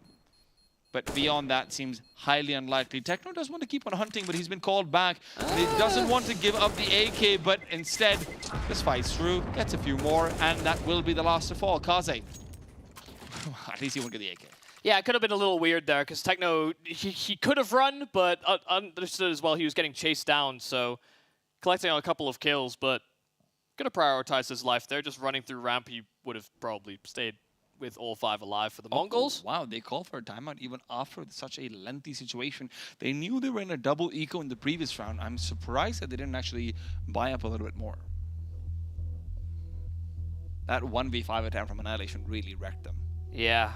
But beyond that, seems highly unlikely. Techno does want to keep on hunting, but he's been called back. And he doesn't want to give up the AK, but instead, just fights through, gets a few more, and that will be the last to fall. Kaze. At least he won't get the AK. Yeah, it could have been a little weird there, because Techno, he could have run, but understood as well he was getting chased down, so collecting a couple of kills, but gonna prioritize his life there. Just running through ramp, he would have probably stayed with all 5 alive for the Mongols. Wow, they called for a timeout even after such a lengthy situation. They knew they were in a double eco in the previous round. I'm surprised that they didn't actually buy up a little bit more. That 1v5 attempt from Annihilation really wrecked them. Yeah.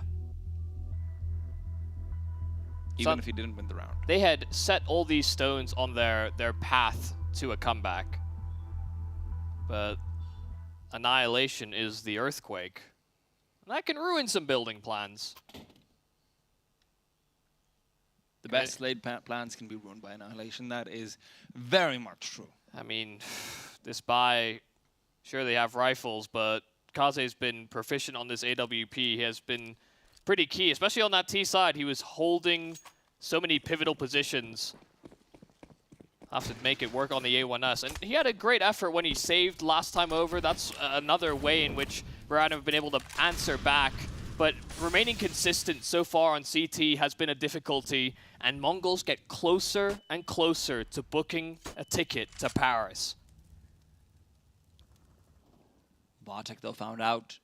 Even if he didn't win the round. They had set all these stones on their path to a comeback. But Annihilation is the earthquake. That can ruin some building plans. The best laid plans can be ruined by Annihilation. That is very much true. I mean, this buy, sure they have rifles, but Kaze's been proficient on this AWP. He has been pretty key, especially on that T side. He was holding So many pivotal positions. Have to make it work on the A1S. And he had a great effort when he saved last time over. That's another way in which Rare have been able to answer back. But remaining consistent so far on CT has been a difficulty. And Mongols get closer and closer to booking a ticket to Paris. Bartek, though, found out.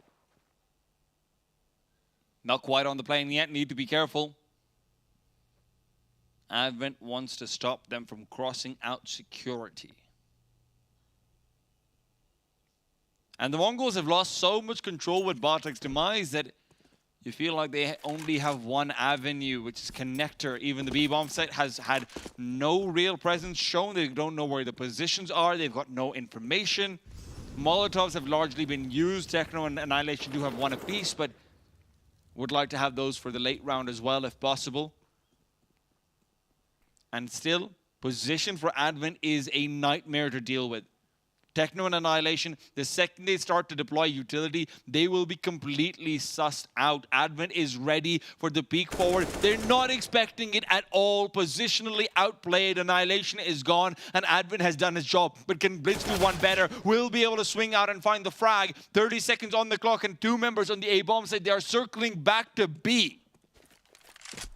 Not quite on the plane yet, need to be careful. Advent wants to stop them from crossing out security. And the Mongols have lost so much control with Bartek's demise that you feel like they only have one avenue, which is connector. Even the B-bomb site has had no real presence shown. They don't know where the positions are. They've got no information. Molotovs have largely been used. Techno and Annihilation do have one apiece, but would like to have those for the late round as well, if possible. And still, position for Advent is a nightmare to deal with. Techno and Annihilation, the second they start to deploy utility, they will be completely sussed out. Advent is ready for the peek forward. They're not expecting it at all. Positionally outplayed. Annihilation is gone, and Advent has done his job. But can Blitz do one better? Will be able to swing out and find the frag. 30 seconds on the clock, and 2 members on the A-bomb side. They are circling back to B.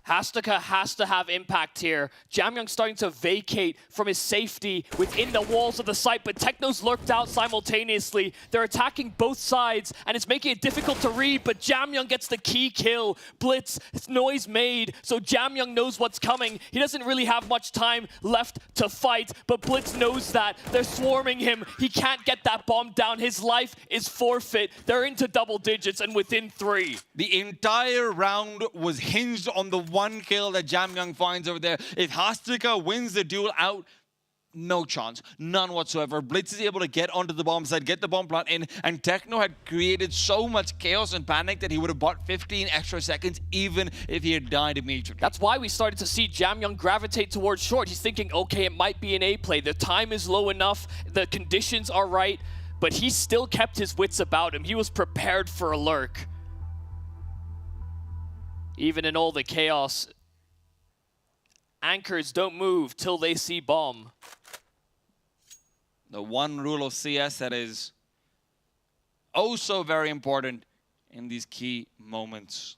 Hastika has to have impact here. Jamyoung starting to vacate from his safety within the walls of the site, but Techno's lurked out simultaneously. They're attacking both sides, and it's making it difficult to read, but Jamyoung gets the key kill. Blitz, noise made, so Jamyoung knows what's coming. He doesn't really have much time left to fight, but Blitz knows that. They're swarming him. He can't get that bomb down. His life is forfeit. They're into double digits and within 3. The entire round was hinged on the one kill that Jamyoung finds over there. If Hastika wins the duel out, no chance, none whatsoever. Blitz is able to get onto the bomb side, get the bomb plant in, and Techno had created so much chaos and panic that he would have bought 15 extra seconds even if he had died immediately. That's why we started to see Jamyoung gravitate towards short. He's thinking, okay, it might be an A play. The time is low enough, the conditions are right, but he still kept his wits about him. He was prepared for a lurk. Even in all the chaos, anchors don't move till they see bomb. The one rule of CS that is oh so very important in these key moments.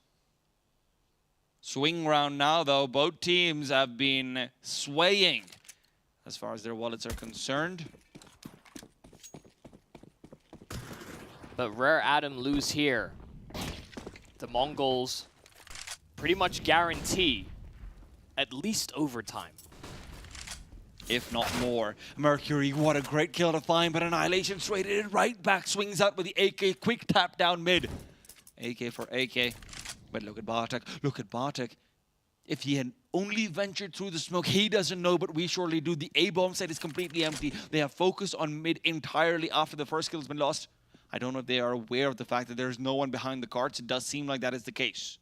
Swing round now, though. Both teams have been swaying as far as their wallets are concerned. But Rare Adam lose here. The Mongols pretty much guarantee at least overtime. If not more. Mercury, what a great kill to find, but Annihilation straight in right back, swings out with the AK, quick tap down mid. AK for AK. But look at Bartek, look at Bartek. If he had only ventured through the smoke, he doesn't know, but we surely do. The A-bomb site is completely empty. They have focused on mid entirely after the first kill has been lost. I don't know if they are aware of the fact that there's no one behind the carts. It does seem like that is the case.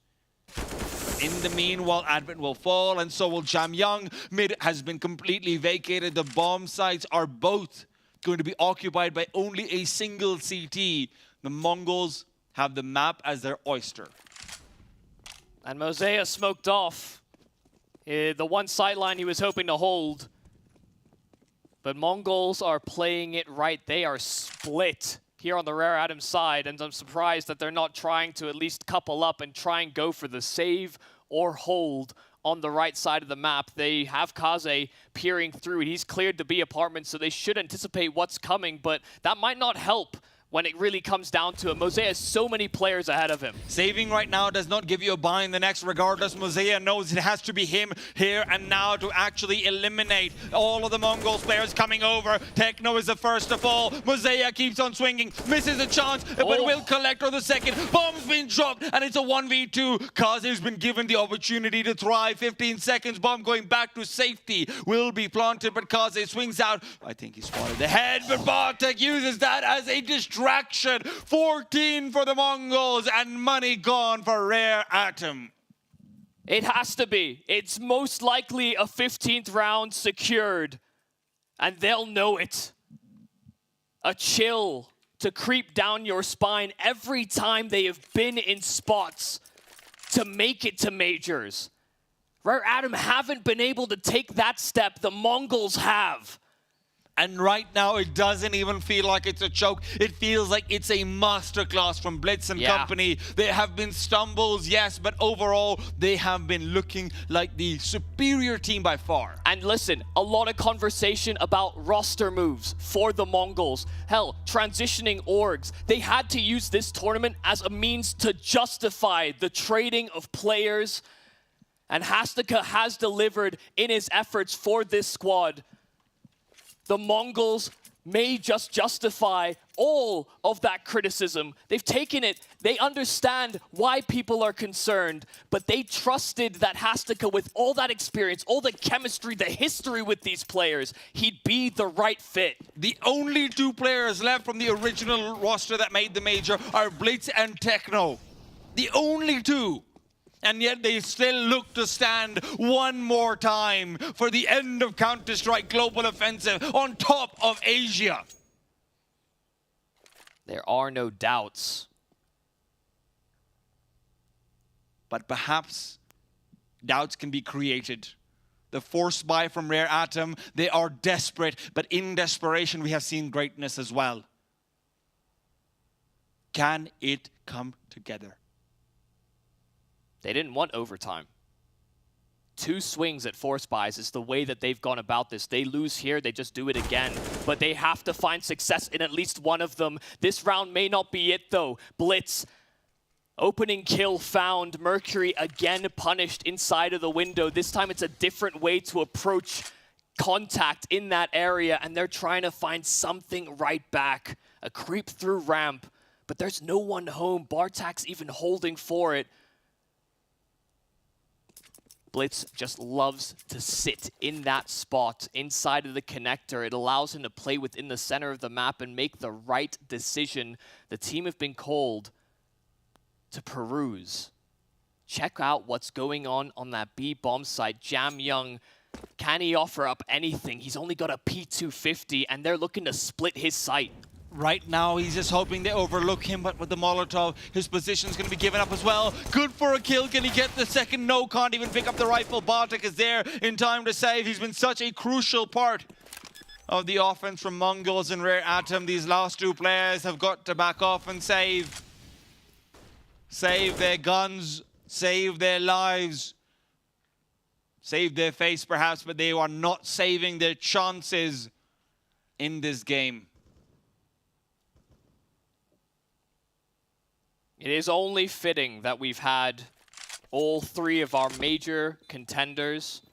In the meanwhile, Advent will fall, and so will Jamyoung. Mid has been completely vacated. The bomb sites are both going to be occupied by only a single CT. The Mongols have the map as their oyster. And Mosea smoked off the one sideline he was hoping to hold. But Mongols are playing it right. They are split here on the Rare Adam side, and I'm surprised that they're not trying to at least couple up and try and go for the save or hold on the right side of the map. They have Kaze peering through. He's cleared the B apartment, so they should anticipate what's coming, but that might not help when it really comes down to it. Mosea has so many players ahead of him. Saving right now does not give you a buy in the next regardless. Mosea knows it has to be him here and now to actually eliminate all of the Mongols players coming over. Techno is the first to fall. Mosea keeps on swinging, misses a chance, but will collect on the second. Bomb's been dropped, and it's a 1v2. Kaze's been given the opportunity to thrive. 15 seconds, bomb going back to safety. Will be planted, but Kaze swings out. I think he spotted the head, but Bartek uses that as a distraction. 14 for the Mongols, and money gone for Rare Atom. It has to be. It's most likely a 15th round secured, and they'll know it. A chill to creep down your spine every time they have been in spots to make it to majors. Rare Atom haven't been able to take that step. The Mongols have. And right now, it doesn't even feel like it's a choke. It feels like it's a masterclass from Blitz and company. There have been stumbles, yes, but overall, they have been looking like the superior team by far. And listen, a lot of conversation about roster moves for the Mongols. Hell, transitioning orgs. They had to use this tournament as a means to justify the trading of players. And Hastika has delivered in his efforts for this squad. The Mongols may just justify all of that criticism. They've taken it. They understand why people are concerned, but they trusted that Hastika, with all that experience, all the chemistry, the history with these players, he'd be the right fit. The only two players left from the original roster that made the major are Blitz and Techno. The only two. And yet they still look to stand one more time for the end of Counter-Strike Global Offensive on top of Asia. There are no doubts. But perhaps doubts can be created. The force buy from Rare Atom, they are desperate, but in desperation we have seen greatness as well. Can it come together? They didn't want overtime. 2 swings at force buys is the way that they've gone about this. They lose here, they just do it again. But they have to find success in at least one of them. This round may not be it though. Blitz, opening kill found. Mercury again punished inside of the window. This time it's a different way to approach contact in that area, and they're trying to find something right back. A creep through ramp, but there's no one home. Bartak's even holding for it. Blitz just loves to sit in that spot inside of the connector. It allows him to play within the center of the map and make the right decision. The team have been called to peruse. Check out what's going on that B bomb site. Jam Young, can he offer up anything? He's only got a P250 and they're looking to split his site. Right now, he's just hoping they overlook him, but with the Molotov, his position's going to be given up as well. Good for a kill. Can he get the second? No, can't even pick up the rifle. Bartek is there in time to save. He's been such a crucial part of the offense from MongolZ and Rare Atom. These last 2 players have got to back off and save. Save their guns, save their lives, save their face perhaps, but they are not saving their chances in this game. It is only fitting that we've had all 3 of our major contenders.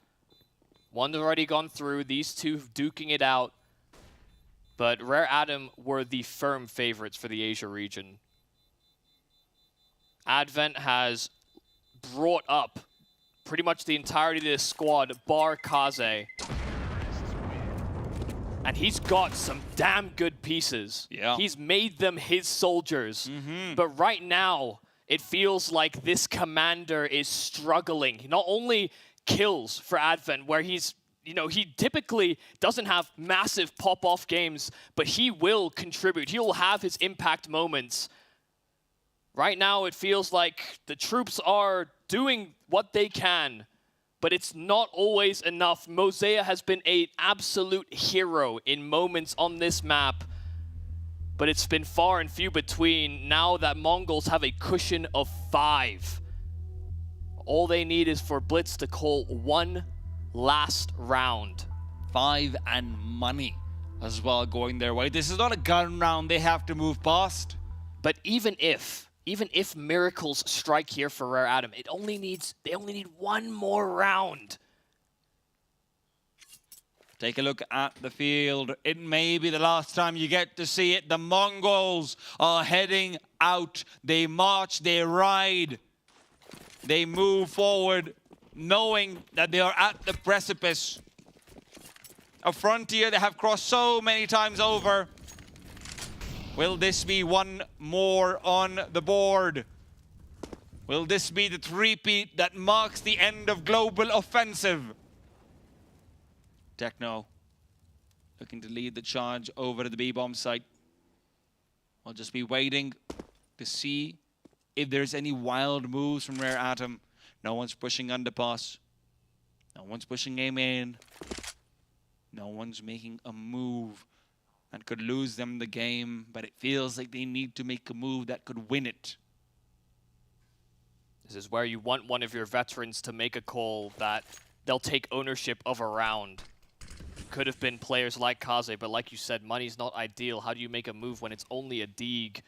One's already gone through, these 2 duking it out. But Rare Atom were the firm favorites for the Asia region. Advent has brought up pretty much the entirety of this squad, bar Kaze. And he's got some damn good pieces. Yeah. He's made them his soldiers. But right now, it feels like this commander is struggling. He not only kills for Advent, where he's, you know, he typically doesn't have massive pop-off games, but he will contribute. He'll have his impact moments. Right now, it feels like the troops are doing what they can, but it's not always enough. MongolZ has been an absolute hero in moments on this map, but it's been far and few between now that Mongols have a cushion of 5. All they need is for Blitz to call one last round. 5 and money as well going their way. This is not a gun round they have to move past. But even if miracles strike here for Rare Atom, they only need one more round. Take a look at the field. It may be the last time you get to see it. The Mongols are heading out. They march, they ride. They move forward, knowing that they are at the precipice. A frontier they have crossed so many times over. Will this be one more on the board? Will this be the three-peat that marks the end of Global Offensive? Techno looking to lead the charge over to the B-bomb site. I'll just be waiting to see if there's any wild moves from Rare Atom. No one's pushing underpass. No one's pushing aim in. No one's making a move that could lose them the game, but it feels like they need to make a move that could win it. This is where you want one of your veterans to make a call that they'll take ownership of a round. Could have been players like Kaze, but like you said, money's not ideal. How do you make a move when it's only a Deeg,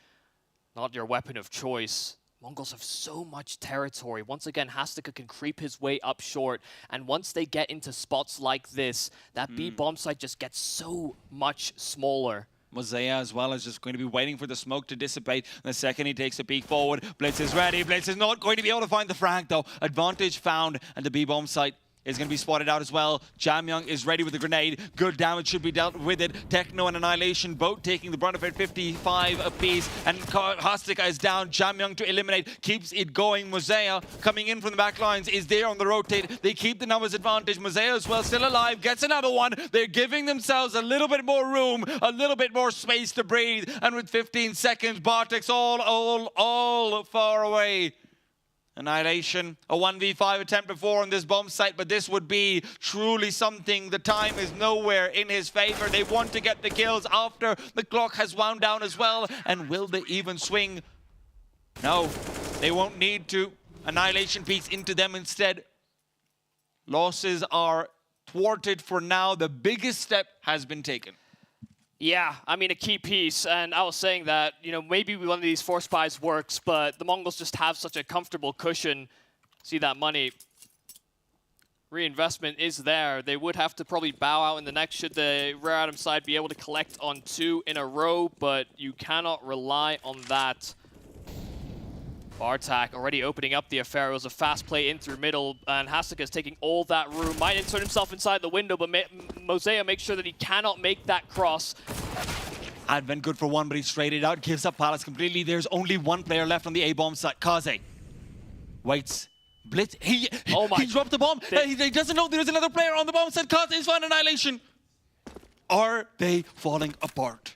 not your weapon of choice? Mongols have so much territory. Once again, Hastika can creep his way up short, and once they get into spots like this, that B bomb site just gets so much smaller. MongolZ as well is just going to be waiting for the smoke to dissipate. The second he takes a peek forward, Blitz is ready. Blitz is not going to be able to find the frag though. Advantage found, and the B bomb site is going to be spotted out as well. Jamyoung is ready with the grenade. Good damage should be dealt with it. Techno and Annihilation both taking the brunt of it, 55 apiece. And Hastika is down. Jamyoung to eliminate, keeps it going. MongolZ coming in from the back lines is there on the rotate. They keep the numbers advantage. MongolZ as well, still alive, gets another one. They're giving themselves a little bit more room, a little bit more space to breathe. And with 15 seconds, VERTEX all far away. Annihilation, a 1v5 attempt before on this bomb site, but this would be truly something. The time is nowhere in his favor. They want to get the kills after the clock has wound down as well. And will they even swing? No, they won't need to. Annihilation peeks into them instead. Losses are thwarted for now. The biggest step has been taken. Yeah, I mean, a key piece, and I was saying that, you know, maybe one of these force buys works, but the Mongols just have such a comfortable cushion. See that money. Reinvestment is there. They would have to probably bow out in the next should the Rare Atom side be able to collect on 2 in a row, but you cannot rely on that. Bartak already opening up the affair. It was a fast play in through middle, and Hastika is taking all that room. Might insert himself inside the window, but MongolZ makes sure that he cannot make that cross. Advent good for one, but he straight it out, gives up Palace completely. There's only one player left on the A-bomb side. Kaze waits. Blitz, he dropped the bomb. He doesn't know there's another player on the bomb side. Kaze is found. Annihilation. Are they falling apart?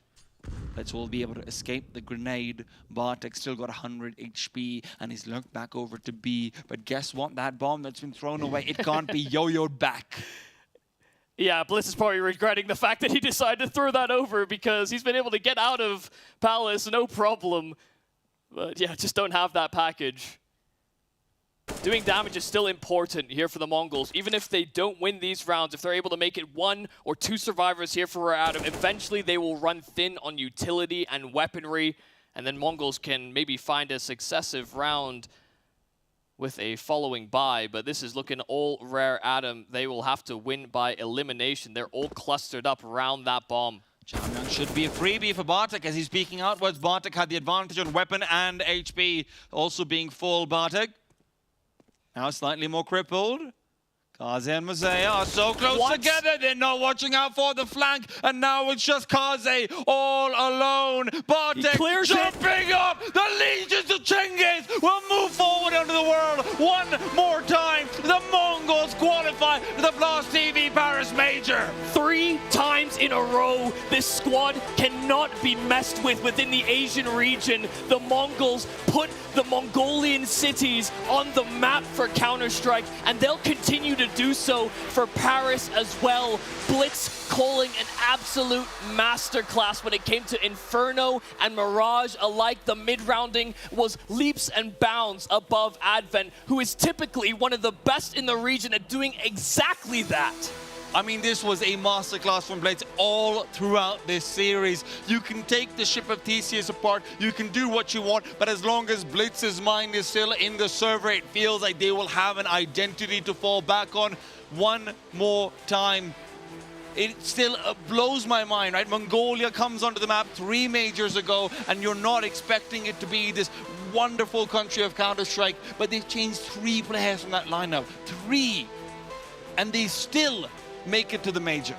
Let's all be able to escape the grenade. VERTEX still got 100 HP, and he's lurked back over to B. But guess what? That bomb that's been thrown away, it can't be yo-yoed back. Yeah, Blitz is probably regretting the fact that he decided to throw that over because he's been able to get out of Palace, no problem. But yeah, just don't have that package. Doing damage is still important here for the Mongols. Even if they don't win these rounds, if they're able to make it 1 or 2 survivors here for Rare Atom, eventually they will run thin on utility and weaponry, and then Mongols can maybe find a successive round with a following bye. But this is looking all Rare Atom. They will have to win by elimination. They're all clustered up around that bomb. Jamyoung should be a freebie for Bartek as he's peeking outwards. Bartek had the advantage on weapon and HP, also being full. Bartek now slightly more crippled. Kaze and MongolZ are so close together. They're not watching out for the flank. And now it's just Kaze all alone. Bartek jumping up. The legions of Chinggis will move forward into the world one more time. The Mongols qualify for the Blast TV Paris Major. 3 times in a row, this squad cannot be messed with within the Asian region. The Mongols put the Mongolian cities on the map for Counter-Strike, and they'll continue to do so for Paris as well. Blitz calling an absolute masterclass when it came to Inferno and Mirage alike. The mid-rounding was leaps and bounds above Advent, who is typically one of the best in the region at doing exactly that. I mean, this was a masterclass from Blitz all throughout this series. You can take the ship of TCS apart, you can do what you want, but as long as Blitz's mind is still in the server, it feels like they will have an identity to fall back on one more time. It still blows my mind, right? Mongolia comes onto the map 3 majors ago, and you're not expecting it to be this wonderful country of Counter-Strike, but they've changed 3 players from that lineup. 3! And they still make it to the major.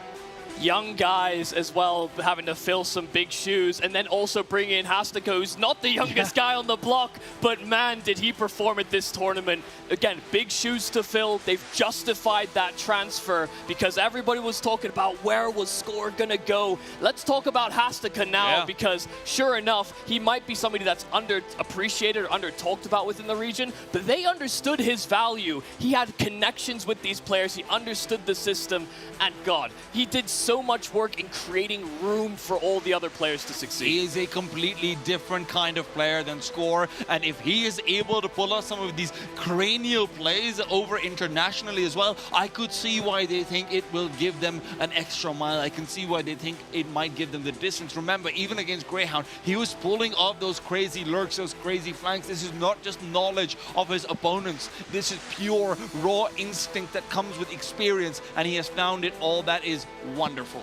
young guys as well, having to fill some big shoes, and then also bring in Hastaka, who's not the youngest guy on the block, but man, did he perform at this tournament. Again, big shoes to fill. They've justified that transfer because everybody was talking about where was Score gonna go. Let's talk about Hastaka now, because sure enough, he might be somebody that's underappreciated or under-talked about within the region, but they understood his value. He had connections with these players. He understood the system, and God, he did so much work in creating room for all the other players to succeed. He is a completely different kind of player than Score, and if he is able to pull off some of these cranial plays over internationally as well, I could see why they think it will give them an extra mile. I can see why they think it might give them the distance. Remember, even against Grayhound, he was pulling off those crazy lurks, those crazy flanks. This is not just knowledge of his opponents. This is pure, raw instinct that comes with experience, and he has found it all. That is wonderful.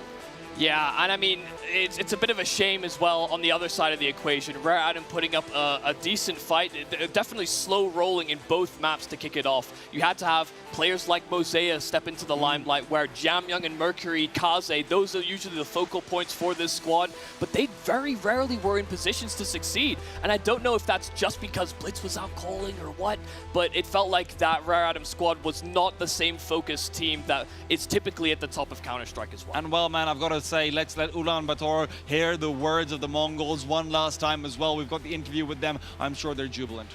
Yeah, and I mean, it's a bit of a shame as well on the other side of the equation. Rare Adam putting up a decent fight, definitely slow rolling in both maps to kick it off. You had to have players like MongolZ step into the limelight, where Jamyoung and Mercury, Kaze, those are usually the focal points for this squad, but they very rarely were in positions to succeed. And I don't know if that's just because Blitz was out calling or what, but it felt like that Rare Adam squad was not the same focused team that is typically at the top of Counter-Strike as well. And well, man, I've got to say, let's let Ulaanbaatar hear the words of the Mongols one last time as well. We've got the interview with them. I'm sure they're jubilant.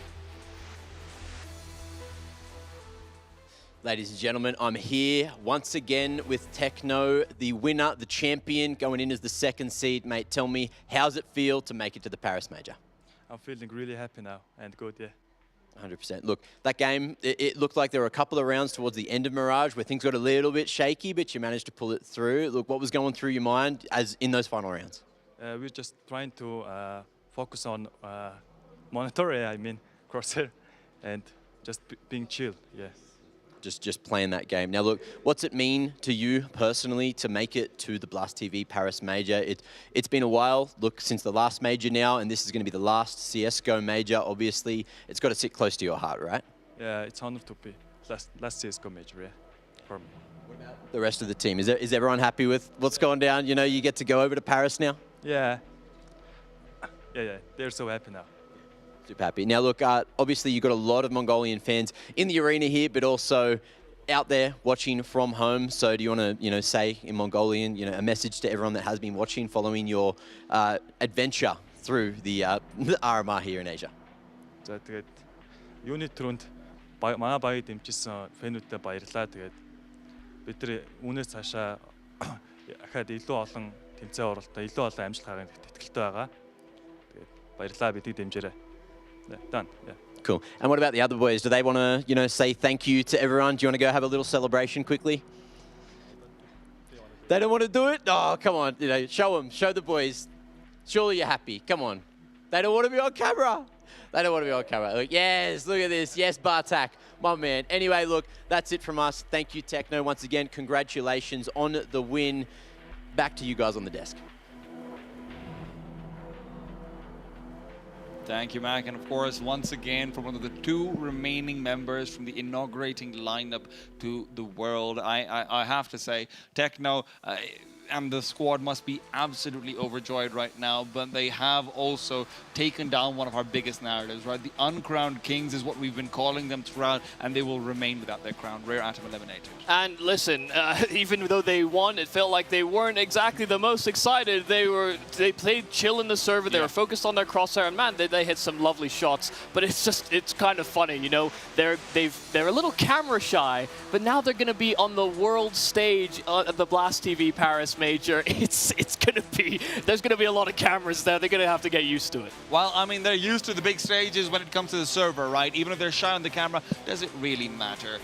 Ladies and gentlemen, I'm here once again with Techno, the winner, the champion, going in as the second seed. Mate, tell me, how's it feel to make it to the Paris Major? I'm feeling really happy now and good, yeah. 100%. Look, that game, it looked like there were a couple of rounds towards the end of Mirage where things got a little bit shaky, but you managed to pull it through. Look, what was going through your mind as in those final rounds? We're just trying to focus on monitor, I mean, crosshair, and just being chill, yeah. Just playing that game. Now look, what's it mean to you personally to make it to the Blast TV Paris Major? It's been a while, look, since the last major now, and this is going to be the last CSGO major, obviously. It's got to sit close to your heart, right? Yeah, it's honored to be last CSGO major, yeah, for me. What about the rest of the team? Is everyone happy with what's going down? You know, you get to go over to Paris now? Yeah. Yeah, they're so happy now. Super happy. Now look, obviously you've got a lot of Mongolian fans in the arena here, but also out there watching from home. So do you want to, say in Mongolian, a message to everyone that has been watching, following your adventure through the RMR here in Asia? За тэгээд юуны төрөнд манай баяр дэмжсэн фэнүүдтэй баярлалаа. Тэгээд бид нар үүнээс цаашаа ахаад илүү олон тэмцээн оролтоо, илүү олон амжилт харгахад итгэлтэй байгаа. Тэгээд баярлалаа бидийг дэмжээрэй. Yeah, done. Yeah. Cool. And what about the other boys? Do they want to, say thank you to everyone? Do you want to go have a little celebration quickly? They don't want to do it? Oh, come on. Show them. Show the boys. Surely you're happy. Come on. They don't want to be on camera. They don't want to be on camera. Look, yes, look at this. Yes, Bartak, my man. Anyway, look, that's it from us. Thank you, Techno. Once again, congratulations on the win. Back to you guys on the desk. Thank you, Mac. And of course, once again, from one of the two remaining members from the inaugurating lineup to the world, I have to say, Techno and the squad must be absolutely overjoyed right now, but they have also taken down one of our biggest narratives, right? The uncrowned kings is what we've been calling them throughout, and they will remain without their crown. Rare Atom eliminated. And listen, even though they won, it felt like they weren't exactly the most excited. They played chill in the server. They were focused on their crosshair, and man, they hit some lovely shots. But it's kind of funny, They're a little camera shy, but now they're going to be on the world stage at the Blast TV Paris Major. There's going to be a lot of cameras there. They're going to have to get used to it. Well, I mean, they're used to the big stages when it comes to the server, right? Even if they're shy on the camera, does it really matter?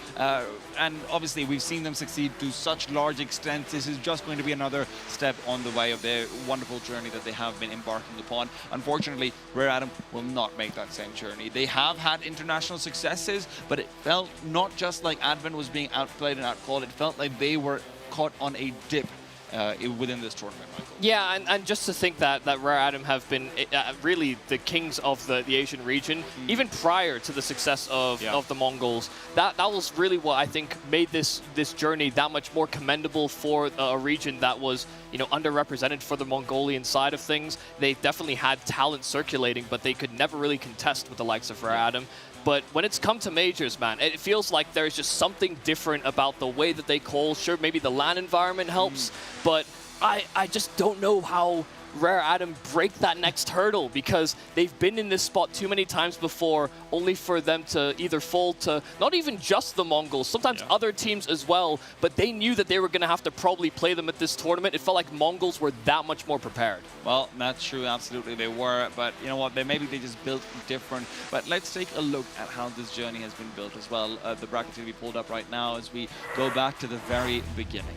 And obviously, we've seen them succeed to such large extent. This is just going to be another step on the way of their wonderful journey that they have been embarking upon. Unfortunately, Rare Atom will not make that same journey. They have had international successes, but it felt not just like Advent was being outplayed and outcalled. It felt like they were caught on a dip within this tournament, Michael. Yeah, and just to think that Rare Atom have been really the kings of the Asian region, even prior to the success of the Mongols, that was really what I think made this journey that much more commendable for a region that was, you know, underrepresented for the Mongolian side of things. They definitely had talent circulating, but they could never really contest with the likes of Rare Atom. But when it's come to majors, man, it feels like there's just something different about the way that they call. Sure, maybe the LAN environment helps, but I just don't know how Rare Atom break that next hurdle, because they've been in this spot too many times before, only for them to either fall to not even just the Mongols, sometimes other teams as well, but they knew that they were going to have to probably play them at this tournament. It felt like Mongols were that much more prepared. Well, that's true, absolutely they were, but you know what, maybe they just built different. But let's take a look at how this journey has been built as well. The bracket's going to be pulled up right now as we go back to the very beginning.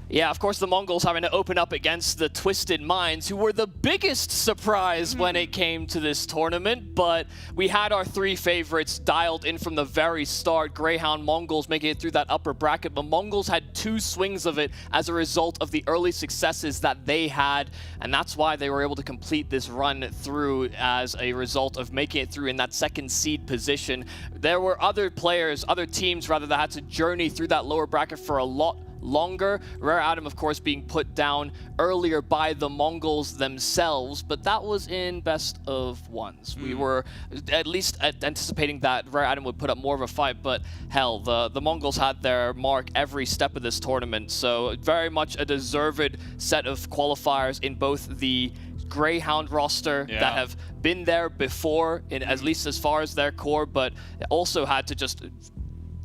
Yeah, of course, the Mongols having to open up against the Twisted Minds, who were the biggest surprise when it came to this tournament. But we had our three favorites dialed in from the very start. Grayhound, Mongols making it through that upper bracket. But Mongols had 2 swings of it as a result of the early successes that they had. And that's why they were able to complete this run through as a result of making it through in that 2nd seed position. There were other players, other teams rather, that had to journey through that lower bracket for a lot longer. Rare Atom, of course, being put down earlier by the Mongols themselves, but that was in best of ones. We were at least anticipating that Rare Atom would put up more of a fight, but hell, the Mongols had their mark every step of this tournament, so very much a deserved set of qualifiers in both the Grayhound roster that have been there before, in at least as far as their core, but also had to just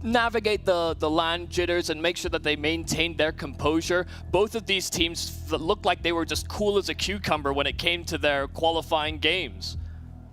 navigate the LAN jitters and make sure that they maintained their composure. Both of these teams looked like they were just cool as a cucumber when it came to their qualifying games.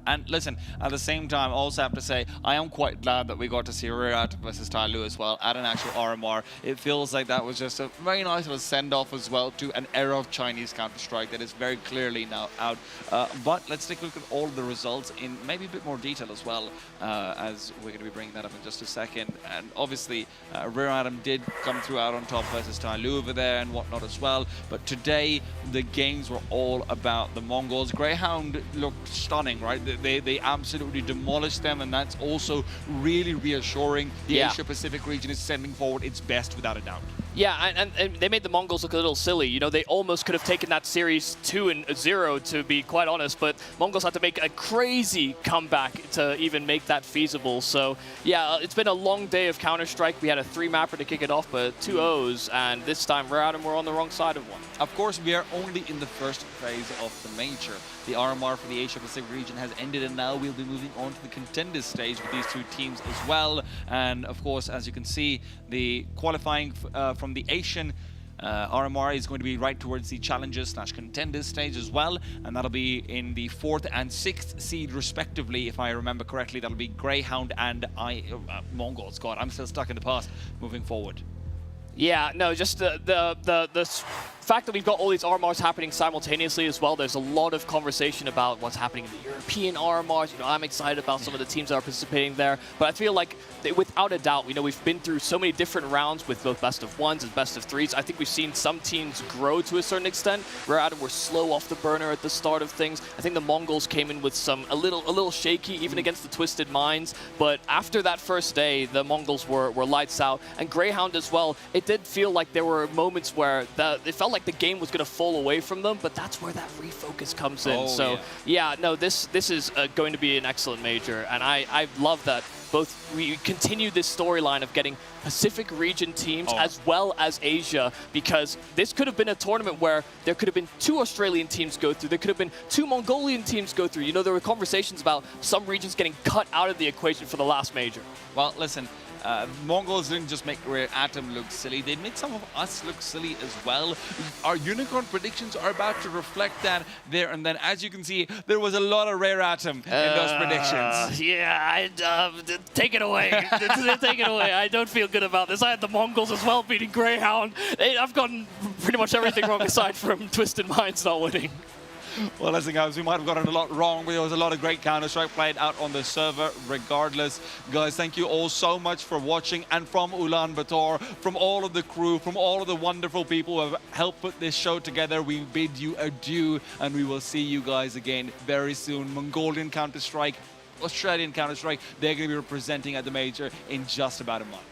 And listen, at the same time, I also have to say, I am quite glad that we got to see Rare Atom versus TYLOO as well at an actual RMR. It feels like that was just a very nice little send-off as well to an era of Chinese Counter-Strike that is very clearly now out. But let's take a look at all the results in maybe a bit more detail as well, as we're going to be bringing that up in just a second. And obviously, Rare Atom did come through out on top versus TYLOO over there and whatnot as well. But today, the games were all about the Mongols. Grayhound looked stunning, right? They absolutely demolished them, and that's also really reassuring. The Asia-Pacific region is sending forward its best without a doubt. Yeah, and they made the Mongols look a little silly. You know, they almost could have taken that series 2-0, to be quite honest, but Mongols had to make a crazy comeback to even make that feasible. So, yeah, it's been a long day of Counter-Strike. We had a 3-mapper to kick it off, but 2 O's, and this time Rare Atom were on the wrong side of one. Of course, we are only in the first phase of the major. The RMR for the Asia-Pacific region has ended, and now we'll be moving on to the contenders stage with these 2 teams as well. And of course, as you can see, the qualifying from the Asian RMR is going to be right towards the challengers/contenders stage as well, and that'll be in the 4th and 6th seed respectively, if I remember correctly. That'll be Grayhound and Mongols. God, I'm still stuck in the past. Moving forward. Yeah, no, just the fact that we've got all these RMRs happening simultaneously as well. There's a lot of conversation about what's happening in the European RMRs. You know, I'm excited about some of the teams that are participating there, but I feel like without a doubt, you know, we've been through so many different rounds with both best of ones and best of threes. I think we've seen some teams grow to a certain extent. Rare Atom were slow off the burner at the start of things. I think the Mongols came in with a little shaky, even against the Twisted Minds. But after that first day, the Mongols were lights out, and Grayhound as well. It did feel like there were moments where it felt like the game was going to fall away from them, but that's where that refocus comes in. So yeah, no, this is going to be an excellent major, and I love that we continue this storyline of getting Pacific region teams as well as Asia, because this could have been a tournament where there could have been 2 Australian teams go through, there could have been 2 Mongolian teams go through. You know, there were conversations about some regions getting cut out of the equation for the last major. Well, listen, Mongols didn't just make Rare Atom look silly, they made some of us look silly as well. Our unicorn predictions are about to reflect that there, and then as you can see, there was a lot of Rare Atom in those predictions. Yeah, take it away. Take it away. I don't feel good about this. I had the Mongols as well beating Grayhound. I've gotten pretty much everything wrong aside from Twisted Minds not winning. Well, listen, guys, we might have gotten a lot wrong, but there was a lot of great Counter-Strike played out on the server regardless. Guys, thank you all so much for watching. And from Ulaanbaatar, from all of the crew, from all of the wonderful people who have helped put this show together, we bid you adieu, and we will see you guys again very soon. Mongolian Counter-Strike, Australian Counter-Strike, they're going to be representing at the Major in just about a month.